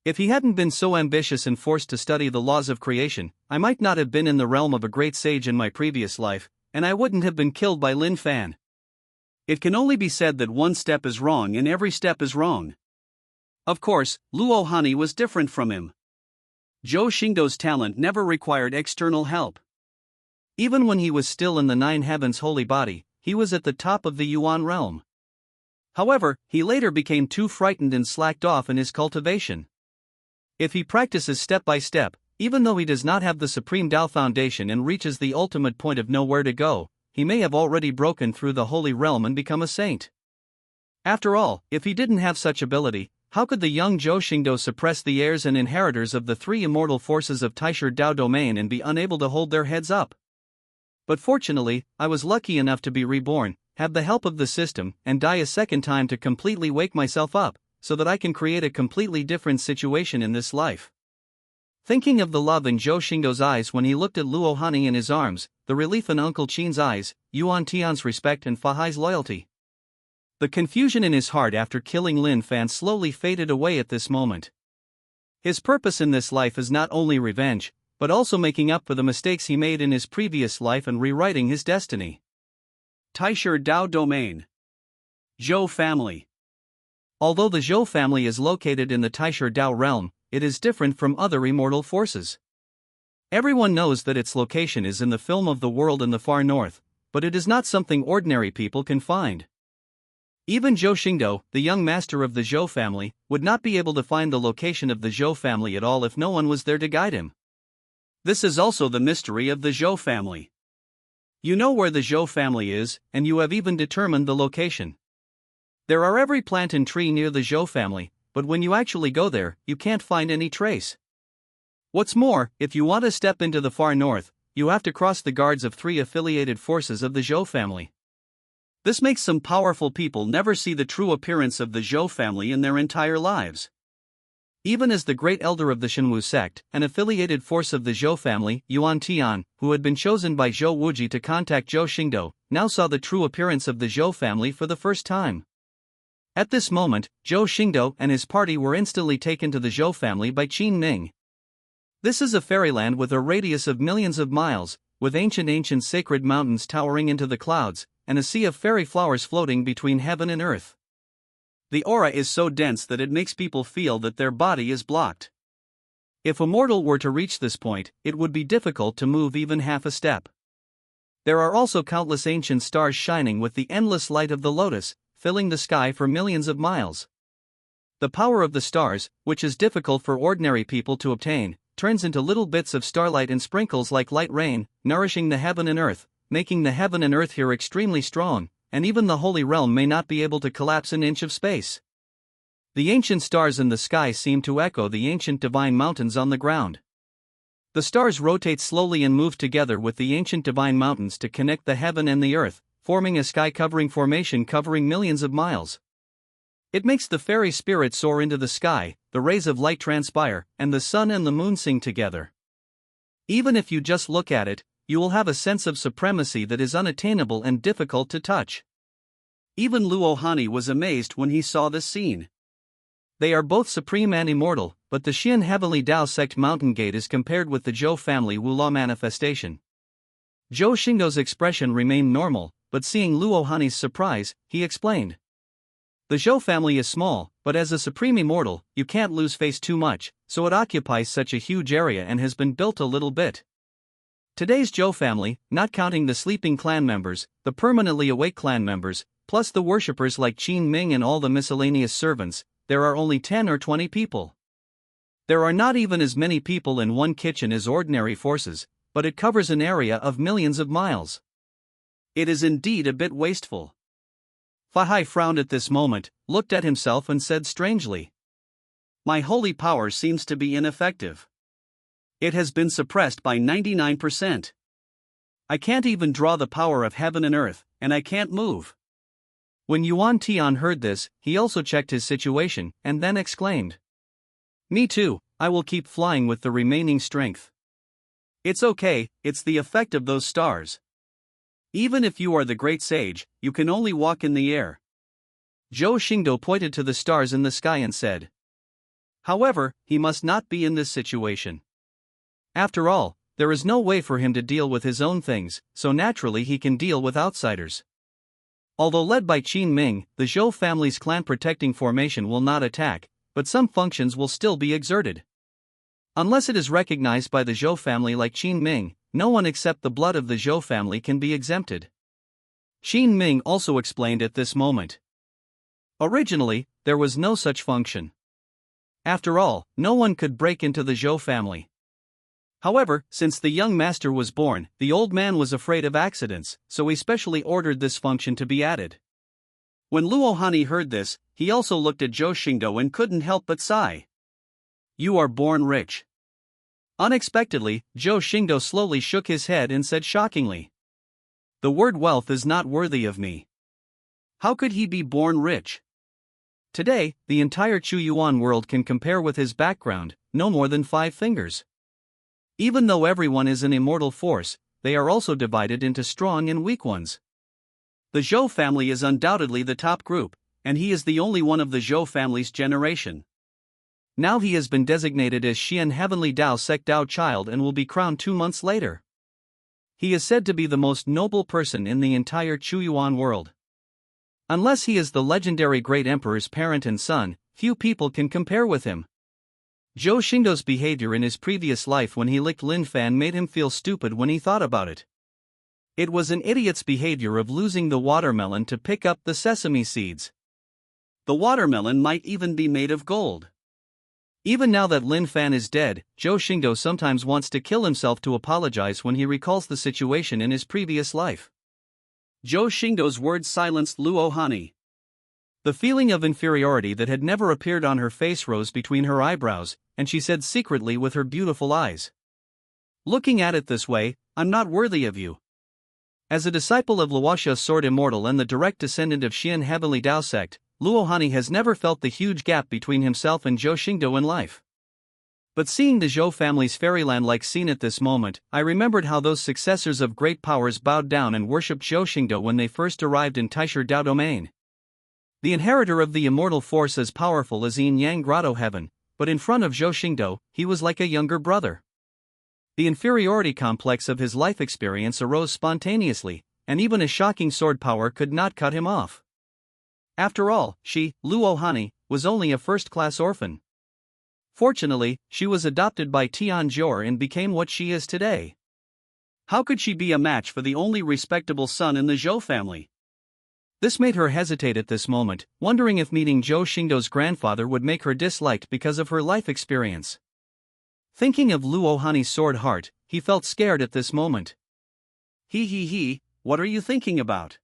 If he hadn't been so ambitious and forced to study the laws of creation, I might not have been in the realm of a great sage in my previous life, and I wouldn't have been killed by Lin Fan. It can only be said that one step is wrong and every step is wrong. Of course, Luo Hani was different from him. Zhou Xingdou's talent never required external help. Even when he was still in the Nine Heavens holy body, he was at the top of the Yuan realm. However, he later became too frightened and slacked off in his cultivation. If he practices step by step, even though he does not have the Supreme Tao Foundation and reaches the ultimate point of nowhere to go, he may have already broken through the holy realm and become a saint. After all, if he didn't have such ability, how could the young Zhou Xingdou suppress the heirs and inheritors of the three immortal forces of Taisher Dao domain and be unable to hold their heads up? But fortunately, I was lucky enough to be reborn, have the help of the system, and die a second time to completely wake myself up, so that I can create a completely different situation in this life. Thinking of the love in Zhou Xingdou's eyes when he looked at Luo Hani in his arms, the relief in Uncle Qin's eyes, Yuan Tian's respect and Fa Hai's loyalty. The confusion in his heart after killing Lin Fan slowly faded away at this moment. His purpose in this life is not only revenge, but also making up for the mistakes he made in his previous life and rewriting his destiny. Taisher Dao Domain. Zhou family. Although the Zhou family is located in the Taisher Dao realm, it is different from other immortal forces. Everyone knows that its location is in the film of the world in the far north, but it is not something ordinary people can find. Even Zhou Xingdou, the young master of the Zhou family, would not be able to find the location of the Zhou family at all if no one was there to guide him. This is also the mystery of the Zhou family. You know where the Zhou family is, and you have even determined the location. There are every plant and tree near the Zhou family, but when you actually go there, you can't find any trace. What's more, if you want to step into the far north, you have to cross the guards of 3 affiliated forces of the Zhou family. This makes some powerful people never see the true appearance of the Zhou family in their entire lives. Even as the great elder of the Shenwu sect, an affiliated force of the Zhou family, Yuan Tian, who had been chosen by Zhou Wuji to contact Zhou Xingdou, now saw the true appearance of the Zhou family for the first time. At this moment, Zhou Xingdou and his party were instantly taken to the Zhou family by Qin Ming. This is a fairyland with a radius of millions of miles, with ancient sacred mountains towering into the clouds, and a sea of fairy flowers floating between heaven and earth. The aura is so dense that it makes people feel that their body is blocked. If a mortal were to reach this point, it would be difficult to move even half a step. There are also countless ancient stars shining with the endless light of the lotus, filling the sky for millions of miles. The power of the stars, which is difficult for ordinary people to obtain, turns into little bits of starlight and sprinkles like light rain, nourishing the heaven and earth, making the heaven and earth here extremely strong, and even the holy realm may not be able to collapse an inch of space. The ancient stars in the sky seem to echo the ancient divine mountains on the ground. The stars rotate slowly and move together with the ancient divine mountains to connect the heaven and the earth, forming a sky-covering formation covering millions of miles. It makes the fairy spirit soar into the sky, the rays of light transpire, and the sun and the moon sing together. Even if you just look at it, you will have a sense of supremacy that is unattainable and difficult to touch. Even Luo Hani was amazed when he saw this scene. They are both supreme and immortal, but the Xian Heavenly Dao sect mountain gate is compared with the Zhou family Wulaw manifestation. Zhou Xingdou's expression remained normal, but seeing Luo Hani's surprise, he explained. The Zhou family is small, but as a supreme immortal, you can't lose face too much, so it occupies such a huge area and has been built a little bit. Today's Zhou family, not counting the sleeping clan members, the permanently awake clan members, plus the worshippers like Qin Ming and all the miscellaneous servants, there are only 10 or 20 people. There are not even as many people in one kitchen as ordinary forces, but it covers an area of millions of miles. It is indeed a bit wasteful. Fa Hai frowned at this moment, looked at himself and said strangely. My holy power seems to be ineffective. It has been suppressed by 99%. I can't even draw the power of heaven and earth, and I can't move. When Yuan Tian heard this, he also checked his situation, and then exclaimed. Me too, I will keep flying with the remaining strength. It's okay, it's the effect of those stars. Even if you are the great sage, you can only walk in the air. Zhou Xingdou pointed to the stars in the sky and said. However, he must not be in this situation. After all, there is no way for him to deal with his own things, so naturally he can deal with outsiders. Although led by Qin Ming, the Zhou family's clan protecting formation will not attack, but some functions will still be exerted. Unless it is recognized by the Zhou family like Qin Ming, no one except the blood of the Zhou family can be exempted. Qin Ming also explained at this moment. Originally, there was no such function. After all, no one could break into the Zhou family. However, since the young master was born, the old man was afraid of accidents, so he specially ordered this function to be added. When Luo Hani heard this, he also looked at Zhou Xingdou and couldn't help but sigh. You are born rich. Unexpectedly, Zhou Xingdou slowly shook his head and said shockingly. The word wealth is not worthy of me. How could he be born rich? Today, the entire Chuyuan world can compare with his background, no more than 5 fingers. Even though everyone is an immortal force, they are also divided into strong and weak ones. The Zhou family is undoubtedly the top group, and he is the only one of the Zhou family's generation. Now he has been designated as Xian Heavenly Dao Sect Dao Child and will be crowned 2 months later. He is said to be the most noble person in the entire Chuyuan world. Unless he is the legendary Great Emperor's parent and son, few people can compare with him. Zhou Xingdou's behavior in his previous life when he licked Lin Fan made him feel stupid when he thought about it. It was an idiot's behavior of losing the watermelon to pick up the sesame seeds. The watermelon might even be made of gold. Even now that Lin Fan is dead, Zhou Xingdou sometimes wants to kill himself to apologize when he recalls the situation in his previous life. Zhou Xingdou's words silenced Luo Hani. The feeling of inferiority that had never appeared on her face rose between her eyebrows, and she said secretly with her beautiful eyes. Looking at it this way, I'm not worthy of you. As a disciple of Luoxia Sword Immortal and the direct descendant of Xian Heavenly Dao Sect, Luo Hani has never felt the huge gap between himself and Zhou Xingdou in life. But seeing the Zhou family's fairyland-like scene at this moment, I remembered how those successors of great powers bowed down and worshipped Zhou Xingdou when they first arrived in Taisher Dao Domain. The inheritor of the immortal force as powerful as Yin Yang Grotto Heaven, but in front of Zhou Xingdou, he was like a younger brother. The inferiority complex of his life experience arose spontaneously, and even a shocking sword power could not cut him off. After all, she, Luo Hani, was only a first-class orphan. Fortunately, she was adopted by Tian Zhor and became what she is today. How could she be a match for the only respectable son in the Zhou family? This made her hesitate at this moment, wondering if meeting Zhou Xingdou's grandfather would make her disliked because of her life experience. Thinking of Luo Hani's sword heart, he felt scared at this moment. He, what are you thinking about?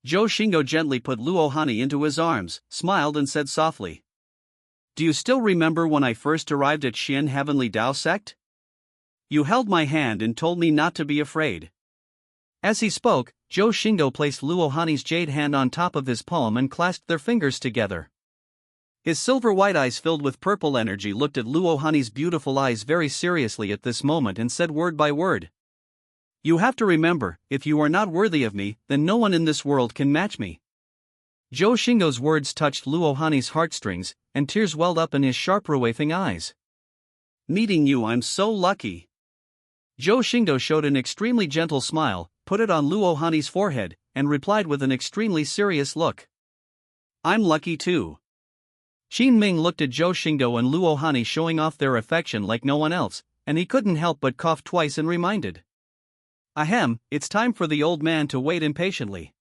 Zhou Xingdou gently put Luo Hani into his arms, smiled and said softly. Do you still remember when I first arrived at Xian Heavenly Dao Sect? You held my hand and told me not to be afraid. As he spoke, Zhou Xingdou placed Luo Hani's jade hand on top of his palm and clasped their fingers together. His silver-white eyes filled with purple energy looked at Luo Hani's beautiful eyes very seriously at this moment and said word by word. You have to remember, if you are not worthy of me, then no one in this world can match me. Zhou Xingdou's words touched Luo Hani's heartstrings, and tears welled up in his sharp roving eyes. Meeting you, I'm so lucky. Zhou Xingdou showed an extremely gentle smile, put it on Luo Hani's forehead, and replied with an extremely serious look. I'm lucky too. Qin Ming looked at Zhou Xingdou and Luo Hani showing off their affection like no one else, and he couldn't help but cough twice and reminded. Ahem, it's time for the old man to wait impatiently.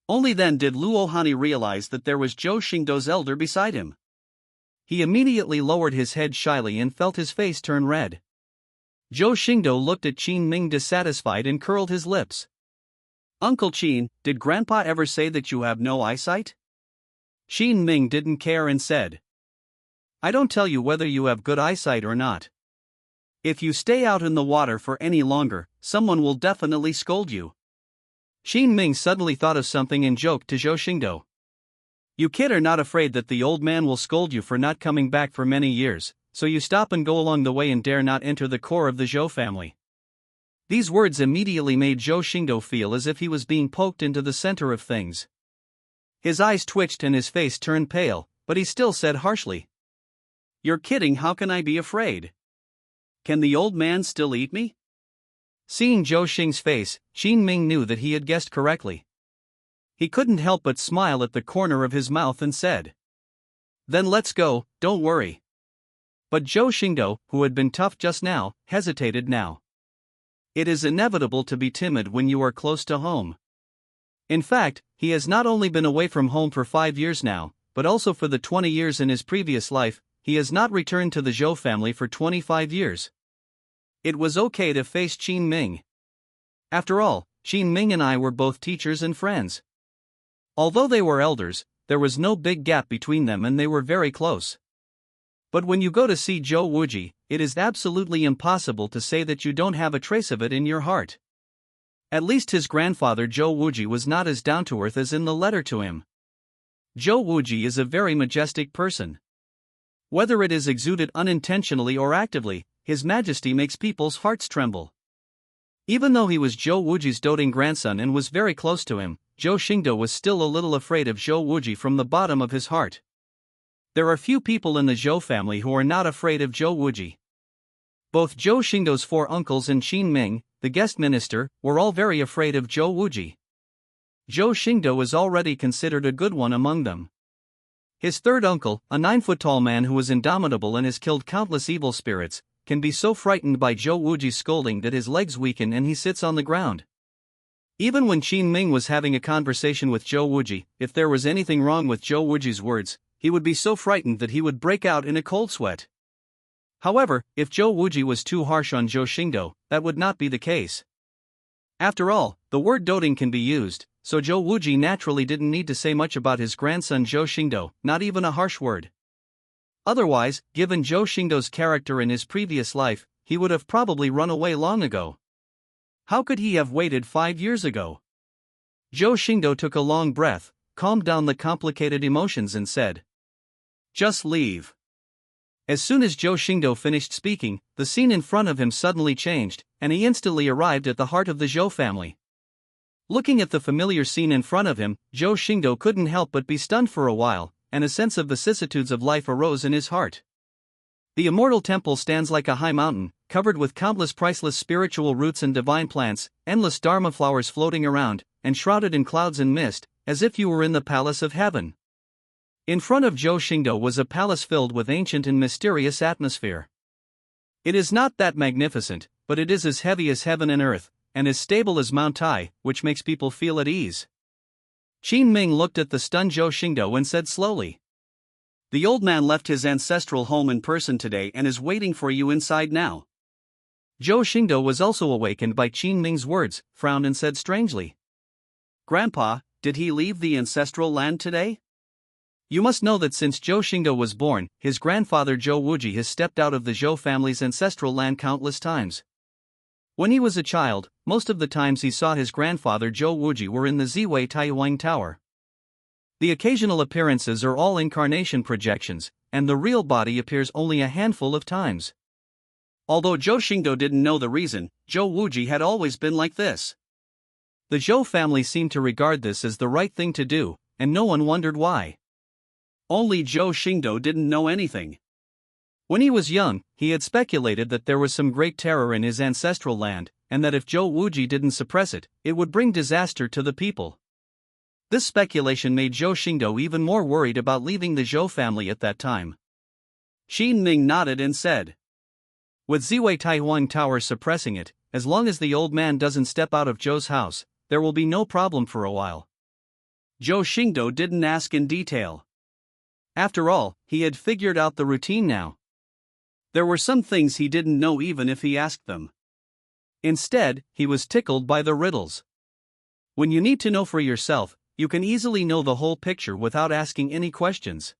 Only then did Luo Hani realize that there was Zhou Xingdou's elder beside him. He immediately lowered his head shyly and felt his face turn red. Zhou Xingdou looked at Qin Ming dissatisfied and curled his lips. Uncle Qin, did Grandpa ever say that you have no eyesight? Qin Ming didn't care and said. I don't tell you whether you have good eyesight or not. If you stay out in the water for any longer, someone will definitely scold you. Qin Ming suddenly thought of something and joked to Zhou Xingdou. You kid are not afraid that the old man will scold you for not coming back for many years, so you stop and go along the way and dare not enter the core of the Zhou family. These words immediately made Zhou Xingdou feel as if he was being poked into the center of things. His eyes twitched and his face turned pale, but he still said harshly. You're kidding, how can I be afraid? Can the old man still eat me? Seeing Zhou Xing's face, Qin Ming knew that he had guessed correctly. He couldn't help but smile at the corner of his mouth and said. Then let's go, don't worry. But Zhou Xingdou, who had been tough just now, hesitated now. It is inevitable to be timid when you are close to home. In fact, he has not only been away from home for 5 years now, but also for the 20 years in his previous life, he has not returned to the Zhou family for 25 years. It was okay to face Qin Ming. After all, Qin Ming and I were both teachers and friends. Although they were elders, there was no big gap between them and they were very close. But when you go to see Zhou Wuji, it is absolutely impossible to say that you don't have a trace of it in your heart. At least his grandfather Zhou Wuji was not as down-to-earth as in the letter to him. Zhou Wuji is a very majestic person. Whether it is exuded unintentionally or actively, his majesty makes people's hearts tremble. Even though he was Zhou Wuji's doting grandson and was very close to him, Zhou Xingdou was still a little afraid of Zhou Wuji from the bottom of his heart. There are few people in the Zhou family who are not afraid of Zhou Wuji. Both Zhou Xingdou's 4 uncles and Qin Ming, the guest minister, were all very afraid of Zhou Wuji. Zhou Xingdou is already considered a good one among them. His third uncle, a 9-foot-tall man who is indomitable and has killed countless evil spirits, can be so frightened by Zhou Wuji's scolding that his legs weaken and he sits on the ground. Even when Qin Ming was having a conversation with Zhou Wuji, if there was anything wrong with Zhou Wuji's words, he would be so frightened that he would break out in a cold sweat. However, if Zhou Wuji was too harsh on Zhou Xingdou, that would not be the case. After all, the word doting can be used, so Zhou Wuji naturally didn't need to say much about his grandson Zhou Xingdou, not even a harsh word. Otherwise, given Zhou Xingdou's character in his previous life, he would have probably run away long ago. How could he have waited 5 years ago? Zhou Xingdou took a long breath, calmed down the complicated emotions and said, "Just leave." As soon as Zhou Xingdou finished speaking, the scene in front of him suddenly changed, and he instantly arrived at the heart of the Zhou family. Looking at the familiar scene in front of him, Zhou Xingdou couldn't help but be stunned for a while, and a sense of vicissitudes of life arose in his heart. The immortal temple stands like a high mountain, covered with countless priceless spiritual roots and divine plants, endless dharma flowers floating around, and shrouded in clouds and mist, as if you were in the palace of heaven. In front of Zhou Xingdou was a palace filled with ancient and mysterious atmosphere. It is not that magnificent, but it is as heavy as heaven and earth, and as stable as Mount Tai, which makes people feel at ease. Qin Ming looked at the stunned Zhou Xingdou and said slowly, "The old man left his ancestral home in person today and is waiting for you inside now." Zhou Xingdou was also awakened by Qin Ming's words, frowned and said strangely, "Grandpa, did he leave the ancestral land today?" You must know that since Zhou Xingdou was born, his grandfather Zhou Wuji has stepped out of the Zhou family's ancestral land countless times. When he was a child, most of the times he saw his grandfather Zhou Wuji were in the Ziwei Taiyuan Tower. The occasional appearances are all incarnation projections, and the real body appears only a handful of times. Although Zhou Xingdou didn't know the reason, Zhou Wuji had always been like this. The Zhou family seemed to regard this as the right thing to do, and no one wondered why. Only Zhou Xingdou didn't know anything. When he was young, he had speculated that there was some great terror in his ancestral land, and that if Zhou Wuji didn't suppress it, it would bring disaster to the people. This speculation made Zhou Xingdou even more worried about leaving the Zhou family at that time. Qin Ming nodded and said, "With Ziwei Taiyuan Tower suppressing it, as long as the old man doesn't step out of Zhou's house, there will be no problem for a while." Zhou Xingdou didn't ask in detail. After all, he had figured out the routine now. There were some things he didn't know even if he asked them. Instead, he was tickled by the riddles. When you need to know for yourself, you can easily know the whole picture without asking any questions.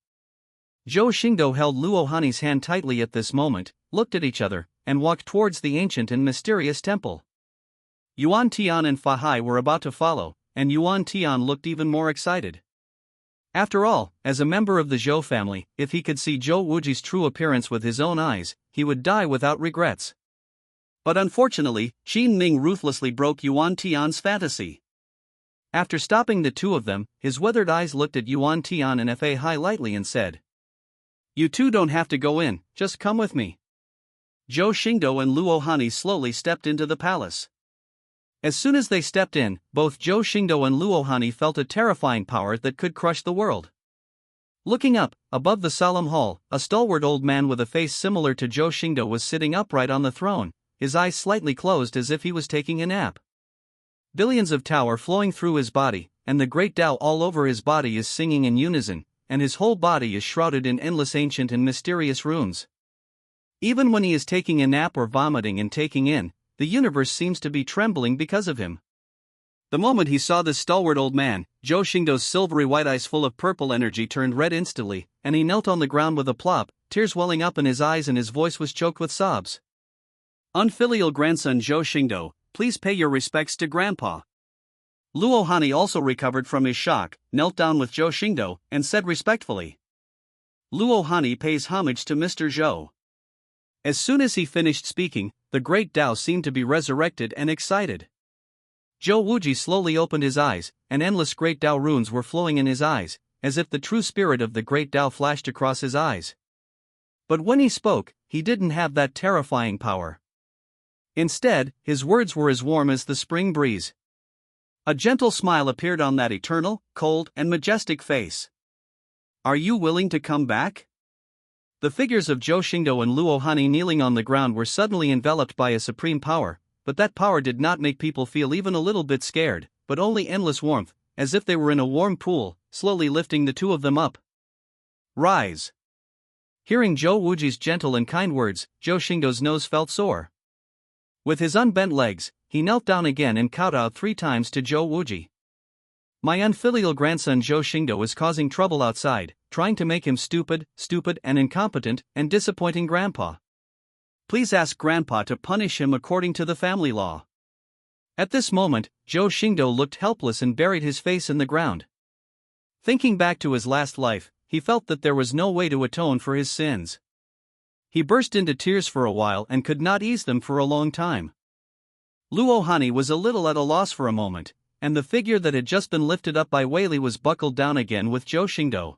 Zhou Xingdou held Luo Hani's hand tightly at this moment, looked at each other, and walked towards the ancient and mysterious temple. Yuan Tian and Fa Hai were about to follow, and Yuan Tian looked even more excited. After all, as a member of the Zhou family, if he could see Zhou Wuji's true appearance with his own eyes, he would die without regrets. But unfortunately, Qin Ming ruthlessly broke Yuan Tian's fantasy. After stopping the two of them, his weathered eyes looked at Yuan Tian and Fa Hai lightly and said, "You two don't have to go in, just come with me." Zhou Xingdou and Luo Hani slowly stepped into the palace. As soon as they stepped in, both Zhou Xingdou and Luo Hani felt a terrifying power that could crush the world. Looking up, above the solemn hall, a stalwart old man with a face similar to Zhou Xingdou was sitting upright on the throne, his eyes slightly closed as if he was taking a nap. Billions of Tao are flowing through his body, and the great Tao all over his body is singing in unison, and his whole body is shrouded in endless ancient and mysterious runes. Even when he is taking a nap or vomiting and taking in, the universe seems to be trembling because of him. The moment he saw this stalwart old man, Zhou Xingdou's silvery white eyes full of purple energy turned red instantly, and he knelt on the ground with a plop, tears welling up in his eyes and his voice was choked with sobs. "Unfilial grandson Zhou Xingdou, please pay your respects to Grandpa." Luo Hani also recovered from his shock, knelt down with Zhou Xingdou, and said respectfully, "Luo Hani pays homage to Mr. Zhou." As soon as he finished speaking, the great Tao seemed to be resurrected and excited. Zhou Wuji slowly opened his eyes, and endless great Tao runes were flowing in his eyes, as if the true spirit of the great Tao flashed across his eyes. But when he spoke, he didn't have that terrifying power. Instead, his words were as warm as the spring breeze. A gentle smile appeared on that eternal, cold, and majestic face. Are you willing to come back? The figures of Zhou Xingdou and Luo Hani kneeling on the ground were suddenly enveloped by a supreme power, but that power did not make people feel even a little bit scared, but only endless warmth, as if they were in a warm pool, slowly lifting the two of them up. Rise. Hearing Zhou Wuji's gentle and kind words, Zhou Xingdou's nose felt sore. With his unbent legs, he knelt down again and kowtowed 3 times to Zhou Wuji. My unfilial grandson Zhou Xingdou is causing trouble outside, trying to make him stupid, and incompetent, and disappointing grandpa. Please ask grandpa to punish him according to the family law. At this moment, Zhou Xingdou looked helpless and buried his face in the ground. Thinking back to his last life, he felt that there was no way to atone for his sins. He burst into tears for a while and could not ease them for a long time. Luo Hani was a little at a loss for a moment, and the figure that had just been lifted up by Wei Li was buckled down again with Zhou Xingdou.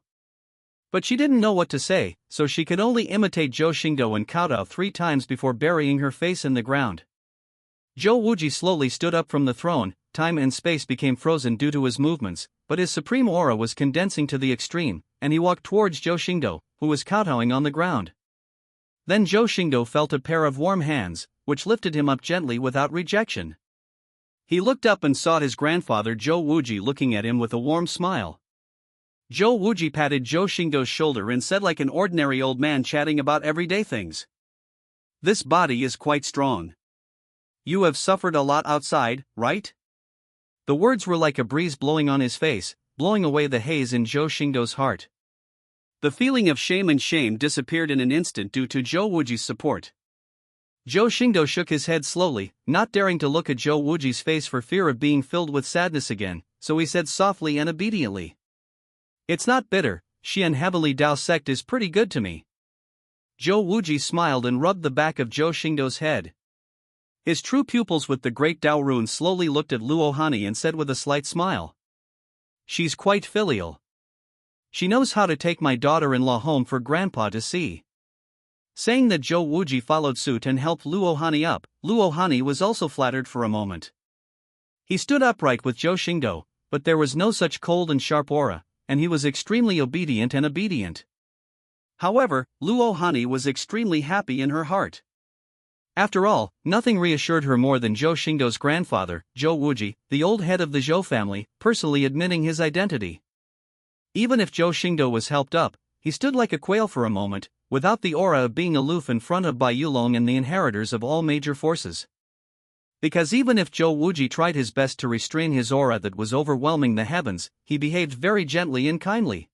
But she didn't know what to say, so she could only imitate Zhou Xingdou and kowtow 3 times before burying her face in the ground. Zhou Wuji slowly stood up from the throne. Time and space became frozen due to his movements, but his supreme aura was condensing to the extreme, and he walked towards Zhou Xingdou, who was kowtowing on the ground. Then Zhou Xingdou felt a pair of warm hands, which lifted him up gently without rejection. He looked up and saw his grandfather Zhou Wuji looking at him with a warm smile. Zhou Wuji patted Zhou Xingdou's shoulder and said like an ordinary old man chatting about everyday things. This body is quite strong. You have suffered a lot outside, right? The words were like a breeze blowing on his face, blowing away the haze in Zhou Xingdou's heart. The feeling of shame disappeared in an instant due to Zhou Wuji's support. Zhou Xingdou shook his head slowly, not daring to look at Zhou Wuji's face for fear of being filled with sadness again, so he said softly and obediently. It's not bitter, Xian Heavenly Dao sect is pretty good to me. Zhou Wuji smiled and rubbed the back of Zhou Xingdou's head. His true pupils with the great Dao rune slowly looked at Luo Hani and said with a slight smile. She's quite filial. She knows how to take my daughter-in-law home for grandpa to see. Saying that, Zhou Wuji followed suit and helped Luo Hani up. Luo Hani was also flattered for a moment. He stood upright with Zhou Xingdou, but there was no such cold and sharp aura, and he was extremely obedient. However, Luo Hani was extremely happy in her heart. After all, nothing reassured her more than Zhou Xingdou's grandfather, Zhou Wuji, the old head of the Zhou family, personally admitting his identity. Even if Zhou Xingdou was helped up, he stood like a quail for a moment, without the aura of being aloof in front of Bai Yulong and the inheritors of all major forces. Because even if Zhou Wuji tried his best to restrain his aura that was overwhelming the heavens, he behaved very gently and kindly.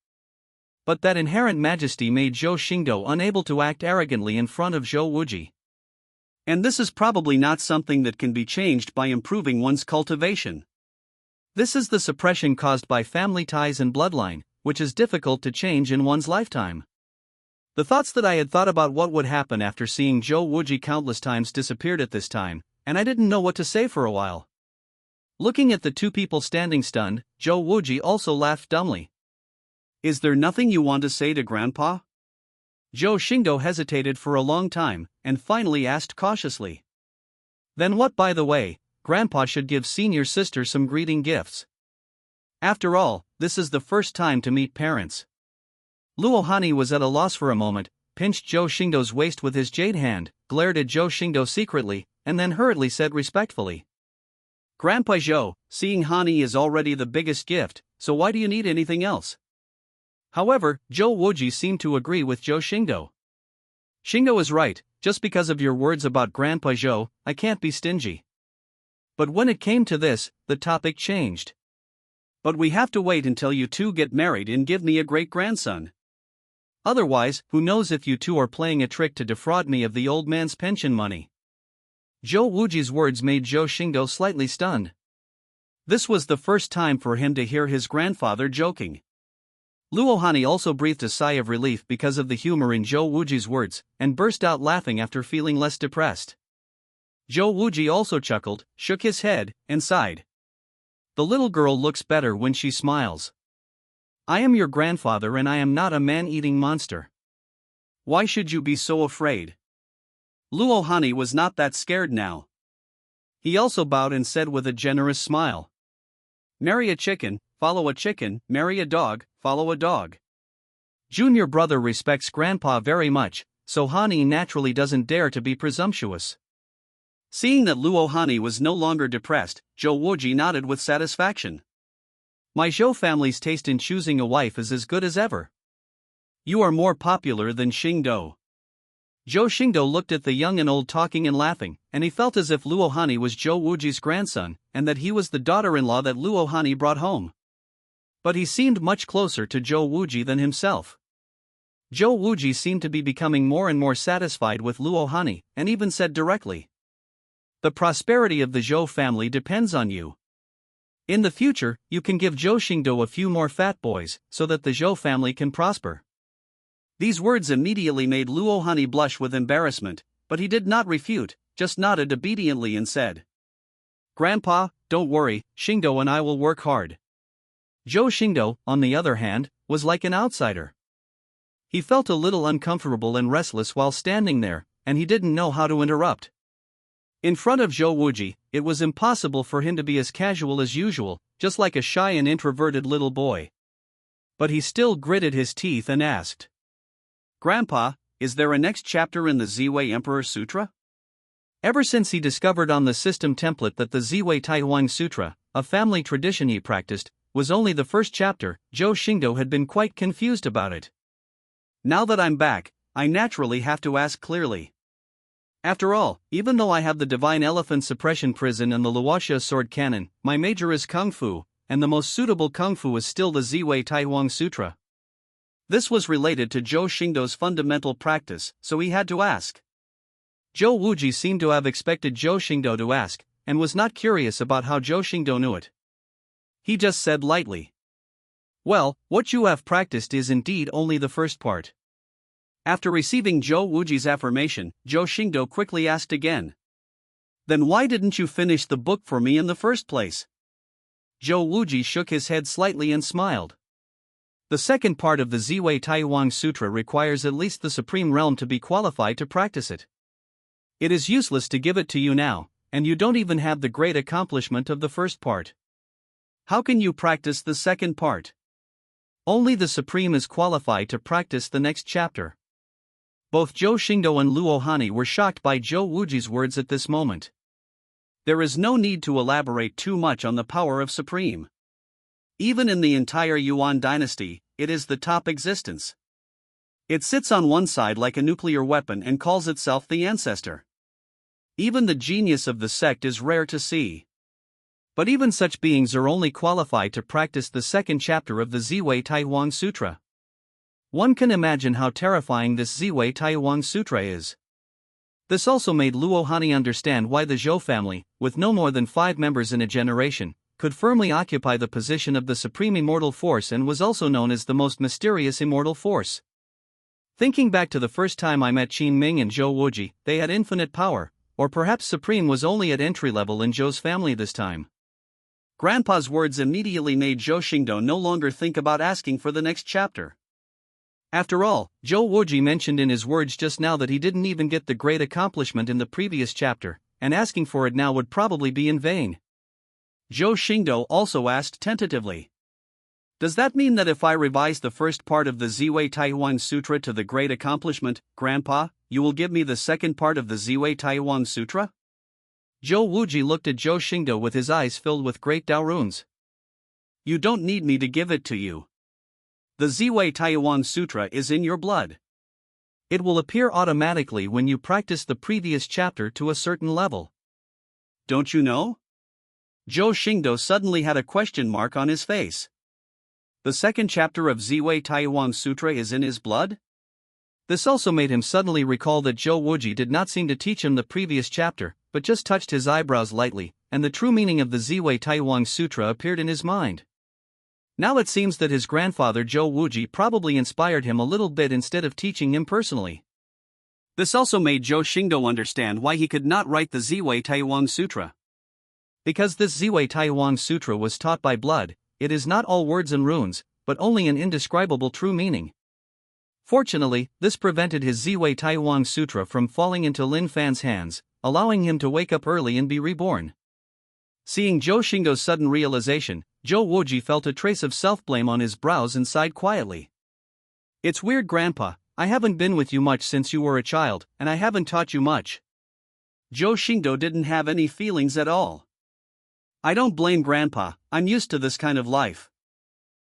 But that inherent majesty made Zhou Xingdou unable to act arrogantly in front of Zhou Wuji. And this is probably not something that can be changed by improving one's cultivation. This is the suppression caused by family ties and bloodline, which is difficult to change in one's lifetime. The thoughts that I had thought about what would happen after seeing Zhou Wuji countless times disappeared at this time, and I didn't know what to say for a while. Looking at the two people standing stunned, Zhou Wuji also laughed dumbly. Is there nothing you want to say to Grandpa? Zhou Xingdou hesitated for a long time, and finally asked cautiously. Then what, by the way, Grandpa should give senior sister some greeting gifts. After all, this is the first time to meet parents. Luo Hani was at a loss for a moment, pinched Zhou Xingdou's waist with his jade hand, glared at Zhou Xingdou secretly, and then hurriedly said respectfully. Grandpa Zhou, seeing Hani is already the biggest gift, so why do you need anything else? However, Zhou Wuji seemed to agree with Zhou Xingdou. Xingdou is right, just because of your words about Grandpa Zhou, I can't be stingy. But when it came to this, the topic changed. But we have to wait until you two get married and give me a great-grandson. Otherwise, who knows if you two are playing a trick to defraud me of the old man's pension money. Zhou Wuji's words made Zhou Xingdou slightly stunned. This was the first time for him to hear his grandfather joking. Luohani also breathed a sigh of relief because of the humor in Zhou Wuji's words, and burst out laughing after feeling less depressed. Zhou Wuji also chuckled, shook his head, and sighed. The little girl looks better when she smiles. I am your grandfather and I am not a man-eating monster. Why should you be so afraid? Luohani was not that scared now. He also bowed and said with a generous smile. Marry a chicken, follow a chicken, marry a dog, follow a dog. Junior brother respects grandpa very much, so Hani naturally doesn't dare to be presumptuous. Seeing that Luohani was no longer depressed, Zhou Wuji nodded with satisfaction. My Zhou family's taste in choosing a wife is as good as ever. You are more popular than Xingdou. Zhou Xingdou looked at the young and old talking and laughing, and he felt as if Luohani was Zhou Wuji's grandson, and that he was the daughter-in-law that Luohani brought home. But he seemed much closer to Zhou Wuji than himself. Zhou Wuji seemed to be becoming more and more satisfied with Luohani, and even said directly, the prosperity of the Zhou family depends on you. In the future, you can give Zhou Xingdou a few more fat boys, so that the Zhou family can prosper. These words immediately made Luohani blush with embarrassment, but he did not refute, just nodded obediently and said, Grandpa, don't worry, Xingdou and I will work hard. Zhou Xingdou, on the other hand, was like an outsider. He felt a little uncomfortable and restless while standing there, and he didn't know how to interrupt. In front of Zhou Wuji, it was impossible for him to be as casual as usual, just like a shy and introverted little boy. But he still gritted his teeth and asked, Grandpa, is there a next chapter in the Ziwei Emperor Sutra? Ever since he discovered on the system template that the Ziwei Taihuang Sutra, a family tradition he practiced, was only the first chapter, Zhou Xingdou had been quite confused about it. Now that I'm back, I naturally have to ask clearly. After all, even though I have the Divine Elephant Suppression Prison and the Luoxia Sword Cannon, my major is Kung Fu, and the most suitable Kung Fu is still the Ziwei Taihuang Sutra. This was related to Zhou Xingdou's fundamental practice, so he had to ask. Zhou Wuji seemed to have expected Zhou Xingdou to ask, and was not curious about how Zhou Xingdou knew it. He just said lightly, well, what you have practiced is indeed only the first part. After receiving Zhou Wuji's affirmation, Zhou Xingdou quickly asked again. Then why didn't you finish the book for me in the first place? Zhou Wuji shook his head slightly and smiled. The second part of the Ziwei Taihuang Sutra requires at least the Supreme Realm to be qualified to practice it. It is useless to give it to you now, and you don't even have the great accomplishment of the first part. How can you practice the second part? Only the Supreme is qualified to practice the next chapter. Both Zhou Xingdou and Luohani were shocked by Zhou Wuji's words at this moment. There is no need to elaborate too much on the power of Supreme. Even in the entire Yuan dynasty, it is the top existence. It sits on one side like a nuclear weapon and calls itself the ancestor. Even the genius of the sect is rare to see. But even such beings are only qualified to practice the second chapter of the Ziwei Taihuang Sutra. One can imagine how terrifying this Ziwei Taihuang Sutra is. This also made Luohani understand why the Zhou family, with no more than 5 members in a generation, could firmly occupy the position of the supreme immortal force and was also known as the most mysterious immortal force. Thinking back to the first time I met Qin Ming and Zhou Wuji, they had infinite power, or perhaps Supreme was only at entry level in Zhou's family this time. Grandpa's words immediately made Zhou Xingdou no longer think about asking for the next chapter. After all, Zhou Wuji mentioned in his words just now that he didn't even get the great accomplishment in the previous chapter, and asking for it now would probably be in vain. Zhou Xingdou also asked tentatively. Does that mean that if I revise the first part of the Ziwei Taihuang Sutra to the great accomplishment, Grandpa, you will give me the second part of the Ziwei Taihuang Sutra? Zhou Wuji looked at Zhou Xingdou with his eyes filled with great doubt. You don't need me to give it to you. The Ziwei Taihuang Sutra is in your blood. It will appear automatically when you practice the previous chapter to a certain level. Don't you know? Zhou Xingdou suddenly had a question mark on his face. The second chapter of Ziwei Taihuang Sutra is in his blood? This also made him suddenly recall that Zhou Wuji did not seem to teach him the previous chapter, but just touched his eyebrows lightly, and the true meaning of the Ziwei Taihuang Sutra appeared in his mind. Now it seems that his grandfather Zhou Wuji probably inspired him a little bit instead of teaching him personally. This also made Zhou Xingdou understand why he could not write the Ziwei Taiyuan Sutra. Because this Ziwei Taiyuan Sutra was taught by blood, it is not all words and runes, but only an indescribable true meaning. Fortunately, this prevented his Ziwei Taiyuan Sutra from falling into Lin Fan's hands, allowing him to wake up early and be reborn. Seeing Zhou Xingdou's sudden realization, Zhou Wuji felt a trace of self-blame on his brows and sighed quietly. It's weird, Grandpa, I haven't been with you much since you were a child, and I haven't taught you much. Zhou Xingdou didn't have any feelings at all. I don't blame Grandpa, I'm used to this kind of life.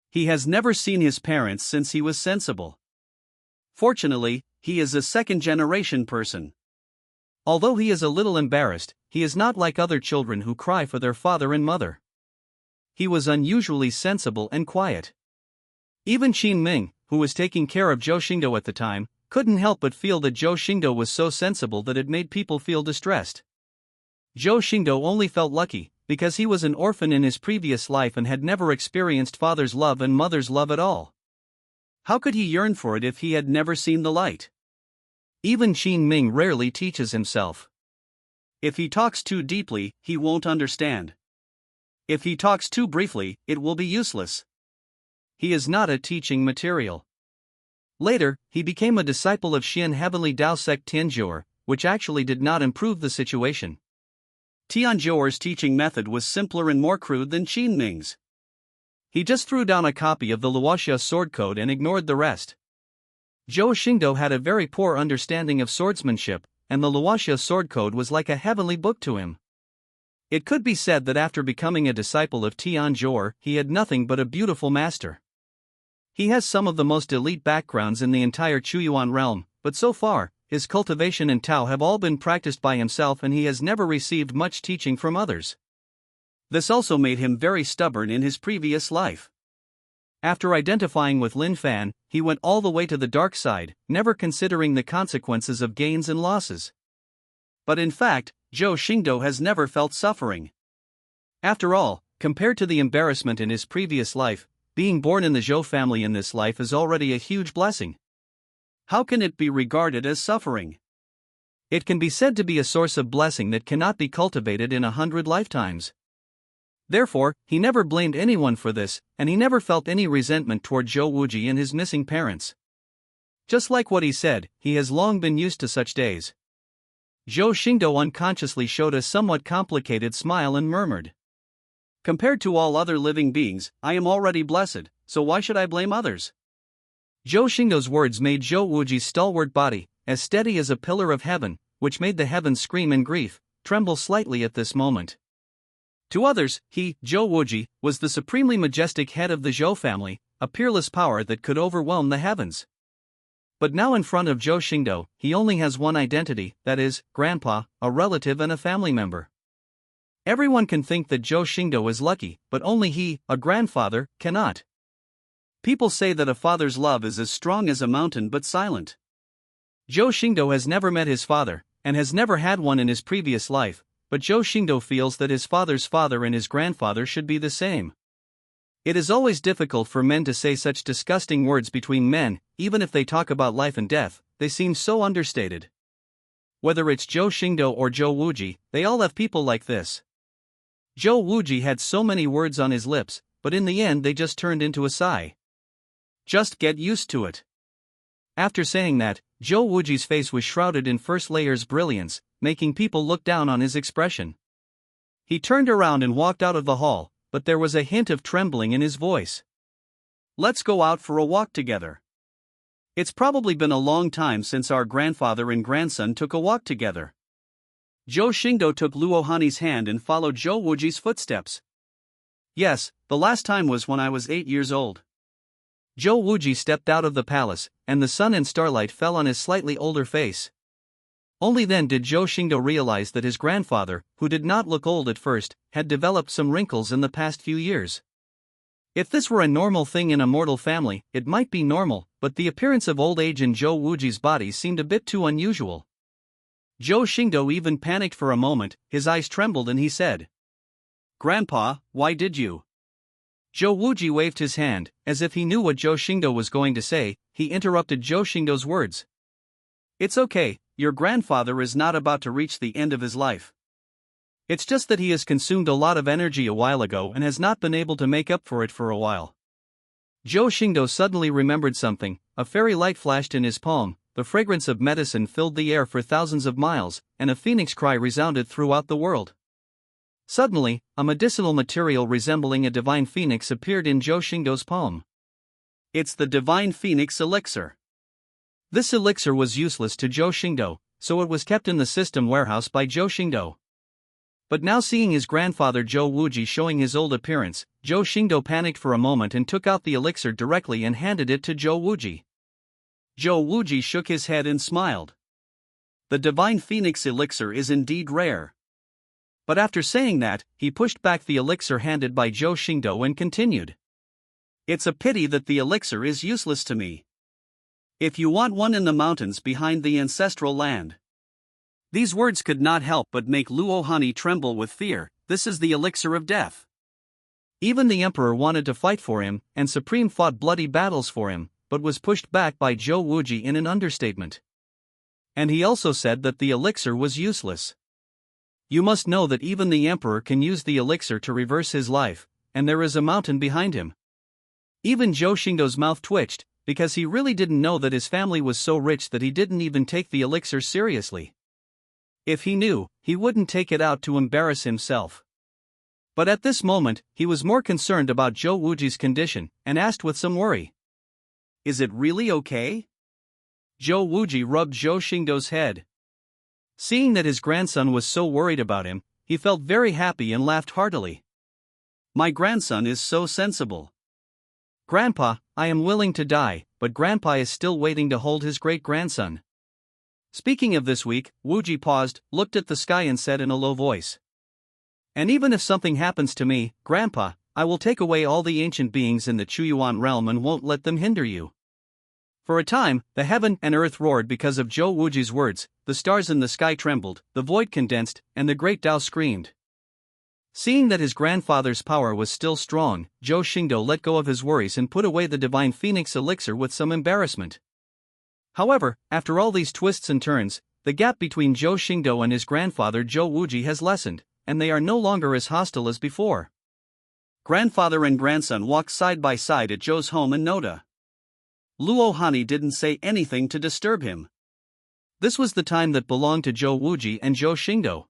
He has never seen his parents since he was sensible. Fortunately, he is a second-generation person. Although he is a little embarrassed, he is not like other children who cry for their father and mother. He was unusually sensible and quiet. Even Qin Ming, who was taking care of Zhou Xingdou at the time, couldn't help but feel that Zhou Xingdou was so sensible that it made people feel distressed. Zhou Xingdou only felt lucky, because he was an orphan in his previous life and had never experienced father's love and mother's love at all. How could he yearn for it if he had never seen the light? Even Qin Ming rarely teaches himself. If he talks too deeply, he won't understand. If he talks too briefly, it will be useless. He is not a teaching material. Later, he became a disciple of Xian Heavenly Dao sect Tianzhuo, which actually did not improve the situation. Tianzhuo's teaching method was simpler and more crude than Qin Ming's. He just threw down a copy of the Luoxia sword code and ignored the rest. Zhou Xingdou had a very poor understanding of swordsmanship, and the Luoxia sword code was like a heavenly book to him. It could be said that after becoming a disciple of Tianzhuo, he had nothing but a beautiful master. He has some of the most elite backgrounds in the entire Chuyuan Realm, but so far, his cultivation and Tao have all been practiced by himself and he has never received much teaching from others. This also made him very stubborn in his previous life. After identifying with Lin Fan, he went all the way to the dark side, never considering the consequences of gains and losses. But in fact, Zhou Xingdou has never felt suffering. After all, compared to the embarrassment in his previous life, being born in the Zhou family in this life is already a huge blessing. How can it be regarded as suffering? It can be said to be a source of blessing that cannot be cultivated in 100 lifetimes. Therefore, he never blamed anyone for this, and he never felt any resentment toward Zhou Wuji and his missing parents. Just like what he said, he has long been used to such days. Zhou Xingdou unconsciously showed a somewhat complicated smile and murmured. Compared to all other living beings, I am already blessed, so why should I blame others? Zhou Xingdou's words made Zhou Wuji's stalwart body, as steady as a pillar of heaven, which made the heavens scream in grief, tremble slightly at this moment. To others, he, Zhou Wuji, was the supremely majestic head of the Zhou family, a peerless power that could overwhelm the heavens. But now in front of Zhou Xingdou, he only has one identity, that is, grandpa, a relative and a family member. Everyone can think that Zhou Xingdou is lucky, but only he, a grandfather, cannot. People say that a father's love is as strong as a mountain but silent. Zhou Xingdou has never met his father, and has never had one in his previous life, but Zhou Xingdou feels that his father's father and his grandfather should be the same. It is always difficult for men to say such disgusting words between men, even if they talk about life and death, they seem so understated. Whether it's Zhou Xingdou or Zhou Wuji, they all have people like this. Zhou Wuji had so many words on his lips, but in the end they just turned into a sigh. Just get used to it. After saying that, Zhou Wuji's face was shrouded in first layer's brilliance, making people look down on his expression. He turned around and walked out of the hall, but there was a hint of trembling in his voice. Let's go out for a walk together. It's probably been a long time since our grandfather and grandson took a walk together. Zhou Xingdou took Luo Hani's hand and followed Zhou Wuji's footsteps. Yes, the last time was when I was 8 years old. Zhou Wuji stepped out of the palace, and the sun and starlight fell on his slightly older face. Only then did Zhou Xingdou realize that his grandfather, who did not look old at first, had developed some wrinkles in the past few years. If this were a normal thing in a mortal family, it might be normal, but the appearance of old age in Zhou Wuji's body seemed a bit too unusual. Zhou Xingdou even panicked for a moment, his eyes trembled and he said, "Grandpa, why did you?" Zhou Wuji waved his hand, as if he knew what Zhou Xingdou was going to say. He interrupted Zhou Xingdou's words. It's okay, your grandfather is not about to reach the end of his life. It's just that he has consumed a lot of energy a while ago and has not been able to make up for it for a while. Zhou Xingdou suddenly remembered something. A fairy light flashed in his palm, the fragrance of medicine filled the air for thousands of miles, and a phoenix cry resounded throughout the world. Suddenly, a medicinal material resembling a divine phoenix appeared in Zhou Xingdou's palm. It's the divine phoenix elixir. This elixir was useless to Zhou Xingdou, so it was kept in the system warehouse by Zhou Xingdou. But now seeing his grandfather Zhou Wuji showing his old appearance, Zhou Xingdou panicked for a moment and took out the elixir directly and handed it to Zhou Wuji. Zhou Wuji shook his head and smiled. The divine phoenix elixir is indeed rare. But after saying that, he pushed back the elixir handed by Zhou Xingdou and continued. It's a pity that the elixir is useless to me. If you want one in the mountains behind the ancestral land. These words could not help but make Luo Hani tremble with fear. This is the elixir of death. Even the emperor wanted to fight for him, and Supreme fought bloody battles for him, but was pushed back by Zhou Wuji in an understatement. And he also said that the elixir was useless. You must know that even the emperor can use the elixir to reverse his life, and there is a mountain behind him. Even Zhou Xingdou's mouth twitched, because he really didn't know that his family was so rich that he didn't even take the elixir seriously. If he knew, he wouldn't take it out to embarrass himself. But at this moment, he was more concerned about Zhou Wuji's condition, and asked with some worry. Is it really okay? Zhou Wuji rubbed Zhou Xingdou's head. Seeing that his grandson was so worried about him, he felt very happy and laughed heartily. My grandson is so sensible. Grandpa, I am willing to die, but Grandpa is still waiting to hold his great-grandson. Speaking of this week, Wuji paused, looked at the sky and said in a low voice. And even if something happens to me, Grandpa, I will take away all the ancient beings in the Chuyuan Realm and won't let them hinder you. For a time, the heaven and earth roared because of Zhou Wuji's words, the stars in the sky trembled, the void condensed, and the great Tao screamed. Seeing that his grandfather's power was still strong, Zhou Xingdou let go of his worries and put away the divine phoenix elixir with some embarrassment. However, after all these twists and turns, the gap between Zhou Xingdou and his grandfather Zhou Wuji has lessened, and they are no longer as hostile as before. Grandfather and grandson walked side by side at Zhou's home in Noda. Luo Hani didn't say anything to disturb him. This was the time that belonged to Zhou Wuji and Zhou Xingdou.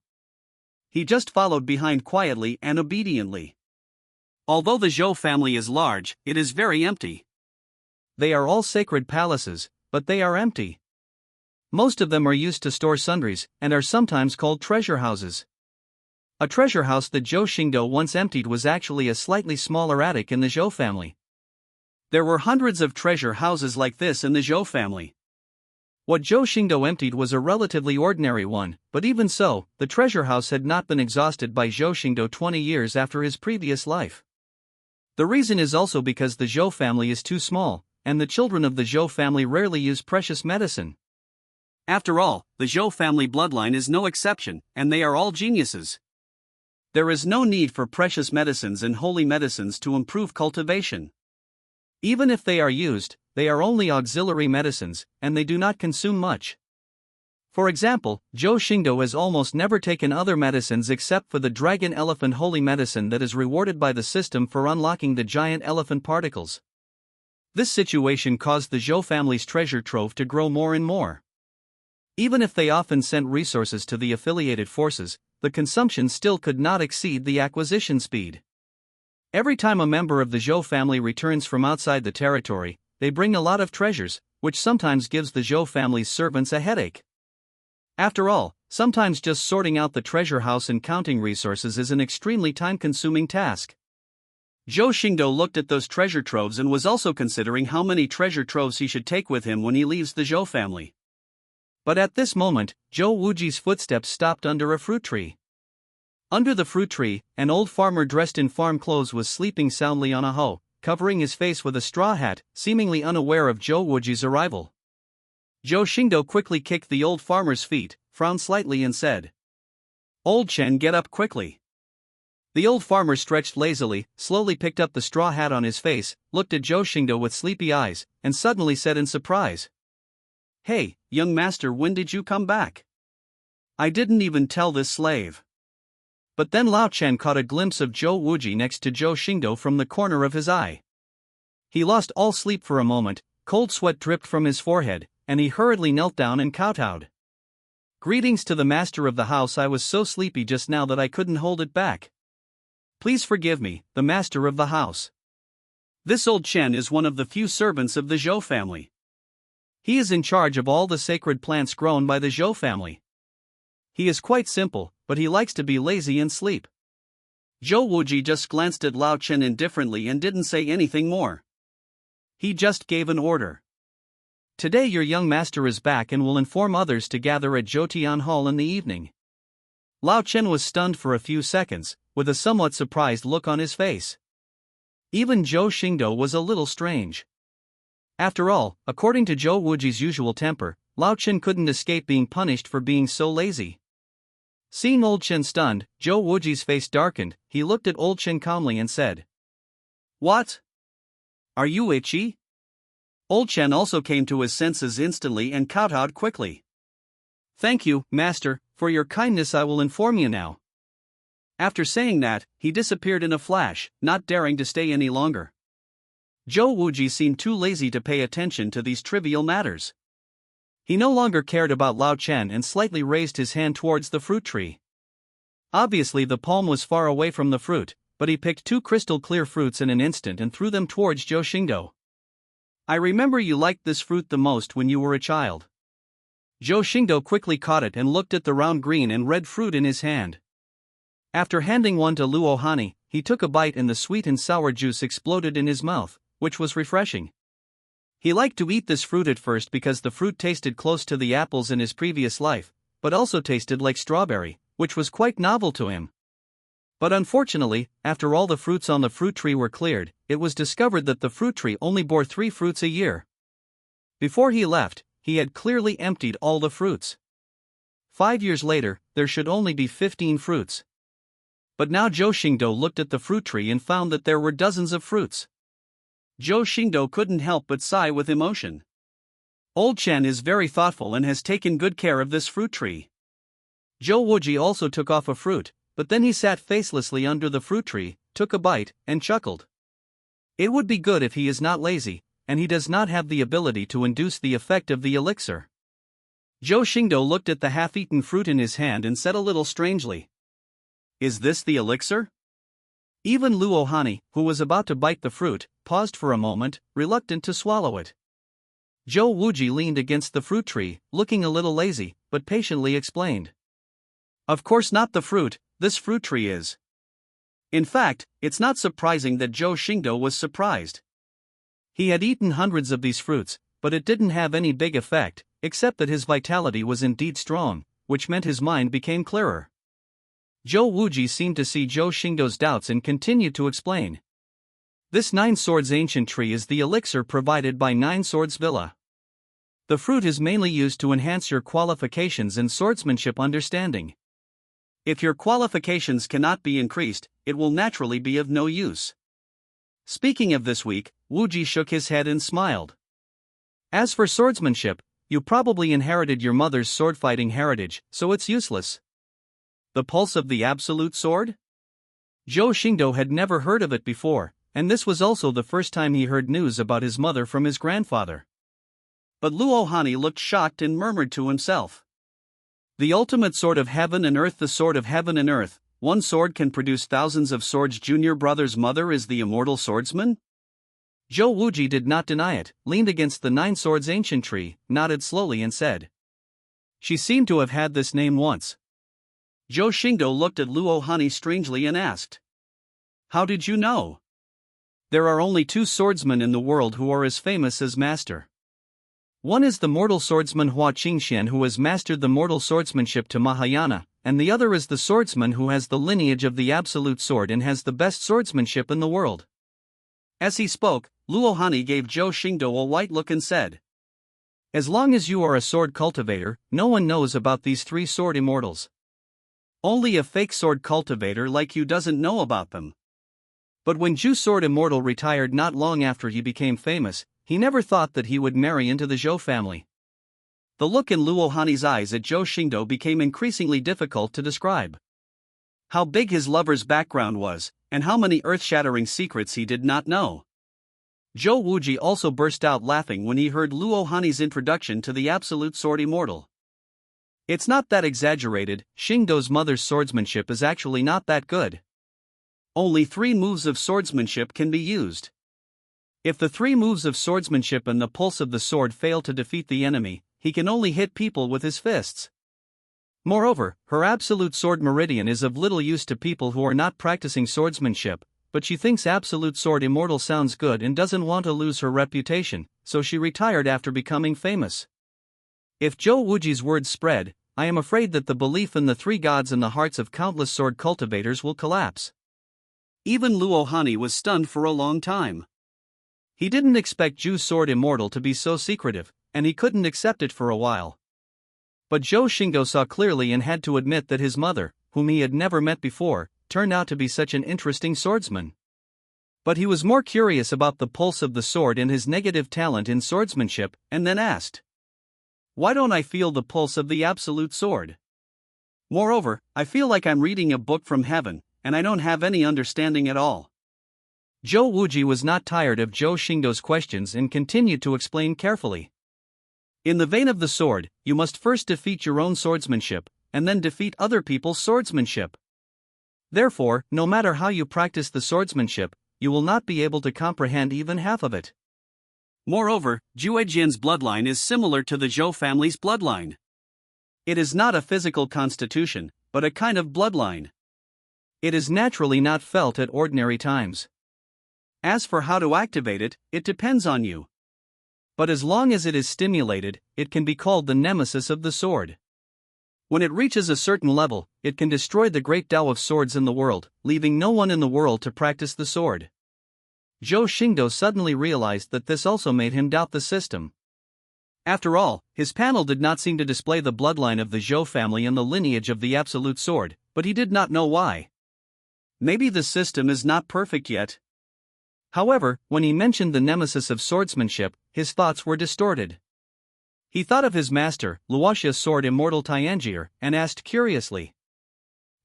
He just followed behind quietly and obediently. Although the Zhou family is large, it is very empty. They are all sacred palaces, but they are empty. Most of them are used to store sundries, and are sometimes called treasure houses. A treasure house that Zhou Xingdou once emptied was actually a slightly smaller attic in the Zhou family. There were hundreds of treasure houses like this in the Zhou family. What Zhou Xingdou emptied was a relatively ordinary one, but even so, the treasure house had not been exhausted by Zhou Xingdou 20 years after his previous life. The reason is also because the Zhou family is too small, and the children of the Zhou family rarely use precious medicine. After all, the Zhou family bloodline is no exception, and they are all geniuses. There is no need for precious medicines and holy medicines to improve cultivation. Even if they are used, they are only auxiliary medicines, and they do not consume much. For example, Zhou Xingdou has almost never taken other medicines except for the dragon elephant holy medicine that is rewarded by the system for unlocking the giant elephant particles. This situation caused the Zhou family's treasure trove to grow more and more. Even if they often sent resources to the affiliated forces, the consumption still could not exceed the acquisition speed. Every time a member of the Zhou family returns from outside the territory, they bring a lot of treasures, which sometimes gives the Zhou family's servants a headache. After all, sometimes just sorting out the treasure house and counting resources is an extremely time-consuming task. Zhou Xingdou looked at those treasure troves and was also considering how many treasure troves he should take with him when he leaves the Zhou family. But at this moment, Zhou Wuji's footsteps stopped under a fruit tree. Under the fruit tree, an old farmer dressed in farm clothes was sleeping soundly on a hoe, covering his face with a straw hat, seemingly unaware of Zhou Wuji's arrival. Zhou Xingdou quickly kicked the old farmer's feet, frowned slightly and said, "Old Chen, get up quickly. The old farmer stretched lazily, slowly picked up the straw hat on his face, looked at Zhou Xingdou with sleepy eyes, and suddenly said in surprise, "Hey, young master, when did you come back? I didn't even tell this slave." But then Lao Chen caught a glimpse of Zhou Wuji next to Zhou Xingdou from the corner of his eye. He lost all sleep for a moment, cold sweat dripped from his forehead, and he hurriedly knelt down and kowtowed. "Greetings to the master of the house. I was so sleepy just now that I couldn't hold it back. Please forgive me, the master of the house. This old Chen is one of the few servants of the Zhou family. He is in charge of all the sacred plants grown by the Zhou family. He is quite simple, but he likes to be lazy and sleep." Zhou Wuji just glanced at Lao Chen indifferently and didn't say anything more. He just gave an order. "Today your young master is back and will inform others to gather at Zhoutian Hall in the evening." Lao Chen was stunned for a few seconds, with a somewhat surprised look on his face. Even Zhou Xingdou was a little strange. After all, according to Zhou Wuji's usual temper, Lao Chen couldn't escape being punished for being so lazy. Seeing old Chen stunned, Zhou Wuji's face darkened. He looked at old Chen calmly and said, "What? Are you itchy?" Old Chen also came to his senses instantly and kowtowed quickly. "Thank you, master, for your kindness. I will inform you now." After saying that, he disappeared in a flash, not daring to stay any longer. Zhou Wuji seemed too lazy to pay attention to these trivial matters. He no longer cared about Lao Chen and slightly raised his hand towards the fruit tree. Obviously the palm was far away from the fruit, but he picked two crystal clear fruits in an instant and threw them towards Zhou Xingdou. "I remember you liked this fruit the most when you were a child." Zhou Xingdou quickly caught it and looked at the round green and red fruit in his hand. After handing one to Luo Hani, he took a bite and the sweet and sour juice exploded in his mouth, which was refreshing. He liked to eat this fruit at first because the fruit tasted close to the apples in his previous life, but also tasted like strawberry, which was quite novel to him. But unfortunately, after all the fruits on the fruit tree were cleared, it was discovered that the fruit tree only bore 3 fruits a year. Before he left, he had clearly emptied all the fruits. 5 years later, there should only be 15 fruits. But now Zhou Xingdou looked at the fruit tree and found that there were dozens of fruits. Zhou Xingdou couldn't help but sigh with emotion. Old Chen is very thoughtful and has taken good care of this fruit tree. Zhou Wuji also took off a fruit, but then he sat facelessly under the fruit tree, took a bite, and chuckled. It would be good if he is not lazy, and he does not have the ability to induce the effect of the elixir. Zhou Xingdou looked at the half-eaten fruit in his hand and said a little strangely, "Is this the elixir?" Even Luo Hani, who was about to bite the fruit, paused for a moment, reluctant to swallow it. Zhou Wuji leaned against the fruit tree, looking a little lazy, but patiently explained. "Of course not the fruit, this fruit tree is." In fact, it's not surprising that Zhou Xingdou was surprised. He had eaten hundreds of these fruits, but it didn't have any big effect, except that his vitality was indeed strong, which meant his mind became clearer. Zhou Wuji seemed to see Zhou Xingdou's doubts and continued to explain. "This 9 Swords ancient tree is the elixir provided by 9 Swords Villa. The fruit is mainly used to enhance your qualifications and swordsmanship understanding. If your qualifications cannot be increased, it will naturally be of no use." Speaking of this week, Wuji shook his head and smiled. "As for swordsmanship, you probably inherited your mother's sword-fighting heritage, so it's useless." The pulse of the absolute sword? Zhou Xingdou had never heard of it before, and this was also the first time he heard news about his mother from his grandfather. But Luo Hani looked shocked and murmured to himself. "The ultimate sword of heaven and earth, the sword of heaven and earth, one sword can produce thousands of swords. Junior brother's mother is the immortal swordsman?" Zhou Wuji did not deny it, leaned against the 9 Swords ancient tree, nodded slowly and said, "She seemed to have had this name once." Zhou Xingdou looked at Luo Hani strangely and asked, "How did you know?" "There are only 2 swordsmen in the world who are as famous as master. One is the mortal swordsman Hua Qingxian, who has mastered the mortal swordsmanship to Mahayana, and the other is the swordsman who has the lineage of the absolute sword and has the best swordsmanship in the world." As he spoke, Luo Hani gave Zhou Xingdou a white look and said, "As long as you are a sword cultivator, no one knows about these 3 sword immortals. Only a fake sword cultivator like you doesn't know about them. But when Zhou Sword Immortal retired not long after he became famous, he never thought that he would marry into the Zhou family. The look in Luo Hani's eyes at Zhou Xingdou became increasingly difficult to describe. How big his lover's background was, and how many earth-shattering secrets he did not know. Zhou Wuji also burst out laughing when he heard Luo Hani's introduction to the Absolute Sword Immortal. It's not that exaggerated, Xingdou's mother's swordsmanship is actually not that good. Only 3 moves of swordsmanship can be used. If the 3 moves of swordsmanship and the pulse of the sword fail to defeat the enemy, he can only hit people with his fists. Moreover, her absolute sword meridian is of little use to people who are not practicing swordsmanship, but she thinks Absolute Sword Immortal sounds good and doesn't want to lose her reputation, so she retired after becoming famous. If Zhou Wuji's words spread, I am afraid that the belief in the 3 gods in the hearts of countless sword cultivators will collapse. Even Luo Hani was stunned for a long time. He didn't expect Zhou Sword Immortal to be so secretive, and he couldn't accept it for a while. But Zhou Xingdou saw clearly and had to admit that his mother, whom he had never met before, turned out to be such an interesting swordsman. But he was more curious about the pulse of the sword and his negative talent in swordsmanship, and then asked, "Why don't I feel the pulse of the absolute sword? Moreover, I feel like I'm reading a book from heaven, and I don't have any understanding at all." Zhou Wuji was not tired of Zhou Xingdou's questions and continued to explain carefully. In the vein of the sword, you must first defeat your own swordsmanship, and then defeat other people's swordsmanship. Therefore, no matter how you practice the swordsmanship, you will not be able to comprehend even half of it. Moreover, Zhuejian's bloodline is similar to the Zhou family's bloodline. It is not a physical constitution, but a kind of bloodline. It is naturally not felt at ordinary times. As for how to activate it, it depends on you. But as long as it is stimulated, it can be called the nemesis of the sword. When it reaches a certain level, it can destroy the great Tao of swords in the world, leaving no one in the world to practice the sword. Zhou Xingdou suddenly realized that this also made him doubt the system. After all, his panel did not seem to display the bloodline of the Zhou family and the lineage of the absolute sword, but he did not know why. Maybe the system is not perfect yet. However, when he mentioned the nemesis of swordsmanship, his thoughts were distorted. He thought of his master, Luoxia's sword Immortal Tianjie, and asked curiously,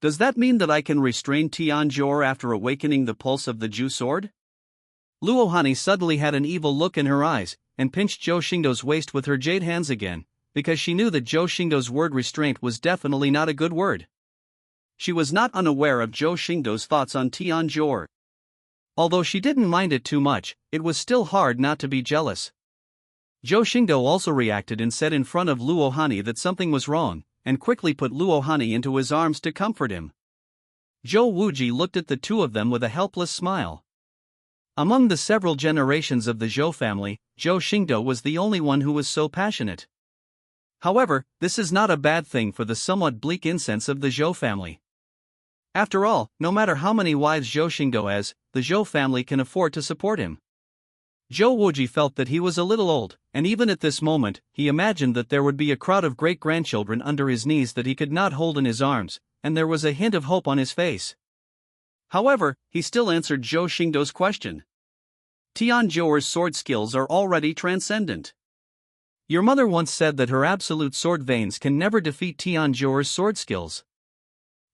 "Does that mean that I can restrain Tianjie after awakening the pulse of the Zhou sword?" Luo Hani suddenly had an evil look in her eyes, and pinched Zhou Xingdou's waist with her jade hands again, because she knew that Zhou Xingdou's word restraint was definitely not a good word. She was not unaware of Zhou Xingdou's thoughts on Tianjie. Although she didn't mind it too much, it was still hard not to be jealous. Zhou Xingdou also reacted and said in front of Luo Hani that something was wrong, and quickly put Luo Hani into his arms to comfort him. Zhou Wuji looked at the 2 of them with a helpless smile. Among the several generations of the Zhou family, Zhou Xingdou was the only one who was so passionate. However, this is not a bad thing for the somewhat bleak incense of the Zhou family. After all, no matter how many wives Zhou Xingdou has, the Zhou family can afford to support him. Zhou Wuji felt that he was a little old, and even at this moment, he imagined that there would be a crowd of great-grandchildren under his knees that he could not hold in his arms, and there was a hint of hope on his face. However, he still answered Zhou Xingdou's question. Tianjie's sword skills are already transcendent. Your mother once said that her absolute sword veins can never defeat Tianjie's sword skills.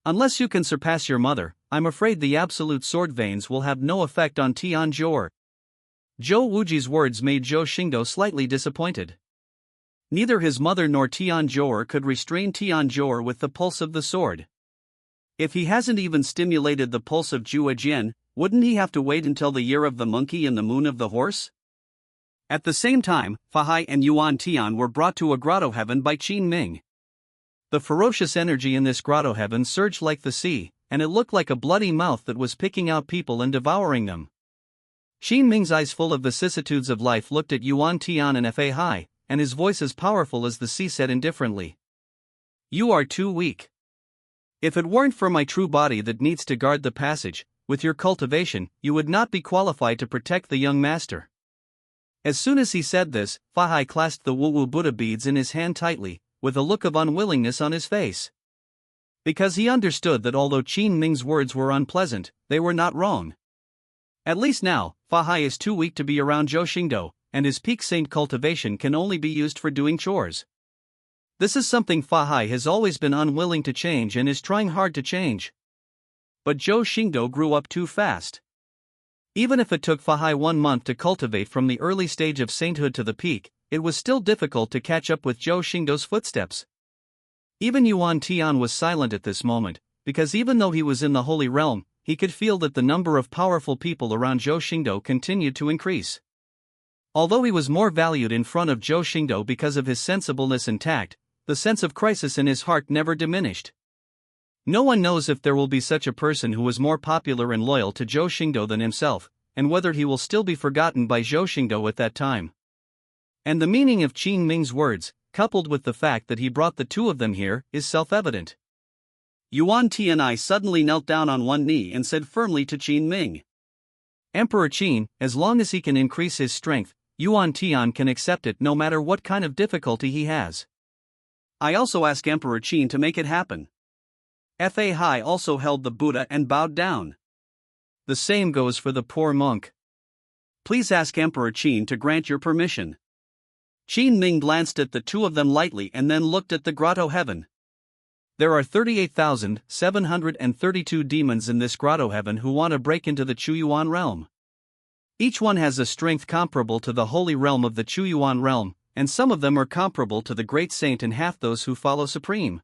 Unless you can surpass your mother, I'm afraid the absolute sword veins will have no effect on Tianjie. Zhou Wuji's words made Zhou Xingdou slightly disappointed. Neither his mother nor Tianjie could restrain Tianjie with the pulse of the sword. If he hasn't even stimulated the pulse of Zhuejian, wouldn't he have to wait until the year of the monkey and the moon of the horse? At the same time, Fahai and Yuan Tian were brought to a grotto heaven by Qin Ming. The ferocious energy in this grotto heaven surged like the sea, and it looked like a bloody mouth that was picking out people and devouring them. Qin Ming's eyes full of vicissitudes of life looked at Yuan Tian and Fahai, and his voice as powerful as the sea said indifferently, "You are too weak. If it weren't for my true body that needs to guard the passage, with your cultivation, you would not be qualified to protect the young master." As soon as he said this, Fahai clasped the Wu Wu Buddha beads in his hand tightly, with a look of unwillingness on his face. Because he understood that although Qin Ming's words were unpleasant, they were not wrong. At least now, Fa Hai is too weak to be around Zhou Xingdou, and his peak saint cultivation can only be used for doing chores. This is something Fa Hai has always been unwilling to change and is trying hard to change. But Zhou Xingdou grew up too fast. Even if it took Fa Hai 1 month to cultivate from the early stage of sainthood to the peak, it was still difficult to catch up with Zhou Xingdou's footsteps. Even Yuan Tian was silent at this moment, because even though he was in the Holy Realm, he could feel that the number of powerful people around Zhou Xingdou continued to increase. Although he was more valued in front of Zhou Xingdou because of his sensibleness and tact, the sense of crisis in his heart never diminished. No one knows if there will be such a person who was more popular and loyal to Zhou Xingdou than himself, and whether he will still be forgotten by Zhou Xingdou at that time. And the meaning of Qin Ming's words, coupled with the fact that he brought the two of them here, is self-evident. Yuan Tianai suddenly knelt down on one knee and said firmly to Qin Ming, "Emperor Qin, as long as he can increase his strength, Yuan Tian can accept it no matter what kind of difficulty he has. I also ask Emperor Qin to make it happen." Fa Hai also held the Buddha and bowed down. The same goes for the poor monk. "Please ask Emperor Qin to grant your permission." Qin Ming glanced at the two of them lightly and then looked at the grotto heaven. There are 38,732 demons in this grotto heaven who want to break into the Chuyuan Realm. Each one has a strength comparable to the holy realm of the Chuyuan Realm, and some of them are comparable to the great saint and half those who follow Supreme.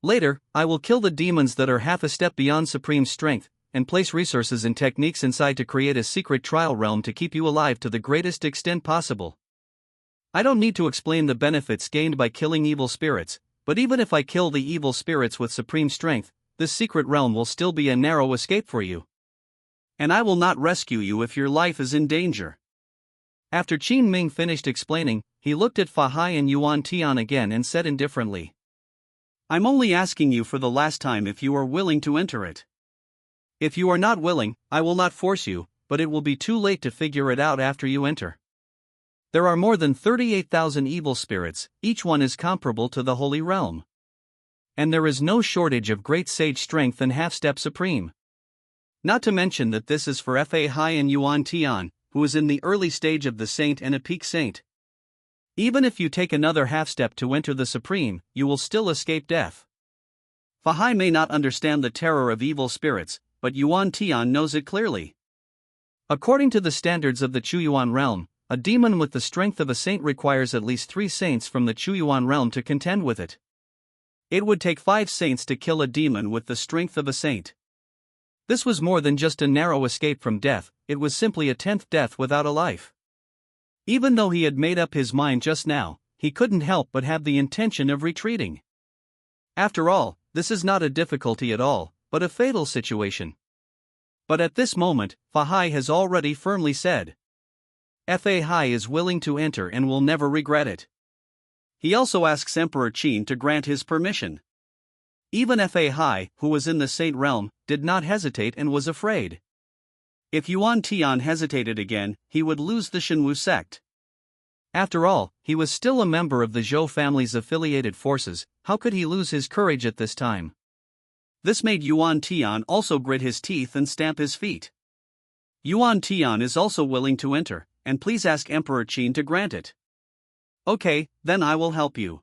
Later, I will kill the demons that are half a step beyond Supreme's strength, and place resources and techniques inside to create a secret trial realm to keep you alive to the greatest extent possible. I don't need to explain the benefits gained by killing evil spirits, but even if I kill the evil spirits with supreme strength, this secret realm will still be a narrow escape for you. And I will not rescue you if your life is in danger. After Qin Ming finished explaining, he looked at Fa Hai and Yuan Tian again and said indifferently, "I'm only asking you for the last time if you are willing to enter it. If you are not willing, I will not force you, but it will be too late to figure it out after you enter. There are more than 38,000 evil spirits, each one is comparable to the Holy Realm. And there is no shortage of great sage strength and half-step supreme. Not to mention that this is for Fa Hai and Yuan Tian, who is in the early stage of the saint and a peak saint. Even if you take another half-step to enter the supreme, you will still escape death. Fa Hai may not understand the terror of evil spirits, but Yuan Tian knows it clearly. According to the standards of the Chuyuan Realm, a demon with the strength of a saint requires at least 3 saints from the Chuyuan Realm to contend with it. It would take 5 saints to kill a demon with the strength of a saint. This was more than just a narrow escape from death, it was simply a 10th death without a life. Even though he had made up his mind just now, he couldn't help but have the intention of retreating. After all, this is not a difficulty at all, but a fatal situation. But at this moment, Fa Hai has already firmly said, Fa Hai is willing to enter and will never regret it. He also asks Emperor Qin to grant his permission. Even Fa Hai, who was in the Saint Realm, did not hesitate and was afraid. If Yuan Tian hesitated again, he would lose the Shenwu sect. After all, he was still a member of the Zhou family's affiliated forces, how could he lose his courage at this time? This made Yuan Tian also grit his teeth and stamp his feet. Yuan Tian is also willing to enter, and please ask Emperor Qin to grant it. Okay, then I will help you.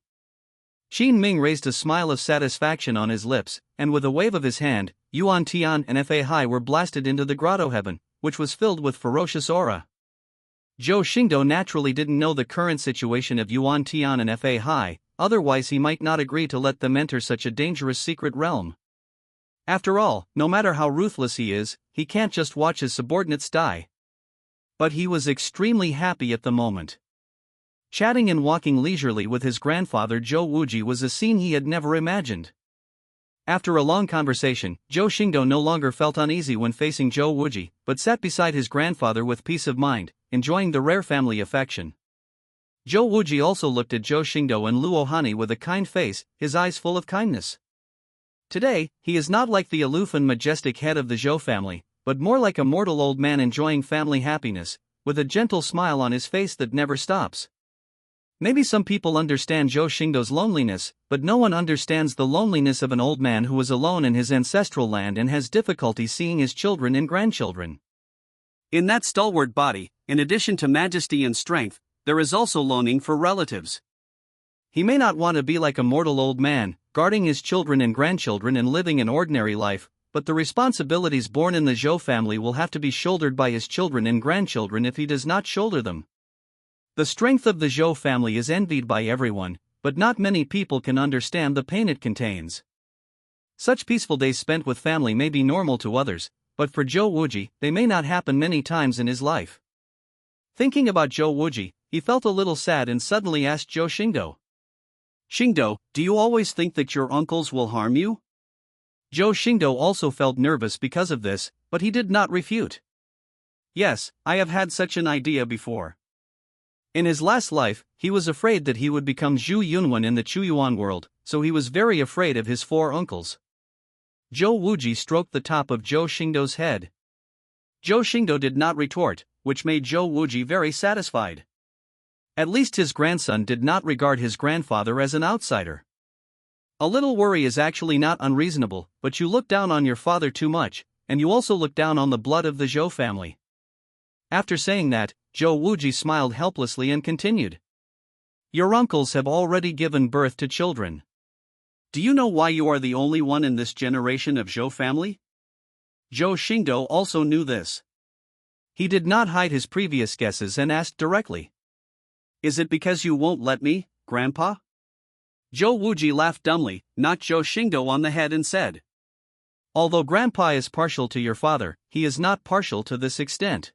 Qin Ming raised a smile of satisfaction on his lips, and with a wave of his hand, Yuan Tian and Fa Hai were blasted into the grotto heaven, which was filled with ferocious aura. Zhou Xingdou naturally didn't know the current situation of Yuan Tian and Fa Hai, otherwise he might not agree to let them enter such a dangerous secret realm. After all, no matter how ruthless he is, he can't just watch his subordinates die. But he was extremely happy at the moment. Chatting and walking leisurely with his grandfather Zhou Wuji was a scene he had never imagined. After a long conversation, Zhou Xingdou no longer felt uneasy when facing Zhou Wuji, but sat beside his grandfather with peace of mind, enjoying the rare family affection. Zhou Wuji also looked at Zhou Xingdou and Luo Hani with a kind face, his eyes full of kindness. Today, he is not like the aloof and majestic head of the Zhou family, but more like a mortal old man enjoying family happiness, with a gentle smile on his face that never stops. Maybe some people understand Zhou Xingdou's loneliness, but no one understands the loneliness of an old man who is alone in his ancestral land and has difficulty seeing his children and grandchildren. In that stalwart body, in addition to majesty and strength, there is also longing for relatives. He may not want to be like a mortal old man, guarding his children and grandchildren and living an ordinary life, but the responsibilities born in the Zhou family will have to be shouldered by his children and grandchildren if he does not shoulder them. The strength of the Zhou family is envied by everyone, but not many people can understand the pain it contains. Such peaceful days spent with family may be normal to others, but for Zhou Wuji, they may not happen many times in his life. Thinking about Zhou Wuji, he felt a little sad and suddenly asked Zhou Xingdou. "Xingdou, do you always think that your uncles will harm you?" Zhou Xingdou also felt nervous because of this, but he did not refute. "Yes, I have had such an idea before. In his last life, he was afraid that he would become Zhu Yunwen in the Chuyuan world, so he was very afraid of his 4 uncles. Zhou Wuji stroked the top of Zhou Xingdou's head. Zhou Xingdou did not retort, which made Zhou Wuji very satisfied. At least his grandson did not regard his grandfather as an outsider. A little worry is actually not unreasonable, but you look down on your father too much, and you also look down on the blood of the Zhou family. After saying that, Zhou Wuji smiled helplessly and continued. Your uncles have already given birth to children. Do you know why you are the only one in this generation of Zhou family? Zhou Xingdou also knew this. He did not hide his previous guesses and asked directly. Is it because you won't let me, Grandpa? Zhou Wuji laughed dumbly, knocked Zhou Xingdou on the head and said. Although Grandpa is partial to your father, he is not partial to this extent.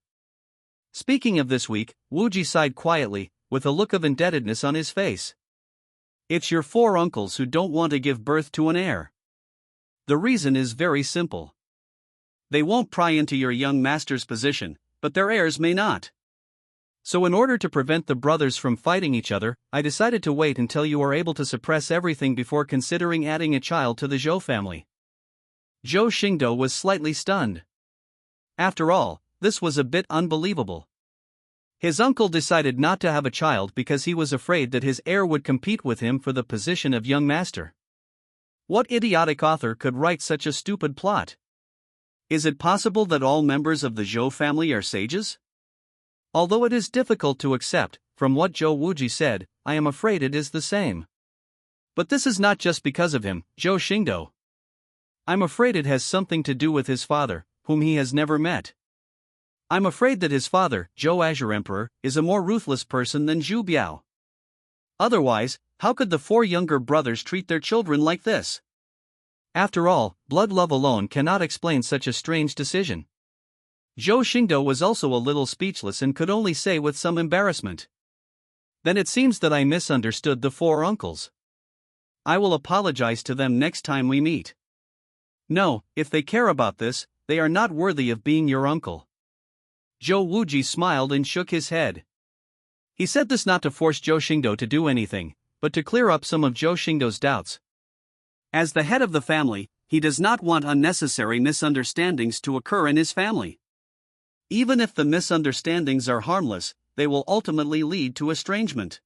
Speaking of this week, Wuji sighed quietly, with a look of indebtedness on his face. It's your 4 uncles who don't want to give birth to an heir. The reason is very simple. They won't pry into your young master's position, but their heirs may not. So in order to prevent the brothers from fighting each other, I decided to wait until you are able to suppress everything before considering adding a child to the Zhou family. Zhou Xingdou was slightly stunned. After all, this was a bit unbelievable. His uncle decided not to have a child because he was afraid that his heir would compete with him for the position of young master. What idiotic author could write such a stupid plot? Is it possible that all members of the Zhou family are sages? Although it is difficult to accept, from what Zhou Wuji said, I am afraid it is the same. But this is not just because of him, Zhou Xingdou. I'm afraid it has something to do with his father, whom he has never met. I'm afraid that his father, Zhou Azure Emperor, is a more ruthless person than Zhu Biao. Otherwise, how could the 4 younger brothers treat their children like this? After all, blood love alone cannot explain such a strange decision. Zhou Xingdou was also a little speechless and could only say with some embarrassment. Then it seems that I misunderstood the 4 uncles. I will apologize to them next time we meet. No, if they care about this, they are not worthy of being your uncle. Zhou Wuji smiled and shook his head. He said this not to force Zhou Xingdou to do anything, but to clear up some of Zhou Xingdou's doubts. As the head of the family, he does not want unnecessary misunderstandings to occur in his family. Even if the misunderstandings are harmless, they will ultimately lead to estrangement.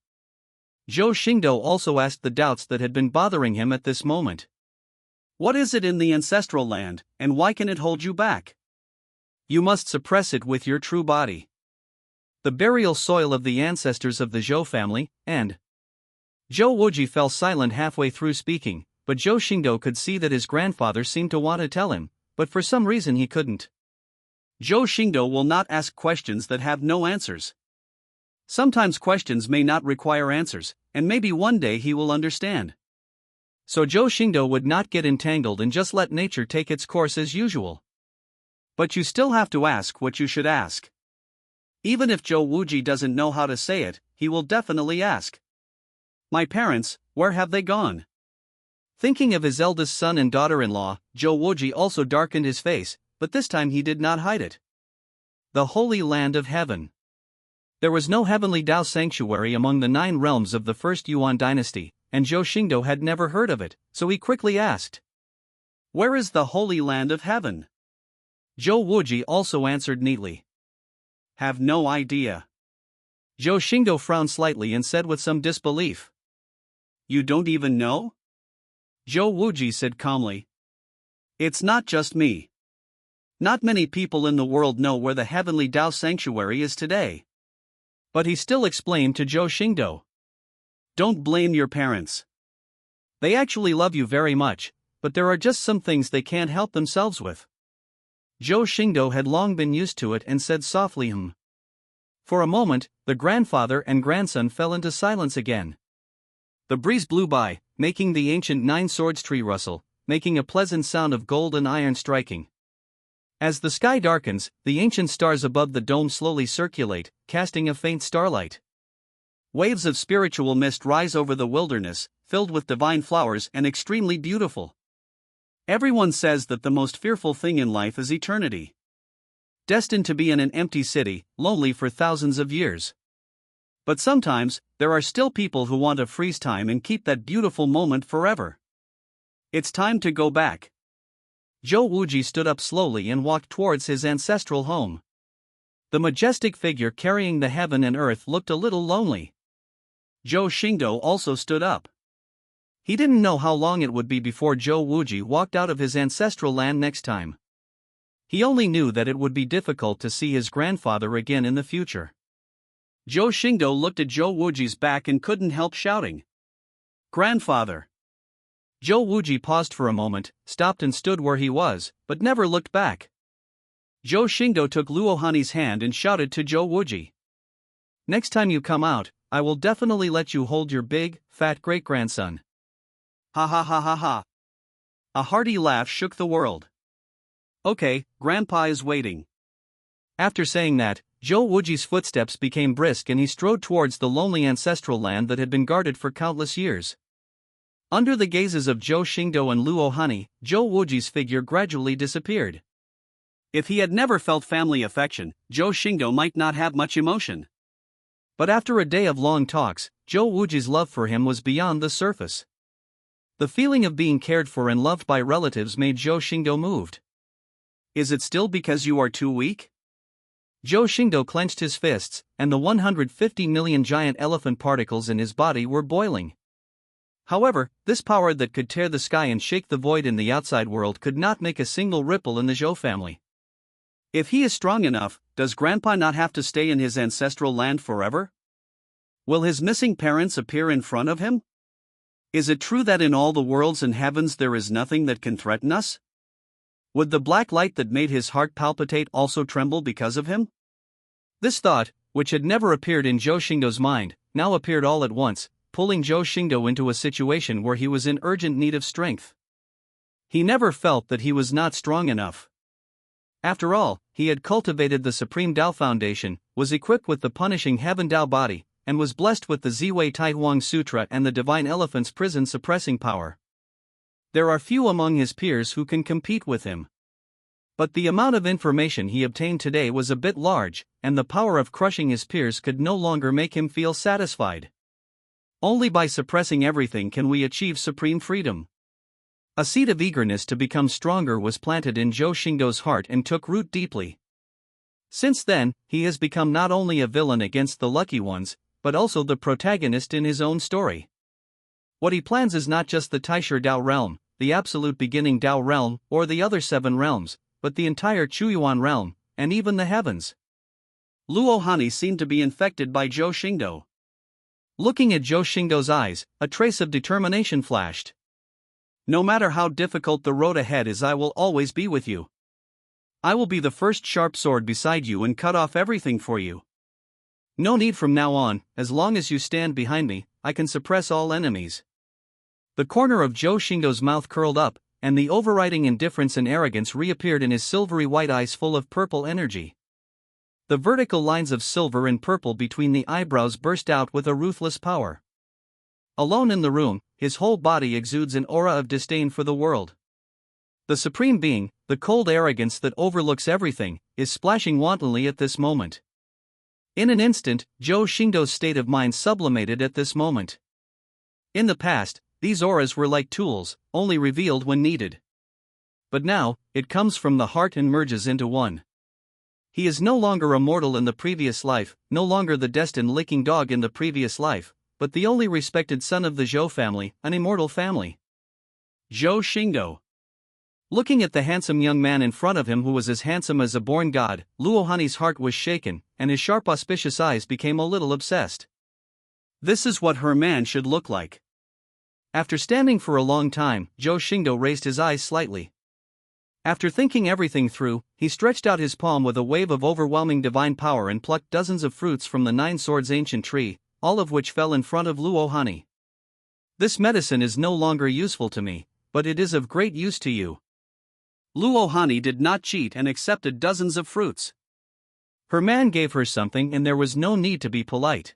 Zhou Xingdou also asked the doubts that had been bothering him at this moment. What is it in the ancestral land, and why can it hold you back? You must suppress it with your true body. The burial soil of the ancestors of the Zhou family, and Zhou Wuji fell silent halfway through speaking, but Zhou Xingdou could see that his grandfather seemed to want to tell him, but for some reason he couldn't. Zhou Xingdou will not ask questions that have no answers. Sometimes questions may not require answers, and maybe one day he will understand. So Zhou Xingdou would not get entangled and just let nature take its course as usual. But you still have to ask what you should ask. Even if Zhou Wuji doesn't know how to say it, he will definitely ask. My parents, where have they gone? Thinking of his eldest son and daughter-in-law, Zhou Wuji also darkened his face, but this time he did not hide it. The Holy Land of Heaven. There was no heavenly Dao sanctuary among the 9 realms of the first Yuan dynasty, and Zhou Xingdou had never heard of it, so he quickly asked. Where is the Holy Land of Heaven? Zhou Wuji also answered neatly. Have no idea. Zhou Xingdou frowned slightly and said with some disbelief. You don't even know? Zhou Wuji said calmly. It's not just me. Not many people in the world know where the heavenly Dao sanctuary is today. But he still explained to Zhou Xingdou. Don't blame your parents. They actually love you very much, but there are just some things they can't help themselves with. Zhou Xingdou had long been used to it and said softly For a moment, the grandfather and grandson fell into silence again. The breeze blew by, making the ancient nine swords tree rustle, making a pleasant sound of gold and iron striking. As the sky darkens, the ancient stars above the dome slowly circulate, casting a faint starlight. Waves of spiritual mist rise over the wilderness, filled with divine flowers and extremely beautiful. Everyone says that the most fearful thing in life is eternity. Destined to be in an empty city, lonely for thousands of years. But sometimes, there are still people who want to freeze time and keep that beautiful moment forever. It's time to go back. Zhou Wuji stood up slowly and walked towards his ancestral home. The majestic figure carrying the heaven and earth looked a little lonely. Zhou Xingdou also stood up. He didn't know how long it would be before Zhou Wuji walked out of his ancestral land next time. He only knew that it would be difficult to see his grandfather again in the future. Zhou Xingdou looked at Zhou Wuji's back and couldn't help shouting. Grandfather! Zhou Wuji paused for a moment, stopped and stood where he was, but never looked back. Zhou Xingdou took Luohani's hand and shouted to Zhou Wuji. Next time you come out, I will definitely let you hold your big, fat great-grandson. Ha ha ha ha ha. A hearty laugh shook the world. Okay, Grandpa is waiting. After saying that, Zhou Wuji's footsteps became brisk and he strode towards the lonely ancestral land that had been guarded for countless years. Under the gazes of Zhou Xingdou and Luohani, Zhou Wuji's figure gradually disappeared. If he had never felt family affection, Zhou Xingdou might not have much emotion. But after a day of long talks, Zhou Wuji's love for him was beyond the surface. The feeling of being cared for and loved by relatives made Zhou Xingdou moved. Is it still because you are too weak? Zhou Xingdou clenched his fists, and the 150 million giant elephant particles in his body were boiling. However, this power that could tear the sky and shake the void in the outside world could not make a single ripple in the Zhou family. If he is strong enough, does Grandpa not have to stay in his ancestral land forever? Will his missing parents appear in front of him? Is it true that in all the worlds and heavens there is nothing that can threaten us? Would the black light that made his heart palpitate also tremble because of him? This thought, which had never appeared in Zhou Xingdou's mind, now appeared all at once, pulling Zhou Xingdou into a situation where he was in urgent need of strength. He never felt that he was not strong enough. After all, he had cultivated the Supreme Dao Foundation, was equipped with the punishing Heaven Dao body, and was blessed with the Ziwei Taihuang Sutra and the Divine Elephant's prison suppressing power. There are few among his peers who can compete with him. But the amount of information he obtained today was a bit large, and the power of crushing his peers could no longer make him feel satisfied. Only by suppressing everything can we achieve supreme freedom. A seed of eagerness to become stronger was planted in Zhou Xingdou's heart and took root deeply. Since then, he has become not only a villain against the lucky ones, but also the protagonist in his own story. What he plans is not just the Taisher Dao realm, the absolute beginning Dao realm, or the other 7 realms, but the entire Chuyuan Realm, and even the heavens. Luohani seemed to be infected by Zhou Xingdou. Looking at Zhou Xingdou's eyes, a trace of determination flashed. No matter how difficult the road ahead is, I will always be with you. I will be the first sharp sword beside you and cut off everything for you. No need from now on, as long as you stand behind me, I can suppress all enemies. The corner of Zhou Xingdou's mouth curled up, and the overriding indifference and arrogance reappeared in his silvery white eyes full of purple energy. The vertical lines of silver and purple between the eyebrows burst out with a ruthless power. Alone in the room, his whole body exudes an aura of disdain for the world. The Supreme Being, the cold arrogance that overlooks everything, is splashing wantonly at this moment. In an instant, Zhou Xingdou's state of mind sublimated at this moment. In the past, these auras were like tools, only revealed when needed. But now, it comes from the heart and merges into one. He is no longer a mortal in the previous life, no longer the destined licking dog in the previous life, but the only respected son of the Zhou family, an immortal family. Zhou Xingdou. Looking at the handsome young man in front of him who was as handsome as a born god, Luohani's heart was shaken, and his sharp auspicious eyes became a little obsessed. This is what her man should look like. After standing for a long time, Zhou Xingdou raised his eyes slightly. After thinking everything through, he stretched out his palm with a wave of overwhelming divine power and plucked dozens of fruits from the 9 Swords ancient tree, all of which fell in front of Luohani. This medicine is no longer useful to me, but it is of great use to you. Luohani did not cheat and accepted dozens of fruits. Her man gave her something and there was no need to be polite.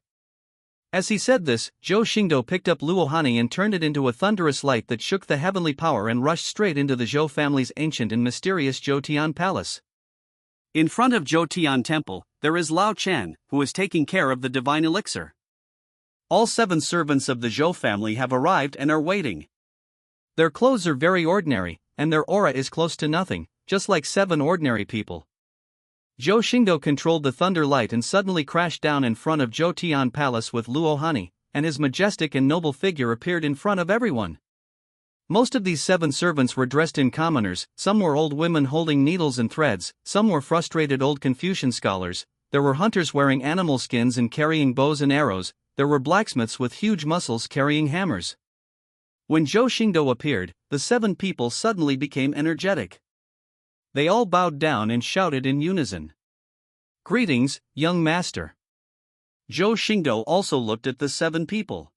As he said this, Zhou Xingdou picked up Luohani and turned it into a thunderous light that shook the heavenly power and rushed straight into the Zhou family's ancient and mysterious Zhoutian palace. In front of Zhoutian temple, there is Lao Chen, who is taking care of the divine elixir. All 7 servants of the Zhou family have arrived and are waiting. Their clothes are very ordinary, and their aura is close to nothing, just like 7 ordinary people. Zhou Xingdou controlled the thunder light and suddenly crashed down in front of Zhoutian Palace with Luohani, and his majestic and noble figure appeared in front of everyone. Most of these 7 servants were dressed in commoners, some were old women holding needles and threads, some were frustrated old Confucian scholars, there were hunters wearing animal skins and carrying bows and arrows, there were blacksmiths with huge muscles carrying hammers. When Zhou Xingdou appeared, the 7 people suddenly became energetic. They all bowed down and shouted in unison. "Greetings, young master." Zhou Xingdou also looked at the 7 people.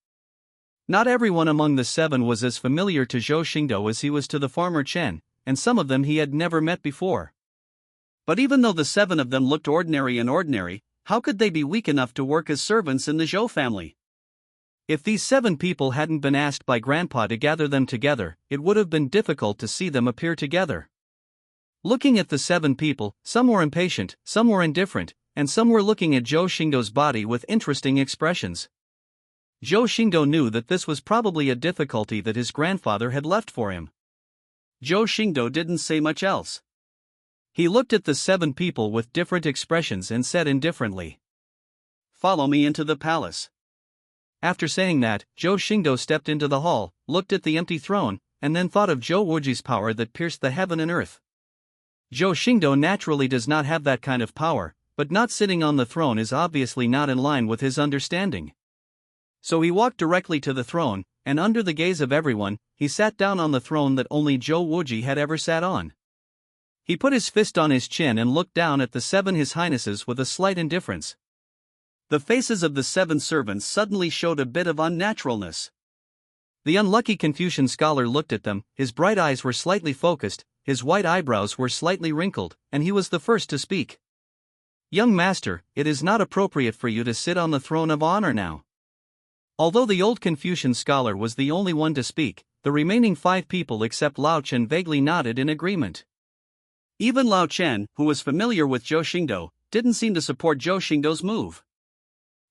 Not everyone among the 7 was as familiar to Zhou Xingdou as he was to the farmer Chen, and some of them he had never met before. But even though the 7 of them looked ordinary, how could they be weak enough to work as servants in the Zhou family? If these 7 people hadn't been asked by Grandpa to gather them together, it would have been difficult to see them appear together. Looking at the 7 people, some were impatient, some were indifferent, and some were looking at Zhou Xingdou's body with interesting expressions. Zhou Xingdou knew that this was probably a difficulty that his grandfather had left for him. Zhou Xingdou didn't say much else. He looked at the 7 people with different expressions and said indifferently, "Follow me into the palace." After saying that, Zhou Xingdou stepped into the hall, looked at the empty throne, and then thought of Zhou Wuji's power that pierced the heaven and earth. Zhou Xingdou naturally does not have that kind of power, but not sitting on the throne is obviously not in line with his understanding. So he walked directly to the throne, and under the gaze of everyone, he sat down on the throne that only Zhou Wuji had ever sat on. He put his fist on his chin and looked down at the 7 His Highnesses with a slight indifference. The faces of the 7 servants suddenly showed a bit of unnaturalness. The unlucky Confucian scholar looked at them, his bright eyes were slightly focused, his white eyebrows were slightly wrinkled, and he was the first to speak. "Young master, it is not appropriate for you to sit on the throne of honor now." Although the old Confucian scholar was the only one to speak, the remaining 5 people except Lao Chen vaguely nodded in agreement. Even Lao Chen, who was familiar with Zhou Xingdou, didn't seem to support Zhou Xingdou's move.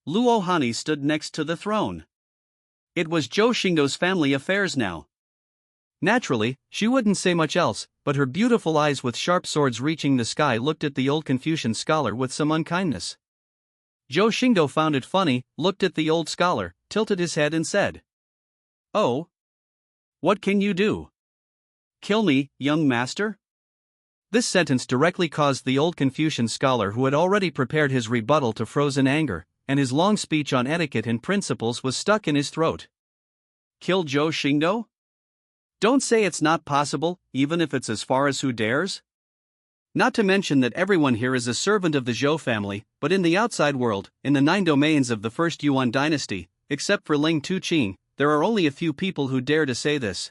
Luohani stood next to the throne. It was Zhou Xingdou's family affairs now. Naturally, she wouldn't say much else, but her beautiful eyes with sharp swords reaching the sky looked at the old Confucian scholar with some unkindness. Zhou Xingdou found it funny, looked at the old scholar, tilted his head and said, "Oh? What can you do? Kill me, young master?" This sentence directly caused the old Confucian scholar, who had already prepared his rebuttal, to froze in anger, and his long speech on etiquette and principles was stuck in his throat. Kill Zhou Xingdou? Don't say it's not possible, even if it's as far as who dares? Not to mention that everyone here is a servant of the Zhou family, but in the outside world, in the 9 domains of the first Yuan dynasty, except for Ling Tuqing, there are only a few people who dare to say this.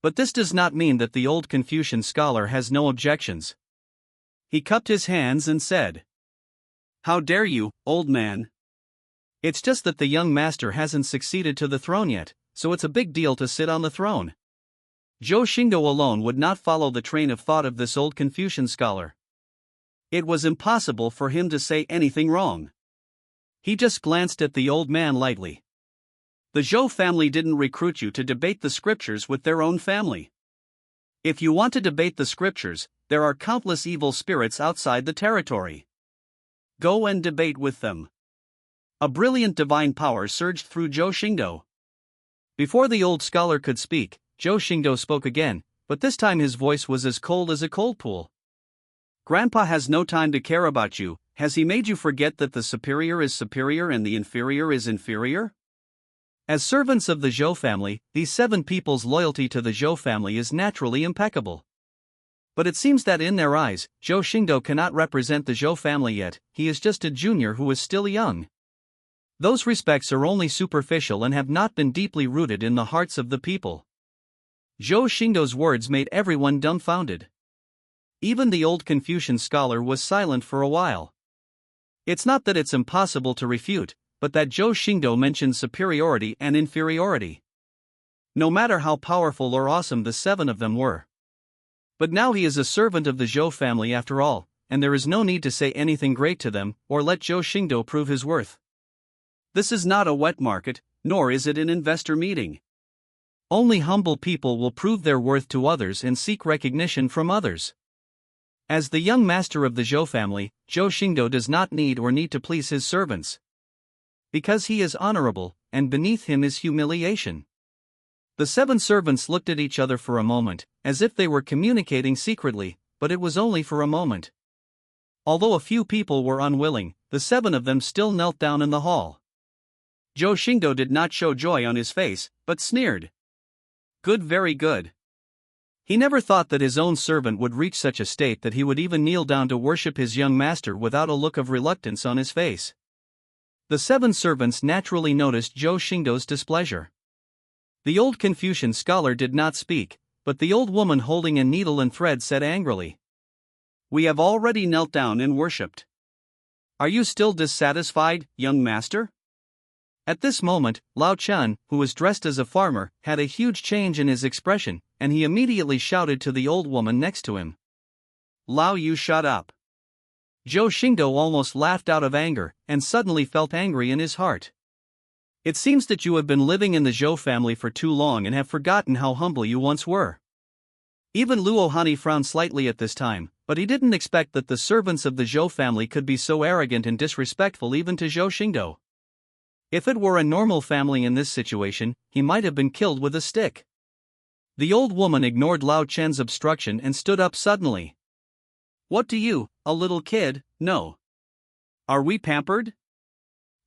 But this does not mean that the old Confucian scholar has no objections. He cupped his hands and said, "How dare you, old man? It's just that the young master hasn't succeeded to the throne yet, so it's a big deal to sit on the throne." Zhou Xingdou alone would not follow the train of thought of this old Confucian scholar. It was impossible for him to say anything wrong. He just glanced at the old man lightly. The Zhou family didn't recruit you to debate the scriptures with their own family. If you want to debate the scriptures, there are countless evil spirits outside the territory. Go and debate with them. A brilliant divine power surged through Zhou Xingdou. Before the old scholar could speak, Zhou Xingdou spoke again, but this time his voice was as cold as a cold pool. Grandpa has no time to care about you. Has he made you forget that the superior is superior and the inferior is inferior? As servants of the Zhou family, these 7 people's loyalty to the Zhou family is naturally impeccable. But it seems that in their eyes, Zhou Xingdou cannot represent the Zhou family yet. He is just a junior who is still young. Those respects are only superficial and have not been deeply rooted in the hearts of the people. Zhou Xingdou's words made everyone dumbfounded. Even the old Confucian scholar was silent for a while. It's not that it's impossible to refute, but that Zhou Xingdou mentions superiority and inferiority. No matter how powerful or awesome the 7 of them were. But now he is a servant of the Zhou family after all, and there is no need to say anything great to them, or let Zhou Xingdou prove his worth. This is not a wet market, nor is it an investor meeting. Only humble people will prove their worth to others and seek recognition from others. As the young master of the Zhou family, Zhou Xingdou does not need to please his servants. Because he is honorable, and beneath him is humiliation. The 7 servants looked at each other for a moment, as if they were communicating secretly, but it was only for a moment. Although a few people were unwilling, the 7 of them still knelt down in the hall. Zhou Xingdou did not show joy on his face, but sneered. Good, very good. He never thought that his own servant would reach such a state that he would even kneel down to worship his young master without a look of reluctance on his face. The 7 servants naturally noticed Zhou Xingdou's displeasure. The old Confucian scholar did not speak, but the old woman holding a needle and thread said angrily. We have already knelt down and worshipped. Are you still dissatisfied, young master? At this moment, Lao Chun, who was dressed as a farmer, had a huge change in his expression, and he immediately shouted to the old woman next to him. Lao, you shut up. Zhou Xingdou almost laughed out of anger, and suddenly felt angry in his heart. It seems that you have been living in the Zhou family for too long and have forgotten how humble you once were. Even Luo Hani frowned slightly at this time, but he didn't expect that the servants of the Zhou family could be so arrogant and disrespectful even to Zhou Xingdou. If it were a normal family in this situation, he might have been killed with a stick. The old woman ignored Lao Chen's obstruction and stood up suddenly. What do you, a little kid, know? Are we pampered?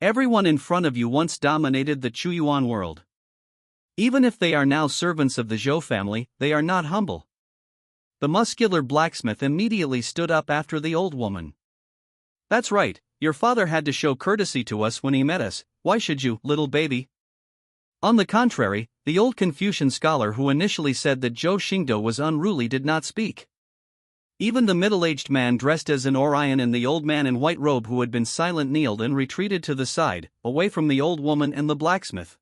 Everyone in front of you once dominated the Chuyuan world. Even if they are now servants of the Zhou family, they are not humble. The muscular blacksmith immediately stood up after the old woman. That's right, your father had to show courtesy to us when he met us. Why should you, little baby? On the contrary, the old Confucian scholar who initially said that Zhou Xingdou was unruly did not speak. Even the middle-aged man dressed as an Orion and the old man in white robe who had been silent kneeled and retreated to the side, away from the old woman and the blacksmith.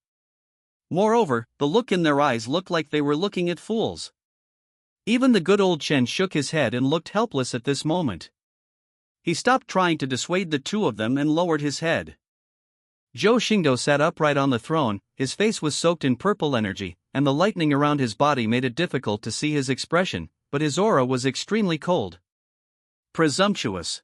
Moreover, the look in their eyes looked like they were looking at fools. Even the good old Chen shook his head and looked helpless at this moment. He stopped trying to dissuade the 2 of them and lowered his head. Zhou Xingdou sat upright on the throne, his face was soaked in purple energy, and the lightning around his body made it difficult to see his expression, but his aura was extremely cold. Presumptuous.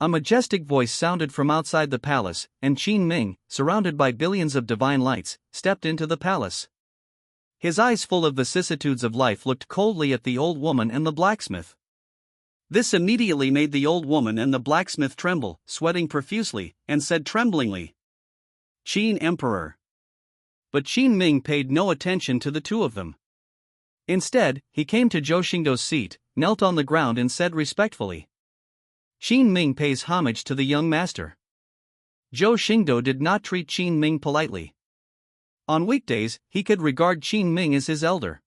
A majestic voice sounded from outside the palace, and Qin Ming, surrounded by billions of divine lights, stepped into the palace. His eyes full of vicissitudes of life looked coldly at the old woman and the blacksmith. This immediately made the old woman and the blacksmith tremble, sweating profusely, and said tremblingly, Qin Emperor. But Qin Ming paid no attention to the 2 of them. Instead, he came to Zhou Xingdou's seat, knelt on the ground and said respectfully, Qin Ming pays homage to the young master. Zhou Xingdou did not treat Qin Ming politely. On weekdays, he could regard Qin Ming as his elder.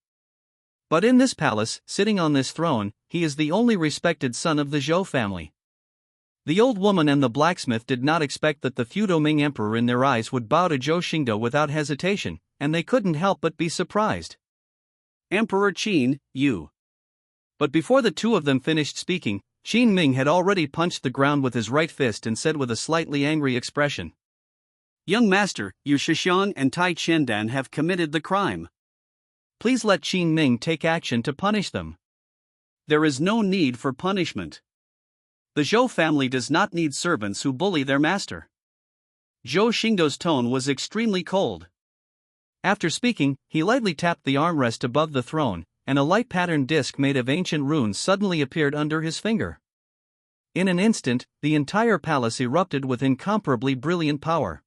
But in this palace, sitting on this throne, he is the only respected son of the Zhou family. The old woman and the blacksmith did not expect that the feudal Ming emperor in their eyes would bow to Zhou Xingdou without hesitation, and they couldn't help but be surprised. Emperor Qin, you. But before the 2 of them finished speaking, Qin Ming had already punched the ground with his right fist and said with a slightly angry expression, Young master, Yu Shishan and Tai Chendan have committed the crime. Please let Qin Ming take action to punish them. There is no need for punishment. The Zhou family does not need servants who bully their master. Zhou Xingdou's tone was extremely cold. After speaking, he lightly tapped the armrest above the throne, and a light patterned disc made of ancient runes suddenly appeared under his finger. In an instant, the entire palace erupted with incomparably brilliant power.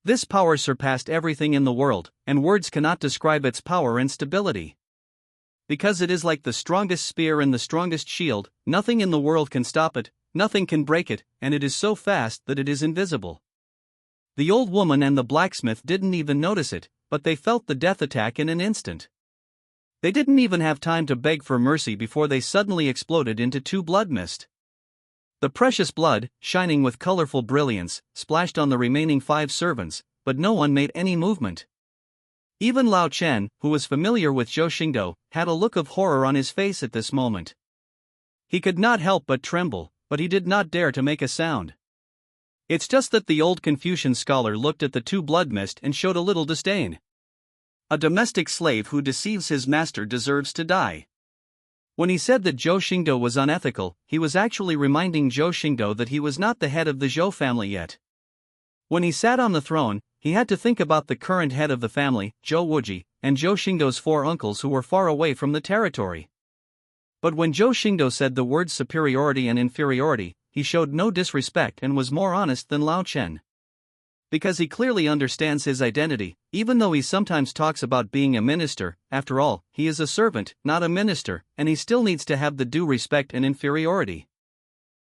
This power surpassed everything in the world, and words cannot describe its power and stability. Because it is like the strongest spear and the strongest shield, nothing in the world can stop it, nothing can break it, and it is so fast that it is invisible. The old woman and the blacksmith didn't even notice it, but they felt the death attack in an instant. They didn't even have time to beg for mercy before they suddenly exploded into two blood mist. The precious blood, shining with colorful brilliance, splashed on the remaining 5 servants, but no one made any movement. Even Lao Chen, who was familiar with Zhou Xingdou, had a look of horror on his face at this moment. He could not help but tremble, but he did not dare to make a sound. It's just that the old Confucian scholar looked at the two blood mist and showed a little disdain. A domestic slave who deceives his master deserves to die. When he said that Zhou Xingdou was unethical, he was actually reminding Zhou Xingdou that he was not the head of the Zhou family yet. When he sat on the throne, he had to think about the current head of the family, Zhou Wuji, and Zhou Xingdou's 4 uncles who were far away from the territory. But when Zhou Xingdou said the words superiority and inferiority, he showed no disrespect and was more honest than Lao Chen. Because he clearly understands his identity, even though he sometimes talks about being a minister, after all, he is a servant, not a minister, and he still needs to have the due respect and inferiority.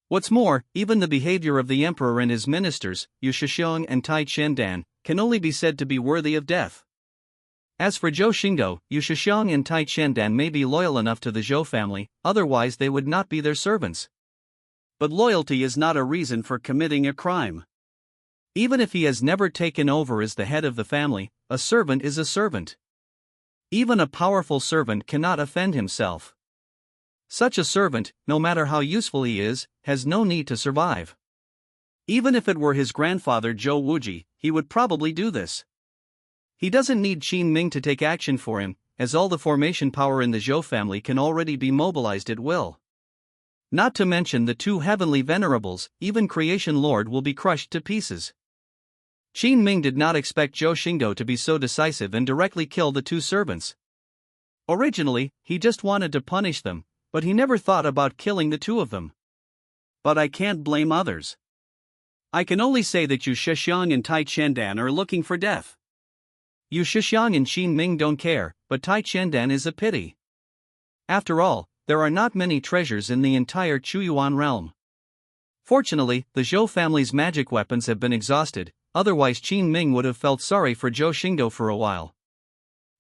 What's more, even the behavior of the emperor and his ministers, Yu Shixiong and Tai Qiandan, can only be said to be worthy of death. As for Zhou Xingdou, Yu Shixiong and Tai Qiandan may be loyal enough to the Zhou family, otherwise they would not be their servants. But loyalty is not a reason for committing a crime. Even if he has never taken over as the head of the family, a servant is a servant. Even a powerful servant cannot offend himself. Such a servant, no matter how useful he is, has no need to survive. Even if it were his grandfather Zhou Wuji, he would probably do this. He doesn't need Qin Ming to take action for him, as all the formation power in the Zhou family can already be mobilized at will. Not to mention the 2 heavenly venerables, even Creation Lord will be crushed to pieces. Qin Ming did not expect Zhou Xingdou to be so decisive and directly kill the 2 servants. Originally, he just wanted to punish them, but he never thought about killing the 2 of them. But I can't blame others. I can only say that Yu Shixiong and Tai Qiandan are looking for death. Yu Shixiong and Qin Ming don't care, but Tai Qiandan is a pity. After all, there are not many treasures in the entire Chuyuan Realm. Fortunately, the Zhou family's magic weapons have been exhausted, otherwise Qin Ming would have felt sorry for Zhou Xingdou for a while.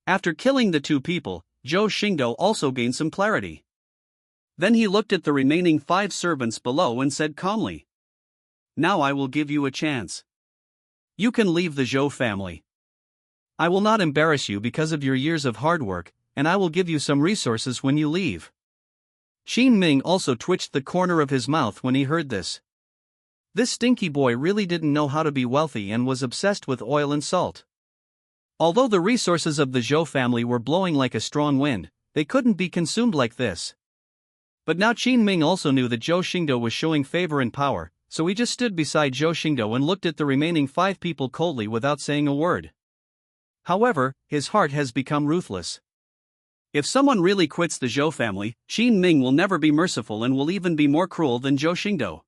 After killing the 2 people, Zhou Xingdou also gained some clarity. Then he looked at the remaining 5 servants below and said calmly, "Now I will give you a chance. You can leave the Zhou family. I will not embarrass you because of your years of hard work, and I will give you some resources when you leave." Qin Ming also twitched the corner of his mouth when he heard this. This stinky boy really didn't know how to be wealthy and was obsessed with oil and salt. Although the resources of the Zhou family were blowing like a strong wind, they couldn't be consumed like this. But now Qin Ming also knew that Zhou Xingdou was showing favor and power, so he just stood beside Zhou Xingdou and looked at the remaining 5 people coldly without saying a word. However, his heart has become ruthless. If someone really quits the Zhou family, Qin Ming will never be merciful and will even be more cruel than Zhou Xingdou.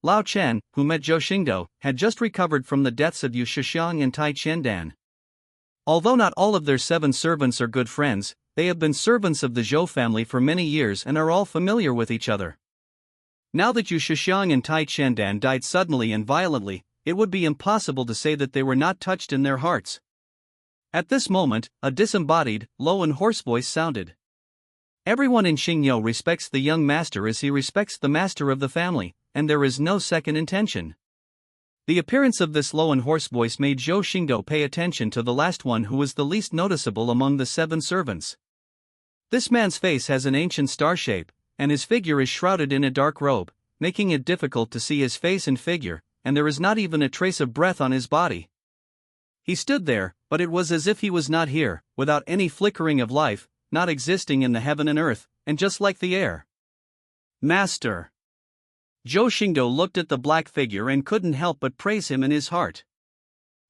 Lao Chen, who met Zhou Xingdou, had just recovered from the deaths of Yu Shixiong and Tai Qiandan. Although not all of their 7 servants are good friends, they have been servants of the Zhou family for many years and are all familiar with each other. Now that Yu Shixiong and Tai Qiandan died suddenly and violently, it would be impossible to say that they were not touched in their hearts. At this moment, a disembodied, low and hoarse voice sounded. Everyone in Xingyou respects the young master as he respects the master of the family, and there is no second intention. The appearance of this low and hoarse voice made Zhou Xingdou pay attention to the last one who was the least noticeable among the 7 servants. This man's face has an ancient star shape, and his figure is shrouded in a dark robe, making it difficult to see his face and figure, and there is not even a trace of breath on his body. He stood there, but it was as if he was not here, without any flickering of life, not existing in the heaven and earth, and just like the air. Master. Zhou Xingdou looked at the black figure and couldn't help but praise him in his heart.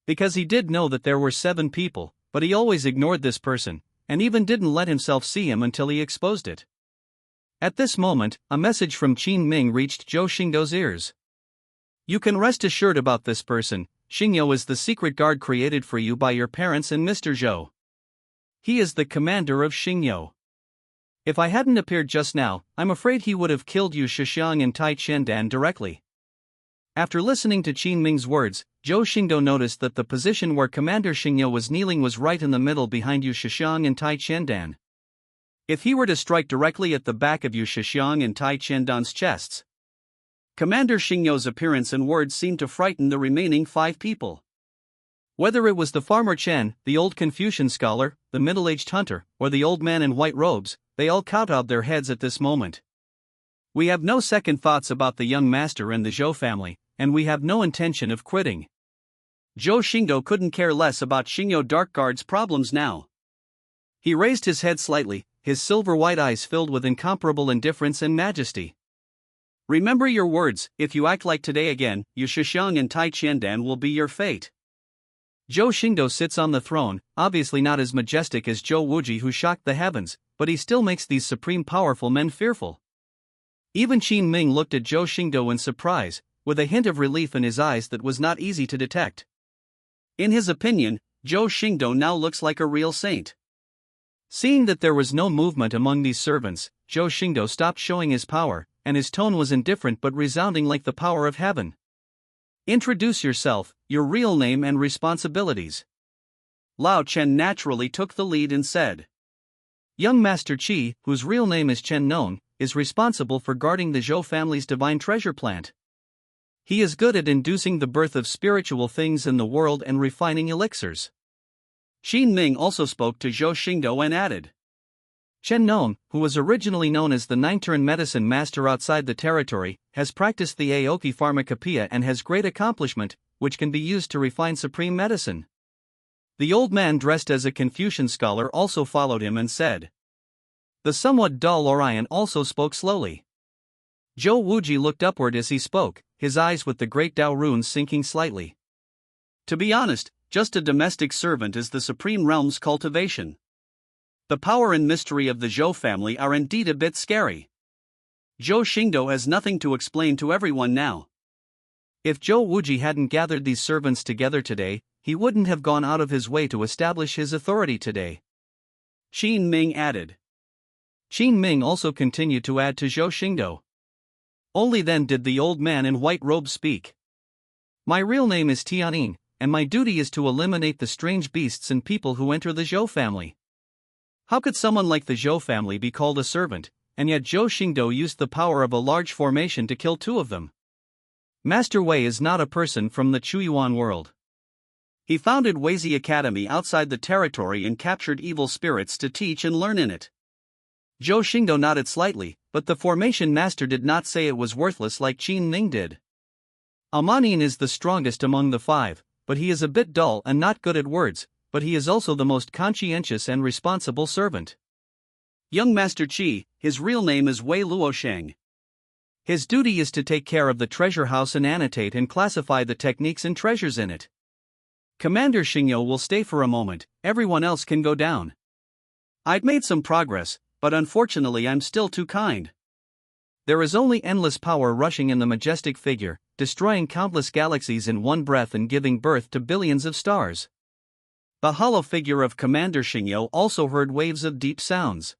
Because he did know that there were 7 people, but he always ignored this person, and even didn't let himself see him until he exposed it. At this moment, a message from Qin Ming reached Zhou Xingdou's ears. You can rest assured about this person. Xingdou is the secret guard created for you by your parents and Mr. Zhou. He is the commander of Xingdou. If I hadn't appeared just now, I'm afraid he would have killed you Shixiang and Tai Qiandan directly. After listening to Qin Ming's words, Zhou Xingdou noticed that the position where Commander Xingdou was kneeling was right in the middle behind Yu Shixiang and Tai Qiandan. If he were to strike directly at the back of Yu Shixiang and Tai Qiandan's chests. Commander Xingdou's appearance and words seemed to frighten the remaining 5 people. Whether it was the farmer Chen, the old Confucian scholar, the middle-aged hunter, or the old man in white robes, they all kowtowed their heads at this moment. We have no second thoughts about the young master and the Zhou family, and we have no intention of quitting. Zhou Xingdou couldn't care less about Xingdou Dark Guard's problems now. He raised his head slightly, his silver-white eyes filled with incomparable indifference and majesty. Remember your words, if you act like today again, Yu Shixiang and Tai Qiandan will be your fate. Zhou Xingdou sits on the throne, obviously not as majestic as Zhou Wuji who shocked the heavens, but he still makes these supreme powerful men fearful. Even Qin Ming looked at Zhou Xingdou in surprise, with a hint of relief in his eyes that was not easy to detect. In his opinion, Zhou Xingdou now looks like a real saint. Seeing that there was no movement among these servants, Zhou Xingdou stopped showing his power, and his tone was indifferent but resounding like the power of heaven. Introduce yourself, your real name and responsibilities. Lao Chen naturally took the lead and said. Young Master Qi, whose real name is Chen Nong, is responsible for guarding the Zhou family's divine treasure plant. He is good at inducing the birth of spiritual things in the world and refining elixirs. Qin Ming also spoke to Zhou Xingdou and added. Chen Nong, who was originally known as the Nine-Turn Medicine Master outside the territory, has practiced the Aoki Pharmacopoeia and has great accomplishment, which can be used to refine supreme medicine. The old man dressed as a Confucian scholar also followed him and said. The somewhat dull Orion also spoke slowly. Zhou Wuji looked upward as he spoke, his eyes with the great Dao runes sinking slightly. To be honest, just a domestic servant is the supreme realm's cultivation. The power and mystery of the Zhou family are indeed a bit scary. Zhou Xingdou has nothing to explain to everyone now. If Zhou Wuji hadn't gathered these servants together today, he wouldn't have gone out of his way to establish his authority today. Qin Ming added. Qin Ming also continued to add to Zhou Xingdou. Only then did the old man in white robe speak. My real name is Tianyin, and my duty is to eliminate the strange beasts and people who enter the Zhou family. How could someone like the Zhou family be called a servant, and yet Zhou Xingdou used the power of a large formation to kill 2 of them? Master Wei is not a person from the Chuyuan world. He founded Weizi Academy outside the territory and captured evil spirits to teach and learn in it. Zhou Xingdou nodded slightly, but the formation master did not say it was worthless like Qin Ming did. Amanin is the strongest among the 5, but he is a bit dull and not good at words, but he is also the most conscientious and responsible servant. Young Master Qi, his real name is Wei Luosheng. His duty is to take care of the treasure house and annotate and classify the techniques and treasures in it. Commander Xingdou will stay for a moment, everyone else can go down. I've made some progress, but unfortunately I'm still too kind. There is only endless power rushing in the majestic figure, destroying countless galaxies in one breath and giving birth to billions of stars. The hollow figure of Commander Xingdou also heard waves of deep sounds.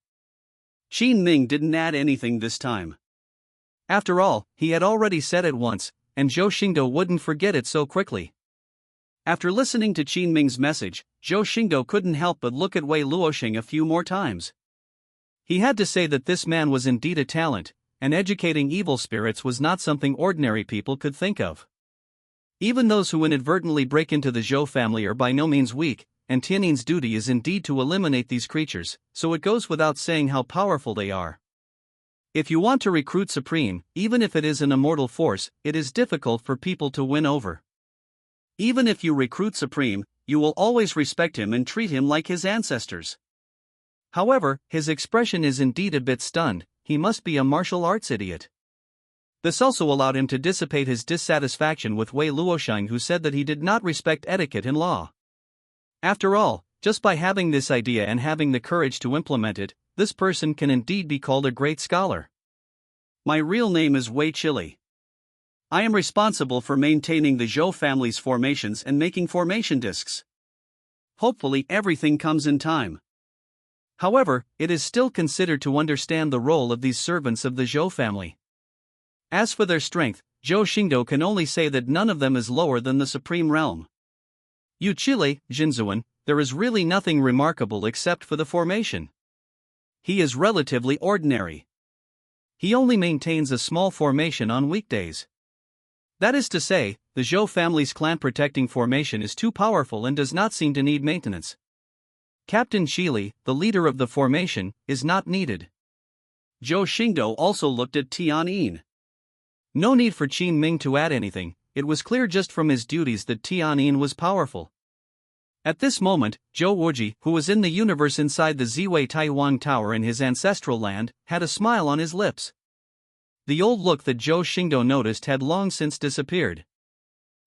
Qin Ming didn't add anything this time. After all, he had already said it once, and Zhou Xingdou wouldn't forget it so quickly. After listening to Qin Ming's message, Zhou Xingdou couldn't help but look at Wei Luosheng a few more times. He had to say that this man was indeed a talent, and educating evil spirits was not something ordinary people could think of. Even those who inadvertently break into the Zhou family are by no means weak, and Tianin's duty is indeed to eliminate these creatures, so it goes without saying how powerful they are. If you want to recruit Supreme, even if it is an immortal force, it is difficult for people to win over. Even if you recruit Supreme, you will always respect him and treat him like his ancestors. However, his expression is indeed a bit stunned. He must be a martial arts idiot. This also allowed him to dissipate his dissatisfaction with Wei Luosheng, who said that he did not respect etiquette in law. After all, just by having this idea and having the courage to implement it, this person can indeed be called a great scholar. My real name is Wei Chili. I am responsible for maintaining the Zhou family's formations and making formation discs. Hopefully everything comes in time. However, it is still considered to understand the role of these servants of the Zhou family. As for their strength, Zhou Xingdou can only say that none of them is lower than the supreme realm. Yu Chile, Jinzuan, there is really nothing remarkable except for the formation. He is relatively ordinary. He only maintains a small formation on weekdays. That is to say, the Zhou family's clan-protecting formation is too powerful and does not seem to need maintenance. Captain Shili, the leader of the formation, is not needed. Zhou Xingdou also looked at Tian Yin. No need for Qin Ming to add anything, it was clear just from his duties that Tian Yin was powerful. At this moment, Zhou Wuji, who was in the universe inside the Ziwei Taiwan Tower in his ancestral land, had a smile on his lips. The old look that Zhou Xingdou noticed had long since disappeared.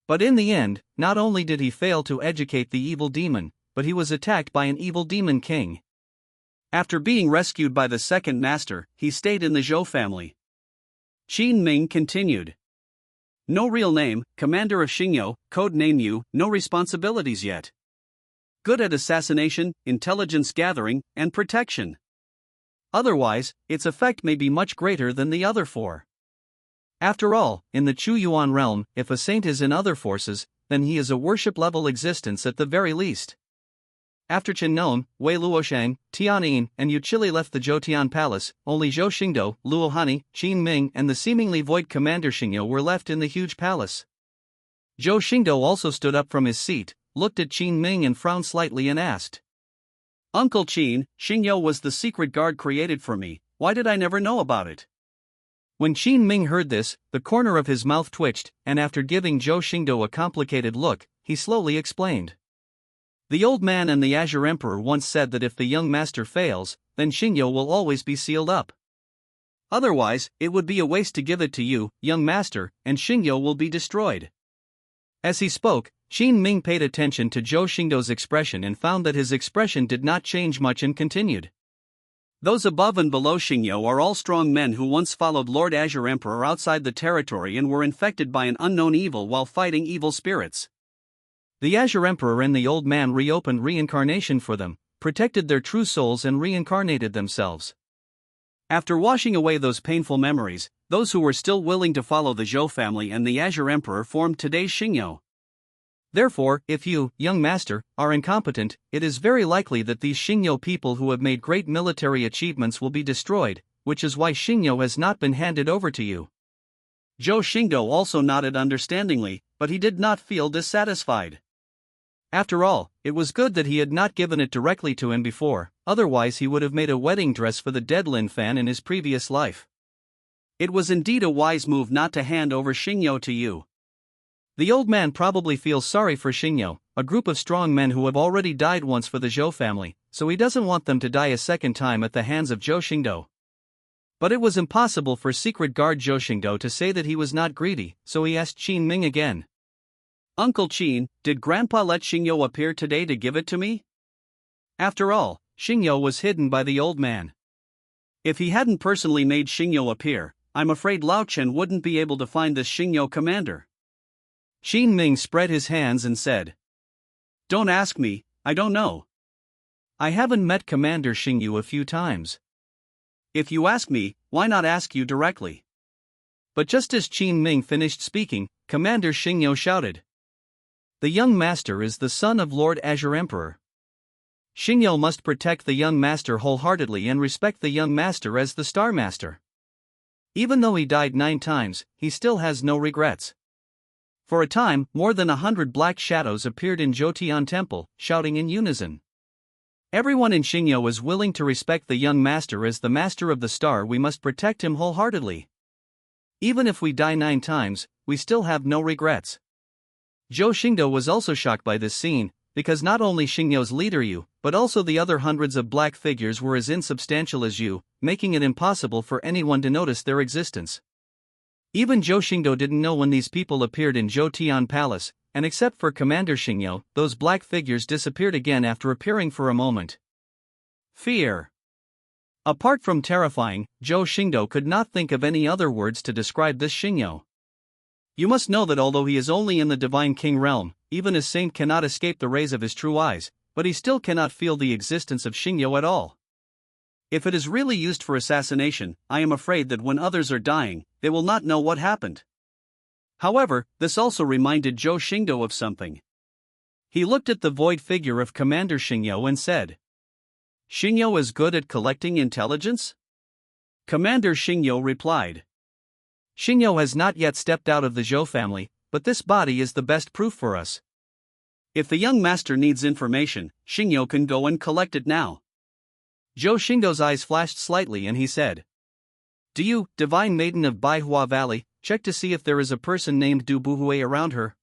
But in the end, not only did he fail to educate the evil demon, but he was attacked by an evil demon king. After being rescued by the second master, he stayed in the Zhou family. Qin Ming continued. No real name, commander of Xingyou, code name Yu, no responsibilities yet. Good at assassination, intelligence gathering, and protection. Otherwise, its effect may be much greater than the other four. After all, in the Chuyuan Realm, if a saint is in other forces, then he is a worship-level existence at the very least. After Chen Non, Wei Luosheng, Tian Yin, and Yu Chili left the Zhoutian Palace, only Zhou Xingdou, Luo Hani, Qin Ming, and the seemingly void Commander Xingyou were left in the huge palace. Zhou Xingdou also stood up from his seat, looked at Qin Ming and frowned slightly and asked. Uncle Qin, Xingyou was the secret guard created for me, why did I never know about it? When Qin Ming heard this, the corner of his mouth twitched, and after giving Zhou Xingdou a complicated look, he slowly explained. The old man and the Azure Emperor once said that if the young master fails, then Xingyou will always be sealed up. Otherwise, it would be a waste to give it to you, young master, and Xingyou will be destroyed. As he spoke, Qin Ming paid attention to Zhou Xingdou's expression and found that his expression did not change much and continued. Those above and below Xingyou are all strong men who once followed Lord Azure Emperor outside the territory and were infected by an unknown evil while fighting evil spirits. The Azure Emperor and the old man reopened reincarnation for them, protected their true souls and reincarnated themselves. After washing away those painful memories, those who were still willing to follow the Zhou family and the Azure Emperor formed today's Xingyou. Therefore, if you, young master, are incompetent, it is very likely that these Xingyou people who have made great military achievements will be destroyed, which is why Xingyou has not been handed over to you. Zhou Xingdou also nodded understandingly, but he did not feel dissatisfied. After all, it was good that he had not given it directly to him before, otherwise he would have made a wedding dress for the dead Lin Fan in his previous life. It was indeed a wise move not to hand over Xingyou to you. The old man probably feels sorry for Xingyou, a group of strong men who have already died once for the Zhou family, so he doesn't want them to die a second time at the hands of Zhou Xingdou. But it was impossible for secret guard Zhou Xingdou to say that he was not greedy, so he asked Qin Ming again. Uncle Qin, did Grandpa let Xingyou appear today to give it to me? After all, Xingyou was hidden by the old man. If he hadn't personally made Xingyou appear, I'm afraid Lao Chen wouldn't be able to find this Xingyou commander. Qin Ming spread his hands and said. Don't ask me, I don't know. I haven't met Commander Xingyou a few times. If you ask me, why not ask you directly? But just as Qin Ming finished speaking, Commander Xingyou shouted. The young master is the son of Lord Azure Emperor. Xingyou must protect the young master wholeheartedly and respect the young master as the Star Master. Even though he died 9 times, he still has no regrets. For a time, more than 100 black shadows appeared in Zhoutian Temple, shouting in unison. Everyone in Xingyou is willing to respect the young master as the master of the star. We must protect him wholeheartedly. Even if we die 9 times, we still have no regrets. Zhou Xingdou was also shocked by this scene, because not only Xingyou's leader Yu, but also the other hundreds of black figures were as insubstantial as you, making it impossible for anyone to notice their existence. Even Zhou Xingdou didn't know when these people appeared in Zhoutian Palace, and except for Commander Xingyo, those black figures disappeared again after appearing for a moment. Fear. Apart from terrifying, Zhou Xingdou could not think of any other words to describe this Xingyo. You must know that although he is only in the Divine King realm, even a saint cannot escape the rays of his true eyes, but he still cannot feel the existence of Xingyo at all. If it is really used for assassination, I am afraid that when others are dying, they will not know what happened. However, this also reminded Zhou Xingdou of something. He looked at the void figure of Commander Xingyo and said, "Xingyo is good at collecting intelligence?" Commander Xingyo replied, "Xingyo has not yet stepped out of the Zhou family, but this body is the best proof for us. If the young master needs information, Xingyo can go and collect it now." Zhou Xingdou's eyes flashed slightly and he said, "Do you, Divine Maiden of Baihua Valley, check to see if there is a person named Du Buhui around her?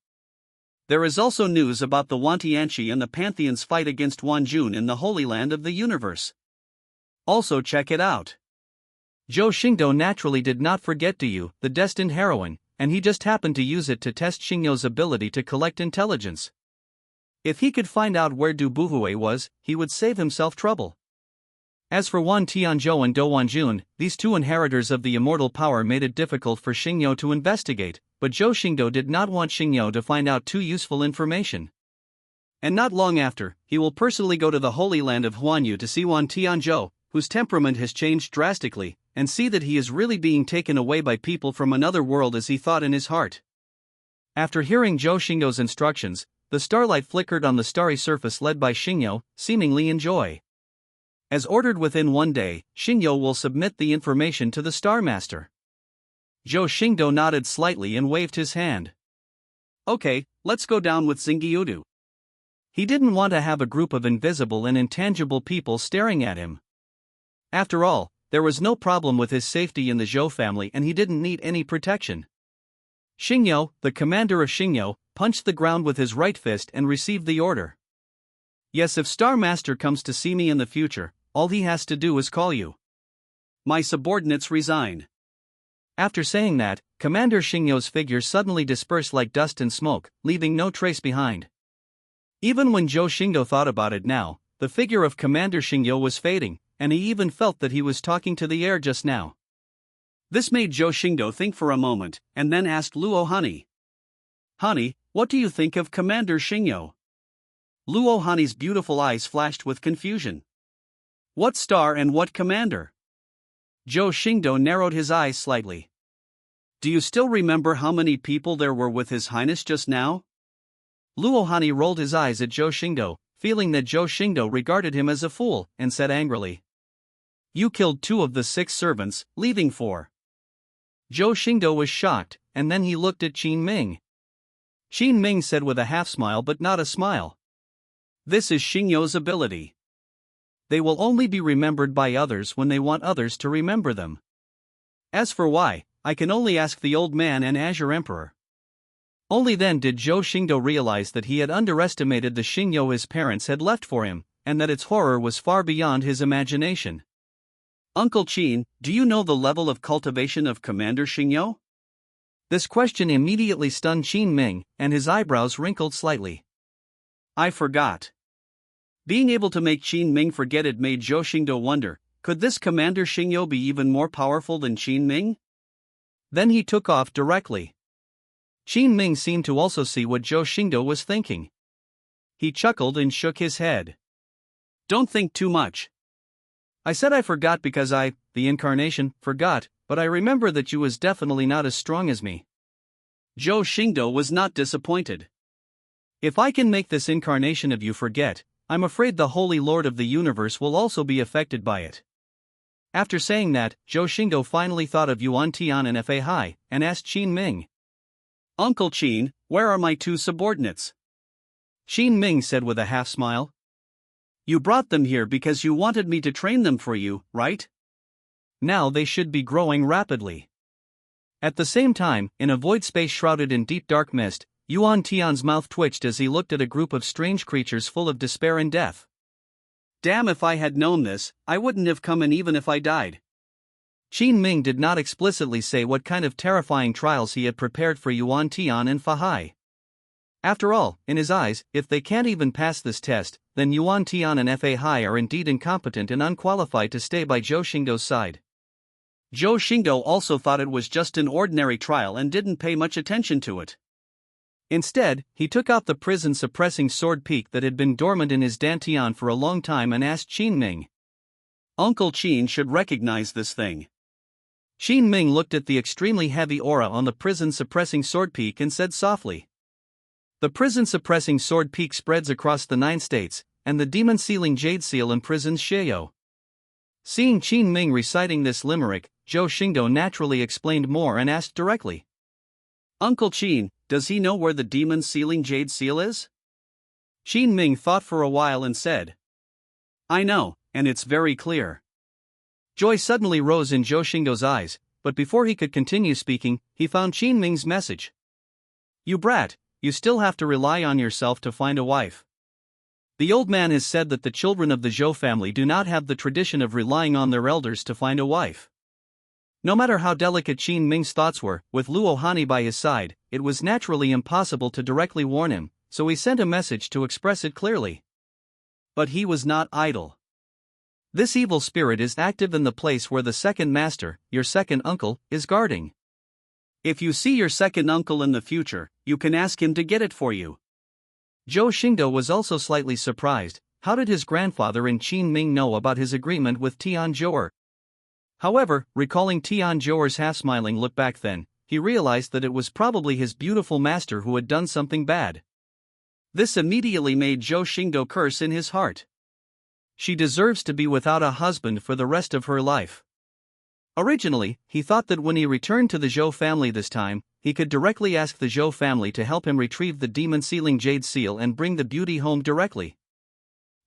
There is also news about the Wantianchi and the Pantheon's fight against Wanjun in the Holy Land of the Universe. Also check it out." Zhou Xingdou naturally did not forget Du, the destined heroine, and he just happened to use it to test Xingyo's ability to collect intelligence. If he could find out where Du Buhui was, he would save himself trouble. As for Wan Tianzhou and Do Wanjun, these two inheritors of the immortal power made it difficult for Xingyo to investigate, but Zhou Xingdou did not want Xingyo to find out too useful information. And not long after, he will personally go to the Holy Land of Huanyu to see Wan Tianzhou, whose temperament has changed drastically, and see that he is really being taken away by people from another world as he thought in his heart. After hearing Zhou Xingdou's instructions, the starlight flickered on the starry surface led by Xingyo, seemingly in joy. As ordered within 1 day, Xingyo will submit the information to the Star Master. Zhou Xingdou nodded slightly and waved his hand. "Okay, let's go down with Xingyiudu." He didn't want to have a group of invisible and intangible people staring at him. After all, there was no problem with his safety in the Zhou family and he didn't need any protection. Xingyo, the commander of Xingyo, punched the ground with his right fist and received the order. "Yes, if Star Master comes to see me in the future, all he has to do is call you. My subordinates resign." After saying that, Commander Xingyo's figure suddenly dispersed like dust and smoke, leaving no trace behind. Even when Zhou Xingdou thought about it now, the figure of Commander Xingyo was fading, and he even felt that he was talking to the air just now. This made Zhou Xingdou think for a moment, and then asked Luo Hani, "Hani, what do you think of Commander Xingyo?" Luo Hani's beautiful eyes flashed with confusion. "What star and what commander?" Zhou Xingdou narrowed his eyes slightly. "Do you still remember how many people there were with His Highness just now?" Luo Hani rolled his eyes at Zhou Xingdou, feeling that Zhou Xingdou regarded him as a fool, and said angrily, "You killed 2 of the 6 servants, leaving 4. Zhou Xingdou was shocked, and then he looked at Qin Ming. Qin Ming said with a half smile but not a smile, "This is Xingyo's ability. They will only be remembered by others when they want others to remember them. As for why, I can only ask the old man and Azure Emperor." Only then did Zhou Xingdou realize that he had underestimated the Xingyo his parents had left for him, and that its horror was far beyond his imagination. "Uncle Qin, do you know the level of cultivation of Commander Xingyo?" This question immediately stunned Qin Ming, and his eyebrows wrinkled slightly. "I forgot." Being able to make Qin Ming forget it made Zhou Xingdou wonder, could this Commander Xingyo be even more powerful than Qin Ming? Then he took off directly. Qin Ming seemed to also see what Zhou Xingdou was thinking. He chuckled and shook his head. "Don't think too much. I said I forgot because I, the incarnation, forgot, but I remember that you was definitely not as strong as me." Zhou Xingdou was not disappointed. "If I can make this incarnation of you forget, I'm afraid the Holy Lord of the Universe will also be affected by it." After saying that, Zhou Xingdou finally thought of Yuan Tian and Fa Hai, and asked Qin Ming, "Uncle Qin, where are my 2 subordinates?" Qin Ming said with a half smile, "You brought them here because you wanted me to train them for you, right? Now they should be growing rapidly." At the same time, in a void space shrouded in deep dark mist, Yuan Tian's mouth twitched as he looked at a group of strange creatures full of despair and death. Damn, if I had known this, I wouldn't have come in even if I died. Qin Ming did not explicitly say what kind of terrifying trials he had prepared for Yuan Tian and Fa Hai. After all, in his eyes, if they can't even pass this test, then Yuan Tian and Fa Hai are indeed incompetent and unqualified to stay by Zhou Xingdou's side. Zhou Xingdou also thought it was just an ordinary trial and didn't pay much attention to it. Instead, he took out the prison-suppressing sword peak that had been dormant in his dantian for a long time and asked Qin Ming. Uncle Qin should recognize this thing. Qin Ming looked at the extremely heavy aura on the prison-suppressing sword peak and said softly. The prison-suppressing sword peak spreads across the 9 states, and the demon-sealing jade seal imprisons Xieyou. Seeing Qin Ming reciting this limerick, Zhou Xingdou naturally explained more and asked directly. Uncle Qin, does he know where the demon-sealing jade seal is? Qin Ming thought for a while and said. I know, and it's very clear. Joy suddenly rose in Zhou Xingdou's eyes, but before he could continue speaking, he found Qin Ming's message. You brat, you still have to rely on yourself to find a wife. The old man has said that the children of the Zhou family do not have the tradition of relying on their elders to find a wife. No matter how delicate Qin Ming's thoughts were, with Luo Hani by his side, it was naturally impossible to directly warn him, so he sent a message to express it clearly. But he was not idle. This evil spirit is active in the place where the second master, your second uncle, is guarding. If you see your second uncle in the future, you can ask him to get it for you. Zhou Xingdou was also slightly surprised. How did his grandfather and Qin Ming know about his agreement with Tian Zhou'er? However, recalling Tian Zhou'er's half-smiling look back then, he realized that it was probably his beautiful master who had done something bad. This immediately made Zhou Xingdou curse in his heart. She deserves to be without a husband for the rest of her life. Originally, he thought that when he returned to the Zhou family this time, he could directly ask the Zhou family to help him retrieve the demon-sealing jade seal and bring the beauty home directly.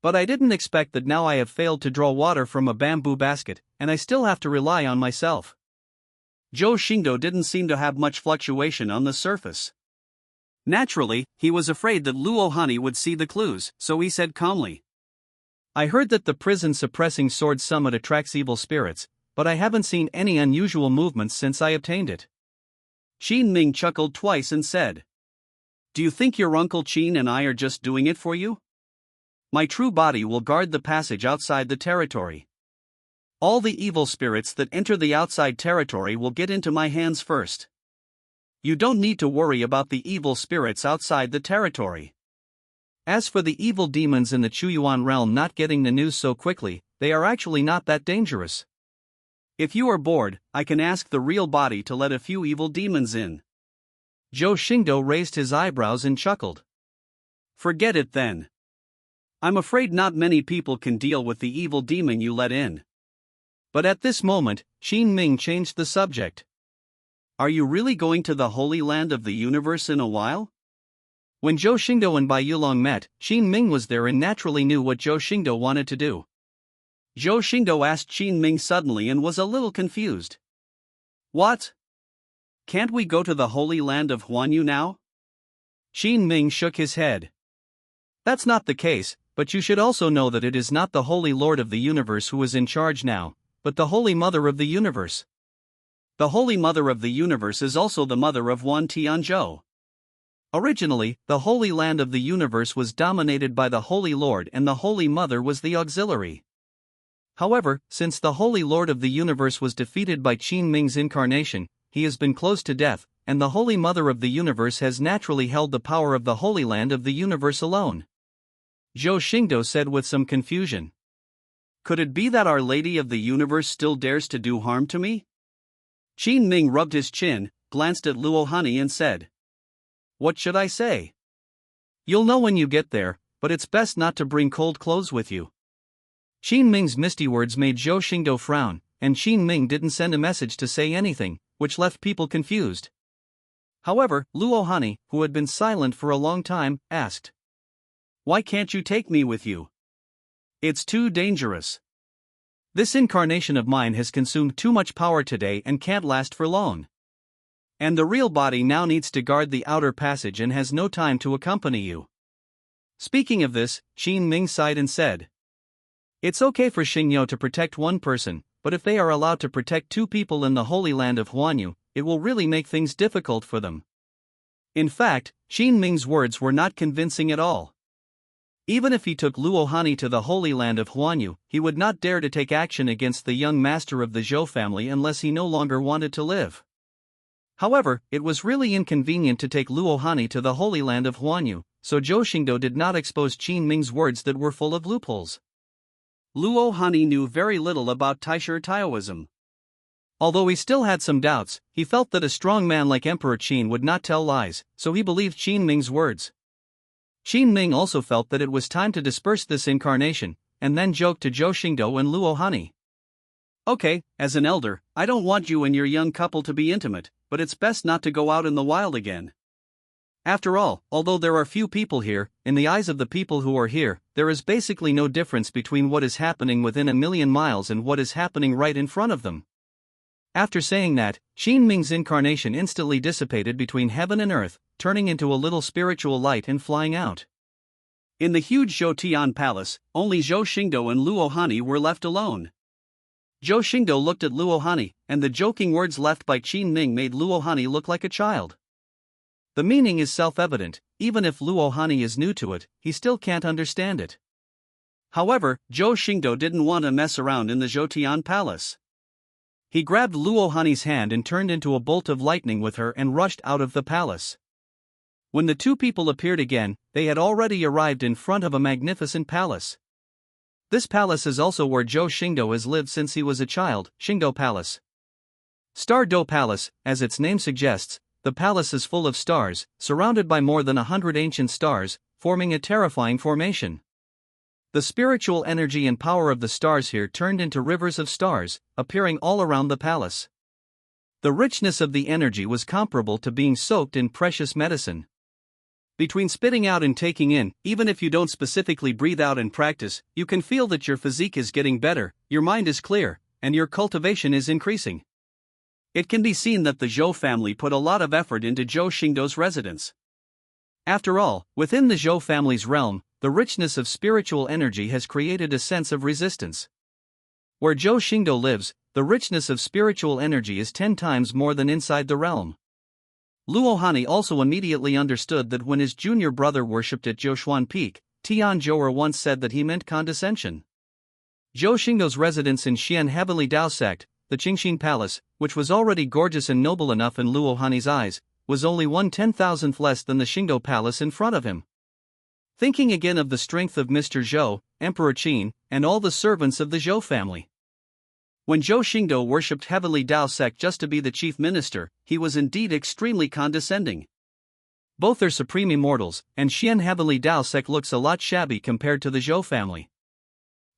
But I didn't expect that now I have failed to draw water from a bamboo basket, and I still have to rely on myself. Zhou Xingdou didn't seem to have much fluctuation on the surface. Naturally, he was afraid that Luo Hani would see the clues, so he said calmly. I heard that the prison-suppressing sword summit attracts evil spirits, but I haven't seen any unusual movements since I obtained it. Qin Ming chuckled twice and said. Do you think your Uncle Qin and I are just doing it for you? My true body will guard the passage outside the territory. All the evil spirits that enter the outside territory will get into my hands first. You don't need to worry about the evil spirits outside the territory. As for the evil demons in the Chuyuan Realm not getting the news so quickly, they are actually not that dangerous. If you are bored, I can ask the real body to let a few evil demons in. Zhou Xingdou raised his eyebrows and chuckled. Forget it then. I'm afraid not many people can deal with the evil demon you let in. But at this moment, Qin Ming changed the subject. Are you really going to the Holy Land of the Universe in a while? When Zhou Xingdou and Bai Yulong met, Qin Ming was there and naturally knew what Zhou Xingdou wanted to do. Zhou Xingdou asked Qin Ming suddenly and was a little confused. What? Can't we go to the Holy Land of Huanyu now? Qin Ming shook his head. That's not the case, but you should also know that it is not the Holy Lord of the Universe who is in charge now, but the Holy Mother of the Universe. The Holy Mother of the Universe is also the mother of Wan Tianzhou. Originally, the Holy Land of the Universe was dominated by the Holy Lord and the Holy Mother was the auxiliary. However, since the Holy Lord of the Universe was defeated by Qin Ming's incarnation, he has been close to death, and the Holy Mother of the Universe has naturally held the power of the Holy Land of the Universe alone. Zhou Xingdou said with some confusion. Could it be that Our Lady of the Universe still dares to do harm to me? Qin Ming rubbed his chin, glanced at Luo Hani and said. What should I say? You'll know when you get there, but it's best not to bring cold clothes with you. Qin Ming's misty words made Zhou Xingdou frown, and Qin Ming didn't send a message to say anything, which left people confused. However, Luo Hani, who had been silent for a long time, asked. Why can't you take me with you? It's too dangerous. This incarnation of mine has consumed too much power today and can't last for long. And the real body now needs to guard the outer passage and has no time to accompany you. Speaking of this, Qin Ming sighed and said. It's okay for Xingyo to protect one person, but if they are allowed to protect two people in the Holy Land of Huanyu, it will really make things difficult for them. In fact, Qin Ming's words were not convincing at all. Even if he took Luo Hani to the Holy Land of Huanyu, he would not dare to take action against the young master of the Zhou family unless he no longer wanted to live. However, it was really inconvenient to take Luo Hani to the Holy Land of Huanyu, so Zhou Xingdou did not expose Qin Ming's words that were full of loopholes. Luo Hani knew very little about Taishan Taoism. Although he still had some doubts, he felt that a strong man like Emperor Qin would not tell lies, so he believed Qin Ming's words. Qin Ming also felt that it was time to disperse this incarnation, and then joked to Zhou Xingdou and Luo Hani. Okay, as an elder, I don't want you and your young couple to be intimate, but it's best not to go out in the wild again. After all, although there are few people here, in the eyes of the people who are here, there is basically no difference between what is happening within 1,000,000 miles and what is happening right in front of them. After saying that, Qin Ming's incarnation instantly dissipated between heaven and earth, turning into a little spiritual light and flying out. In the huge Zhoutian palace, only Zhou Xingdou and Luo Hani were left alone. Zhou Xingdou looked at Luo Hani, and the joking words left by Qin Ming made Luo Hani look like a child. The meaning is self-evident, even if Luo Hani is new to it, he still can't understand it. However, Zhou Xingdou didn't want to mess around in the Zhoutian palace. He grabbed Luo Hani's hand and turned into a bolt of lightning with her and rushed out of the palace. When the two people appeared again, they had already arrived in front of a magnificent palace. This palace is also where Zhou Xingdou has lived since he was a child, Xingdou Palace. Star Do Palace, as its name suggests, the palace is full of stars, surrounded by more than 100 ancient stars, forming a terrifying formation. The spiritual energy and power of the stars here turned into rivers of stars, appearing all around the palace. The richness of the energy was comparable to being soaked in precious medicine. Between spitting out and taking in, even if you don't specifically breathe out and practice, you can feel that your physique is getting better, your mind is clear, and your cultivation is increasing. It can be seen that the Zhou family put a lot of effort into Zhou Xingdou's residence. After all, within the Zhou family's realm, the richness of spiritual energy has created a sense of resistance. Where Zhou Xingdou lives, the richness of spiritual energy is 10 times more than inside the realm. Luo Hani also immediately understood that when his junior brother worshipped at Jiushuan Peak, Tian Zhouer once said that he meant condescension. Zhou Xingdou's residence in Xian Heavenly Dao Sect, the Qingxin Palace, which was already gorgeous and noble enough in Luo Hani's eyes, was only 1/10,000th less than the Xingdou Palace in front of him. Thinking again of the strength of Mr. Zhou, Emperor Qin, and all the servants of the Zhou family. When Zhou Xingdou worshipped Heavenly Dao Sect just to be the chief minister, he was indeed extremely condescending. Both are supreme immortals, and Xian Heavenly Dao Sect looks a lot shabby compared to the Zhou family.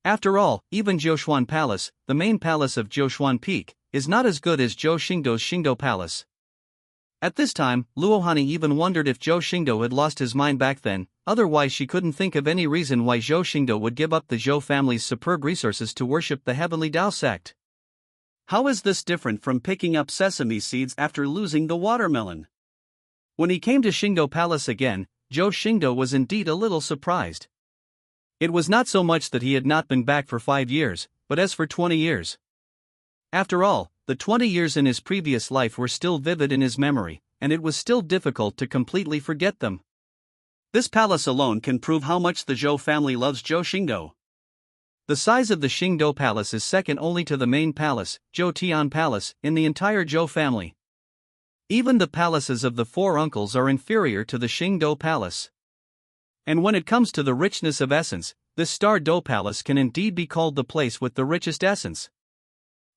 After all, even Jiushuan Palace, the main palace of Jiushuan Peak, is not as good as Zhou Xingdou's Xingdou Palace. At this time, Luo Hani even wondered if Zhou Xingdou had lost his mind back then, otherwise she couldn't think of any reason why Zhou Xingdou would give up the Zhou family's superb resources to worship the Heavenly Dao Sect. How is this different from picking up sesame seeds after losing the watermelon? When he came to Xingdou Palace again, Zhou Xingdou was indeed a little surprised. It was not so much that he had not been back for 5 years, but as for 20 years. After all, the 20 years in his previous life were still vivid in his memory, and it was still difficult to completely forget them. This palace alone can prove how much the Zhou family loves Zhou Xingdou. The size of the Xingdou Palace is second only to the main palace, Zhoutian Palace, in the entire Zhou family. Even the palaces of the 4 uncles are inferior to the Xingdou Palace. And when it comes to the richness of essence, this Star Do Palace can indeed be called the place with the richest essence.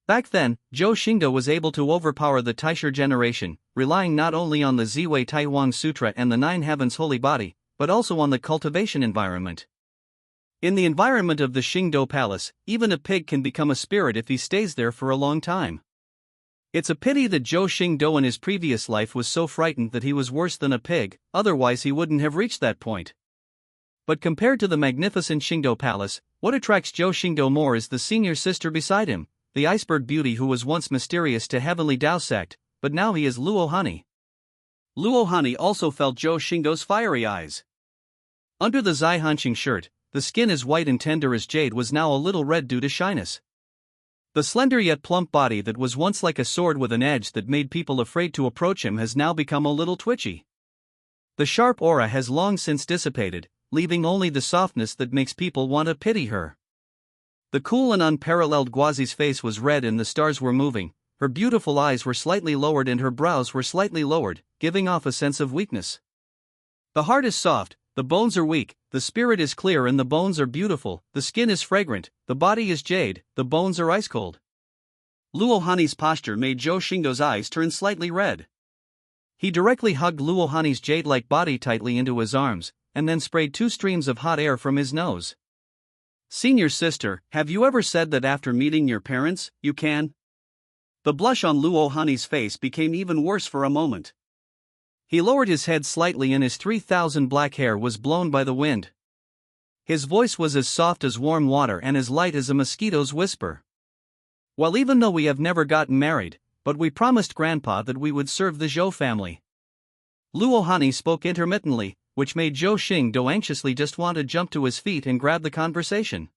Back then, Zhou Xingdou was able to overpower the Taishan generation, relying not only on the Ziwei Taihuang Sutra and the 9 Heavens Holy Body, but also on the cultivation environment. In the environment of the Xingdou Palace, even a pig can become a spirit if he stays there for a long time. It's a pity that Zhou Xingdou in his previous life was so frightened that he was worse than a pig, otherwise he wouldn't have reached that point. But compared to the magnificent Xingdou Palace, what attracts Zhou Xingdou more is the senior sister beside him, the iceberg beauty who was once mysterious to Heavenly Dao Sect, but now he is Luo Hani. Luo Hani also felt Zhou Xingdou's fiery eyes. Under the Zai Hanqing shirt, the skin as white and tender as jade was now a little red due to shyness. The slender yet plump body that was once like a sword with an edge that made people afraid to approach him has now become a little twitchy. The sharp aura has long since dissipated, leaving only the softness that makes people want to pity her. The cool and unparalleled Guazi's face was red and the stars were moving, her beautiful eyes were slightly lowered and her brows were slightly lowered, giving off a sense of weakness. The heart is soft, the bones are weak, the spirit is clear and the bones are beautiful, the skin is fragrant, the body is jade, the bones are ice cold. Luohani's posture made Zhou Xingdou's eyes turn slightly red. He directly hugged Luohani's jade-like body tightly into his arms, and then sprayed 2 streams of hot air from his nose. Senior sister, have you ever said that after meeting your parents, you can? The blush on Luohani's face became even worse for a moment. He lowered his head slightly and his 3,000 black hair was blown by the wind. His voice was as soft as warm water and as light as a mosquito's whisper. Well, even though we have never gotten married, but we promised Grandpa that we would serve the Zhou family. Luohani spoke intermittently, which made Zhou Xingdou anxiously just want to jump to his feet and grab the conversation.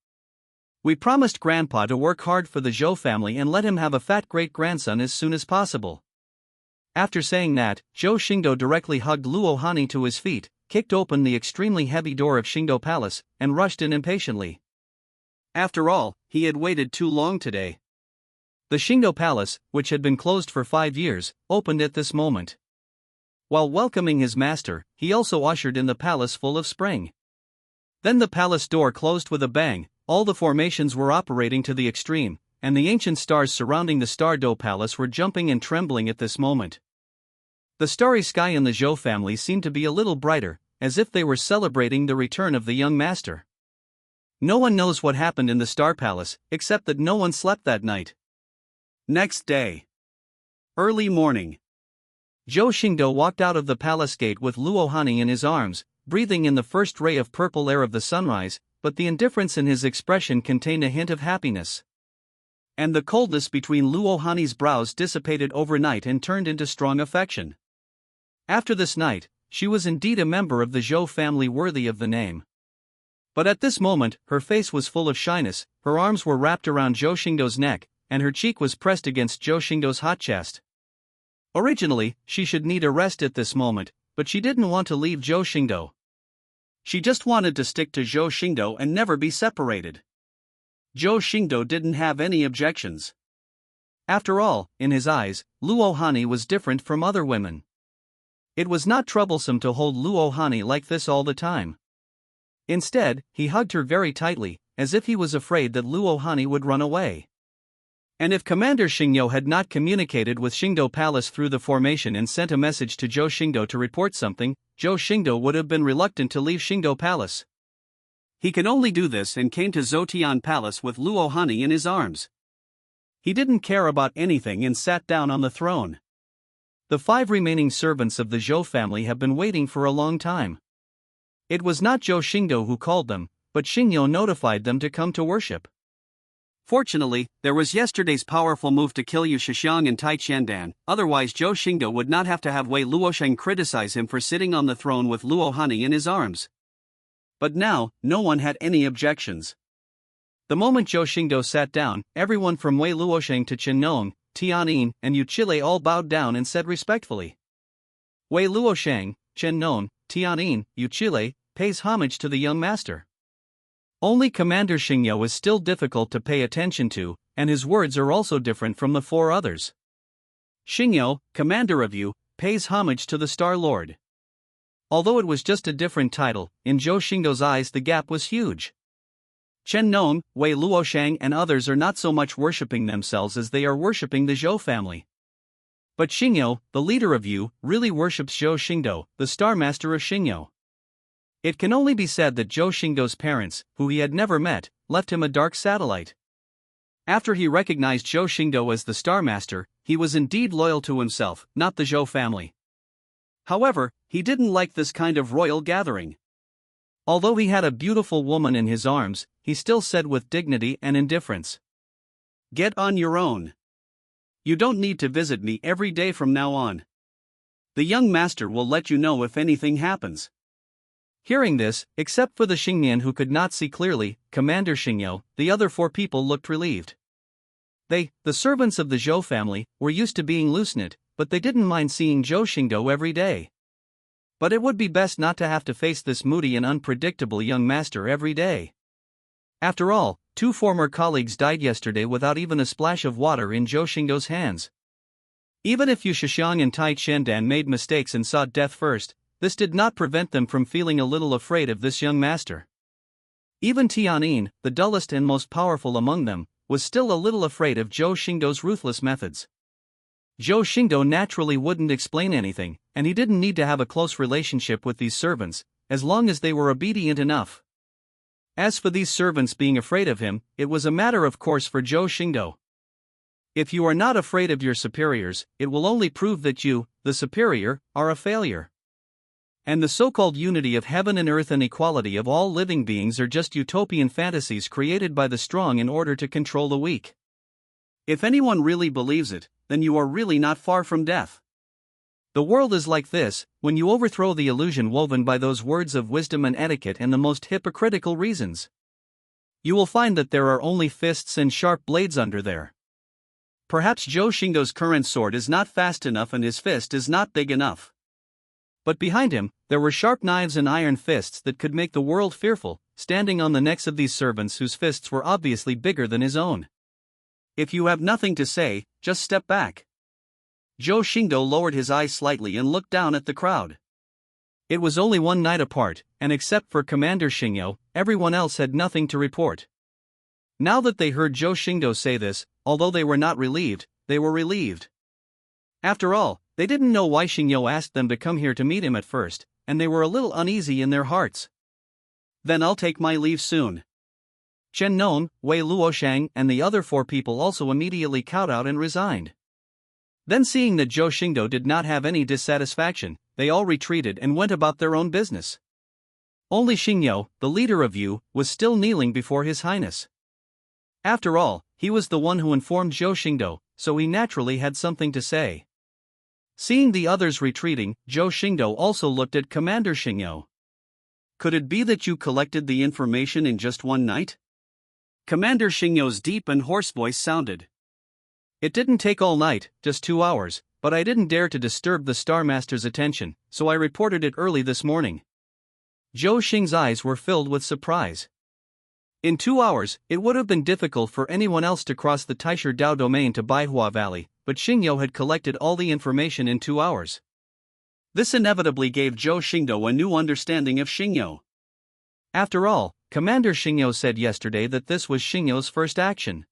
We promised Grandpa to work hard for the Zhou family and let him have a fat great-grandson as soon as possible. After saying that, Zhou Xingdou directly hugged Luohani to his feet, kicked open the extremely heavy door of Xingdou Palace, and rushed in impatiently. After all, he had waited too long today. The Xingdou Palace, which had been closed for 5 years, opened at this moment. While welcoming his master, he also ushered in the palace full of spring. Then the palace door closed with a bang, all the formations were operating to the extreme, and the ancient stars surrounding the Stardo Palace were jumping and trembling at this moment. The starry sky in the Zhou family seemed to be a little brighter, as if they were celebrating the return of the young master. No one knows what happened in the Star Palace, except that no one slept that night. Next day. Early morning. Zhou Xingdou walked out of the palace gate with Luohani in his arms, breathing in the first ray of purple air of the sunrise, but the indifference in his expression contained a hint of happiness. And the coldness between Luohani's brows dissipated overnight and turned into strong affection. After this night, she was indeed a member of the Zhou family worthy of the name. But at this moment, her face was full of shyness, her arms were wrapped around Zhou Xingdou's neck, and her cheek was pressed against Zhou Xingdou's hot chest. Originally, she should need a rest at this moment, but she didn't want to leave Zhou Xingdou. She just wanted to stick to Zhou Xingdou and never be separated. Zhou Xingdou didn't have any objections. After all, in his eyes, Luohani was different from other women. It was not troublesome to hold Luohani like this all the time. Instead, he hugged her very tightly, as if he was afraid that Luohani would run away. And if Commander Xingyo had not communicated with Xingdou Palace through the formation and sent a message to Zhou Xingdou to report something, Zhou Xingdou would have been reluctant to leave Xingdou Palace. He could only do this and came to Zhoutian Palace with Luohani in his arms. He didn't care about anything and sat down on the throne. The 5 remaining servants of the Zhou family have been waiting for a long time. It was not Zhou Xingdou who called them, but Xingyo notified them to come to worship. Fortunately, there was yesterday's powerful move to kill Yu Shixiang and Tai Qiandan, otherwise Zhou Xingdou would not have to have Wei Luosheng criticize him for sitting on the throne with Luohani in his arms. But now, no one had any objections. The moment Zhou Xingdou sat down, everyone from Wei Luosheng to Chen Nong, Tianyin, and Yu Qile all bowed down and said respectfully. Wei Luosheng, Chen Nong, Tianyin, Yu Qile, pays homage to the young master. Only Commander Xingyo is still difficult to pay attention to, and his words are also different from the 4 others. Xingyo, commander of Yu, pays homage to the Star Lord. Although it was just a different title, in Zhou Xingdou's eyes the gap was huge. Chen Nong, Wei Luosheng and others are not so much worshipping themselves as they are worshipping the Zhou family. But Xingyo, the leader of Yu, really worships Zhou Xingdou, the Star Master of Xingyo. It can only be said that Zhou Xingdou's parents, who he had never met, left him a dark satellite. After he recognized Zhou Xingdou as the Star Master, he was indeed loyal to himself, not the Zhou family. However, he didn't like this kind of royal gathering. Although he had a beautiful woman in his arms, he still said with dignity and indifference, "Get on your own. You don't need to visit me every day from now on. The young master will let you know if anything happens." Hearing this, except for the Xingnian who could not see clearly, Commander Xingyou, the other 4 people looked relieved. They, the servants of the Zhou family, were used to being loose-knit, but they didn't mind seeing Zhou Xingdou every day. But it would be best not to have to face this moody and unpredictable young master every day. After all, 2 former colleagues died yesterday without even a splash of water in Zhou Xingdou's hands. Even if Yu Shixiang and Tai Qiandan made mistakes and sought death first, this did not prevent them from feeling a little afraid of this young master. Even Tianyin, the dullest and most powerful among them, was still a little afraid of Zhou Xingdou's ruthless methods. Zhou Xingdou naturally wouldn't explain anything, and he didn't need to have a close relationship with these servants, as long as they were obedient enough. As for these servants being afraid of him, it was a matter of course for Zhou Xingdou. If you are not afraid of your superiors, it will only prove that you, the superior, are a failure. And the so-called unity of heaven and earth and equality of all living beings are just utopian fantasies created by the strong in order to control the weak. If anyone really believes it, then you are really not far from death. The world is like this: when you overthrow the illusion woven by those words of wisdom and etiquette and the most hypocritical reasons, you will find that there are only fists and sharp blades under there. Perhaps Zhou Xingdou's current sword is not fast enough and his fist is not big enough. But behind him, there were sharp knives and iron fists that could make the world fearful, standing on the necks of these servants whose fists were obviously bigger than his own. If you have nothing to say, just step back. Zhou Xingdou lowered his eyes slightly and looked down at the crowd. It was only 1 night apart, and except for Commander Xingyou, everyone else had nothing to report. Now that they heard Zhou Xingdou say this, although they were not relieved, they were relieved. After all, they didn't know why Xingyou asked them to come here to meet him at first, and they were a little uneasy in their hearts. Then I'll take my leave soon. Chen Non, Wei Luoshang, and the other 4 people also immediately kowed out and resigned. Then, seeing that Zhou Xingdou did not have any dissatisfaction, they all retreated and went about their own business. Only Xingyou, the leader of Yu, was still kneeling before His Highness. After all, he was the one who informed Zhou Xingdou, so he naturally had something to say. Seeing the others retreating, Zhou Xingdou also looked at Commander Xingyou. Could it be that you collected the information in just 1 night? Commander Xingyou's deep and hoarse voice sounded. It didn't take all night, just 2 hours, but I didn't dare to disturb the Star Master's attention, so I reported it early this morning. Zhou Xing's eyes were filled with surprise. In 2 hours, it would have been difficult for anyone else to cross the Taisher Dao domain to Baihua Valley, but Xingyou had collected all the information in 2 hours. This inevitably gave Zhou Xingdou a new understanding of Xingyou. After all, Commander Xingyou said yesterday that this was Xingyou's first action.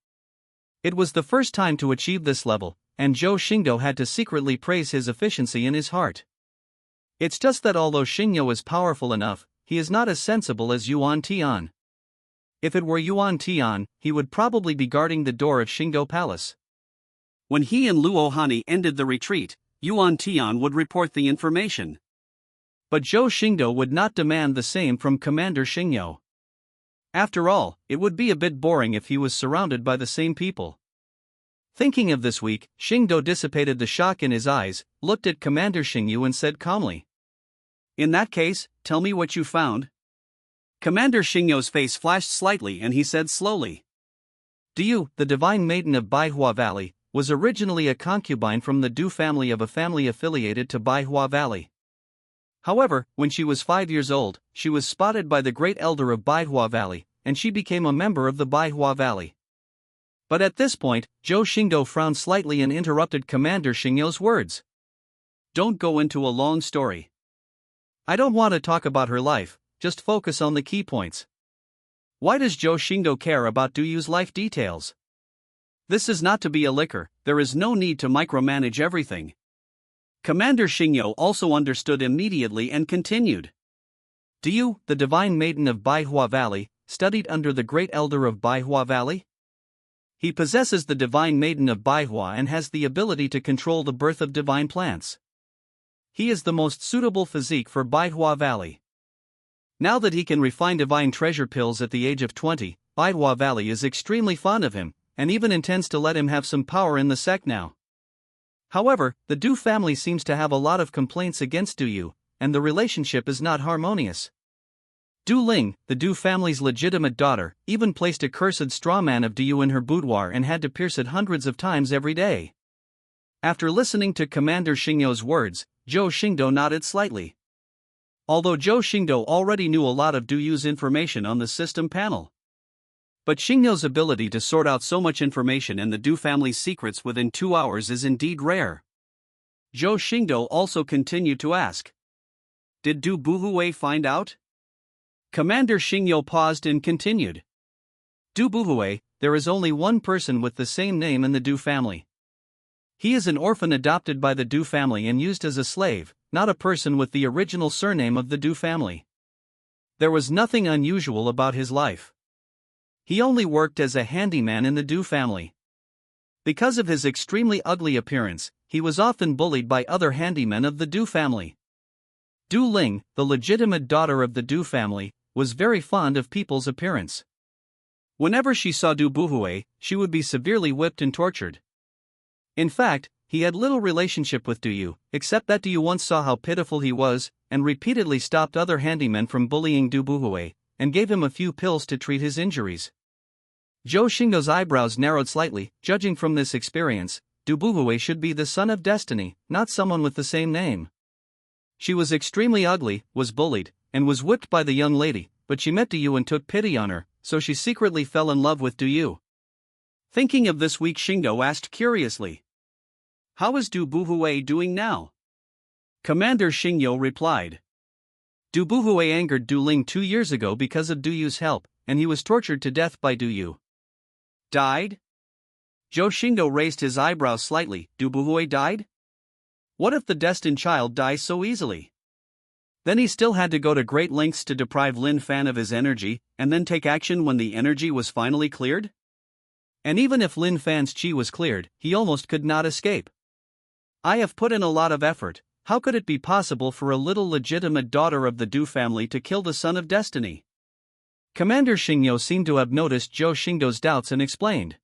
It was the first time to achieve this level, and Zhou Xingdou had to secretly praise his efficiency in his heart. It's just that although Xingyou is powerful enough, he is not as sensible as Yuan Tian. If it were Yuan Tian, he would probably be guarding the door of Xingdou Palace. When he and Luo Hani ended the retreat, Yuan Tian would report the information. But Zhou Xingdou would not demand the same from Commander Xingyou. After all, it would be a bit boring if he was surrounded by the same people. Thinking of this week, Xingdou dissipated the shock in his eyes, looked at Commander Xingyou and said calmly, "In that case, tell me what you found." Commander Xingyou's face flashed slightly and he said slowly, "Du, the divine maiden of Baihua Valley, was originally a concubine from the Du family of a family affiliated to Baihua Valley. However, when she was 5 years old, she was spotted by the great elder of Baihua Valley, and she became a member of the Baihua Valley." But at this point, Zhou Xingdou frowned slightly and interrupted Commander Xingyou's words. "Don't go into a long story. I don't want to talk about her life, just focus on the key points. Why does Zhou Xingdou care about Duyu's life details? This is not to be a licker, there is no need to micromanage everything." Commander Xingyou also understood immediately and continued. "Du, the divine maiden of Baihua Valley, studied under the great elder of Baihua Valley? He possesses the divine maiden of Baihua and has the ability to control the birth of divine plants. He is the most suitable physique for Baihua Valley. Now that he can refine divine treasure pills at the age of 20, Baihua Valley is extremely fond of him, and even intends to let him have some power in the sect now. However, the Du family seems to have a lot of complaints against Duyu, and the relationship is not harmonious. Du Ling, the Du family's legitimate daughter, even placed a cursed straw man of Du in her boudoir and had to pierce it hundreds of times every day. After listening to Commander Xingyou's words, Zhou Xingdou nodded slightly. Although Zhou Xingdou already knew a lot of Du Yu's information on the system panel. But Xingyou's ability to sort out so much information and the Du family's secrets within 2 hours is indeed rare. Zhou Xingdou also continued to ask. Did Du Buhui find out? Commander Xingyou paused and continued. Du Buhui, there is only one person with the same name in the Du family. He is an orphan adopted by the Du family and used as a slave, not a person with the original surname of the Du family. There was nothing unusual about his life. He only worked as a handyman in the Du family. Because of his extremely ugly appearance, he was often bullied by other handymen of the Du family. Du Ling, the legitimate daughter of the Du family, was very fond of people's appearance. Whenever she saw Du Buhui, she would be severely whipped and tortured. In fact, he had little relationship with Du Yu, except that Du Yu once saw how pitiful he was, and repeatedly stopped other handymen from bullying Du Buhui, and gave him a few pills to treat his injuries. Zhou Xingdou's eyebrows narrowed slightly. Judging from this experience, Du Buhui should be the son of destiny, not someone with the same name. She was extremely ugly, was bullied, and was whipped by the young lady, but she met Du Yu and took pity on her, so she secretly fell in love with Du Yu. Thinking of this, weak Xingdou asked curiously. How is Du Buhui doing now? Commander Xingyou replied. Du Buhui angered Du Ling 2 years ago because of Du Yu's help, and he was tortured to death by Du Yu. Died? Zhou Xingdou raised his eyebrows slightly. Du Buhui died? What if the destined child dies so easily? Then he still had to go to great lengths to deprive Lin Fan of his energy, and then take action when the energy was finally cleared? And even if Lin Fan's chi was cleared, he almost could not escape. I have put in a lot of effort. How could it be possible for a little legitimate daughter of the Du family to kill the son of destiny? Commander Xingyou seemed to have noticed Zhou Xingdou's doubts and explained.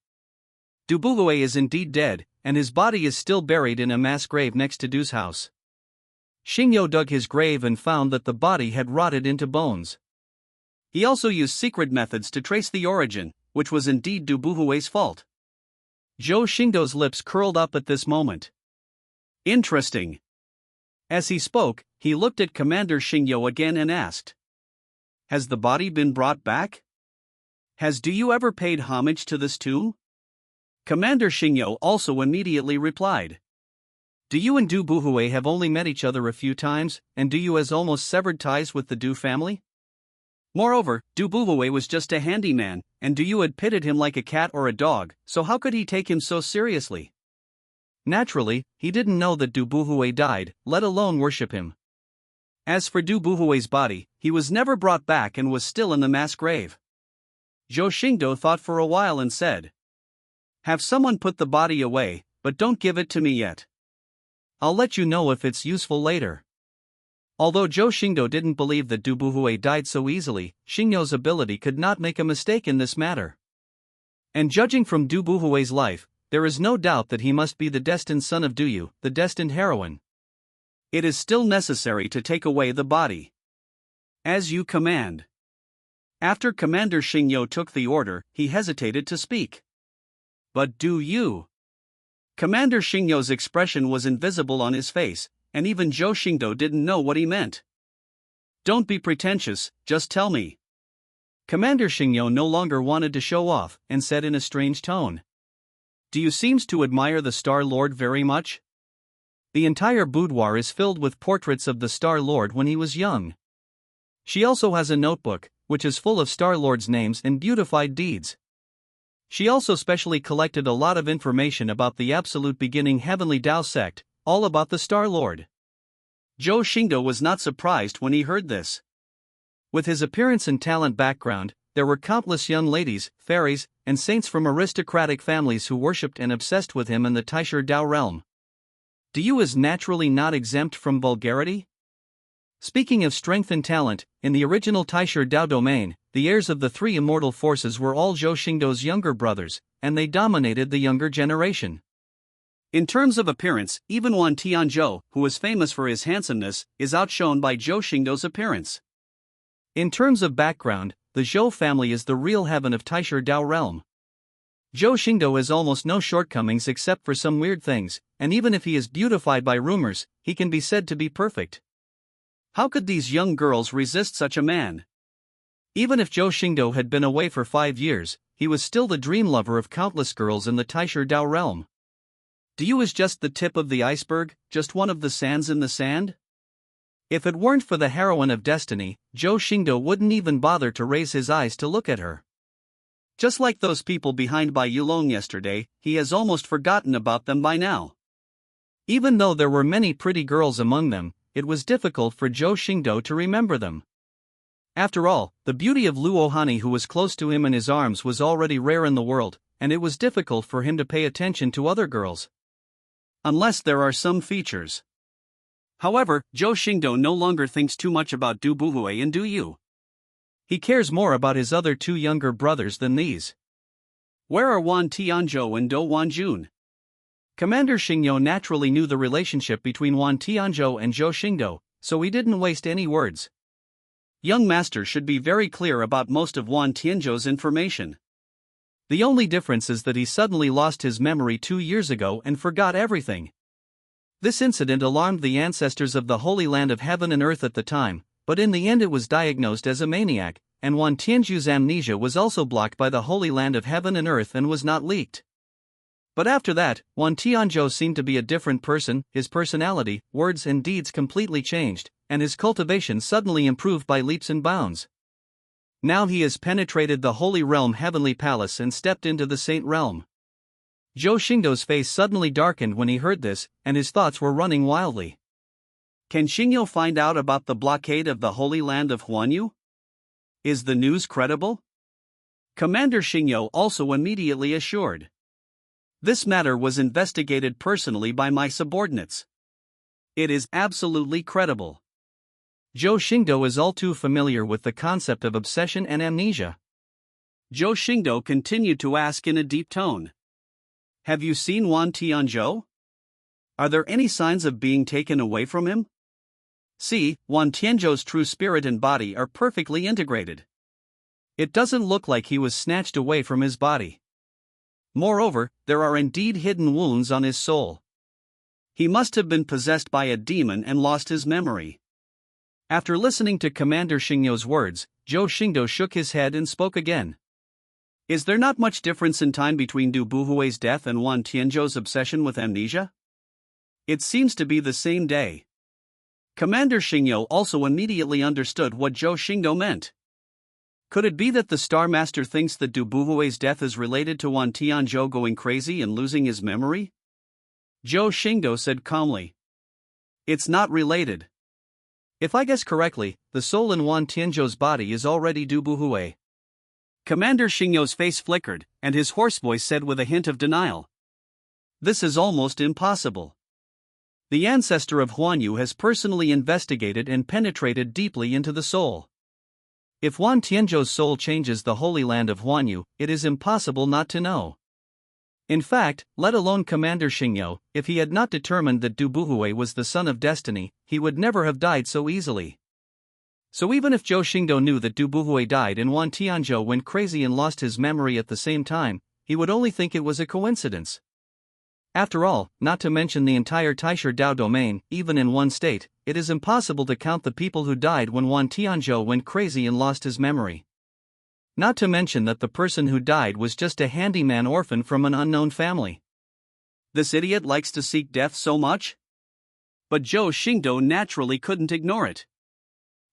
Du Buhui is indeed dead, and his body is still buried in a mass grave next to Du's house. Xingyou dug his grave and found that the body had rotted into bones. He also used secret methods to trace the origin, which was indeed Du Buhui's fault. Zhou Xingdou's lips curled up at this moment. Interesting. As he spoke, he looked at Commander Xingyou again and asked. Has the body been brought back? Has Du Yu ever paid homage to this tomb? Commander Xingyou also immediately replied. Du Yu and Du Buhui have only met each other a few times, and Du Yu has almost severed ties with the Du family. Moreover, Du Buhui was just a handyman, and Du Yu had pitted him like a cat or a dog, so how could he take him so seriously? Naturally, he didn't know that Du Buhui died, let alone worship him. As for Du Buhui's body, he was never brought back and was still in the mass grave. Zhou Xingdou thought for a while and said. Have someone put the body away, but don't give it to me yet. I'll let you know if it's useful later. Although Zhou Xingdou didn't believe that Du Buhui died so easily, Xingyou's ability could not make a mistake in this matter. And judging from Du Buhui's life, there is no doubt that he must be the destined son of Du Yu, the destined heroine. It is still necessary to take away the body. As you command. After Commander Xingyou took the order, he hesitated to speak. But Du Yu. Commander Xingyou's expression was invisible on his face, and even Zhou Xingdou didn't know what he meant. Don't be pretentious, just tell me. Commander Xingyou no longer wanted to show off, and said in a strange tone. Do you seems to admire the Star Lord very much? The entire boudoir is filled with portraits of the Star Lord when he was young. She also has a notebook, which is full of Star Lord's names and beautified deeds. She also specially collected a lot of information about the absolute beginning Heavenly Tao sect, all about the Star Lord. Zhou Xingdou was not surprised when he heard this. With his appearance and talent background, there were countless young ladies, fairies, and saints from aristocratic families who worshipped and obsessed with him in the Taisher Dao realm. Du Yu is naturally not exempt from vulgarity? Speaking of strength and talent, in the original Taisher Dao domain, the heirs of the 3 immortal forces were all Zhou Xingdou's younger brothers, and they dominated the younger generation. In terms of appearance, even Wan Tianzhou, who was famous for his handsomeness, is outshone by Zhou Xingdou's appearance. In terms of background, the Zhou family is the real heaven of Chuyuan Realm. Zhou Xingdou has almost no shortcomings except for some weird things, and even if he is beautified by rumors, he can be said to be perfect. How could these young girls resist such a man? Even if Zhou Xingdou had been away for 5 years, he was still the dream lover of countless girls in the Chuyuan Realm. Dou is just the tip of the iceberg, just one of the sands in the sand? If it weren't for the heroine of destiny, Zhou Xingdou wouldn't even bother to raise his eyes to look at her. Just like those people behind Bai Yulong yesterday, he has almost forgotten about them by now. Even though there were many pretty girls among them, it was difficult for Zhou Xingdou to remember them. After all, the beauty of Luo Hani who was close to him in his arms was already rare in the world, and it was difficult for him to pay attention to other girls. Unless there are some features. However, Zhou Xingdou no longer thinks too much about Du Buhui and Du Yu. He cares more about his other 2 younger brothers than these. Where are Wan Tianzhou and Dou Wanjun? Commander Xingyo naturally knew the relationship between Wan Tianzhou and Zhou Xingdou, so he didn't waste any words. Young master should be very clear about most of Wan Tianzhou's information. The only difference is that he suddenly lost his memory 2 years ago and forgot everything. This incident alarmed the ancestors of the Holy Land of Heaven and Earth at the time, but in the end it was diagnosed as a maniac, and Wan Tianzhu's amnesia was also blocked by the Holy Land of Heaven and Earth and was not leaked. But after that, Wan Tianzhou seemed to be a different person, his personality, words and deeds completely changed, and his cultivation suddenly improved by leaps and bounds. Now he has penetrated the Holy Realm Heavenly Palace and stepped into the Saint Realm. Zhou Xingdou's face suddenly darkened when he heard this, and his thoughts were running wildly. Can Xingyo find out about the blockade of the Holy Land of Huanyu? Is the news credible? Commander Xingyo also immediately assured. This matter was investigated personally by my subordinates. It is absolutely credible. Zhou Xingdou is all too familiar with the concept of obsession and amnesia. Zhou Xingdou continued to ask in a deep tone. Have you seen Wan Tianzhou? Are there any signs of being taken away from him? See, Wan Tianzhou's true spirit and body are perfectly integrated. It doesn't look like he was snatched away from his body. Moreover, there are indeed hidden wounds on his soul. He must have been possessed by a demon and lost his memory. After listening to Commander Xingyo's words, Zhou Xingdou shook his head and spoke again. Is there not much difference in time between Du Buhui's death and Wan Tianzhou's obsession with amnesia? It seems to be the same day. Commander Xingyo also immediately understood what Zhou Xingdou meant. Could it be that the Star Master thinks that Du Buhui's death is related to Wan Tianzhou going crazy and losing his memory? Zhou Xingdou said calmly. It's not related. If I guess correctly, the soul in Wan Tianzhou's body is already Du Buhui. Commander Xingyo's face flickered, and his hoarse voice said with a hint of denial. This is almost impossible. The ancestor of Huanyu has personally investigated and penetrated deeply into the soul. If Wan Tianzhou's soul changes the Holy Land of Huanyu, it is impossible not to know. In fact, let alone Commander Xingyo, if he had not determined that Du Buhui was the son of destiny, he would never have died so easily. So even if Zhou Xingdou knew that Du Buhui died and Wan Tianzhou went crazy and lost his memory at the same time, he would only think it was a coincidence. After all, not to mention the entire Taisher Dao domain, even in one state, it is impossible to count the people who died when Wan Tianzhou went crazy and lost his memory. Not to mention that the person who died was just a handyman orphan from an unknown family. This idiot likes to seek death so much? But Zhou Xingdou naturally couldn't ignore it.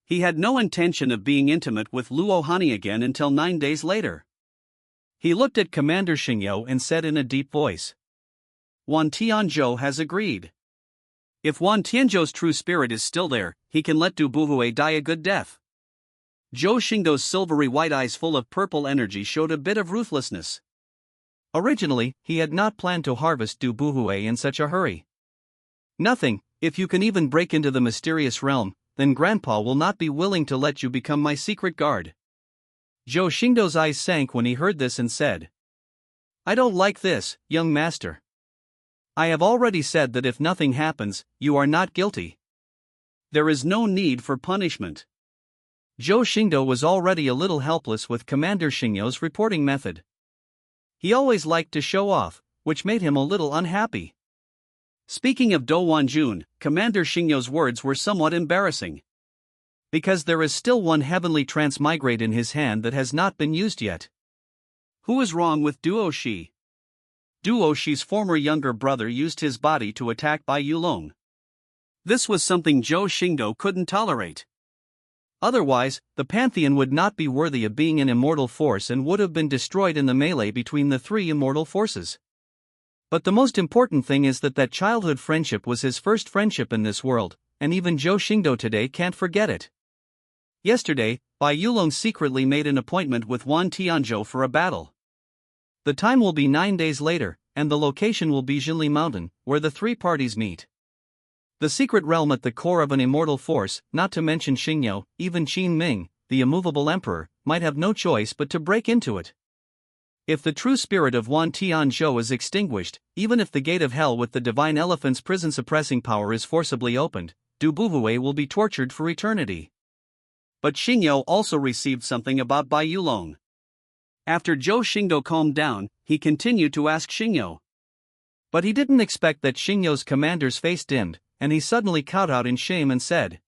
He had no intention of being intimate with Luo Hani again until 9 days later. He looked at Commander Xingyo and said in a deep voice. Wan Tianzhou has agreed. If Wan Tianzhou's true spirit is still there, he can let Du Buhui die a good death. Zhou Xingdou's silvery white eyes full of purple energy showed a bit of ruthlessness. Originally, he had not planned to harvest Du Buhui in such a hurry. Nothing, if you can even break into the mysterious realm, then Grandpa will not be willing to let you become my secret guard. Zhou Xingdou's eyes sank when he heard this and said. I don't like this, young master. I have already said that if nothing happens, you are not guilty. There is no need for punishment. Zhou Xingdou was already a little helpless with Commander Xingyou's reporting method. He always liked to show off, which made him a little unhappy. Speaking of Douwanjun, Commander Xingyou's words were somewhat embarrassing. Because there is still one heavenly transmigrate in his hand that has not been used yet. Who is wrong with Duo Shi? Duo Shi's former younger brother used his body to attack Bai Yulong. This was something Zhou Xingdou couldn't tolerate. Otherwise, the Pantheon would not be worthy of being an immortal force and would have been destroyed in the melee between the three immortal forces. But the most important thing is that childhood friendship was his first friendship in this world, and even Zhou Xingdou today can't forget it. Yesterday, Bai Yulong secretly made an appointment with Wan Tianzhou for a battle. The time will be 9 days later, and the location will be Jinli Mountain, where the three parties meet. The secret realm at the core of an immortal force, not to mention Xingyou, even Qin Ming, the immovable emperor, might have no choice but to break into it. If the true spirit of Wan Tianzhou is extinguished, even if the gate of hell with the divine elephant's prison suppressing power is forcibly opened, Du Buhui will be tortured for eternity. But Xingyou also received something about Bai Yulong. After Zhou Xingdou calmed down, he continued to ask Xingyou. But he didn't expect that Xingyou's commander's face dimmed, and he suddenly cowed out in shame and said,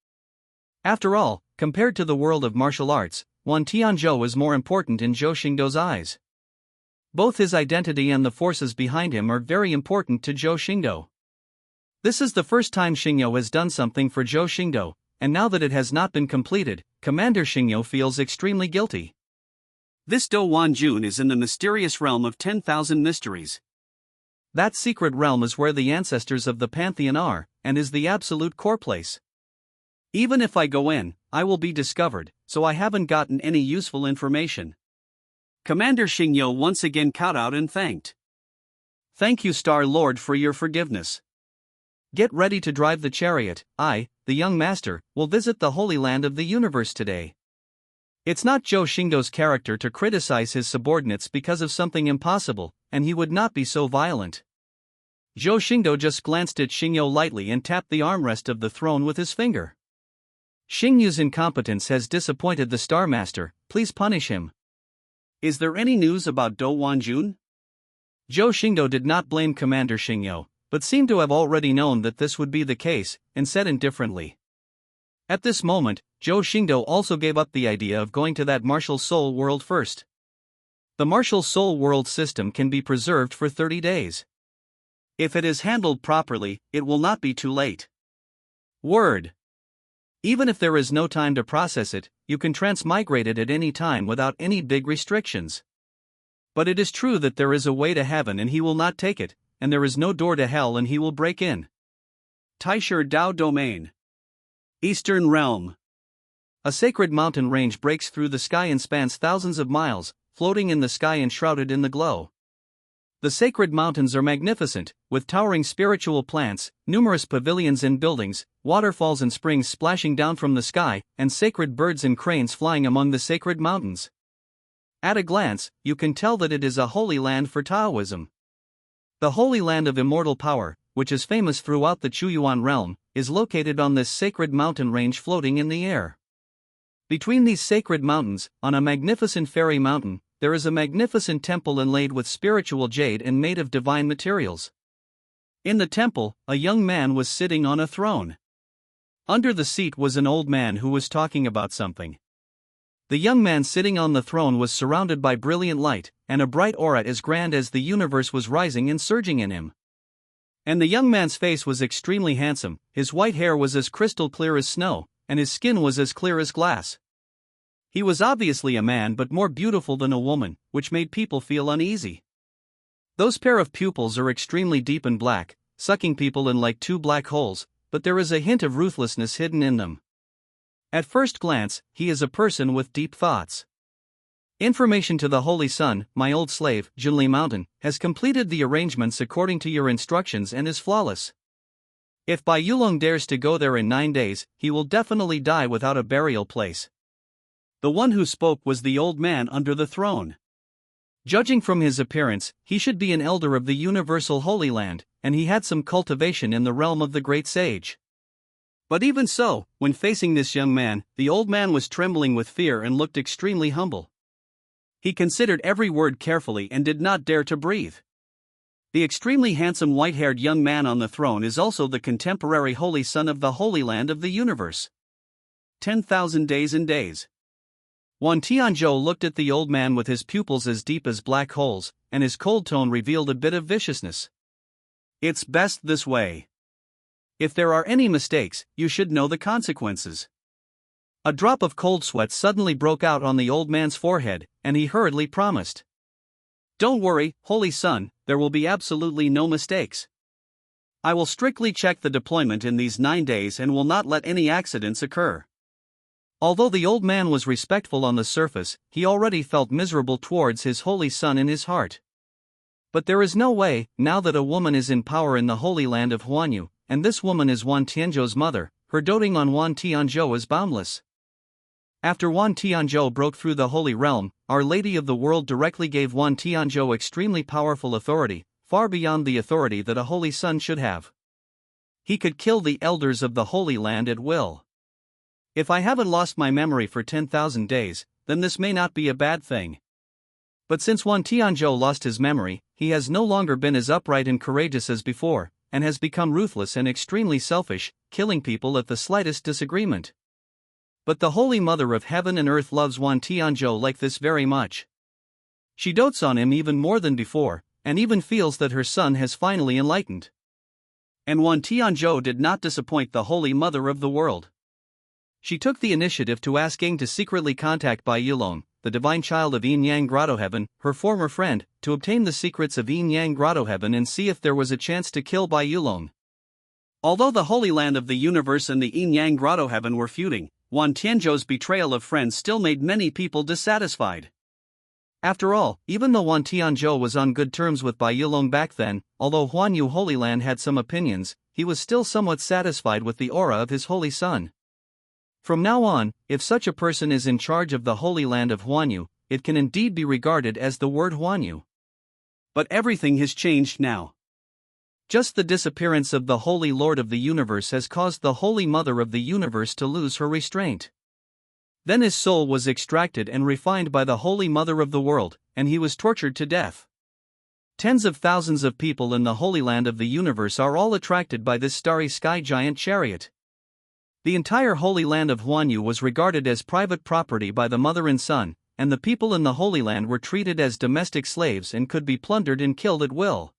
"After all, compared to the world of martial arts, Wan Tianzhou is more important in Zhou Xingdou's eyes. Both his identity and the forces behind him are very important to Zhou Xingdou. This is the first time Xingyou has done something for Zhou Xingdou, and now that it has not been completed, Commander Xingyou feels extremely guilty. This Douwanjun is in the mysterious realm of 10,000 mysteries. That secret realm is where the ancestors of the Pantheon are, and is the absolute core place. Even if I go in, I will be discovered, so I haven't gotten any useful information." Commander Xingyou once again cowed out and thanked. "Thank you, Star Lord, for your forgiveness. Get ready to drive the chariot. I, the young master, will visit the Holy Land of the universe today." It's not Zhou Xingdou's character to criticize his subordinates because of something impossible, and he would not be so violent. Zhou Xingdou just glanced at Xingyou lightly and tapped the armrest of the throne with his finger. "Xingyou's incompetence has disappointed the Star Master, please punish him." "Is there any news about Douwanjun?" Zhou Xingdou did not blame Commander Xingyou, but seemed to have already known that this would be the case, and said indifferently. At this moment, Zhou Xingdou also gave up the idea of going to that martial soul world first. The martial soul world system can be preserved for 30 days. If it is handled properly, it will not be too late. Word. Even if there is no time to process it, you can transmigrate it at any time without any big restrictions. But it is true that there is a way to heaven and he will not take it, and there is no door to hell and he will break in. Taisher Dao Domain. Eastern Realm. A sacred mountain range breaks through the sky and spans thousands of miles, floating in the sky and shrouded in the glow. The sacred mountains are magnificent, with towering spiritual plants, numerous pavilions and buildings, waterfalls and springs splashing down from the sky, and sacred birds and cranes flying among the sacred mountains. At a glance, you can tell that it is a holy land for Taoism. The Holy Land of Immortal Power, which is famous throughout the Chuyuan Realm, is located on this sacred mountain range floating in the air. Between these sacred mountains, on a magnificent fairy mountain, there is a magnificent temple inlaid with spiritual jade and made of divine materials. In the temple, a young man was sitting on a throne. Under the seat was an old man who was talking about something. The young man sitting on the throne was surrounded by brilliant light, and a bright aura as grand as the universe was rising and surging in him. And the young man's face was extremely handsome, his white hair was as crystal clear as snow, and his skin was as clear as glass. He was obviously a man but more beautiful than a woman, which made people feel uneasy. Those pair of pupils are extremely deep and black, sucking people in like two black holes, but there is a hint of ruthlessness hidden in them. At first glance, he is a person with deep thoughts. Information to the Holy Son, my old slave, Jinli Mountain, has completed the arrangements according to your instructions and is flawless. If Bai Yulong dares to go there in 9 days, he will definitely die without a burial place. The one who spoke was the old man under the throne. Judging from his appearance, he should be an elder of the universal Holy Land, and he had some cultivation in the realm of the great sage. But even so, when facing this young man, the old man was trembling with fear and looked extremely humble. He considered every word carefully and did not dare to breathe. The extremely handsome white-haired young man on the throne is also the contemporary holy son of the Holy Land of the universe. 10,000 Days and Days. Wan Tianzhou looked at the old man with his pupils as deep as black holes, and his cold tone revealed a bit of viciousness. It's best this way. If there are any mistakes, you should know the consequences. A drop of cold sweat suddenly broke out on the old man's forehead, and he hurriedly promised. Don't worry, holy son, there will be absolutely no mistakes. I will strictly check the deployment in these 9 days and will not let any accidents occur. Although the old man was respectful on the surface, he already felt miserable towards his holy son in his heart. But there is no way, now that a woman is in power in the Holy Land of Huanyu, and this woman is Wan Tianzhou's mother, her doting on Wan Tianzhou is boundless. After Wan Tianzhou broke through the Holy Realm, Our Lady of the World directly gave Wan Tianzhou extremely powerful authority, far beyond the authority that a holy son should have. He could kill the elders of the Holy Land at will. If I haven't lost my memory for 10,000 days, then this may not be a bad thing. But since Wan Tianzhou lost his memory, he has no longer been as upright and courageous as before, and has become ruthless and extremely selfish, killing people at the slightest disagreement. But the Holy Mother of Heaven and Earth loves Wan Tianzhou like this very much. She dotes on him even more than before, and even feels that her son has finally enlightened. And Wan Tianzhou did not disappoint the Holy Mother of the World. She took the initiative to ask Ying to secretly contact Bai Yulong, the divine child of Yin Yang Grotto Heaven, her former friend, to obtain the secrets of Yin Yang Grotto Heaven and see if there was a chance to kill Bai Yulong. Although the Holy Land of the Universe and the Yin Yang Grotto Heaven were feuding, Wan Tianzhou's betrayal of friends still made many people dissatisfied. After all, even though Wan Tianzhou was on good terms with Bai Yulong back then, although Huanyu Holy Land had some opinions, he was still somewhat satisfied with the aura of his holy son. From now on, if such a person is in charge of the Holy Land of Huanyu, it can indeed be regarded as the word Huanyu. But everything has changed now. Just the disappearance of the Holy Lord of the Universe has caused the Holy Mother of the Universe to lose her restraint. Then his soul was extracted and refined by the Holy Mother of the World, and he was tortured to death. Tens of thousands of people in the Holy Land of the Universe are all attracted by this starry sky giant chariot. The entire Holy Land of Huanyu was regarded as private property by the mother and son, and the people in the Holy Land were treated as domestic slaves and could be plundered and killed at will.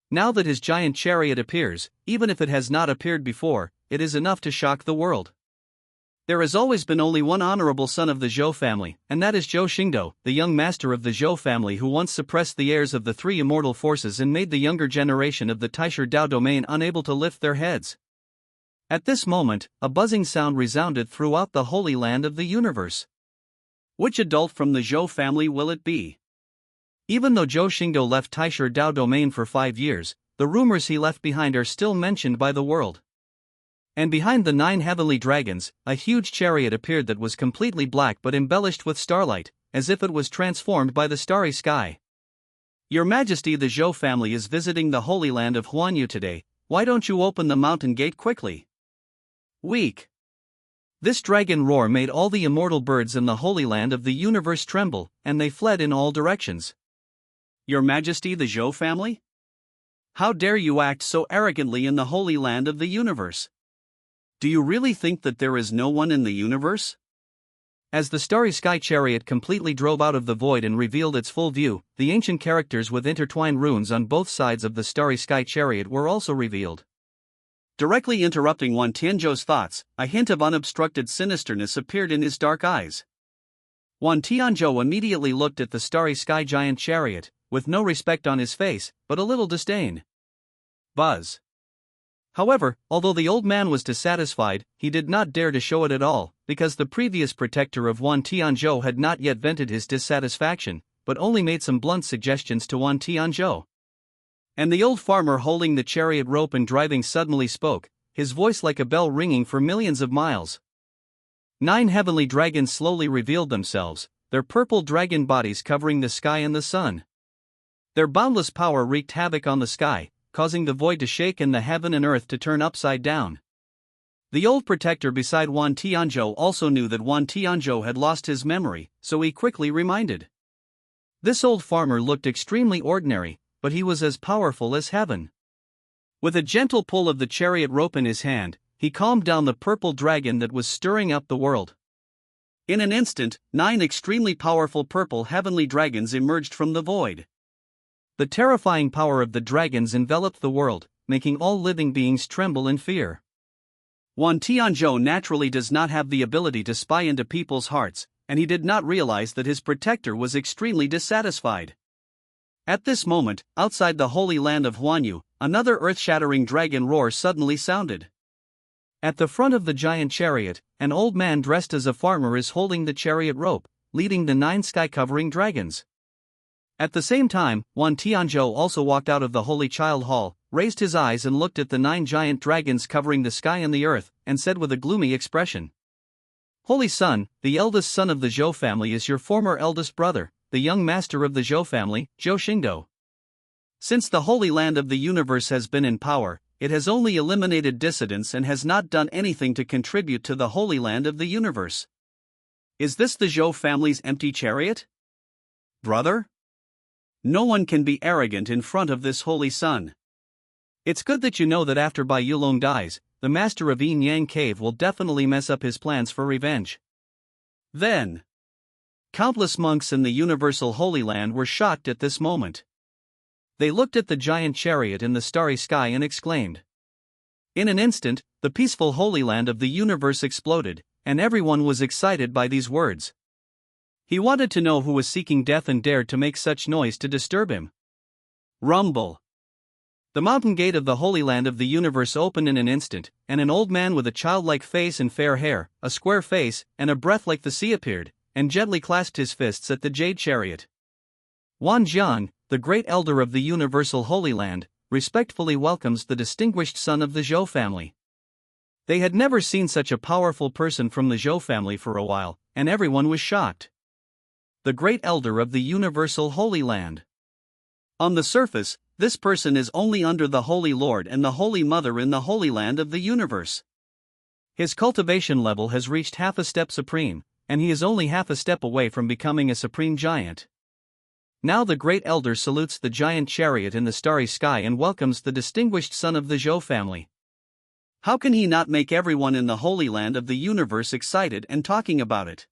Now that his giant chariot appears, even if it has not appeared before, it is enough to shock the world. There has always been only one honorable son of the Zhou family, and that is Zhou Xingdou, the young master of the Zhou family who once suppressed the heirs of the three immortal forces and made the younger generation of the Taisher Dao domain unable to lift their heads. At this moment, a buzzing sound resounded throughout the Holy Land of the Universe. Which adult from the Zhou family will it be? Even though Zhou Xingdou left Taisher Dao domain for 5 years, the rumors he left behind are still mentioned by the world. And behind the 9 heavenly dragons, a huge chariot appeared that was completely black but embellished with starlight, as if it was transformed by the starry sky. Your Majesty, the Zhou family is visiting the Holy Land of Huanyu today. Why don't you open the mountain gate quickly? Weak. This dragon roar made all the immortal birds in the Holy Land of the Universe tremble, and they fled in all directions. Your Majesty, the Zhou family? How dare you act so arrogantly in the Holy Land of the Universe? Do you really think that there is no one in the universe? As the starry sky chariot completely drove out of the void and revealed its full view, the ancient characters with intertwined runes on both sides of the starry sky chariot were also revealed. Directly interrupting Wan Tianzhou's thoughts, a hint of unobstructed sinisterness appeared in his dark eyes. Wan Tianzhou immediately looked at the starry sky giant chariot, with no respect on his face, but a little disdain. Buzz. However, although the old man was dissatisfied, he did not dare to show it at all, because the previous protector of Wan Tianzhou had not yet vented his dissatisfaction, but only made some blunt suggestions to Wan Tianzhou. And the old farmer holding the chariot rope and driving suddenly spoke, his voice like a bell ringing for millions of miles. 9 heavenly dragons slowly revealed themselves, their purple dragon bodies covering the sky and the sun. Their boundless power wreaked havoc on the sky, causing the void to shake and the heaven and earth to turn upside down. The old protector beside Wan Tianzhou also knew that Wan Tianzhou had lost his memory, so he quickly reminded. This old farmer looked extremely ordinary, but he was as powerful as heaven. With a gentle pull of the chariot rope in his hand, he calmed down the purple dragon that was stirring up the world. In an instant, 9 extremely powerful purple heavenly dragons emerged from the void. The terrifying power of the dragons enveloped the world, making all living beings tremble in fear. Wan Tianzhou naturally does not have the ability to spy into people's hearts, and he did not realize that his protector was extremely dissatisfied. At this moment, outside the holy land of Huanyu, another earth-shattering dragon roar suddenly sounded. At the front of the giant chariot, an old man dressed as a farmer is holding the chariot rope, leading the 9 sky-covering dragons. At the same time, Wan Tianzhou also walked out of the Holy Child Hall, raised his eyes and looked at the 9 giant dragons covering the sky and the earth, and said with a gloomy expression, "Holy Son, the eldest son of the Zhou family is your former eldest brother, the young master of the Zhou family, Zhou Xingdou. Since the Holy Land of the Universe has been in power, it has only eliminated dissidents and has not done anything to contribute to the Holy Land of the Universe. Is this the Zhou family's empty chariot? Brother? No one can be arrogant in front of this Holy Son. It's good that you know that after Bai Yulong dies, the master of Yin Yang Cave will definitely mess up his plans for revenge." Then, countless monks in the Universal Holy Land were shocked at this moment. They looked at the giant chariot in the starry sky and exclaimed. In an instant, the peaceful Holy Land of the universe exploded, and everyone was excited by these words. He wanted to know who was seeking death and dared to make such noise to disturb him. Rumble. The mountain gate of the Holy Land of the universe opened in an instant, and an old man with a childlike face and fair hair, a square face, and a breath like the sea appeared, and gently clasped his fists at the jade chariot. Wan Jian, the great elder of the Universal Holy Land, respectfully welcomes the distinguished son of the Zhou family. They had never seen such a powerful person from the Zhou family for a while, and everyone was shocked. The great elder of the Universal Holy Land. On the surface, this person is only under the Holy Lord and the Holy Mother in the Holy Land of the Universe. His cultivation level has reached half a step supreme, and he is only half a step away from becoming a supreme giant. Now the great elder salutes the giant chariot in the starry sky and welcomes the distinguished son of the Zhou family. How can he not make everyone in the Holy Land of the universe excited and talking about it?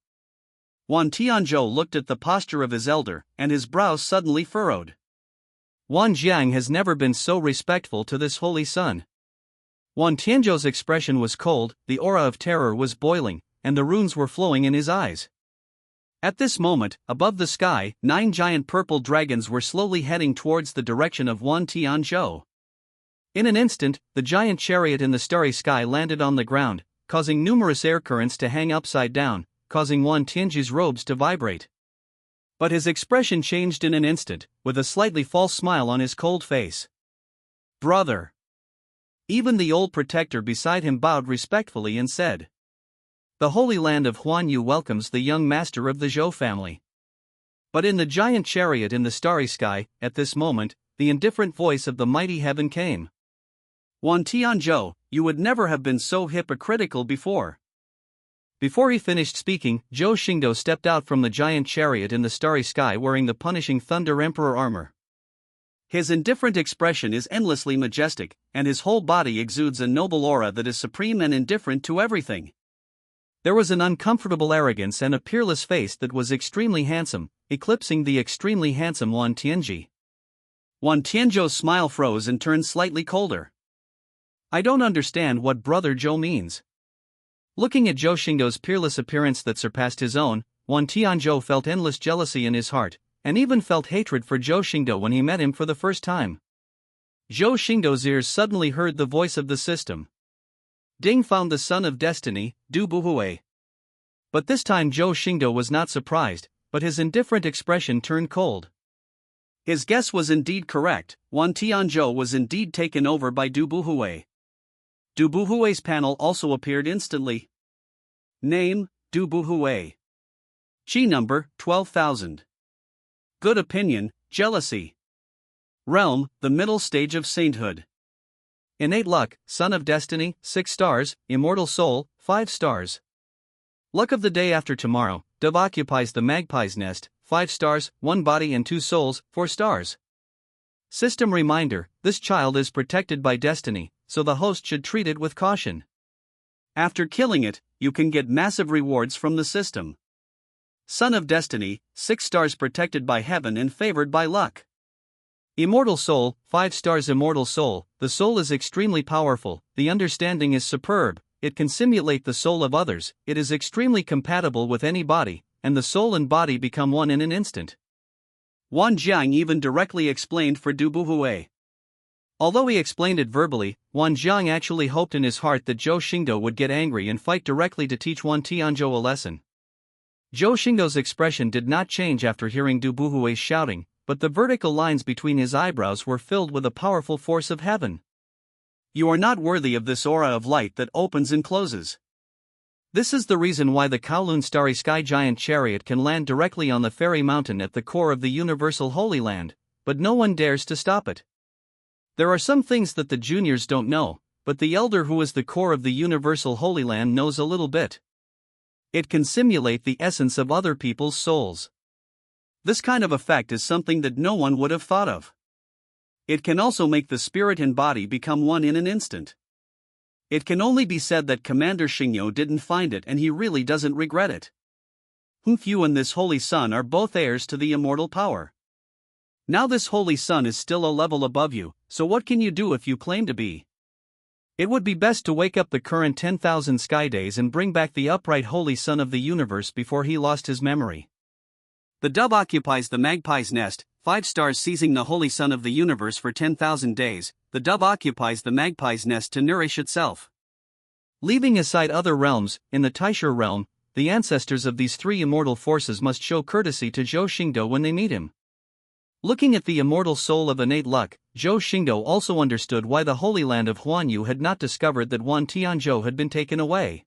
Wan Tianzhou looked at the posture of his elder, and his brows suddenly furrowed. Wan Jiang has never been so respectful to this holy son. Wan Tianzhou's expression was cold, the aura of terror was boiling, and the runes were flowing in his eyes. At this moment, above the sky, 9 giant purple dragons were slowly heading towards the direction of Wan Tianzhou. In an instant, the giant chariot in the starry sky landed on the ground, causing numerous air currents to hang upside down, causing Wan Tianzhu's robes to vibrate. But his expression changed in an instant, with a slightly false smile on his cold face. "Brother." Even the old protector beside him bowed respectfully and said, "The Holy Land of Huanyu welcomes the young master of the Zhou family." But in the giant chariot in the starry sky, at this moment, the indifferent voice of the mighty heaven came. "Wan Tianzhou, you would never have been so hypocritical before." Before he finished speaking, Zhou Xingdou stepped out from the giant chariot in the starry sky wearing the punishing Thunder Emperor armor. His indifferent expression is endlessly majestic, and his whole body exudes a noble aura that is supreme and indifferent to everything. There was an uncomfortable arrogance and a peerless face that was extremely handsome, eclipsing the extremely handsome Wan Tianzhi. Wan Tianzhou's smile froze and turned slightly colder. "I don't understand what Brother Zhou means." Looking at Zhou Xingdou's peerless appearance that surpassed his own, Wan Tianzhou felt endless jealousy in his heart, and even felt hatred for Zhou Xingdou when he met him for the first time. Zhou Xingdou's ears suddenly heard the voice of the system. Ding found the son of destiny, Du Buhui. But this time Zhou Xingdou was not surprised, but his indifferent expression turned cold. His guess was indeed correct, Wan Tianzhou was indeed taken over by Du Buhui. Du Buhui's panel also appeared instantly. Name, Du Buhui. Chi number, 12,000. Good opinion, jealousy. Realm, the middle stage of sainthood. Innate luck, son of destiny, 6 stars, immortal soul, 5 stars. Luck of the day after tomorrow, dove occupies the magpie's nest, 5 stars, 1 body and 2 souls, 4 stars. System reminder, this child is protected by destiny, so the host should treat it with caution. After killing it, you can get massive rewards from the system. Son of destiny, 6 stars protected by heaven and favored by luck. Immortal soul, 5 stars immortal soul, the soul is extremely powerful, the understanding is superb, it can simulate the soul of others, it is extremely compatible with any body, and the soul and body become one in an instant. Wan Jiang even directly explained for Du Buhui. Although he explained it verbally, Wan Jiang actually hoped in his heart that Zhou Xingdou would get angry and fight directly to teach Wan Tianzhou a lesson. Zhou Xingdou's expression did not change after hearing Du Buhui's shouting, but the vertical lines between his eyebrows were filled with a powerful force of heaven. You are not worthy of this aura of light that opens and closes. This is the reason why the Kowloon Starry Sky Giant chariot can land directly on the fairy mountain at the core of the universal Holy Land, but no one dares to stop it. There are some things that the juniors don't know, but the elder who is the core of the universal Holy Land knows a little bit. It can simulate the essence of other people's souls. This kind of effect is something that no one would have thought of. It can also make the spirit and body become one in an instant. It can only be said that Commander Xingyo didn't find it and he really doesn't regret it. Hu and this holy sun are both heirs to the immortal power. Now this holy sun is still a level above you, so what can you do if you claim to be? It would be best to wake up the current 10,000 sky days and bring back the upright holy sun of the universe before he lost his memory. The dove occupies the magpie's nest, 5 stars seizing the holy sun of the universe for 10,000 days, the dove occupies the magpie's nest to nourish itself. Leaving aside other realms, in the Taishu realm, the ancestors of these 3 immortal forces must show courtesy to Zhou Xingdou when they meet him. Looking at the immortal soul of innate luck, Zhou Xingdou also understood why the Holy Land of Huanyu had not discovered that Wan Tianzhou had been taken away.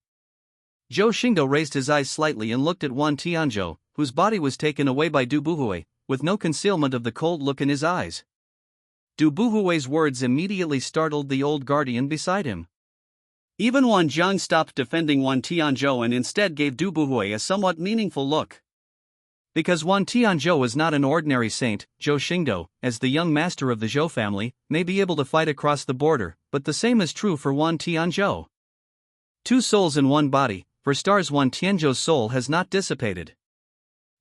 Zhou Xingdou raised his eyes slightly and looked at Wan Tianzhou, whose body was taken away by Du Buhui, with no concealment of the cold look in his eyes. Du Buhui's words immediately startled the old guardian beside him. Even Wan Jiang stopped defending Wan Tianzhou and instead gave Du Buhui a somewhat meaningful look. Because Wan Tianzhou was not an ordinary saint, Zhou Xingdou, as the young master of the Zhou family, may be able to fight across the border, but the same is true for Wan Tianzhou. 2 souls in 1 body, for stars Wan Tianzhou's soul has not dissipated.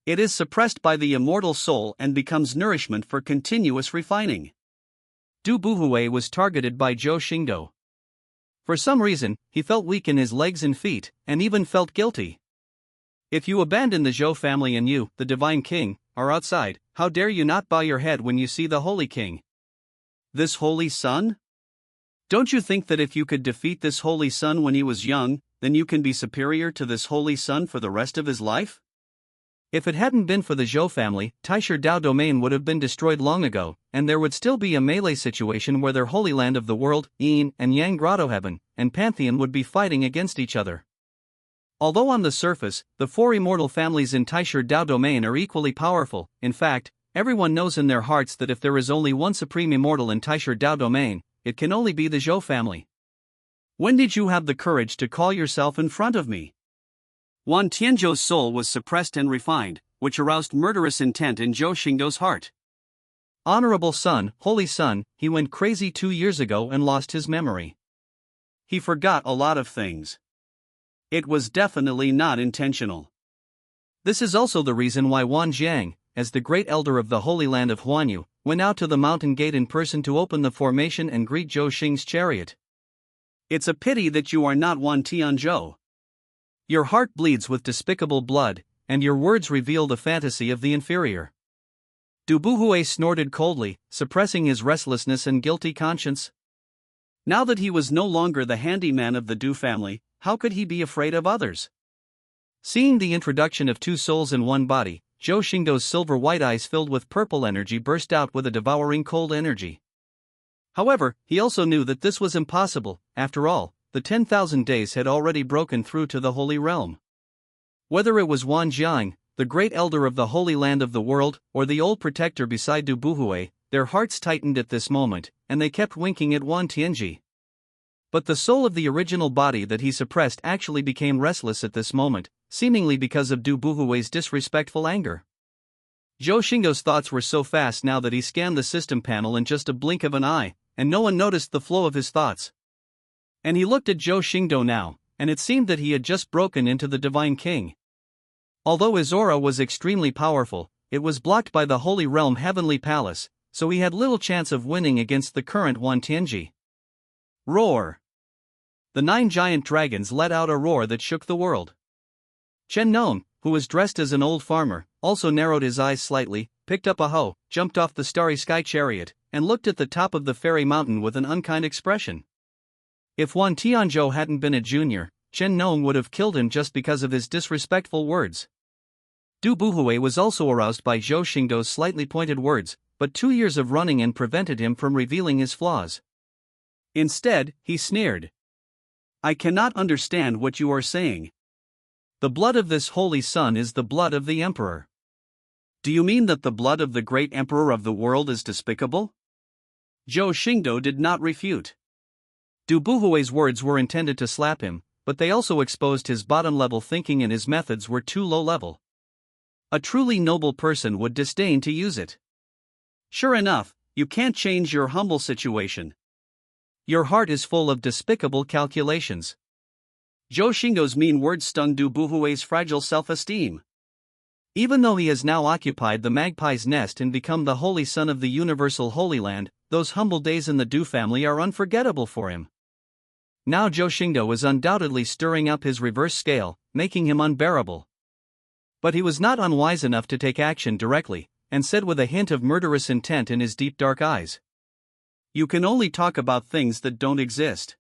It is suppressed by the immortal soul and becomes nourishment for continuous refining. Du Buhui was targeted by Zhou Xingdou. For some reason, he felt weak in his legs and feet, and even felt guilty. If you abandon the Zhou family and you, the divine king, are outside, how dare you not bow your head when you see the holy king? This holy sun? Don't you think that if you could defeat this holy sun when he was young, then you can be superior to this holy sun for the rest of his life? If it hadn't been for the Zhou family, Taishu Dao domain would have been destroyed long ago, and there would still be a melee situation where their holy land of the world, Yin and Yang Grotto Heaven, and Pantheon would be fighting against each other. Although on the surface, the 4 immortal families in Taishu Dao domain are equally powerful, in fact, everyone knows in their hearts that if there is only one supreme immortal in Taishu Dao domain, it can only be the Zhou family. When did you have the courage to call yourself in front of me? Wan Tianzhou's soul was suppressed and refined, which aroused murderous intent in Zhou Xingdou's heart. Honorable son, holy son, he went crazy 2 years ago and lost his memory. He forgot a lot of things. It was definitely not intentional. This is also the reason why Wan Jiang, as the great elder of the Holy Land of Huanyu, went out to the mountain gate in person to open the formation and greet Zhou Xing's chariot. It's a pity that you are not Wan Tianzhou. Your heart bleeds with despicable blood, and your words reveal the fantasy of the inferior. Du Buhui snorted coldly, suppressing his restlessness and guilty conscience. Now that he was no longer the handyman of the Du family, how could he be afraid of others? Seeing the introduction of 2 souls in 1 body, Zhou Xingdou's silver-white eyes filled with purple energy burst out with a devouring cold energy. However, he also knew that this was impossible. After all, the 10,000 days had already broken through to the Holy Realm. Whether it was Wan Jiang, the great elder of the Holy Land of the world, or the old protector beside Du Buhui, their hearts tightened at this moment, and they kept winking at Wan Tianzhi. But the soul of the original body that he suppressed actually became restless at this moment, seemingly because of Du Buhui's disrespectful anger. Zhou Xingdou's thoughts were so fast now that he scanned the system panel in just a blink of an eye, and no one noticed the flow of his thoughts. And he looked at Zhou Xingdou now, and it seemed that he had just broken into the Divine King. Although his aura was extremely powerful, it was blocked by the Holy Realm Heavenly Palace, so he had little chance of winning against the current Wan Tianji. Roar! The 9 giant dragons let out a roar that shook the world. Chen Nong, who was dressed as an old farmer, also narrowed his eyes slightly, picked up a hoe, jumped off the starry sky chariot, and looked at the top of the fairy mountain with an unkind expression. If Wan Tianzhou hadn't been a junior, Chen Nong would have killed him just because of his disrespectful words. Du Buhui was also aroused by Zhou Xingdou's slightly pointed words, but 2 years of running and prevented him from revealing his flaws. Instead, he sneered. I cannot understand what you are saying. The blood of this holy sun is the blood of the emperor. Do you mean that the blood of the great emperor of the world is despicable? Zhou Xingdou did not refute. Du Buhui's words were intended to slap him, but they also exposed his bottom-level thinking and his methods were too low-level. A truly noble person would disdain to use it. Sure enough, you can't change your humble situation. Your heart is full of despicable calculations. Zhou Xingdou's mean words stung Du Buhui's fragile self-esteem. Even though he has now occupied the magpie's nest and become the holy son of the universal Holy Land, those humble days in the Du family are unforgettable for him. Now Zhou Xingdou is undoubtedly stirring up his reverse scale, making him unbearable. But he was not unwise enough to take action directly, and said with a hint of murderous intent in his deep dark eyes. You can only talk about things that don't exist.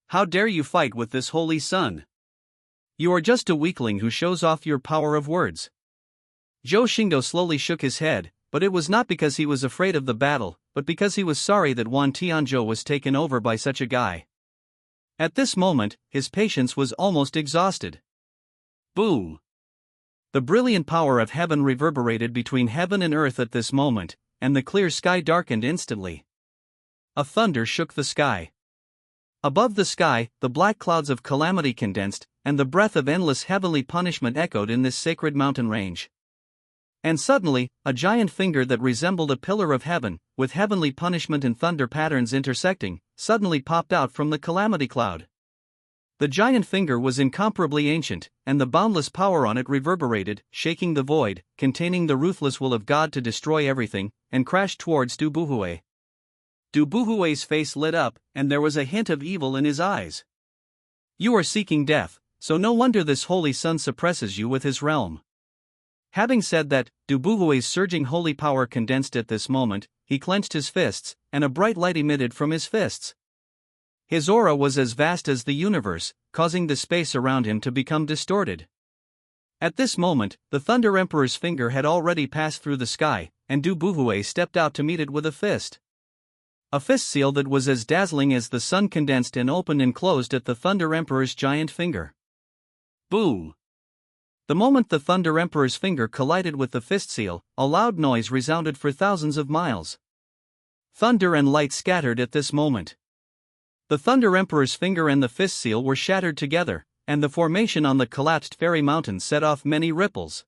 How dare you fight with this holy sun? You are just a weakling who shows off your power of words. Zhou Xingdou slowly shook his head, but it was not because he was afraid of the battle, but because he was sorry that Wan Tianzhou was taken over by such a guy. At this moment, his patience was almost exhausted. Boom! The brilliant power of heaven reverberated between heaven and earth at this moment, and the clear sky darkened instantly. A thunder shook the sky. Above the sky, the black clouds of calamity condensed, and the breath of endless heavenly punishment echoed in this sacred mountain range. And suddenly, a giant finger that resembled a pillar of heaven, with heavenly punishment and thunder patterns intersecting, suddenly popped out from the calamity cloud. The giant finger was incomparably ancient, and the boundless power on it reverberated, shaking the void, containing the ruthless will of God to destroy everything, and crashed towards Du Buhui. Du Buhui's face lit up, and there was a hint of evil in his eyes. You are seeking death, so no wonder this holy sun suppresses you with his realm. Having said that, Du Buhui's surging holy power condensed at this moment, he clenched his fists, and a bright light emitted from his fists. His aura was as vast as the universe, causing the space around him to become distorted. At this moment, the Thunder Emperor's finger had already passed through the sky, and Du Buhui stepped out to meet it with a fist. A fist seal that was as dazzling as the sun condensed and opened and closed at the Thunder Emperor's giant finger. Boom! The moment the Thunder Emperor's finger collided with the fist seal, a loud noise resounded for thousands of miles. Thunder and light scattered at this moment. The Thunder Emperor's finger and the fist seal were shattered together, and the formation on the collapsed fairy mountain set off many ripples.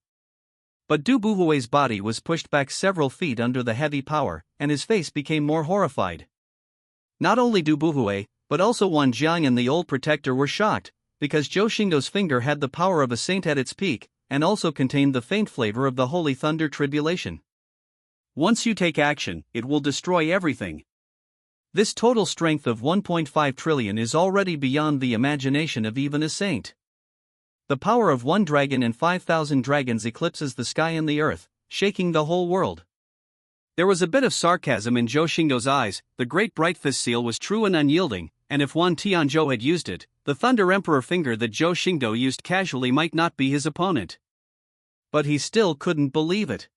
But Du Buhui's body was pushed back several feet under the heavy power, and his face became more horrified. Not only Du Buhui, but also Wan Jiang and the old protector were shocked, because Zhou Xingdou's finger had the power of a saint at its peak, and also contained the faint flavor of the holy thunder tribulation. Once you take action, it will destroy everything. This total strength of 1.5 trillion is already beyond the imagination of even a saint. The power of one dragon and 5,000 dragons eclipses the sky and the earth, shaking the whole world. There was a bit of sarcasm in Zhou Xingdou's eyes. The great bright fist seal was true and unyielding, and if Wan Tianzhou had used it, the Thunder Emperor finger that Zhou Xingdou used casually might not be his opponent. But he still couldn't believe it.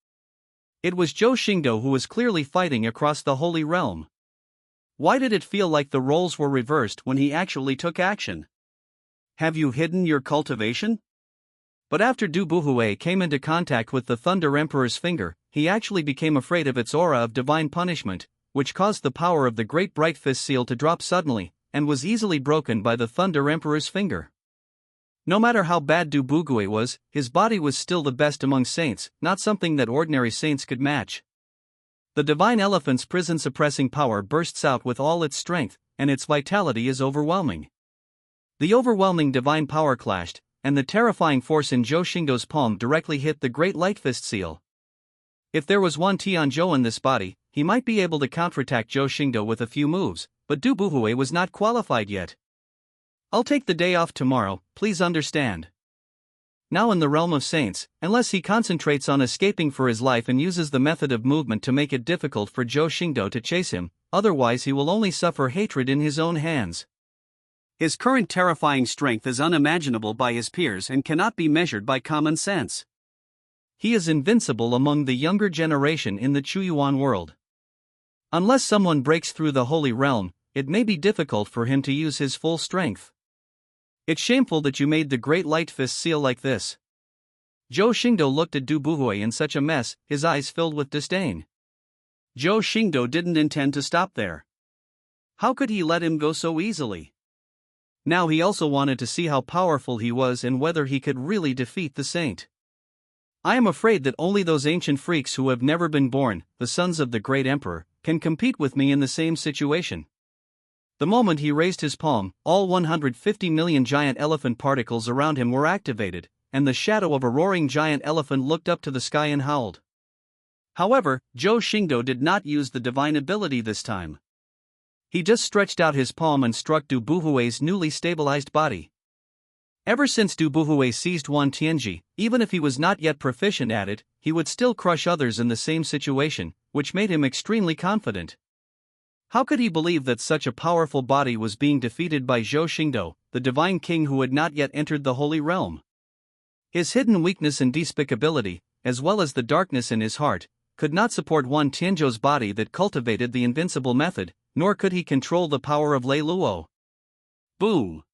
It was Zhou Xingdou who was clearly fighting across the Holy Realm. Why did it feel like the roles were reversed when he actually took action? Have you hidden your cultivation? But after Du Buhui came into contact with the Thunder Emperor's finger, he actually became afraid of its aura of divine punishment, which caused the power of the great bright fist seal to drop suddenly, and was easily broken by the Thunder Emperor's finger. No matter how bad Du Bugui was, his body was still the best among saints, not something that ordinary saints could match. The divine elephant's prison-suppressing power bursts out with all its strength, and its vitality is overwhelming. The overwhelming divine power clashed, and the terrifying force in Zhou Xingdou's palm directly hit the Great Light Fist seal. If there was one Tianzhou in this body, he might be able to counterattack Zhou Xingdou with a few moves, but Du Buhui was not qualified yet. "I'll take the day off tomorrow, please understand." Now in the realm of saints, unless he concentrates on escaping for his life and uses the method of movement to make it difficult for Zhou Xingdou to chase him, otherwise he will only suffer hatred in his own hands. His current terrifying strength is unimaginable by his peers and cannot be measured by common sense. He is invincible among the younger generation in the Chuyuan world. Unless someone breaks through the Holy Realm, it may be difficult for him to use his full strength. "It's shameful that you made the Great Light Fist seal like this." Zhou Xingdou looked at Du Buhui in such a mess, his eyes filled with disdain. Zhou Xingdou didn't intend to stop there. How could he let him go so easily? Now he also wanted to see how powerful he was and whether he could really defeat the saint. "I am afraid that only those ancient freaks who have never been born, the sons of the great emperor, can compete with me in the same situation." The moment he raised his palm, all 150 million giant elephant particles around him were activated, and the shadow of a roaring giant elephant looked up to the sky and howled. However, Zhou Xingdou did not use the divine ability this time. He just stretched out his palm and struck Du Buhui's newly stabilized body. Ever since Du Buhui seized Wan Tianji, even if he was not yet proficient at it, he would still crush others in the same situation, which made him extremely confident. How could he believe that such a powerful body was being defeated by Zhou Xingdou, the divine king who had not yet entered the Holy Realm? His hidden weakness and despicability, as well as the darkness in his heart, could not support Wan Tianzhou's body that cultivated the invincible method, nor could he control the power of Lei Luo. Boom!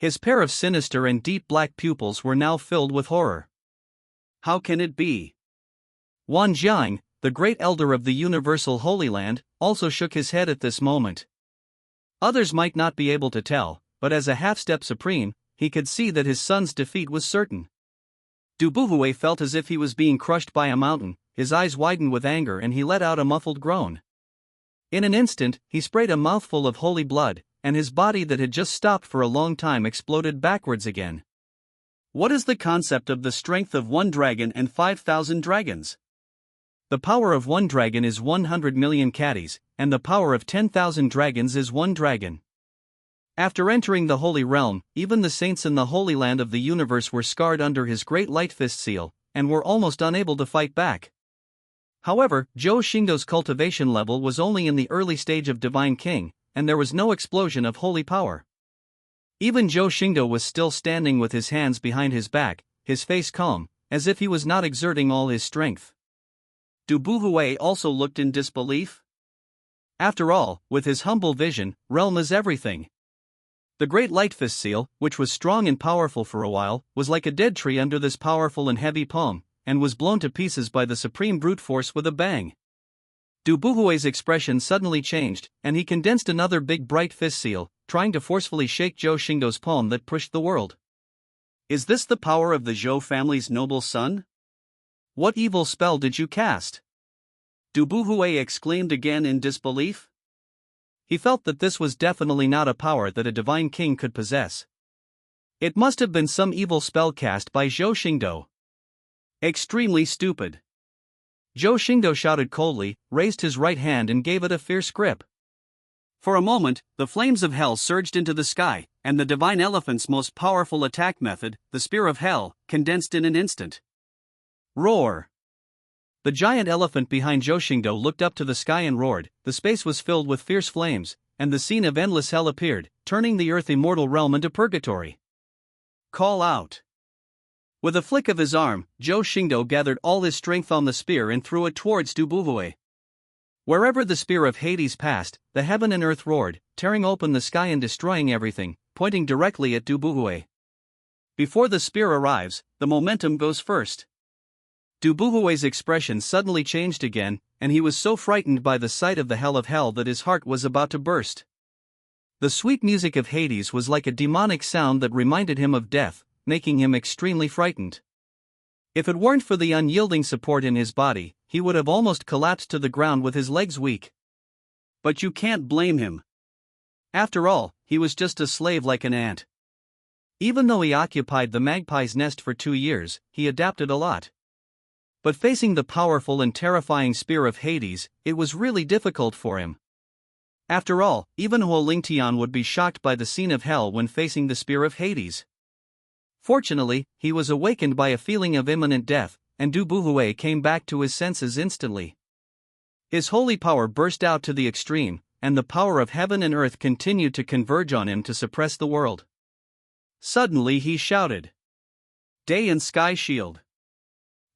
His pair of sinister and deep black pupils were now filled with horror. How can it be? Wan Jiang, the great elder of the universal Holy Land, also shook his head at this moment. Others might not be able to tell, but as a half-step supreme, he could see that his son's defeat was certain. Du Buhui felt as if he was being crushed by a mountain, his eyes widened with anger and he let out a muffled groan. In an instant, he sprayed a mouthful of holy blood, and his body that had just stopped for a long time exploded backwards again. What is the concept of the strength of one dragon and 5,000 dragons? The power of one dragon is 100 million caddies, and the power of 10,000 dragons is one dragon. After entering the Holy Realm, even the saints in the Holy Land of the universe were scarred under his Great Light Fist seal, and were almost unable to fight back. However, Zhou Xingdou's cultivation level was only in the early stage of Divine King, and there was no explosion of holy power. Even Zhou Xingdou was still standing with his hands behind his back, his face calm, as if he was not exerting all his strength. Du Buhui also looked in disbelief. After all, with his humble vision, realm is everything. The Great Light Fist seal, which was strong and powerful for a while, was like a dead tree under this powerful and heavy palm, and was blown to pieces by the supreme brute force with a bang. Du Buhui's expression suddenly changed, and he condensed another big bright fist seal, trying to forcefully shake Zhou Xingdou's palm that pushed the world. Is this the power of the Zhou family's noble son? What evil spell did you cast? Du Buhui exclaimed again in disbelief. He felt that this was definitely not a power that a divine king could possess. It must have been some evil spell cast by Zhou Xingdou. Extremely stupid. Zhou Xingdou shouted coldly, raised his right hand and gave it a fierce grip. For a moment, the flames of hell surged into the sky, and the divine elephant's most powerful attack method, the spear of hell, condensed in an instant. Roar! The giant elephant behind Zhou Xingdou looked up to the sky and roared. The space was filled with fierce flames, and the scene of endless hell appeared, turning the earth immortal realm into purgatory. Call out! With a flick of his arm, Zhou Xingdou gathered all his strength on the spear and threw it towards Du Buhui. Wherever the spear of Hades passed, the heaven and earth roared, tearing open the sky and destroying everything, pointing directly at Du Buhui. Before the spear arrives, the momentum goes first. Du Buhui's expression suddenly changed again, and he was so frightened by the sight of the hell that his heart was about to burst. The sweet music of Hades was like a demonic sound that reminded him of death, making him extremely frightened. If it weren't for the unyielding support in his body, he would have almost collapsed to the ground with his legs weak. But you can't blame him. After all, he was just a slave like an ant. Even though he occupied the magpie's nest for 2 years, he adapted a lot. But facing the powerful and terrifying spear of Hades, it was really difficult for him. After all, even Huo Lingtian would be shocked by the scene of hell when facing the spear of Hades. Fortunately, he was awakened by a feeling of imminent death, and Du Buhui came back to his senses instantly. His holy power burst out to the extreme, and the power of heaven and earth continued to converge on him to suppress the world. Suddenly he shouted, "Day and Sky Shield!"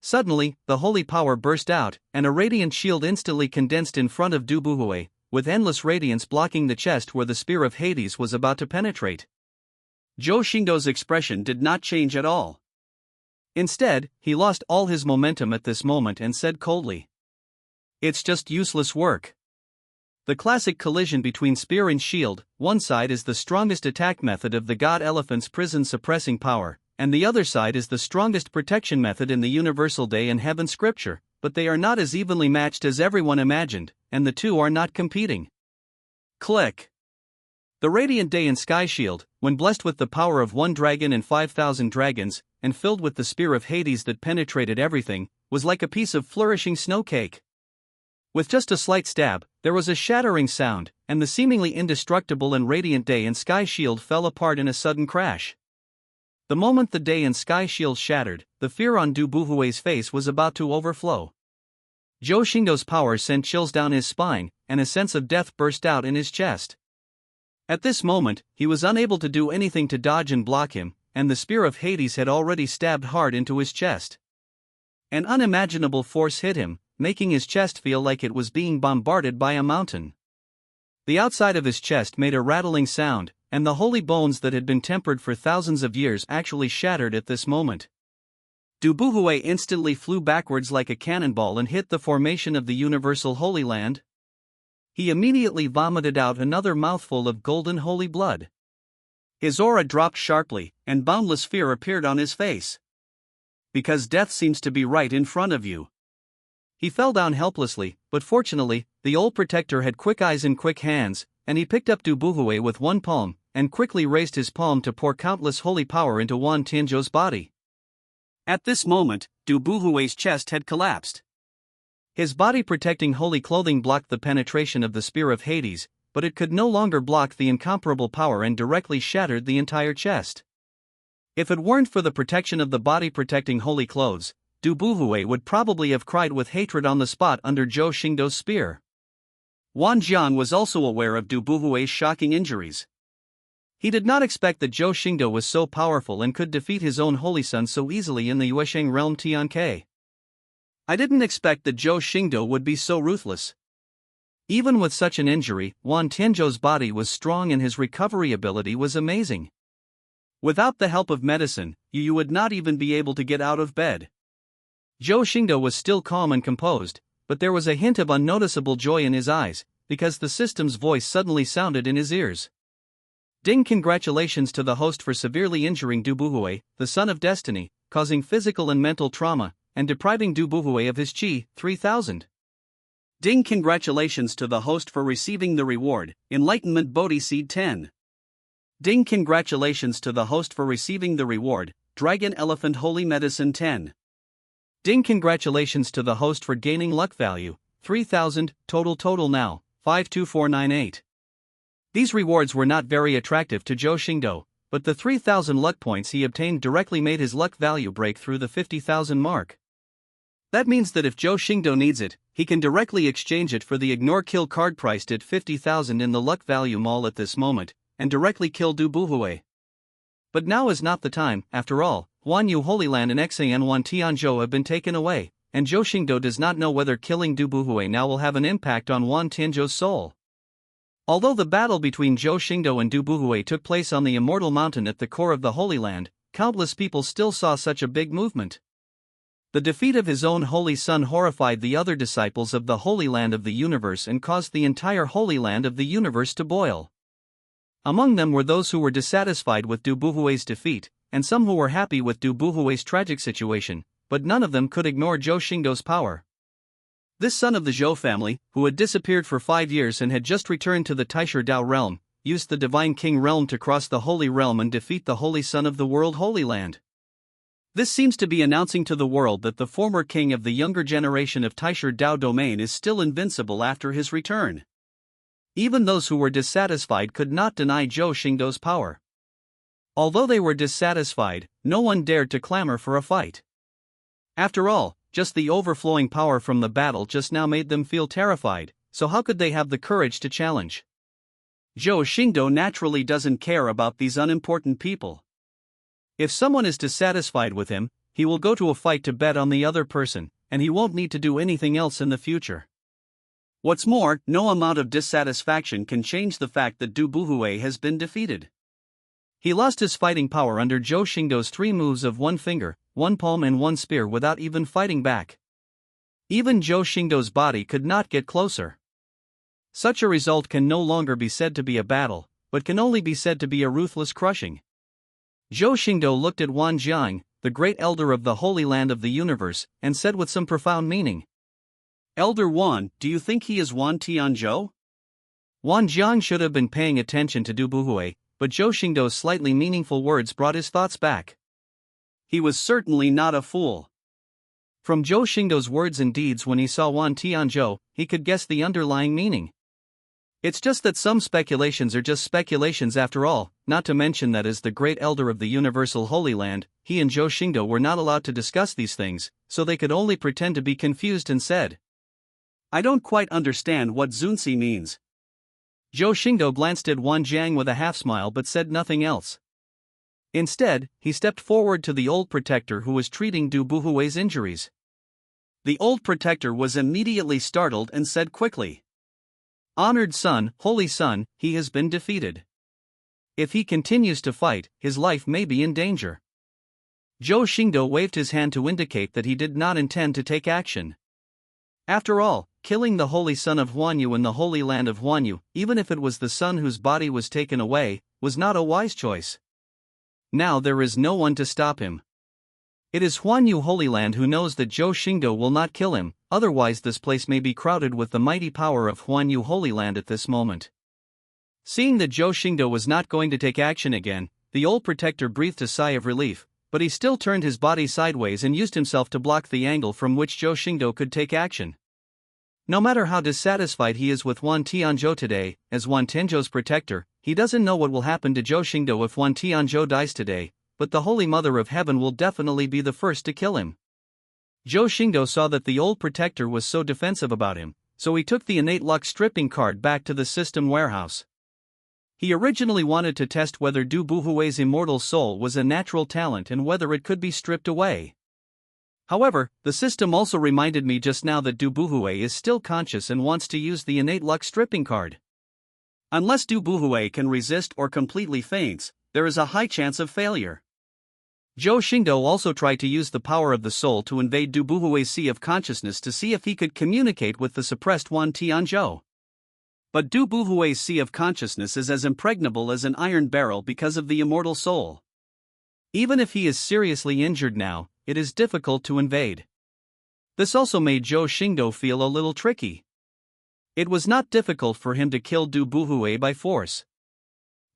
Suddenly, the holy power burst out, and a radiant shield instantly condensed in front of Du Buhui, with endless radiance blocking the chest where the spear of Hades was about to penetrate. Zhou Xingdou's expression did not change at all. Instead, he lost all his momentum at this moment and said coldly, "It's just useless work." The classic collision between spear and shield, one side is the strongest attack method of the god elephant's prison suppressing power, and the other side is the strongest protection method in the universal day and heaven scripture, but they are not as evenly matched as everyone imagined, and the two are not competing. Click. The radiant day and sky shield, when blessed with the power of 1 dragon and 5,000 dragons, and filled with the spear of Hades that penetrated everything, was like a piece of flourishing snow cake. With just a slight stab, there was a shattering sound, and the seemingly indestructible and radiant day and sky shield fell apart in a sudden crash. The moment the day and sky shield shattered, the fear on Du Buhui's face was about to overflow. Zhou Xingdou's power sent chills down his spine, and a sense of death burst out in his chest. At this moment, he was unable to do anything to dodge and block him, and the spear of Hades had already stabbed hard into his chest. An unimaginable force hit him, making his chest feel like it was being bombarded by a mountain. The outside of his chest made a rattling sound, and the holy bones that had been tempered for thousands of years actually shattered at this moment. Du Buhui instantly flew backwards like a cannonball and hit the formation of the universal Holy Land. He immediately vomited out another mouthful of golden holy blood. His aura dropped sharply, and boundless fear appeared on his face. Because death seems to be right in front of you. He fell down helplessly, but fortunately, the old protector had quick eyes and quick hands, and he picked up Du Buhui with one palm, and quickly raised his palm to pour countless holy power into Wan Tianzhou's body. At this moment, Du Buhui's chest had collapsed. His body-protecting holy clothing blocked the penetration of the spear of Hades, but it could no longer block the incomparable power and directly shattered the entire chest. If it weren't for the protection of the body-protecting holy clothes, Du Buhui would probably have cried with hatred on the spot under Zhou Xingdou's spear. Wan Jian was also aware of Du Buhui's shocking injuries. He did not expect that Zhou Xingdou was so powerful and could defeat his own holy son so easily in the Yuesheng realm Tianke. I didn't expect that Zhou Xingdou would be so ruthless. Even with such an injury, Wan Tianzhou's body was strong and his recovery ability was amazing. Without the help of medicine, you would not even be able to get out of bed. Zhou Xingdou was still calm and composed, but there was a hint of unnoticeable joy in his eyes, because the system's voice suddenly sounded in his ears. Ding! Congratulations to the host for severely injuring Du Buhui, the son of destiny, causing physical and mental trauma, and depriving Du Buhui of his Qi, 3000. Ding! Congratulations to the host for receiving the reward, Enlightenment Bodhi Seed 10. Ding! Congratulations to the host for receiving the reward, Dragon Elephant Holy Medicine 10. Ding! Congratulations to the host for gaining luck value, 3000, total now, 52498. These rewards were not very attractive to Zhou Xingdou, but the 3000 luck points he obtained directly made his luck value break through the 50,000 mark. That means that if Zhou Xingdou needs it, he can directly exchange it for the Ignore Kill card priced at 50,000 in the luck value mall at this moment, and directly kill Du Buhui. But now is not the time. After all, Wan Yu Holy Land and Xan Wan Tianzhou have been taken away, and Zhou Xingdou does not know whether killing Du Buhui now will have an impact on Wan Tianzhou's soul. Although the battle between Zhou Xingdou and Du Buhui took place on the Immortal Mountain at the core of the Holy Land, countless people still saw such a big movement. The defeat of his own holy son horrified the other disciples of the Holy Land of the universe and caused the entire Holy Land of the universe to boil. Among them were those who were dissatisfied with Du Buhui's defeat, and some who were happy with Du Buhui's tragic situation, but none of them could ignore Zhou Xingdou's power. This son of the Zhou family, who had disappeared for 5 years and had just returned to the Taisher Dao realm, used the Divine King realm to cross the Holy Realm and defeat the Holy Son of the World Holy Land. This seems to be announcing to the world that the former king of the younger generation of Taisher Dao domain is still invincible after his return. Even those who were dissatisfied could not deny Zhou Xingdou's power. Although they were dissatisfied, no one dared to clamor for a fight. After all, just the overflowing power from the battle just now made them feel terrified, so how could they have the courage to challenge? Zhou Xingdou naturally doesn't care about these unimportant people. If someone is dissatisfied with him, he will go to a fight to bet on the other person, and he won't need to do anything else in the future. What's more, no amount of dissatisfaction can change the fact that Du Buhui has been defeated. He lost his fighting power under Zhou Xingdou's 3 moves of 1 finger, 1 palm and 1 spear without even fighting back. Even Zhou Xingdou's body could not get closer. Such a result can no longer be said to be a battle, but can only be said to be a ruthless crushing. Zhou Xingdou looked at Wan Jiang, the great elder of the Holy Land of the universe, and said with some profound meaning, "Elder Wan, do you think he is Wan Tianzhou?" Wan Jiang should have been paying attention to Du Buhui, but Zhou Xingdou's slightly meaningful words brought his thoughts back. He was certainly not a fool. From Zhou Xingdou's words and deeds when he saw Wan Tianzhou, he could guess the underlying meaning. It's just that some speculations are just speculations after all, not to mention that as the great elder of the universal Holy Land, he and Zhou Xingdou were not allowed to discuss these things, so they could only pretend to be confused and said, "I don't quite understand what Zunzi means." Zhou Xingdou glanced at Wan Jiang with a half-smile but said nothing else. Instead, he stepped forward to the old protector who was treating Du Buhui's injuries. The old protector was immediately startled and said quickly, "Honored son, holy son, he has been defeated. If he continues to fight, his life may be in danger." Zhou Xingdou waved his hand to indicate that he did not intend to take action. After all, killing the holy son of Huanyu in the Holy Land of Huanyu, even if it was the son whose body was taken away, was not a wise choice. Now there is no one to stop him. It is Huanyu Holy Land who knows that Zhou Xingdou will not kill him, otherwise this place may be crowded with the mighty power of Huanyu Holy Land at this moment. Seeing that Zhou Xingdou was not going to take action again, the old protector breathed a sigh of relief, but he still turned his body sideways and used himself to block the angle from which Zhou Xingdou could take action. No matter how dissatisfied he is with Wan Tianzhou today, as Wan Tianzhou's protector, he doesn't know what will happen to Zhou Xingdou if Wan Tianzhou dies today, but the Holy Mother of Heaven will definitely be the first to kill him. Zhou Xingdou saw that the old protector was so defensive about him, so he took the innate luck stripping card back to the system warehouse. He originally wanted to test whether Du Buhui's immortal soul was a natural talent and whether it could be stripped away. However, the system also reminded me just now that Du Buhui is still conscious and wants to use the innate luck stripping card. Unless Du Buhui can resist or completely faints, there is a high chance of failure. Zhou Xingdou also tried to use the power of the soul to invade Du Buhui's sea of consciousness to see if he could communicate with the suppressed Wan Tianzhou. But Du Buhui's sea of consciousness is as impregnable as an iron barrel because of the immortal soul. Even if he is seriously injured now, it is difficult to invade. This also made Zhou Xingdou feel a little tricky. It was not difficult for him to kill Du Buhui by force.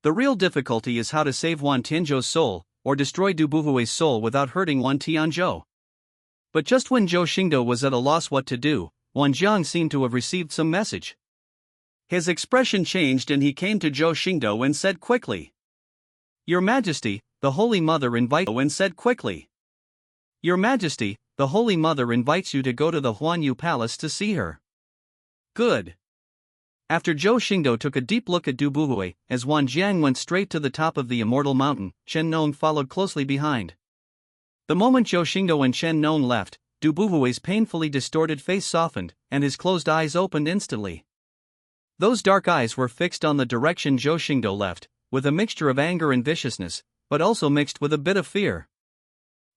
The real difficulty is how to save Wan Tianzhou's soul, or destroy Du Buhui's soul without hurting Wan Tianzhou. But just when Zhou Xingdou was at a loss what to do, Wan Jiang seemed to have received some message. His expression changed and he came to Zhou Xingdou and said quickly, "Your Majesty, the Holy Mother invites you," and said quickly, "Your Majesty, the Holy Mother invites you to go to the Huanyu Palace to see her." Good. After Zhou Xingdou took a deep look at Du Buhui, as Wan Jiang went straight to the top of the immortal mountain, Chen Nong followed closely behind. The moment Zhou Xingdou and Chen Nong left, Du Buhui's painfully distorted face softened, and his closed eyes opened instantly. Those dark eyes were fixed on the direction Zhou Xingdou left, with a mixture of anger and viciousness, but also mixed with a bit of fear.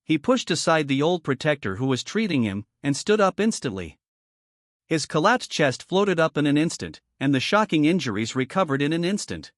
He pushed aside the old protector who was treating him, and stood up instantly. His collapsed chest floated up in an instant, and the shocking injuries recovered in an instant.